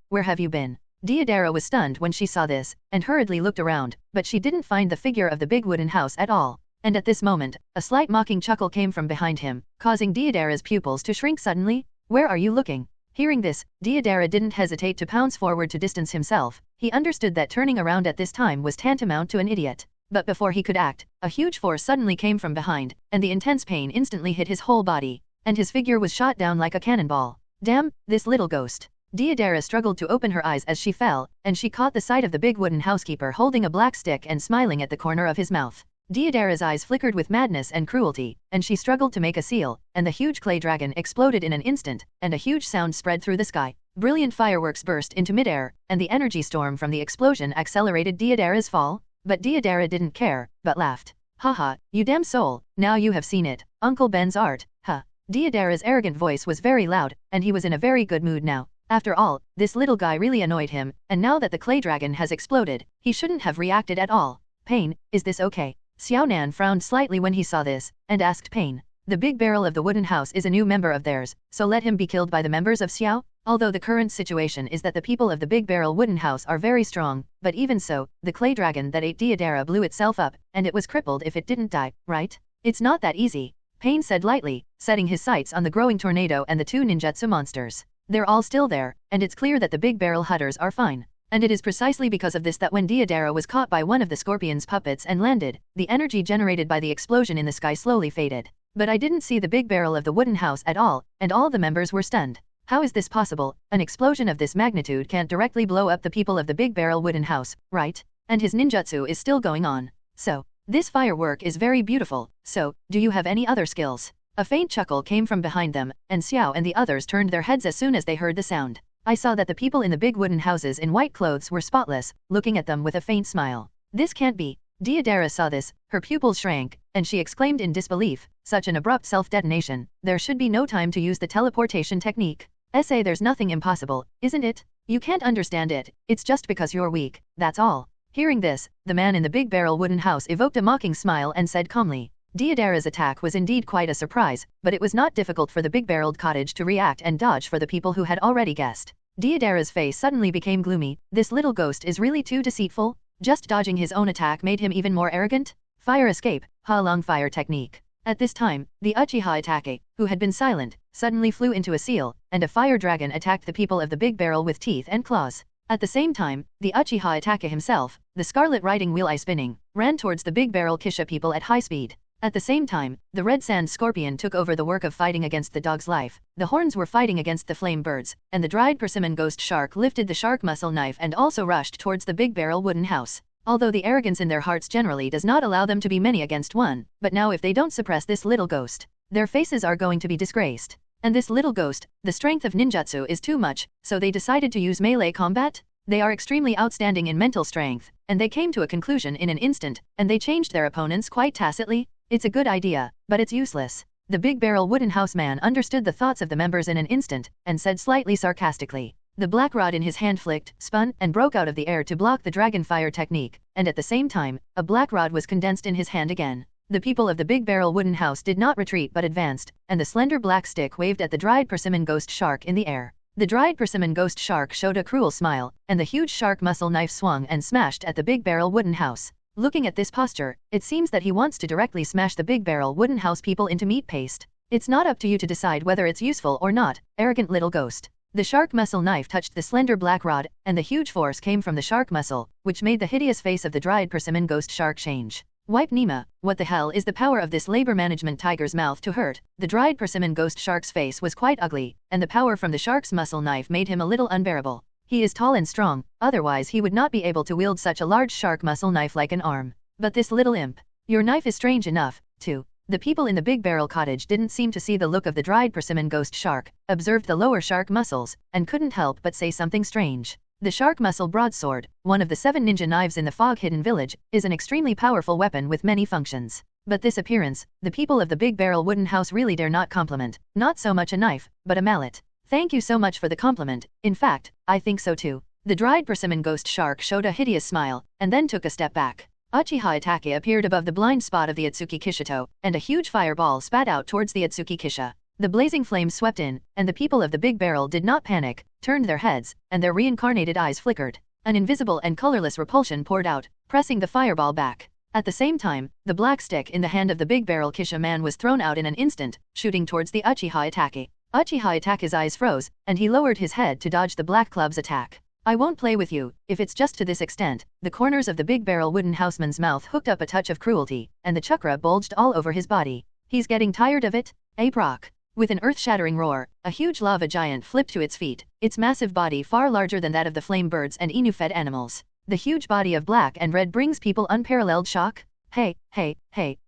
Where have you been? Deidara was stunned when she saw this, and hurriedly looked around, but she didn't find the figure of the big wooden house at all. And at this moment, a slight mocking chuckle came from behind him, causing Deidara's pupils to shrink suddenly. Where are you looking? Hearing this, Deidara didn't hesitate to pounce forward to distance himself. He understood that turning around at this time was tantamount to an idiot. But before he could act, a huge force suddenly came from behind, and the intense pain instantly hit his whole body, and his figure was shot down like a cannonball. Damn, this little ghost. Deidara struggled to open her eyes as she fell, and she caught the sight of the big wooden housekeeper holding a black stick and smiling at the corner of his mouth. Deidara's eyes flickered with madness and cruelty, and she struggled to make a seal, and the huge clay dragon exploded in an instant, and a huge sound spread through the sky. Brilliant fireworks burst into midair, and the energy storm from the explosion accelerated Deidara's fall, but Deidara didn't care, but laughed. Haha, you damn soul, now you have seen it, Uncle Ben's art, huh. Deidara's arrogant voice was very loud, and he was in a very good mood now. After all, this little guy really annoyed him, and now that the clay dragon has exploded, he shouldn't have reacted at all. Pain, is this okay? Xiaonan frowned slightly when he saw this, and asked Pain. The big barrel of the wooden house is a new member of theirs, so let him be killed by the members of Xiao? Although the current situation is that the people of the big barrel wooden house are very strong, but even so, the clay dragon that ate Deidara blew itself up, and it was crippled if it didn't die, right? It's not that easy, Pain said lightly, setting his sights on the growing tornado and the two ninjutsu monsters. They're all still there, and it's clear that the big barrel hunters are fine. And it is precisely because of this that when Deidara was caught by one of the scorpion's puppets and landed, the energy generated by the explosion in the sky slowly faded. But I didn't see the big barrel of the wooden house at all, and all the members were stunned. How is this possible? An explosion of this magnitude can't directly blow up the people of the big barrel wooden house, right? And his ninjutsu is still going on. So, this firework is very beautiful, so, do you have any other skills? A faint chuckle came from behind them, and Xiao and the others turned their heads as soon as they heard the sound. I saw that the people in the big wooden houses in white clothes were spotless, looking at them with a faint smile. This can't be. Deidara saw this, her pupils shrank, and she exclaimed in disbelief, such an abrupt self-detonation, there should be no time to use the teleportation technique. There's nothing impossible, isn't it? You can't understand it, it's just because you're weak, that's all. Hearing this, the man in the big barrel wooden house evoked a mocking smile and said calmly. Deidara's attack was indeed quite a surprise, but it was not difficult for the big-barreled cottage to react and dodge for the people who had already guessed. Deidara's face suddenly became gloomy. This little ghost is really too deceitful? Just dodging his own attack made him even more arrogant? Fire escape, Ha-Long fire technique. At this time, the Uchiha Ōtsutsuki, who had been silent, suddenly flew into a seal, and a fire dragon attacked the people of the big barrel with teeth and claws. At the same time, the Uchiha Ōtsutsuki himself, the scarlet riding wheel eye spinning, ran towards the big barrel Kisha people at high speed. At the same time, the red sand scorpion took over the work of fighting against the dog's life. The horns were fighting against the flame birds, and the dried persimmon ghost shark lifted the shark muscle knife and also rushed towards the big barrel wooden house. Although the arrogance in their hearts generally does not allow them to be many against one, but now if they don't suppress this little ghost, their faces are going to be disgraced. And this little ghost, the strength of ninjutsu is too much, so they decided to use melee combat? They are extremely outstanding in mental strength, and they came to a conclusion in an instant, and they changed their opponents quite tacitly. It's a good idea, but it's useless. The big barrel wooden house man understood the thoughts of the members in an instant, and said slightly sarcastically. The black rod in his hand flicked, spun, and broke out of the air to block the dragon fire technique, and at the same time, a black rod was condensed in his hand again. The people of the big barrel wooden house did not retreat but advanced, and the slender black stick waved at the dried persimmon ghost shark in the air. The dried persimmon ghost shark showed a cruel smile, and the huge shark muscle knife swung and smashed at the big barrel wooden house. Looking at this posture, it seems that he wants to directly smash the big barrel wooden house people into meat paste. It's not up to you to decide whether it's useful or not, arrogant little ghost. The shark muscle knife touched the slender black rod, and the huge force came from the shark muscle, which made the hideous face of the dried persimmon ghost shark change. Wipe Nima, what the hell is the power of this labor management tiger's mouth to hurt? The dried persimmon ghost shark's face was quite ugly, and the power from the shark's muscle knife made him a little unbearable. He is tall and strong, otherwise he would not be able to wield such a large shark muscle knife like an arm. But this little imp. Your knife is strange enough, too. The people in the big barrel cottage didn't seem to see the look of the dried persimmon ghost shark, observed the lower shark muscles, and couldn't help but say something strange. The shark muscle broadsword, one of the 7 ninja knives in the fog-hidden village, is an extremely powerful weapon with many functions. But this appearance, the people of the big barrel wooden house really dare not compliment, not so much a knife, but a mallet. Thank you so much for the compliment, in fact, I think so too. The dried persimmon ghost shark showed a hideous smile, and then took a step back. Uchiha Itachi appeared above the blind spot of the Ōtsutsuki Kishido, and a huge fireball spat out towards the Ōtsutsuki Kisha. The blazing flames swept in, and the people of the big barrel did not panic, turned their heads, and their reincarnated eyes flickered. An invisible and colorless repulsion poured out, pressing the fireball back. At the same time, the black stick in the hand of the big barrel Kisha man was thrown out in an instant, shooting towards the Uchiha Itachi. Uchiha Itachi's eyes froze, and he lowered his head to dodge the black club's attack. I won't play with you, if it's just to this extent. The corners of the big barrel wooden houseman's mouth hooked up a touch of cruelty, and the chakra bulged all over his body. He's getting tired of it? Ape rock. With an earth-shattering roar, a huge lava giant flipped to its feet, its massive body far larger than that of the flame birds and Inu-fed animals. The huge body of black and red brings people unparalleled shock. Hey,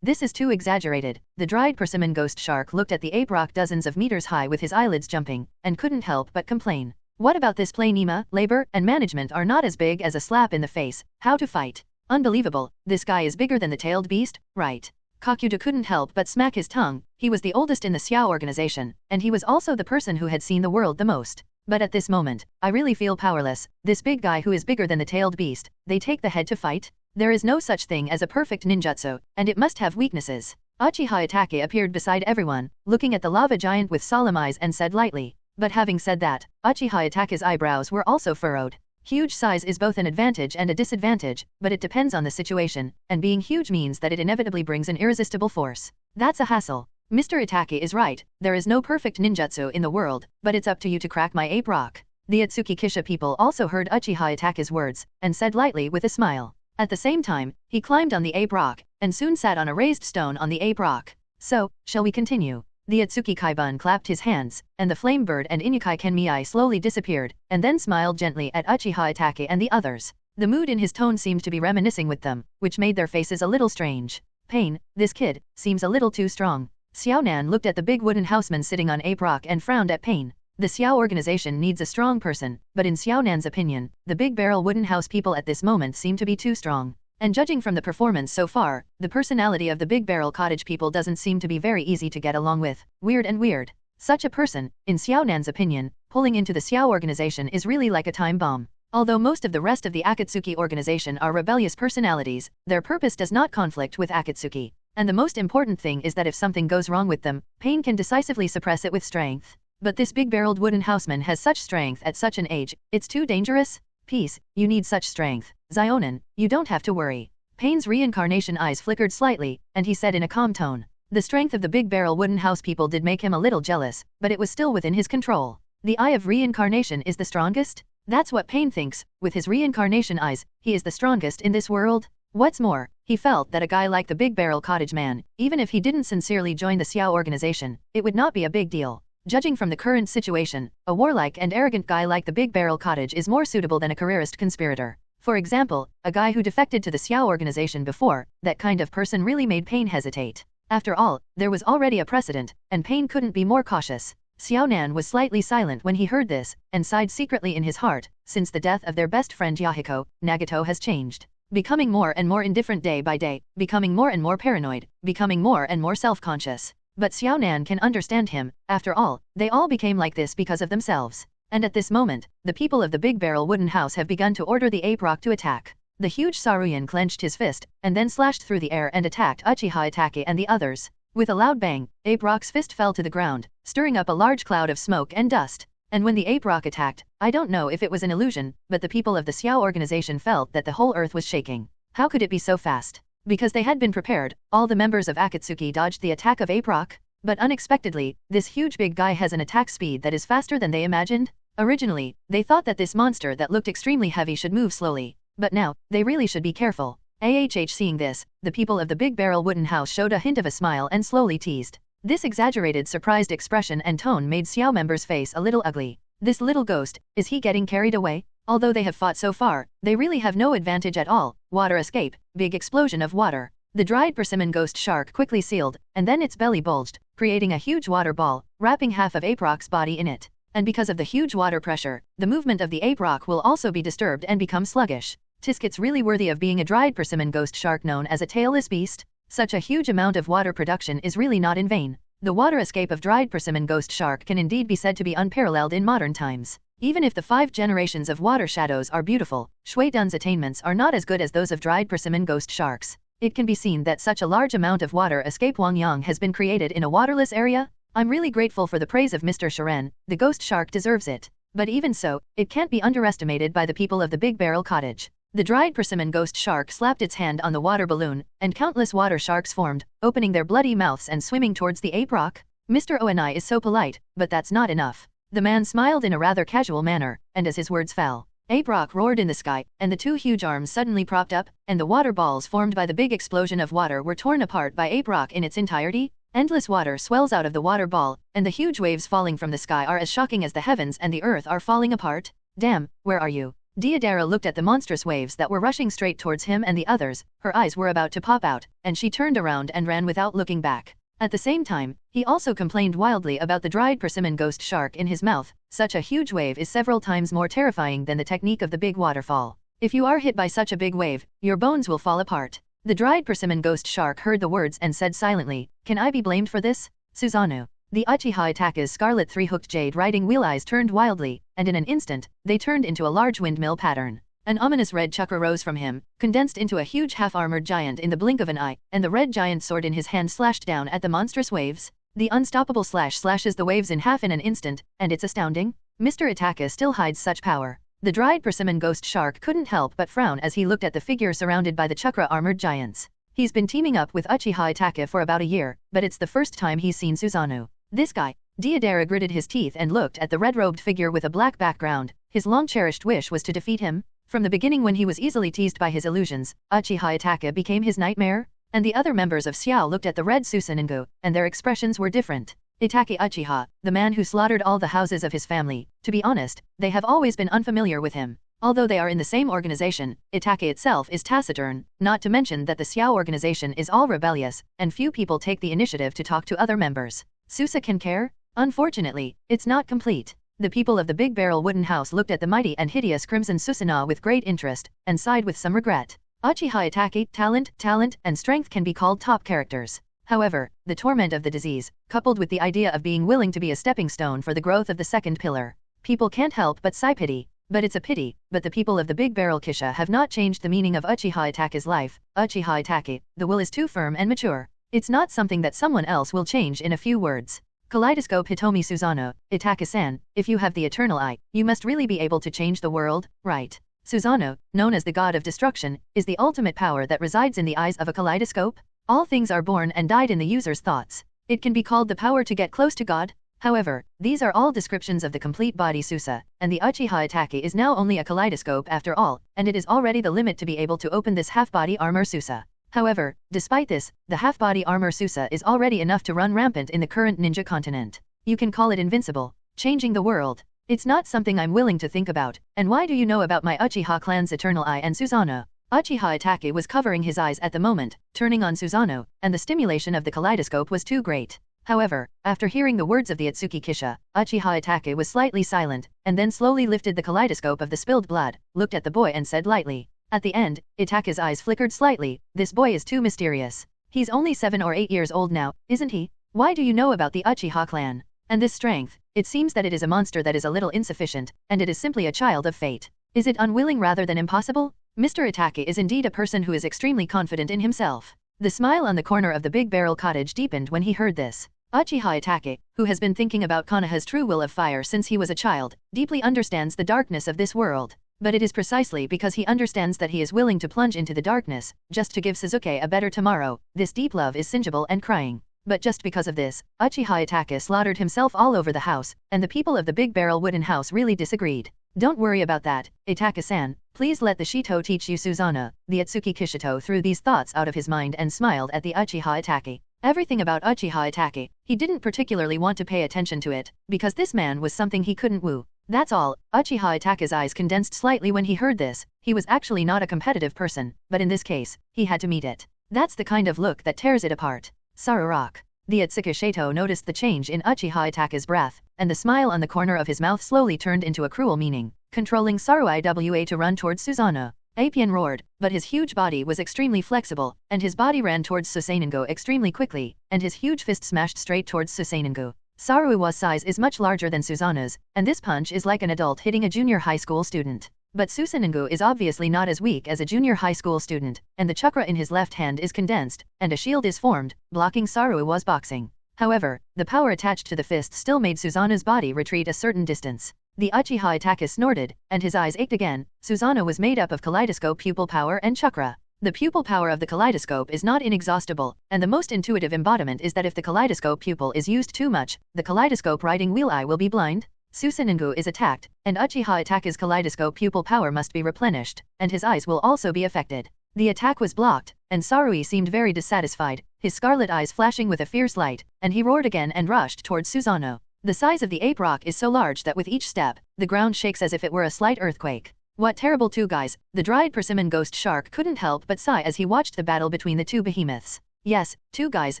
this is too exaggerated. The dried persimmon ghost shark looked at the ape rock dozens of meters high with his eyelids jumping, and couldn't help but complain. What about this play? Nima, labor, and management are not as big as a slap in the face. How to fight? Unbelievable, this guy is bigger than the tailed beast, right? Kaguya couldn't help but smack his tongue. He was the oldest in the Xiao organization, and he was also the person who had seen the world the most. But at this moment, I really feel powerless. This big guy who is bigger than the tailed beast, they take the head to fight? There is no such thing as a perfect ninjutsu, and it must have weaknesses. Uchiha Itachi appeared beside everyone, looking at the lava giant with solemn eyes and said lightly. But having said that, Uchiha Itachi's eyebrows were also furrowed. Huge size is both an advantage and a disadvantage, but it depends on the situation, and being huge means that it inevitably brings an irresistible force. That's a hassle. Mr. Itachi is right, there is no perfect ninjutsu in the world, but it's up to you to crack my ape rock. The Ōtsutsuki Kisha people also heard Uchiha Itachi's words, and said lightly with a smile. At the same time, he climbed on the ape rock, and soon sat on a raised stone on the ape rock. So, shall we continue? The Ōtsutsuki Kaibun clapped his hands, and the flame bird and Inukai Kenmei slowly disappeared, and then smiled gently at Uchiha Itachi and the others. The mood in his tone seemed to be reminiscing with them, which made their faces a little strange. Pain, this kid, seems a little too strong. Xiaonan looked at the big wooden houseman sitting on ape rock and frowned at Pain. The Xiao organization needs a strong person, but in Xiaonan's opinion, the big barrel wooden house people at this moment seem to be too strong. And judging from the performance so far, the personality of the big barrel cottage people doesn't seem to be very easy to get along with. Weird. Such a person, in Xiaonan's opinion, pulling into the Xiao organization is really like a time bomb. Although most of the rest of the Akatsuki organization are rebellious personalities, their purpose does not conflict with Akatsuki. And the most important thing is that if something goes wrong with them, Pain can decisively suppress it with strength. But this big-barreled wooden houseman has such strength at such an age, it's too dangerous? Peace, you need such strength. Xionan, you don't have to worry. Pain's reincarnation eyes flickered slightly, and he said in a calm tone. The strength of the big barrel wooden house people did make him a little jealous, but it was still within his control. The eye of reincarnation is the strongest? That's what Pain thinks. With his reincarnation eyes, he is the strongest in this world. What's more, he felt that a guy like the big barrel cottage man, even if he didn't sincerely join the Xiao organization, it would not be a big deal. Judging from the current situation, a warlike and arrogant guy like the Big Barrel Cottage is more suitable than a careerist conspirator. For example, a guy who defected to the Xiao organization before, that kind of person really made Pain hesitate. After all, there was already a precedent, and Pain couldn't be more cautious. Xiaonan was slightly silent when he heard this, and sighed secretly in his heart. Since the death of their best friend Yahiko, Nagato has changed. Becoming more and more indifferent day by day, becoming more and more paranoid, becoming more and more self-conscious. But Xiaonan can understand him. After all, they all became like this because of themselves. And at this moment, the people of the Big Barrel Wooden House have begun to order the ape rock to attack. The huge Saruyan clenched his fist, and then slashed through the air and attacked Uchiha Itachi and the others. With a loud bang, Ape Rock's fist fell to the ground, stirring up a large cloud of smoke and dust. And when the ape rock attacked, I don't know if it was an illusion, but the people of the Xiao organization felt that the whole earth was shaking. How could it be so fast? Because they had been prepared, all the members of Akatsuki dodged the attack of ape rock. But unexpectedly, this huge big guy has an attack speed that is faster than they imagined. Originally, they thought that this monster that looked extremely heavy should move slowly. But now, they really should be careful. Seeing this, the people of the big barrel wooden house showed a hint of a smile and slowly teased. This exaggerated surprised expression and tone made Xiao member's face a little ugly. This little ghost, is he getting carried away? Although they have fought so far, they really have no advantage at all. Water escape, big explosion of water. The dried persimmon ghost shark quickly sealed, and then its belly bulged, creating a huge water ball, wrapping half of ape rock's body in it. And because of the huge water pressure, the movement of the ape rock will also be disturbed and become sluggish. It's really worthy of being a dried persimmon ghost shark known as a tailless beast. Such a huge amount of water production is really not in vain. The water escape of dried persimmon ghost shark can indeed be said to be unparalleled in modern times. Even if the 5 generations of water shadows are beautiful, Shui Dun's attainments are not as good as those of dried persimmon ghost sharks. It can be seen that such a large amount of water escape Wang Yang has been created in a waterless area. I'm really grateful for the praise of Mr. Shiren, the ghost shark deserves it. But even so, it can't be underestimated by the people of the Big Barrel Cottage. The dried persimmon ghost shark slapped its hand on the water balloon, and countless water sharks formed, opening their bloody mouths and swimming towards the ape rock. Mr. Oni is so polite, but that's not enough. The man smiled in a rather casual manner, and as his words fell, ape rock roared in the sky, and the 2 huge arms suddenly propped up, and the water balls formed by the big explosion of water were torn apart by ape rock in its entirety. Endless water swells out of the water ball, and the huge waves falling from the sky are as shocking as the heavens and the earth are falling apart. Damn, where are you? Deidara looked at the monstrous waves that were rushing straight towards him and the others, her eyes were about to pop out, and she turned around and ran without looking back. At the same time, he also complained wildly about the dried persimmon ghost shark in his mouth. Such a huge wave is several times more terrifying than the technique of the big waterfall. If you are hit by such a big wave, your bones will fall apart. The dried persimmon ghost shark heard the words and said silently, "Can I be blamed for this?" Susanoo. The Uchiha Itake's scarlet 3-hooked jade riding wheel eyes turned wildly, and in an instant, they turned into a large windmill pattern. An ominous red chakra rose from him, condensed into a huge half-armored giant in the blink of an eye, and the red giant sword in his hand slashed down at the monstrous waves. The unstoppable slash slashes the waves in half in an instant, and it's astounding. Mr. Itake still hides such power. The dried persimmon ghost shark couldn't help but frown as he looked at the figure surrounded by the chakra-armored giants. He's been teaming up with Uchiha Itake for about a year, but it's the first time he's seen Susanoo. This guy. Deidara gritted his teeth and looked at the red-robed figure with a black background. His long-cherished wish was to defeat him. From the beginning, when he was easily teased by his illusions, Uchiha Itake became his nightmare, and the other members of Xiao looked at the red Susanoo, and their expressions were different. Itake Uchiha, the man who slaughtered all the houses of his family, to be honest, they have always been unfamiliar with him. Although they are in the same organization, Itake itself is taciturn, not to mention that the Xiao organization is all rebellious, and few people take the initiative to talk to other members. Susa can care? Unfortunately, it's not complete. The people of the Big Barrel Wooden House looked at the mighty and hideous Crimson Susanoo with great interest, and sighed with some regret. Uchiha Itake, talent, and strength can be called top characters. However, the torment of the disease, coupled with the idea of being willing to be a stepping stone for the growth of the second pillar. People can't help but sigh pity. But it's a pity, but the people of the Big Barrel Kisha have not changed the meaning of Uchiha Itake's life. Uchiha Itake, the will is too firm and mature. It's not something that someone else will change in a few words. Kaleidoscope Hitomi Susanoo, Itake-san, if you have the eternal eye, you must really be able to change the world, right? Susanoo, known as the god of destruction, is the ultimate power that resides in the eyes of a kaleidoscope. All things are born and died in the user's thoughts. It can be called the power to get close to God. However, these are all descriptions of the complete body Susa, and the Uchiha Itake is now only a kaleidoscope after all, and it is already the limit to be able to open this half-body armor Susa. However, despite this, the half-body armor Susa is already enough to run rampant in the current ninja continent. You can call it invincible, changing the world. It's not something I'm willing to think about. And why do you know about my Uchiha clan's eternal eye and Susanoo? Uchiha Itake was covering his eyes at the moment, turning on Susanoo, and the stimulation of the kaleidoscope was too great. However, after hearing the words of the Ōtsutsuki Kisha, Uchiha Itake was slightly silent, and then slowly lifted the kaleidoscope of the spilled blood, looked at the boy and said lightly. At the end, Itake's eyes flickered slightly. This boy is too mysterious. He's only 7 or 8 years old now, isn't he? Why do you know about the Uchiha clan? And this strength, it seems that it is a monster that is a little insufficient, and it is simply a child of fate. Is it unwilling rather than impossible? Mr. Itake is indeed a person who is extremely confident in himself. The smile on the corner of the Big Barrel Cottage deepened when he heard this. Uchiha Itachi, who has been thinking about Konoha's true will of fire since he was a child, deeply understands the darkness of this world. But it is precisely because he understands that he is willing to plunge into the darkness, just to give Sasuke a better tomorrow. This deep love is singeable and crying. But just because of this, Uchiha Itachi slaughtered himself all over the house, and the people of the Big Barrel Wooden House really disagreed. Don't worry about that, Itachi-san, please let the Shito teach you Susanoo. The Ōtsutsuki Kishito threw these thoughts out of his mind and smiled at the Uchiha Itachi. Everything about Uchiha Itachi, he didn't particularly want to pay attention to it, because this man was something he couldn't woo. That's all. Uchiha Itachi's eyes condensed slightly when he heard this. He was actually not a competitive person, but in this case, he had to meet it. That's the kind of look that tears it apart. Sarurok. The Ōtsutsuki Shito noticed the change in Uchiha Itachi's breath, and the smile on the corner of his mouth slowly turned into a cruel meaning, controlling Sarui to run towards Susanoo. Apien roared, but his huge body was extremely flexible, and his body ran towards Susanoo extremely quickly, and his huge fist smashed straight towards Susanoo. Saruiwa's size is much larger than Susanoo's, and this punch is like an adult hitting a junior high school student. But Susanoo is obviously not as weak as a junior high school student, and the chakra in his left hand is condensed, and a shield is formed, blocking Saruiwa's boxing. However, the power attached to the fist still made Susanoo's body retreat a certain distance. The Uchiha Itachi snorted, and his eyes ached again. Susanoo was made up of kaleidoscope pupil power and chakra. The pupil power of the kaleidoscope is not inexhaustible, and the most intuitive embodiment is that if the kaleidoscope pupil is used too much, the kaleidoscope riding wheel eye will be blind. Susanoo is attacked, and Uchiha Itachi's kaleidoscope pupil power must be replenished, and his eyes will also be affected. The attack was blocked, and Sarui seemed very dissatisfied, his scarlet eyes flashing with a fierce light, and he roared again and rushed towards Susanoo. The size of the ape rock is so large that with each step, the ground shakes as if it were a slight earthquake. What terrible two guys, the dried persimmon ghost shark couldn't help but sigh as he watched the battle between the two behemoths. Yes, two guys,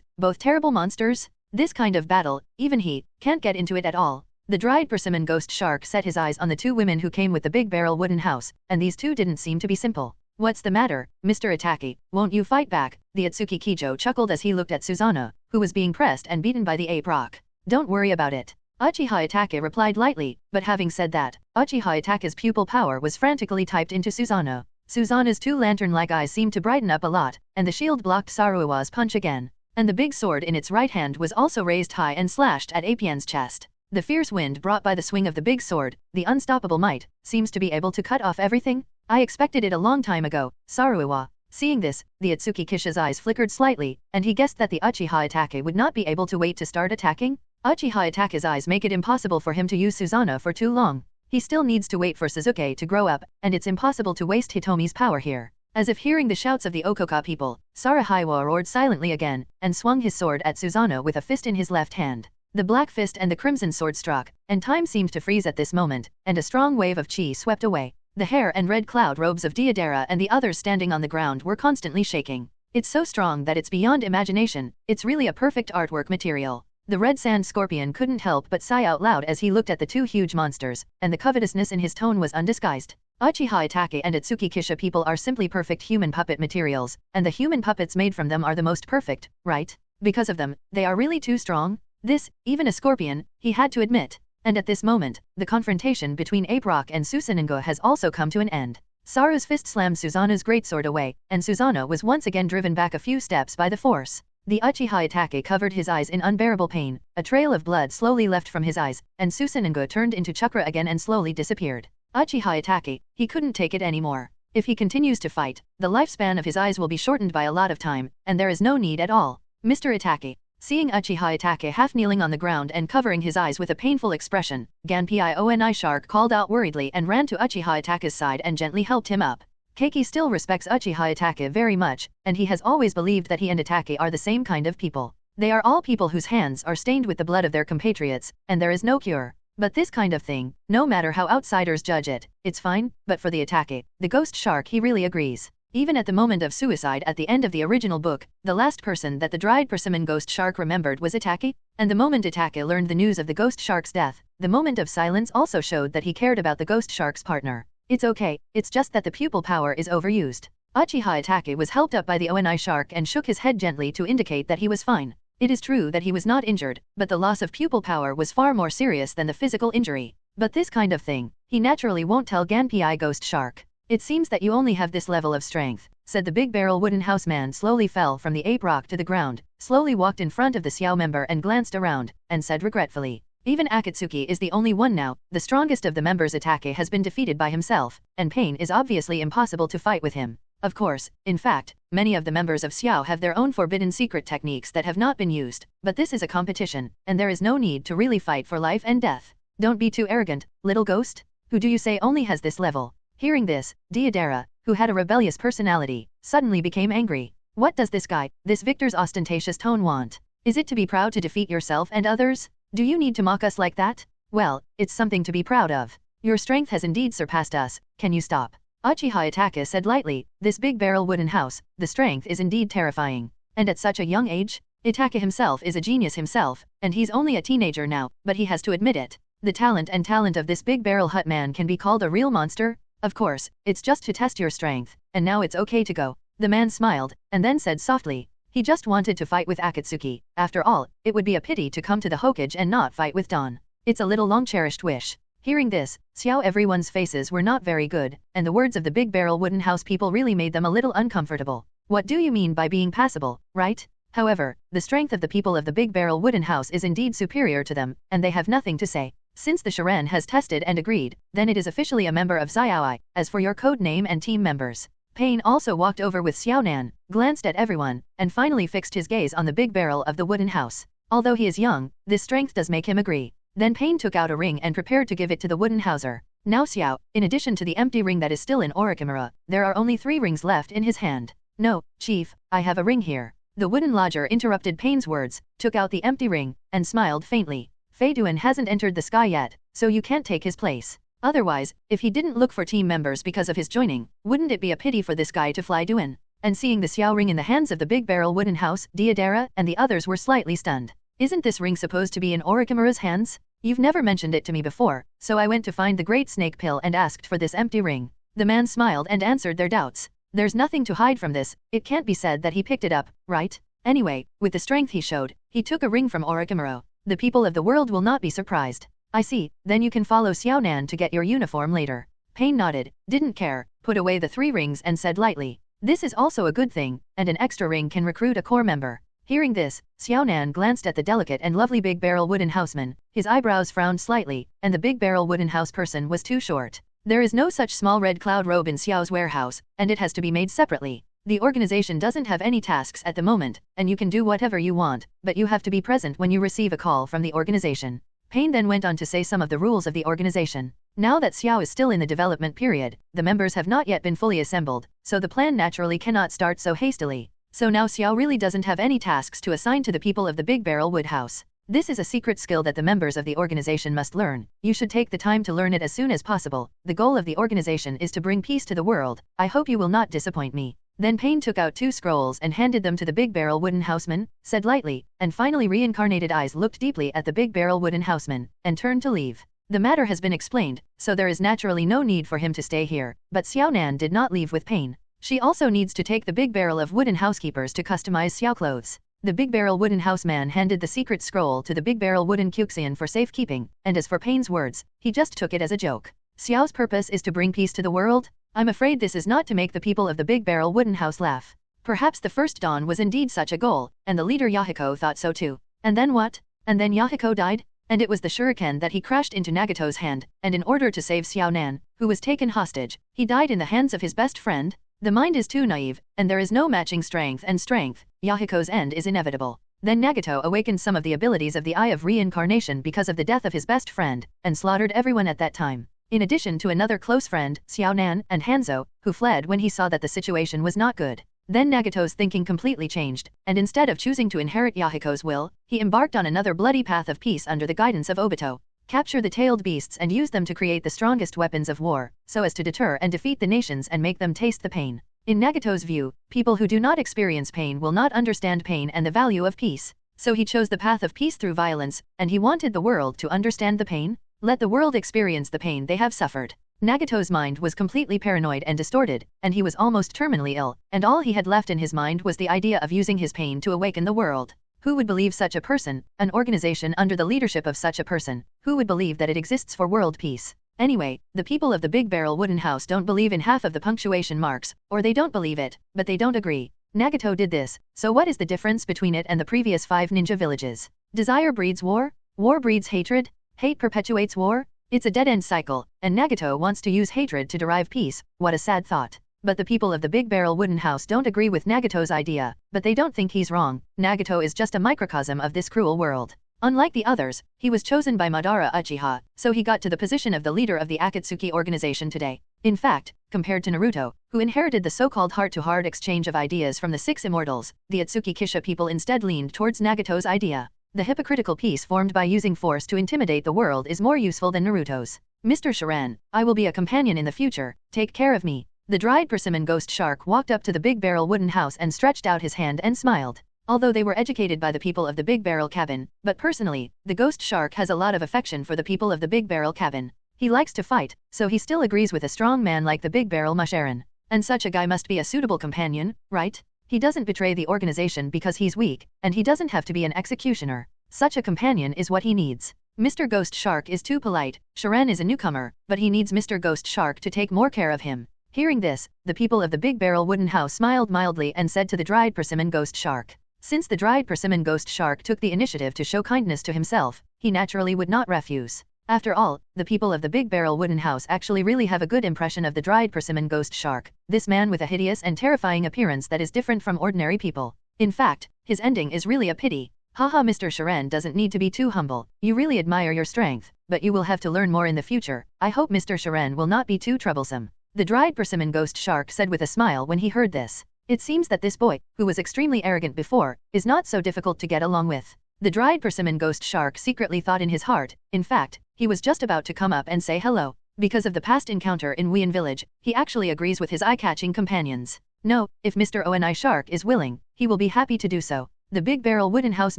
both terrible monsters. This kind of battle, even he, can't get into it at all. The dried persimmon ghost shark set his eyes on the two women who came with the Big Barrel Wooden House, and these two didn't seem to be simple. What's the matter, Mr. Itachi, won't you fight back? The Ōtsutsuki Kijo chuckled as he looked at Susanoo, who was being pressed and beaten by the ape rock. Don't worry about it. Uchiha Itachi replied lightly, but having said that, Uchiha Itachi's pupil power was frantically typed into Susanoo. Susanoo's two lantern-like eyes seemed to brighten up a lot, and the shield blocked Saruiwa's punch again. And the big sword in its right hand was also raised high and slashed at Apien's chest. The fierce wind brought by the swing of the big sword, the unstoppable might, seems to be able to cut off everything. I expected it a long time ago, Saruiwa. Seeing this, the Ōtsutsuki Kisha's eyes flickered slightly, and he guessed that the Uchiha Itachi would not be able to wait to start attacking. Uchiha Itachi's eyes make it impossible for him to use Susanoo for too long. He still needs to wait for Sasuke to grow up, and it's impossible to waste Hitomi's power here. As if hearing the shouts of the Okoka people, Sarahaiwa roared silently again, and swung his sword at Susanoo with a fist in his left hand. The black fist and the crimson sword struck, and time seemed to freeze at this moment, and a strong wave of chi swept away. The hair and red cloud robes of Deidara and the others standing on the ground were constantly shaking. It's so strong that it's beyond imagination, it's really a perfect artwork material. The red sand scorpion couldn't help but sigh out loud as he looked at the two huge monsters, and the covetousness in his tone was undisguised. Uchiha Itachi and Ōtsutsuki Kisha people are simply perfect human puppet materials, and the human puppets made from them are the most perfect, right? Because of them, they are really too strong. This, even a scorpion, he had to admit. And at this moment, the confrontation between Ape Rock and Susanoo has also come to an end. Saru's fist slammed Susanoo's greatsword away, and Susanoo was once again driven back a few steps by the force. The Uchiha Itachi covered his eyes in unbearable pain, a trail of blood slowly left from his eyes, and Susanoo turned into chakra again and slowly disappeared. Uchiha Itachi, he couldn't take it anymore. If he continues to fight, the lifespan of his eyes will be shortened by a lot of time, and there is no need at all. Mr. Itachi. Seeing Uchiha Itachi half kneeling on the ground and covering his eyes with a painful expression, Ganpioni Shark called out worriedly and ran to Uchiha Itachi's side and gently helped him up. Keiki still respects Uchiha Itachi very much, and he has always believed that he and Itachi are the same kind of people. They are all people whose hands are stained with the blood of their compatriots, and there is no cure. But this kind of thing, no matter how outsiders judge it, it's fine, but for the Itachi, the ghost shark he really agrees. Even at the moment of suicide at the end of the original book, the last person that the dried persimmon ghost shark remembered was Itachi, and the moment Itachi learned the news of the ghost shark's death, the moment of silence also showed that he cared about the ghost shark's partner. It's okay, it's just that the pupil power is overused. Uchiha Itachi was helped up by the Oni shark and shook his head gently to indicate that he was fine. It is true that he was not injured, but the loss of pupil power was far more serious than the physical injury. But this kind of thing, he naturally won't tell Ganpi ghost shark. It seems that you only have this level of strength, said the Big Barrel Wooden House man slowly fell from the ape rock to the ground, slowly walked in front of the Xiao member and glanced around, and said regretfully, "Even Akatsuki is the only one now, the strongest of the members Atake has been defeated by himself, and Pain is obviously impossible to fight with him. Of course, in fact, many of the members of Xiao have their own forbidden secret techniques that have not been used, but this is a competition, and there is no need to really fight for life and death. Don't be too arrogant, little ghost. Who do you say only has this level?" Hearing this, Deidara, who had a rebellious personality, suddenly became angry. What does this guy, this Victor's ostentatious tone want? Is it to be proud to defeat yourself and others? Do you need to mock us like that? Well, it's something to be proud of. Your strength has indeed surpassed us, can you stop? Uchiha Itachi said lightly, "This big barrel wooden house, the strength is indeed terrifying. And at such a young age? Itachi himself is a genius himself, and he's only a teenager now, but he has to admit it. The talent of this big barrel hut man can be called a real monster? Of course, it's just to test your strength, and now it's okay to go." The man smiled, and then said softly, he just wanted to fight with Akatsuki. After all, it would be a pity to come to the Hokage and not fight with Dawn. It's a little long-cherished wish. Hearing this, Xiao everyone's faces were not very good, and the words of the big barrel wooden house people really made them a little uncomfortable. What do you mean by being passable, right? However, the strength of the people of the big barrel wooden house is indeed superior to them, and they have nothing to say. Since the Shiren has tested and agreed, then it is officially a member of Xiaoi. As for your code name and team members. Pain also walked over with Xiaonan, glanced at everyone, and finally fixed his gaze on the big barrel of the wooden house. Although he is young, this strength does make him agree. Then Pain took out a ring and prepared to give it to the wooden houser. Now Xiao, in addition to the empty ring that is still in Orochimaru, there are only 3 rings left in his hand. "No, Chief, I have a ring here." The wooden lodger interrupted Pain's words, took out the empty ring, and smiled faintly. "Fei Duan hasn't entered the sky yet, so you can't take his place. Otherwise, if he didn't look for team members because of his joining, wouldn't it be a pity for this guy to fly Duan?" And seeing the Xiao ring in the hands of the big barrel wooden house, Deidara and the others were slightly stunned. "Isn't this ring supposed to be in Orochimaru's hands? You've never mentioned it to me before, so I went to find the great snake pill and asked for this empty ring." The man smiled and answered their doubts. "There's nothing to hide from this, it can't be said that he picked it up, right? Anyway, with the strength he showed, he took a ring from Orochimaru. The people of the world will not be surprised." "I see, then you can follow Xiaonan to get your uniform later." Pain nodded, didn't care, put away the 3 rings and said lightly, "This is also a good thing, and an extra ring can recruit a core member." Hearing this, Xiaonan glanced at the delicate and lovely big barrel wooden houseman, his eyebrows frowned slightly, and the big barrel wooden house person was too short. There is no such small red cloud robe in Xiao's warehouse, and it has to be made separately. The organization doesn't have any tasks at the moment, and you can do whatever you want, but you have to be present when you receive a call from the organization. Pain then went on to say some of the rules of the organization. Now that Xiao is still in the development period, the members have not yet been fully assembled, so the plan naturally cannot start so hastily. So now Xiao really doesn't have any tasks to assign to the people of the Big Barrel Wood House. This is a secret skill that the members of the organization must learn. You should take the time to learn it as soon as possible. The goal of the organization is to bring peace to the world. I hope you will not disappoint me. Then Pain took out 2 scrolls and handed them to the Big Barrel Wooden Houseman, said lightly, and finally Reincarnated Eyes looked deeply at the Big Barrel Wooden Houseman, and turned to leave. The matter has been explained, so there is naturally no need for him to stay here, but Xiaonan did not leave with Pain. She also needs to take the Big Barrel of Wooden Housekeepers to customize Xiao clothes. The Big Barrel Wooden Houseman handed the secret scroll to the Big Barrel Wooden Kyuxian for safekeeping, and as for Pain's words, he just took it as a joke. Xiao's purpose is to bring peace to the world? I'm afraid this is not to make the people of the Big Barrel Wooden House laugh. Perhaps the first dawn was indeed such a goal, and the leader Yahiko thought so too. And then what? And then Yahiko died? And it was the shuriken that he crashed into Nagato's hand, and in order to save Xiaonan, who was taken hostage, he died in the hands of his best friend? The mind is too naive, and there is no matching strength and strength. Yahiko's end is inevitable. Then Nagato awakened some of the abilities of the Eye of Reincarnation because of the death of his best friend, and slaughtered everyone at that time. In addition to another close friend, Xiaonan, and Hanzo, who fled when he saw that the situation was not good. Then Nagato's thinking completely changed, and instead of choosing to inherit Yahiko's will, he embarked on another bloody path of peace under the guidance of Obito. Capture the tailed beasts and use them to create the strongest weapons of war, so as to deter and defeat the nations and make them taste the pain. In Nagato's view, people who do not experience pain will not understand pain and the value of peace. So he chose the path of peace through violence, and he wanted the world to understand the pain. Let the world experience the pain they have suffered. Nagato's mind was completely paranoid and distorted, and he was almost terminally ill, and all he had left in his mind was the idea of using his pain to awaken the world. Who would believe such a person, an organization under the leadership of such a person? Who would believe that it exists for world peace? Anyway, the people of the Big Barrel Wooden House don't believe in half of the punctuation marks, or they don't believe it, but they don't agree. Nagato did this, so what is the difference between it and the previous 5 ninja villages? Desire breeds war? War breeds hatred? Hate perpetuates war? It's a dead-end cycle, and Nagato wants to use hatred to derive peace. What a sad thought. But the people of the Big Barrel Wooden House don't agree with Nagato's idea, but they don't think he's wrong. Nagato is just a microcosm of this cruel world. Unlike the others, he was chosen by Madara Uchiha, so he got to the position of the leader of the Akatsuki organization today. In fact, compared to Naruto, who inherited the so-called heart-to-heart exchange of ideas from the 6 immortals, the Ōtsutsuki Kisha people instead leaned towards Nagato's idea. The hypocritical peace formed by using force to intimidate the world is more useful than Naruto's. Mr. Sharan, I will be a companion in the future, take care of me. The dried persimmon ghost shark walked up to the Big Barrel Wooden House and stretched out his hand and smiled. Although they were educated by the people of the Big Barrel Cabin, but personally, the ghost shark has a lot of affection for the people of the Big Barrel Cabin. He likes to fight, so he still agrees with a strong man like the Big Barrel Musharan. And such a guy must be a suitable companion, right? He doesn't betray the organization because he's weak, and he doesn't have to be an executioner. Such a companion is what he needs. Mr. Ghost Shark is too polite. Sharan is a newcomer, but he needs Mr. Ghost Shark to take more care of him. Hearing this, the people of the Big Barrel Wooden House smiled mildly and said to the dried persimmon ghost shark. Since the dried persimmon ghost shark took the initiative to show kindness to himself, he naturally would not refuse. After all, the people of the Big Barrel Wooden House actually really have a good impression of the dried persimmon ghost shark, this man with a hideous and terrifying appearance that is different from ordinary people. In fact, his ending is really a pity. Haha, Mr. Sharan doesn't need to be too humble. You really admire your strength, but you will have to learn more in the future. I hope Mr. Sharan will not be too troublesome. The dried persimmon ghost shark said with a smile when he heard this. It seems that this boy, who was extremely arrogant before, is not so difficult to get along with. The dried persimmon ghost shark secretly thought in his heart. In fact, he was just about to come up and say hello. Because of the past encounter in Wien village, he actually agrees with his eye-catching companions. No, if Mr. Oni Shark is willing, he will be happy to do so. The Big Barrel Wooden House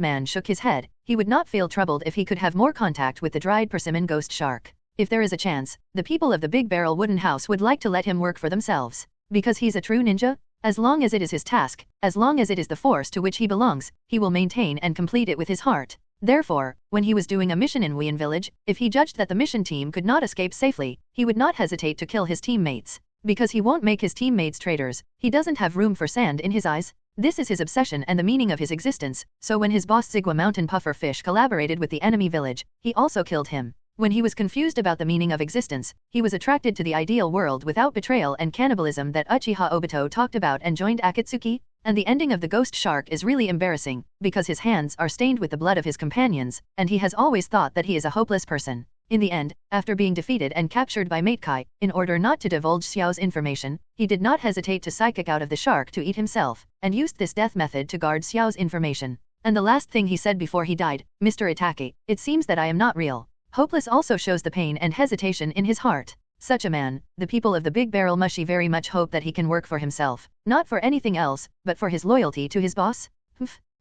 man shook his head. He would not feel troubled if he could have more contact with the dried persimmon ghost shark. If there is a chance, the people of the Big Barrel Wooden House would like to let him work for themselves. Because he's a true ninja? As long as it is his task, as long as it is the force to which he belongs, he will maintain and complete it with his heart. Therefore, when he was doing a mission in Wien village, if he judged that the mission team could not escape safely, he would not hesitate to kill his teammates. Because he won't make his teammates traitors, he doesn't have room for sand in his eyes. This is his obsession and the meaning of his existence, so when his boss Zigwa Mountain Puffer Fish collaborated with the enemy village, he also killed him. When he was confused about the meaning of existence, he was attracted to the ideal world without betrayal and cannibalism that Uchiha Obito talked about and joined Akatsuki, and the ending of the ghost shark is really embarrassing, because his hands are stained with the blood of his companions, and he has always thought that he is a hopeless person. In the end, after being defeated and captured by Matekai, in order not to divulge Xiao's information, he did not hesitate to psychic out of the shark to eat himself, and used this death method to guard Xiao's information. And the last thing he said before he died, Mr. Itake, it seems that I am not real. Hopeless also shows the pain and hesitation in his heart. Such a man, the people of the Big Barrel Mushi very much hope that he can work for himself, not for anything else, but for his loyalty to his boss.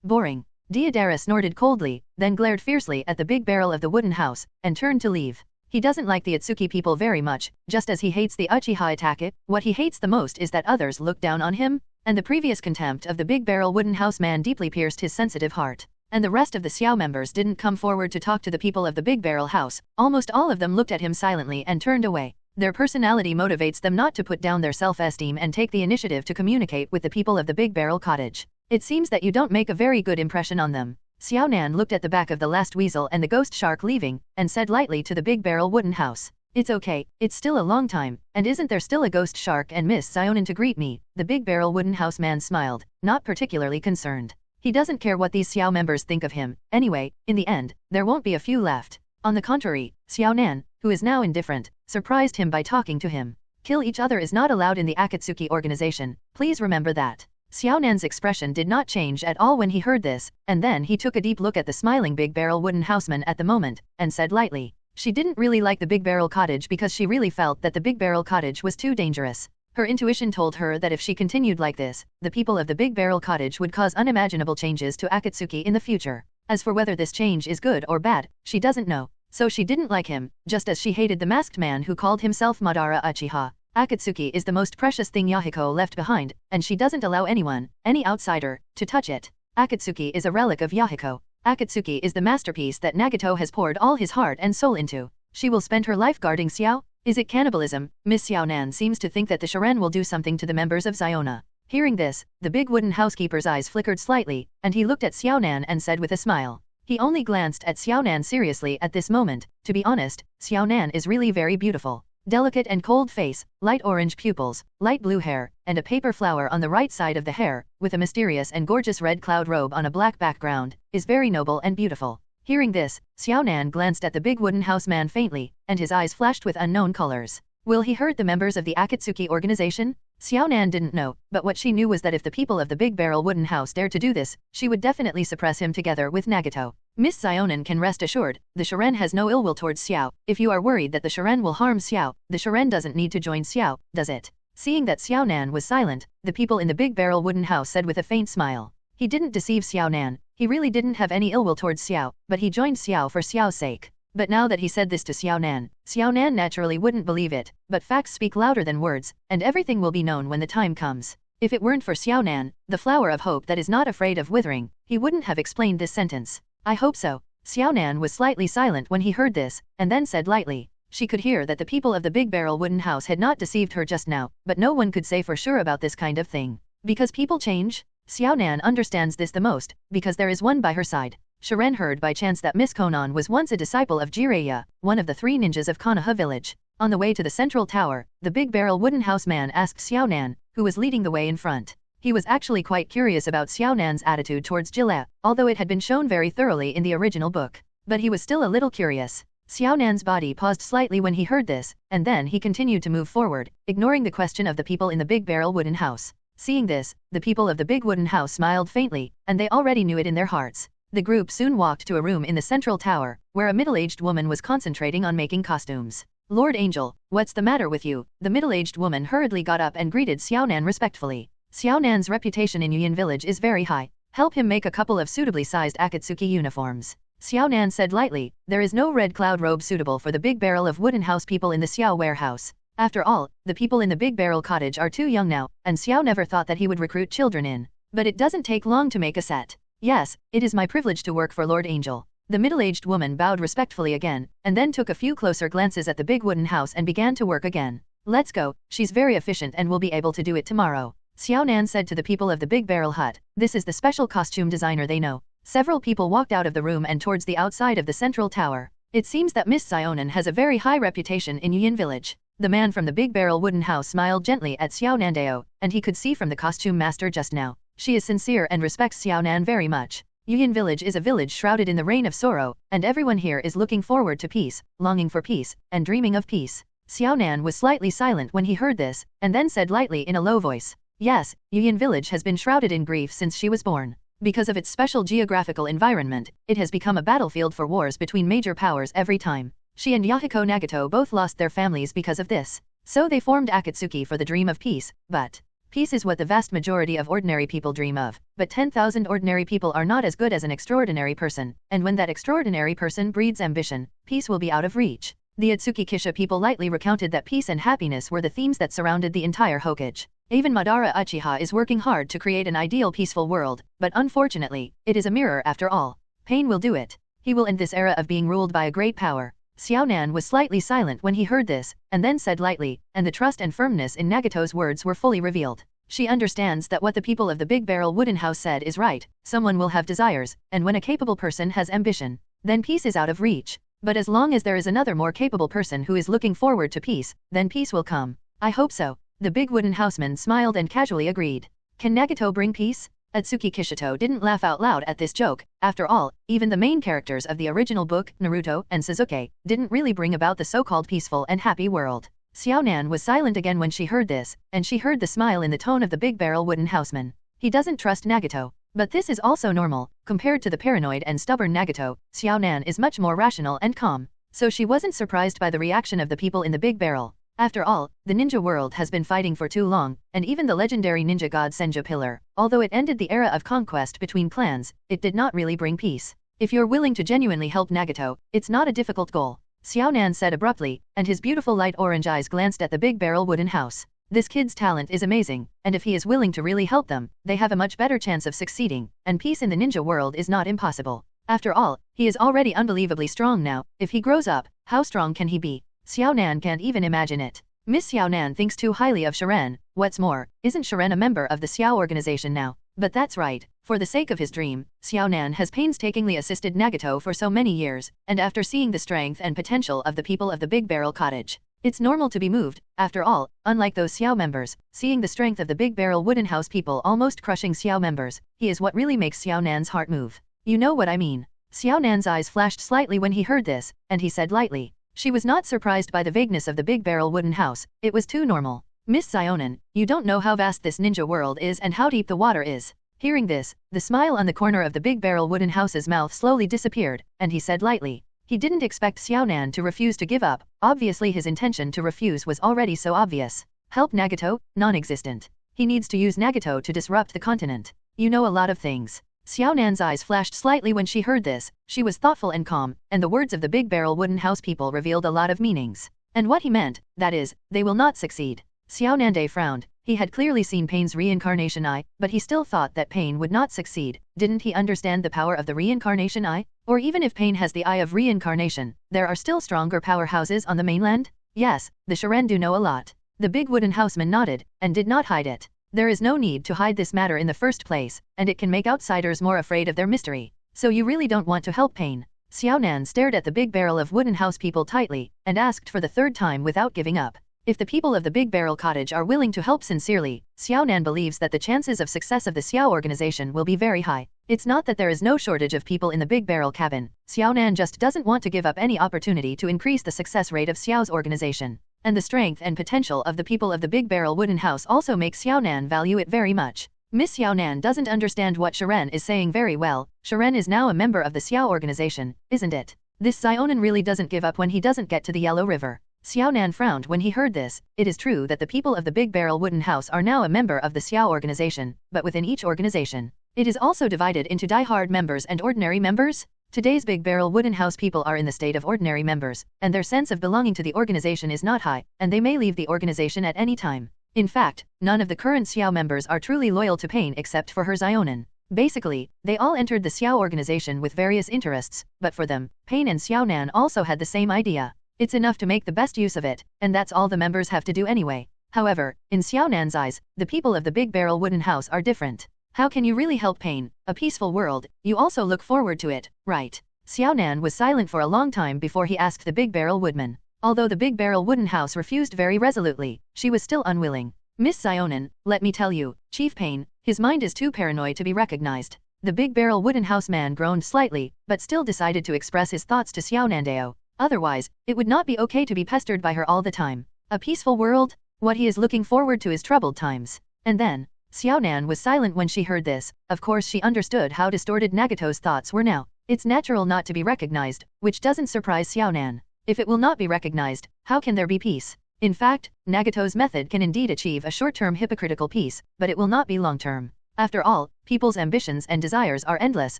Boring. Deidara snorted coldly, then glared fiercely at the Big Barrel of the Wooden House, and turned to leave. He doesn't like the Ōtsutsuki people very much, just as he hates the Uchiha Itake. What he hates the most is that others look down on him, and the previous contempt of the Big Barrel Wooden House man deeply pierced his sensitive heart. And the rest of the Xiao members didn't come forward to talk to the people of the Big Barrel House. Almost all of them looked at him silently and turned away. Their personality motivates them not to put down their self-esteem and take the initiative to communicate with the people of the Big Barrel Cottage. It seems that you don't make a very good impression on them. Xiao Nan looked at the back of the last weasel and the ghost shark leaving, and said lightly to the Big Barrel Wooden House, "It's okay, it's still a long time, and isn't there still a ghost shark and Miss Zionin to greet me?" The Big Barrel Wooden House man smiled, not particularly concerned. He doesn't care what these Xiao members think of him. Anyway, in the end, there won't be a few left. On the contrary, Xiao Nan, who is now indifferent, surprised him by talking to him. Kill each other is not allowed in the Akatsuki organization, please remember that. Xiao Nan's expression did not change at all when he heard this, and then he took a deep look at the smiling Big Barrel Wooden Houseman at the moment, and said lightly. She didn't really like the Big Barrel Cottage because she really felt that the Big Barrel Cottage was too dangerous. Her intuition told her that if she continued like this, the people of the Big Barrel Cottage would cause unimaginable changes to Akatsuki in the future. As for whether this change is good or bad, she doesn't know. So she didn't like him, just as she hated the masked man who called himself Madara Uchiha. Akatsuki is the most precious thing Yahiko left behind, and she doesn't allow anyone, any outsider, to touch it. Akatsuki is a relic of Yahiko. Akatsuki is the masterpiece that Nagato has poured all his heart and soul into. She will spend her life guarding Xiao? Is it cannibalism? Miss Xiao Nan seems to think that the Sharan will do something to the members of Ziona. Hearing this, the big wooden housekeeper's eyes flickered slightly, and he looked at Xiao Nan and said with a smile. He only glanced at Xiao Nan seriously at this moment. To be honest, Xiao Nan is really very beautiful. Delicate and cold face, light orange pupils, light blue hair, and a paper flower on the right side of the hair, with a mysterious and gorgeous red cloud robe on a black background, is very noble and beautiful. Hearing this, Xiao Nan glanced at the big wooden house man faintly, and his eyes flashed with unknown colors. Will he hurt the members of the Akatsuki organization? Xiao Nan didn't know, but what she knew was that if the people of the Big Barrel Wooden House dared to do this, she would definitely suppress him together with Nagato. Miss Sionin can rest assured, the Shiren has no ill will towards Xiao. If you are worried that the Shiren will harm Xiao, the Shiren doesn't need to join Xiao, does it? Seeing that Xiao Nan was silent, the people in the Big Barrel Wooden House said with a faint smile. He didn't deceive Xiao Nan, he really didn't have any ill will towards Xiao, but he joined Xiao for Xiao's sake. But now that he said this to Xiao Nan naturally wouldn't believe it, but facts speak louder than words, and everything will be known when the time comes. If it weren't for Xiao Nan, the flower of hope that is not afraid of withering, he wouldn't have explained this sentence. I hope so. Xiao Nan was slightly silent when he heard this, and then said lightly. She could hear that the people of the Big Barrel Wooden House had not deceived her just now, but no one could say for sure about this kind of thing. Because people change? Xiao Nan understands this the most, because there is one by her side. Shiren heard by chance that Miss Konan was once a disciple of Jiraiya, one of the 3 ninjas of Konoha village. On the way to the central tower, the Big Barrel Wooden House man asked Xiao Nan, who was leading the way in front. He was actually quite curious about Xiao Nan's attitude towards Jilea, although it had been shown very thoroughly in the original book. But he was still a little curious. Xiao Nan's body paused slightly when he heard this, and then he continued to move forward, ignoring the question of the people in the Big Barrel Wooden House. Seeing this, the people of the Big Wooden House smiled faintly, and they already knew it in their hearts. The group soon walked to a room in the central tower, where a middle-aged woman was concentrating on making costumes. Lord Angel, what's the matter with you? The middle-aged woman hurriedly got up and greeted Xiao Nan respectfully. Xiao Nan's reputation in Yuyin village is very high. Help him make a couple of suitably sized Akatsuki uniforms. Xiao Nan said lightly, there is no red cloud robe suitable for the Big Barrel of Wooden House people in the Xiao warehouse. After all, the people in the Big Barrel cottage are too young now, and Xiao never thought that he would recruit children in. But it doesn't take long to make a set. Yes, it is my privilege to work for Lord Angel. The middle-aged woman bowed respectfully again, and then took a few closer glances at the big wooden house and began to work again. Let's go, she's very efficient and will be able to do it tomorrow. Xiao Nan said to the people of the Big Barrel Hut, this is the special costume designer they know. Several people walked out of the room and towards the outside of the central tower. It seems that Miss Sionin has a very high reputation in Yuyin village. The man from the Big Barrel Wooden House smiled gently at Xiao Nandao, and he could see from the costume master just now. She is sincere and respects Xiao Nan very much. Yuyin village is a village shrouded in the reign of sorrow, and everyone here is looking forward to peace, longing for peace, and dreaming of peace. Xiao Nan was slightly silent when he heard this, and then said lightly in a low voice, yes, Yuyin village has been shrouded in grief since she was born. Because of its special geographical environment, it has become a battlefield for wars between major powers every time. She and Yahiko Nagato both lost their families because of this. So they formed Akatsuki for the dream of peace, but peace is what the vast majority of ordinary people dream of, but 10,000 ordinary people are not as good as an extraordinary person, and when that extraordinary person breeds ambition, peace will be out of reach. The Ōtsutsuki Kisha people lightly recounted that peace and happiness were the themes that surrounded the entire Hokage. Even Madara Uchiha is working hard to create an ideal peaceful world, but unfortunately, it is a mirror after all. Pain will do it. He will end this era of being ruled by a great power. Xiao Nan was slightly silent when he heard this, and then said lightly, and the trust and firmness in Nagato's words were fully revealed. She understands that what the people of the Big Barrel Wooden House said is right, someone will have desires, and when a capable person has ambition, then peace is out of reach. But as long as there is another more capable person who is looking forward to peace, then peace will come. I hope so. The big wooden houseman smiled and casually agreed. Can Nagato bring peace? Ōtsutsuki Kishito didn't laugh out loud at this joke. After all, even the main characters of the original book, Naruto and Sasuke, didn't really bring about the so-called peaceful and happy world. Xiao Nan was silent again when she heard this, and she heard the smile in the tone of the Big Barrel Wooden Houseman. He doesn't trust Nagato. But this is also normal. Compared to the paranoid and stubborn Nagato, Xiao Nan is much more rational and calm. So she wasn't surprised by the reaction of the people in the Big Barrel. After all, the ninja world has been fighting for too long, and even the legendary ninja god Senju Pillar, although it ended the era of conquest between clans, it did not really bring peace. If you're willing to genuinely help Nagato, it's not a difficult goal. Xiao Nan said abruptly, and his beautiful light orange eyes glanced at the Big Barrel Wooden House. This kid's talent is amazing, and if he is willing to really help them, they have a much better chance of succeeding, and peace in the ninja world is not impossible. After all, he is already unbelievably strong now. If he grows up, how strong can he be? Xiao Nan can't even imagine it. Miss Xiao Nan thinks too highly of Shiren, What's more, isn't Shiren a member of the Xiao organization now? But that's right. For the sake of his dream, Xiaonan has painstakingly assisted Nagato for so many years, and after seeing the strength and potential of the people of the Big Barrel Cottage, it's normal to be moved. After all, unlike those Xiao members, seeing the strength of the Big Barrel Wooden House people almost crushing Xiao members, he is what really makes Xiaonan's heart move. You know what I mean. Xiaonan's eyes flashed slightly when he heard this, and he said lightly. She was not surprised by the vagueness of the Big Barrel Wooden House, it was too normal. Miss Xiaonan, you don't know how vast this ninja world is and how deep the water is. Hearing this, the smile on the corner of the Big Barrel Wooden House's mouth slowly disappeared, and he said lightly. He didn't expect Xiaonan to refuse to give up, obviously his intention to refuse was already so obvious. Help Nagato? Non-existent. He needs to use Nagato to disrupt the continent. You know a lot of things. Xiaonan's eyes flashed slightly when she heard this, she was thoughtful and calm, and the words of the Big Barrel Wooden House people revealed a lot of meanings. And what he meant, that is, they will not succeed. Xiaonande frowned. He had clearly seen Pain's Reincarnation Eye, but he still thought that Pain would not succeed. Didn't he understand the power of the Reincarnation Eye? Or even if Pain has the Eye of Reincarnation, there are still stronger powerhouses on the mainland? Yes, the Shiren do know a lot. The big wooden houseman nodded, and did not hide it. There is no need to hide this matter in the first place, and it can make outsiders more afraid of their mystery. So you really don't want to help Pain? Xiaonan stared at the Big Barrel of Wooden House people tightly, and asked for the third time without giving up. If the people of the Big Barrel Cottage are willing to help sincerely, Xiaonan believes that the chances of success of the Xiao organization will be very high. It's not that there is no shortage of people in the Big Barrel cabin, Xiaonan just doesn't want to give up any opportunity to increase the success rate of Xiao's organization. And the strength and potential of the people of the Big Barrel Wooden House also makes Xiaonan value it very much. Miss Xiaonan doesn't understand what Shiren is saying very well. Shiren is now a member of the Xiao organization, isn't it? This Xiaonan really doesn't give up when he doesn't get to the Yellow River. Xiaonan frowned when he heard this. It is true that the people of the Big Barrel Wooden House are now a member of the Xiao organization, but within each organization, it is also divided into die-hard members and ordinary members. Today's Big Barrel Wooden House people are in the state of ordinary members, and their sense of belonging to the organization is not high, and they may leave the organization at any time. In fact, none of the current Xiao members are truly loyal to Pain except for her Xiaonan. Basically, they all entered the Xiao organization with various interests, but for them, Pain and Xiaonan also had the same idea. It's enough to make the best use of it, and that's all the members have to do anyway. However, in Xiaonan's eyes, the people of the Big Barrel Wooden House are different. How can you really help Pain? A peaceful world, you also look forward to it, right? Xiaonan was silent for a long time before he asked the Big Barrel Woodman. Although the Big Barrel Wooden House refused very resolutely, she was still unwilling. Miss Xiaonan, let me tell you, Chief Pain, his mind is too paranoid to be recognized. The Big Barrel Wooden House man groaned slightly, but still decided to express his thoughts to Xiaonandeo. Otherwise, it would not be okay to be pestered by her all the time. A peaceful world? What he is looking forward to is troubled times. And then, Xiaonan was silent when she heard this. Of course she understood how distorted Nagato's thoughts were now. It's natural not to be recognized, which doesn't surprise Xiaonan. If it will not be recognized, how can there be peace? In fact, Nagato's method can indeed achieve a short-term hypocritical peace, but it will not be long-term. After all, people's ambitions and desires are endless,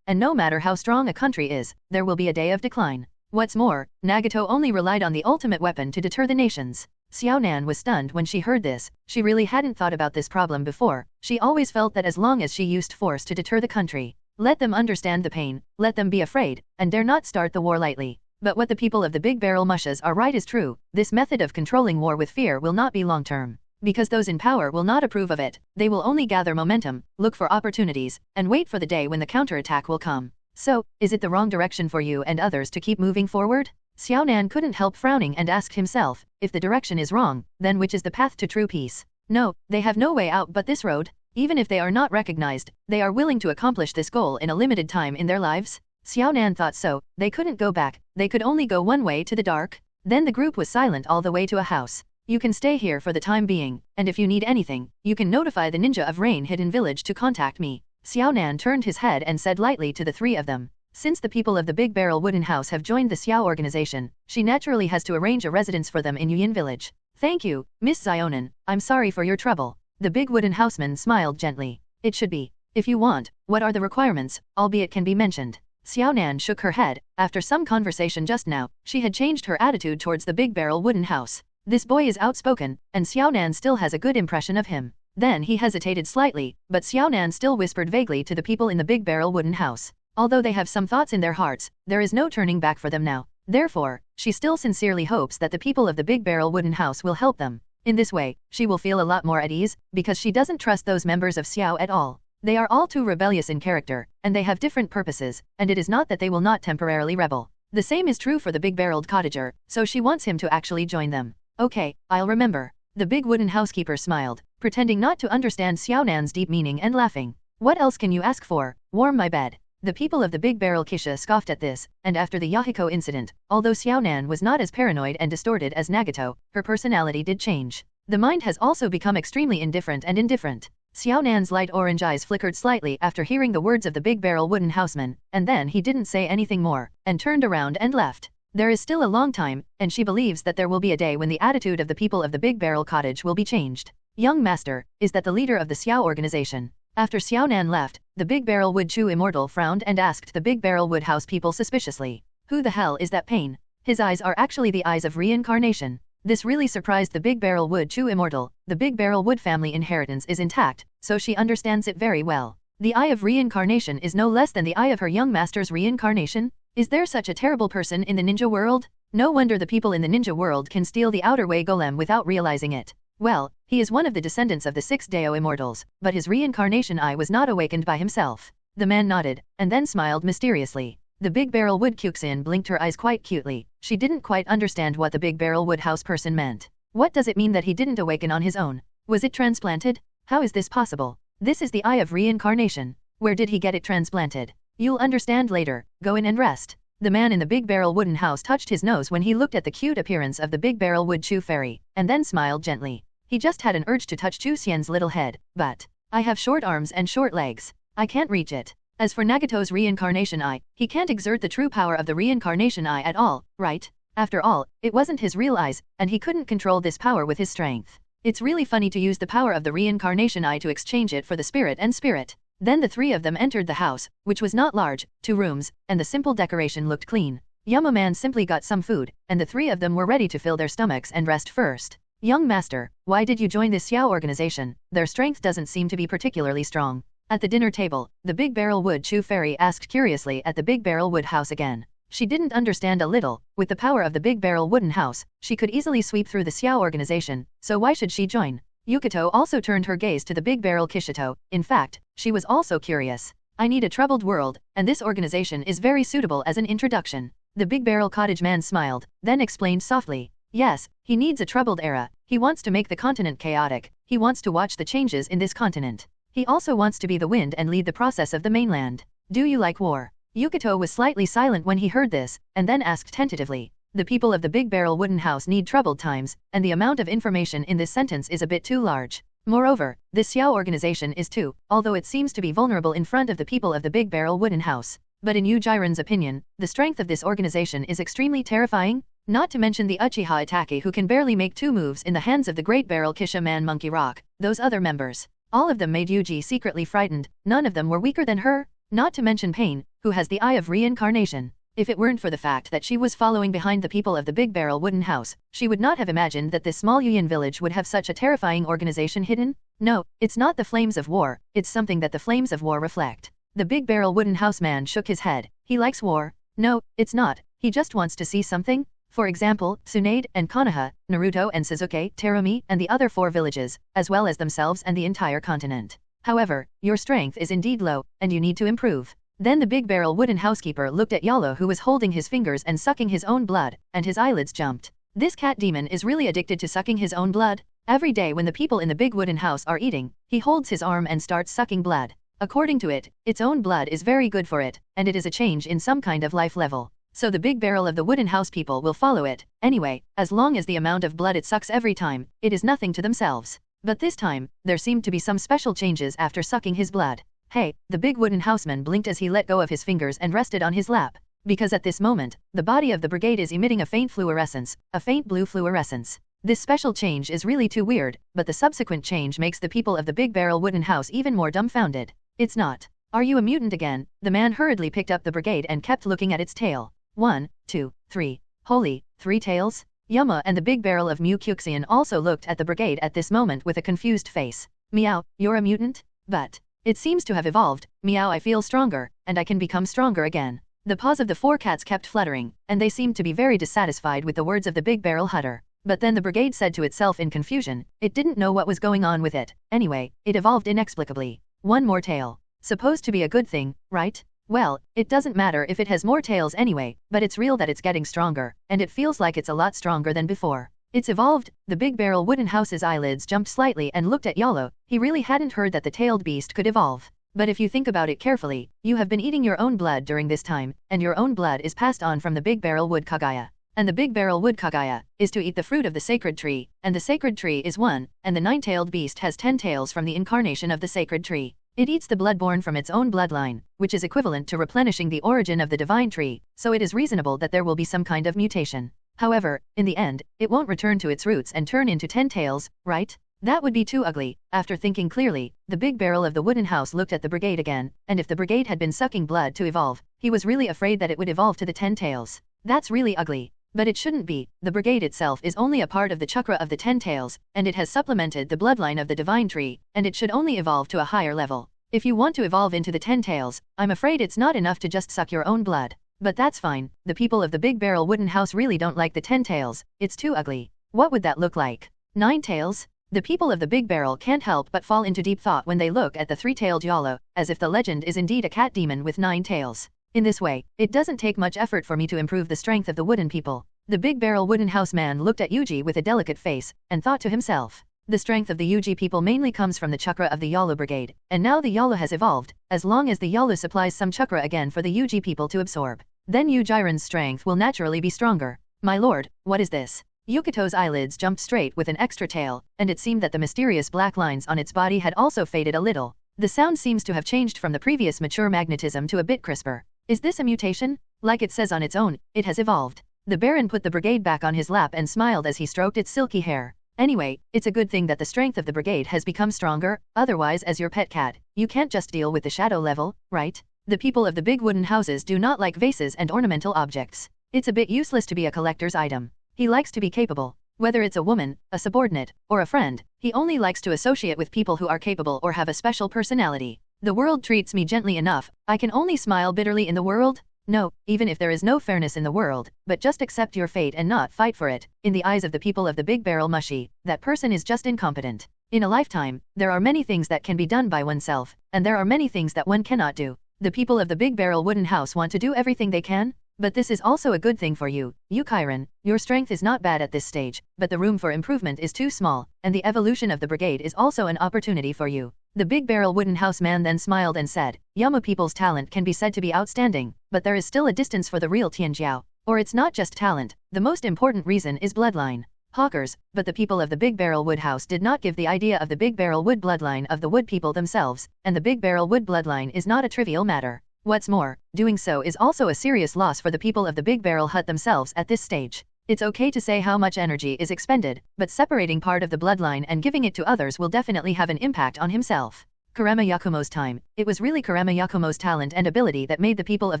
and no matter how strong a country is, there will be a day of decline. What's more, Nagato only relied on the ultimate weapon to deter the nations. Xiaonan was stunned when she heard this. She really hadn't thought about this problem before. She always felt that as long as she used force to deter the country, let them understand the pain, let them be afraid, and dare not start the war lightly. But what the people of the Big Barrel Mushas are right is true. This method of controlling war with fear will not be long-term. Because those in power will not approve of it, they will only gather momentum, look for opportunities, and wait for the day when the counterattack will come. So, is it the wrong direction for you and others to keep moving forward? Xiaonan couldn't help frowning and asked himself, if the direction is wrong, then which is the path to true peace? No, they have no way out but this road. Even if they are not recognized, they are willing to accomplish this goal in a limited time in their lives. Xiaonan thought so. They couldn't go back, they could only go one way to the dark. Then the group was silent all the way to a house. You can stay here for the time being, and if you need anything, you can notify the ninja of Rain Hidden Village to contact me. Xiaonan turned his head and said lightly to the three of them. Since the people of the Big Barrel Wooden House have joined the Xiao organization, she naturally has to arrange a residence for them in Yuyin Village. Thank you, Miss Xiaonan, I'm sorry for your trouble. The big wooden houseman smiled gently. It should be. If you want, what are the requirements, albeit can be mentioned? Xiaonan shook her head. After some conversation just now, she had changed her attitude towards the Big Barrel Wooden House. This boy is outspoken, and Xiaonan still has a good impression of him. Then he hesitated slightly, but Xiaonan still whispered vaguely to the people in the Big Barrel Wooden House. Although they have some thoughts in their hearts, there is no turning back for them now. Therefore, she still sincerely hopes that the people of the Big Barrel Wooden House will help them. In this way, she will feel a lot more at ease, because she doesn't trust those members of Xiao at all. They are all too rebellious in character, and they have different purposes, and it is not that they will not temporarily rebel. The same is true for the big-barreled cottager, so she wants him to actually join them. Okay, I'll remember. The big wooden housekeeper smiled, pretending not to understand Xiao Nan's deep meaning and laughing. What else can you ask for? Warm my bed. The people of the Big Barrel Kisha scoffed at this, and after the Yahiko incident, although Xiao Nan was not as paranoid and distorted as Nagato, her personality did change. The mind has also become extremely indifferent and indifferent. Xiao Nan's light orange eyes flickered slightly after hearing the words of the Big Barrel Wooden Houseman, and then he didn't say anything more, and turned around and left. There is still a long time, and she believes that there will be a day when the attitude of the people of the Big Barrel Cottage will be changed. Young Master, is that the leader of the Xiao organization? After Xiao Nan left, the Big Barrel Wood Chu Immortal frowned and asked the Big Barrel Wood House people suspiciously. Who the hell is that Pain? His eyes are actually the eyes of reincarnation. This really surprised the Big Barrel Wood Chu Immortal. The Big Barrel Wood family inheritance is intact, so she understands it very well. The eye of reincarnation is no less than the eye of her young master's reincarnation? Is there such a terrible person in the ninja world? No wonder the people in the ninja world can steal the outer way golem without realizing it. Well, he is one of the descendants of the 6 Dao Immortals, but his reincarnation eye was not awakened by himself. The man nodded, and then smiled mysteriously. The Big Barrel Wood Kyuxin blinked her eyes quite cutely. She didn't quite understand what the Big Barrel Wood House person meant. What does it mean that he didn't awaken on his own? Was it transplanted? How is this possible? This is the eye of reincarnation. Where did he get it transplanted? You'll understand later. Go in and rest. The man in the Big Barrel Wooden House touched his nose when he looked at the cute appearance of the Big Barrel Wood Chu Fairy, and then smiled gently. He just had an urge to touch Chu Xian's little head, but I have short arms and short legs. I can't reach it. As for Nagato's reincarnation eye, he can't exert the true power of the reincarnation eye at all, right? After all, it wasn't his real eyes, and he couldn't control this power with his strength. It's really funny to use the power of the reincarnation eye to exchange it for the spirit and spirit. Then the three of them entered the house, which was not large, 2 rooms, and the simple decoration looked clean. Yama Man simply got some food, and the three of them were ready to fill their stomachs and rest first. Young Master, why did you join this Xiao organization? Their strength doesn't seem to be particularly strong. At the dinner table, the Big Barrel Wood Chu Fairy asked curiously at the Big Barrel Wood House again. She didn't understand a little. With the power of the Big Barrel Wooden House, she could easily sweep through the Xiao organization, so why should she join? Yukito also turned her gaze to the Big Barrel Kishito. In fact, she was also curious. I need a troubled world, and this organization is very suitable as an introduction. The Big Barrel Cottage man smiled, then explained softly. Yes, he needs a troubled era. He wants to make the continent chaotic. He wants to watch the changes in this continent. He also wants to be the wind and lead the process of the mainland. Do you like war? Yukito was slightly silent when he heard this, and then asked tentatively. The people of the Big Barrel Wooden House need troubled times, and the amount of information in this sentence is a bit too large. Moreover, this Xiao organization is too, although it seems to be vulnerable in front of the people of the Big Barrel Wooden House. But in Yu Jiren's opinion, the strength of this organization is extremely terrifying. Not to mention the Uchiha Itake who can barely make 2 moves in the hands of the Great Barrel Kisha Man Monkey Rock. Those other members. All of them made Yuji secretly frightened. None of them were weaker than her. Not to mention Pain, who has the eye of reincarnation. If it weren't for the fact that she was following behind the people of the Big Barrel Wooden House, she would not have imagined that this small Yuyan village would have such a terrifying organization hidden. No, it's not the flames of war, it's something that the flames of war reflect. The Big Barrel Wooden House man shook his head. He likes war. No, it's not. He just wants to see something. For example, Tsunade and Konoha, Naruto and Suzuki, Terumi, and the other 4 villages, as well as themselves and the entire continent. However, your strength is indeed low, and you need to improve. Then the Big Barrel Wooden Housekeeper looked at Yalo who was holding his fingers and sucking his own blood, and his eyelids jumped. This cat demon is really addicted to sucking his own blood. Every day when the people in the Big Wooden House are eating, he holds his arm and starts sucking blood. According to it, its own blood is very good for it, and it is a change in some kind of life level. So the Big Barrel of the Wooden House people will follow it. Anyway, as long as the amount of blood it sucks every time, it is nothing to themselves. But this time, there seemed to be some special changes after sucking his blood. Hey, the Big Wooden Houseman blinked as he let go of his fingers and rested on his lap. Because at this moment, the body of the brigade is emitting a faint fluorescence, a faint blue fluorescence. This special change is really too weird, but the subsequent change makes the people of the Big Barrel Wooden House even more dumbfounded. It's not. Are you a mutant again? The man hurriedly picked up the brigade and kept looking at its tail. 1, 2, 3. Holy, 3 tails? Yama and the Big Barrel of Mu Kyuxian also looked at the brigade at this moment with a confused face. Meow, you're a mutant? But it seems to have evolved. Meow, I feel stronger, and I can become stronger again. The paws of the 4 cats kept fluttering, and they seemed to be very dissatisfied with the words of the Big Barrel Hutter. But then the brigade said to itself in confusion, it didn't know what was going on with it. Anyway, it evolved inexplicably. One more tail. Supposed to be a good thing, right? Well, it doesn't matter if it has more tails anyway, but it's real that it's getting stronger, and it feels like it's a lot stronger than before. It's evolved. The big barrel wooden house's eyelids jumped slightly and looked at Yolo. He really hadn't heard that the tailed beast could evolve. But if you think about it carefully, you have been eating your own blood during this time, and your own blood is passed on from the big barrel wood Kaguya. And the big barrel wood Kaguya is to eat the fruit of the sacred tree, and the sacred tree is one, and the nine-tailed beast has 10 tails from the incarnation of the sacred tree. It eats the blood born from its own bloodline, which is equivalent to replenishing the origin of the divine tree, so it is reasonable that there will be some kind of mutation. However, in the end, it won't return to its roots and turn into 10 tails, right? That would be too ugly. After thinking clearly, the big barrel of the wooden house looked at the brigade again, and if the brigade had been sucking blood to evolve, he was really afraid that it would evolve to the 10 tails. That's really ugly. But it shouldn't be. The brigade itself is only a part of the chakra of the 10 tails, and it has supplemented the bloodline of the divine tree, and it should only evolve to a higher level. If you want to evolve into the 10 tails, I'm afraid it's not enough to just suck your own blood. But that's fine. The people of the big barrel wooden house really don't like the 10 tails. It's too ugly. What would that look like? 9 tails? The people of the big barrel can't help but fall into deep thought when they look at the 3-tailed Yolo, as if the legend is indeed a cat demon with 9 tails. In this way, it doesn't take much effort for me to improve the strength of the wooden people. The big barrel wooden house man looked at Yuji with a delicate face, and thought to himself. The strength of the Yuji people mainly comes from the chakra of the Yolo brigade, and now the Yolo has evolved. As long as the Yolo supplies some chakra again for the Yuji people to absorb, then Yujiran's strength will naturally be stronger. My lord, what is this? Yukito's eyelids jumped straight with an extra tail, and it seemed that the mysterious black lines on its body had also faded a little. The sound seems to have changed from the previous mature magnetism to a bit crisper. Is this a mutation? Like it says on its own, it has evolved. The Baron put the brigade back on his lap and smiled as he stroked its silky hair. Anyway, it's a good thing that the strength of the brigade has become stronger, otherwise as your pet cat, you can't just deal with the shadow level, right? The people of the big wooden houses do not like vases and ornamental objects. It's a bit useless to be a collector's item. He likes to be capable. Whether it's a woman, a subordinate, or a friend, he only likes to associate with people who are capable or have a special personality. The world treats me gently enough, I can only smile bitterly in the world? No, even if there is no fairness in the world, but just accept your fate and not fight for it. In the eyes of the people of the big barrel mushi, that person is just incompetent. In a lifetime, there are many things that can be done by oneself, and there are many things that one cannot do. The people of the big barrel wooden house want to do everything they can, but this is also a good thing for you. Yukiran, your strength is not bad at this stage, but the room for improvement is too small, and the evolution of the brigade is also an opportunity for you. The big barrel wooden house man then smiled and said, Yama people's talent can be said to be outstanding, but there is still a distance for the real Tianjiao. Or it's not just talent, the most important reason is bloodline. Hawkers, but the people of the big barrel wood house did not give the idea of the big barrel wood bloodline of the wood people themselves, and the big barrel wood bloodline is not a trivial matter. What's more, doing so is also a serious loss for the people of the big barrel hut themselves at this stage. It's okay to say how much energy is expended, but separating part of the bloodline and giving it to others will definitely have an impact on himself. Kurama Yakumo's time. It was really Kurama Yakumo's talent and ability that made the people of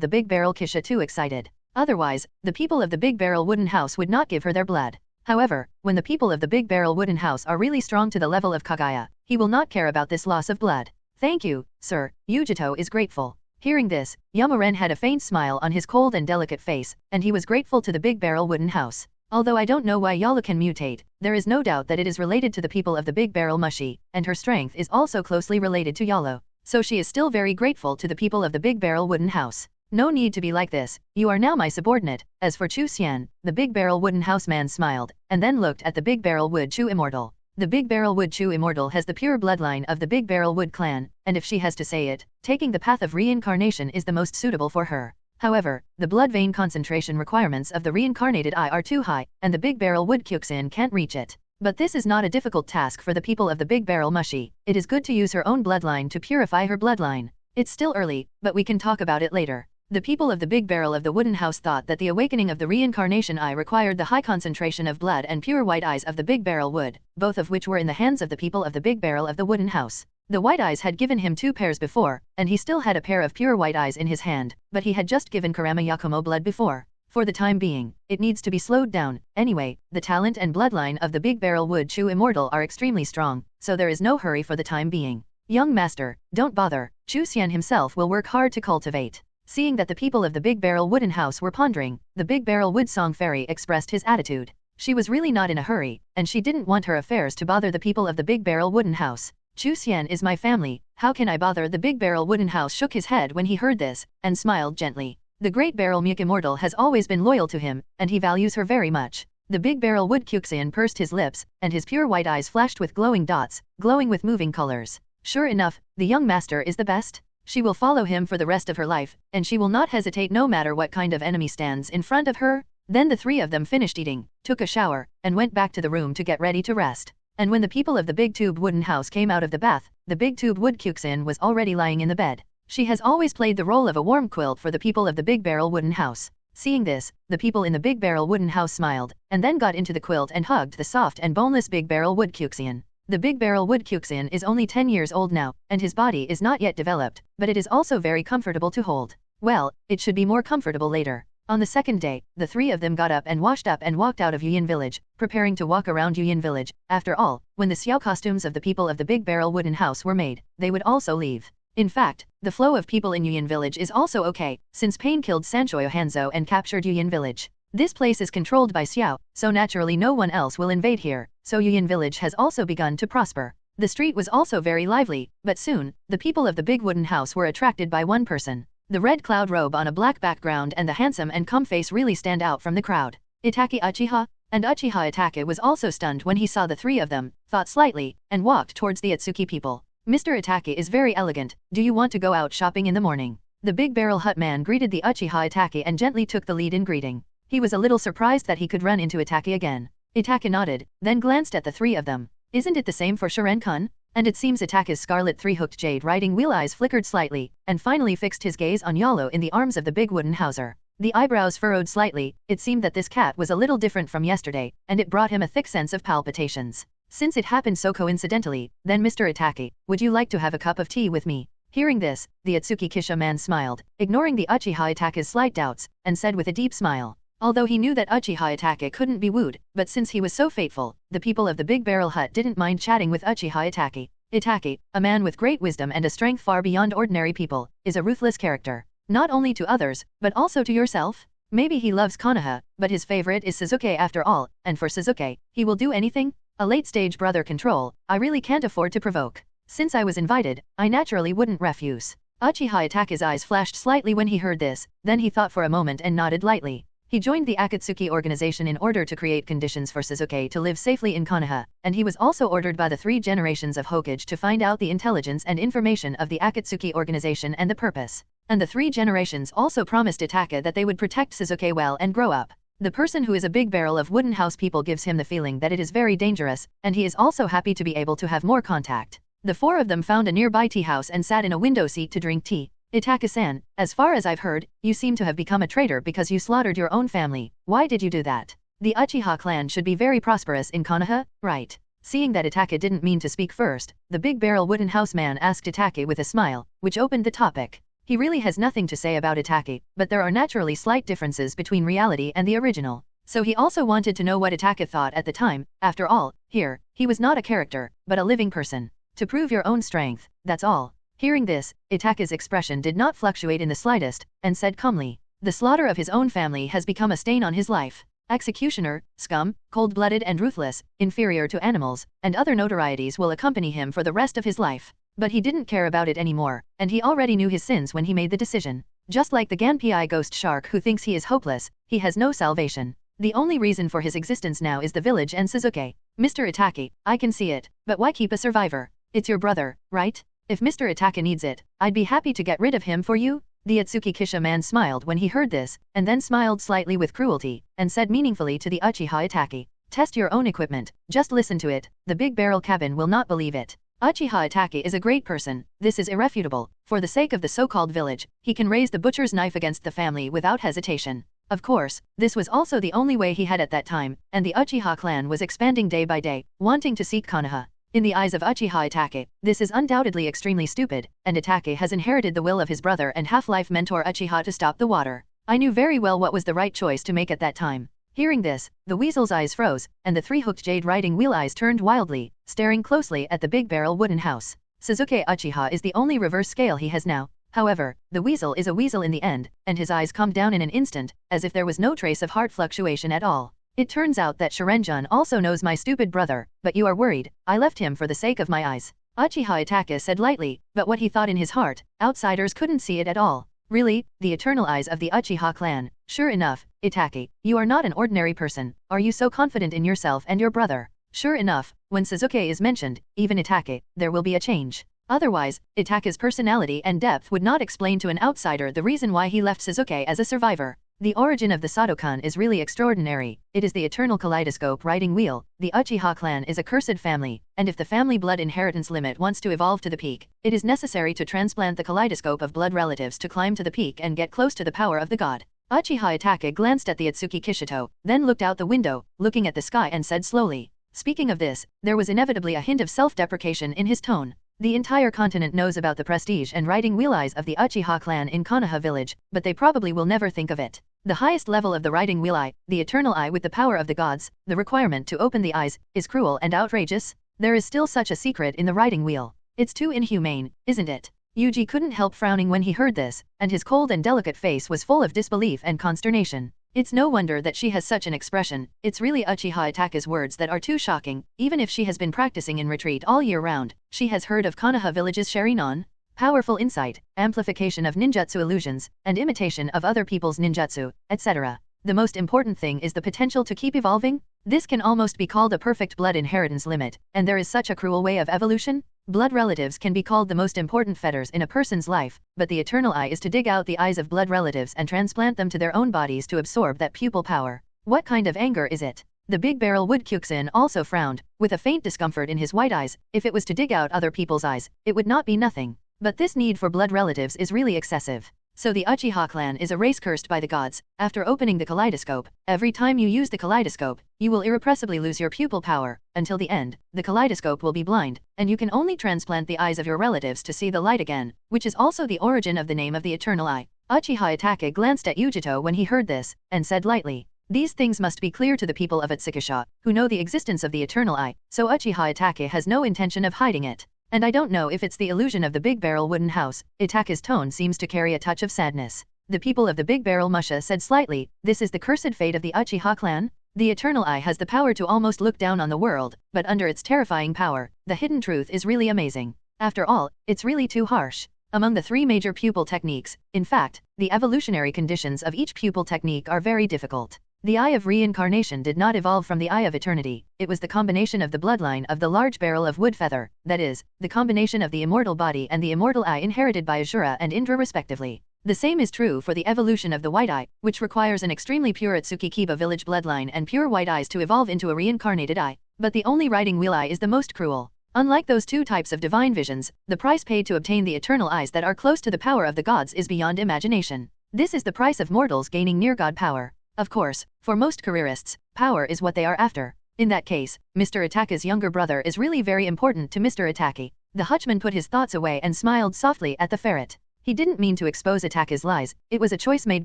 the big barrel Kisha too excited. Otherwise, the people of the big barrel wooden house would not give her their blood. However, when the people of the big barrel wooden house are really strong to the level of Kaguya, he will not care about this loss of blood. Thank you, sir. Yujito is grateful. Hearing this, Yamaren had a faint smile on his cold and delicate face, and he was grateful to the big barrel wooden house. Although I don't know why Yala can mutate, there is no doubt that it is related to the people of the big barrel mushi, and her strength is also closely related to Yalo. So she is still very grateful to the people of the big barrel wooden house. No need to be like this, you are now my subordinate. As for Chu Xian, the big barrel wooden house man smiled, and then looked at the big barrel wood Chu immortal. The big barrel wood Chu immortal has the pure bloodline of the big barrel wood clan, and if she has to say it, taking the path of reincarnation is the most suitable for her. However, the blood vein concentration requirements of the reincarnated eye are too high, and the big barrel wood Kyuxin can't reach it. But this is not a difficult task for the people of the big barrel mushi. It is good to use her own bloodline to purify her bloodline. It's still early, but we can talk about it later. The people of the big barrel of the wooden house thought that the awakening of the reincarnation eye required the high concentration of blood and pure white eyes of the big barrel wood, both of which were in the hands of the people of the big barrel of the wooden house. The white eyes had given him 2 pairs before, and he still had a pair of pure white eyes in his hand, but he had just given Kurama Yakumo blood before. For the time being, it needs to be slowed down. Anyway, the talent and bloodline of the big barrel wood Chu immortal are extremely strong, so there is no hurry for the time being. Young master, don't bother, Chu Xian himself will work hard to cultivate. Seeing that the people of the big barrel wooden house were pondering, the big barrel wood song fairy expressed his attitude. She was really not in a hurry, and she didn't want her affairs to bother the people of the Big Barrel Wooden House. Chu Xian is my family, how can I bother? The Big Barrel Wooden House shook his head when he heard this, and smiled gently. The Great Barrel Muk Immortal has always been loyal to him, and he values her very much. The Big Barrel Wood Kyuxian pursed his lips, and his pure white eyes flashed with glowing dots, glowing with moving colors. Sure enough, the young master is the best. She will follow him for the rest of her life, and she will not hesitate no matter what kind of enemy stands in front of her. Then the three of them finished eating, took a shower, and went back to the room to get ready to rest. And when the people of the Big Tube Wooden House came out of the bath, the Big Tube Wood Kyuxian was already lying in the bed. She has always played the role of a warm quilt for the people of the Big Barrel Wooden House. Seeing this, the people in the Big Barrel Wooden House smiled, and then got into the quilt and hugged the soft and boneless Big Barrel Wood Kyuxian. The Big Barrel Wood Kyuxian is only 10 years old now, and his body is not yet developed, but it is also very comfortable to hold. Well, it should be more comfortable later. On the second day, the three of them got up and washed up and walked out of Yuyin Village, preparing to walk around Yuyin Village. After all, when the Xiao costumes of the people of the Big Barrel Wooden House were made, they would also leave. In fact, the flow of people in Yuyin Village is also okay, since Pain killed Sanchoyo Hanzo and captured Yuyin Village. This place is controlled by Xiao, so naturally no one else will invade here, so Yuyin Village has also begun to prosper. The street was also very lively, but soon, the people of the Big Wooden House were attracted by one person. The red cloud robe on a black background and the handsome and calm face really stand out from the crowd. Itaki Uchiha? And Uchiha Itachi was also stunned when he saw the three of them, thought slightly, and walked towards the Ōtsutsuki people. Mr. Itachi is very elegant, do you want to go out shopping in the morning? The Big Barrel Hut man greeted the Uchiha Itachi and gently took the lead in greeting. He was a little surprised that he could run into Itachi again. Itachi nodded, then glanced at the three of them. Isn't it the same for Shiren-kun? And it seems Itachi's scarlet three-hooked jade riding wheel eyes flickered slightly, and finally fixed his gaze on Yalo in the arms of the Big Wooden Houser. The eyebrows furrowed slightly, it seemed that this cat was a little different from yesterday, and it brought him a thick sense of palpitations. Since it happened so coincidentally, then Mr. Itachi, would you like to have a cup of tea with me? Hearing this, the Ōtsutsuki Kisha man smiled, ignoring the Uchiha Itachi's slight doubts, and said with a deep smile. Although he knew that Uchiha Itachi couldn't be wooed, but since he was so faithful, the people of the Big Barrel Hut didn't mind chatting with Uchiha Itachi. Itachi, a man with great wisdom and a strength far beyond ordinary people, is a ruthless character. Not only to others, but also to yourself? Maybe he loves Konoha, but his favorite is Suzuki after all, and for Suzuki, he will do anything? A late-stage brother control, I really can't afford to provoke. Since I was invited, I naturally wouldn't refuse. Uchiha Itachi's eyes flashed slightly when he heard this, then he thought for a moment and nodded lightly. He joined the Akatsuki organization in order to create conditions for Suzuki to live safely in Konoha, and he was also ordered by the three generations of Hokage to find out the intelligence and information of the Akatsuki organization and the purpose. And the three generations also promised Itachi that they would protect Suzuki well and grow up. The person who is a Big Barrel of Wooden House people gives him the feeling that it is very dangerous, and he is also happy to be able to have more contact. The four of them found a nearby tea house and sat in a window seat to drink tea. Itachi-san, as far as I've heard, you seem to have become a traitor because you slaughtered your own family. Why did you do that? The Uchiha clan should be very prosperous in Konoha, right? Seeing that Itachi didn't mean to speak first, the Big Barrel Wooden House man asked Itachi with a smile, which opened the topic. He really has nothing to say about Itachi, but there are naturally slight differences between reality and the original. So he also wanted to know what Itachi thought at the time. After all, here, he was not a character, but a living person. To prove your own strength, that's all. Hearing this, Itachi's expression did not fluctuate in the slightest, and said calmly, the slaughter of his own family has become a stain on his life. Executioner, scum, cold-blooded and ruthless, inferior to animals, and other notorieties will accompany him for the rest of his life. But he didn't care about it anymore, and he already knew his sins when he made the decision. Just like the Ganpi ghost shark who thinks he is hopeless, he has no salvation. The only reason for his existence now is the village and Suzuki. Mr. Itachi, I can see it, but why keep a survivor? It's your brother, right? If Mr. Itachi needs it, I'd be happy to get rid of him for you. The Ōtsutsuki Kisha man smiled when he heard this, and then smiled slightly with cruelty, and said meaningfully to the Uchiha Itachi, test your own equipment, just listen to it, the Big Barrel cabin will not believe it. Uchiha Itachi is a great person, this is irrefutable. For the sake of the so-called village, he can raise the butcher's knife against the family without hesitation. Of course, this was also the only way he had at that time, and the Uchiha clan was expanding day by day, wanting to seek Konoha. In the eyes of Uchiha Itachi, this is undoubtedly extremely stupid, and Itachi has inherited the will of his brother and half-life mentor Uchiha to stop the water. I knew very well what was the right choice to make at that time. Hearing this, the weasel's eyes froze, and the three-hooked jade riding wheel eyes turned wildly, staring closely at the Big Barrel Wooden House. Suzuki Uchiha is the only reverse scale he has now. However, the weasel is a weasel in the end, and his eyes calmed down in an instant, as if there was no trace of heart fluctuation at all. It turns out that Shirenjun also knows my stupid brother, but you are worried. I left him for the sake of my eyes. Uchiha Itachi said lightly, but what he thought in his heart, outsiders couldn't see it at all. Really, the eternal eyes of the Uchiha clan. Sure enough, Itachi, you are not an ordinary person. Are you so confident in yourself and your brother? Sure enough, when Sasuke is mentioned, even Itachi, there will be a change. Otherwise, Itachi's personality and depth would not explain to an outsider the reason why he left Sasuke as a survivor. The origin of the Sadokan is really extraordinary. It is the eternal kaleidoscope riding wheel. The Uchiha clan is a cursed family, and if the family blood inheritance limit wants to evolve to the peak, it is necessary to transplant the kaleidoscope of blood relatives to climb to the peak and get close to the power of the god. Uchiha Itachi glanced at the Ōtsutsuki Kishito, then looked out the window, looking at the sky and said slowly. Speaking of this, there was inevitably a hint of self-deprecation in his tone. The entire continent knows about the prestige and riding wheel eyes of the Uchiha clan in Konoha village, but they probably will never think of it. The highest level of the riding wheel eye, the eternal eye with the power of the gods, the requirement to open the eyes, is cruel and outrageous. There is still such a secret in the riding wheel. It's too inhumane, isn't it? Yuji couldn't help frowning when he heard this, and his cold and delicate face was full of disbelief and consternation. It's no wonder that she has such an expression. It's really Uchiha Itachi's words that are too shocking. Even if she has been practicing in retreat all year round, she has heard of Konoha village's Sharinon. Powerful insight, amplification of ninjutsu illusions, and imitation of other people's ninjutsu, etc. The most important thing is the potential to keep evolving. This can almost be called a perfect blood inheritance limit, and there is such a cruel way of evolution. Blood relatives can be called the most important fetters in a person's life, but the eternal eye is to dig out the eyes of blood relatives and transplant them to their own bodies to absorb that pupil power. What kind of anger is it? The big barrel wood Kyuxin also frowned, with a faint discomfort in his white eyes. If it was to dig out other people's eyes, it would not be nothing. But this need for blood relatives is really excessive. So the Uchiha clan is a race cursed by the gods. After opening the kaleidoscope, every time you use the kaleidoscope, you will irrepressibly lose your pupil power. Until the end, the kaleidoscope will be blind, and you can only transplant the eyes of your relatives to see the light again, which is also the origin of the name of the eternal eye. Uchiha Itachi glanced at Yujito when he heard this, and said lightly, "These things must be clear to the people of Ōtsukisha, who know the existence of the eternal eye, so Uchiha Itachi has no intention of hiding it. And I don't know if it's the illusion of the big barrel wooden house." Itachi's tone seems to carry a touch of sadness. The people of the big barrel Musha said slightly, "This is the cursed fate of the Uchiha clan? The eternal eye has the power to almost look down on the world, but under its terrifying power, the hidden truth is really amazing. After all, it's really too harsh." Among the three major pupil techniques, in fact, the evolutionary conditions of each pupil technique are very difficult. The Eye of Reincarnation did not evolve from the Eye of Eternity. It was the combination of the bloodline of the large barrel of wood feather, that is, the combination of the immortal body and the immortal eye inherited by Ashura and Indra respectively. The same is true for the evolution of the white eye, which requires an extremely pure Ōtsutsuki Kiba village bloodline and pure white eyes to evolve into a reincarnated eye. But the only riding wheel eye is the most cruel. Unlike those two types of divine visions, the price paid to obtain the eternal eyes that are close to the power of the gods is beyond imagination. This is the price of mortals gaining near god power. Of course, for most careerists, power is what they are after. In that case, Mr. Itachi's younger brother is really very important to Mr. Itachi. The Hutchman put his thoughts away and smiled softly at the ferret. He didn't mean to expose Itachi's lies. It was a choice made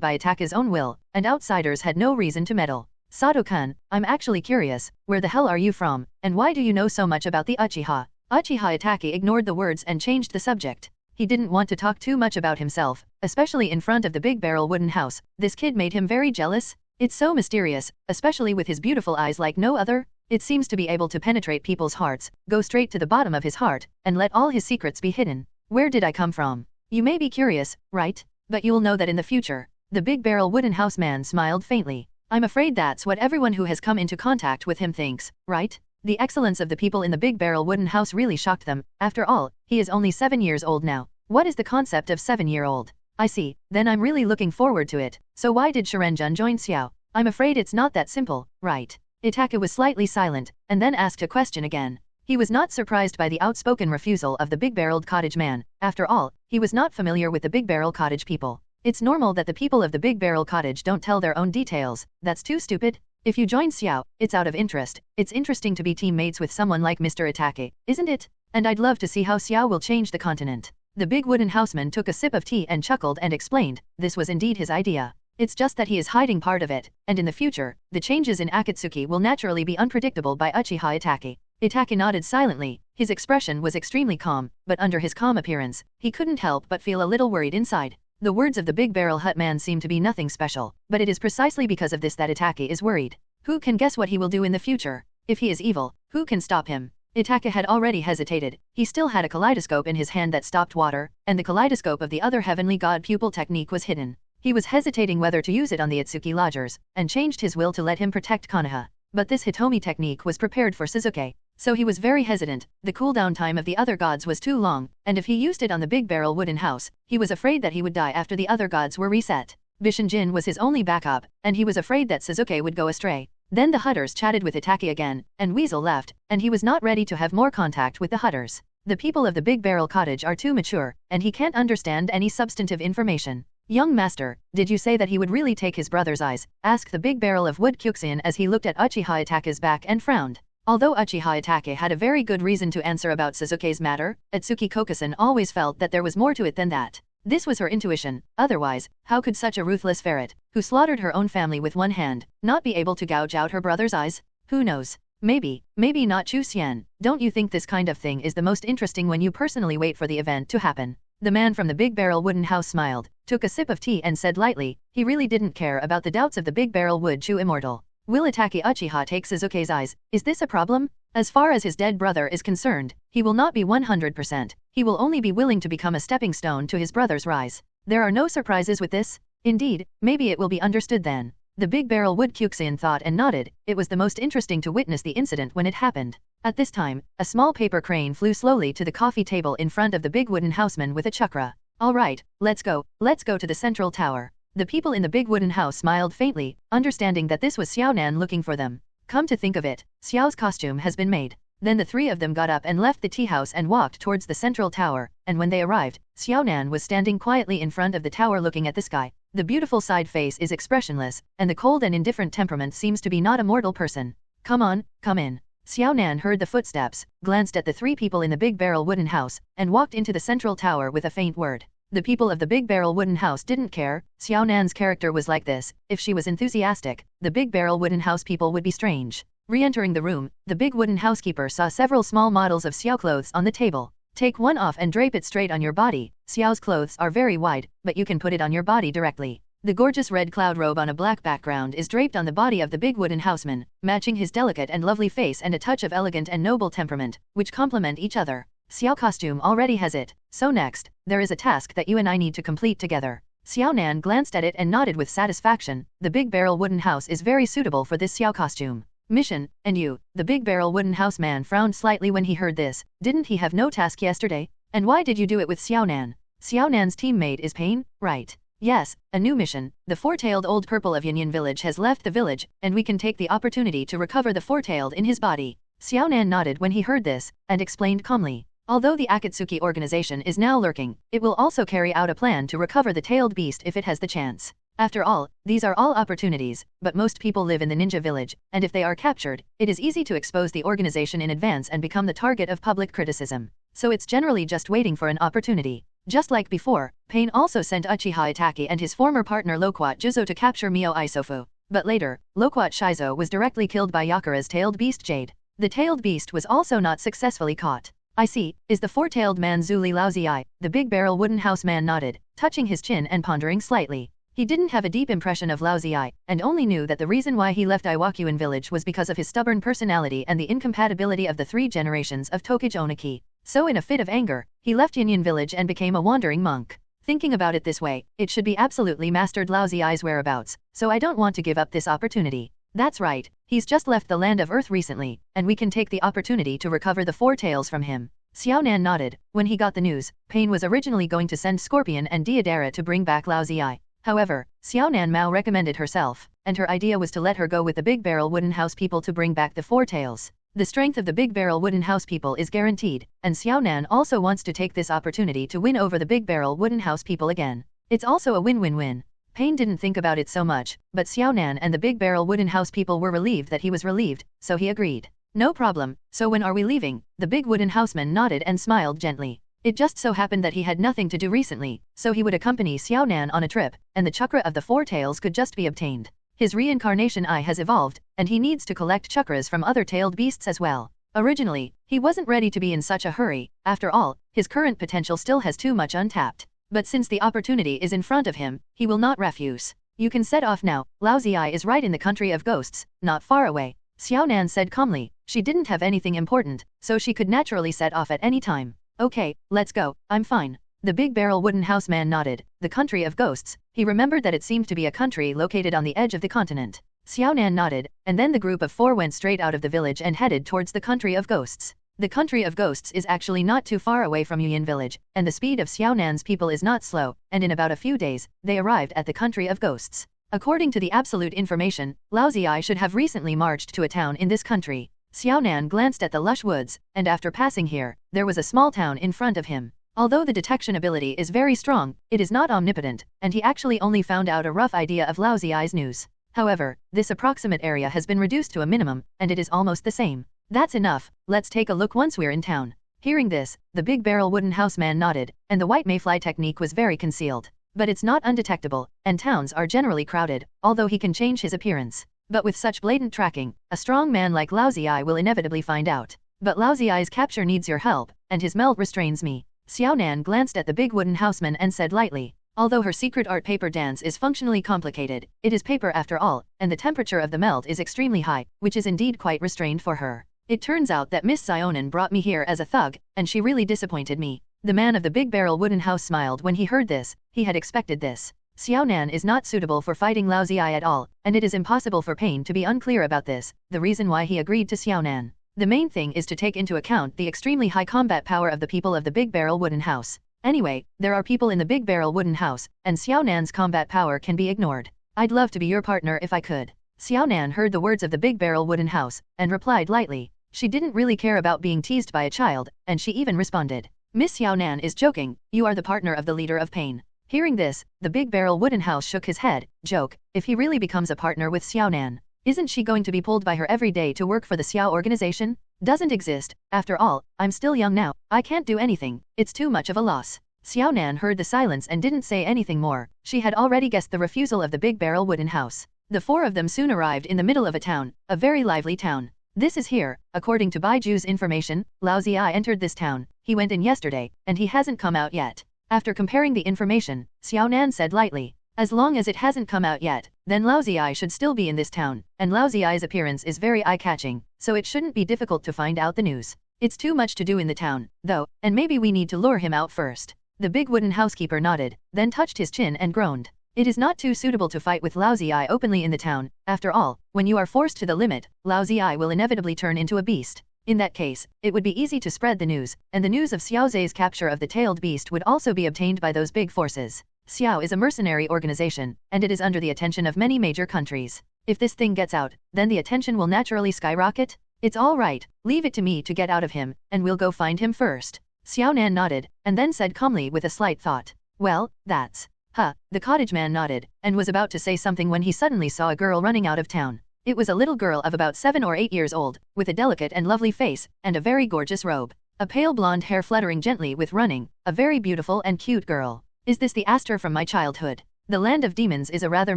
by Itachi's own will, and outsiders had no reason to meddle. Sado-kun, I'm actually curious, where the hell are you from, and why do you know so much about the Uchiha? Uchiha Itachi ignored the words and changed the subject. He didn't want to talk too much about himself, especially in front of the big barrel wooden house. This kid made him very jealous. It's so mysterious, especially with his beautiful eyes like no other. It seems to be able to penetrate people's hearts, go straight to the bottom of his heart, and let all his secrets be hidden. Where did I come from? You may be curious, right? But you'll know that in the future. The big barrel wooden house man smiled faintly. I'm afraid that's what everyone who has come into contact with him thinks, right? The excellence of the people in the big barrel wooden house really shocked them. After all, he is only 7 years old now. What is the concept of 7-year-old? I see, then I'm really looking forward to it. So why did Shirenjun join Xiao? I'm afraid it's not that simple, right? Itachi was slightly silent, and then asked a question again. He was not surprised by the outspoken refusal of the big-barreled cottage man. After all, he was not familiar with the big barrel cottage people. It's normal that the people of the big barrel cottage don't tell their own details. That's too stupid. If you join Xiao, it's out of interest. It's interesting to be teammates with someone like Mr. Itachi, isn't it? And I'd love to see how Xiao will change the continent. The big wooden houseman took a sip of tea and chuckled and explained, this was indeed his idea. It's just that he is hiding part of it, and in the future, the changes in Akatsuki will naturally be unpredictable by Uchiha Itachi. Itachi nodded silently. His expression was extremely calm, but under his calm appearance, he couldn't help but feel a little worried inside. The words of the big barrel hut man seem to be nothing special, but it is precisely because of this that Itachi is worried. Who can guess what he will do in the future? If he is evil, who can stop him? Ōtsutsuki had already hesitated. He still had a kaleidoscope in his hand that stopped water, and the kaleidoscope of the other heavenly god pupil technique was hidden. He was hesitating whether to use it on the Ōtsutsuki lodgers, and changed his will to let him protect Konoha. But this Hitomi technique was prepared for Sasuke, so he was very hesitant. The cooldown time of the other gods was too long, and if he used it on the big barrel wooden house, he was afraid that he would die after the other gods were reset. Bishinjin was his only backup, and he was afraid that Sasuke would go astray. Then the Hutters chatted with Ōtsutsuki again, and Weasel left, and he was not ready to have more contact with the Hutters. The people of the Big Barrel Cottage are too mature, and he can't understand any substantive information. Young master, did you say that he would really take his brother's eyes? Asked the Big Barrel of Wood Kyuxin as he looked at Uchiha Itake's back and frowned. Although Uchiha Itake had a very good reason to answer about Sasuke's matter, Ōtsutsuki Kokusen always felt that there was more to it than that. This was her intuition. Otherwise, how could such a ruthless ferret, who slaughtered her own family with one hand, not be able to gouge out her brother's eyes? Who knows? Maybe not Chu Xian. Don't you think this kind of thing is the most interesting when you personally wait for the event to happen? The man from the Big Barrel Wooden House smiled, took a sip of tea and said lightly, he really didn't care about the doubts of the Big Barrel Wood Chu immortal. Will Ōtsutsuki Uchiha take Sasuke's eyes? Is this a problem? As far as his dead brother is concerned, he will not be 100%. He will only be willing to become a stepping stone to his brother's rise. There are no surprises with this? Indeed, maybe it will be understood then. The Big Barrel Wood Kyuxin thought and nodded. It was the most interesting to witness the incident when it happened. At this time, a small paper crane flew slowly to the coffee table in front of the big wooden houseman with a chakra. All right, let's go to the central tower. The people in the big wooden house smiled faintly, understanding that this was Xiao Nan looking for them. Come to think of it, Xiao's costume has been made. Then the three of them got up and left the tea house and walked towards the central tower, and when they arrived, Xiao Nan was standing quietly in front of the tower looking at the sky. The beautiful side face is expressionless, and the cold and indifferent temperament seems to be not a mortal person. Come on, come in. Xiao Nan heard the footsteps, glanced at the three people in the big barrel wooden house, and walked into the central tower with a faint word. The people of the big barrel wooden house didn't care. Xiao Nan's character was like this. If she was enthusiastic, the big barrel wooden house people would be strange. Re-entering the room, the big wooden housekeeper saw several small models of Xiao clothes on the table. Take one off and drape it straight on your body. Xiao's clothes are very wide, but you can put it on your body directly. The gorgeous red cloud robe on a black background is draped on the body of the big wooden houseman, matching his delicate and lovely face and a touch of elegant and noble temperament, which complement each other. Xiao costume already has it. So next, there is a task that you and I need to complete together. Xiao Nan glanced at it and nodded with satisfaction. The big barrel wooden house is very suitable for this Xiao costume. Mission, and you, the big barrel wooden house man frowned slightly when he heard this. Didn't he have no task yesterday? And why did you do it with Xiao Nan? Xiao Nan's teammate is Pain, right? Yes, a new mission. The four-tailed old purple of Yanyan village has left the village, and we can take the opportunity to recover the four-tailed in his body. Xiao Nan nodded when he heard this, and explained calmly. Although the Akatsuki organization is now lurking, it will also carry out a plan to recover the tailed beast if it has the chance. After all, these are all opportunities, but most people live in the ninja village, and if they are captured, it is easy to expose the organization in advance and become the target of public criticism. So it's generally just waiting for an opportunity. Just like before, Pain also sent Uchiha Itachi and his former partner Loquat Juzo to capture Mio Isofu. But later, Loquat Shizo was directly killed by Yakura's tailed beast Jade. The tailed beast was also not successfully caught. I see, is the four-tailed man Zuli Laozi? The big barrel wooden house man nodded, touching his chin and pondering slightly. He didn't have a deep impression of Laozi, and only knew that the reason why he left Iwakuin village was because of his stubborn personality and the incompatibility of the three generations of Tokage Oniki. So in a fit of anger, he left Yanyan village and became a wandering monk. Thinking about it this way, it should be absolutely mastered Laozi's whereabouts, so I don't want to give up this opportunity. That's right, he's just left the land of Earth recently, and we can take the opportunity to recover the four tails from him. Xiao Nan nodded. When he got the news, Pain was originally going to send Scorpion and Deidara to bring back Laozi. However, Xiao Nan Mao recommended herself, and her idea was to let her go with the big barrel wooden house people to bring back the four tails. The strength of the big barrel wooden house people is guaranteed, and Xiao Nan also wants to take this opportunity to win over the big barrel wooden house people again. It's also a win-win-win. Pain didn't think about it so much, but Xiao Nan and the big barrel wooden house people were relieved that he was relieved, so he agreed. No problem, so when are we leaving? The big wooden houseman nodded and smiled gently. It just so happened that he had nothing to do recently, so he would accompany Xiao Nan on a trip, and the chakra of the four tails could just be obtained. His reincarnation eye has evolved, and he needs to collect chakras from other tailed beasts as well. Originally, he wasn't ready to be in such a hurry. After all, his current potential still has too much untapped. But since the opportunity is in front of him, he will not refuse. You can set off now, Lao Ziai is right in the country of ghosts, not far away. Xiao Nan said calmly. She didn't have anything important, so she could naturally set off at any time. Okay, let's go, I'm fine. The big barrel wooden house man nodded. The country of ghosts. He remembered that it seemed to be a country located on the edge of the continent. Xiao Nan nodded, and then the group of 4 went straight out of the village and headed towards the country of ghosts. The country of ghosts is actually not too far away from Yuyan village, and the speed of Xiao Nan's people is not slow, and in about a few days, they arrived at the country of ghosts. According to the absolute information, Lao Ziai should have recently marched to a town in this country. Xiao Nan glanced at the lush woods, and after passing here, there was a small town in front of him. Although the detection ability is very strong, it is not omnipotent, and he actually only found out a rough idea of Lao Ziai's news. However, this approximate area has been reduced to a minimum, and it is almost the same. That's enough, let's take a look once we're in town. Hearing this, the big barrel wooden house man nodded, and the white mayfly technique was very concealed. But it's not undetectable, and towns are generally crowded, although he can change his appearance. But with such blatant tracking, a strong man like Lao Ziai will inevitably find out. But Lao Ziai's capture needs your help, and his melt restrains me. Xiao Nan glanced at the big wooden houseman and said lightly. Although her secret art paper dance is functionally complicated, it is paper after all, and the temperature of the melt is extremely high, which is indeed quite restrained for her. It turns out that Miss Sionin brought me here as a thug, and she really disappointed me. The man of the big barrel wooden house smiled when he heard this. He had expected this. Xiao Nan is not suitable for fighting Lao Ziai at all, and it is impossible for Pain to be unclear about this, the reason why he agreed to Xiao Nan. The main thing is to take into account the extremely high combat power of the people of the big barrel wooden house. Anyway, there are people in the big barrel wooden house, and Xiao Nan's combat power can be ignored. I'd love to be your partner if I could. Xiao Nan heard the words of the big barrel wooden house, and replied lightly. She didn't really care about being teased by a child, and she even responded. Miss Xiao Nan is joking, you are the partner of the leader of Pain. Hearing this, the big barrel wooden house shook his head. Joke, if he really becomes a partner with Xiao Nan, isn't she going to be pulled by her every day to work for the Xiao organization? Doesn't exist. After all, I'm still young now, I can't do anything, it's too much of a loss. Xiao Nan heard the silence and didn't say anything more. She had already guessed the refusal of the big barrel wooden house. The 4 of them soon arrived in the middle of a town, a very lively town. This is here, according to Baiju's information, Lao Ziai entered this town. He went in yesterday, and he hasn't come out yet. After comparing the information, Xiao Nan said lightly. As long as it hasn't come out yet, then Lao Ziai should still be in this town, and Lao Ziai's appearance is very eye-catching, so it shouldn't be difficult to find out the news. It's too much to do in the town, though, and maybe we need to lure him out first. The big wooden housekeeper nodded, then touched his chin and groaned. It is not too suitable to fight with Lao Ziai openly in the town. After all, when you are forced to the limit, Lao Ziai will inevitably turn into a beast. In that case, it would be easy to spread the news, and the news of Xiao Zhe's capture of the tailed beast would also be obtained by those big forces. Xiao is a mercenary organization, and it is under the attention of many major countries. If this thing gets out, then the attention will naturally skyrocket. It's all right, leave it to me to get out of him, and we'll go find him first. Xiao Nan nodded, and then said calmly with a slight thought. Well, that's... The cottage man nodded, and was about to say something when he suddenly saw a girl running out of town. It was a little girl of about 7 or 8 years old, with a delicate and lovely face, and a very gorgeous robe. A pale blonde hair fluttering gently with running, a very beautiful and cute girl. Is this the Aster from my childhood? The land of demons is a rather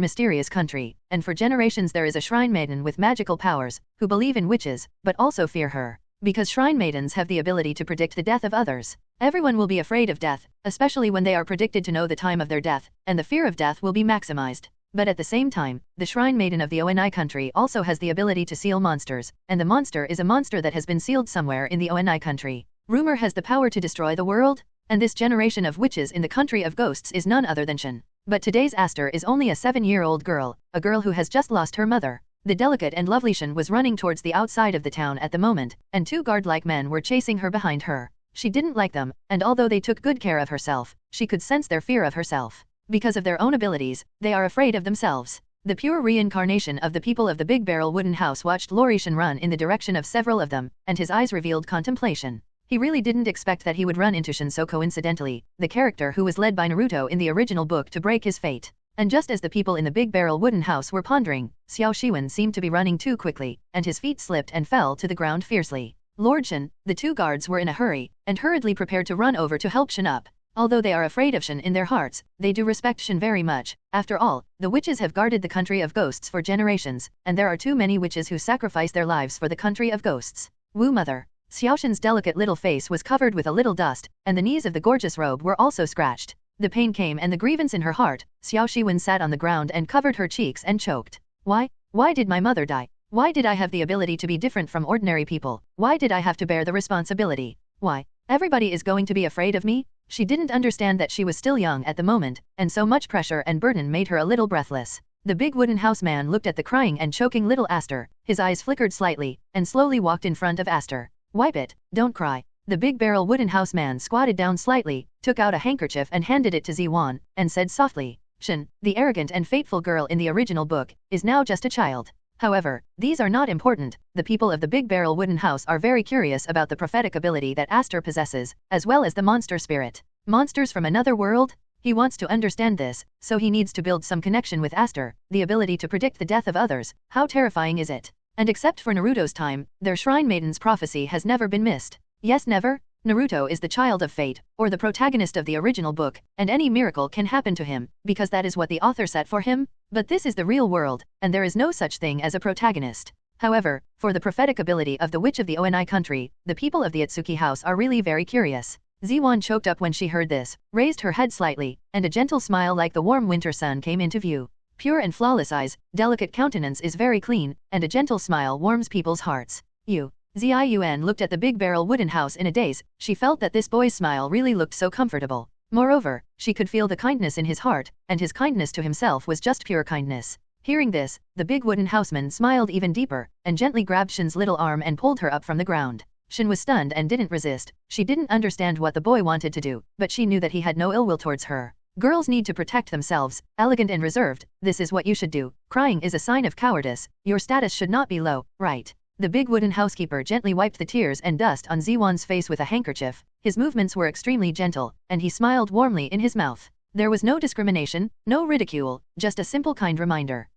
mysterious country, and for generations there is a shrine maiden with magical powers, who believe in witches, but also fear her. Because shrine maidens have the ability to predict the death of others, everyone will be afraid of death, especially when they are predicted to know the time of their death, and the fear of death will be maximized. But at the same time, the shrine maiden of the Oni country also has the ability to seal monsters, and the monster is a monster that has been sealed somewhere in the Oni country. Rumor has the power to destroy the world? And this generation of witches in the country of ghosts is none other than Shin. But today's Aster is only a 7-year-old girl, a girl who has just lost her mother. The delicate and lovely Shin was running towards the outside of the town at the moment, and 2 guard-like men were chasing her behind her. She didn't like them, and although they took good care of herself, she could sense their fear of herself. Because of their own abilities, they are afraid of themselves. The pure reincarnation of the people of the big barrel wooden house watched Lorishan run in the direction of several of them, and his eyes revealed contemplation. He really didn't expect that he would run into Shin so coincidentally, the character who was led by Naruto in the original book to break his fate. And just as the people in the big barrel wooden house were pondering, Xiao Shiwen seemed to be running too quickly, and his feet slipped and fell to the ground fiercely. Lord Shin, the 2 guards were in a hurry, and hurriedly prepared to run over to help Shin up. Although they are afraid of Shin in their hearts, they do respect Shin very much. After all, the witches have guarded the country of ghosts for generations, and there are too many witches who sacrifice their lives for the country of ghosts. Wu mother. Xiao Shin's delicate little face was covered with a little dust, and the knees of the gorgeous robe were also scratched. The pain came and the grievance in her heart. Xiao Shiwen sat on the ground and covered her cheeks and choked. Why did my mother die? Why did I have the ability to be different from ordinary people? Why did I have to bear the responsibility? Why? Everybody is going to be afraid of me? She didn't understand that she was still young at the moment, and so much pressure and burden made her a little breathless. The big wooden house man looked at the crying and choking little Aster, his eyes flickered slightly, and slowly walked in front of Aster. Wipe it, don't cry. The big barrel wooden house man squatted down slightly, took out a handkerchief and handed it to Ziwan, and said softly, Shen, the arrogant and fateful girl in the original book, is now just a child. However, these are not important. The people of the Big Barrel Wooden House are very curious about the prophetic ability that Aster possesses, as well as the monster spirit. Monsters from another world? He wants to understand this, so he needs to build some connection with Aster, the ability to predict the death of others. How terrifying is it? And except for Naruto's time, their Shrine Maiden's prophecy has never been missed. Yes, never? Naruto is the child of fate, or the protagonist of the original book, and any miracle can happen to him, because that is what the author set for him. But this is the real world, and there is no such thing as a protagonist. However, for the prophetic ability of the Witch of the Oni country, the people of the Ōtsutsuki house are really very curious. Ziwan choked up when she heard this, raised her head slightly, and a gentle smile like the warm winter sun came into view. Pure and flawless eyes, delicate countenance is very clean, and a gentle smile warms people's hearts. Ziun looked at the Big Barrel Wooden House in a daze. She felt that this boy's smile really looked so comfortable. Moreover, she could feel the kindness in his heart, and his kindness to himself was just pure kindness. Hearing this, the big wooden houseman smiled even deeper, and gently grabbed Shin's little arm and pulled her up from the ground. Shin was stunned and didn't resist. She didn't understand what the boy wanted to do, but she knew that he had no ill will towards her. Girls need to protect themselves, elegant and reserved, this is what you should do. Crying is a sign of cowardice, your status should not be low, right? The big wooden housekeeper gently wiped the tears and dust on Ziwan's face with a handkerchief. His movements were extremely gentle, and he smiled warmly in his mouth. There was no discrimination, no ridicule, just a simple kind reminder.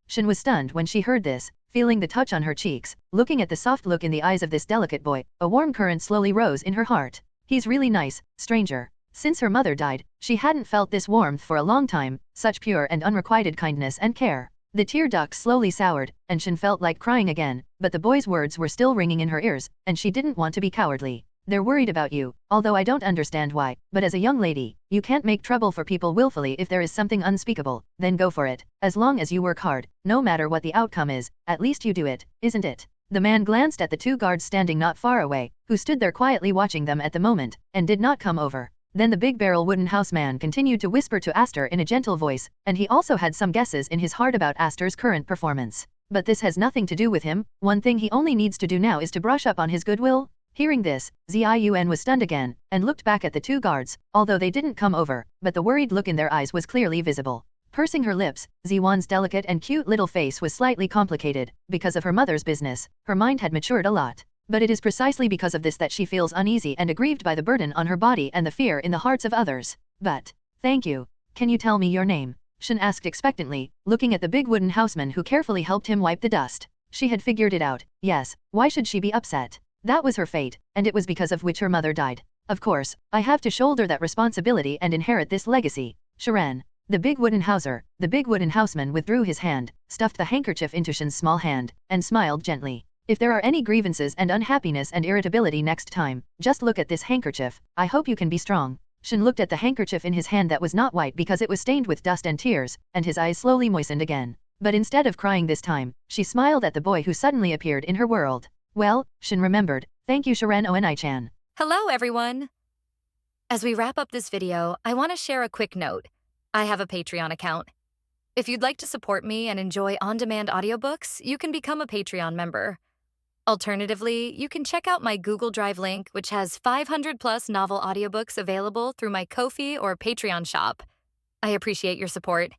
Shin was stunned when she heard this, feeling the touch on her cheeks, looking at the soft look in the eyes of this delicate boy, a warm current slowly rose in her heart. He's really nice, stranger. Since her mother died, she hadn't felt this warmth for a long time, such pure and unrequited kindness and care. The tear ducts slowly soured, and Shin felt like crying again, but the boy's words were still ringing in her ears, and she didn't want to be cowardly. They're worried about you, although I don't understand why, but as a young lady, you can't make trouble for people willfully. If there is something unspeakable, then go for it. As long as you work hard, no matter what the outcome is, at least you do it, isn't it? The man glanced at the two guards standing not far away, who stood there quietly watching them at the moment, and did not come over. Then the big barrel wooden house man continued to whisper to Aster in a gentle voice, and he also had some guesses in his heart about Aster's current performance. But this has nothing to do with him. One thing he only needs to do now is to brush up on his goodwill. Hearing this, Ziun was stunned again, and looked back at the two guards, although they didn't come over, but the worried look in their eyes was clearly visible. Pursing her lips, Ziwan's delicate and cute little face was slightly complicated. Because of her mother's business, her mind had matured a lot. But it is precisely because of this that she feels uneasy and aggrieved by the burden on her body and the fear in the hearts of others. But, thank you. Can you tell me your name? Shin asked expectantly, looking at the big wooden houseman who carefully helped him wipe the dust. She had figured it out. Yes, why should she be upset? That was her fate, and it was because of which her mother died. Of course, I have to shoulder that responsibility and inherit this legacy. Sharan. The big wooden houseman withdrew his hand, stuffed the handkerchief into Shin's small hand, and smiled gently. If there are any grievances and unhappiness and irritability next time, just look at this handkerchief. I hope you can be strong. Shin looked at the handkerchief in his hand that was not white because it was stained with dust and tears, and his eyes slowly moistened again. But instead of crying this time, she smiled at the boy who suddenly appeared in her world. Well, Shin remembered. Thank you, Sharan Oni-chan. Hello, everyone! As we wrap up this video, I want to share a quick note. I have a Patreon account. If you'd like to support me and enjoy on-demand audiobooks, you can become a Patreon member. Alternatively, you can check out my Google Drive link, which has 500+ novel audiobooks available through my Ko-fi or Patreon shop. I appreciate your support.